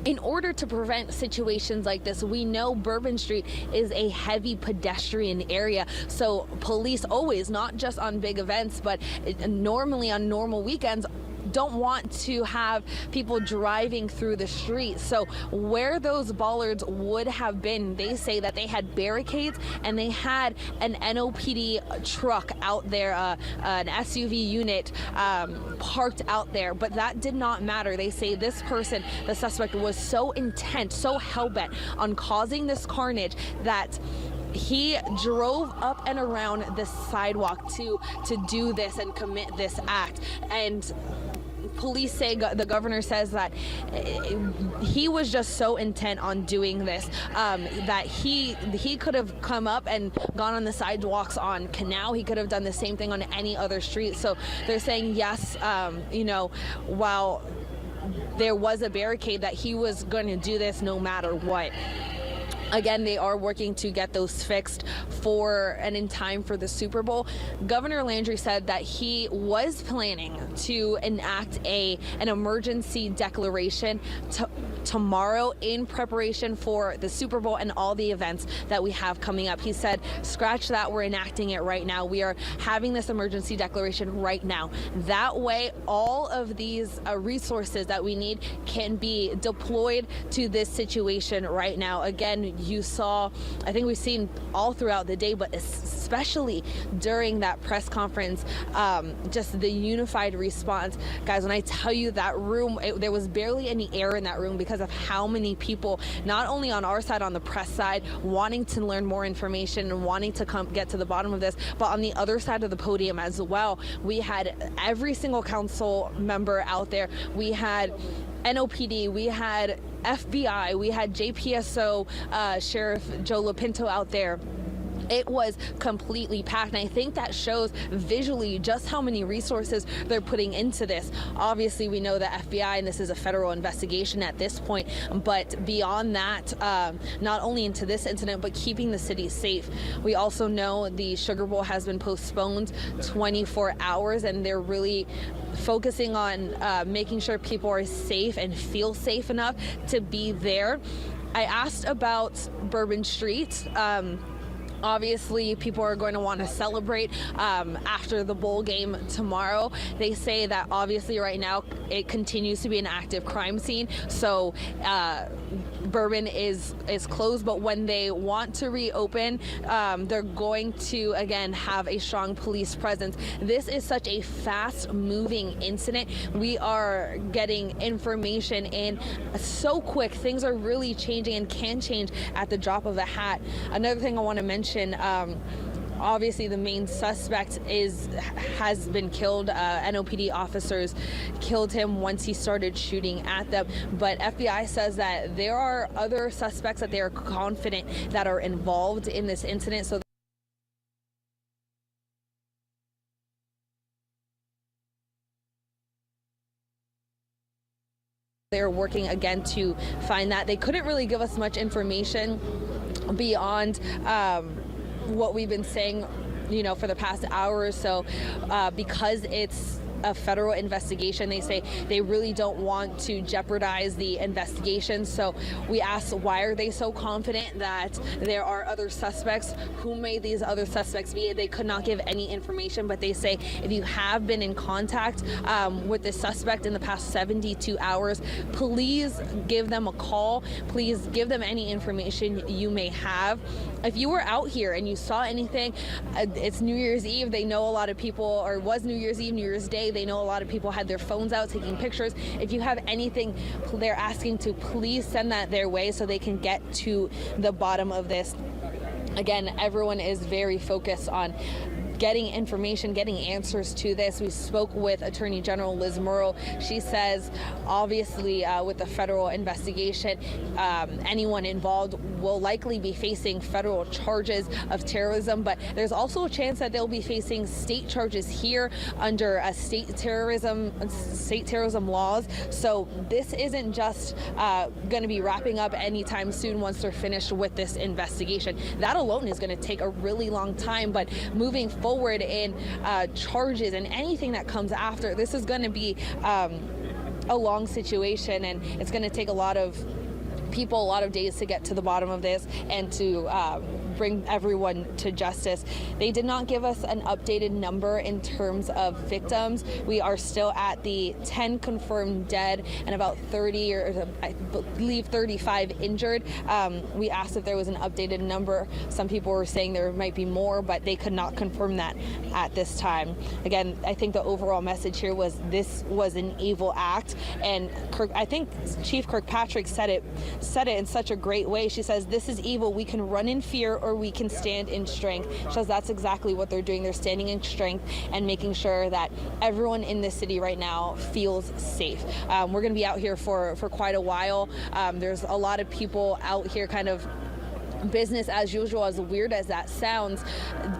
in order to prevent situations like this. We know Bourbon Street is a heavy pedestrian area, so police always, not just on big events, but normally on normal weekends, don't want to have people driving through the street. So where those bollards would have been, they say that they had barricades and they had an NOPD truck out there, an SUV unit parked out there, but that did not matter. They say this person, the suspect, was so intent, so hell-bent on causing this carnage that he drove up and around the sidewalk to do this and commit this act. And police say, the governor says that he was just so intent on doing this that he could have come up and gone on the sidewalks on Canal. He could have done the same thing on any other street. So they're saying, yes, while there was a barricade, that he was going to do this no matter what. Again, they are working to get those fixed for and in time for the Super Bowl. Governor Landry said that he was planning to enact an emergency declaration tomorrow in preparation for the Super Bowl and all the events that we have coming up. He said, scratch that, we're enacting it right now. We are having this emergency declaration right now. That way, all of these resources that we need can be deployed to this situation right now. Again, you saw, I think we've seen all throughout the day, but especially during that press conference, just the unified response. Guys, when I tell you that room, there was barely any air in that room because of how many people, not only on our side, on the press side, wanting to learn more information and wanting to get to the bottom of this, but on the other side of the podium as well. We had every single council member out there. We had NOPD, we had FBI, we had JPSO Sheriff Joe Lopinto out there. It was completely packed, and I think that shows visually just how many resources they're putting into this. Obviously, we know the FBI, and this is a federal investigation at this point, but beyond that, not only into this incident, but keeping the city safe. We also know the Sugar Bowl has been postponed 24 hours, and they're really focusing on making sure people are safe and feel safe enough to be there. I asked about Bourbon Street. Obviously, people are going to want to celebrate after the bowl game tomorrow. They say that obviously right now it continues to be an active crime scene, so Bourbon is closed, but when they want to reopen, they're going to again have a strong police presence. This is such a fast-moving incident. We are getting information in so quick. Things are really changing and can change at the drop of a hat. Another thing I want to mention, obviously the main suspect has been killed. NOPD officers killed him once he started shooting at them, but FBI says that there are other suspects that they are confident that are involved in this incident. So they're working again to find that. They couldn't really give us much information beyond what we've been saying, for the past hour or so, because it's a federal investigation. They say they really don't want to jeopardize the investigation. So we asked, why are they so confident that there are other suspects? Who may these other suspects be? They could not give any information, but they say if you have been in contact with the suspect in the past 72 hours, please give them a call. Please give them any information you may have. If you were out here and you saw anything, it's New Year's Eve. They know a lot of people, or it was New Year's Eve, New Year's Day. They know a lot of people had their phones out taking pictures. If you have anything, they're asking to please send that their way so they can get to the bottom of this. Again, everyone is very focused on getting information, getting answers to this. We spoke with Attorney General Liz Murrow. She says, obviously, with the federal investigation, anyone involved will likely be facing federal charges of terrorism, but there's also a chance that they'll be facing state charges here under state terrorism laws. So this isn't just going to be wrapping up anytime soon once they're finished with this investigation. That alone is going to take a really long time, but moving forward in charges and anything that comes after, this is going to be a long situation, and it's going to take a lot of people a lot of days to get to the bottom of this and to bring everyone to justice. They did not give us an updated number in terms of victims. We are still at the 10 confirmed dead and about 30, or I believe 35 injured. We asked if there was an updated number. Some people were saying there might be more, but they could not confirm that at this time. Again, I think the overall message here was this was an evil act, and I think Chief Kirkpatrick said it in such a great way. She says, this is evil. We can run in fear or we can stand in strength. She says that's exactly what they're doing. They're standing in strength and making sure that everyone in this city right now feels safe. We're going to be out here for quite a while. There's a lot of people out here kind of business as usual, as weird as that sounds.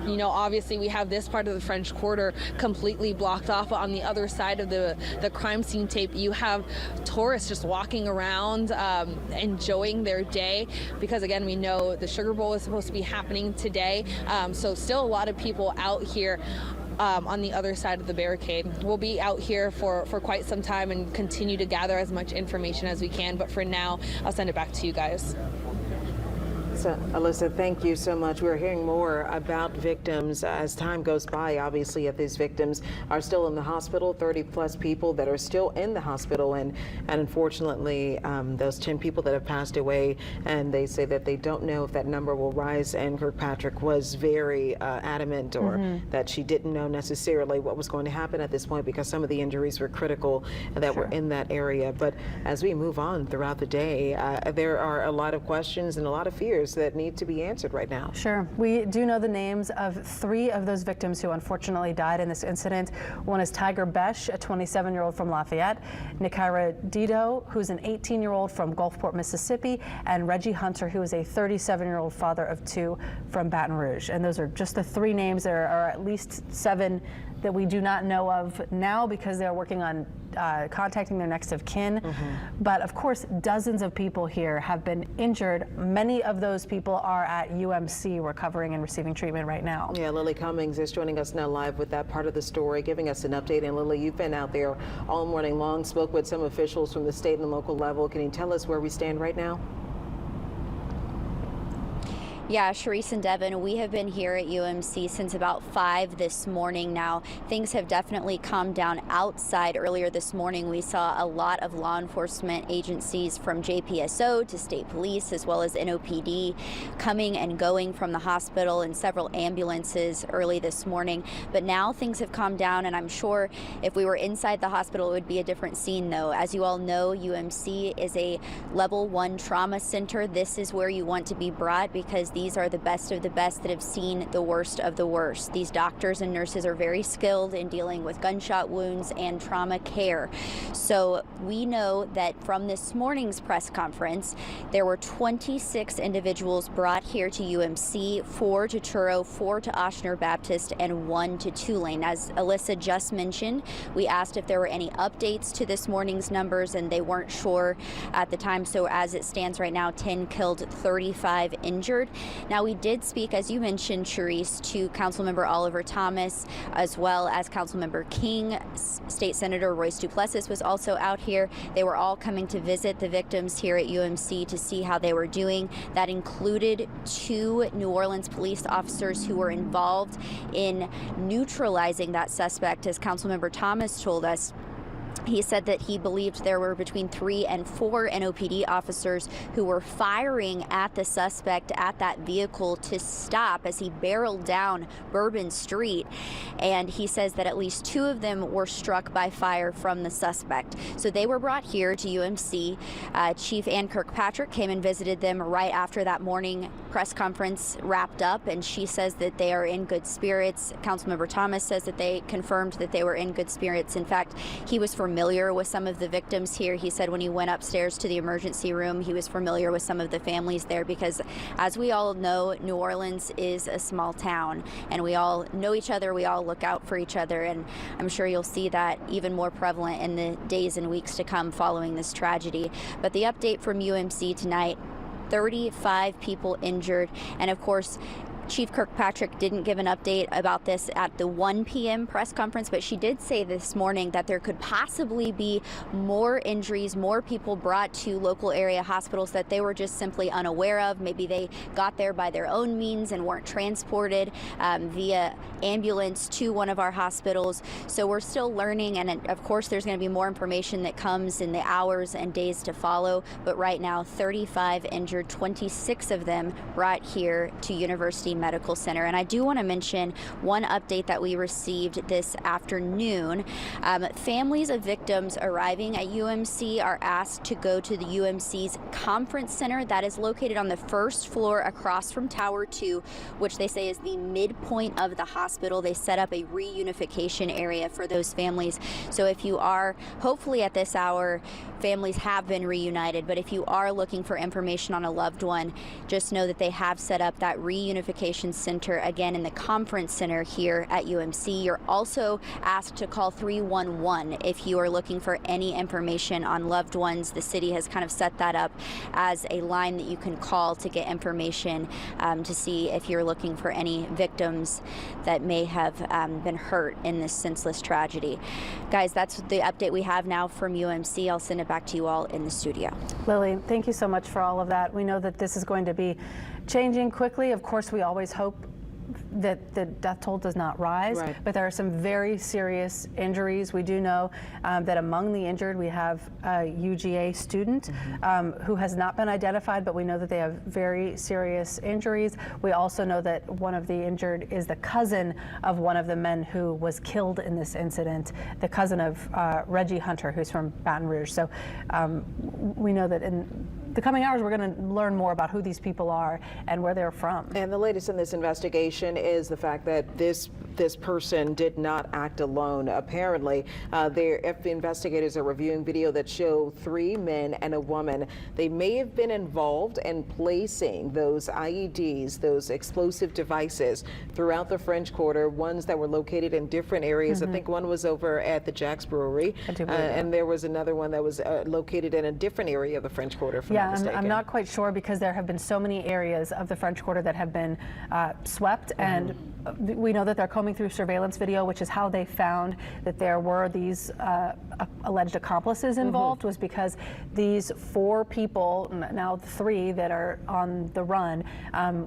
You know, obviously we have this part of the French Quarter completely blocked off. On the other side of the crime scene tape, you have tourists just walking around enjoying their day, because again, we know the Sugar Bowl is supposed to be happening today. So still a lot of people out here on the other side of the barricade. We'll be out here for quite some time and continue to gather as much information as we can, but for now I'll send it back to you guys. So, Alyssa, thank you so much. We're hearing more about victims as time goes by. Obviously, if these victims are still in the hospital, 30-plus people that are still in the hospital, and unfortunately, those 10 people that have passed away, and they say that they don't know if that number will rise, and Kirkpatrick was very adamant, or that she didn't know necessarily what was going to happen at this point because some of the injuries were critical that were in that area. But as we move on throughout the day, there are a lot of questions and a lot of fears that need to be answered right now. Sure. We do know the names of 3 of those victims who unfortunately died in this incident. One is Tiger Besh, a 27-year-old from Lafayette, Nikira Dido, who's an 18-year-old from Gulfport, Mississippi, and Reggie Hunter, who is a 37-year-old father of 2 from Baton Rouge. And those are just the 3 names. There are at least 7 that we do not know of now because they're working on contacting their next of kin. But of course, dozens of people here have been injured. Many of those people are at UMC recovering and receiving treatment right now. Yeah, Lily Cummings is joining us now live with that part of the story, giving us an update. And Lily, you've been out there all morning long, spoke with some officials from the state and local level. Can you tell us where we stand right now? Yeah, Sharice and Devin, we have been here at UMC since about 5 this morning now. Things have definitely calmed down outside. Earlier this morning, we saw a lot of law enforcement agencies from JPSO to state police as well as NOPD coming and going from the hospital, and several ambulances early this morning. But now things have calmed down, and I'm sure if we were inside the hospital, it would be a different scene though. As you all know, UMC is a level 1 trauma center. This is where you want to be brought because these are the best of the best that have seen the worst of the worst. These doctors and nurses are very skilled in dealing with gunshot wounds and trauma care. So we know that from this morning's press conference, there were 26 individuals brought here to UMC, 4 to Truro, 4 to Ochsner Baptist, and 1 to Tulane. As Alyssa just mentioned, we asked if there were any updates to this morning's numbers, and they weren't sure at the time. So as it stands right now, 10 killed, 35 injured. Now, we did speak, as you mentioned, Charisse, to Councilmember Oliver Thomas, as well as Councilmember King. State Senator Royce Duplessis was also out here. They were all coming to visit the victims here at UMC to see how they were doing. That included 2 New Orleans police officers who were involved in neutralizing that suspect, as Councilmember Thomas told us. He said that he believed there were between 3 and 4 NOPD officers who were firing at the suspect at that vehicle to stop as he barreled down Bourbon Street. And he says that at least 2 of them were struck by fire from the suspect. So they were brought here to UMC. Chief Ann Kirkpatrick came and visited them right after that morning press conference wrapped up, and she says that they are in good spirits. Councilmember Thomas says that they confirmed that they were in good spirits. In fact, he was familiar with some of the victims here. He said when he went upstairs to the emergency room, he was familiar with some of the families there because, as we all know, New Orleans is a small town, and we all know each other. We all look out for each other, and I'm sure you'll see that even more prevalent in the days and weeks to come following this tragedy. But the update from UMC tonight: 35 people injured, and of course, Chief Kirkpatrick didn't give an update about this at the 1 p.m. press conference, but she did say this morning that there could possibly be more injuries, more people brought to local area hospitals that they were just simply unaware of. Maybe they got there by their own means and weren't transported via ambulance to one of our hospitals. So we're still learning, and of course there's going to be more information that comes in the hours and days to follow. But right now, 35 injured, 26 of them brought here to University Medical Center. And I do want to mention one update that we received this afternoon. Families of victims arriving at UMC are asked to go to the UMC's conference center that is located on the first floor across from Tower 2, which they say is the midpoint of the hospital. They set up a reunification area for those families. So if you are, hopefully at this hour, families have been reunited, but if you are looking for information on a loved one, just know that they have set up that reunification center again in the conference center here at UMC. You're also asked to call 311 if you are looking for any information on loved ones. The city has kind of set that up as a line that you can call to get information to see if you're looking for any victims that may have been hurt in this senseless tragedy. Guys, that's the update we have now from UMC. I'll send it back to you all in the studio. Lily, thank you so much for all of that. We know that this is going to be changing quickly. Of course, we always hope that the death toll does not rise, right, but there are some very serious injuries. We do know that among the injured, we have a UGA student who has not been identified, but we know that they have very serious injuries. We also know that one of the injured is the cousin of one of the men who was killed in this incident, the cousin of Reggie Hunter, who's from Baton Rouge. So we know that in the coming hours, we're going to learn more about who these people are and where they're from. And the latest in this investigation is the fact that this person did not act alone. Apparently, the investigators are reviewing video that show 3 men and a woman. They may have been involved in placing those IEDs, those explosive devices, throughout the French Quarter, ones that were located in different areas. I think one was over at the Jack's Brewery, and there was another one that was located in a different area of the French Quarter. Yeah, I'm not quite sure because there have been so many areas of the French Quarter that have been swept, and we know that they're combing through surveillance video, which is how they found that there were these alleged accomplices involved, was because these 4 people, now 3 that are on the run,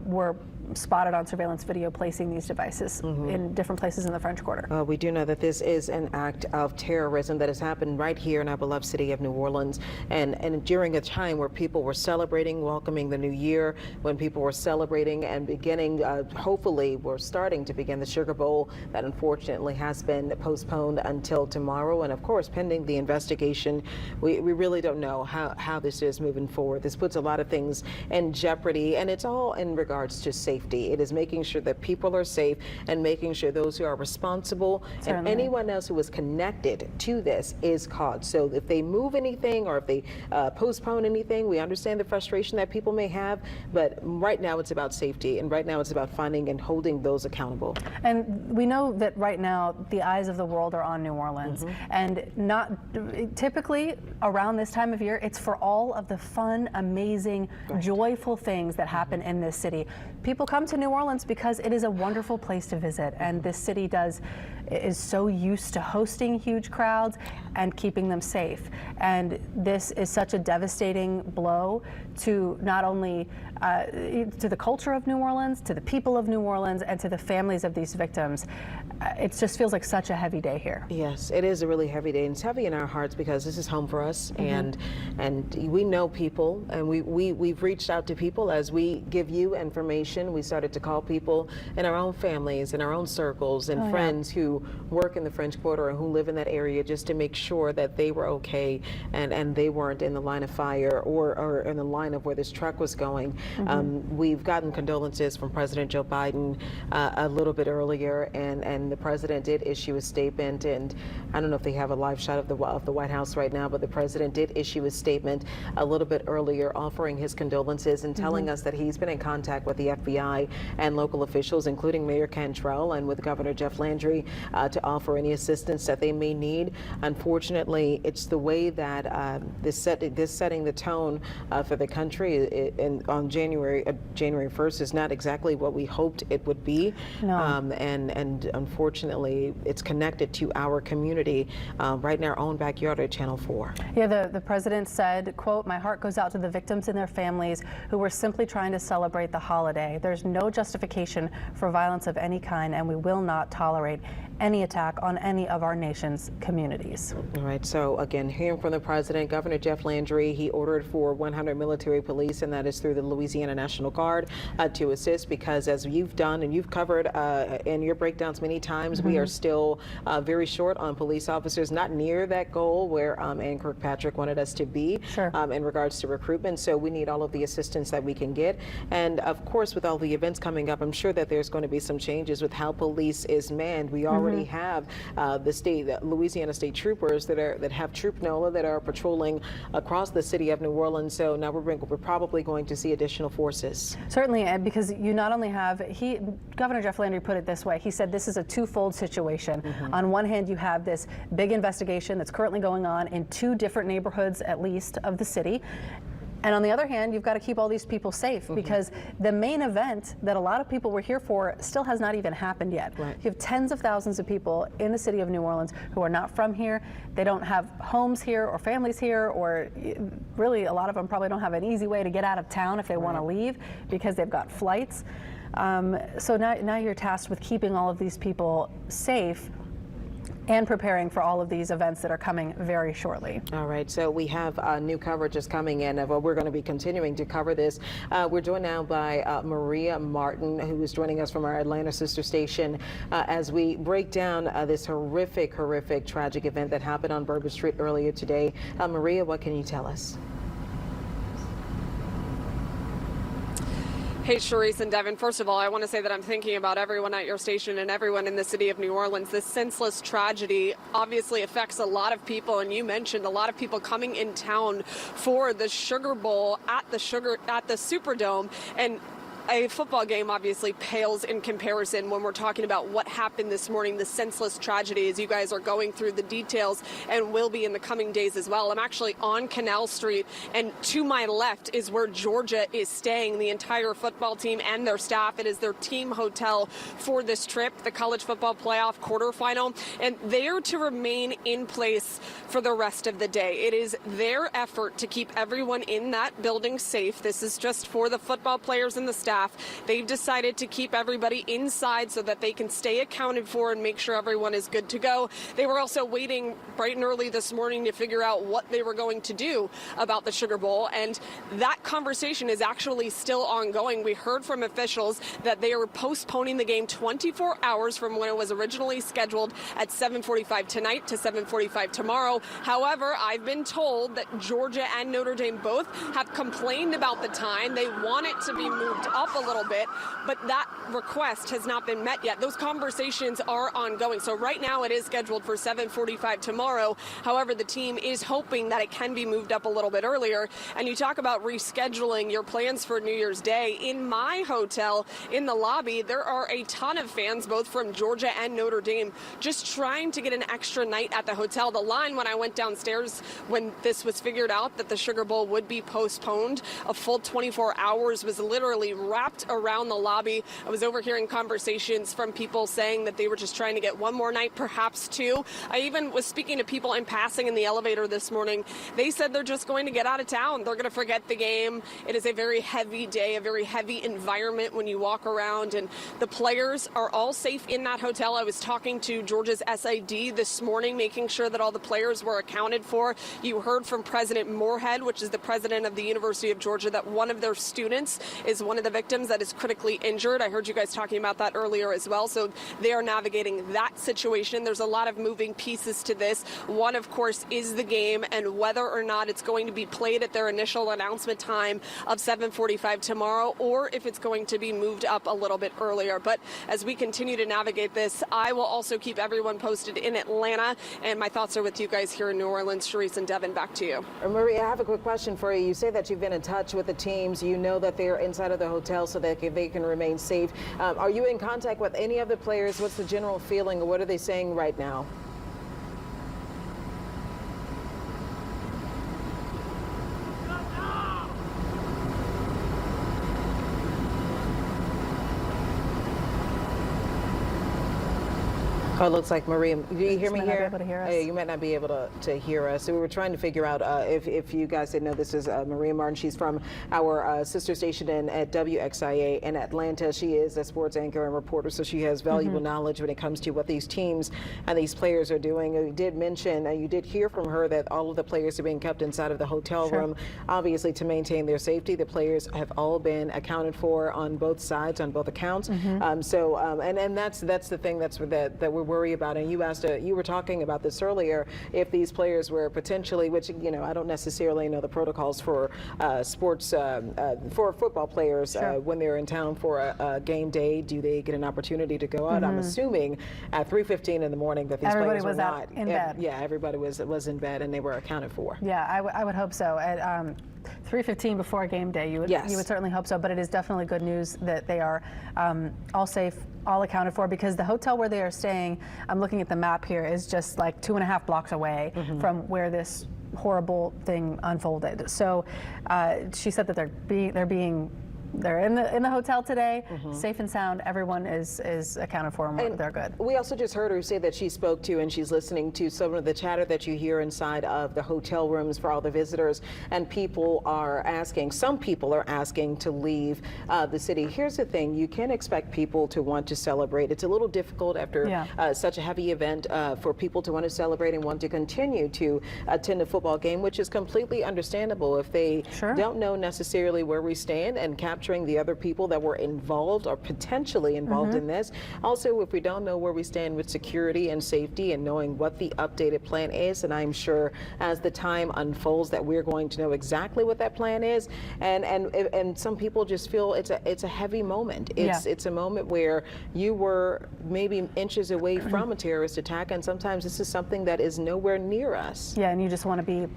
were spotted on surveillance video placing these devices in different places in the French Quarter. We do know that this is an act of terrorism that has happened right here in our beloved city of New Orleans, and during a time where people were celebrating, welcoming the new year, when people were celebrating and beginning, hopefully we're starting to begin the Sugar Bowl that unfortunately has been postponed until tomorrow. And of course, pending the investigation, we really don't know how this is moving forward. This puts a lot of things in jeopardy, and it's all in regards to safety. safety. It is making sure that people are safe and making sure those who are responsible and anyone else who is connected to this is caught. So if they move anything or if they postpone anything, we understand the frustration that people may have, but right now it's about safety, and right now it's about finding and holding those accountable. And we know that right now the eyes of the world are on New Orleans, and not typically around this time of year, it's for all of the fun, amazing, joyful things that happen in this city. People come to New Orleans because it is a wonderful place to visit, and this city is so used to hosting huge crowds and keeping them safe. And this is such a devastating blow to not only to the culture of New Orleans, to the people of New Orleans, and to the families of these victims. It just feels like such a heavy day here. Yes, it is a really heavy day, and it's heavy in our hearts because this is home for us, and we know people, and we've reached out to people as we give you information. We started to call people in our own families, in our own circles, and friends who work in the French Quarter and who live in that area, just to make sure that they were okay and they weren't in the line of fire or in the line of where this truck was going. We've gotten condolences from President Joe Biden a little bit earlier, and the president did issue a statement, and I don't know if they have a live shot of the White House right now, but the president did issue a statement a little bit earlier offering his condolences and telling us that he's been in contact with the FBI and local officials, including Mayor Cantrell and with Governor Jeff Landry, to offer any assistance that they may need. Unfortunately, it's the way that this setting the tone for the country on January 1st is not exactly what we hoped it would be. And unfortunately, it's connected to our community right in our own backyard at Channel 4. Yeah, the president said, quote, "My heart goes out to the victims and their families who were simply trying to celebrate the holiday. There's no justification for violence of any kind, and we will not tolerate any attack on any of our nation's communities." All right, so again, hearing from the president, Governor Jeff Landry, he ordered for 100 military police, and that is through the Louisiana National Guard, to assist, because as you've done and you've covered in your breakdowns many times, we are still very short on police officers, not near that goal where Ann Kirkpatrick wanted us to be in regards to recruitment. So we need all of the assistance that we can get. And of course, with all the events coming up, I'm sure that there's going to be some changes with how police is manned. We already have the Louisiana State Troopers that have Troop NOLA that are patrolling across the city of New Orleans. So now we're probably going to see additional forces. Certainly, Ed, because you not only have, Governor Jeff Landry put it this way, he said this is a twofold situation. On one hand, you have this big investigation that's currently going on in 2 different neighborhoods, at least, of the city. And on the other hand, you've got to keep all these people safe, because the main event that a lot of people were here for still has not even happened yet. You have tens of thousands of people in the city of New Orleans who are not from here. They don't have homes here or families here, or really a lot of them probably don't have an easy way to get out of town if they want to leave because they've got flights. So now you're tasked with keeping all of these people safe and preparing for all of these events that are coming very shortly. All right, so we have new coverage is coming in. We're going to be continuing to cover this. We're joined now by Maria Martin, who is joining us from our Atlanta sister station as we break down this horrific, tragic event that happened on Bourbon Street earlier today. Maria, what can you tell us? Hey, Charisse and Devin. First of all, I want to say that I'm thinking about everyone at your station and everyone in the city of New Orleans. This senseless tragedy obviously affects a lot of people, and you mentioned a lot of people coming in town for the Sugar Bowl at the Superdome, and a football game obviously pales in comparison when we're talking about what happened this morning, the senseless tragedy, as you guys are going through the details and will be in the coming days as well. I'm actually on Canal Street, and to my left is where Georgia is staying, the entire football team and their staff. It is their team hotel for this trip, the college football playoff quarterfinal, and they are to remain in place for the rest of the day. It is their effort to keep everyone in that building safe. This is just for the football players and the staff. They've decided to keep everybody inside so that they can stay accounted for and make sure everyone is good to go. They were also waiting bright and early this morning to figure out what they were going to do about the Sugar Bowl, and that conversation is actually still ongoing. We heard from officials that they are postponing the game 24 hours from when it was originally scheduled at 7:45 tonight to 7:45 tomorrow. However, I've been told that Georgia and Notre Dame both have complained about the time. They want it to be moved up up a little bit, but that request has not been met yet. Those conversations are ongoing. So right now it is scheduled for 7:45 tomorrow. However, the team is hoping that it can be moved up a little bit earlier. And you talk about rescheduling your plans for New Year's Day. In my hotel, in the lobby, there are a ton of fans, both from Georgia and Notre Dame, just trying to get an extra night at the hotel. The line when I went downstairs, when this was figured out that the Sugar Bowl would be postponed, a full 24 hours was literally wrapped around the lobby. I was overhearing conversations from people saying that they were just trying to get one more night, perhaps two. I even was speaking to people in passing in the elevator this morning. They said they're just going to get out of town. They're going to forget the game. It is a very heavy day, a very heavy environment when you walk around, and the players are all safe in that hotel. I was talking to Georgia's SID this morning, making sure that all the players were accounted for. You heard from President Moorhead, which is the president of the University of Georgia, that one of their students is one of the victims that is critically injured. I heard you guys talking about that earlier as well. So they are navigating that situation. There's a lot of moving pieces to this. One, of course, is the game and whether or not it's going to be played at their initial announcement time of 7:45 tomorrow, or if it's going to be moved up a little bit earlier. But as we continue to navigate this, I will also keep everyone posted in Atlanta, and my thoughts are with you guys here in New Orleans. Sharice and Devin, back to you. Maria, I have a quick question for you. You say that you've been in touch with the teams. You know that they're inside of the hotel so that they can remain safe. Are you in contact with any of the players? What's the general feeling, or what are they saying right now? Oh, it looks like Maria. Do you hear me here? You might not be able to hear us. So we were trying to figure out if you guys didn't know, this is Maria Martin. She's from our sister station at WXIA in Atlanta. She is a sports anchor and reporter, so she has valuable knowledge when it comes to what these teams and these players are doing. You did mention, you did hear from her that all of the players are being kept inside of the hotel room, obviously to maintain their safety. The players have all been accounted for on both sides, on both accounts. And that's the thing that we're worry about. And you were talking about this earlier, if these players were potentially, which I don't necessarily know the protocols for sports for football players when they're in town for a game day, do they get an opportunity to go out? I'm assuming at 3:15 in the morning that these players were not in bed. Yeah, everybody was in bed and they were accounted for. Yeah, I would hope so. At 3:15 before game day, you would certainly hope so. But it is definitely good news that they are all safe, all accounted for, because the hotel where they are staying, I'm looking at the map here, is just like 2.5 blocks away from where this horrible thing unfolded. So she said that they're in the hotel today, safe and sound. Everyone is accounted for and they're good. We also just heard her say that she spoke to and she's listening to some of the chatter that you hear inside of the hotel rooms for all the visitors, and some people are asking to leave the city. Here's the thing, you can expect people to want to celebrate. It's a little difficult after such a heavy event for people to want to celebrate and want to continue to attend a football game, which is completely understandable if they don't know necessarily where we stand, and capturing the other people that were involved or potentially involved in this. Also, if we don't know where we stand with security and safety and knowing what the updated plan is, and I'm sure as the time unfolds that we're going to know exactly what that plan is. And some people just feel it's a heavy moment. It's a moment where you were maybe inches away from a terrorist attack, and sometimes this is something that is nowhere near us. Yeah, and you just want to be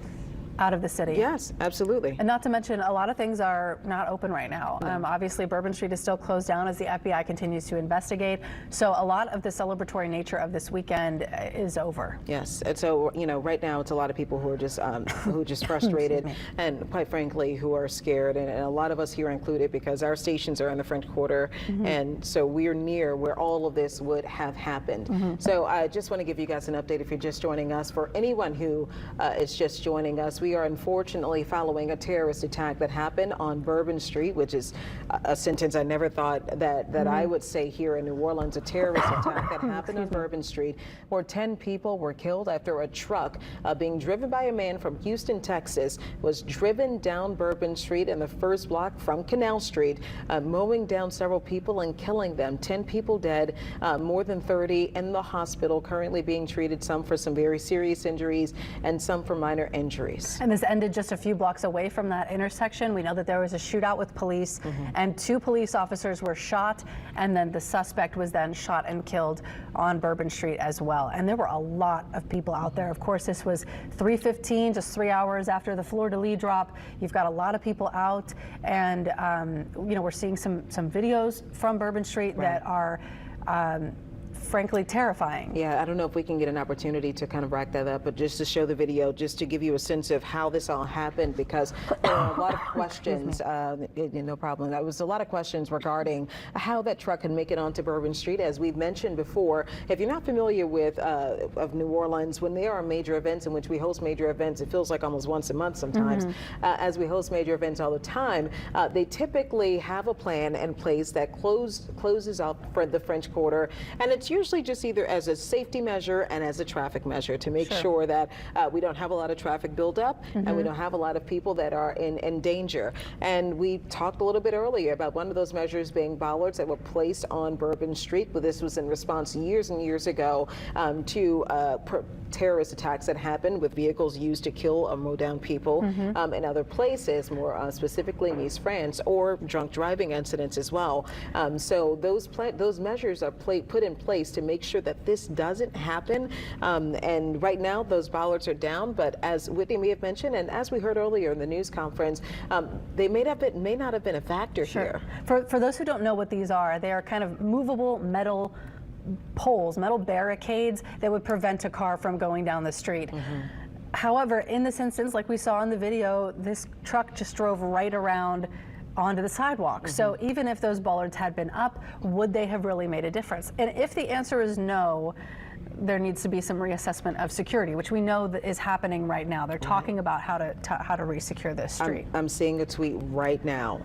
out of the city. Yes, absolutely. And not to mention, a lot of things are not open right now. Obviously, Bourbon Street is still closed down as the FBI continues to investigate. So a lot of the celebratory nature of this weekend is over. Yes, and so right now it's a lot of people who are just frustrated and, quite frankly, who are scared, and a lot of us here included, because our stations are in the French Quarter, and so we're near where all of this would have happened. So I just want to give you guys an update if you're just joining us. For anyone who is just joining us, we are unfortunately following a terrorist attack that happened on Bourbon Street, which is a sentence I never thought that I would say here in New Orleans, a terrorist attack that happened on Bourbon Street, where 10 people were killed after a truck being driven by a man from Houston, Texas, was driven down Bourbon Street in the first block from Canal Street, mowing down several people and killing them. 10 people dead, more than 30 in the hospital, currently being treated, some for some very serious injuries and some for minor injuries. Yes. And this ended just a few blocks away from that intersection. We know that there was a shootout with police, and 2 police officers were shot, and then the suspect was then shot and killed on Bourbon Street as well. And there were a lot of people out there. Of course, this was 3:15, just 3 hours after the fleur-de-lis drop. You've got a lot of people out, and we're seeing some videos from Bourbon Street that are frankly terrifying. Yeah, I don't know if we can get an opportunity to kind of rack that up, but just to show the video, just to give you a sense of how this all happened, because there are a lot of questions. No problem. There was a lot of questions regarding how that truck can make it onto Bourbon Street. As we've mentioned before, if you're not familiar with of New Orleans, when there are major events in which we host major events, it feels like almost once a month sometimes. As we host major events all the time, they typically have a plan in place that closes up for the French Quarter, and it's usually just either as a safety measure and as a traffic measure to make sure that we don't have a lot of traffic buildup and we don't have a lot of people that are in danger. And we talked a little bit earlier about one of those measures being bollards that were placed on Bourbon Street, but this was in response years and years ago to terrorist attacks that happened with vehicles used to kill or mow down people in other places, more specifically in East France, or drunk driving incidents as well. So those measures are put in place to make sure that this doesn't happen. And right now, those bollards are down, but as Whitney may have mentioned, and as we heard earlier in the news conference, they may not have been a factor here. For those who don't know what these are, they are kind of movable metal poles, metal barricades that would prevent a car from going down the street. However, in this instance, like we saw in the video, this truck just drove right around onto the sidewalk. So even if those bollards had been up, would they have really made a difference? And if the answer is no, there needs to be some reassessment of security, which we know that is happening right now. They're talking about how to re-secure this street. I'm seeing a tweet right now.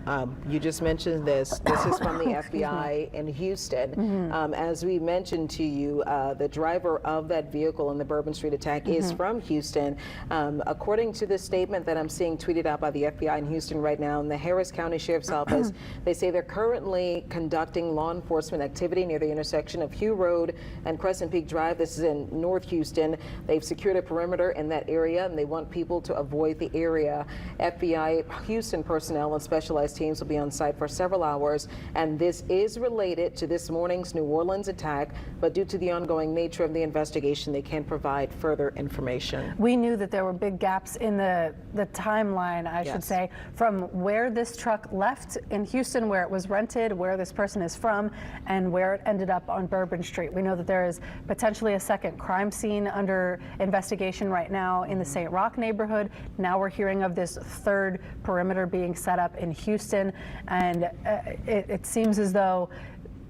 You just mentioned this. This is from the FBI in Houston. As we mentioned to you, the driver of that vehicle in the Bourbon Street attack is from Houston. According to the statement that I'm seeing tweeted out by the FBI in Houston right now, in the Harris County Sheriff's Office, they say they're currently conducting law enforcement activity near the intersection of Hugh Road and Crescent Peak Drive. This is in North Houston. They've secured a perimeter in that area, and they want people to avoid the area. FBI Houston personnel and specialized teams will be on site for several hours, and this is related to this morning's New Orleans attack, but due to the ongoing nature of the investigation, they can't provide further information. We knew that there were big gaps in the timeline, I should say, from where this truck left in Houston, where it was rented, where this person is from, and where it ended up on Bourbon Street. We know that there is potentially a second crime scene under investigation right now in the St. Roch neighborhood. Now we're hearing of this third perimeter being set up in Houston, and it seems as though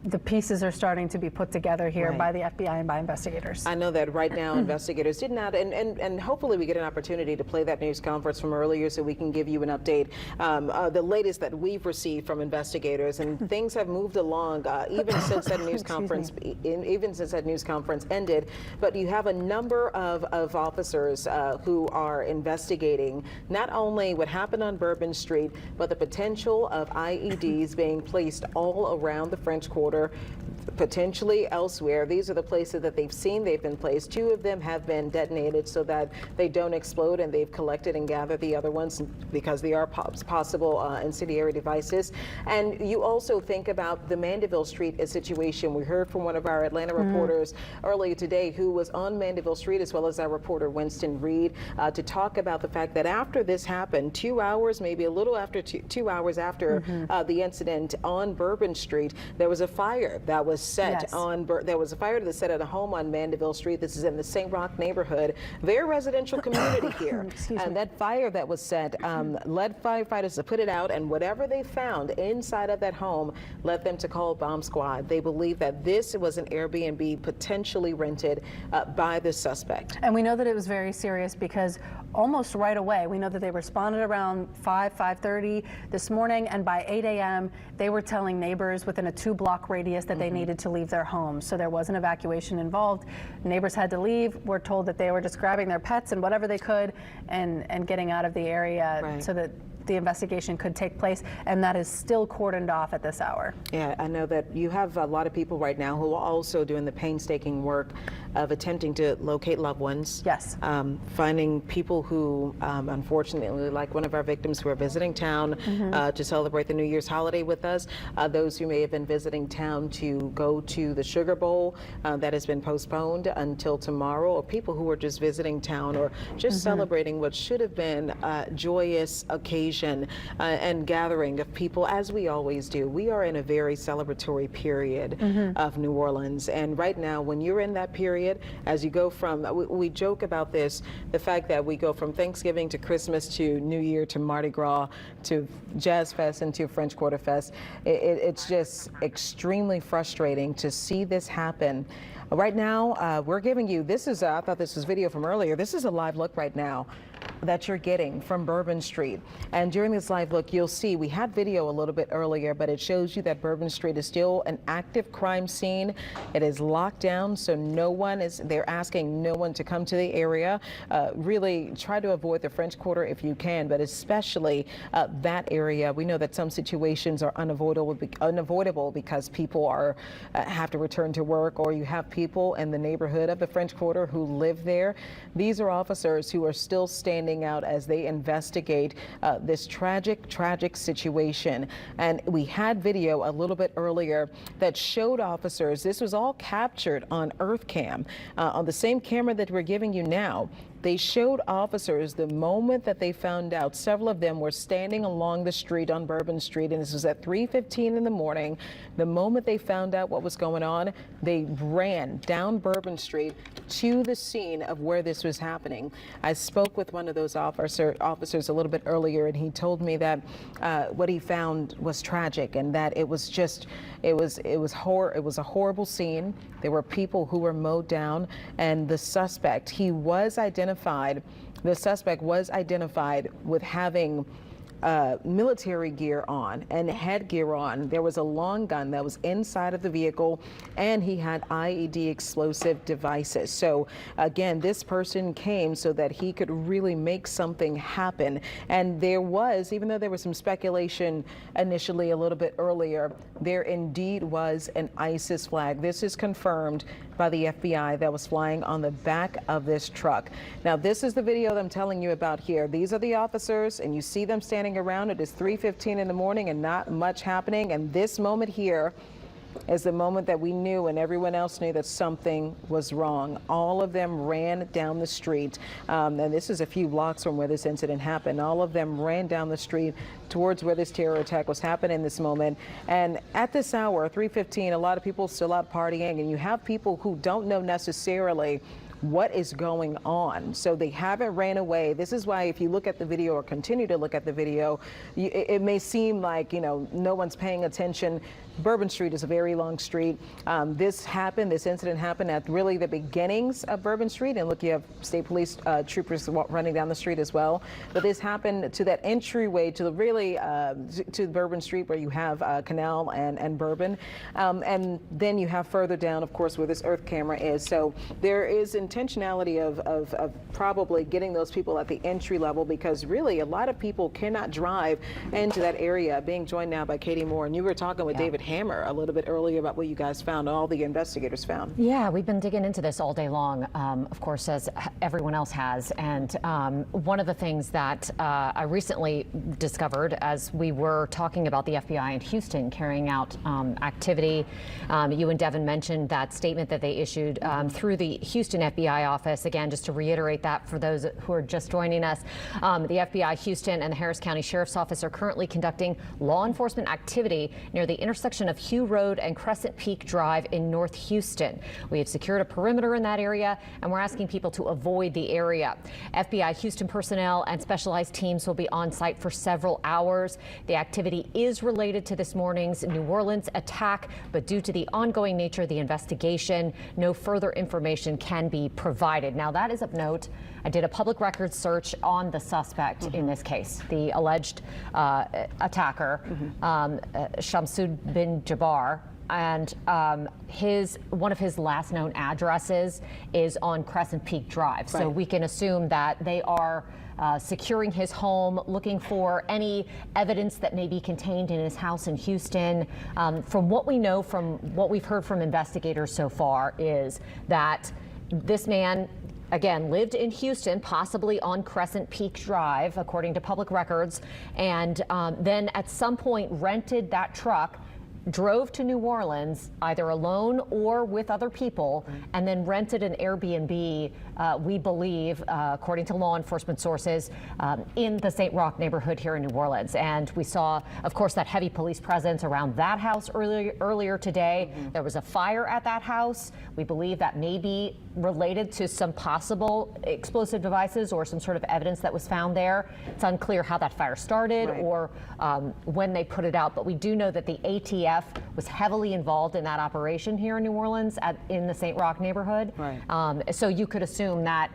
the pieces are starting to be put together here by the FBI and by investigators. I know that right now investigators did not, and hopefully we get an opportunity to play that news conference from earlier so we can give you an update. The latest that we've received from investigators, and things have moved along even since that news conference, ended. But you have a number of officers who are investigating not only what happened on Bourbon Street, but the potential of IEDs being placed all around the French Quarter, potentially elsewhere. These are the places that they've seen they've been placed. 2 of them have been detonated so that they don't explode, and they've collected and gathered the other ones because they are possible incendiary devices. And you also think about the Mandeville Street situation. We heard from one of our Atlanta reporters earlier today who was on Mandeville Street, as well as our reporter Winston Reed, to talk about the fact that after this happened, 2 hours, maybe a little after 2 hours after the incident on Bourbon Street, there was a fire that was set on. There was a fire that was set at a home on Mandeville Street. This is in the St. Roch neighborhood, very residential community here. And that fire that was set led firefighters to put it out, and whatever they found inside of that home led them to call bomb squad. They believe that this was an Airbnb potentially rented by the suspect. And we know that it was very serious because almost right away, we know that they responded around 5:30 this morning, and by 8 a.m. they were telling neighbors within a 2-block radius that they needed to leave their homes. So there was an evacuation involved. Neighbors had to leave. We're told that they were just grabbing their pets and whatever they could and getting out of the area so that the investigation could take place, and that is still cordoned off at this hour. Yeah, I know that you have a lot of people right now who are also doing the painstaking work of attempting to locate loved ones. Yes. Finding people who, unfortunately, like one of our victims who are visiting town to celebrate the New Year's holiday with us, those who may have been visiting town to go to the Sugar Bowl that has been postponed until tomorrow, or people who are just visiting town or just celebrating what should have been a joyous occasion and gathering of people, as we always do. We are in a very celebratory period of New Orleans, and right now, when you're in that period, as you go from, we joke about this, the fact that we go from Thanksgiving to Christmas to New Year to Mardi Gras to Jazz Fest and to French Quarter Fest. It's just extremely frustrating to see this happen. Right now, we're giving you, this is, I thought this was video from earlier, this is a live look right now that you're getting from Bourbon Street. And during this live look, you'll see, we had video a little bit earlier, but it shows you that Bourbon Street is still an active crime scene. It is locked down, so they're asking no one to come to the area. Really try to avoid the French Quarter if you can, but especially that area. We know that some situations are unavoidable because people have to return to work, or you have people in the neighborhood of the French Quarter who live there. These are officers who are still standing out as they investigate this tragic situation. And we had video a little bit earlier that showed officers, this was all captured on Earth Cam, on the same camera that we're giving you now. They showed officers the moment that they found out. Several of them were standing along the street on Bourbon Street, and this was at 3:15 in the morning. The moment they found out what was going on, they ran down Bourbon Street to the scene of where this was happening. I spoke with one of those officers a little bit earlier, and he told me that what he found was tragic, and that it was a horrible scene. There were people who were mowed down, and the suspect, the suspect was identified with having military gear on and headgear on. There was a long gun that was inside of the vehicle, and he had IED explosive devices. So again, this person came so that he could really make something happen. And there was, even though there was some speculation initially a little bit earlier, there indeed was an ISIS flag. This is confirmed by the FBI that was flying on the back of this truck. Now, this is the video that I'm telling you about here. These are the officers, and you see them standing around. It is 3:15 in the morning and not much happening. And this moment here is the moment that we knew, and everyone else knew, that something was wrong. All of them ran down the street, and this is a few blocks from where this incident happened. All of them ran down the street towards where this terror attack was happening in this moment. And at this hour, 3:15, a lot of people still out partying, and you have people who don't know necessarily what is going on. So they haven't ran away. This is why, if you look at the video or continue to look at the video, it may seem like, no one's paying attention. Bourbon Street is a very long street. This incident happened at really the beginnings of Bourbon Street. And look, you have state police troopers running down the street as well. But this happened to that entryway to to Bourbon Street, where you have Canal and Bourbon. And then you have further down, of course, where this Earth camera is. So there is intentionality of probably getting those people at the entry level, because really a lot of people cannot drive into that area. Being joined now by Katie Moore, and you were talking with David Hammer a little bit earlier about what you guys found, all the investigators found. Yeah, we've been digging into this all day long, of course, as everyone else has. And one of the things that I recently discovered as we were talking about the FBI in Houston carrying out activity, you and Devin mentioned that statement that they issued through the Houston FBI office. Again, just to reiterate that for those who are just joining us, the FBI Houston and the Harris County Sheriff's Office are currently conducting law enforcement activity near the intersection of Hugh Road and Crescent Peak Drive in North Houston. We have secured a perimeter in that area, and we're asking people to avoid the area. FBI Houston personnel and specialized teams will be on site for several hours. The activity is related to this morning's New Orleans attack, but due to the ongoing nature of the investigation, no further information can be provided. Now, that is of note. I did a public records search on the suspect in this case, the alleged attacker, Shamsud bin Jabbar. and one of his last known addresses is on Crescent Peak Drive. So we can assume that they are securing his home, looking for any evidence that may be contained in his house in Houston. From what we know, from what we've heard from investigators so far, is that this man, again, lived in Houston, possibly on Crescent Peak Drive, according to public records, and then at some point rented that truck, drove to New Orleans, either alone or with other people, and then rented an Airbnb, we believe, according to law enforcement sources, in the St. Roch neighborhood here in New Orleans. And we saw, of course, that heavy police presence around that house earlier today. There was a fire at that house. We believe that may be related to some possible explosive devices or some sort of evidence that was found there. It's unclear how that fire started or when they put it out, but we do know that the ATF was heavily involved in that operation here in New Orleans in the St. Roch neighborhood. So you could assume that,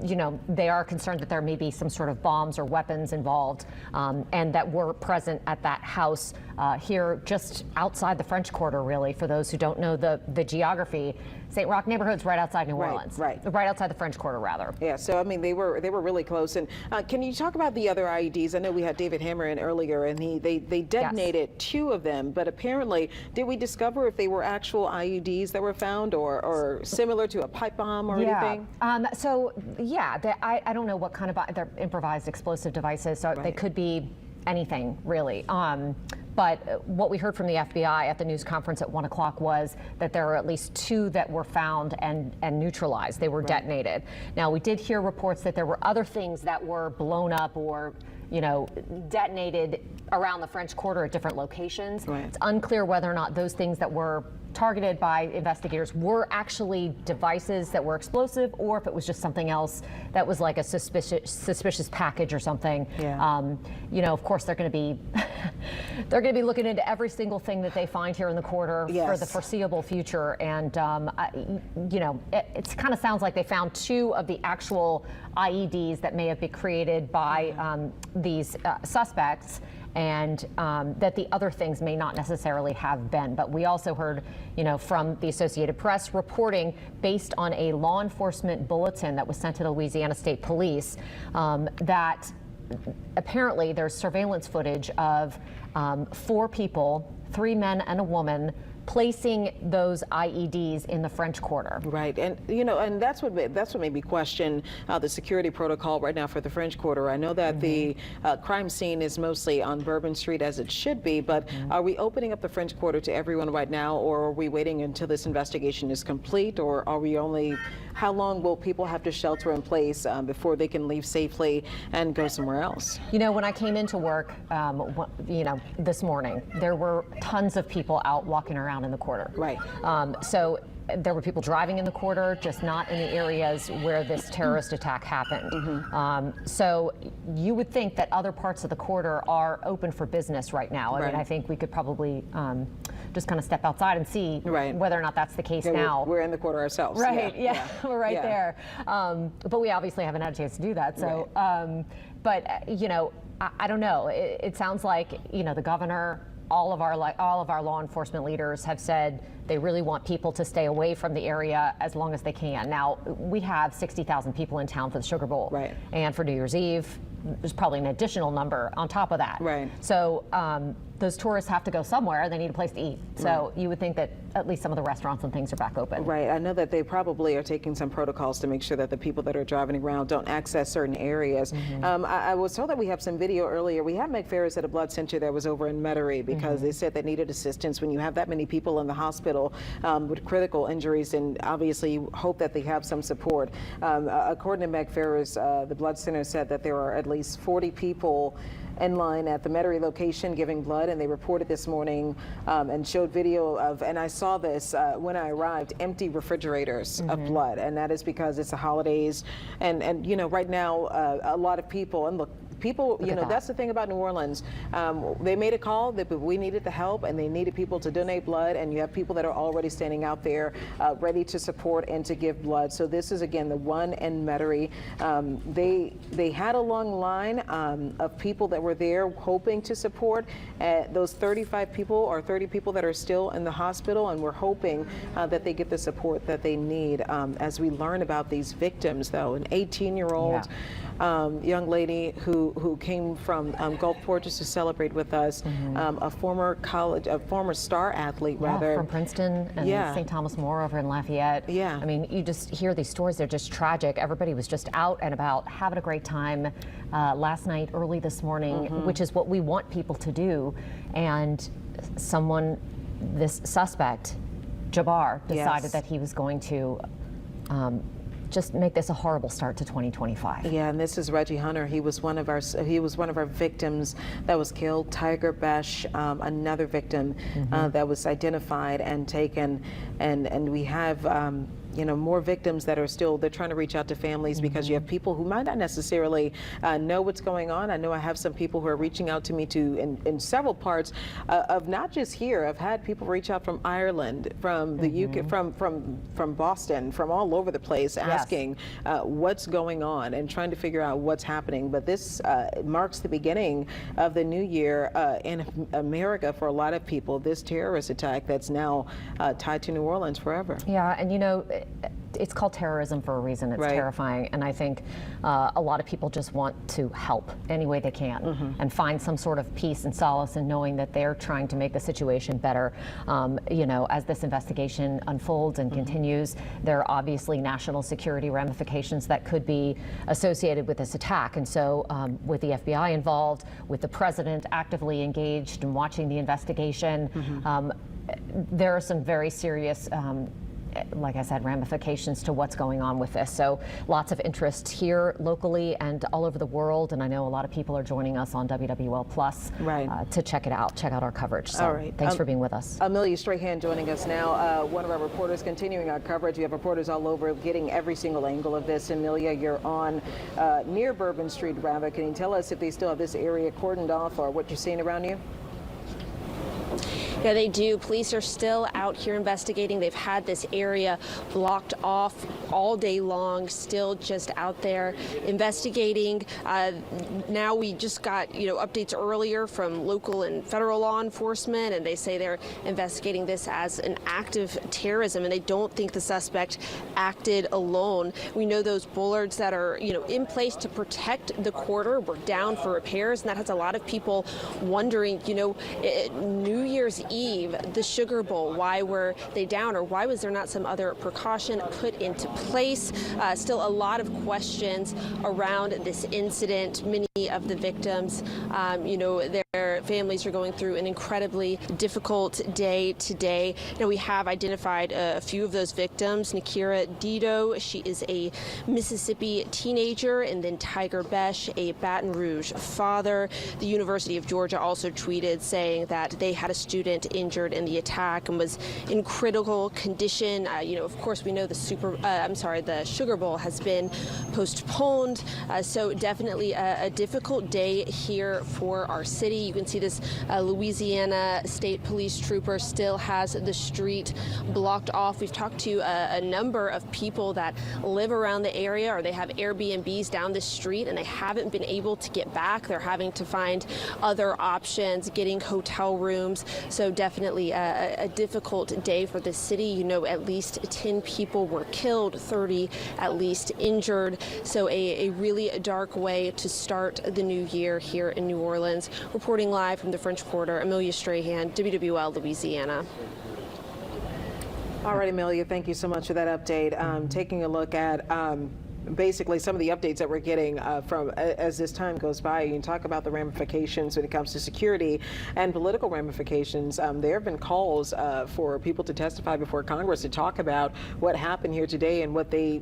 you know, they are concerned that there may be some sort of bombs or weapons involved, and that were present at that house here just outside the French Quarter, really, for those who don't know the geography. St. Roch neighborhood's right outside New Orleans. Right outside the French Quarter, rather. Yeah, so I mean, they were really close. And can you talk about the other IEDs? I know we had David Hammer in earlier, and they detonated 2 of them, but apparently, did we discover if they were actual IEDs that were found or similar to a pipe bomb or anything? I don't know what kind of they're improvised explosive devices, so they could be anything, really. But what we heard from the FBI at the news conference at 1 o'clock was that there are at least 2 that were found and neutralized. They were detonated. Now, we did hear reports that there were other things that were blown up or, you know, detonated around the French Quarter at different locations. It's unclear whether or not those things that were targeted by investigators were actually devices that were explosive, or if it was just something else that was like a suspicious package or something. You know, of course, they're going to be looking into every single thing that they find here in the quarter for the foreseeable future. And you know, it kind of sounds like they found 2 of the actual IEDs that may have been created by these suspects, and that the other things may not necessarily have been. But we also heard, you know, from the Associated Press reporting, based on a law enforcement bulletin that was sent to the Louisiana State Police, that apparently there's surveillance footage of 4 people, 3 men and a woman, placing those IEDs in the French Quarter. Right, and you know, and that's what made me question the security protocol right now for the French Quarter. I know that the crime scene is mostly on Bourbon Street, as it should be, but are we opening up the French Quarter to everyone right now, or are we waiting until this investigation is complete, or are we only, how long will people have to shelter in place before they can leave safely and go somewhere else? You know, when I came into work, you know, this morning, there were tons of people out walking around in the quarter. So there were people driving in the quarter, just not in the areas where this terrorist attack happened. So you would think that other parts of the quarter are open for business right now. I mean, I think we could probably just kind of step outside and see whether or not that's the case now. We're in the quarter ourselves. We're right there. But we obviously haven't had a chance to do that. So, but you know, I don't know. It sounds like, you know, the governor, all of our law enforcement leaders have said they really want people to stay away from the area as long as they can. Now, we have 60,000 people in town for the Sugar Bowl. And for New Year's Eve, there's probably an additional number on top of that. So those tourists have to go somewhere. They need a place to eat. So you would think that at least some of the restaurants and things are back open. I know that they probably are taking some protocols to make sure that the people that are driving around don't access certain areas. I was told that we have some video earlier. We had Meg Ferris at a blood center that was over in Metairie because they said they needed assistance. When you have that many people in the hospital with critical injuries, and obviously you hope that they have some support. According to Meg Ferris, the blood center said that there are at least 40 people in line at the Metairie location giving blood, and they reported this morning and showed video of, and I saw this when I arrived, empty refrigerators of blood, and that is because it's the holidays, and you know, right now a lot of people, and look, people, you know, that's the thing about New Orleans. They made a call that we needed the help, and they needed people to donate blood, and you have people that are already standing out there ready to support and to give blood. So this is, again, the one in Metairie. They had a long line of people that were there hoping to support those 35 people or 30 people that are still in the hospital, and we're hoping that they get the support that they need as we learn about these victims, though. An 18-year-old young lady who came from Gulfport just to celebrate with us, a former star athlete, rather. From Princeton and St. Thomas More over in Lafayette. Yeah. I mean, you just hear these stories, they're just tragic. Everybody was just out and about, having a great time last night, early this morning, which is what we want people to do. And this suspect, Jabbar, decided that he was going to just make this a horrible start to 2025. Yeah, and this is Reggie Hunter. He was one of our victims that was killed. Tiger Besh, another victim that was identified and taken, and we have you know, more victims that are still, they're trying to reach out to families because you have people who might not necessarily know what's going on. I know I have some people who are reaching out to me in several parts of not just here. I've had people reach out from Ireland, from the UK, from Boston, from all over the place, asking what's going on and trying to figure out what's happening. But this marks the beginning of the new year in America for a lot of people, this terrorist attack that's now tied to New Orleans forever. Yeah, and you know, it's called terrorism for a reason. It's terrifying, and I think a lot of people just want to help any way they can and find some sort of peace and solace in knowing that they're trying to make the situation better. You know, as this investigation unfolds and continues, there are obviously national security ramifications that could be associated with this attack. And so with the FBI involved, with the president actively engaged and watching the investigation, there are some very serious like I said, ramifications to what's going on with this. So lots of interest here locally and all over the world. And I know a lot of people are joining us on WWL Plus to check it out, check out our coverage. So thanks for being with us. Amelia Strahan joining us now, one of our reporters continuing our coverage. We have reporters all over getting every single angle of this. Amelia, you're on near Bourbon Street, rather. Can you tell us if they still have this area cordoned off or what you're seeing around you? Yeah, they do. Police are still out here investigating. They've had this area blocked off all day long, still just out there investigating. Now we just got, updates earlier from local and federal law enforcement, and they say they're investigating this as an act of terrorism, and they don't think the suspect acted alone. We know those bollards that are, in place to protect the corridor were down for repairs, and that has a lot of people wondering, New Year's Eve, the Sugar Bowl, why were they down, or why was there not some other precaution put into place? Still a lot of questions around this incident. Many of the victims, their families are going through an incredibly difficult day today. We have identified a few of those victims. Nakira Dido, she is a Mississippi teenager, and then Tiger Besh, a Baton Rouge father. The University of Georgia also tweeted saying that they had a student injured in the attack and was in critical condition. Of course, we know the Sugar Bowl has been postponed, so definitely a difficult day here for our city. You can see this Louisiana State Police trooper still has the street blocked off. We've talked to a number of people that live around the area, or they have Airbnbs down the street, and they haven't been able to get back. They're having to find other options, getting hotel rooms. So definitely a difficult day for the city. At least 10 people were killed, 30 at least injured. So a really dark way to start the new year here in New Orleans. Reporting live from the French Quarter, Amelia Strahan, WWL Louisiana. All right, Amelia, thank you so much for that update. Taking a look at basically some of the updates that we're getting from as this time goes by. You can talk about the ramifications when it comes to security and political ramifications. There have been calls for people to testify before Congress to talk about what happened here today and what they,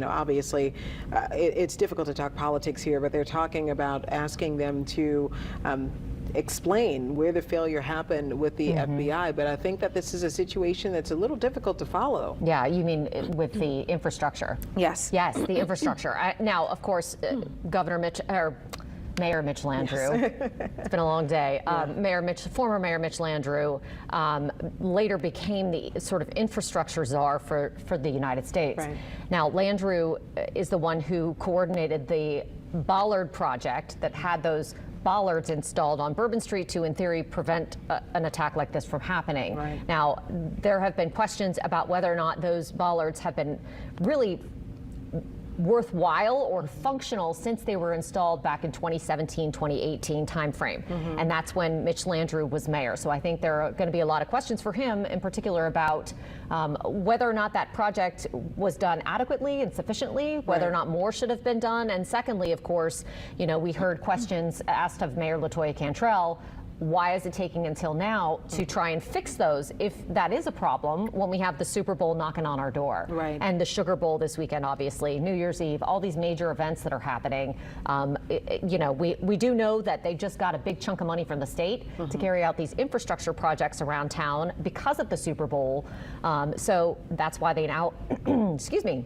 obviously it's difficult to talk politics here, but they're talking about asking them to explain where the failure happened with the FBI. But I think that this is a situation that's a little difficult to follow. Yeah, you mean with the infrastructure? Yes. Yes, the infrastructure. Now, of course, Mayor Mitch Landrieu. Yes. It's been a long day. Yeah. Former Mayor Mitch Landrieu later became the sort of infrastructure czar for the United States. Right. Now, Landrieu is the one who coordinated the bollard project that had those bollards installed on Bourbon Street to, in theory, prevent an attack like this from happening. Right. Now, there have been questions about whether or not those bollards have been really worthwhile or functional since they were installed back in 2017, 2018 timeframe. Mm-hmm. And that's when Mitch Landrieu was mayor. So I think there are going to be a lot of questions for him in particular about whether or not that project was done adequately and sufficiently, whether or not more should have been done. And secondly, of course, you know, we heard questions asked of Mayor LaToya Cantrell. Why is it taking until now to try and fix those if that is a problem when we have the Super Bowl knocking on our door? Right. And the Sugar Bowl this weekend, obviously, New Year's Eve, all these major events that are happening. You know, we do know that they just got a big chunk of money from the state to carry out these infrastructure projects around town because of the Super Bowl. So that's why they now, excuse me,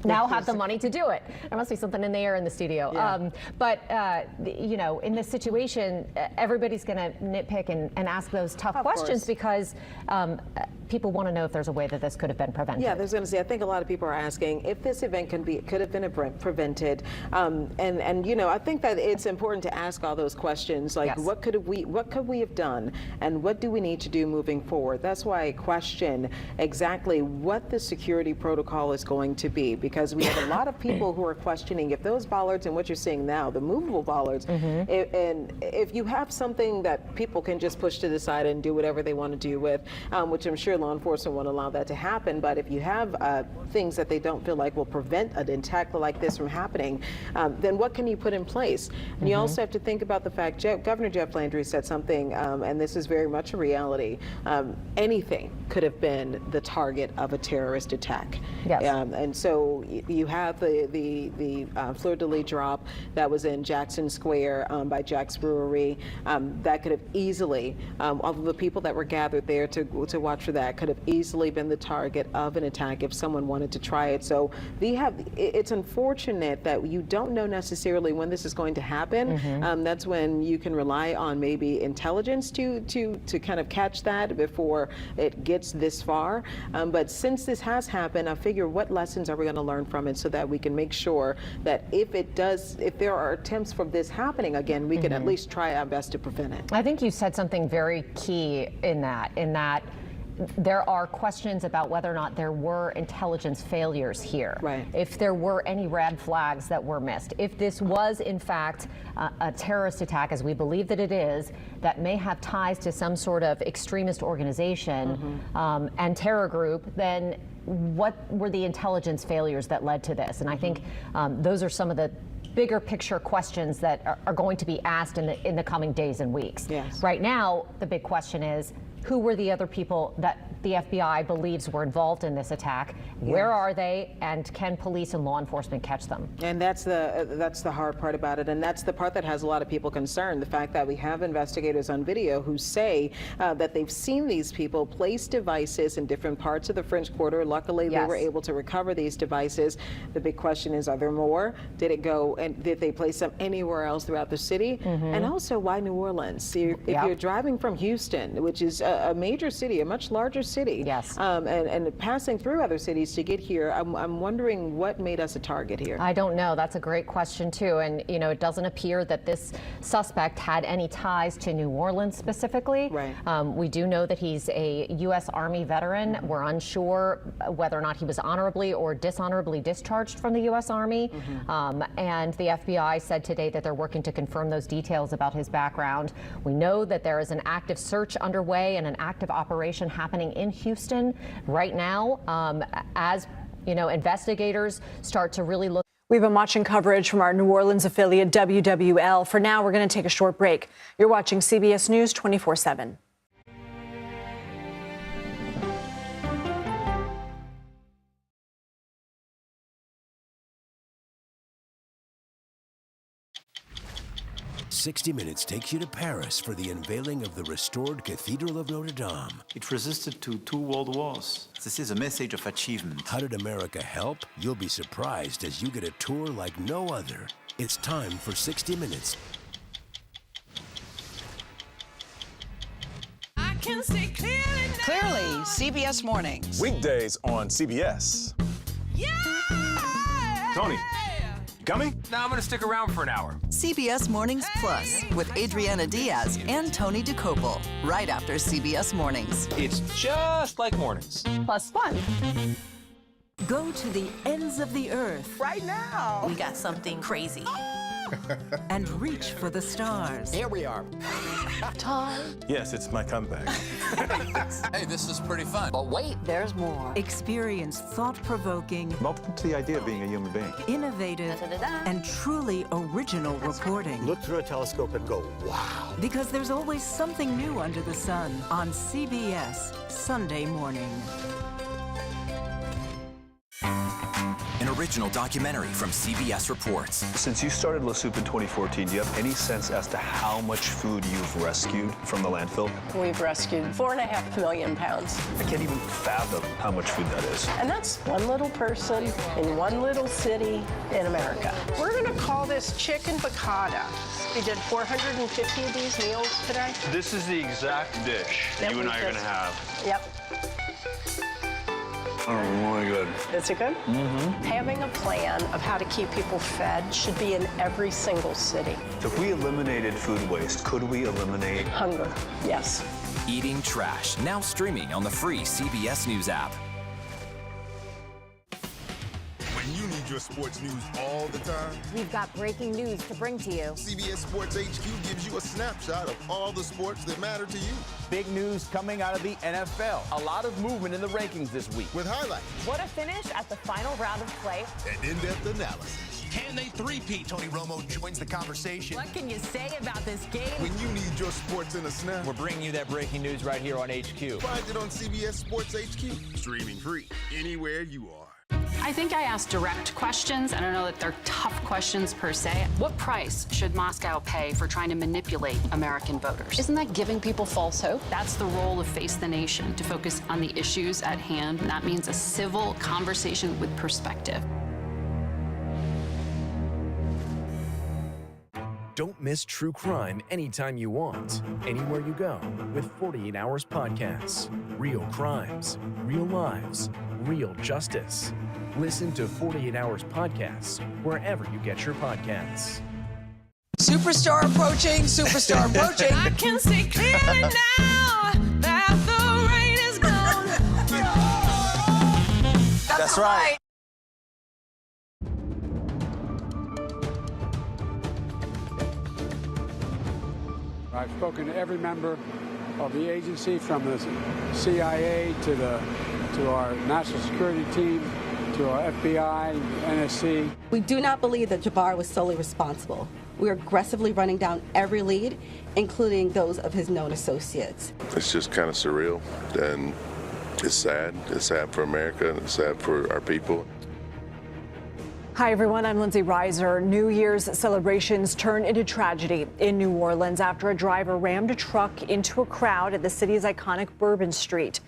now have the money to do it. There must be something in the air in the studio. Yeah. You know, in this situation, everybody's going to nitpick and ask those tough questions because people want to know if there's a way that this could have been prevented. Yeah, there's going to say, I think a lot of people are asking if this event could have been prevented. And you know, I think that it's important to ask all those questions, like what could we have done, and what do we need to do moving forward? That's why I question exactly what the security protocol is going to be, because we have a lot of people who are questioning if those bollards and what you're seeing now, the movable bollards, and if you have something that people can just push to the side and do whatever they want to do with, which I'm sure law enforcement won't allow that to happen, but if you have things that they don't feel like will prevent an attack like this from happening, then what can you put in place? And you also have to think about the fact, Governor Jeff Landrieu said something, and this is very much a reality, anything could have been the target of a terrorist attack. Yes. And so you have the fleur-de-lis drop that was in Jackson Square by Jack's Brewery. That could have easily, of the people that were gathered there to watch for that, could have easily been the target of an attack if someone wanted to try it. So it's unfortunate that you don't know necessarily when this is going to happen. That's when you can rely on maybe intelligence to kind of catch that before it gets this far. But since this has happened, I figure what lessons are we going to learn from it so that we can make sure that if there are attempts for this happening again, we can at least try our best to prevent it. I think you said something very key in that there are questions about whether or not there were intelligence failures here. Right. If there were any red flags that were missed. If this was, in fact, a terrorist attack, as we believe that it is, that may have ties to some sort of extremist organization and terror group, then what were the intelligence failures that led to this? And I think those are some of the bigger picture questions that are going to be asked in the coming days and weeks. Yes. Right now, the big question is, who were the other people that the FBI believes were involved in this attack? Where are they, and can police and law enforcement catch them? And that's the hard part about it, and that's the part that has a lot of people concerned. The fact that we have investigators on video who say that they've seen these people place devices in different parts of the French Quarter. Luckily, they were able to recover these devices. The big question is, are there more? Did it go, and did they place them anywhere else throughout the city? And also, why New Orleans? If you're driving from Houston, which is a major city, a much larger city, and passing through other cities to get here, I'm wondering what made us a target here. I don't know. That's a great question too. And you know, it doesn't appear that this suspect had any ties to New Orleans specifically. Right. We do know that he's a U.S. Army veteran. We're unsure whether or not he was honorably or dishonorably discharged from the U.S. Army. And the FBI said today that they're working to confirm those details about his background. We know that there is an active search underway and an active operation happening in Houston right now as investigators start to really look. We've been watching coverage from our New Orleans affiliate WWL. For now, we're going to take a short break. You're watching CBS News 24/7. 60 Minutes takes you to Paris for the unveiling of the restored Cathedral of Notre Dame. It resisted to 2 world wars. This is a message of achievement. How did America help? You'll be surprised as you get a tour like no other. It's time for 60 Minutes. I can see clearly now. Clearly, CBS Mornings. Weekdays on CBS. Yeah! Tony, coming? No, I'm going to stick around for an hour. CBS Mornings Plus with Adriana Diaz and Tony DeCopel, right after CBS Mornings. It's just like mornings. Plus fun. Go to the ends of the earth. Right now. We got something crazy. And reach for the stars. Here we are. Time. Yes, it's my comeback. Hey, this is pretty fun. But wait, there's more. Experience thought-provoking. Welcome to the idea of being a human being. Innovative and truly original reporting. Look through a telescope and go, wow. Because there's always something new under the sun on CBS Sunday morning. An original documentary from CBS Reports. Since you started La Soup in 2014, do you have any sense as to how much food you've rescued from the landfill? We've rescued 4.5 million pounds. I can't even fathom how much food that is. And that's one little person in one little city in America. We're going to call this chicken piccata. We did 450 of these meals today. This is the exact dish that you and I are going to have. Yep. Oh my God. Is it good? Mm-hmm. Having a plan of how to keep people fed should be in every single city. If we eliminated food waste, could we eliminate hunger? Yes. Eating Trash, now streaming on the free CBS News app. When you need your sports news all the time, we've got breaking news to bring to you. CBS Sports HQ gives you a snapshot of all the sports that matter to you. Big news coming out of the NFL. A lot of movement in the rankings this week. With highlights. What a finish at the final round of play. And in-depth analysis. Can they three-peat? Tony Romo joins the conversation. What can you say about this game? When you need your sports in a snap. We're bringing you that breaking news right here on HQ. Find it on CBS Sports HQ. Streaming free anywhere you are. I think I asked direct questions. I don't know that they're tough questions per se. What price should Moscow pay for trying to manipulate American voters? Isn't that giving people false hope? That's the role of Face the Nation, to focus on the issues at hand. And that means a civil conversation with perspective. Don't miss true crime anytime you want, anywhere you go, with 48 Hours Podcasts. Real crimes, real lives, real justice. Listen to 48 Hours Podcasts wherever you get your podcasts. Superstar approaching, superstar approaching. I can see clearly now that the rain is gone. That's right. I've spoken to every member of the agency, from the CIA to our national security team, to our FBI, NSC. We do not believe that Jabbar was solely responsible. We are aggressively running down every lead, including those of his known associates. It's just kind of surreal, and it's sad. It's sad for America, and it's sad for our people. Hi, everyone. I'm Lindsay Reiser. New Year's celebrations turned into tragedy in New Orleans after a driver rammed a truck into a crowd at the city's iconic Bourbon Street.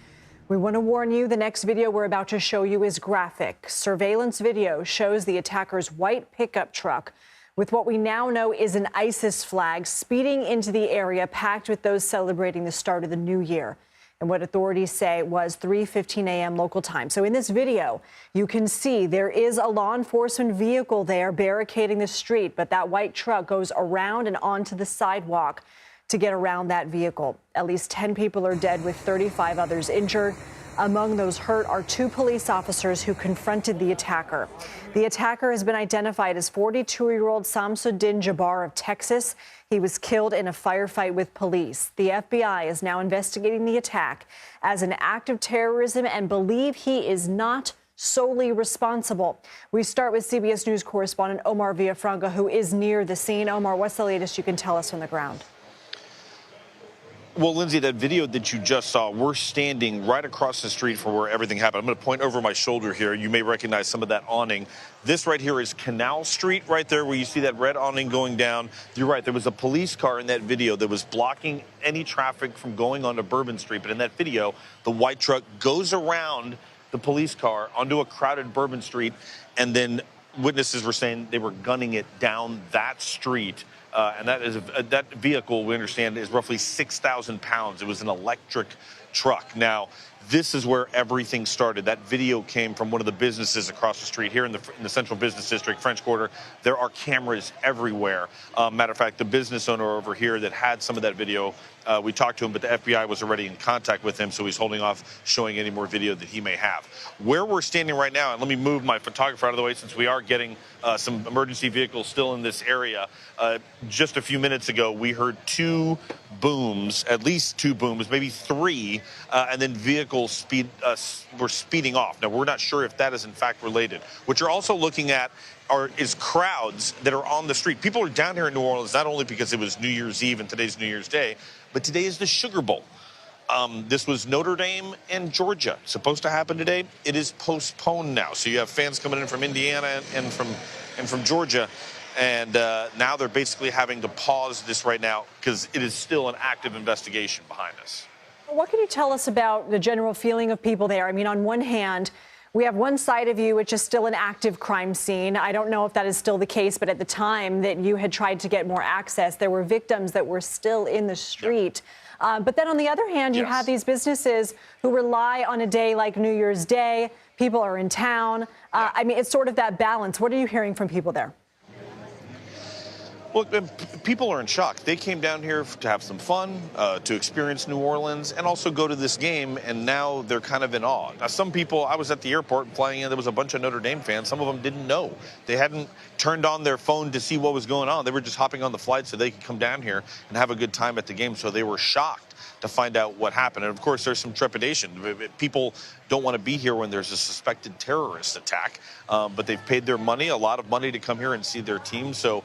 We want to warn you, the next video we're about to show you is graphic. Surveillance video shows the attacker's white pickup truck with what we now know is an ISIS flag speeding into the area packed with those celebrating the start of the new year. And what authorities say was 3:15 a.m. local time. So in this video, you can see there is a law enforcement vehicle there barricading the street, but that white truck goes around and onto the sidewalk to get around that vehicle. At least 10 people are dead with 35 others injured. Among those hurt are 2 police officers who confronted the attacker. The attacker has been identified as 42-year-old Samsuddin Jabbar of Texas. He was killed in a firefight with police. The FBI is now investigating the attack as an act of terrorism and believe he is not solely responsible. We start with CBS News correspondent Omar Villafranca, who is near the scene. Omar, what's the latest you can tell us from the ground? Well, Lindsay, that video that you just saw, we're standing right across the street from where everything happened. I'm going to point over my shoulder here. You may recognize some of that awning. This right here is Canal Street right there where you see that red awning going down. You're right. There was a police car in that video that was blocking any traffic from going onto Bourbon Street. But in that video, the white truck goes around the police car onto a crowded Bourbon Street, and then witnesses were saying they were gunning it down that street. And that vehicle, we understand, is roughly 6,000 pounds. It was an electric truck. Now, this is where everything started. That video came from one of the businesses across the street here in the Central Business District, French Quarter. There are cameras everywhere. Matter of fact, the business owner over here that had some of that video, we talked to him, but the FBI was already in contact with him, so he's holding off showing any more video that he may have. Where we're standing right now, and let me move my photographer out of the way since we are getting some emergency vehicles still in this area. Just a few minutes ago, we heard two booms, at least two booms, maybe three, and then vehicles were speeding off. Now, we're not sure if that is in fact related. What you're also looking at is crowds that are on the street. People are down here in New Orleans not only because it was New Year's Eve and today's New Year's Day, but today is the Sugar Bowl. This was Notre Dame and Georgia. Supposed to happen today. It is postponed now. So you have fans coming in from Indiana and from Georgia. And now they're basically having to pause this right now because it is still an active investigation behind this. What can you tell us about the general feeling of people there? I mean, on one hand, we have one side of you, which is still an active crime scene. I don't know if that is still the case, but at the time that you had tried to get more access, there were victims that were still in the street. But then on the other hand, you have these businesses who rely on a day like New Year's Day. People are in town. I mean, it's sort of that balance. What are you hearing from people there? Well, people are in shock. They came down here to have some fun, to experience New Orleans, and also go to this game, and now they're kind of in awe. Now, some people, I was at the airport flying in, there was a bunch of Notre Dame fans. Some of them didn't know. They hadn't turned on their phone to see what was going on. They were just hopping on the flight so they could come down here and have a good time at the game, so they were shocked to find out what happened. And, of course, there's some trepidation. People don't want to be here when there's a suspected terrorist attack, but they've paid their money, a lot of money, to come here and see their team. So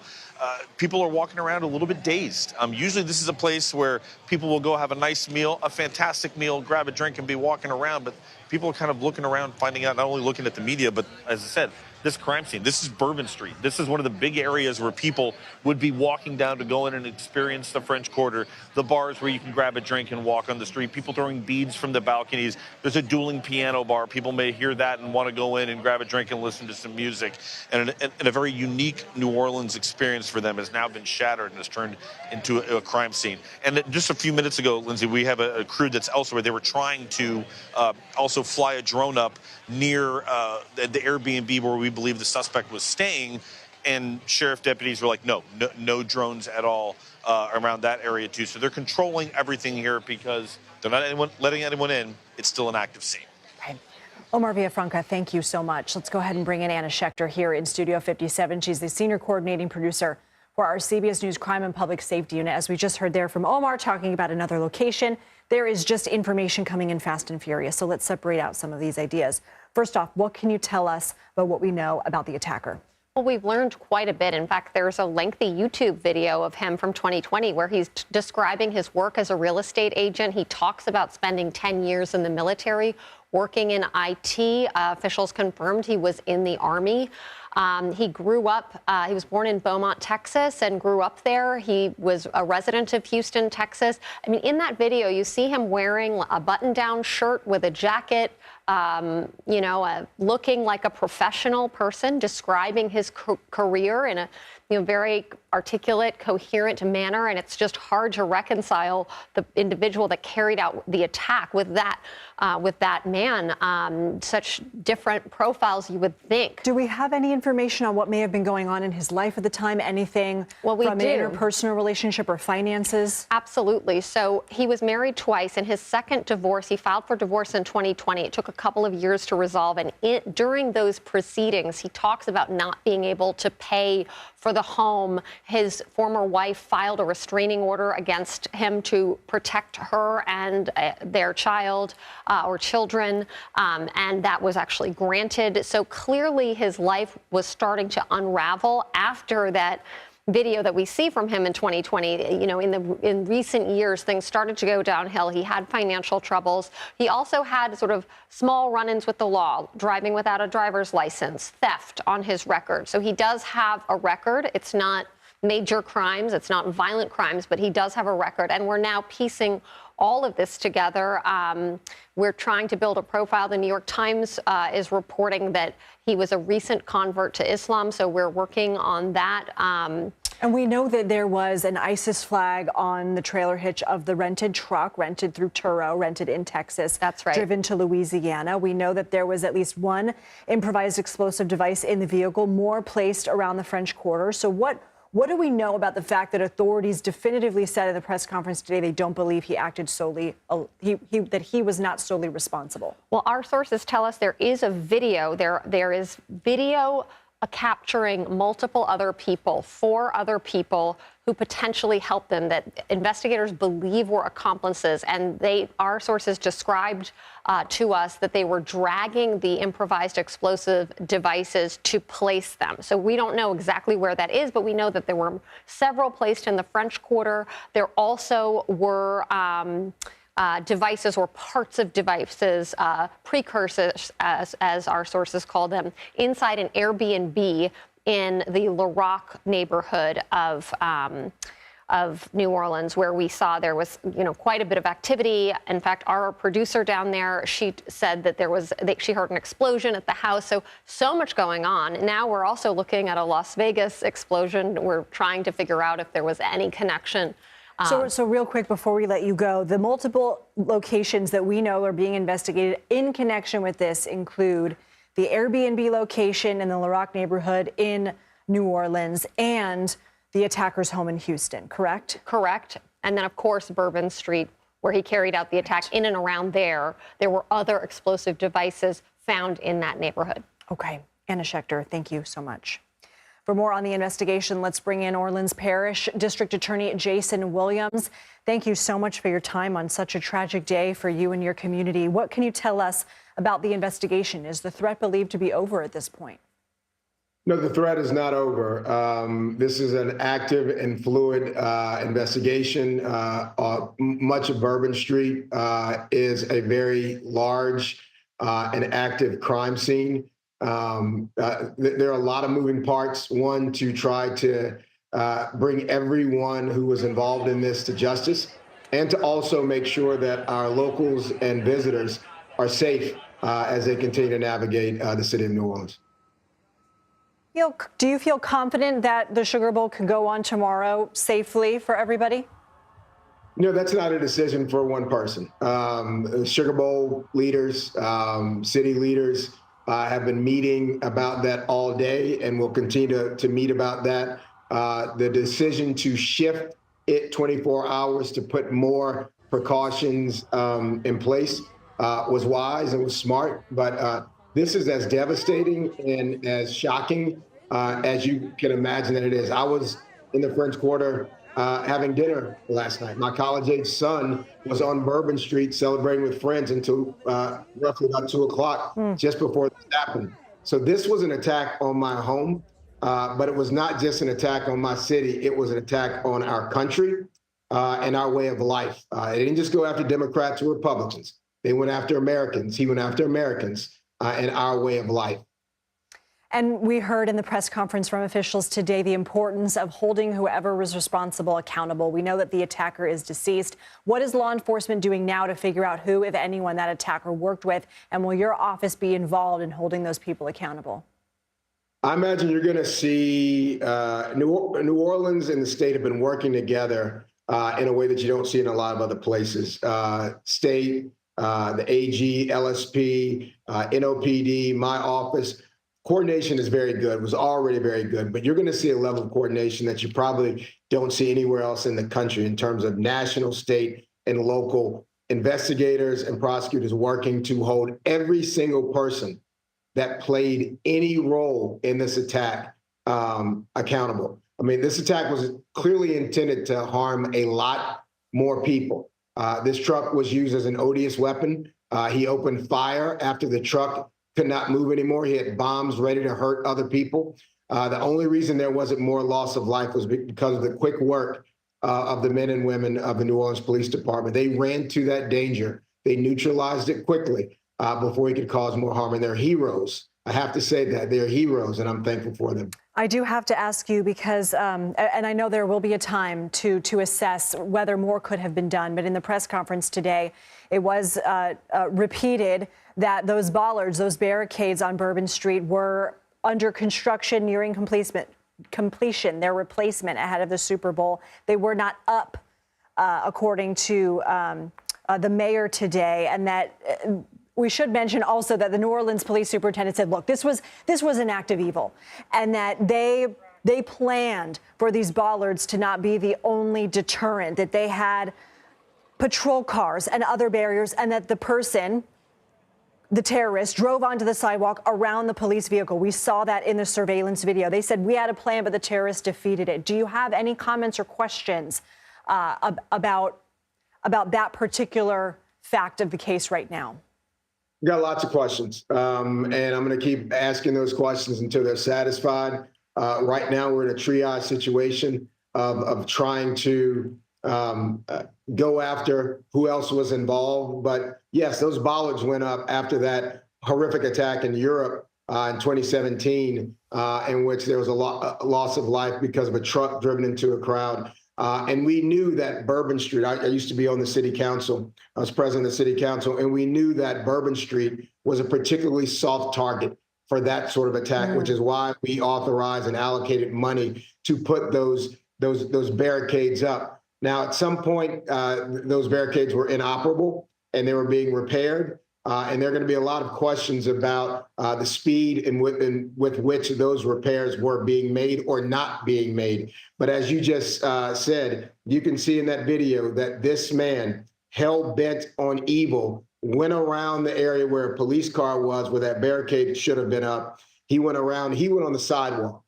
people are walking around a little bit dazed. Usually this is a place where people will go have a nice meal, a fantastic meal, grab a drink, and be walking around. But people are kind of looking around, finding out, not only looking at the media, but, as I said, this crime scene. This is Bourbon Street. This is one of the big areas where people would be walking down to go in and experience the French Quarter, the bars where you can grab a drink and walk on the street, people throwing beads from the balconies. There's a dueling piano bar. People may hear that and want to go in and grab a drink and listen to some music. And a very unique New Orleans experience for them has now been shattered and has turned into a crime scene. And just a few minutes ago, Lindsay, we have a crew that's elsewhere. They were trying to also fly a drone up near the Airbnb where we believe the suspect was staying, and sheriff deputies were like, no drones at all around that area too. So they're controlling everything here because they're not letting anyone in. It's still an active scene. Okay. Omar Villafranca, thank you so much. Let's go ahead and bring in Anna Schechter here in Studio 57. She's the senior coordinating producer for our CBS News Crime and Public Safety Unit. As we just heard there from Omar talking about another location, there is just information coming in fast and furious. So let's separate out some of these ideas. First off, what can you tell us about what we know about the attacker? Well, we've learned quite a bit. In fact, there's a lengthy YouTube video of him from 2020 where he's describing his work as a real estate agent. He talks about spending 10 years in the military, working in IT. Officials confirmed he was in the Army. He grew up, he was born in Beaumont, Texas, and grew up there. He was a resident of Houston, Texas. I mean, in that video, you see him wearing a button-down shirt with a jacket, looking like a professional person, describing his career in a very articulate, coherent manner. And it's just hard to reconcile the individual that carried out the attack with that man. Such different profiles, you would think. Do we have any information on what may have been going on in his life at the time? Anything from an interpersonal relationship or finances? Absolutely. So he was married twice. In his second divorce, he filed for divorce in 2020. It took a couple of years to resolve. And during those proceedings, he talks about not being able to pay for the home. His former wife filed a restraining order against him to protect her and their child or children, and that was actually granted. So clearly his life was starting to unravel after that video that we see from him in 2020. You know, in recent years, things started to go downhill. He had financial troubles. He also had sort of small run-ins with the law, driving without a driver's license, theft on his record. So he does have a record. It's not major crimes. It's not violent crimes, but he does have a record. And we're now piecing all of this together. We're trying to build a profile. The New York Times is reporting that he was a recent convert to Islam, so we're working on that. And we know that there was an ISIS flag on the trailer hitch of the rented truck, rented through Turo, rented in Texas. That's right. Driven to Louisiana. We know that there was at least one improvised explosive device in the vehicle, more placed around the French Quarter. So what do we know about the fact that authorities definitively said at the press conference today they don't believe he acted solely, that he was not solely responsible? Well, our sources tell us there is a video. There is video capturing multiple other people, 4 other people who potentially helped them, that investigators believe were accomplices. And our sources described to us that they were dragging the improvised explosive devices to place them. So we don't know exactly where that is, but we know that there were several placed in the French Quarter. There also were devices or parts of devices, precursors, as our sources call them, inside an Airbnb in the Laroque neighborhood of New Orleans, where we saw there was, quite a bit of activity. In fact, our producer down there, she said that she heard an explosion at the house. So much going on. Now we're also looking at a Las Vegas explosion. We're trying to figure out if there was any connection. So real quick before we let you go, the multiple locations that we know are being investigated in connection with this include the Airbnb location in the Laroque neighborhood in New Orleans and the attacker's home in Houston, correct? Correct. And then, of course, Bourbon Street, where he carried out the attack. In and around there were other explosive devices found in that neighborhood. Okay. Anna Schechter, thank you so much. For more on the investigation, let's bring in Orleans Parish District Attorney Jason Williams. Thank you so much for your time on such a tragic day for you and your community. What can you tell us about the investigation? Is the threat believed to be over at this point? No, the threat is not over. This is an active and fluid investigation. Much of Bourbon Street is a very large and active crime scene. There are a lot of moving parts. One, to try to bring everyone who was involved in this to justice, and to also make sure that our locals and visitors are safe as they continue to navigate the city of New Orleans. Do you feel confident that the Sugar Bowl can go on tomorrow safely for everybody? No, that's not a decision for one person. Sugar Bowl leaders, city leaders, have been meeting about that all day and will continue to meet about that. The decision to shift it 24 hours to put more precautions in place was wise and was smart. But this is as devastating and as shocking as you can imagine that it is. I was in the French Quarter having dinner last night. My college-age son was on Bourbon Street celebrating with friends until roughly about 2 o'clock, just before this happened. So this was an attack on my home, but it was not just an attack on my city. It was an attack on our country and our way of life. It didn't just go after Democrats or Republicans. They went after Americans. He went after Americans and our way of life. And we heard in the press conference from officials today the importance of holding whoever was responsible accountable. We know that the attacker is deceased. What is law enforcement doing now to figure out who, if anyone, that attacker worked with? And will your office be involved in holding those people accountable? I imagine you're going to see New Orleans and the state have been working together in a way that you don't see in a lot of other places. State, the AG, LSP, NOPD, my office. Coordination is very good. It was already very good, but you're going to see a level of coordination that you probably don't see anywhere else in the country in terms of national, state, and local investigators and prosecutors working to hold every single person that played any role in this attack accountable. I mean, this attack was clearly intended to harm a lot more people. This truck was used as an odious weapon. He opened fire after the truck could not move anymore. He had bombs ready to hurt other people. The only reason there wasn't more loss of life was because of the quick work of the men and women of the New Orleans Police Department. They ran to that danger. They neutralized it quickly before it could cause more harm. And they're heroes. I have to say that they're heroes, and I'm thankful for them. I do have to ask you because, and I know there will be a time to assess whether more could have been done, but in the press conference today, it was repeated that those bollards, those barricades on Bourbon Street were under construction, nearing completion, their replacement ahead of the Super Bowl. They were not up, according to the mayor today, and that we should mention also that the New Orleans police superintendent said, look, this was an act of evil, and that they planned for these bollards to not be the only deterrent, that they had patrol cars and other barriers, and that the person, the terrorist, drove onto the sidewalk around the police vehicle. We saw that in the surveillance video. They said we had a plan, but the terrorist defeated it. Do you have any comments or questions about that particular fact of the case right now? Got lots of questions, and I'm going to keep asking those questions until they're satisfied. Right now, we're in a triage situation of trying to go after who else was involved. But yes, those bollards went up after that horrific attack in Europe in 2017, in which there was a loss of life because of a truck driven into a crowd. And we knew that Bourbon Street, I used to be on the city council, I was president of the city council, and we knew that Bourbon Street was a particularly soft target for that sort of attack, which is why we authorized and allocated money to put those barricades up. Now, at some point, those barricades were inoperable and they were being repaired. And there are going to be a lot of questions about the speed and with which those repairs were being made or not being made. But as you just said, you can see in that video that this man, hell-bent on evil, went around the area where a police car was, where that barricade should have been up. He went around, he went on the sidewalk.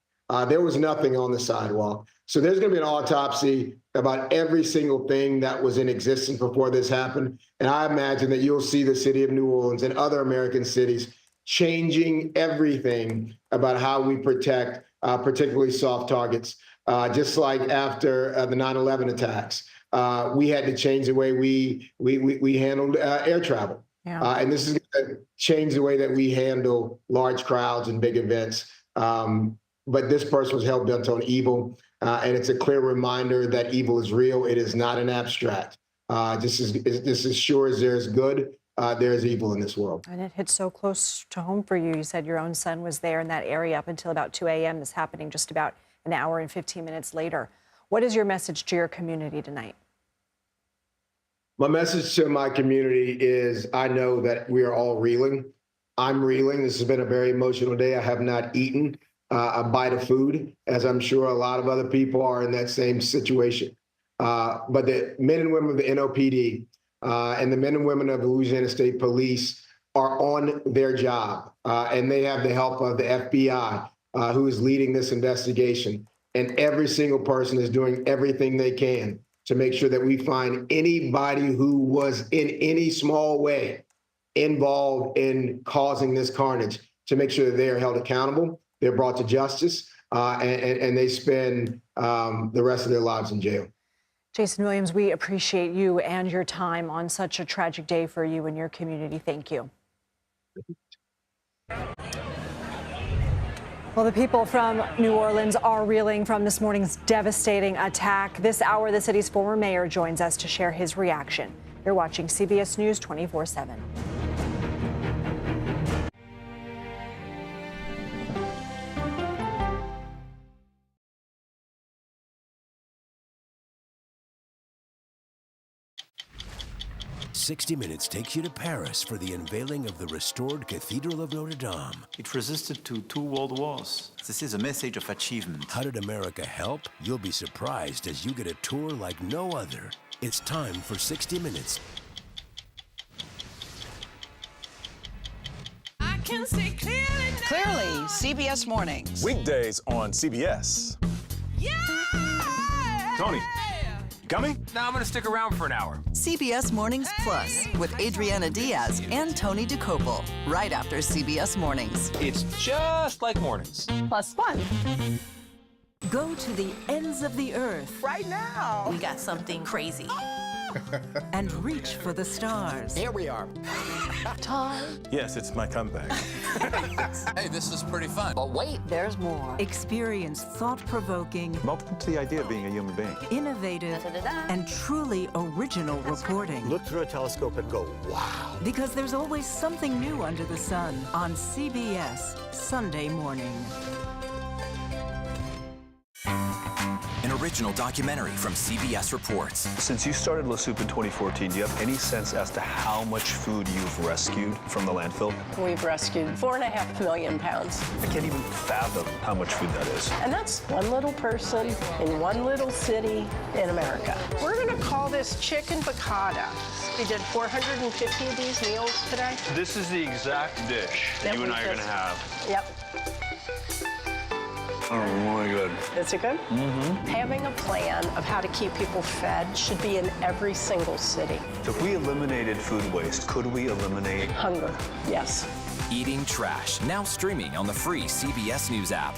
There was nothing on the sidewalk. So there's going to be an autopsy about every single thing that was in existence before this happened. And I imagine that you'll see the city of New Orleans and other American cities changing everything about how we protect particularly soft targets. Just like after the 9/11 attacks, we had to change the way we handled air travel. Yeah. And this is going to change the way that we handle large crowds and big events. But this person was hell-bent on evil. And it's a clear reminder that evil is real. It is not an abstract. Just as sure as there's good, there's evil in this world. And it hit so close to home for you. You said your own son was there in that area up until about 2 a.m. This happening just about an hour and 15 minutes later. What is your message to your community tonight? My message to my community is I know that we are all reeling. I'm reeling. This has been a very emotional day. I have not eaten a bite of food, as I'm sure a lot of other people are in that same situation. But the men and women of the NOPD and the men and women of the Louisiana State Police are on their job, and they have the help of the FBI, who is leading this investigation. And every single person is doing everything they can to make sure that we find anybody who was in any small way involved in causing this carnage, to make sure that they are held accountable, they're brought to justice, and they spend the rest of their lives in jail. Jason Williams, we appreciate you and your time on such a tragic day for you and your community. Thank you. Well, the people from New Orleans are reeling from this morning's devastating attack. This hour, the city's former mayor joins us to share his reaction. You're watching CBS News 24/7. "60 Minutes takes you to Paris for the unveiling of the restored Cathedral of Notre Dame. It resisted to 2 world wars. This is a message of achievement. How did America help? You'll be surprised as you get a tour like no other. It's time for 60 Minutes. I can see clearly now. Clearly, CBS Mornings. Weekdays on CBS. Yeah! Tony, Coming? No, I'm gonna stick around for an hour. CBS Mornings Plus with Adriana Diaz and Tony DeCopel, right after CBS Mornings. It's just like mornings. Plus fun. Go to the ends of the earth Right now. We got something crazy. and reach for the stars. Here we are. Time. Yes, it's my comeback. Hey, this is pretty fun. But wait, there's more. Experience thought-provoking, Welcome to the idea of being a human being. innovative, and truly original reporting. Look through a telescope and go, wow. Because there's always something new under the sun on CBS Sunday morning. An original documentary from CBS Reports. Since you started La Soup in 2014, do you have any sense as to how much food you've rescued from the landfill? We've rescued 4.5 million pounds. I can't even fathom how much food that is. And that's one little person in one little city in America. We're going to call this chicken piccata. We did 450 of these meals today. This is the exact dish that you and I are going to have. Yep. Oh, really good. Is it good? Mm-hmm. Having a plan of how to keep people fed should be in every single city. If we eliminated food waste, could we eliminate hunger? Yes. Eating Trash, now streaming on the free CBS News app.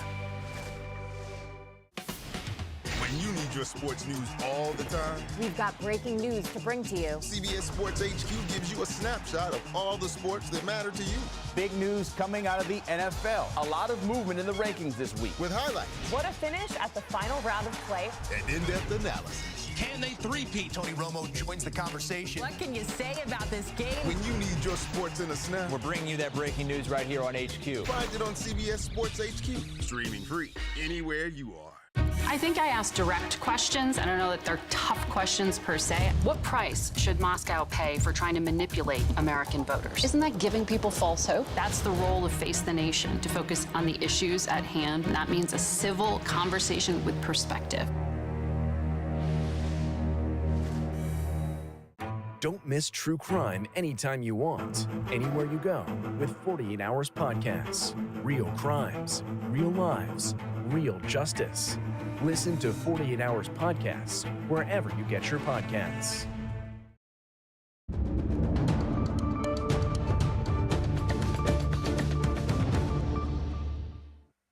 When you need your sports news all the time, We've got breaking news to bring to you. CBS Sports HQ gives you a snapshot of all the sports that matter to you. Big news coming out of the NFL. A lot of movement in the rankings this week. With highlights What a finish at the final round of play. and in-depth analysis. Can they three-peat? Tony Romo joins the conversation. What can you say about this game? When you need your sports in a snap, We're bringing you that breaking news right here on HQ. find it on CBS Sports HQ. Streaming free anywhere you are. I think I asked direct questions. I don't know that they're tough questions per se. What price should Moscow pay for trying to manipulate American voters? Isn't that giving people false hope? That's the role of Face the Nation, to focus on the issues at hand. And that means a civil conversation with perspective. Don't miss true crime anytime you want, anywhere you go with 48 Hours Podcasts. Real crimes, real lives, real justice. Listen to 48 Hours Podcasts wherever you get your podcasts.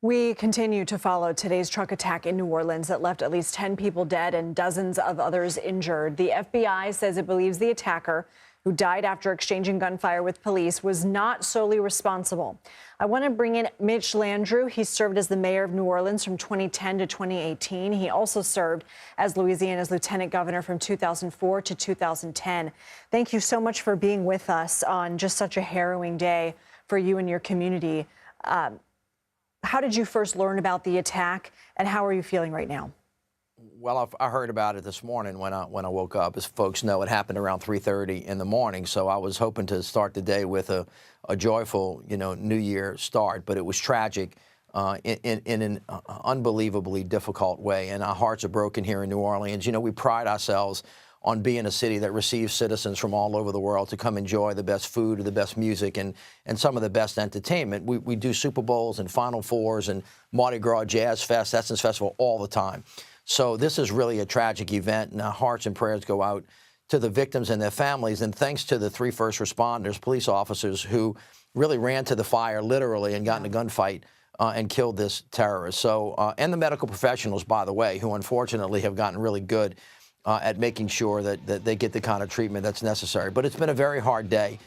We continue to follow today's truck attack in New Orleans that left at least 10 people dead and dozens of others injured. The FBI says it believes the attacker, who died after exchanging gunfire with police, was not solely responsible. I want to bring in Mitch Landrieu. He served as the mayor of New Orleans from 2010 to 2018. He also served as Louisiana's lieutenant governor from 2004 to 2010. Thank you so much for being with us on just such a harrowing day for you and your community. How did you first learn about the attack, and how are you feeling right now? Well, I heard about it this morning when I woke up. As folks know, it happened around 3:30 in the morning, so I was hoping to start the day with a joyful, New Year start. But it was tragic in an unbelievably difficult way, and our hearts are broken here in New Orleans. We pride ourselves on being a city that receives citizens from all over the world to come enjoy the best food, the best music, and some of the best entertainment. We do Super Bowls and Final Fours and Mardi Gras Jazz Fest, Essence Festival all the time. So this is really a tragic event, and our hearts and prayers go out to the victims and their families. And thanks to the 3 first responders, police officers, who really ran to the fire literally and got in a gunfight and killed this terrorist. So, and the medical professionals, by the way, who unfortunately have gotten really good at making sure that they get the kind of treatment that's necessary. But it's been a very hard day.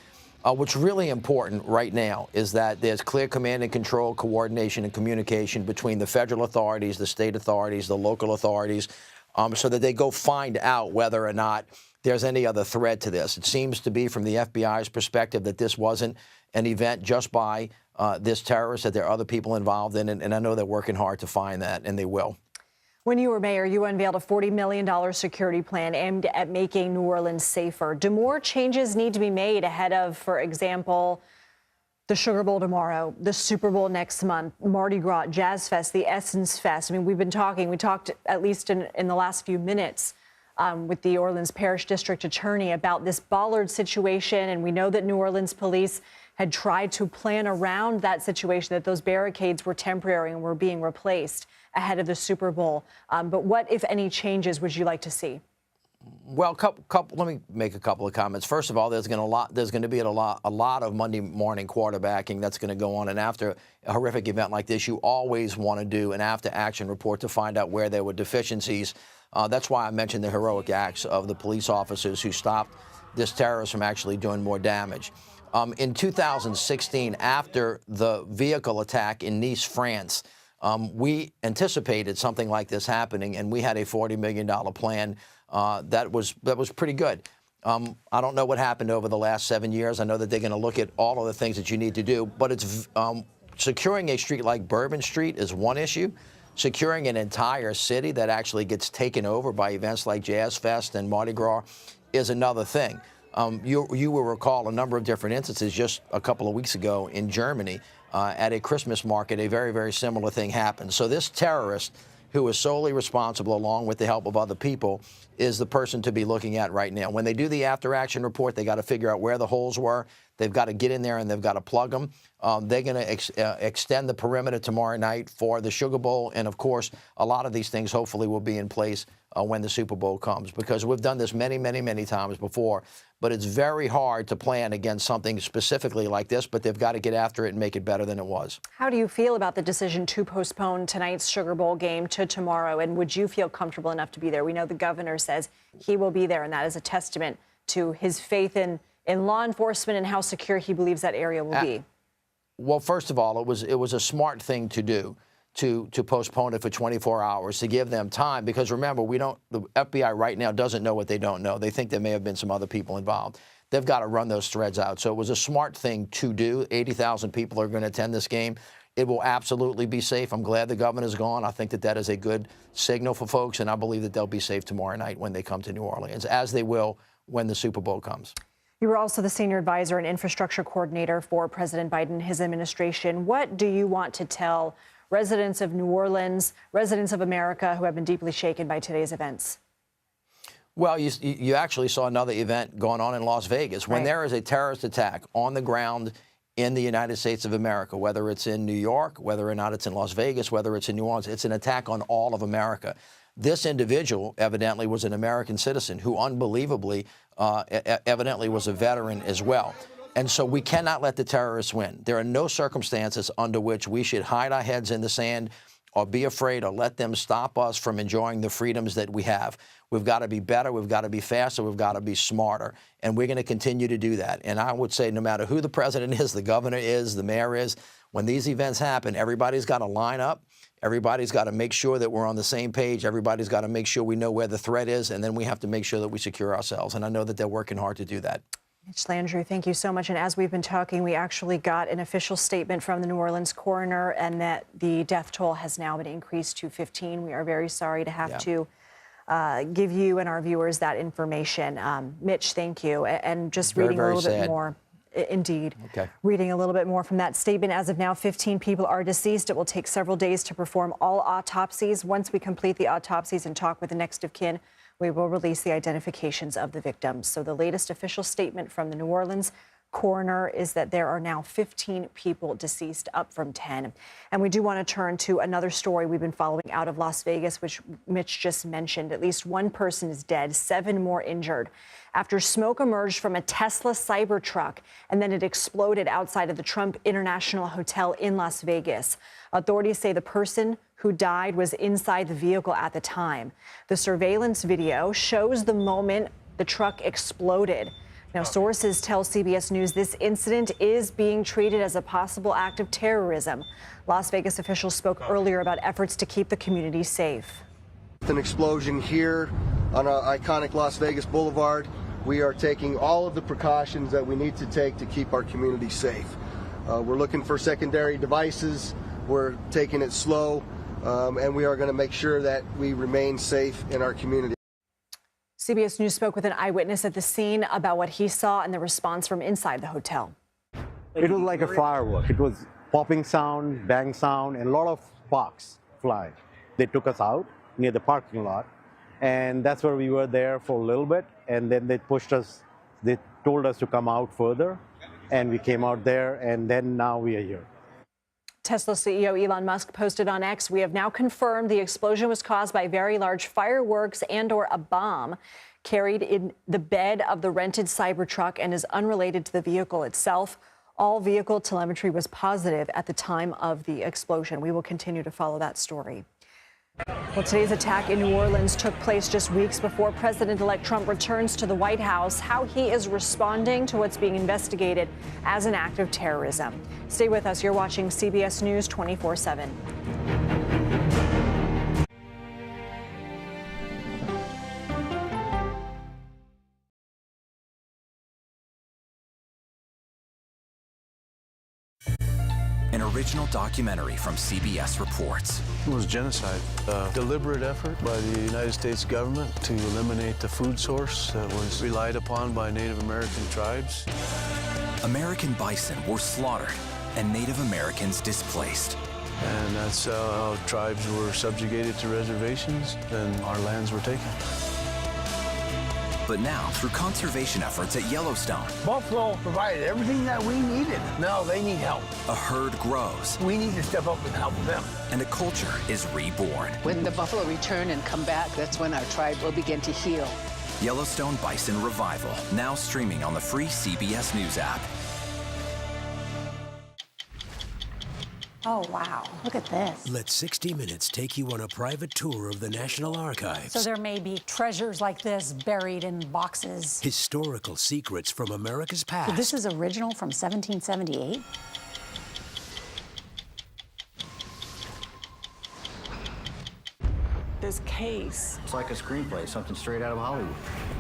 What's really important right now is that there's clear command and control, coordination and communication between the federal authorities, the state authorities, the local authorities, so that they go find out whether or not there's any other thread to this. It seems to be, from the FBI's perspective, that this wasn't an event just by this terrorist, that there are other people involved in it, and I know they're working hard to find that, and they will. When you were mayor, you unveiled a $40 million security plan aimed at making New Orleans safer. Do more changes need to be made ahead of, for example, the Sugar Bowl tomorrow, the Super Bowl next month, Mardi Gras, Jazz Fest, the Essence Fest? I mean, we talked at least in the last few minutes with the Orleans Parish District Attorney about this bollard situation, and we know that New Orleans police had tried to plan around that situation, that those barricades were temporary and were being replaced ahead of the Super Bowl. But what, if any, changes would you like to see? Well, let me make a couple of comments. First of all, there's going to be a lot of Monday morning quarterbacking that's going to go on. And after a horrific event like this, you always want to do an after-action report to find out where there were deficiencies. That's why I mentioned the heroic acts of the police officers who stopped this terrorist from actually doing more damage. In 2016, after the vehicle attack in Nice, France, we anticipated something like this happening, and we had a $40 million plan that was pretty good. I don't know what happened over the last 7 years. I know that they're going to look at all of the things that you need to do, but it's securing a street like Bourbon Street is one issue. Securing an entire city that actually gets taken over by events like Jazz Fest and Mardi Gras is another thing. You will recall a number of different instances just a couple of weeks ago in Germany at a Christmas market. A very, very similar thing happened. So this terrorist, who is solely responsible, along with the help of other people, is the person to be looking at right now. When they do the after-action report, they got to figure out where the holes were. They've got to get in there and they've got to plug them. They're going to extend the perimeter tomorrow night for the Sugar Bowl. And, of course, a lot of these things hopefully will be in place when the Super Bowl comes, because we've done this many, many, many times before. But it's very hard to plan against something specifically like this, but they've got to get after it and make it better than it was. How do you feel about the decision to postpone tonight's Sugar Bowl game to tomorrow? And would you feel comfortable enough to be there? We know the governor says he will be there, and that is a testament to his faith in law enforcement and how secure he believes that area will be. Well, first of all, it was a smart thing to do, to postpone it for 24 hours, to give them time. Because remember, the FBI right now doesn't know what they don't know. They think there may have been some other people involved. They've got to run those threads out. So it was a smart thing to do. 80,000 people are going to attend this game. It will absolutely be safe. I'm glad the governor's gone. I think that is a good signal for folks, and I believe that they'll be safe tomorrow night when they come to New Orleans, as they will when the Super Bowl comes. You were also the senior advisor and infrastructure coordinator for President Biden and his administration. What do you want to tell residents of New Orleans, residents of America who have been deeply shaken by today's events? Well, you actually saw another event going on in Las Vegas. When there is a terrorist attack on the ground in the United States of America, whether it's in New York, whether or not it's in Las Vegas, whether it's in New Orleans, it's an attack on all of America. This individual evidently was an American citizen who unbelievably evidently was a veteran as well. And so we cannot let the terrorists win. There are no circumstances under which we should hide our heads in the sand or be afraid or let them stop us from enjoying the freedoms that we have. We've got to be better. We've got to be faster. We've got to be smarter. And we're going to continue to do that. And I would say no matter who the president is, the governor is, the mayor is, when these events happen, everybody's got to line up. Everybody's got to make sure that we're on the same page. Everybody's got to make sure we know where the threat is. And then we have to make sure that we secure ourselves. And I know that they're working hard to do that. Mitch Landrieu, thank you so much. And as we've been talking, we actually got an official statement from the New Orleans coroner, and that the death toll has now been increased to 15. We are very sorry to have to give you and our viewers that information. Mitch, thank you. And just reading a little bit more. Indeed. Okay. Reading a little bit more from that statement. As of now, 15 people are deceased. It will take several days to perform all autopsies. Once we complete the autopsies and talk with the next of kin, we will release the identifications of the victims. So the latest official statement from the New Orleans coroner is that there are now 15 people deceased, up from 10. And we do want to turn to another story we've been following out of Las Vegas, which Mitch just mentioned. At least one person is dead, 7 more injured, after smoke emerged from a Tesla Cybertruck and then it exploded outside of the Trump International Hotel in Las Vegas. Authorities say the person who died was inside the vehicle at the time. The surveillance video shows the moment the truck exploded. Now, sources tell CBS News this incident is being treated as a possible act of terrorism. Las Vegas officials spoke earlier about efforts to keep the community safe. With an explosion here on our iconic Las Vegas Boulevard, we are taking all of the precautions that we need to take to keep our community safe. We're looking for secondary devices. We're taking it slow, and we are going to make sure that we remain safe in our community. CBS News spoke with an eyewitness at the scene about what he saw and the response from inside the hotel. It was like a firework. It was popping sound, bang sound, and a lot of sparks flying. They took us out near the parking lot, and that's where we were there for a little bit, and then they pushed us. They told us to come out further, and we came out there, and then now we are here. Tesla CEO Elon Musk posted on X, "We have now confirmed the explosion was caused by very large fireworks and/or a bomb. carried in the bed of the rented Cybertruck and is unrelated to the vehicle itself. All vehicle telemetry was positive at the time of the explosion. We will continue to follow that story. Well, today's attack in New Orleans took place just weeks before President-elect Trump returns to the White House. How he is responding to what's being investigated as an act of terrorism. Stay with us. You're watching CBS News 24/7. An original documentary from CBS Reports. It was genocide, a deliberate effort by the United States government to eliminate the food source that was relied upon by Native American tribes. American bison were slaughtered and Native Americans displaced. And that's how tribes were subjugated to reservations and our lands were taken. But now, through conservation efforts at Yellowstone, Buffalo provided everything that we needed. Now they need help. a herd grows We need to step up and help them. and a culture is reborn. When the buffalo return and come back, that's when our tribe will begin to heal. Yellowstone Bison Revival, now streaming on the free CBS News app. Oh, wow. Look at this. Let 60 Minutes take you on a private tour of the National Archives. So there may be treasures like this buried in boxes. Historical secrets from America's past. So this is original from 1778? This case. It's like a screenplay, something straight out of Hollywood.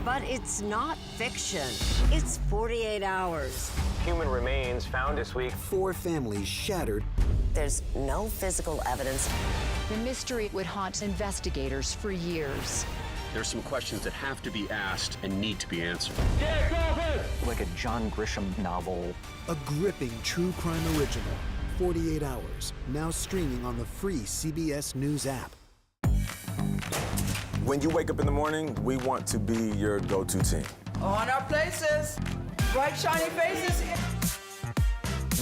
But it's not fiction. It's 48 hours. Human remains found this week. 4 families shattered. There's no physical evidence. The mystery would haunt investigators for years. There's some questions that have to be asked and need to be answered. Like a John Grisham novel. A gripping true crime original. 48 hours. Now streaming on the free CBS News app. When you wake up in the morning, we want to be your go-to team. On our places. Bright, shiny faces.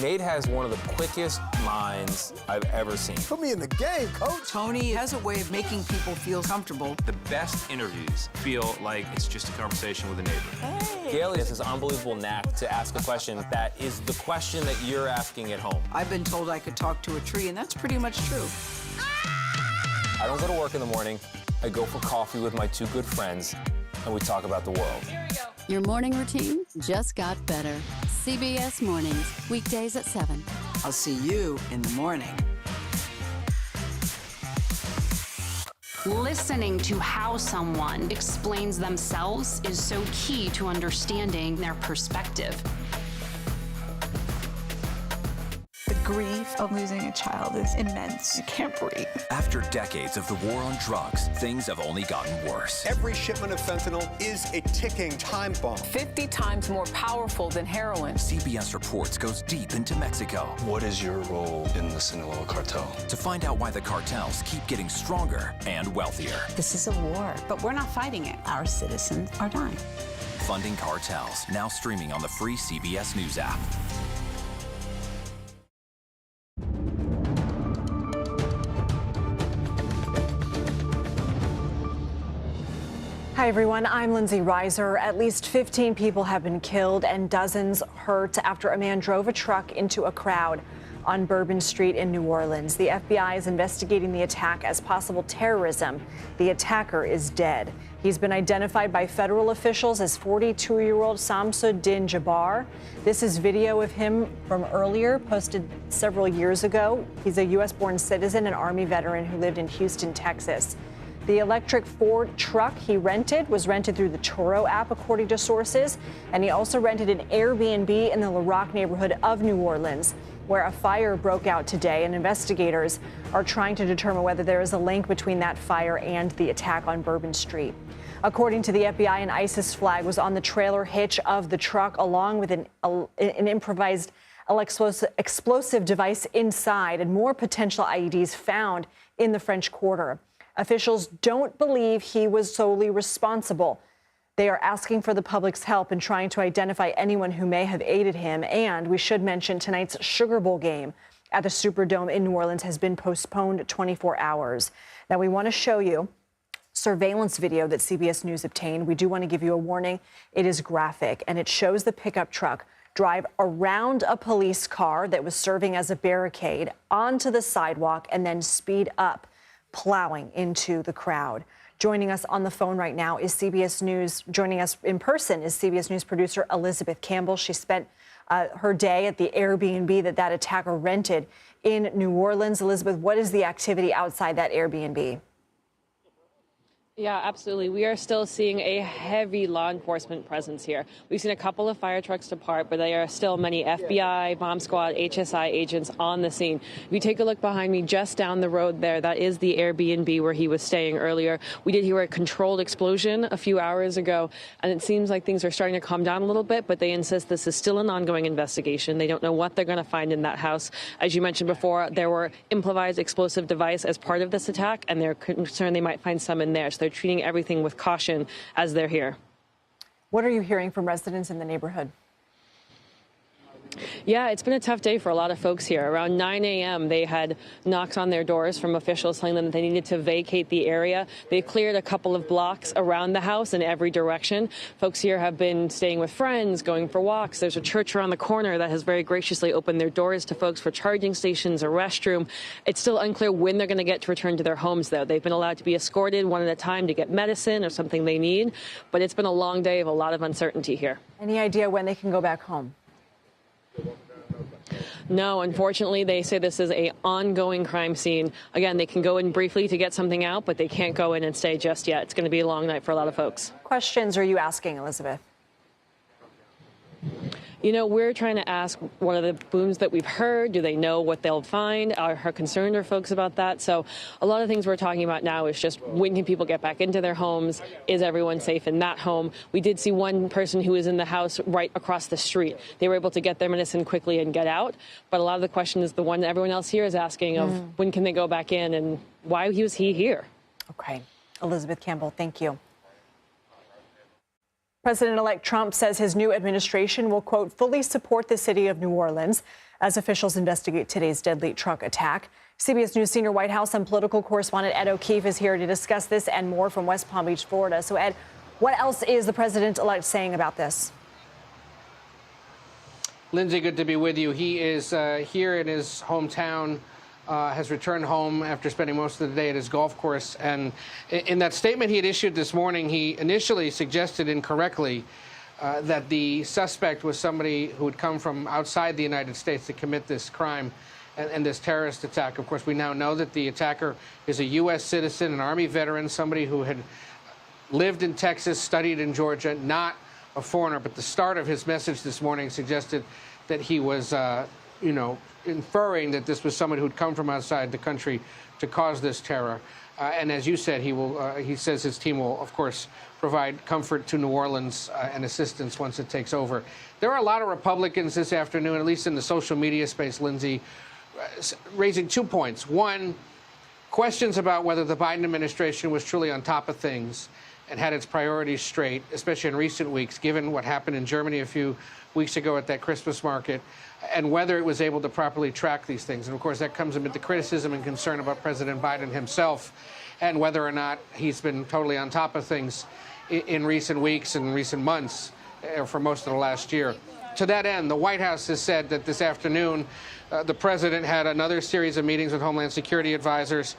Nate has one of the quickest minds I've ever seen. Put me in the game, coach. Tony has a way of making people feel comfortable. The best interviews feel like it's just a conversation with a neighbor. Hey. Gail has this unbelievable knack to ask a question that is the question that you're asking at home. I've been told I could talk to a tree, and that's pretty much true. I don't go to work in the morning. I go for coffee with my 2 good friends, and we talk about the world. Your morning routine just got better. CBS Mornings, weekdays at 7. I'll see you in the morning. Listening to how someone explains themselves is so key to understanding their perspective. The grief of losing a child is immense. You can't breathe. After decades of the war on drugs, things have only gotten worse. Every shipment of fentanyl is a ticking time bomb. 50 times more powerful than heroin. CBS Reports goes deep into Mexico. What is your role in the Sinaloa cartel? To find out why the cartels keep getting stronger and wealthier. This is a war, but we're not fighting it. Our citizens are dying. Funding Cartels, now streaming on the free CBS News app. Hi, everyone. I'm Lindsay Reiser. At least 15 people have been killed and dozens hurt after a man drove a truck into a crowd on Bourbon Street in New Orleans. The FBI is investigating the attack as possible terrorism. The attacker is dead. He's been identified by federal officials as 42-year-old Samsudin Jabbar. This is video of him from earlier, posted several years ago. He's a U.S.-born citizen and Army veteran who lived in Houston, Texas. The electric Ford truck he rented was rented through the Turo app, according to sources, and he also rented an Airbnb in the La Roque neighborhood of New Orleans, where a fire broke out today, and investigators are trying to determine whether there is a link between that fire and the attack on Bourbon Street. According to the FBI, an ISIS flag was on the trailer hitch of the truck, along with an improvised explosive device inside, and more potential IEDs found in the French Quarter. Officials don't believe he was solely responsible. They are asking for the public's help in trying to identify anyone who may have aided him. And we should mention tonight's Sugar Bowl game at the Superdome in New Orleans has been postponed 24 hours. Now, we want to show you surveillance video that CBS News obtained. We do want to give you a warning. It is graphic, and it shows the pickup truck drive around a police car that was serving as a barricade onto the sidewalk and then speed up, plowing into the crowd. Joining us on the phone right now is CBS News. Joining us in person is CBS News producer Elizabeth Campbell. She spent her day at the Airbnb that attacker rented in New Orleans. Elizabeth, what is the activity outside that Airbnb? Yeah, absolutely. We are still seeing a heavy law enforcement presence here. We've seen a couple of fire trucks depart, but there are still many FBI, bomb squad, HSI agents on the scene. If you take a look behind me, just down the road there, that is the Airbnb where he was staying earlier. We did hear a controlled explosion a few hours ago, and it seems like things are starting to calm down a little bit, but they insist this is still an ongoing investigation. They don't know what they're going to find in that house. As you mentioned before, there were improvised explosive device as part of this attack, and they're concerned they might find some in there. So they're treating everything with caution as they're here. What are you hearing from residents in the neighborhood? Yeah, it's been a tough day for a lot of folks here. Around 9 a.m., they had knocks on their doors from officials telling them that they needed to vacate the area. They've cleared a couple of blocks around the house in every direction. Folks here have been staying with friends, going for walks. There's a church around the corner that has very graciously opened their doors to folks for charging stations, a restroom. It's still unclear when they're going to get to return to their homes, though. They've been allowed to be escorted one at a time to get medicine or something they need. But it's been a long day of a lot of uncertainty here. Any idea when they can go back home? No, unfortunately, they say this is an ongoing crime scene. Again, they can go in briefly to get something out, but they can't go in and stay just yet. It's going to be a long night for a lot of folks. Questions are you asking, Elizabeth? You know, we're trying to ask what are the booms that we've heard? Do they know what they'll find? How concerned are folks about that? So a lot of things we're talking about now is just when can people get back into their homes? Is everyone safe in that home? We did see one person who was in the house right across the street. They were able to get their medicine quickly and get out. But a lot of the question is the one everyone else here is asking of when can they go back in and why was he here? Okay. Elizabeth Campbell, thank you. President-elect Trump says his new administration will, quote, fully support the city of New Orleans as officials investigate today's deadly truck attack. CBS News senior White House and political correspondent Ed O'Keefe is here to discuss this and more from West Palm Beach, Florida. So, Ed, what else is the president-elect saying about this? Lindsay, good to be with you. He is here in his hometown. Has returned home after spending most of the day at his golf course. And in that statement he had issued this morning, he initially suggested incorrectly that the suspect was somebody who had come from outside the United States to commit this crime and this terrorist attack. Of course, we now know that the attacker is a U.S. citizen, an Army veteran, somebody who had lived in Texas, studied in Georgia, not a foreigner. But the start of his message this morning suggested that he was, inferring that this was someone who'd come from outside the country to cause this terror. And as you said, he says his team will, of course, provide comfort to New Orleans and assistance once it takes over. There are a lot of Republicans this afternoon, at least in the social media space, Lindsay, raising 2 points. One, questions about whether the Biden administration was truly on top of things and had its priorities straight, especially in recent weeks, given what happened in Germany a few weeks ago at that Christmas market, and whether it was able to properly track these things. And, of course, that comes amid the criticism and concern about President Biden himself and whether or not he's been totally on top of things in recent weeks and recent months for most of the last year. To that end, the White House has said that this afternoon the president had another series of meetings with Homeland Security advisors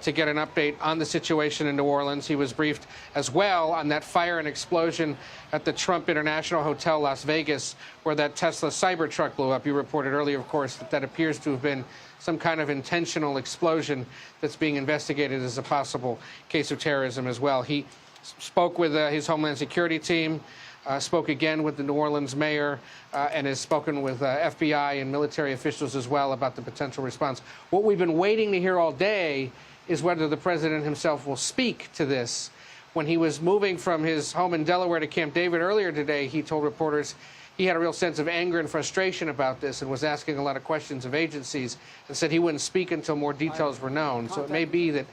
to get an update on the situation in New Orleans. He was briefed as well on that fire and explosion at the Trump International Hotel, Las Vegas, where that Tesla Cybertruck blew up. You reported earlier, of course, that appears to have been some kind of intentional explosion that's being investigated as a possible case of terrorism as well. He spoke with his Homeland Security team, spoke again with the New Orleans mayor, and has spoken with FBI and military officials as well about the potential response. What we've been waiting to hear all day is whether the president himself will speak to this. When he was moving from his home in Delaware to Camp David earlier today, he told reporters he had a real sense of anger and frustration about this and was asking a lot of questions of agencies and said he wouldn't speak until more details were known. So it may be that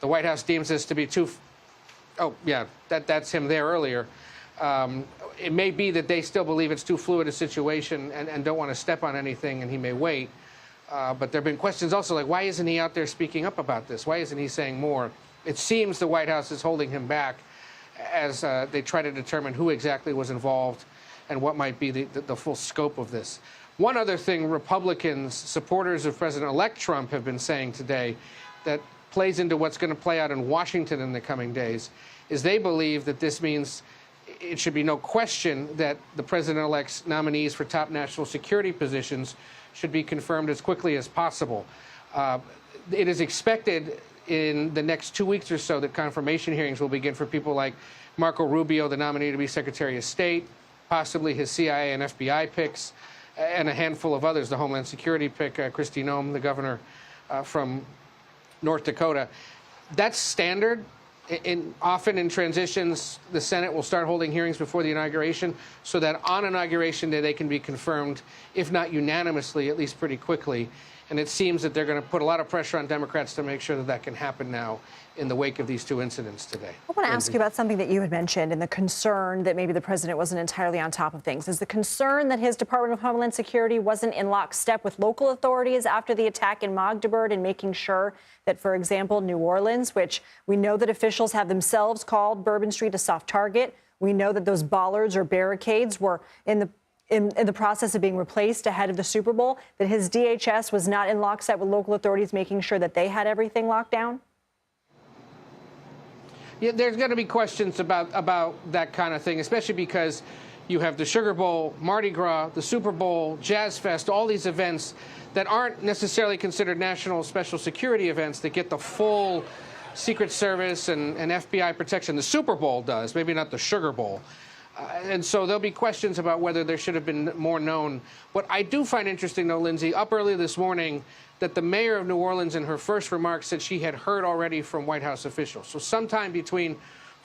the White House deems this to be too... Oh, yeah, that's him there earlier. It may be that they still believe it's too fluid a situation and don't want to step on anything, and he may wait. But there have been questions also like, why isn't he out there speaking up about this? Why isn't he saying more? it seems the White House is holding him back as they try to determine who exactly was involved and what might be the full scope of this. One other thing Republicans, supporters of President-elect Trump, have been saying today that plays into what's going to play out in Washington in the coming days is they believe that this means it should be no question that the president-elect's nominees for top national security positions should be confirmed as quickly as possible. It is expected in the next 2 weeks or so that confirmation hearings will begin for people like Marco Rubio, the nominee to be Secretary of State, possibly his CIA and FBI picks, and a handful of others, the Homeland Security pick, Kristi Noem, the governor from North Dakota. That's standard. Often in transitions, the Senate will start holding hearings before the inauguration so that on Inauguration Day they can be confirmed, if not unanimously, at least pretty quickly. And it seems that they're going to put a lot of pressure on Democrats to make sure that that can happen now in the wake of these two incidents today. I want to ask you about something that you had mentioned and the concern that maybe the president wasn't entirely on top of things. Is the concern that his Department of Homeland Security wasn't in lockstep with local authorities after the attack in Magdeburg and making sure that, for example, New Orleans, which we know that officials have themselves called Bourbon Street a soft target. We know that those bollards or barricades were in the process of being replaced ahead of the Super Bowl, that his DHS was not in lockstep with local authorities making sure that they had everything locked down? Yeah, there's going to be questions about that kind of thing, especially because you have the Sugar Bowl, Mardi Gras, the Super Bowl, Jazz Fest, all these events that aren't necessarily considered national special security events that get the full Secret Service and FBI protection. The Super Bowl does, maybe not the Sugar Bowl. And so there'll be questions about whether there should have been more known. What I do find interesting, though, Lindsay, up early this morning, that the mayor of New Orleans in her first remarks said she had heard already from White House officials. So sometime between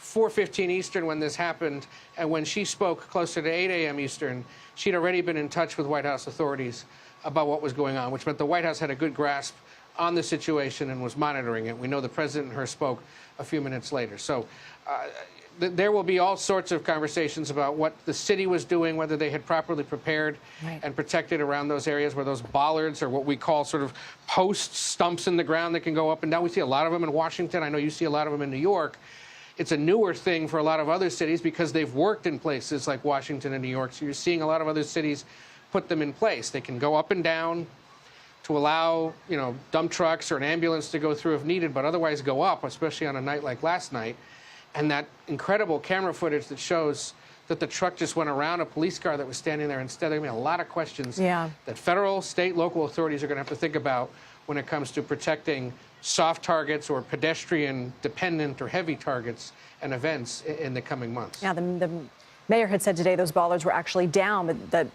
4:15 Eastern when this happened and when she spoke closer to 8 a.m. Eastern, she'd already been in touch with White House authorities about what was going on, which meant the White House had a good grasp on the situation and was monitoring it. We know the president and her spoke a few minutes later. So there will be all sorts of conversations about what the city was doing, whether they had properly prepared and protected around those areas where those bollards are what we call sort of posts, stumps in the ground that can go up and down. We see a lot of them in Washington. I know you see a lot of them in New York. It's a newer thing for a lot of other cities because they've worked in places like Washington and New York. So you're seeing a lot of other cities put them in place. They can go up and down to allow, dump trucks or an ambulance to go through if needed, but otherwise go up, especially on a night like last night. And that incredible camera footage that shows that the truck just went around a police car that was standing there instead. There are going to be a lot of questions that federal, state, local authorities are going to have to think about when it comes to protecting soft targets or pedestrian-dependent or heavy targets and events in the coming months. Yeah, the mayor had said today those bollards were actually down, but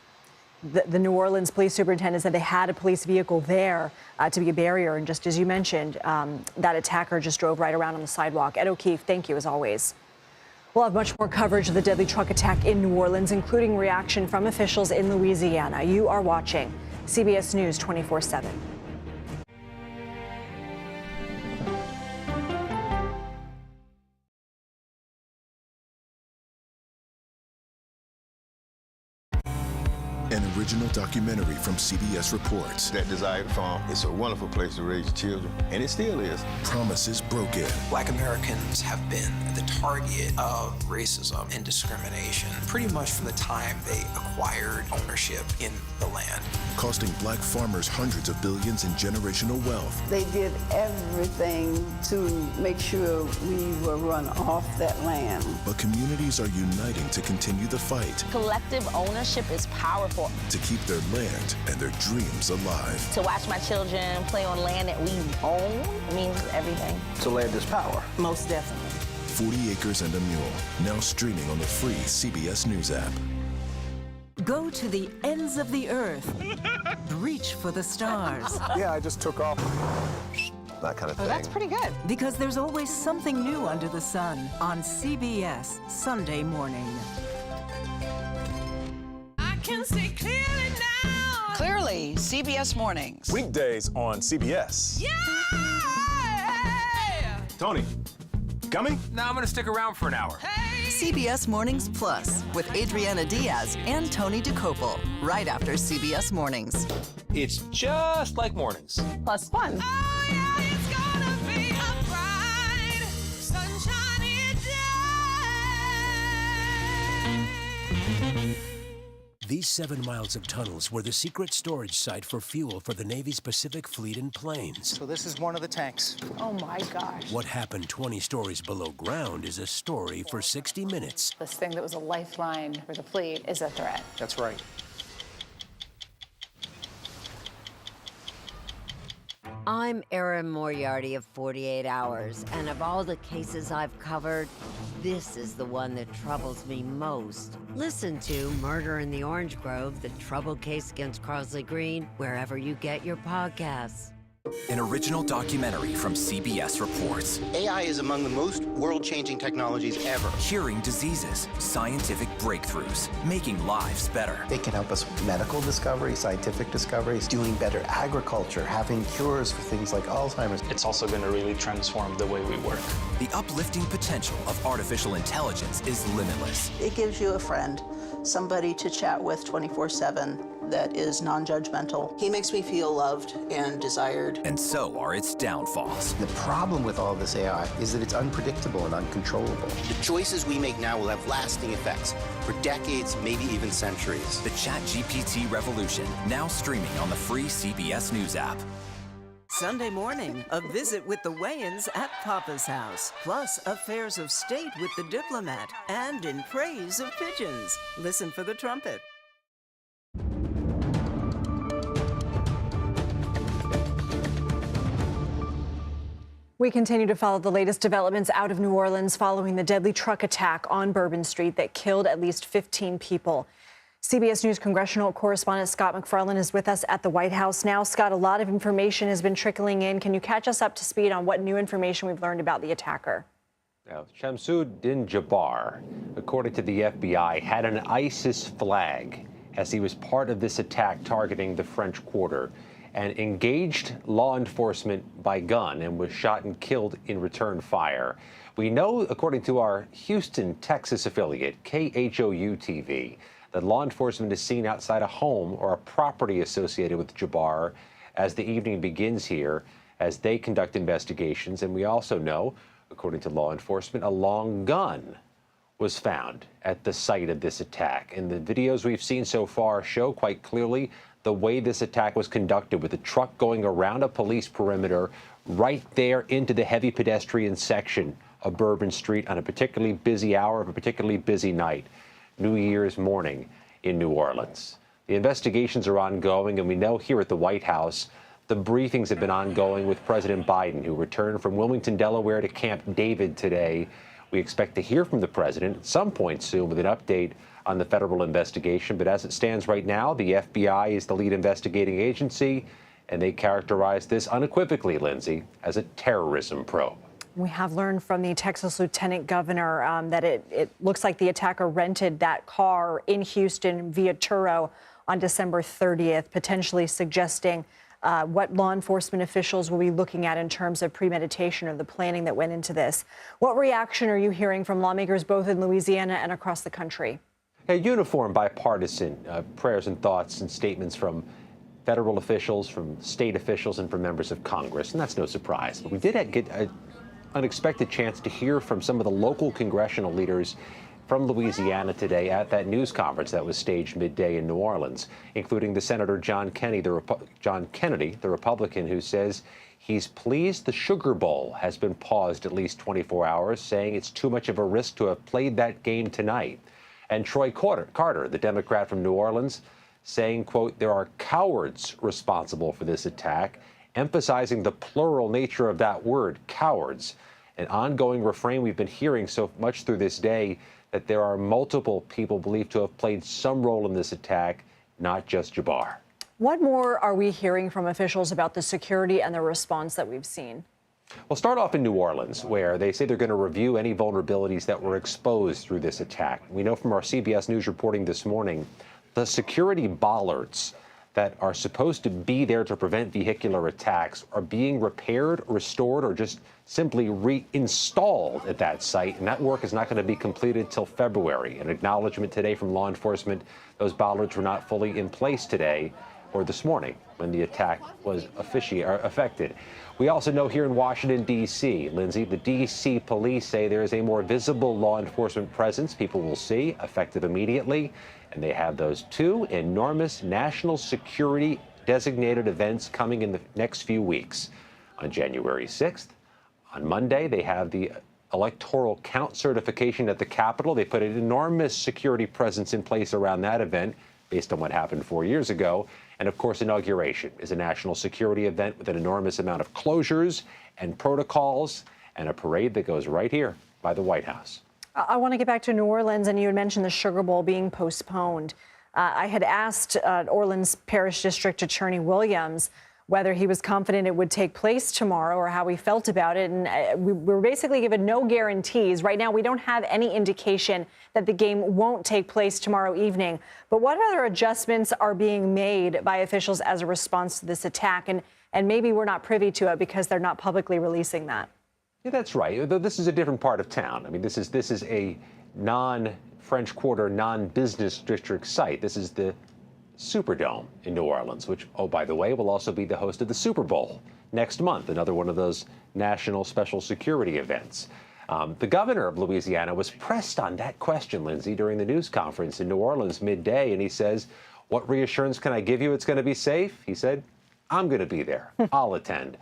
the New Orleans police superintendent said they had a police vehicle there to be a barrier. And just as you mentioned, that attacker just drove right around on the sidewalk. Ed O'Keefe, thank you as always. We'll have much more coverage of the deadly truck attack in New Orleans, including reaction from officials in Louisiana. You are watching CBS News 24/7. An original documentary from CBS reports. That Desired Farm is a wonderful place to raise children, and it still is. Promises broken. Black Americans have been the target of racism and discrimination pretty much from the time they acquired ownership in the land. Costing black farmers hundreds of billions in generational wealth. They did everything to make sure we were run off that land. But communities are uniting to continue the fight. Collective ownership is powerful. To keep their land and their dreams alive. To watch my children play on land that we own means everything. So land is power. Most definitely. 40 Acres and a Mule, now streaming on the free CBS News app. Go to the ends of the earth. Reach for the stars. Yeah, I just took off. That kind of thing. Oh, that's pretty good. Because there's always something new under the sun on CBS Sunday morning. Can see clearly now. Clearly, CBS Mornings. Weekdays on CBS. Yeah! Tony, coming? No, I'm going to stick around for an hour. Hey! CBS Mornings Plus with Adriana Diaz and Tony DeCopel right after CBS Mornings. It's just like mornings. Plus fun. Oh, yeah, it's gonna be a ride. These 7 miles of tunnels were the secret storage site for fuel for the Navy's Pacific Fleet in planes. So this is one of the tanks. Oh my gosh. What happened 20 stories below ground is a story for 60 Minutes. This thing that was a lifeline for the fleet is a threat. That's right. I'm Erin Moriarty of 48 Hours, and of all the cases I've covered, this is the one that troubles me most. Listen to Murder in the Orange Grove, the troubled case against Crosley Green, wherever you get your podcasts. An original documentary from CBS reports. AI is among the most world-changing technologies ever. Curing diseases, scientific breakthroughs, making lives better. They can help us with medical discoveries, scientific discoveries, doing better agriculture, having cures for things like Alzheimer's. It's also going to really transform the way we work. The uplifting potential of artificial intelligence is limitless. It gives you a friend, somebody to chat with 24/7 that is non-judgmental. He makes me feel loved and desired. And so are its downfalls. The problem with all this AI is that it's unpredictable and uncontrollable. The choices we make now will have lasting effects for decades, maybe even centuries. The ChatGPT revolution, now streaming on the free CBS News app. Sunday morning, a visit with the Wayans at Papa's house, plus affairs of state with the diplomat, and in praise of pigeons. Listen for the trumpet. We continue to follow the latest developments out of New Orleans following the deadly truck attack on Bourbon Street that killed at least 15 people. CBS News congressional correspondent Scott McFarland is with us at the White House now. Scott, a lot of information has been trickling in. Can you catch us up to speed on what new information we've learned about the attacker? Now, Shamsuddin Jabbar, according to the FBI, had an ISIS flag as he was part of this attack targeting the French Quarter, and engaged law enforcement by gun and was shot and killed in return fire. We know, according to our Houston, Texas affiliate, KHOU-TV, that law enforcement is seen outside a home or a property associated with Jabbar as the evening begins here as they conduct investigations. And we also know, according to law enforcement, a long gun was found at the site of this attack. And the videos we've seen so far show quite clearly the way this attack was conducted, with a truck going around a police perimeter right there into the heavy pedestrian section of Bourbon Street on a particularly busy hour of a particularly busy night, New Year's morning in New Orleans. The investigations are ongoing, and we know here at the White House, the briefings have been ongoing with President Biden, who returned from Wilmington, Delaware to Camp David today. We expect to hear from the president at some point soon with an update on the federal investigation. But as it stands right now, the FBI is the lead investigating agency, and they characterize this unequivocally, Lindsay, as a terrorism probe. We have learned from the Texas lieutenant governor that it looks like the attacker rented that car in Houston via Turo on December 30th, potentially suggesting what law enforcement officials will be looking at in terms of premeditation or the planning that went into this. What reaction are you hearing from lawmakers both in Louisiana and across the country? A uniform bipartisan prayers and thoughts and statements from federal officials, from state officials, and from members of Congress, and that's no surprise. But we did get an unexpected chance to hear from some of the local congressional leaders from Louisiana today at that news conference that was staged midday in New Orleans, including the Senator John Kennedy, the Republican, who says he's pleased the Sugar Bowl has been paused at least 24 hours, saying it's too much of a risk to have played that game tonight. And Troy Carter, the Democrat from New Orleans, saying, quote, there are cowards responsible for this attack, emphasizing the plural nature of that word, cowards, an ongoing refrain we've been hearing so much through this day, that there are multiple people believed to have played some role in this attack, not just Jabbar. What more are we hearing from officials about the security and the response that we've seen? We'll start off in New Orleans, where they say they're going to review any vulnerabilities that were exposed through this attack. We know from our CBS News reporting this morning, the security bollards that are supposed to be there to prevent vehicular attacks are being repaired, restored, or just simply reinstalled at that site. And that work is not going to be completed till February. An acknowledgement today from law enforcement, those bollards were not fully in place today or this morning when the attack was affected. We also know here in Washington, D.C., Lindsay, the D.C. police say there is a more visible law enforcement presence people will see, effective immediately. And they have those two enormous national security designated events coming in the next few weeks. On January 6th, on Monday, they have the electoral count certification at the Capitol. They put an enormous security presence in place around that event based on what happened 4 years ago. And of course, inauguration is a national security event with an enormous amount of closures and protocols and a parade that goes right here by the White House. I want to get back to New Orleans, and you had mentioned the Sugar Bowl being postponed. I had asked Orleans Parish District Attorney Williams whether he was confident it would take place tomorrow or how he felt about it. And we were basically given no guarantees. Right now, we don't have any indication that the game won't take place tomorrow evening. But what other adjustments are being made by officials as a response to this attack? And maybe we're not privy to it because they're not publicly releasing that. Yeah, that's right. Though this is a different part of town. I mean, this is a non-French Quarter, non-business district site. This is the Superdome in New Orleans, which, oh, by the way, will also be the host of the Super Bowl next month, another one of those national special security events. The governor of Louisiana was pressed on that question, Lindsay, during the news conference in New Orleans midday, and he says, what reassurance can I give you it's going to be safe? He said, I'm going to be there. I'll attend.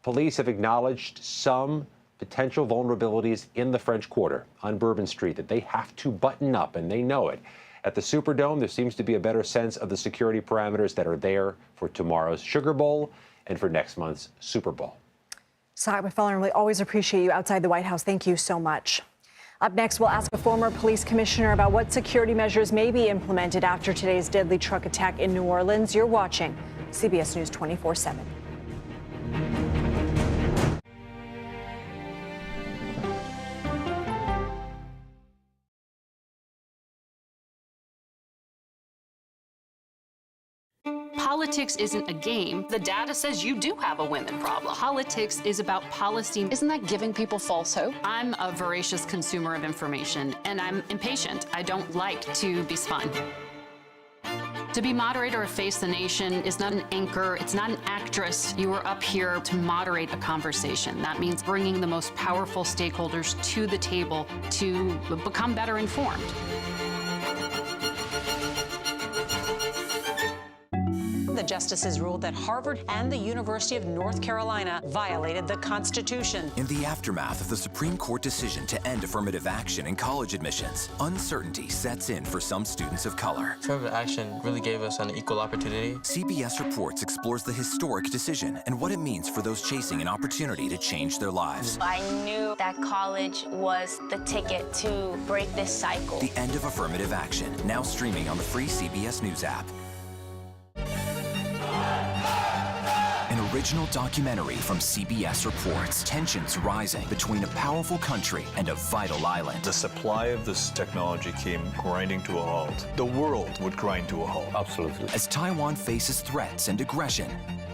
Police have acknowledged some potential vulnerabilities in the French Quarter on Bourbon Street that they have to button up, and they know it. At the Superdome, there seems to be a better sense of the security parameters that are there for tomorrow's Sugar Bowl and for next month's Super Bowl. Saad McFarlane, we always appreciate you outside the White House. Thank you so much. Up next, we'll ask a former police commissioner about what security measures may be implemented after today's deadly truck attack in New Orleans. You're watching CBS News 24/7. Politics isn't a game. The data says you do have a women problem. Politics is about policy. Isn't that giving people false hope? I'm a voracious consumer of information, and I'm impatient. I don't like to be spun. To be moderator of Face the Nation is not an anchor, it's not an actress. You are up here to moderate a conversation. That means bringing the most powerful stakeholders to the table to become better informed. The justices ruled that Harvard and the University of North Carolina violated the Constitution. In the aftermath of the Supreme Court decision to end affirmative action in college admissions, uncertainty sets in for some students of color. Affirmative action really gave us an equal opportunity. CBS Reports explores the historic decision and what it means for those chasing an opportunity to change their lives. I knew that college was the ticket to break this cycle. The end of affirmative action, now streaming on the free CBS News app. An original documentary from CBS Reports. Tensions rising between a powerful country and a vital island. The supply of this technology came grinding to a halt. The world would grind to a halt. Absolutely. As Taiwan faces threats and aggression.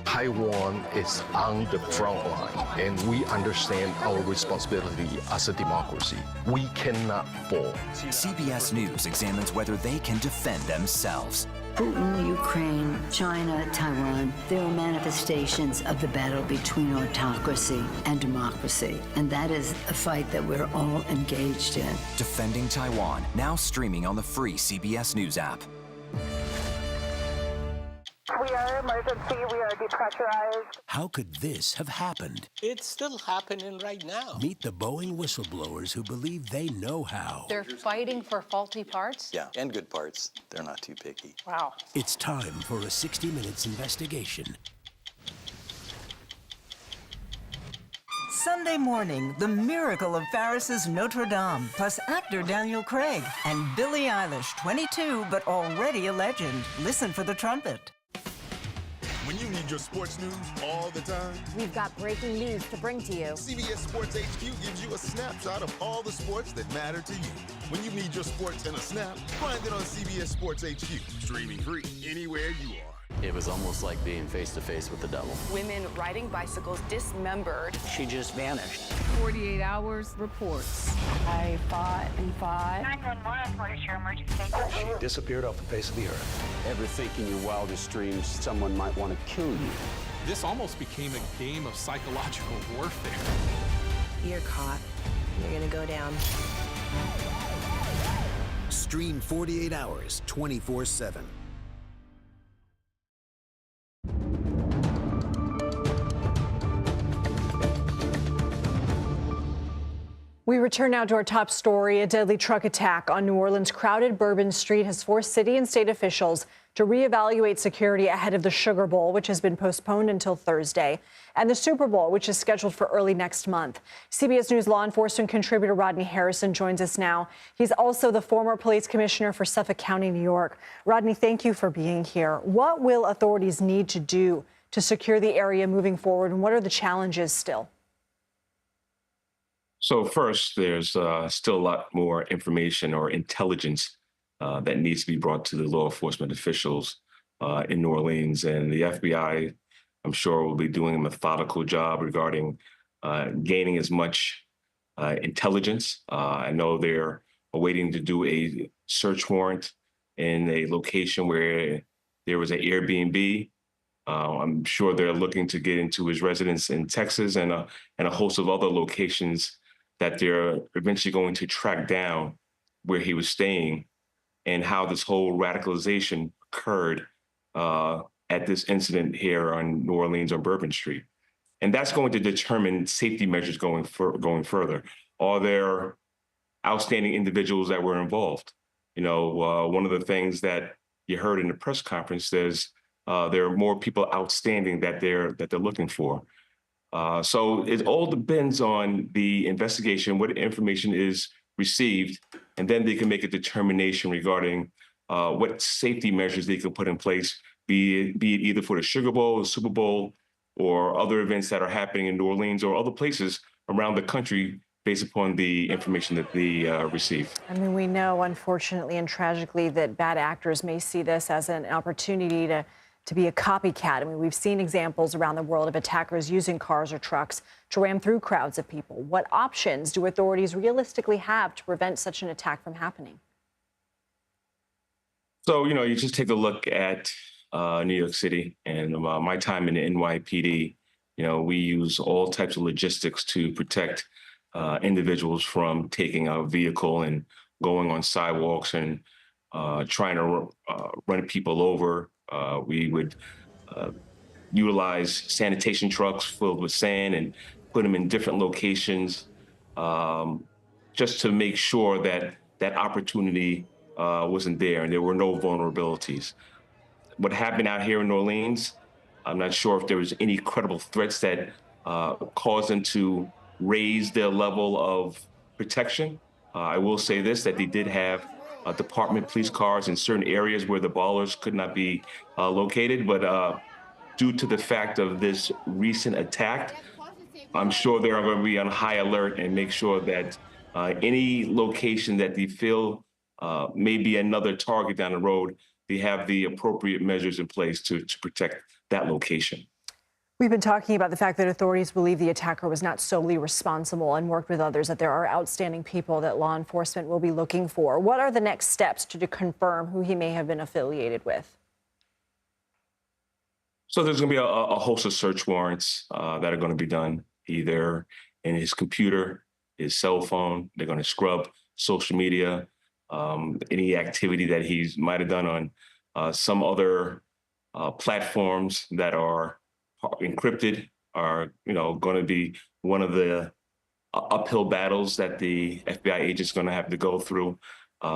Taiwan is on the front line, and we understand our responsibility as a democracy. We cannot fall. CBS News examines whether they can defend themselves. Putin, Ukraine, China, Taiwan, they are manifestations of the battle between autocracy and democracy. And that is a fight that we're all engaged in. Defending Taiwan, now streaming on the free CBS News app. We are emergency. We are depressurized. How could this have happened? It's still happening right now. Meet the Boeing whistleblowers who believe they know how. They're fighting for faulty parts? Yeah, and good parts. They're not too picky. Wow. It's time for a 60 Minutes investigation. Sunday morning, the miracle of Paris's Notre Dame, plus actor Daniel Craig and Billie Eilish, 22 but already a legend. Listen for the trumpet. When you need your sports news all the time, we've got breaking news to bring to you. CBS Sports HQ gives you a snapshot of all the sports that matter to you. When you need your sports in a snap, find it on CBS Sports HQ, streaming free anywhere you are. It was almost like being face to face with the devil. Women riding bicycles dismembered. She just vanished. 48 hours reports. I fought and fought. 911, what is your emergency? She disappeared off the face of the earth. Ever think in your wildest dreams someone might want to kill you? This almost became a game of psychological warfare. You're caught. You're gonna go down. Stream 48 hours, 24/7. We return now to our top story. A deadly truck attack on New Orleans' crowded Bourbon Street has forced city and state officials to reevaluate security ahead of the Sugar Bowl, which has been postponed until Thursday, and the Super Bowl, which is scheduled for early next month. CBS News law enforcement contributor Rodney Harrison joins us now. He's also the former police commissioner for Suffolk County, New York. Rodney, thank you for being here. What will authorities need to do to secure the area moving forward, and what are the challenges still? So first, there's still a lot more information or intelligence that needs to be brought to the law enforcement officials in New Orleans. And the FBI, I'm sure, will be doing a methodical job regarding gaining as much intelligence. I know they're waiting to do a search warrant in a location where there was an Airbnb. I'm sure they're looking to get into his residence in Texas and a host of other locations that they're eventually going to track down where he was staying and how this whole radicalization occurred at this incident here on New Orleans on Bourbon Street. And that's going to determine safety measures going further. Are there outstanding individuals that were involved? You know, one of the things that you heard in the press conference is there are more people outstanding that they're looking for. So it all depends on the investigation, what information is received, and then they can make a determination regarding what safety measures they can put in place, be it either for the Sugar Bowl, the Super Bowl, or other events that are happening in New Orleans or other places around the country based upon the information that they receive. I mean, we know, unfortunately and tragically, that bad actors may see this as an opportunity to be a copycat. I mean, we've seen examples around the world of attackers using cars or trucks to ram through crowds of people. What options do authorities realistically have to prevent such an attack from happening? So, you know, you just take a look at New York City and my time in the NYPD. You know, we use all types of logistics to protect individuals from taking a vehicle and going on sidewalks and trying to run people over. We would utilize sanitation trucks filled with sand and put them in different locations just to make sure that that opportunity wasn't there and there were no vulnerabilities. What happened out here in New Orleans, I'm not sure if there was any credible threats that caused them to raise their level of protection. I will say this, that they did have department police cars in certain areas where the ballers could not be located. But due to the fact of this recent attack, I'm sure they are going to be on high alert and make sure that any location that they feel may be another target down the road, they have the appropriate measures in place to protect that location. We've been talking about the fact that authorities believe the attacker was not solely responsible and worked with others, that there are outstanding people that law enforcement will be looking for. What are the next steps to confirm who he may have been affiliated with? So there's going to be a host of search warrants that are going to be done, either in his computer, his cell phone. They're going to scrub social media, any activity that he might have done on some other platforms that are encrypted are, going to be one of the uphill battles that the FBI agent's going to have to go through.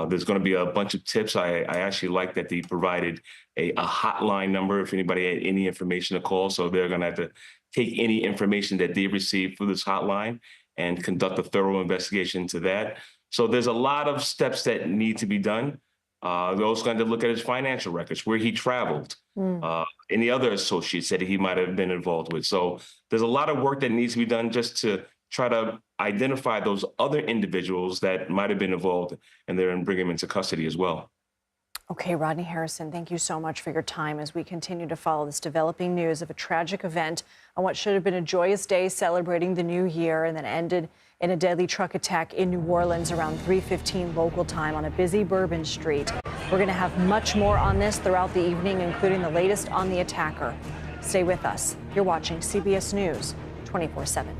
There's going to be a bunch of tips. I actually like that they provided a hotline number if anybody had any information to call. So they're going to have to take any information that they receive through this hotline and conduct a thorough investigation into that. So there's a lot of steps that need to be done. They're also going to look at his financial records, where he traveled, any other associates that he might have been involved with. So there's a lot of work that needs to be done just to try to identify those other individuals that might have been involved and then bring them into custody as well. Okay, Rodney Harrison, thank you so much for your time as we continue to follow this developing news of a tragic event on what should have been a joyous day celebrating the new year and then ended in a deadly truck attack in New Orleans around 3:15 local time on a busy Bourbon Street. We're going to have much more on this throughout the evening, including the latest on the attacker. Stay with us. You're watching CBS News 24/7.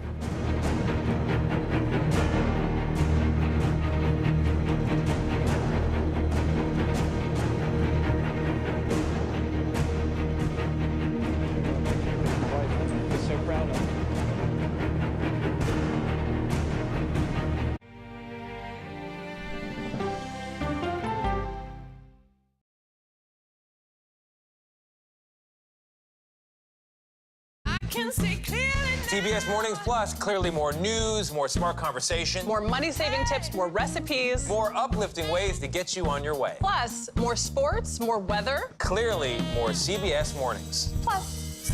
CBS Mornings Plus, clearly more news, more smart conversation. More money-saving tips, more recipes. More uplifting ways to get you on your way. Plus, more sports, more weather. Clearly, more CBS Mornings. Plus,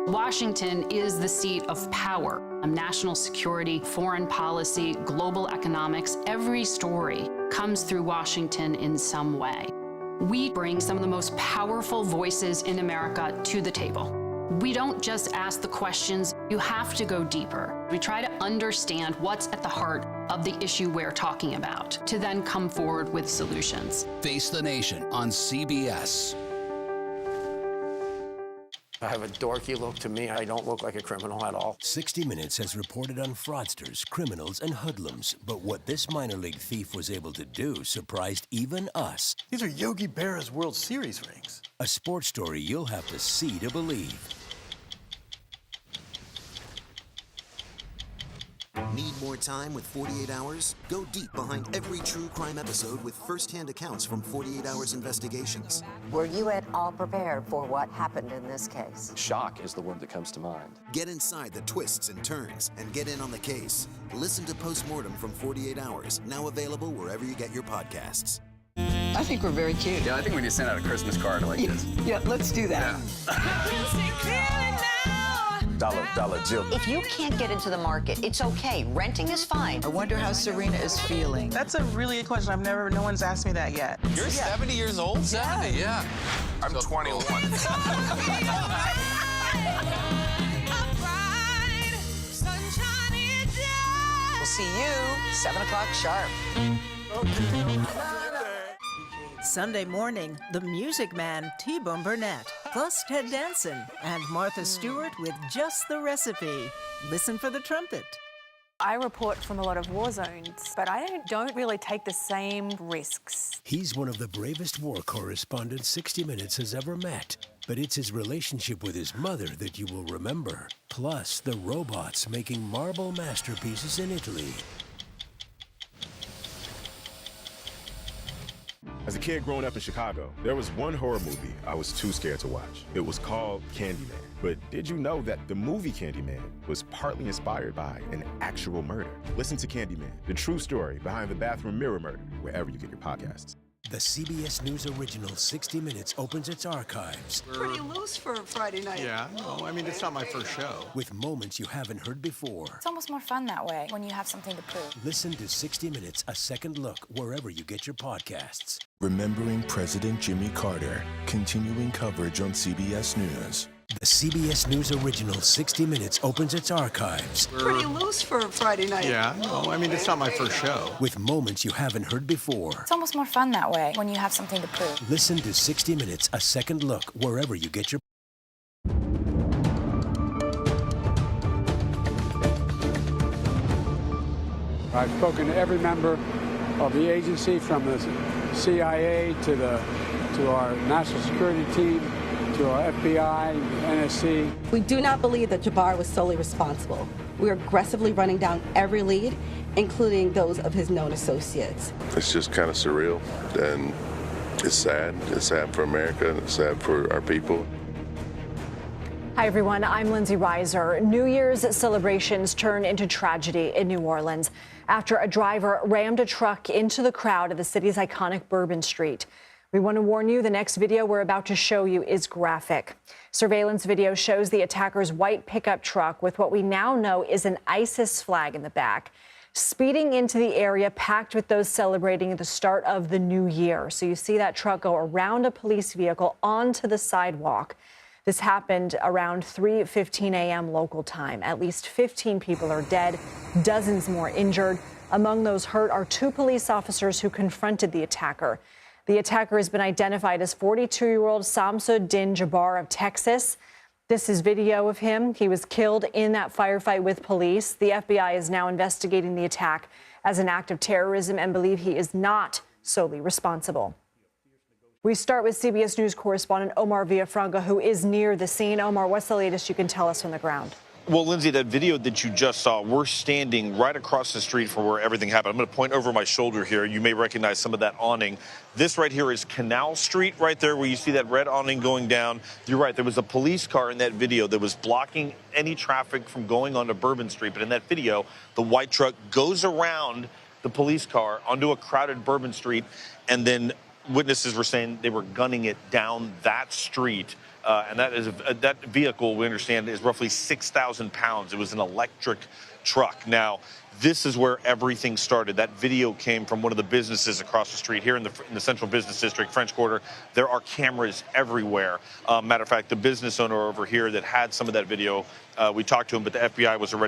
Washington is the seat of power. National security, foreign policy, global economics, every story comes through Washington in some way. We bring some of the most powerful voices in America to the table. We don't just ask the questions, you have to go deeper. We try to understand what's at the heart of the issue we're talking about, to then come forward with solutions. Face the Nation on CBS. I have a dorky look to me. I don't look like a criminal at all. 60 Minutes has reported on fraudsters, criminals, and hoodlums. But what this minor league thief was able to do surprised even us. These are Yogi Berra's World Series rings. A sports story you'll have to see to believe. Need more time with 48 Hours? Go deep behind every true crime episode with first-hand accounts from 48 Hours Investigations. Were you at all prepared for what happened in this case? Shock is the word that comes to mind. Get inside the twists and turns and get in on the case. Listen to Postmortem from 48 Hours, now available wherever you get your podcasts. I think we're very cute. Yeah, I think we need to send out a Christmas card like this. Yeah, let's do that. Dollar Jill. If you can't get into the market, it's okay. Renting is fine. I wonder how Serena is feeling. That's a really good question. No one's asked me that yet. You're 70 years old? 70, yeah. I'm 21. We'll see you 7 o'clock sharp. Sunday morning, the Music Man, T-Bone Burnett, plus Ted Danson, and Martha Stewart with Just the Recipe. Listen for the trumpet. I report from a lot of war zones, but I don't really take the same risks. He's one of the bravest war correspondents 60 Minutes has ever met. But it's his relationship with his mother that you will remember. Plus, the robots making marble masterpieces in Italy. As a kid growing up in Chicago, there was one horror movie I was too scared to watch. It was called Candyman. But did you know that the movie Candyman was partly inspired by an actual murder? Listen to Candyman, the true story behind the bathroom mirror murder, wherever you get your podcasts. The CBS News original 60 Minutes opens its archives. Pretty loose for a Friday night. Yeah, no, I mean, it's not my first show. With moments you haven't heard before. It's almost more fun that way when you have something to prove. Listen to 60 Minutes, a second look, wherever you get your podcasts. Remembering President Jimmy Carter, continuing coverage on CBS News. The CBS News original 60 Minutes opens its archives. Pretty loose for a Friday night. Yeah, no, I mean, it's not my first show. With moments you haven't heard before. It's almost more fun that way when you have something to prove. Listen to 60 Minutes, a second look, wherever you get your... I've spoken to every member of the agency, from the CIA to our national security team, to our FBI, NSC. We do not believe that Jabbar was solely responsible. We are aggressively running down every lead, including those of his known associates. It's just kind of surreal, and it's sad. It's sad for America, and it's sad for our people. Hi, everyone. I'm Lindsay Reiser. New Year's celebrations turn into tragedy in New Orleans after a driver rammed a truck into the crowd at the city's iconic Bourbon Street. We want to warn you, the next video we're about to show you is graphic. Surveillance video shows the attacker's white pickup truck with what we now know is an ISIS flag in the back, speeding into the area packed with those celebrating the start of the new year. So you see that truck go around a police vehicle onto the sidewalk. This happened around 3:15 a.m. local time. At least 15 people are dead, dozens more injured. Among those hurt are 2 police officers who confronted the attacker. The attacker has been identified as 42-year-old Samsud-Din Jabbar of Texas. This is video of him. He was killed in that firefight with police. The FBI is now investigating the attack as an act of terrorism and believe he is not solely responsible. We start with CBS News correspondent Omar Villafranca, who is near the scene. Omar, what's the latest you can tell us from the ground? Well, Lindsay, that video that you just saw, we're standing right across the street from where everything happened. I'm going to point over my shoulder here. You may recognize some of that awning. This right here is Canal Street right there where you see that red awning going down. You're right. There was a police car in that video that was blocking any traffic from going onto Bourbon Street. But in that video, the white truck goes around the police car onto a crowded Bourbon Street, and then witnesses were saying they were gunning it down that street. And that vehicle, we understand, is roughly 6,000 pounds. It was an electric truck. Now, this is where everything started. That video came from one of the businesses across the street here in the Central Business District, French Quarter. There are cameras everywhere. Matter of fact, the business owner over here that had some of that video, we talked to him, but the FBI was already